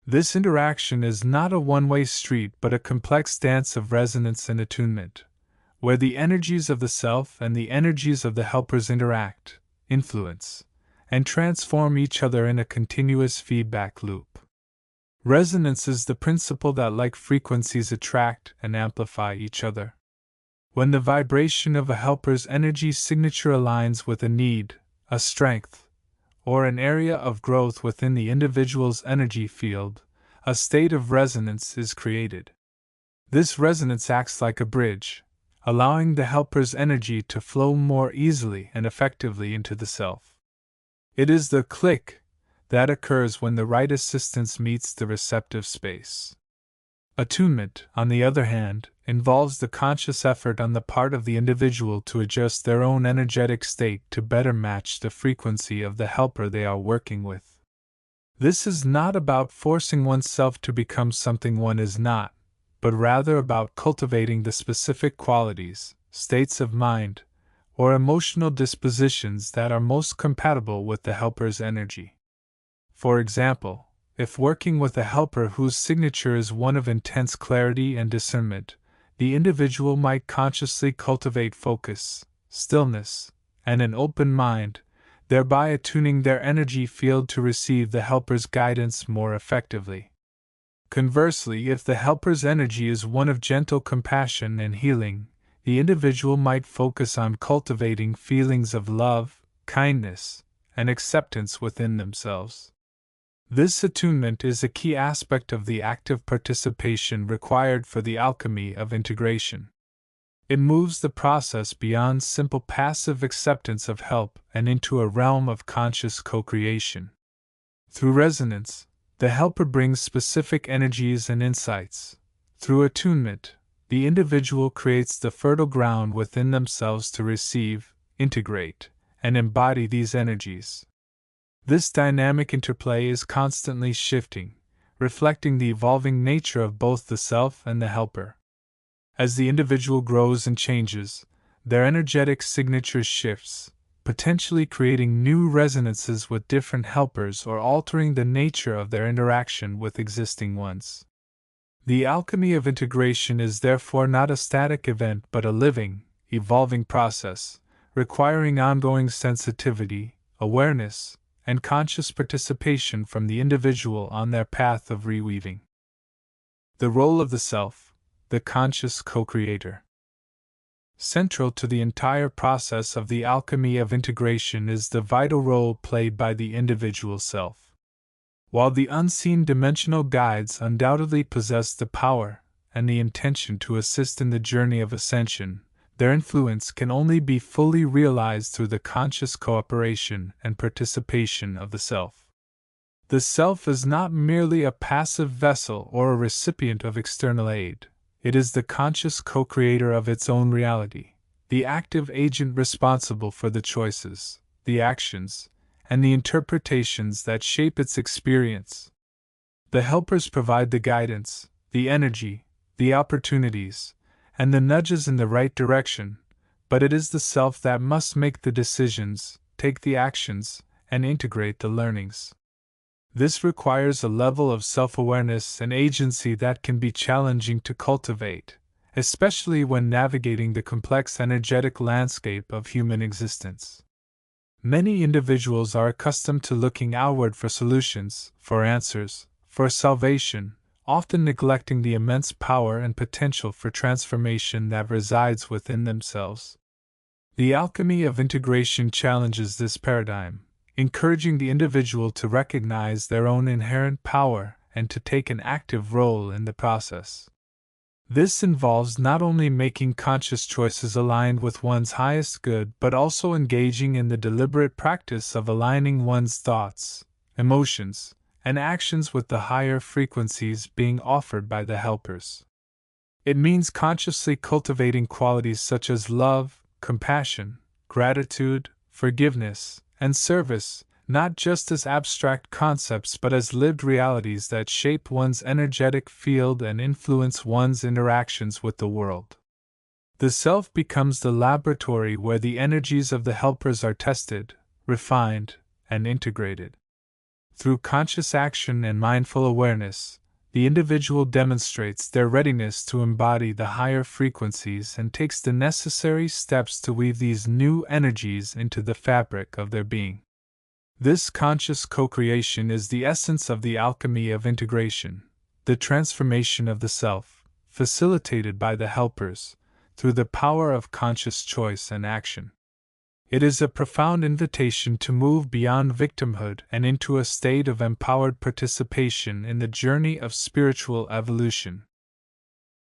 This interaction is not a one-way street but a complex dance of resonance and attunement, where the energies of the self and the energies of the helpers interact, influence, and transform each other in a continuous feedback loop. Resonance is the principle that like frequencies attract and amplify each other. When the vibration of a helper's energy signature aligns with a need, a strength, or an area of growth within the individual's energy field, a state of resonance is created. This resonance acts like a bridge, allowing the helper's energy to flow more easily and effectively into the self. It is the click that occurs when the right assistance meets the receptive space. Attunement, on the other hand, involves the conscious effort on the part of the individual to adjust their own energetic state to better match the frequency of the helper they are working with. This is not about forcing oneself to become something one is not, but rather about cultivating the specific qualities, states of mind, or emotional dispositions that are most compatible with the helper's energy. For example, if working with a helper whose signature is one of intense clarity and discernment, the individual might consciously cultivate focus, stillness, and an open mind, thereby attuning their energy field to receive the helper's guidance more effectively. Conversely, if the helper's energy is one of gentle compassion and healing, the individual might focus on cultivating feelings of love, kindness, and acceptance within themselves. This attunement is a key aspect of the active participation required for the alchemy of integration. It moves the process beyond simple passive acceptance of help and into a realm of conscious co-creation. Through resonance, the helper brings specific energies and insights. Through attunement, the individual creates the fertile ground within themselves to receive, integrate, and embody these energies. This dynamic interplay is constantly shifting, reflecting the evolving nature of both the self and the helper. As the individual grows and changes, their energetic signature shifts, potentially creating new resonances with different helpers or altering the nature of their interaction with existing ones. The alchemy of integration is therefore not a static event but a living, evolving process, requiring ongoing sensitivity, awareness, and conscious participation from the individual on their path of reweaving. The role of the self, the conscious co-creator. Central to the entire process of the alchemy of integration is the vital role played by the individual self. While the unseen dimensional guides undoubtedly possess the power and the intention to assist in the journey of ascension, their influence can only be fully realized through the conscious cooperation and participation of the self. The self is not merely a passive vessel or a recipient of external aid. It is the conscious co-creator of its own reality, the active agent responsible for the choices, the actions, and the interpretations that shape its experience. The helpers provide the guidance, the energy, the opportunities, and the nudges in the right direction, but it is the self that must make the decisions, take the actions, and integrate the learnings. This requires a level of self-awareness and agency that can be challenging to cultivate, especially when navigating the complex energetic landscape of human existence. Many individuals are accustomed to looking outward for solutions, for answers, for salvation, often neglecting the immense power and potential for transformation that resides within themselves. The alchemy of integration challenges this paradigm, encouraging the individual to recognize their own inherent power and to take an active role in the process. This involves not only making conscious choices aligned with one's highest good but also engaging in the deliberate practice of aligning one's thoughts, emotions, and actions with the higher frequencies being offered by the helpers. It means consciously cultivating qualities such as love, compassion, gratitude, forgiveness, and service, not just as abstract concepts but as lived realities that shape one's energetic field and influence one's interactions with the world. The self becomes the laboratory where the energies of the helpers are tested, refined, and integrated. Through conscious action and mindful awareness, the individual demonstrates their readiness to embody the higher frequencies and takes the necessary steps to weave these new energies into the fabric of their being. This conscious co-creation is the essence of the alchemy of integration, the transformation of the self, facilitated by the helpers, through the power of conscious choice and action. It is a profound invitation to move beyond victimhood and into a state of empowered participation in the journey of spiritual evolution.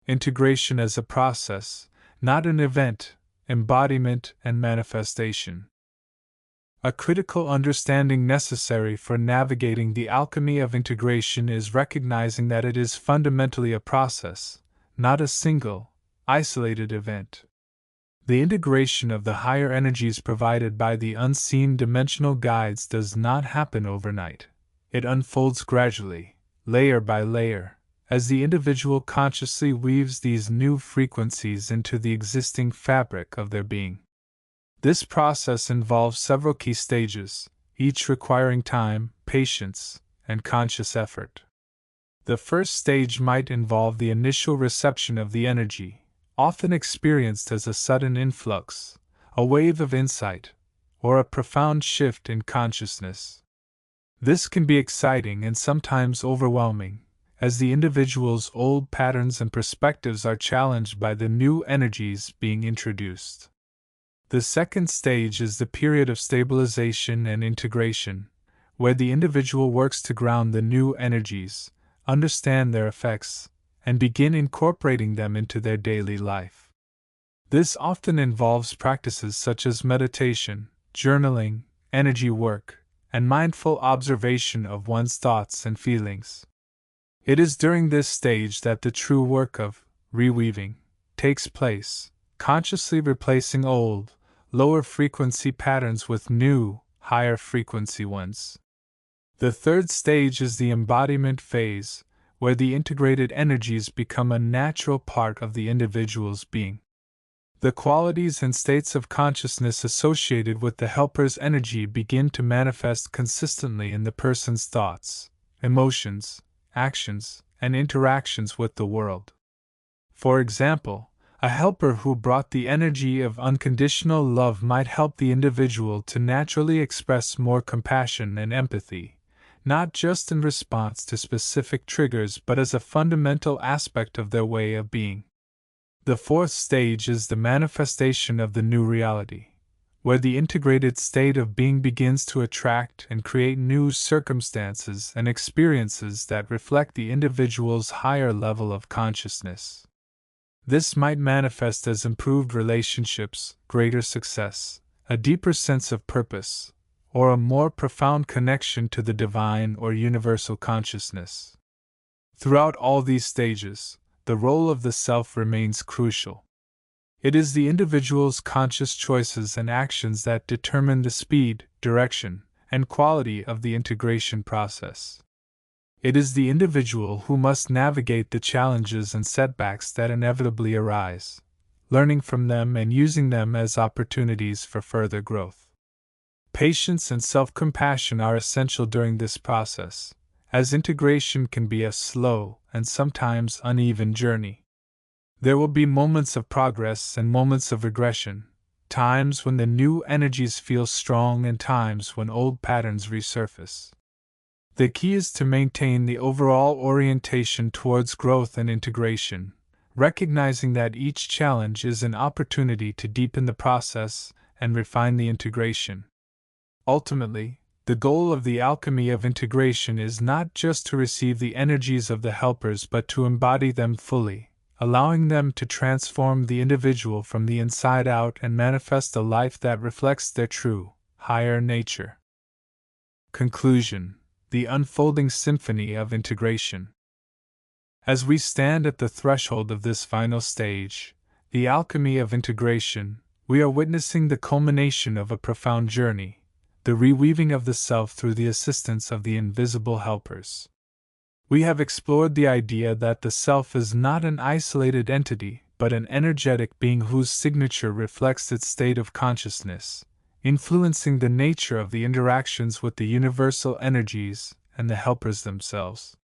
Integration as a process, not an event, embodiment and manifestation. A critical understanding necessary for navigating the alchemy of integration is recognizing that it is fundamentally a process, not a single, isolated event. The integration of the higher energies provided by the unseen dimensional guides does not happen overnight. It unfolds gradually, layer by layer, as the individual consciously weaves these new frequencies into the existing fabric of their being. This process involves several key stages, each requiring time, patience, and conscious effort. The first stage might involve the initial reception of the energy, often experienced as a sudden influx, a wave of insight, or a profound shift in consciousness. This can be exciting and sometimes overwhelming, as the individual's old patterns and perspectives are challenged by the new energies being introduced. The second stage is the period of stabilization and integration, where the individual works to ground the new energies, understand their effects, and begin incorporating them into their daily life. This often involves practices such as meditation, journaling, energy work, and mindful observation of one's thoughts and feelings. It is during this stage that the true work of reweaving takes place, consciously replacing old, lower frequency patterns with new, higher frequency ones. The third stage is the embodiment phase, where the integrated energies become a natural part of the individual's being. The qualities and states of consciousness associated with the helper's energy begin to manifest consistently in the person's thoughts, emotions, actions, and interactions with the world. For example, a helper who brought the energy of unconditional love might help the individual to naturally express more compassion and empathy, not just in response to specific triggers but as a fundamental aspect of their way of being. The fourth stage is the manifestation of the new reality, where the integrated state of being begins to attract and create new circumstances and experiences that reflect the individual's higher level of consciousness. This might manifest as improved relationships, greater success, a deeper sense of purpose, or a more profound connection to the divine or universal consciousness. Throughout all these stages, the role of the self remains crucial. It is the individual's conscious choices and actions that determine the speed, direction, and quality of the integration process. It is the individual who must navigate the challenges and setbacks that inevitably arise, learning from them and using them as opportunities for further growth. Patience and self-compassion are essential during this process, as integration can be a slow and sometimes uneven journey. There will be moments of progress and moments of regression, times when the new energies feel strong and times when old patterns resurface. The key is to maintain the overall orientation towards growth and integration, recognizing that each challenge is an opportunity to deepen the process and refine the integration. Ultimately, the goal of the alchemy of integration is not just to receive the energies of the helpers but to embody them fully, allowing them to transform the individual from the inside out and manifest a life that reflects their true, higher nature. Conclusion: the unfolding symphony of integration. As we stand at the threshold of this final stage, the alchemy of integration, we are witnessing the culmination of a profound journey, the reweaving of the self through the assistance of the invisible helpers. We have explored the idea that the self is not an isolated entity, but an energetic being whose signature reflects its state of consciousness, influencing the nature of the interactions with the universal energies and the helpers themselves.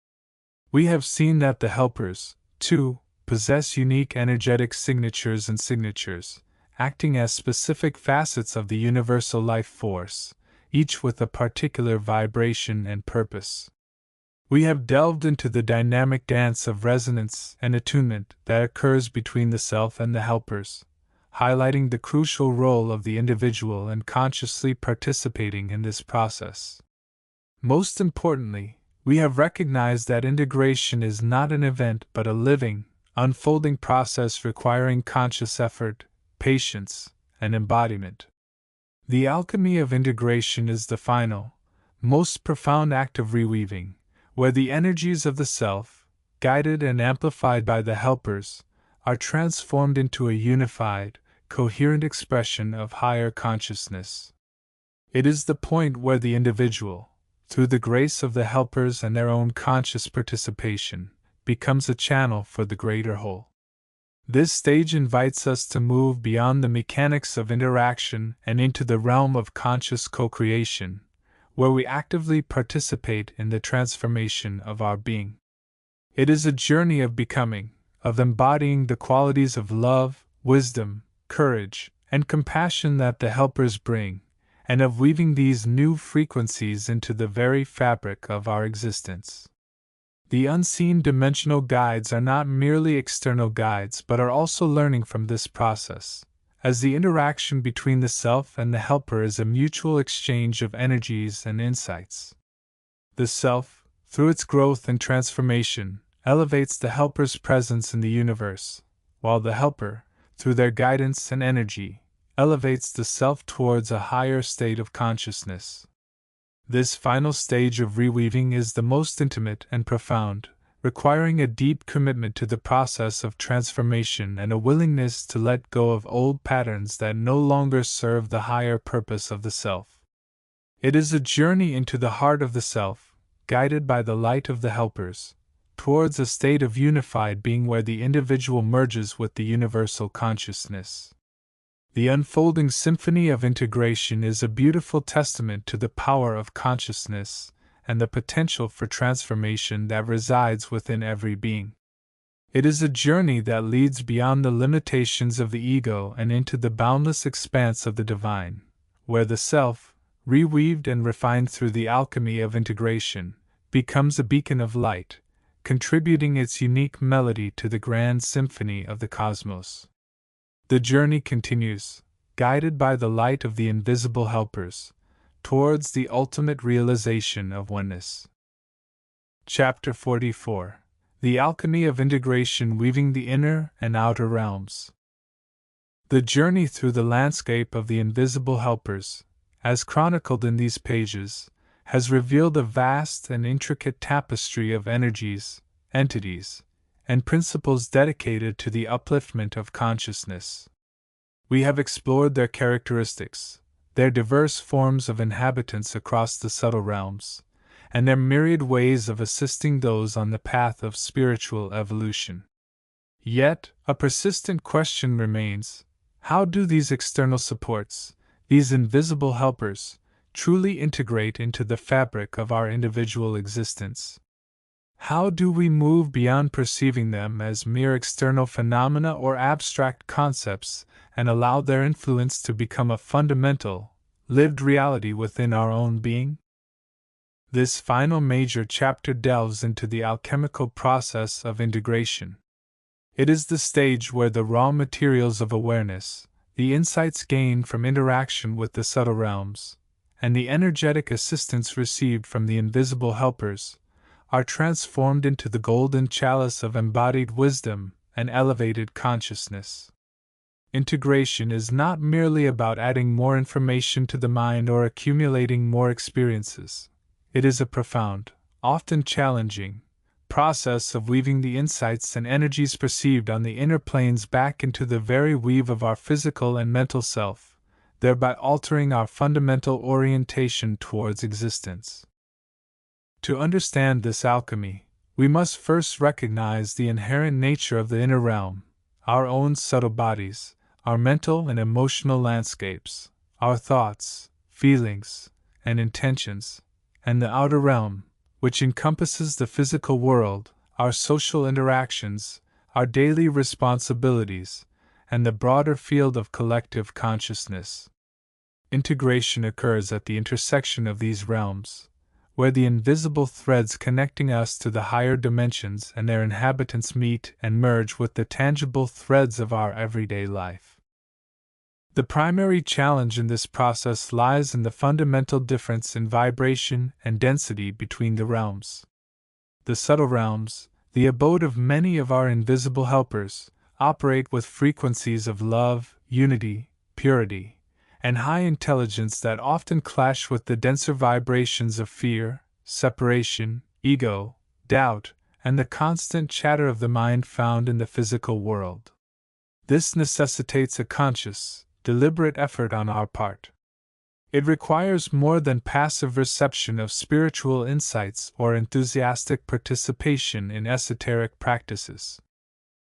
We have seen that the helpers, too, possess unique energetic signatures, acting as specific facets of the universal life force, each with a particular vibration and purpose. We have delved into the dynamic dance of resonance and attunement that occurs between the self and the helpers, highlighting the crucial role of the individual and consciously participating in this process. Most importantly, we have recognized that integration is not an event but a living, unfolding process requiring conscious effort, patience, and embodiment. The alchemy of integration is the final, most profound act of reweaving, where the energies of the self, guided and amplified by the helpers, are transformed into a unified, coherent expression of higher consciousness. It is the point where the individual, through the grace of the helpers and their own conscious participation, becomes a channel for the greater whole. This stage invites us to move beyond the mechanics of interaction and into the realm of conscious co-creation, where we actively participate in the transformation of our being. It is a journey of becoming, of embodying the qualities of love, wisdom, courage, and compassion that the helpers bring, and of weaving these new frequencies into the very fabric of our existence. The unseen dimensional guides are not merely external guides but are also learning from this process, as the interaction between the self and the helper is a mutual exchange of energies and insights. The self, through its growth and transformation, elevates the helper's presence in the universe, while the helper, through their guidance and energy, elevates the self towards a higher state of consciousness. This final stage of reweaving is the most intimate and profound, requiring a deep commitment to the process of transformation and a willingness to let go of old patterns that no longer serve the higher purpose of the self. It is a journey into the heart of the self, guided by the light of the helpers, towards a state of unified being where the individual merges with the universal consciousness. The unfolding symphony of integration is a beautiful testament to the power of consciousness, and the potential for transformation that resides within every being. It is a journey that leads beyond the limitations of the ego and into the boundless expanse of the divine, where the self, reweaved and refined through the alchemy of integration, becomes a beacon of light, contributing its unique melody to the grand symphony of the cosmos. The journey continues, guided by the light of the invisible helpers, towards the ultimate realization of oneness. Chapter 44: The Alchemy of Integration, Weaving the Inner and Outer Realms. The journey through the landscape of the invisible helpers, as chronicled in these pages, has revealed a vast and intricate tapestry of energies, entities, and principles dedicated to the upliftment of consciousness. We have explored their characteristics, their diverse forms of inhabitants across the subtle realms, and their myriad ways of assisting those on the path of spiritual evolution. Yet, a persistent question remains: how do these external supports, these invisible helpers, truly integrate into the fabric of our individual existence? How do we move beyond perceiving them as mere external phenomena or abstract concepts and allow their influence to become a fundamental, lived reality within our own being? This final major chapter delves into the alchemical process of integration. It is the stage where the raw materials of awareness, the insights gained from interaction with the subtle realms, and the energetic assistance received from the invisible helpers, are transformed into the golden chalice of embodied wisdom and elevated consciousness. Integration is not merely about adding more information to the mind or accumulating more experiences. It is a profound, often challenging, process of weaving the insights and energies perceived on the inner planes back into the very weave of our physical and mental self, thereby altering our fundamental orientation towards existence. To understand this alchemy, we must first recognize the inherent nature of the inner realm, our own subtle bodies, our mental and emotional landscapes, our thoughts, feelings, and intentions, and the outer realm, which encompasses the physical world, our social interactions, our daily responsibilities, and the broader field of collective consciousness. Integration occurs at the intersection of these realms, where the invisible threads connecting us to the higher dimensions and their inhabitants meet and merge with the tangible threads of our everyday life. The primary challenge in this process lies in the fundamental difference in vibration and density between the realms. The subtle realms, the abode of many of our invisible helpers, operate with frequencies of love, unity, purity, and high intelligence that often clash with the denser vibrations of fear, separation, ego, doubt, and the constant chatter of the mind found in the physical world. This necessitates a conscious, deliberate effort on our part. It requires more than passive reception of spiritual insights or enthusiastic participation in esoteric practices.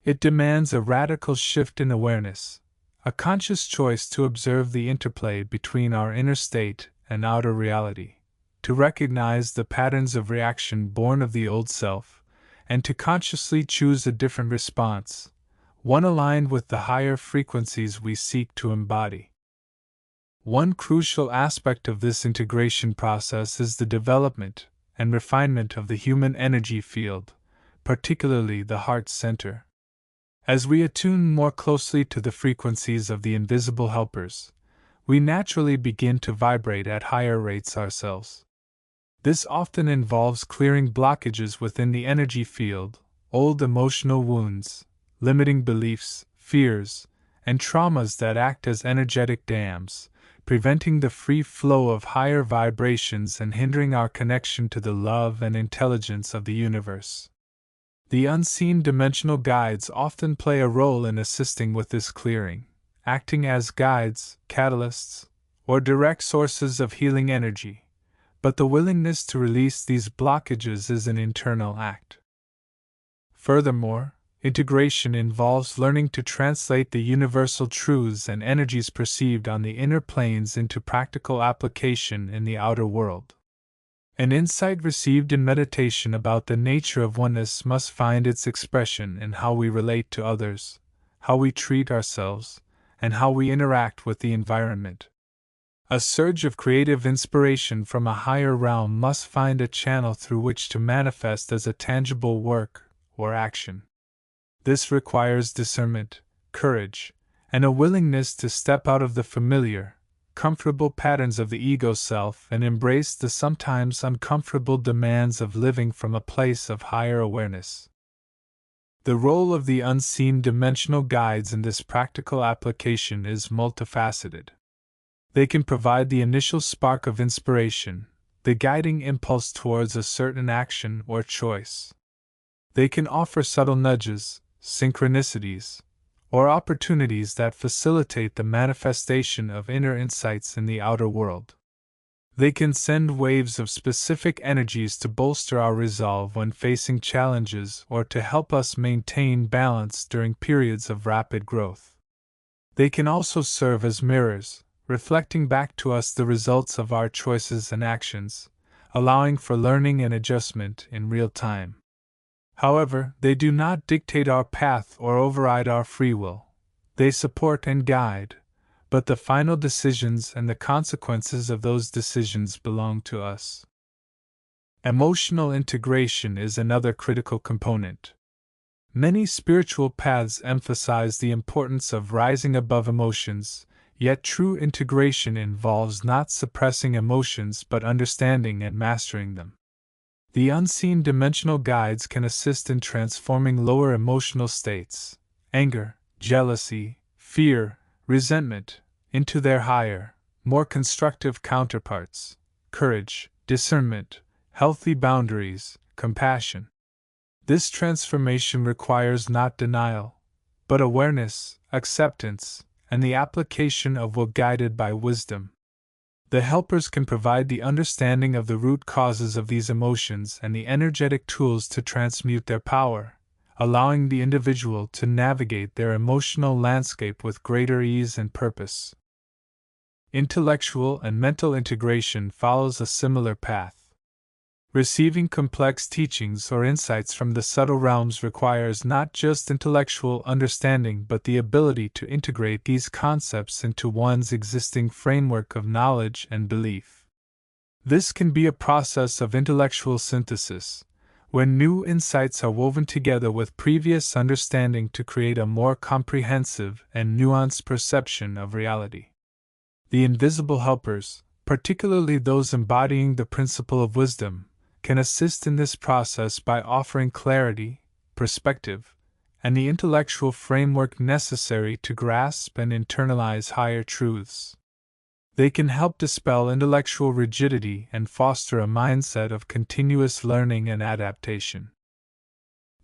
It demands a radical shift in awareness, a conscious choice to observe the interplay between our inner state and outer reality, to recognize the patterns of reaction born of the old self, and to consciously choose a different response, one aligned with the higher frequencies we seek to embody. One crucial aspect of this integration process is the development and refinement of the human energy field, particularly the heart center. As we attune more closely to the frequencies of the invisible helpers, we naturally begin to vibrate at higher rates ourselves. This often involves clearing blockages within the energy field, old emotional wounds, limiting beliefs, fears, and traumas that act as energetic dams, preventing the free flow of higher vibrations and hindering our connection to the love and intelligence of the universe. The unseen dimensional guides often play a role in assisting with this clearing, acting as guides, catalysts, or direct sources of healing energy, but the willingness to release these blockages is an internal act. Furthermore, integration involves learning to translate the universal truths and energies perceived on the inner planes into practical application in the outer world. An insight received in meditation about the nature of oneness must find its expression in how we relate to others, how we treat ourselves, and how we interact with the environment. A surge of creative inspiration from a higher realm must find a channel through which to manifest as a tangible work or action. This requires discernment, courage, and a willingness to step out of the familiar, comfortable patterns of the ego self and embrace the sometimes uncomfortable demands of living from a place of higher awareness. The role of the unseen dimensional guides in this practical application is multifaceted. They can provide the initial spark of inspiration, the guiding impulse towards a certain action or choice. They can offer subtle nudges, synchronicities, or opportunities that facilitate the manifestation of inner insights in the outer world. They can send waves of specific energies to bolster our resolve when facing challenges or to help us maintain balance during periods of rapid growth. They can also serve as mirrors, reflecting back to us the results of our choices and actions, allowing for learning and adjustment in real time. However, they do not dictate our path or override our free will. They support and guide, but the final decisions and the consequences of those decisions belong to us. Emotional integration is another critical component. Many spiritual paths emphasize the importance of rising above emotions, yet true integration involves not suppressing emotions but understanding and mastering them. The unseen dimensional guides can assist in transforming lower emotional states, anger, jealousy, fear, resentment, into their higher, more constructive counterparts, courage, discernment, healthy boundaries, compassion. This transformation requires not denial, but awareness, acceptance, and the application of will guided by wisdom. The helpers can provide the understanding of the root causes of these emotions and the energetic tools to transmute their power, allowing the individual to navigate their emotional landscape with greater ease and purpose. Intellectual and mental integration follows a similar path. Receiving complex teachings or insights from the subtle realms requires not just intellectual understanding but the ability to integrate these concepts into one's existing framework of knowledge and belief. This can be a process of intellectual synthesis, when new insights are woven together with previous understanding to create a more comprehensive and nuanced perception of reality. The invisible helpers, particularly those embodying the principle of wisdom, can assist in this process by offering clarity, perspective, and the intellectual framework necessary to grasp and internalize higher truths. They can help dispel intellectual rigidity and foster a mindset of continuous learning and adaptation.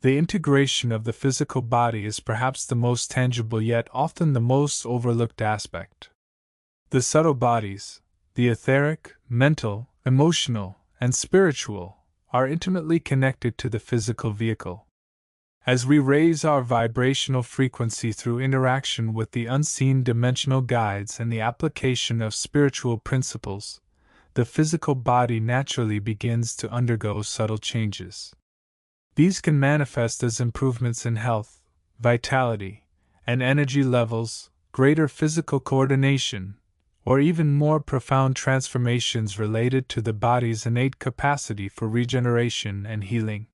The integration of the physical body is perhaps the most tangible yet often the most overlooked aspect. The subtle bodies, the etheric, mental, emotional, and spiritual, are intimately connected to the physical vehicle. As we raise our vibrational frequency through interaction with the unseen dimensional guides and the application of spiritual principles, the physical body naturally begins to undergo subtle changes. These can manifest as improvements in health, vitality, and energy levels, greater physical coordination, or even more profound transformations related to the body's innate capacity for regeneration and healing.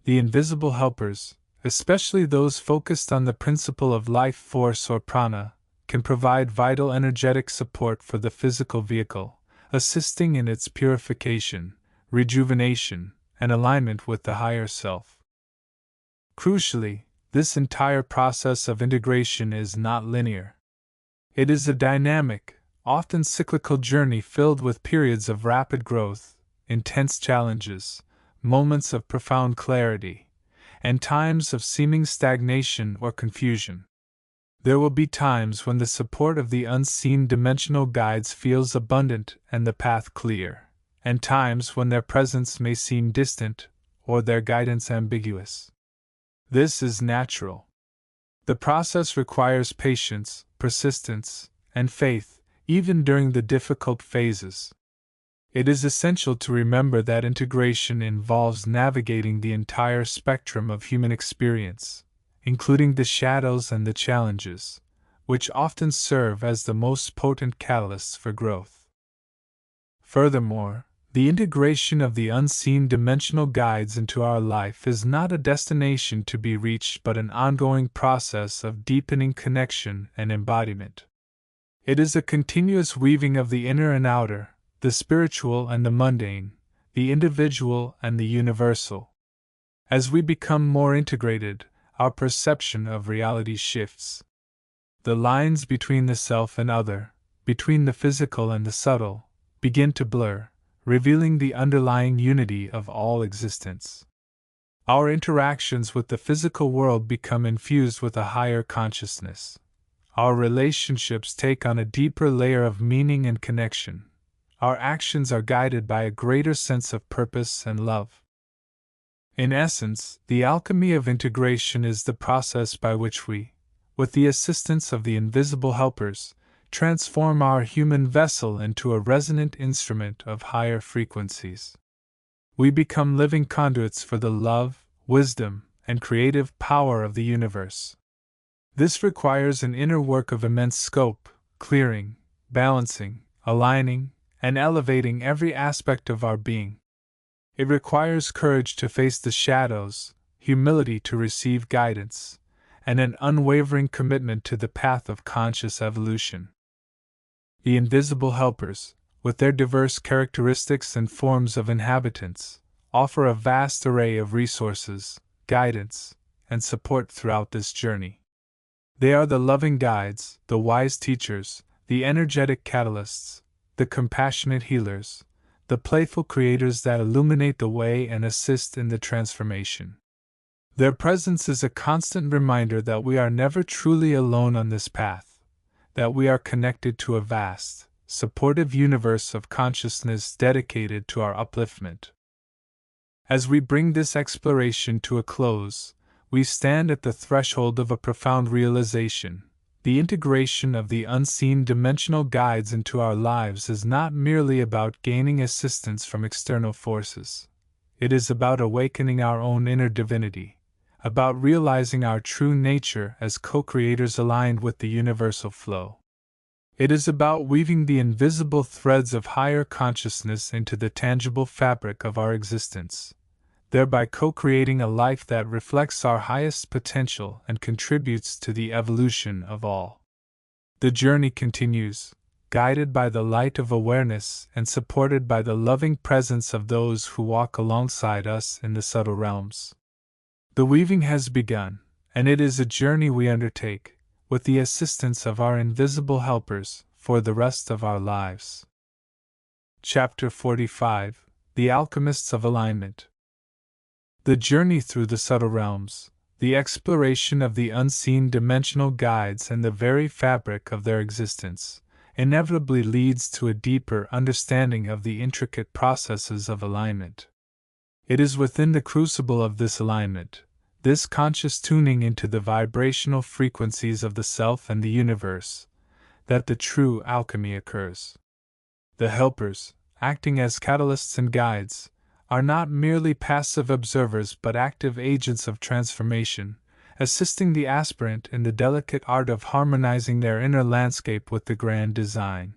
The invisible helpers, especially those focused on the principle of life force or prana, can provide vital energetic support for the physical vehicle, assisting in its purification, rejuvenation, and alignment with the higher self. Crucially, this entire process of integration is not linear. It is a dynamic, often cyclical journey filled with periods of rapid growth, intense challenges, moments of profound clarity, and times of seeming stagnation or confusion. There will be times when the support of the unseen dimensional guides feels abundant and the path clear, and times when their presence may seem distant or their guidance ambiguous. This is natural. The process requires patience, persistence, and faith, even during the difficult phases. It is essential to remember that integration involves navigating the entire spectrum of human experience, including the shadows and the challenges, which often serve as the most potent catalysts for growth. Furthermore, the integration of the unseen dimensional guides into our life is not a destination to be reached but an ongoing process of deepening connection and embodiment. It is a continuous weaving of the inner and outer, the spiritual and the mundane, the individual and the universal. As we become more integrated, our perception of reality shifts. The lines between the self and other, between the physical and the subtle, begin to blur, revealing the underlying unity of all existence. Our interactions with the physical world become infused with a higher consciousness. Our relationships take on a deeper layer of meaning and connection. Our actions are guided by a greater sense of purpose and love. In essence, the alchemy of integration is the process by which we, with the assistance of the invisible helpers, transform our human vessel into a resonant instrument of higher frequencies. We become living conduits for the love, wisdom, and creative power of the universe. This requires an inner work of immense scope, clearing, balancing, aligning, and elevating every aspect of our being. It requires courage to face the shadows, humility to receive guidance, and an unwavering commitment to the path of conscious evolution. The invisible helpers, with their diverse characteristics and forms of inhabitants, offer a vast array of resources, guidance, and support throughout this journey. They are the loving guides, the wise teachers, the energetic catalysts, the compassionate healers, the playful creators that illuminate the way and assist in the transformation. Their presence is a constant reminder that we are never truly alone on this path, that we are connected to a vast, supportive universe of consciousness dedicated to our upliftment. As we bring this exploration to a close, we stand at the threshold of a profound realization. The integration of the unseen dimensional guides into our lives is not merely about gaining assistance from external forces. It is about awakening our own inner divinity, about realizing our true nature as co-creators aligned with the universal flow. It is about weaving the invisible threads of higher consciousness into the tangible fabric of our existence, thereby co-creating a life that reflects our highest potential and contributes to the evolution of all. The journey continues, guided by the light of awareness and supported by the loving presence of those who walk alongside us in the subtle realms. The weaving has begun, and it is a journey we undertake, with the assistance of our invisible helpers, for the rest of our lives. Chapter 45: The Alchemists of Alignment. The journey through the subtle realms, the exploration of the unseen dimensional guides and the very fabric of their existence, inevitably leads to a deeper understanding of the intricate processes of alignment. It is within the crucible of this alignment, this conscious tuning into the vibrational frequencies of the self and the universe, that the true alchemy occurs. The helpers, acting as catalysts and guides, are not merely passive observers but active agents of transformation, assisting the aspirant in the delicate art of harmonizing their inner landscape with the grand design.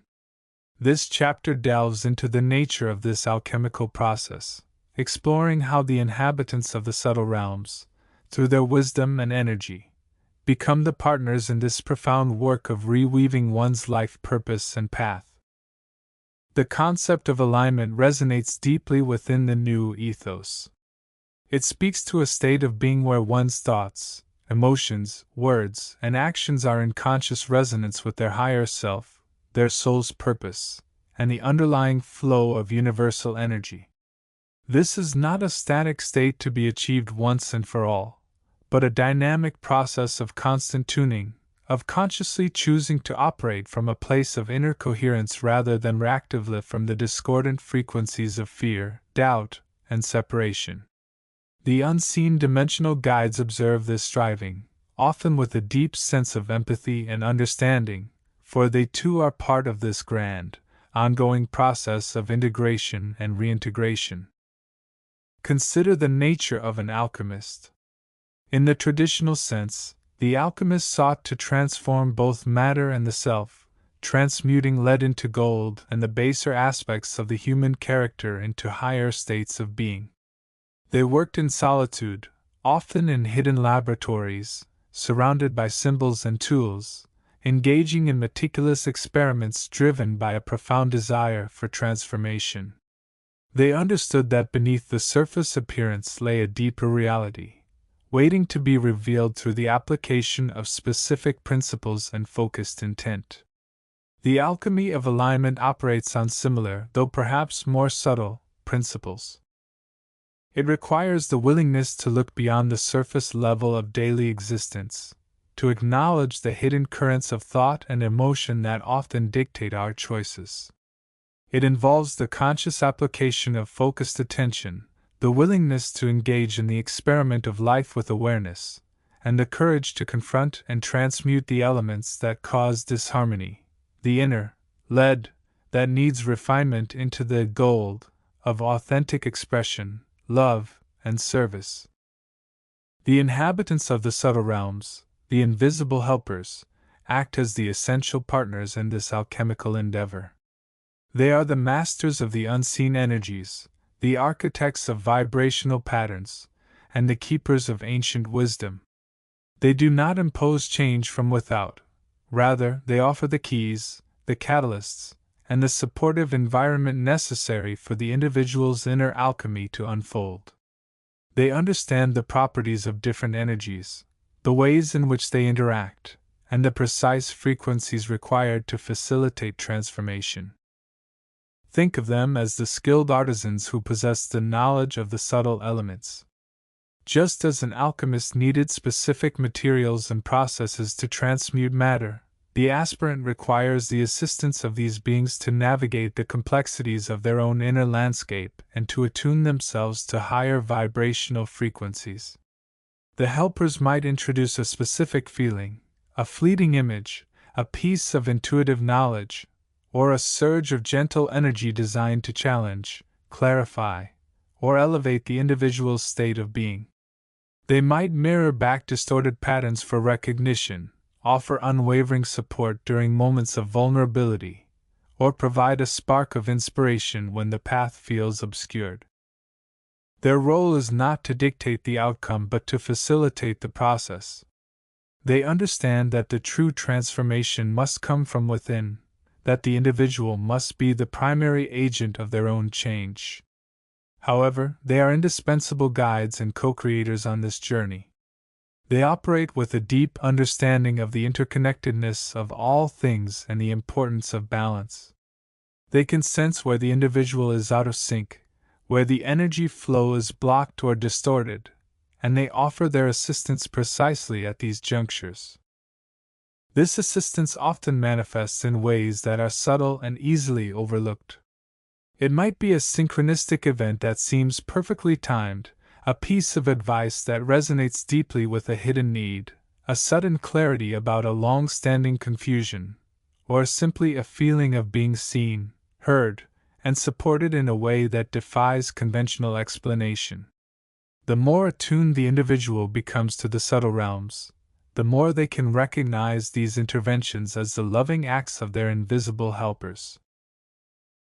This chapter delves into the nature of this alchemical process, exploring how the inhabitants of the subtle realms, through their wisdom and energy, become the partners in this profound work of reweaving one's life purpose and path. The concept of alignment resonates deeply within the new ethos. It speaks to a state of being where one's thoughts, emotions, words, and actions are in conscious resonance with their higher self, their soul's purpose, and the underlying flow of universal energy. This is not a static state to be achieved once and for all, but a dynamic process of constant tuning, of consciously choosing to operate from a place of inner coherence rather than reactively from the discordant frequencies of fear, doubt, and separation. The unseen dimensional guides observe this striving, often with a deep sense of empathy and understanding, for they too are part of this grand, ongoing process of integration and reintegration. Consider the nature of an alchemist. In the traditional sense, the alchemist sought to transform both matter and the self, transmuting lead into gold and the baser aspects of the human character into higher states of being. They worked in solitude, often in hidden laboratories, surrounded by symbols and tools, engaging in meticulous experiments driven by a profound desire for transformation. They understood that beneath the surface appearance lay a deeper reality, waiting to be revealed through the application of specific principles and focused intent. The alchemy of alignment operates on similar, though perhaps more subtle, principles. It requires the willingness to look beyond the surface level of daily existence, to acknowledge the hidden currents of thought and emotion that often dictate our choices. It involves the conscious application of focused attention, the willingness to engage in the experiment of life with awareness, and the courage to confront and transmute the elements that cause disharmony, the inner lead that needs refinement into the gold of authentic expression, love, and service. The inhabitants of the subtle realms, the invisible helpers, act as the essential partners in this alchemical endeavor. They are the masters of the unseen energies, the architects of vibrational patterns, and the keepers of ancient wisdom. They do not impose change from without, rather, they offer the keys, the catalysts, and the supportive environment necessary for the individual's inner alchemy to unfold. They understand the properties of different energies, the ways in which they interact, and the precise frequencies required to facilitate transformation. Think of them as the skilled artisans who possess the knowledge of the subtle elements. Just as an alchemist needed specific materials and processes to transmute matter, the aspirant requires the assistance of these beings to navigate the complexities of their own inner landscape and to attune themselves to higher vibrational frequencies. The helpers might introduce a specific feeling, a fleeting image, a piece of intuitive knowledge, or a surge of gentle energy designed to challenge, clarify, or elevate the individual's state of being. They might mirror back distorted patterns for recognition, offer unwavering support during moments of vulnerability, or provide a spark of inspiration when the path feels obscured. Their role is not to dictate the outcome but to facilitate the process. They understand that the true transformation must come from within, that the individual must be the primary agent of their own change. However, they are indispensable guides and co-creators on this journey. They operate with a deep understanding of the interconnectedness of all things and the importance of balance. They can sense where the individual is out of sync, where the energy flow is blocked or distorted, and they offer their assistance precisely at these junctures. This assistance often manifests in ways that are subtle and easily overlooked. It might be a synchronistic event that seems perfectly timed, a piece of advice that resonates deeply with a hidden need, a sudden clarity about a long-standing confusion, or simply a feeling of being seen, heard, and supported in a way that defies conventional explanation. The more attuned the individual becomes to the subtle realms, the more they can recognize these interventions as the loving acts of their invisible helpers.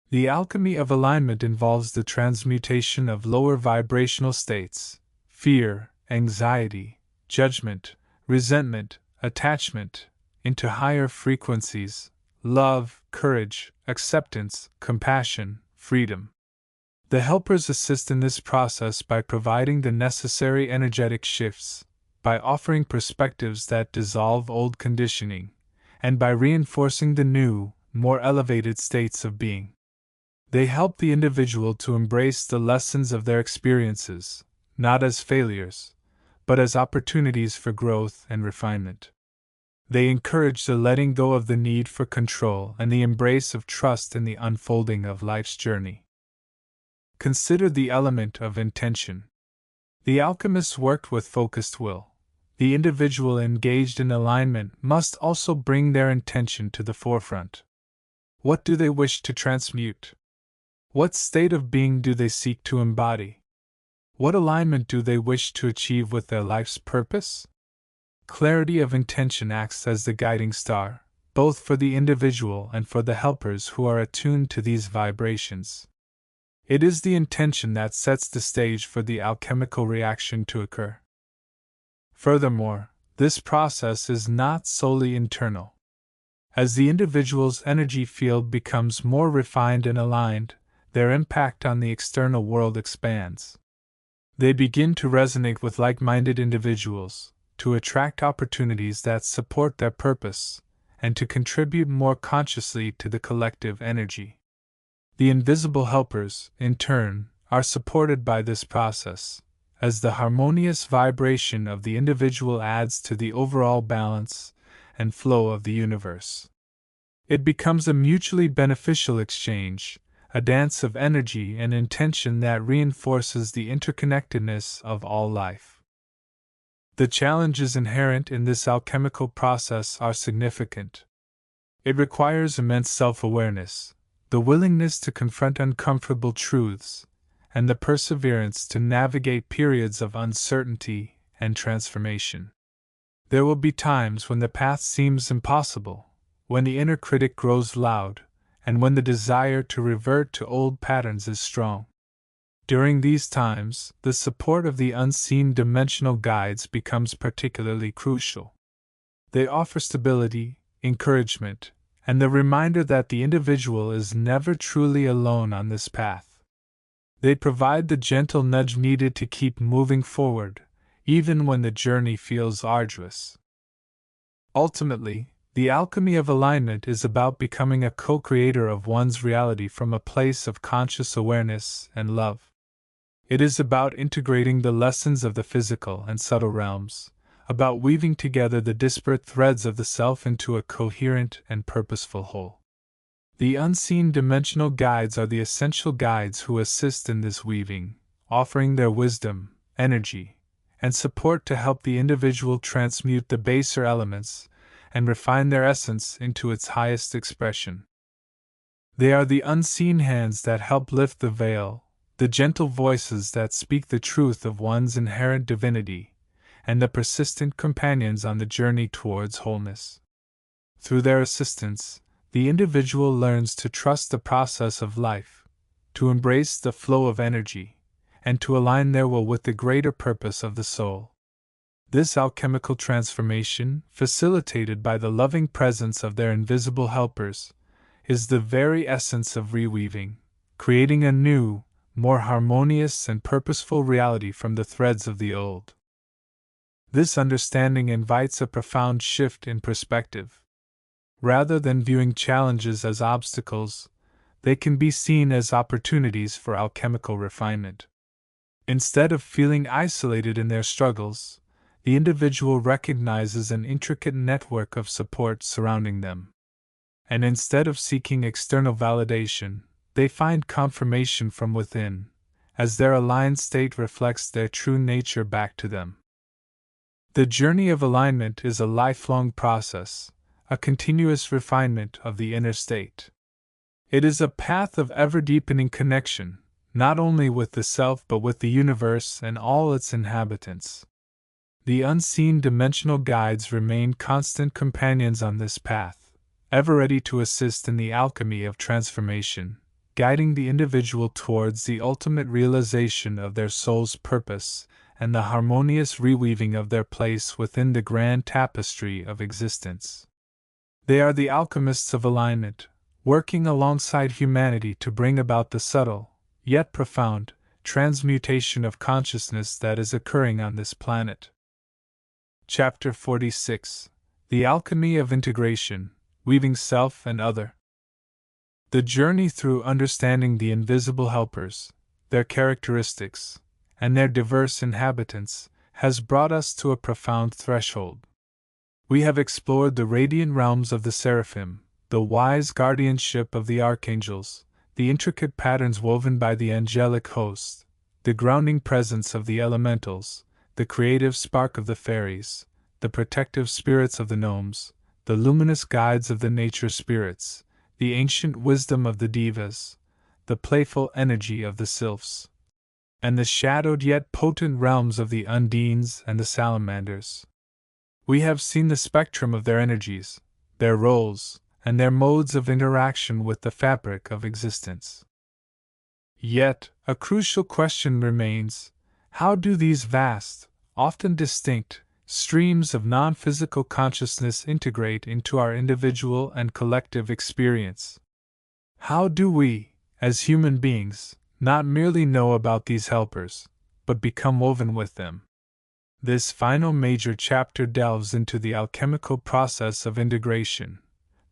The alchemy of alignment involves the transmutation of lower vibrational states, fear, anxiety, judgment, resentment, attachment, into higher frequencies, love, courage, acceptance, compassion, freedom. The helpers assist in this process by providing the necessary energetic shifts, by offering perspectives that dissolve old conditioning, and by reinforcing the new, more elevated states of being. They help the individual to embrace the lessons of their experiences, not as failures, but as opportunities for growth and refinement. They encourage the letting go of the need for control and the embrace of trust in the unfolding of life's journey. Consider the element of intention. The alchemists worked with focused will. The individual engaged in alignment must also bring their intention to the forefront. What do they wish to transmute? What state of being do they seek to embody? What alignment do they wish to achieve with their life's purpose? Clarity of intention acts as the guiding star, both for the individual and for the helpers who are attuned to these vibrations. It is the intention that sets the stage for the alchemical reaction to occur. Furthermore, this process is not solely internal. As the individual's energy field becomes more refined and aligned, their impact on the external world expands. They begin to resonate with like-minded individuals, to attract opportunities that support their purpose, and to contribute more consciously to the collective energy. The invisible helpers, in turn, are supported by this process, as the harmonious vibration of the individual adds to the overall balance and flow of the universe. It becomes a mutually beneficial exchange, a dance of energy and intention that reinforces the interconnectedness of all life. The challenges inherent in this alchemical process are significant. It requires immense self-awareness, the willingness to confront uncomfortable truths, and the perseverance to navigate periods of uncertainty and transformation. There will be times when the path seems impossible, when the inner critic grows loud, and when the desire to revert to old patterns is strong. During these times, the support of the unseen dimensional guides becomes particularly crucial. They offer stability, encouragement, and the reminder that the individual is never truly alone on this path. They provide the gentle nudge needed to keep moving forward, even when the journey feels arduous. Ultimately, the alchemy of alignment is about becoming a co-creator of one's reality from a place of conscious awareness and love. It is about integrating the lessons of the physical and subtle realms, about weaving together the disparate threads of the self into a coherent and purposeful whole. The unseen dimensional guides are the essential guides who assist in this weaving, offering their wisdom, energy, and support to help the individual transmute the baser elements and refine their essence into its highest expression. They are the unseen hands that help lift the veil, the gentle voices that speak the truth of one's inherent divinity, and the persistent companions on the journey towards wholeness. Through their assistance, the individual learns to trust the process of life, to embrace the flow of energy, and to align their will with the greater purpose of the soul. This alchemical transformation, facilitated by the loving presence of their invisible helpers, is the very essence of reweaving, creating a new, more harmonious and purposeful reality from the threads of the old. This understanding invites a profound shift in perspective. Rather than viewing challenges as obstacles, they can be seen as opportunities for alchemical refinement. Instead of feeling isolated in their struggles, the individual recognizes an intricate network of support surrounding them. And instead of seeking external validation, they find confirmation from within, as their aligned state reflects their true nature back to them. The journey of alignment is a lifelong process, a continuous refinement of the inner state. It is a path of ever-deepening connection, not only with the self but with the universe and all its inhabitants. The unseen dimensional guides remain constant companions on this path, ever ready to assist in the alchemy of transformation, guiding the individual towards the ultimate realization of their soul's purpose and the harmonious reweaving of their place within the grand tapestry of existence. They are the alchemists of alignment, working alongside humanity to bring about the subtle, yet profound, transmutation of consciousness that is occurring on this planet. Chapter 46: The Alchemy of Integration, Weaving Self and Other. The journey through understanding the invisible helpers, their characteristics, and their diverse inhabitants has brought us to a profound threshold. We have explored the radiant realms of the seraphim, the wise guardianship of the archangels, the intricate patterns woven by the angelic host, the grounding presence of the elementals, the creative spark of the fairies, the protective spirits of the gnomes, the luminous guides of the nature spirits, the ancient wisdom of the devas, the playful energy of the sylphs, and the shadowed yet potent realms of the undines and the salamanders. We have seen the spectrum of their energies, their roles, and their modes of interaction with the fabric of existence. Yet, a crucial question remains: how do these vast, often distinct, streams of non-physical consciousness integrate into our individual and collective experience? How do we, as human beings, not merely know about these helpers, but become woven with them? This final major chapter delves into the alchemical process of integration,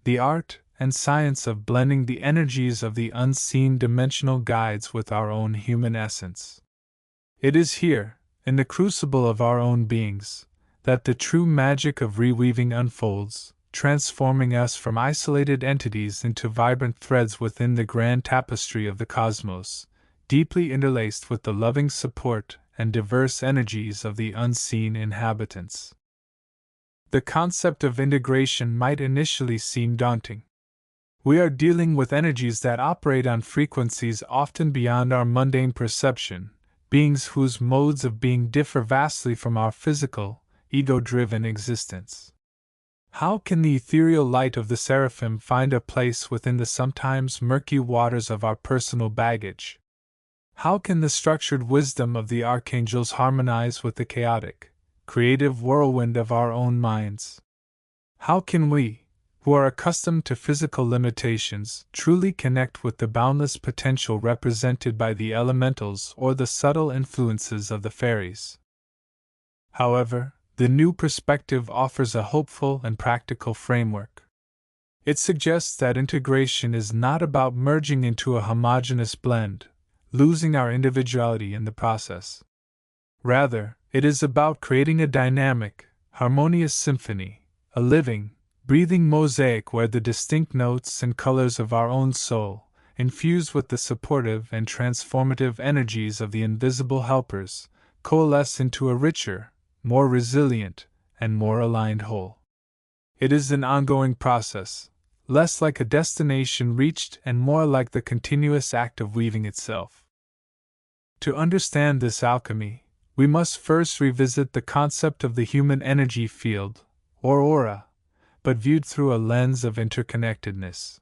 the art and science of blending the energies of the unseen dimensional guides with our own human essence. It is here, in the crucible of our own beings, that the true magic of reweaving unfolds, transforming us from isolated entities into vibrant threads within the grand tapestry of the cosmos, deeply interlaced with the loving support and diverse energies of the unseen inhabitants. The concept of integration might initially seem daunting. We are dealing with energies that operate on frequencies often beyond our mundane perception, beings whose modes of being differ vastly from our physical, ego-driven existence. How can the ethereal light of the seraphim find a place within the sometimes murky waters of our personal baggage? How can the structured wisdom of the archangels harmonize with the chaotic, creative whirlwind of our own minds? How can we, who are accustomed to physical limitations, truly connect with the boundless potential represented by the elementals or the subtle influences of the fairies? However, the new perspective offers a hopeful and practical framework. It suggests that integration is not about merging into a homogeneous blend, losing our individuality in the process. Rather, it is about creating a dynamic, harmonious symphony, a living, breathing mosaic where the distinct notes and colors of our own soul, infused with the supportive and transformative energies of the invisible helpers, coalesce into a richer, more resilient, and more aligned whole. It is an ongoing process, less like a destination reached and more like the continuous act of weaving itself. To understand this alchemy, we must first revisit the concept of the human energy field, or aura, but viewed through a lens of interconnectedness.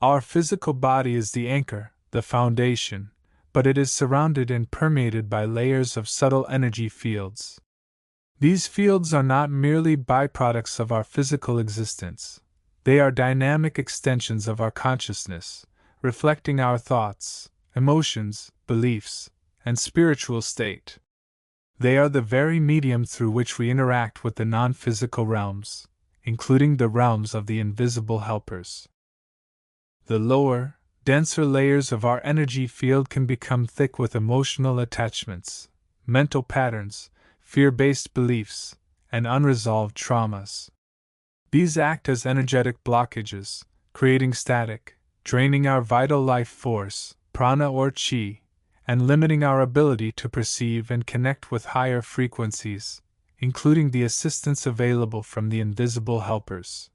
Our physical body is the anchor, the foundation, but it is surrounded and permeated by layers of subtle energy fields. These fields are not merely byproducts of our physical existence. They are dynamic extensions of our consciousness, reflecting our thoughts, emotions, beliefs, and spiritual state. They are the very medium through which we interact with the non-physical realms, including the realms of the invisible helpers. The lower, denser layers of our energy field can become thick with emotional attachments, mental patterns, fear-based beliefs, and unresolved traumas. These act as energetic blockages, creating static, draining our vital life force, prana or chi, and limiting our ability to perceive and connect with higher frequencies, including the assistance available from the invisible helpers.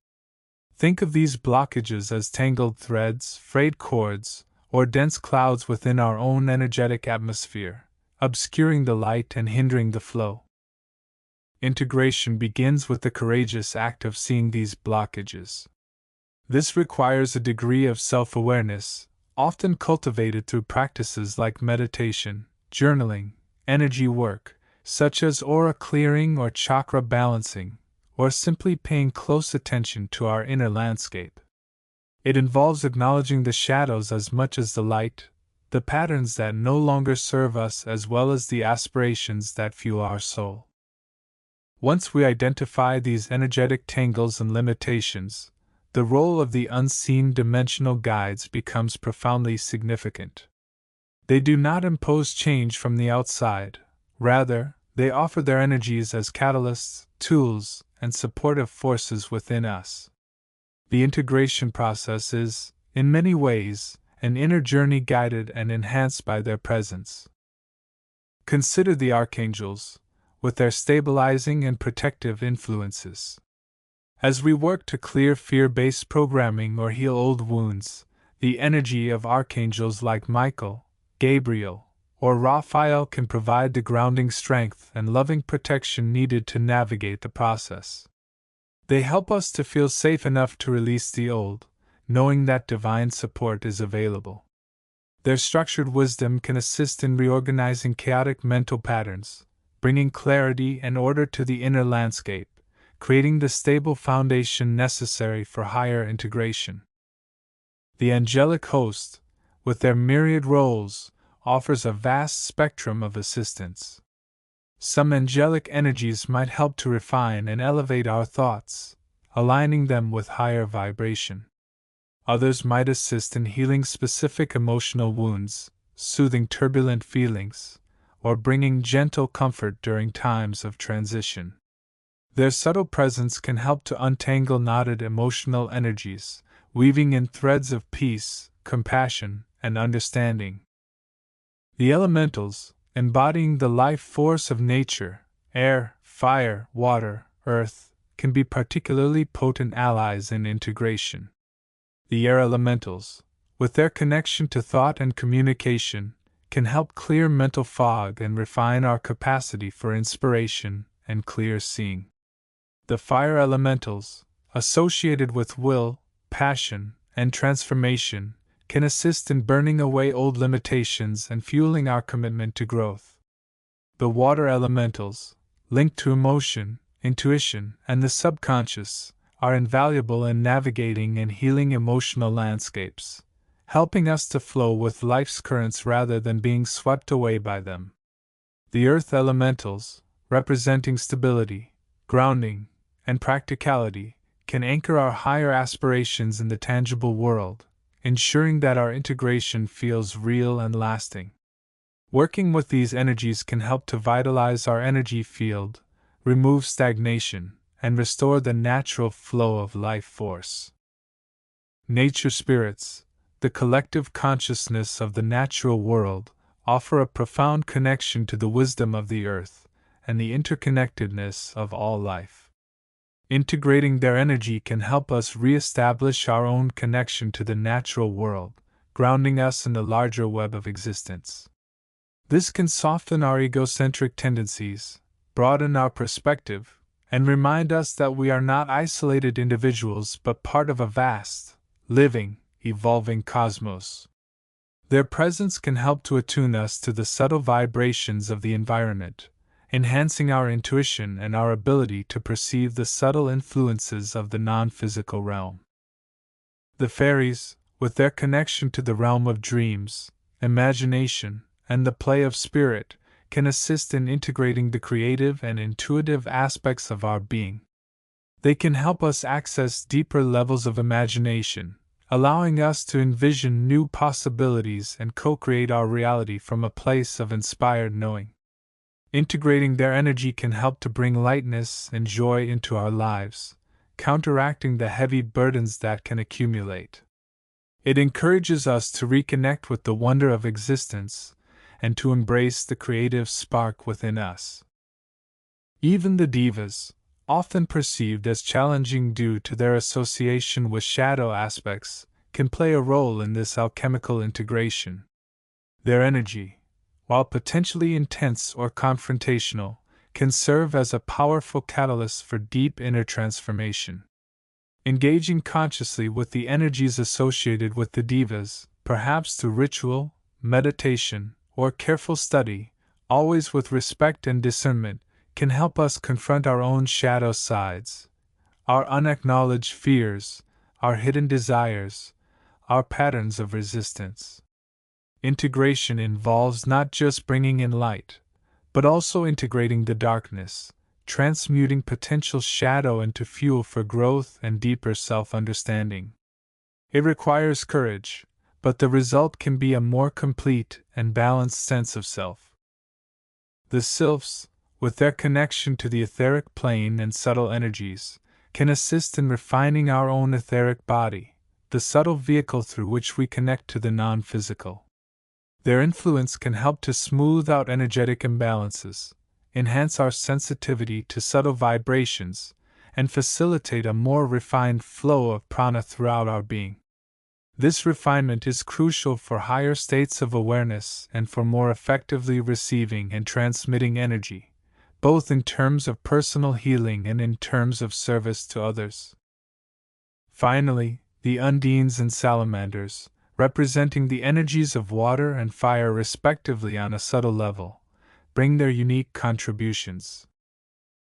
Think of these blockages as tangled threads, frayed cords, or dense clouds within our own energetic atmosphere, obscuring the light and hindering the flow. Integration begins with the courageous act of seeing these blockages. This requires a degree of self-awareness, often cultivated through practices like meditation, journaling, energy work, such as aura clearing or chakra balancing, or simply paying close attention to our inner landscape. It involves acknowledging the shadows as much as the light, the patterns that no longer serve us as well as the aspirations that fuel our soul. Once we identify these energetic tangles and limitations, the role of the unseen dimensional guides becomes profoundly significant. They do not impose change from the outside, rather, they offer their energies as catalysts, tools, and supportive forces within us. The integration process is, in many ways, an inner journey guided and enhanced by their presence. Consider the archangels, with their stabilizing and protective influences. As we work to clear fear-based programming or heal old wounds, the energy of archangels like Michael, Gabriel, or Raphael can provide the grounding strength and loving protection needed to navigate the process. They help us to feel safe enough to release the old, knowing that divine support is available. Their structured wisdom can assist in reorganizing chaotic mental patterns, bringing clarity and order to the inner landscape, creating the stable foundation necessary for higher integration. The angelic host, with their myriad roles, offers a vast spectrum of assistance. Some angelic energies might help to refine and elevate our thoughts, aligning them with higher vibration. Others might assist in healing specific emotional wounds, soothing turbulent feelings, or bringing gentle comfort during times of transition. Their subtle presence can help to untangle knotted emotional energies, weaving in threads of peace, compassion, and understanding. The elementals, embodying the life force of nature, air, fire, water, earth, can be particularly potent allies in integration. The air elementals, with their connection to thought and communication, can help clear mental fog and refine our capacity for inspiration and clear seeing. The fire elementals, associated with will, passion, and transformation, can assist in burning away old limitations and fueling our commitment to growth. The water elementals, linked to emotion, intuition, and the subconscious, are invaluable in navigating and healing emotional landscapes, helping us to flow with life's currents rather than being swept away by them. The earth elementals, representing stability, grounding, and practicality, can anchor our higher aspirations in the tangible world, ensuring that our integration feels real and lasting. Working with these energies can help to vitalize our energy field, remove stagnation, and restore the natural flow of life force. Nature spirits, the collective consciousness of the natural world, offer a profound connection to the wisdom of the earth and the interconnectedness of all life. Integrating their energy can help us re-establish our own connection to the natural world, grounding us in the larger web of existence. This can soften our egocentric tendencies, broaden our perspective, and remind us that we are not isolated individuals but part of a vast, living, evolving cosmos. Their presence can help to attune us to the subtle vibrations of the environment, enhancing our intuition and our ability to perceive the subtle influences of the non-physical realm. The fairies, with their connection to the realm of dreams, imagination, and the play of spirit, can assist in integrating the creative and intuitive aspects of our being. They can help us access deeper levels of imagination, allowing us to envision new possibilities and co-create our reality from a place of inspired knowing. Integrating their energy can help to bring lightness and joy into our lives, counteracting the heavy burdens that can accumulate. It encourages us to reconnect with the wonder of existence and to embrace the creative spark within us. Even the divas, often perceived as challenging due to their association with shadow aspects, can play a role in this alchemical integration. Their energy, while potentially intense or confrontational, can serve as a powerful catalyst for deep inner transformation. Engaging consciously with the energies associated with the divas, perhaps through ritual, meditation, or careful study, always with respect and discernment, can help us confront our own shadow sides, our unacknowledged fears, our hidden desires, our patterns of resistance. Integration involves not just bringing in light, but also integrating the darkness, transmuting potential shadow into fuel for growth and deeper self-understanding. It requires courage, but the result can be a more complete and balanced sense of self. The sylphs, with their connection to the etheric plane and subtle energies, can assist in refining our own etheric body, the subtle vehicle through which we connect to the non-physical. Their influence can help to smooth out energetic imbalances, enhance our sensitivity to subtle vibrations, and facilitate a more refined flow of prana throughout our being. This refinement is crucial for higher states of awareness and for more effectively receiving and transmitting energy, both in terms of personal healing and in terms of service to others. Finally, the undines and salamanders, representing the energies of water and fire respectively on a subtle level, bring their unique contributions.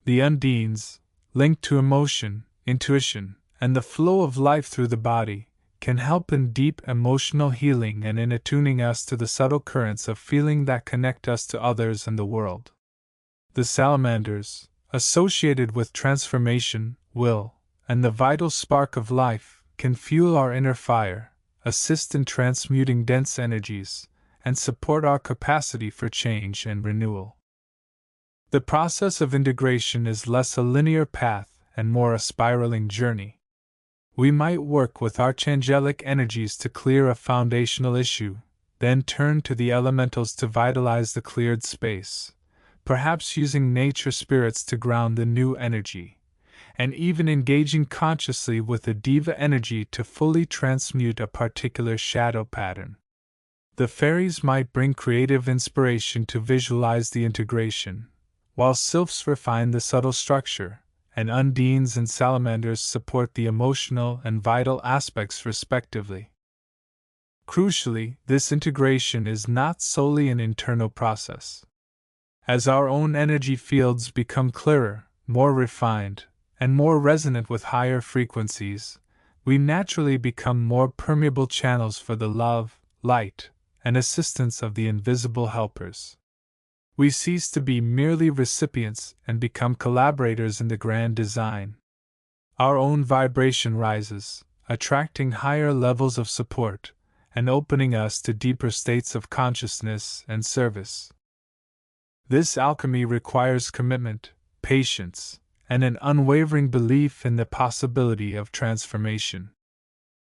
The undines, linked to emotion, intuition, and the flow of life through the body, can help in deep emotional healing and in attuning us to the subtle currents of feeling that connect us to others and the world. The salamanders, associated with transformation, will, and the vital spark of life, can fuel our inner fire, assist in transmuting dense energies, and support our capacity for change and renewal. The process of integration is less a linear path and more a spiraling journey. We might work with archangelic energies to clear a foundational issue, then turn to the elementals to vitalize the cleared space, perhaps using nature spirits to ground the new energy, and even engaging consciously with the diva energy to fully transmute a particular shadow pattern. The fairies might bring creative inspiration to visualize the integration, while sylphs refine the subtle structure, and undines and salamanders support the emotional and vital aspects respectively. Crucially, this integration is not solely an internal process. As our own energy fields become clearer, more refined, and more resonant with higher frequencies, we naturally become more permeable channels for the love, light, and assistance of the invisible helpers. We cease to be merely recipients and become collaborators in the grand design. Our own vibration rises, attracting higher levels of support, and opening us to deeper states of consciousness and service. This alchemy requires commitment, patience, and an unwavering belief in the possibility of transformation.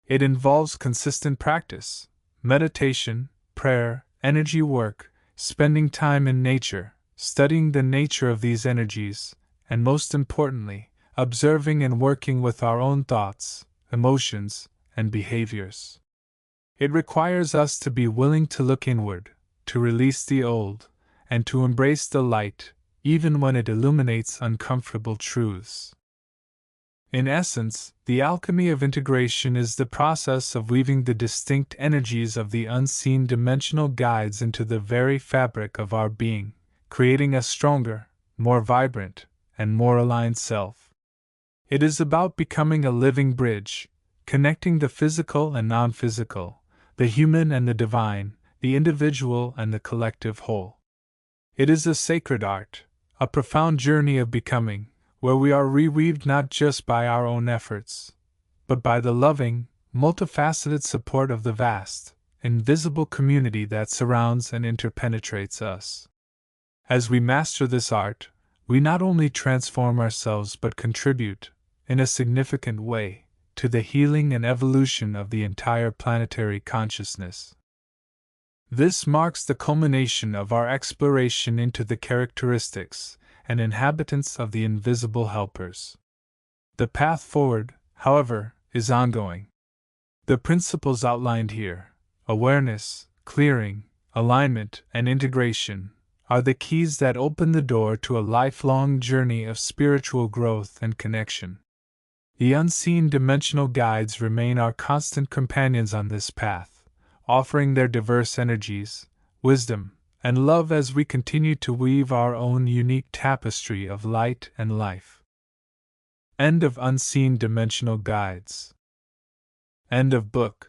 It involves consistent practice, meditation, prayer, energy work, spending time in nature, studying the nature of these energies, and most importantly, observing and working with our own thoughts, emotions, and behaviors. It requires us to be willing to look inward, to release the old, and to embrace the light, even when it illuminates uncomfortable truths. In essence, the alchemy of integration is the process of weaving the distinct energies of the unseen dimensional guides into the very fabric of our being, creating a stronger, more vibrant, and more aligned self. It is about becoming a living bridge, connecting the physical and non-physical, the human and the divine, the individual and the collective whole. It is a sacred art, a profound journey of becoming, where we are reweaved not just by our own efforts, but by the loving, multifaceted support of the vast, invisible community that surrounds and interpenetrates us. As we master this art, we not only transform ourselves but contribute, in a significant way, to the healing and evolution of the entire planetary consciousness. This marks the culmination of our exploration into the characteristics and inhabitants of the invisible helpers. The path forward, however, is ongoing. The principles outlined here, awareness, clearing, alignment, and integration, are the keys that open the door to a lifelong journey of spiritual growth and connection. The unseen dimensional guides remain our constant companions on this path, offering their diverse energies, wisdom, and love as we continue to weave our own unique tapestry of light and life. End of Unseen Dimensional Guides. End of book.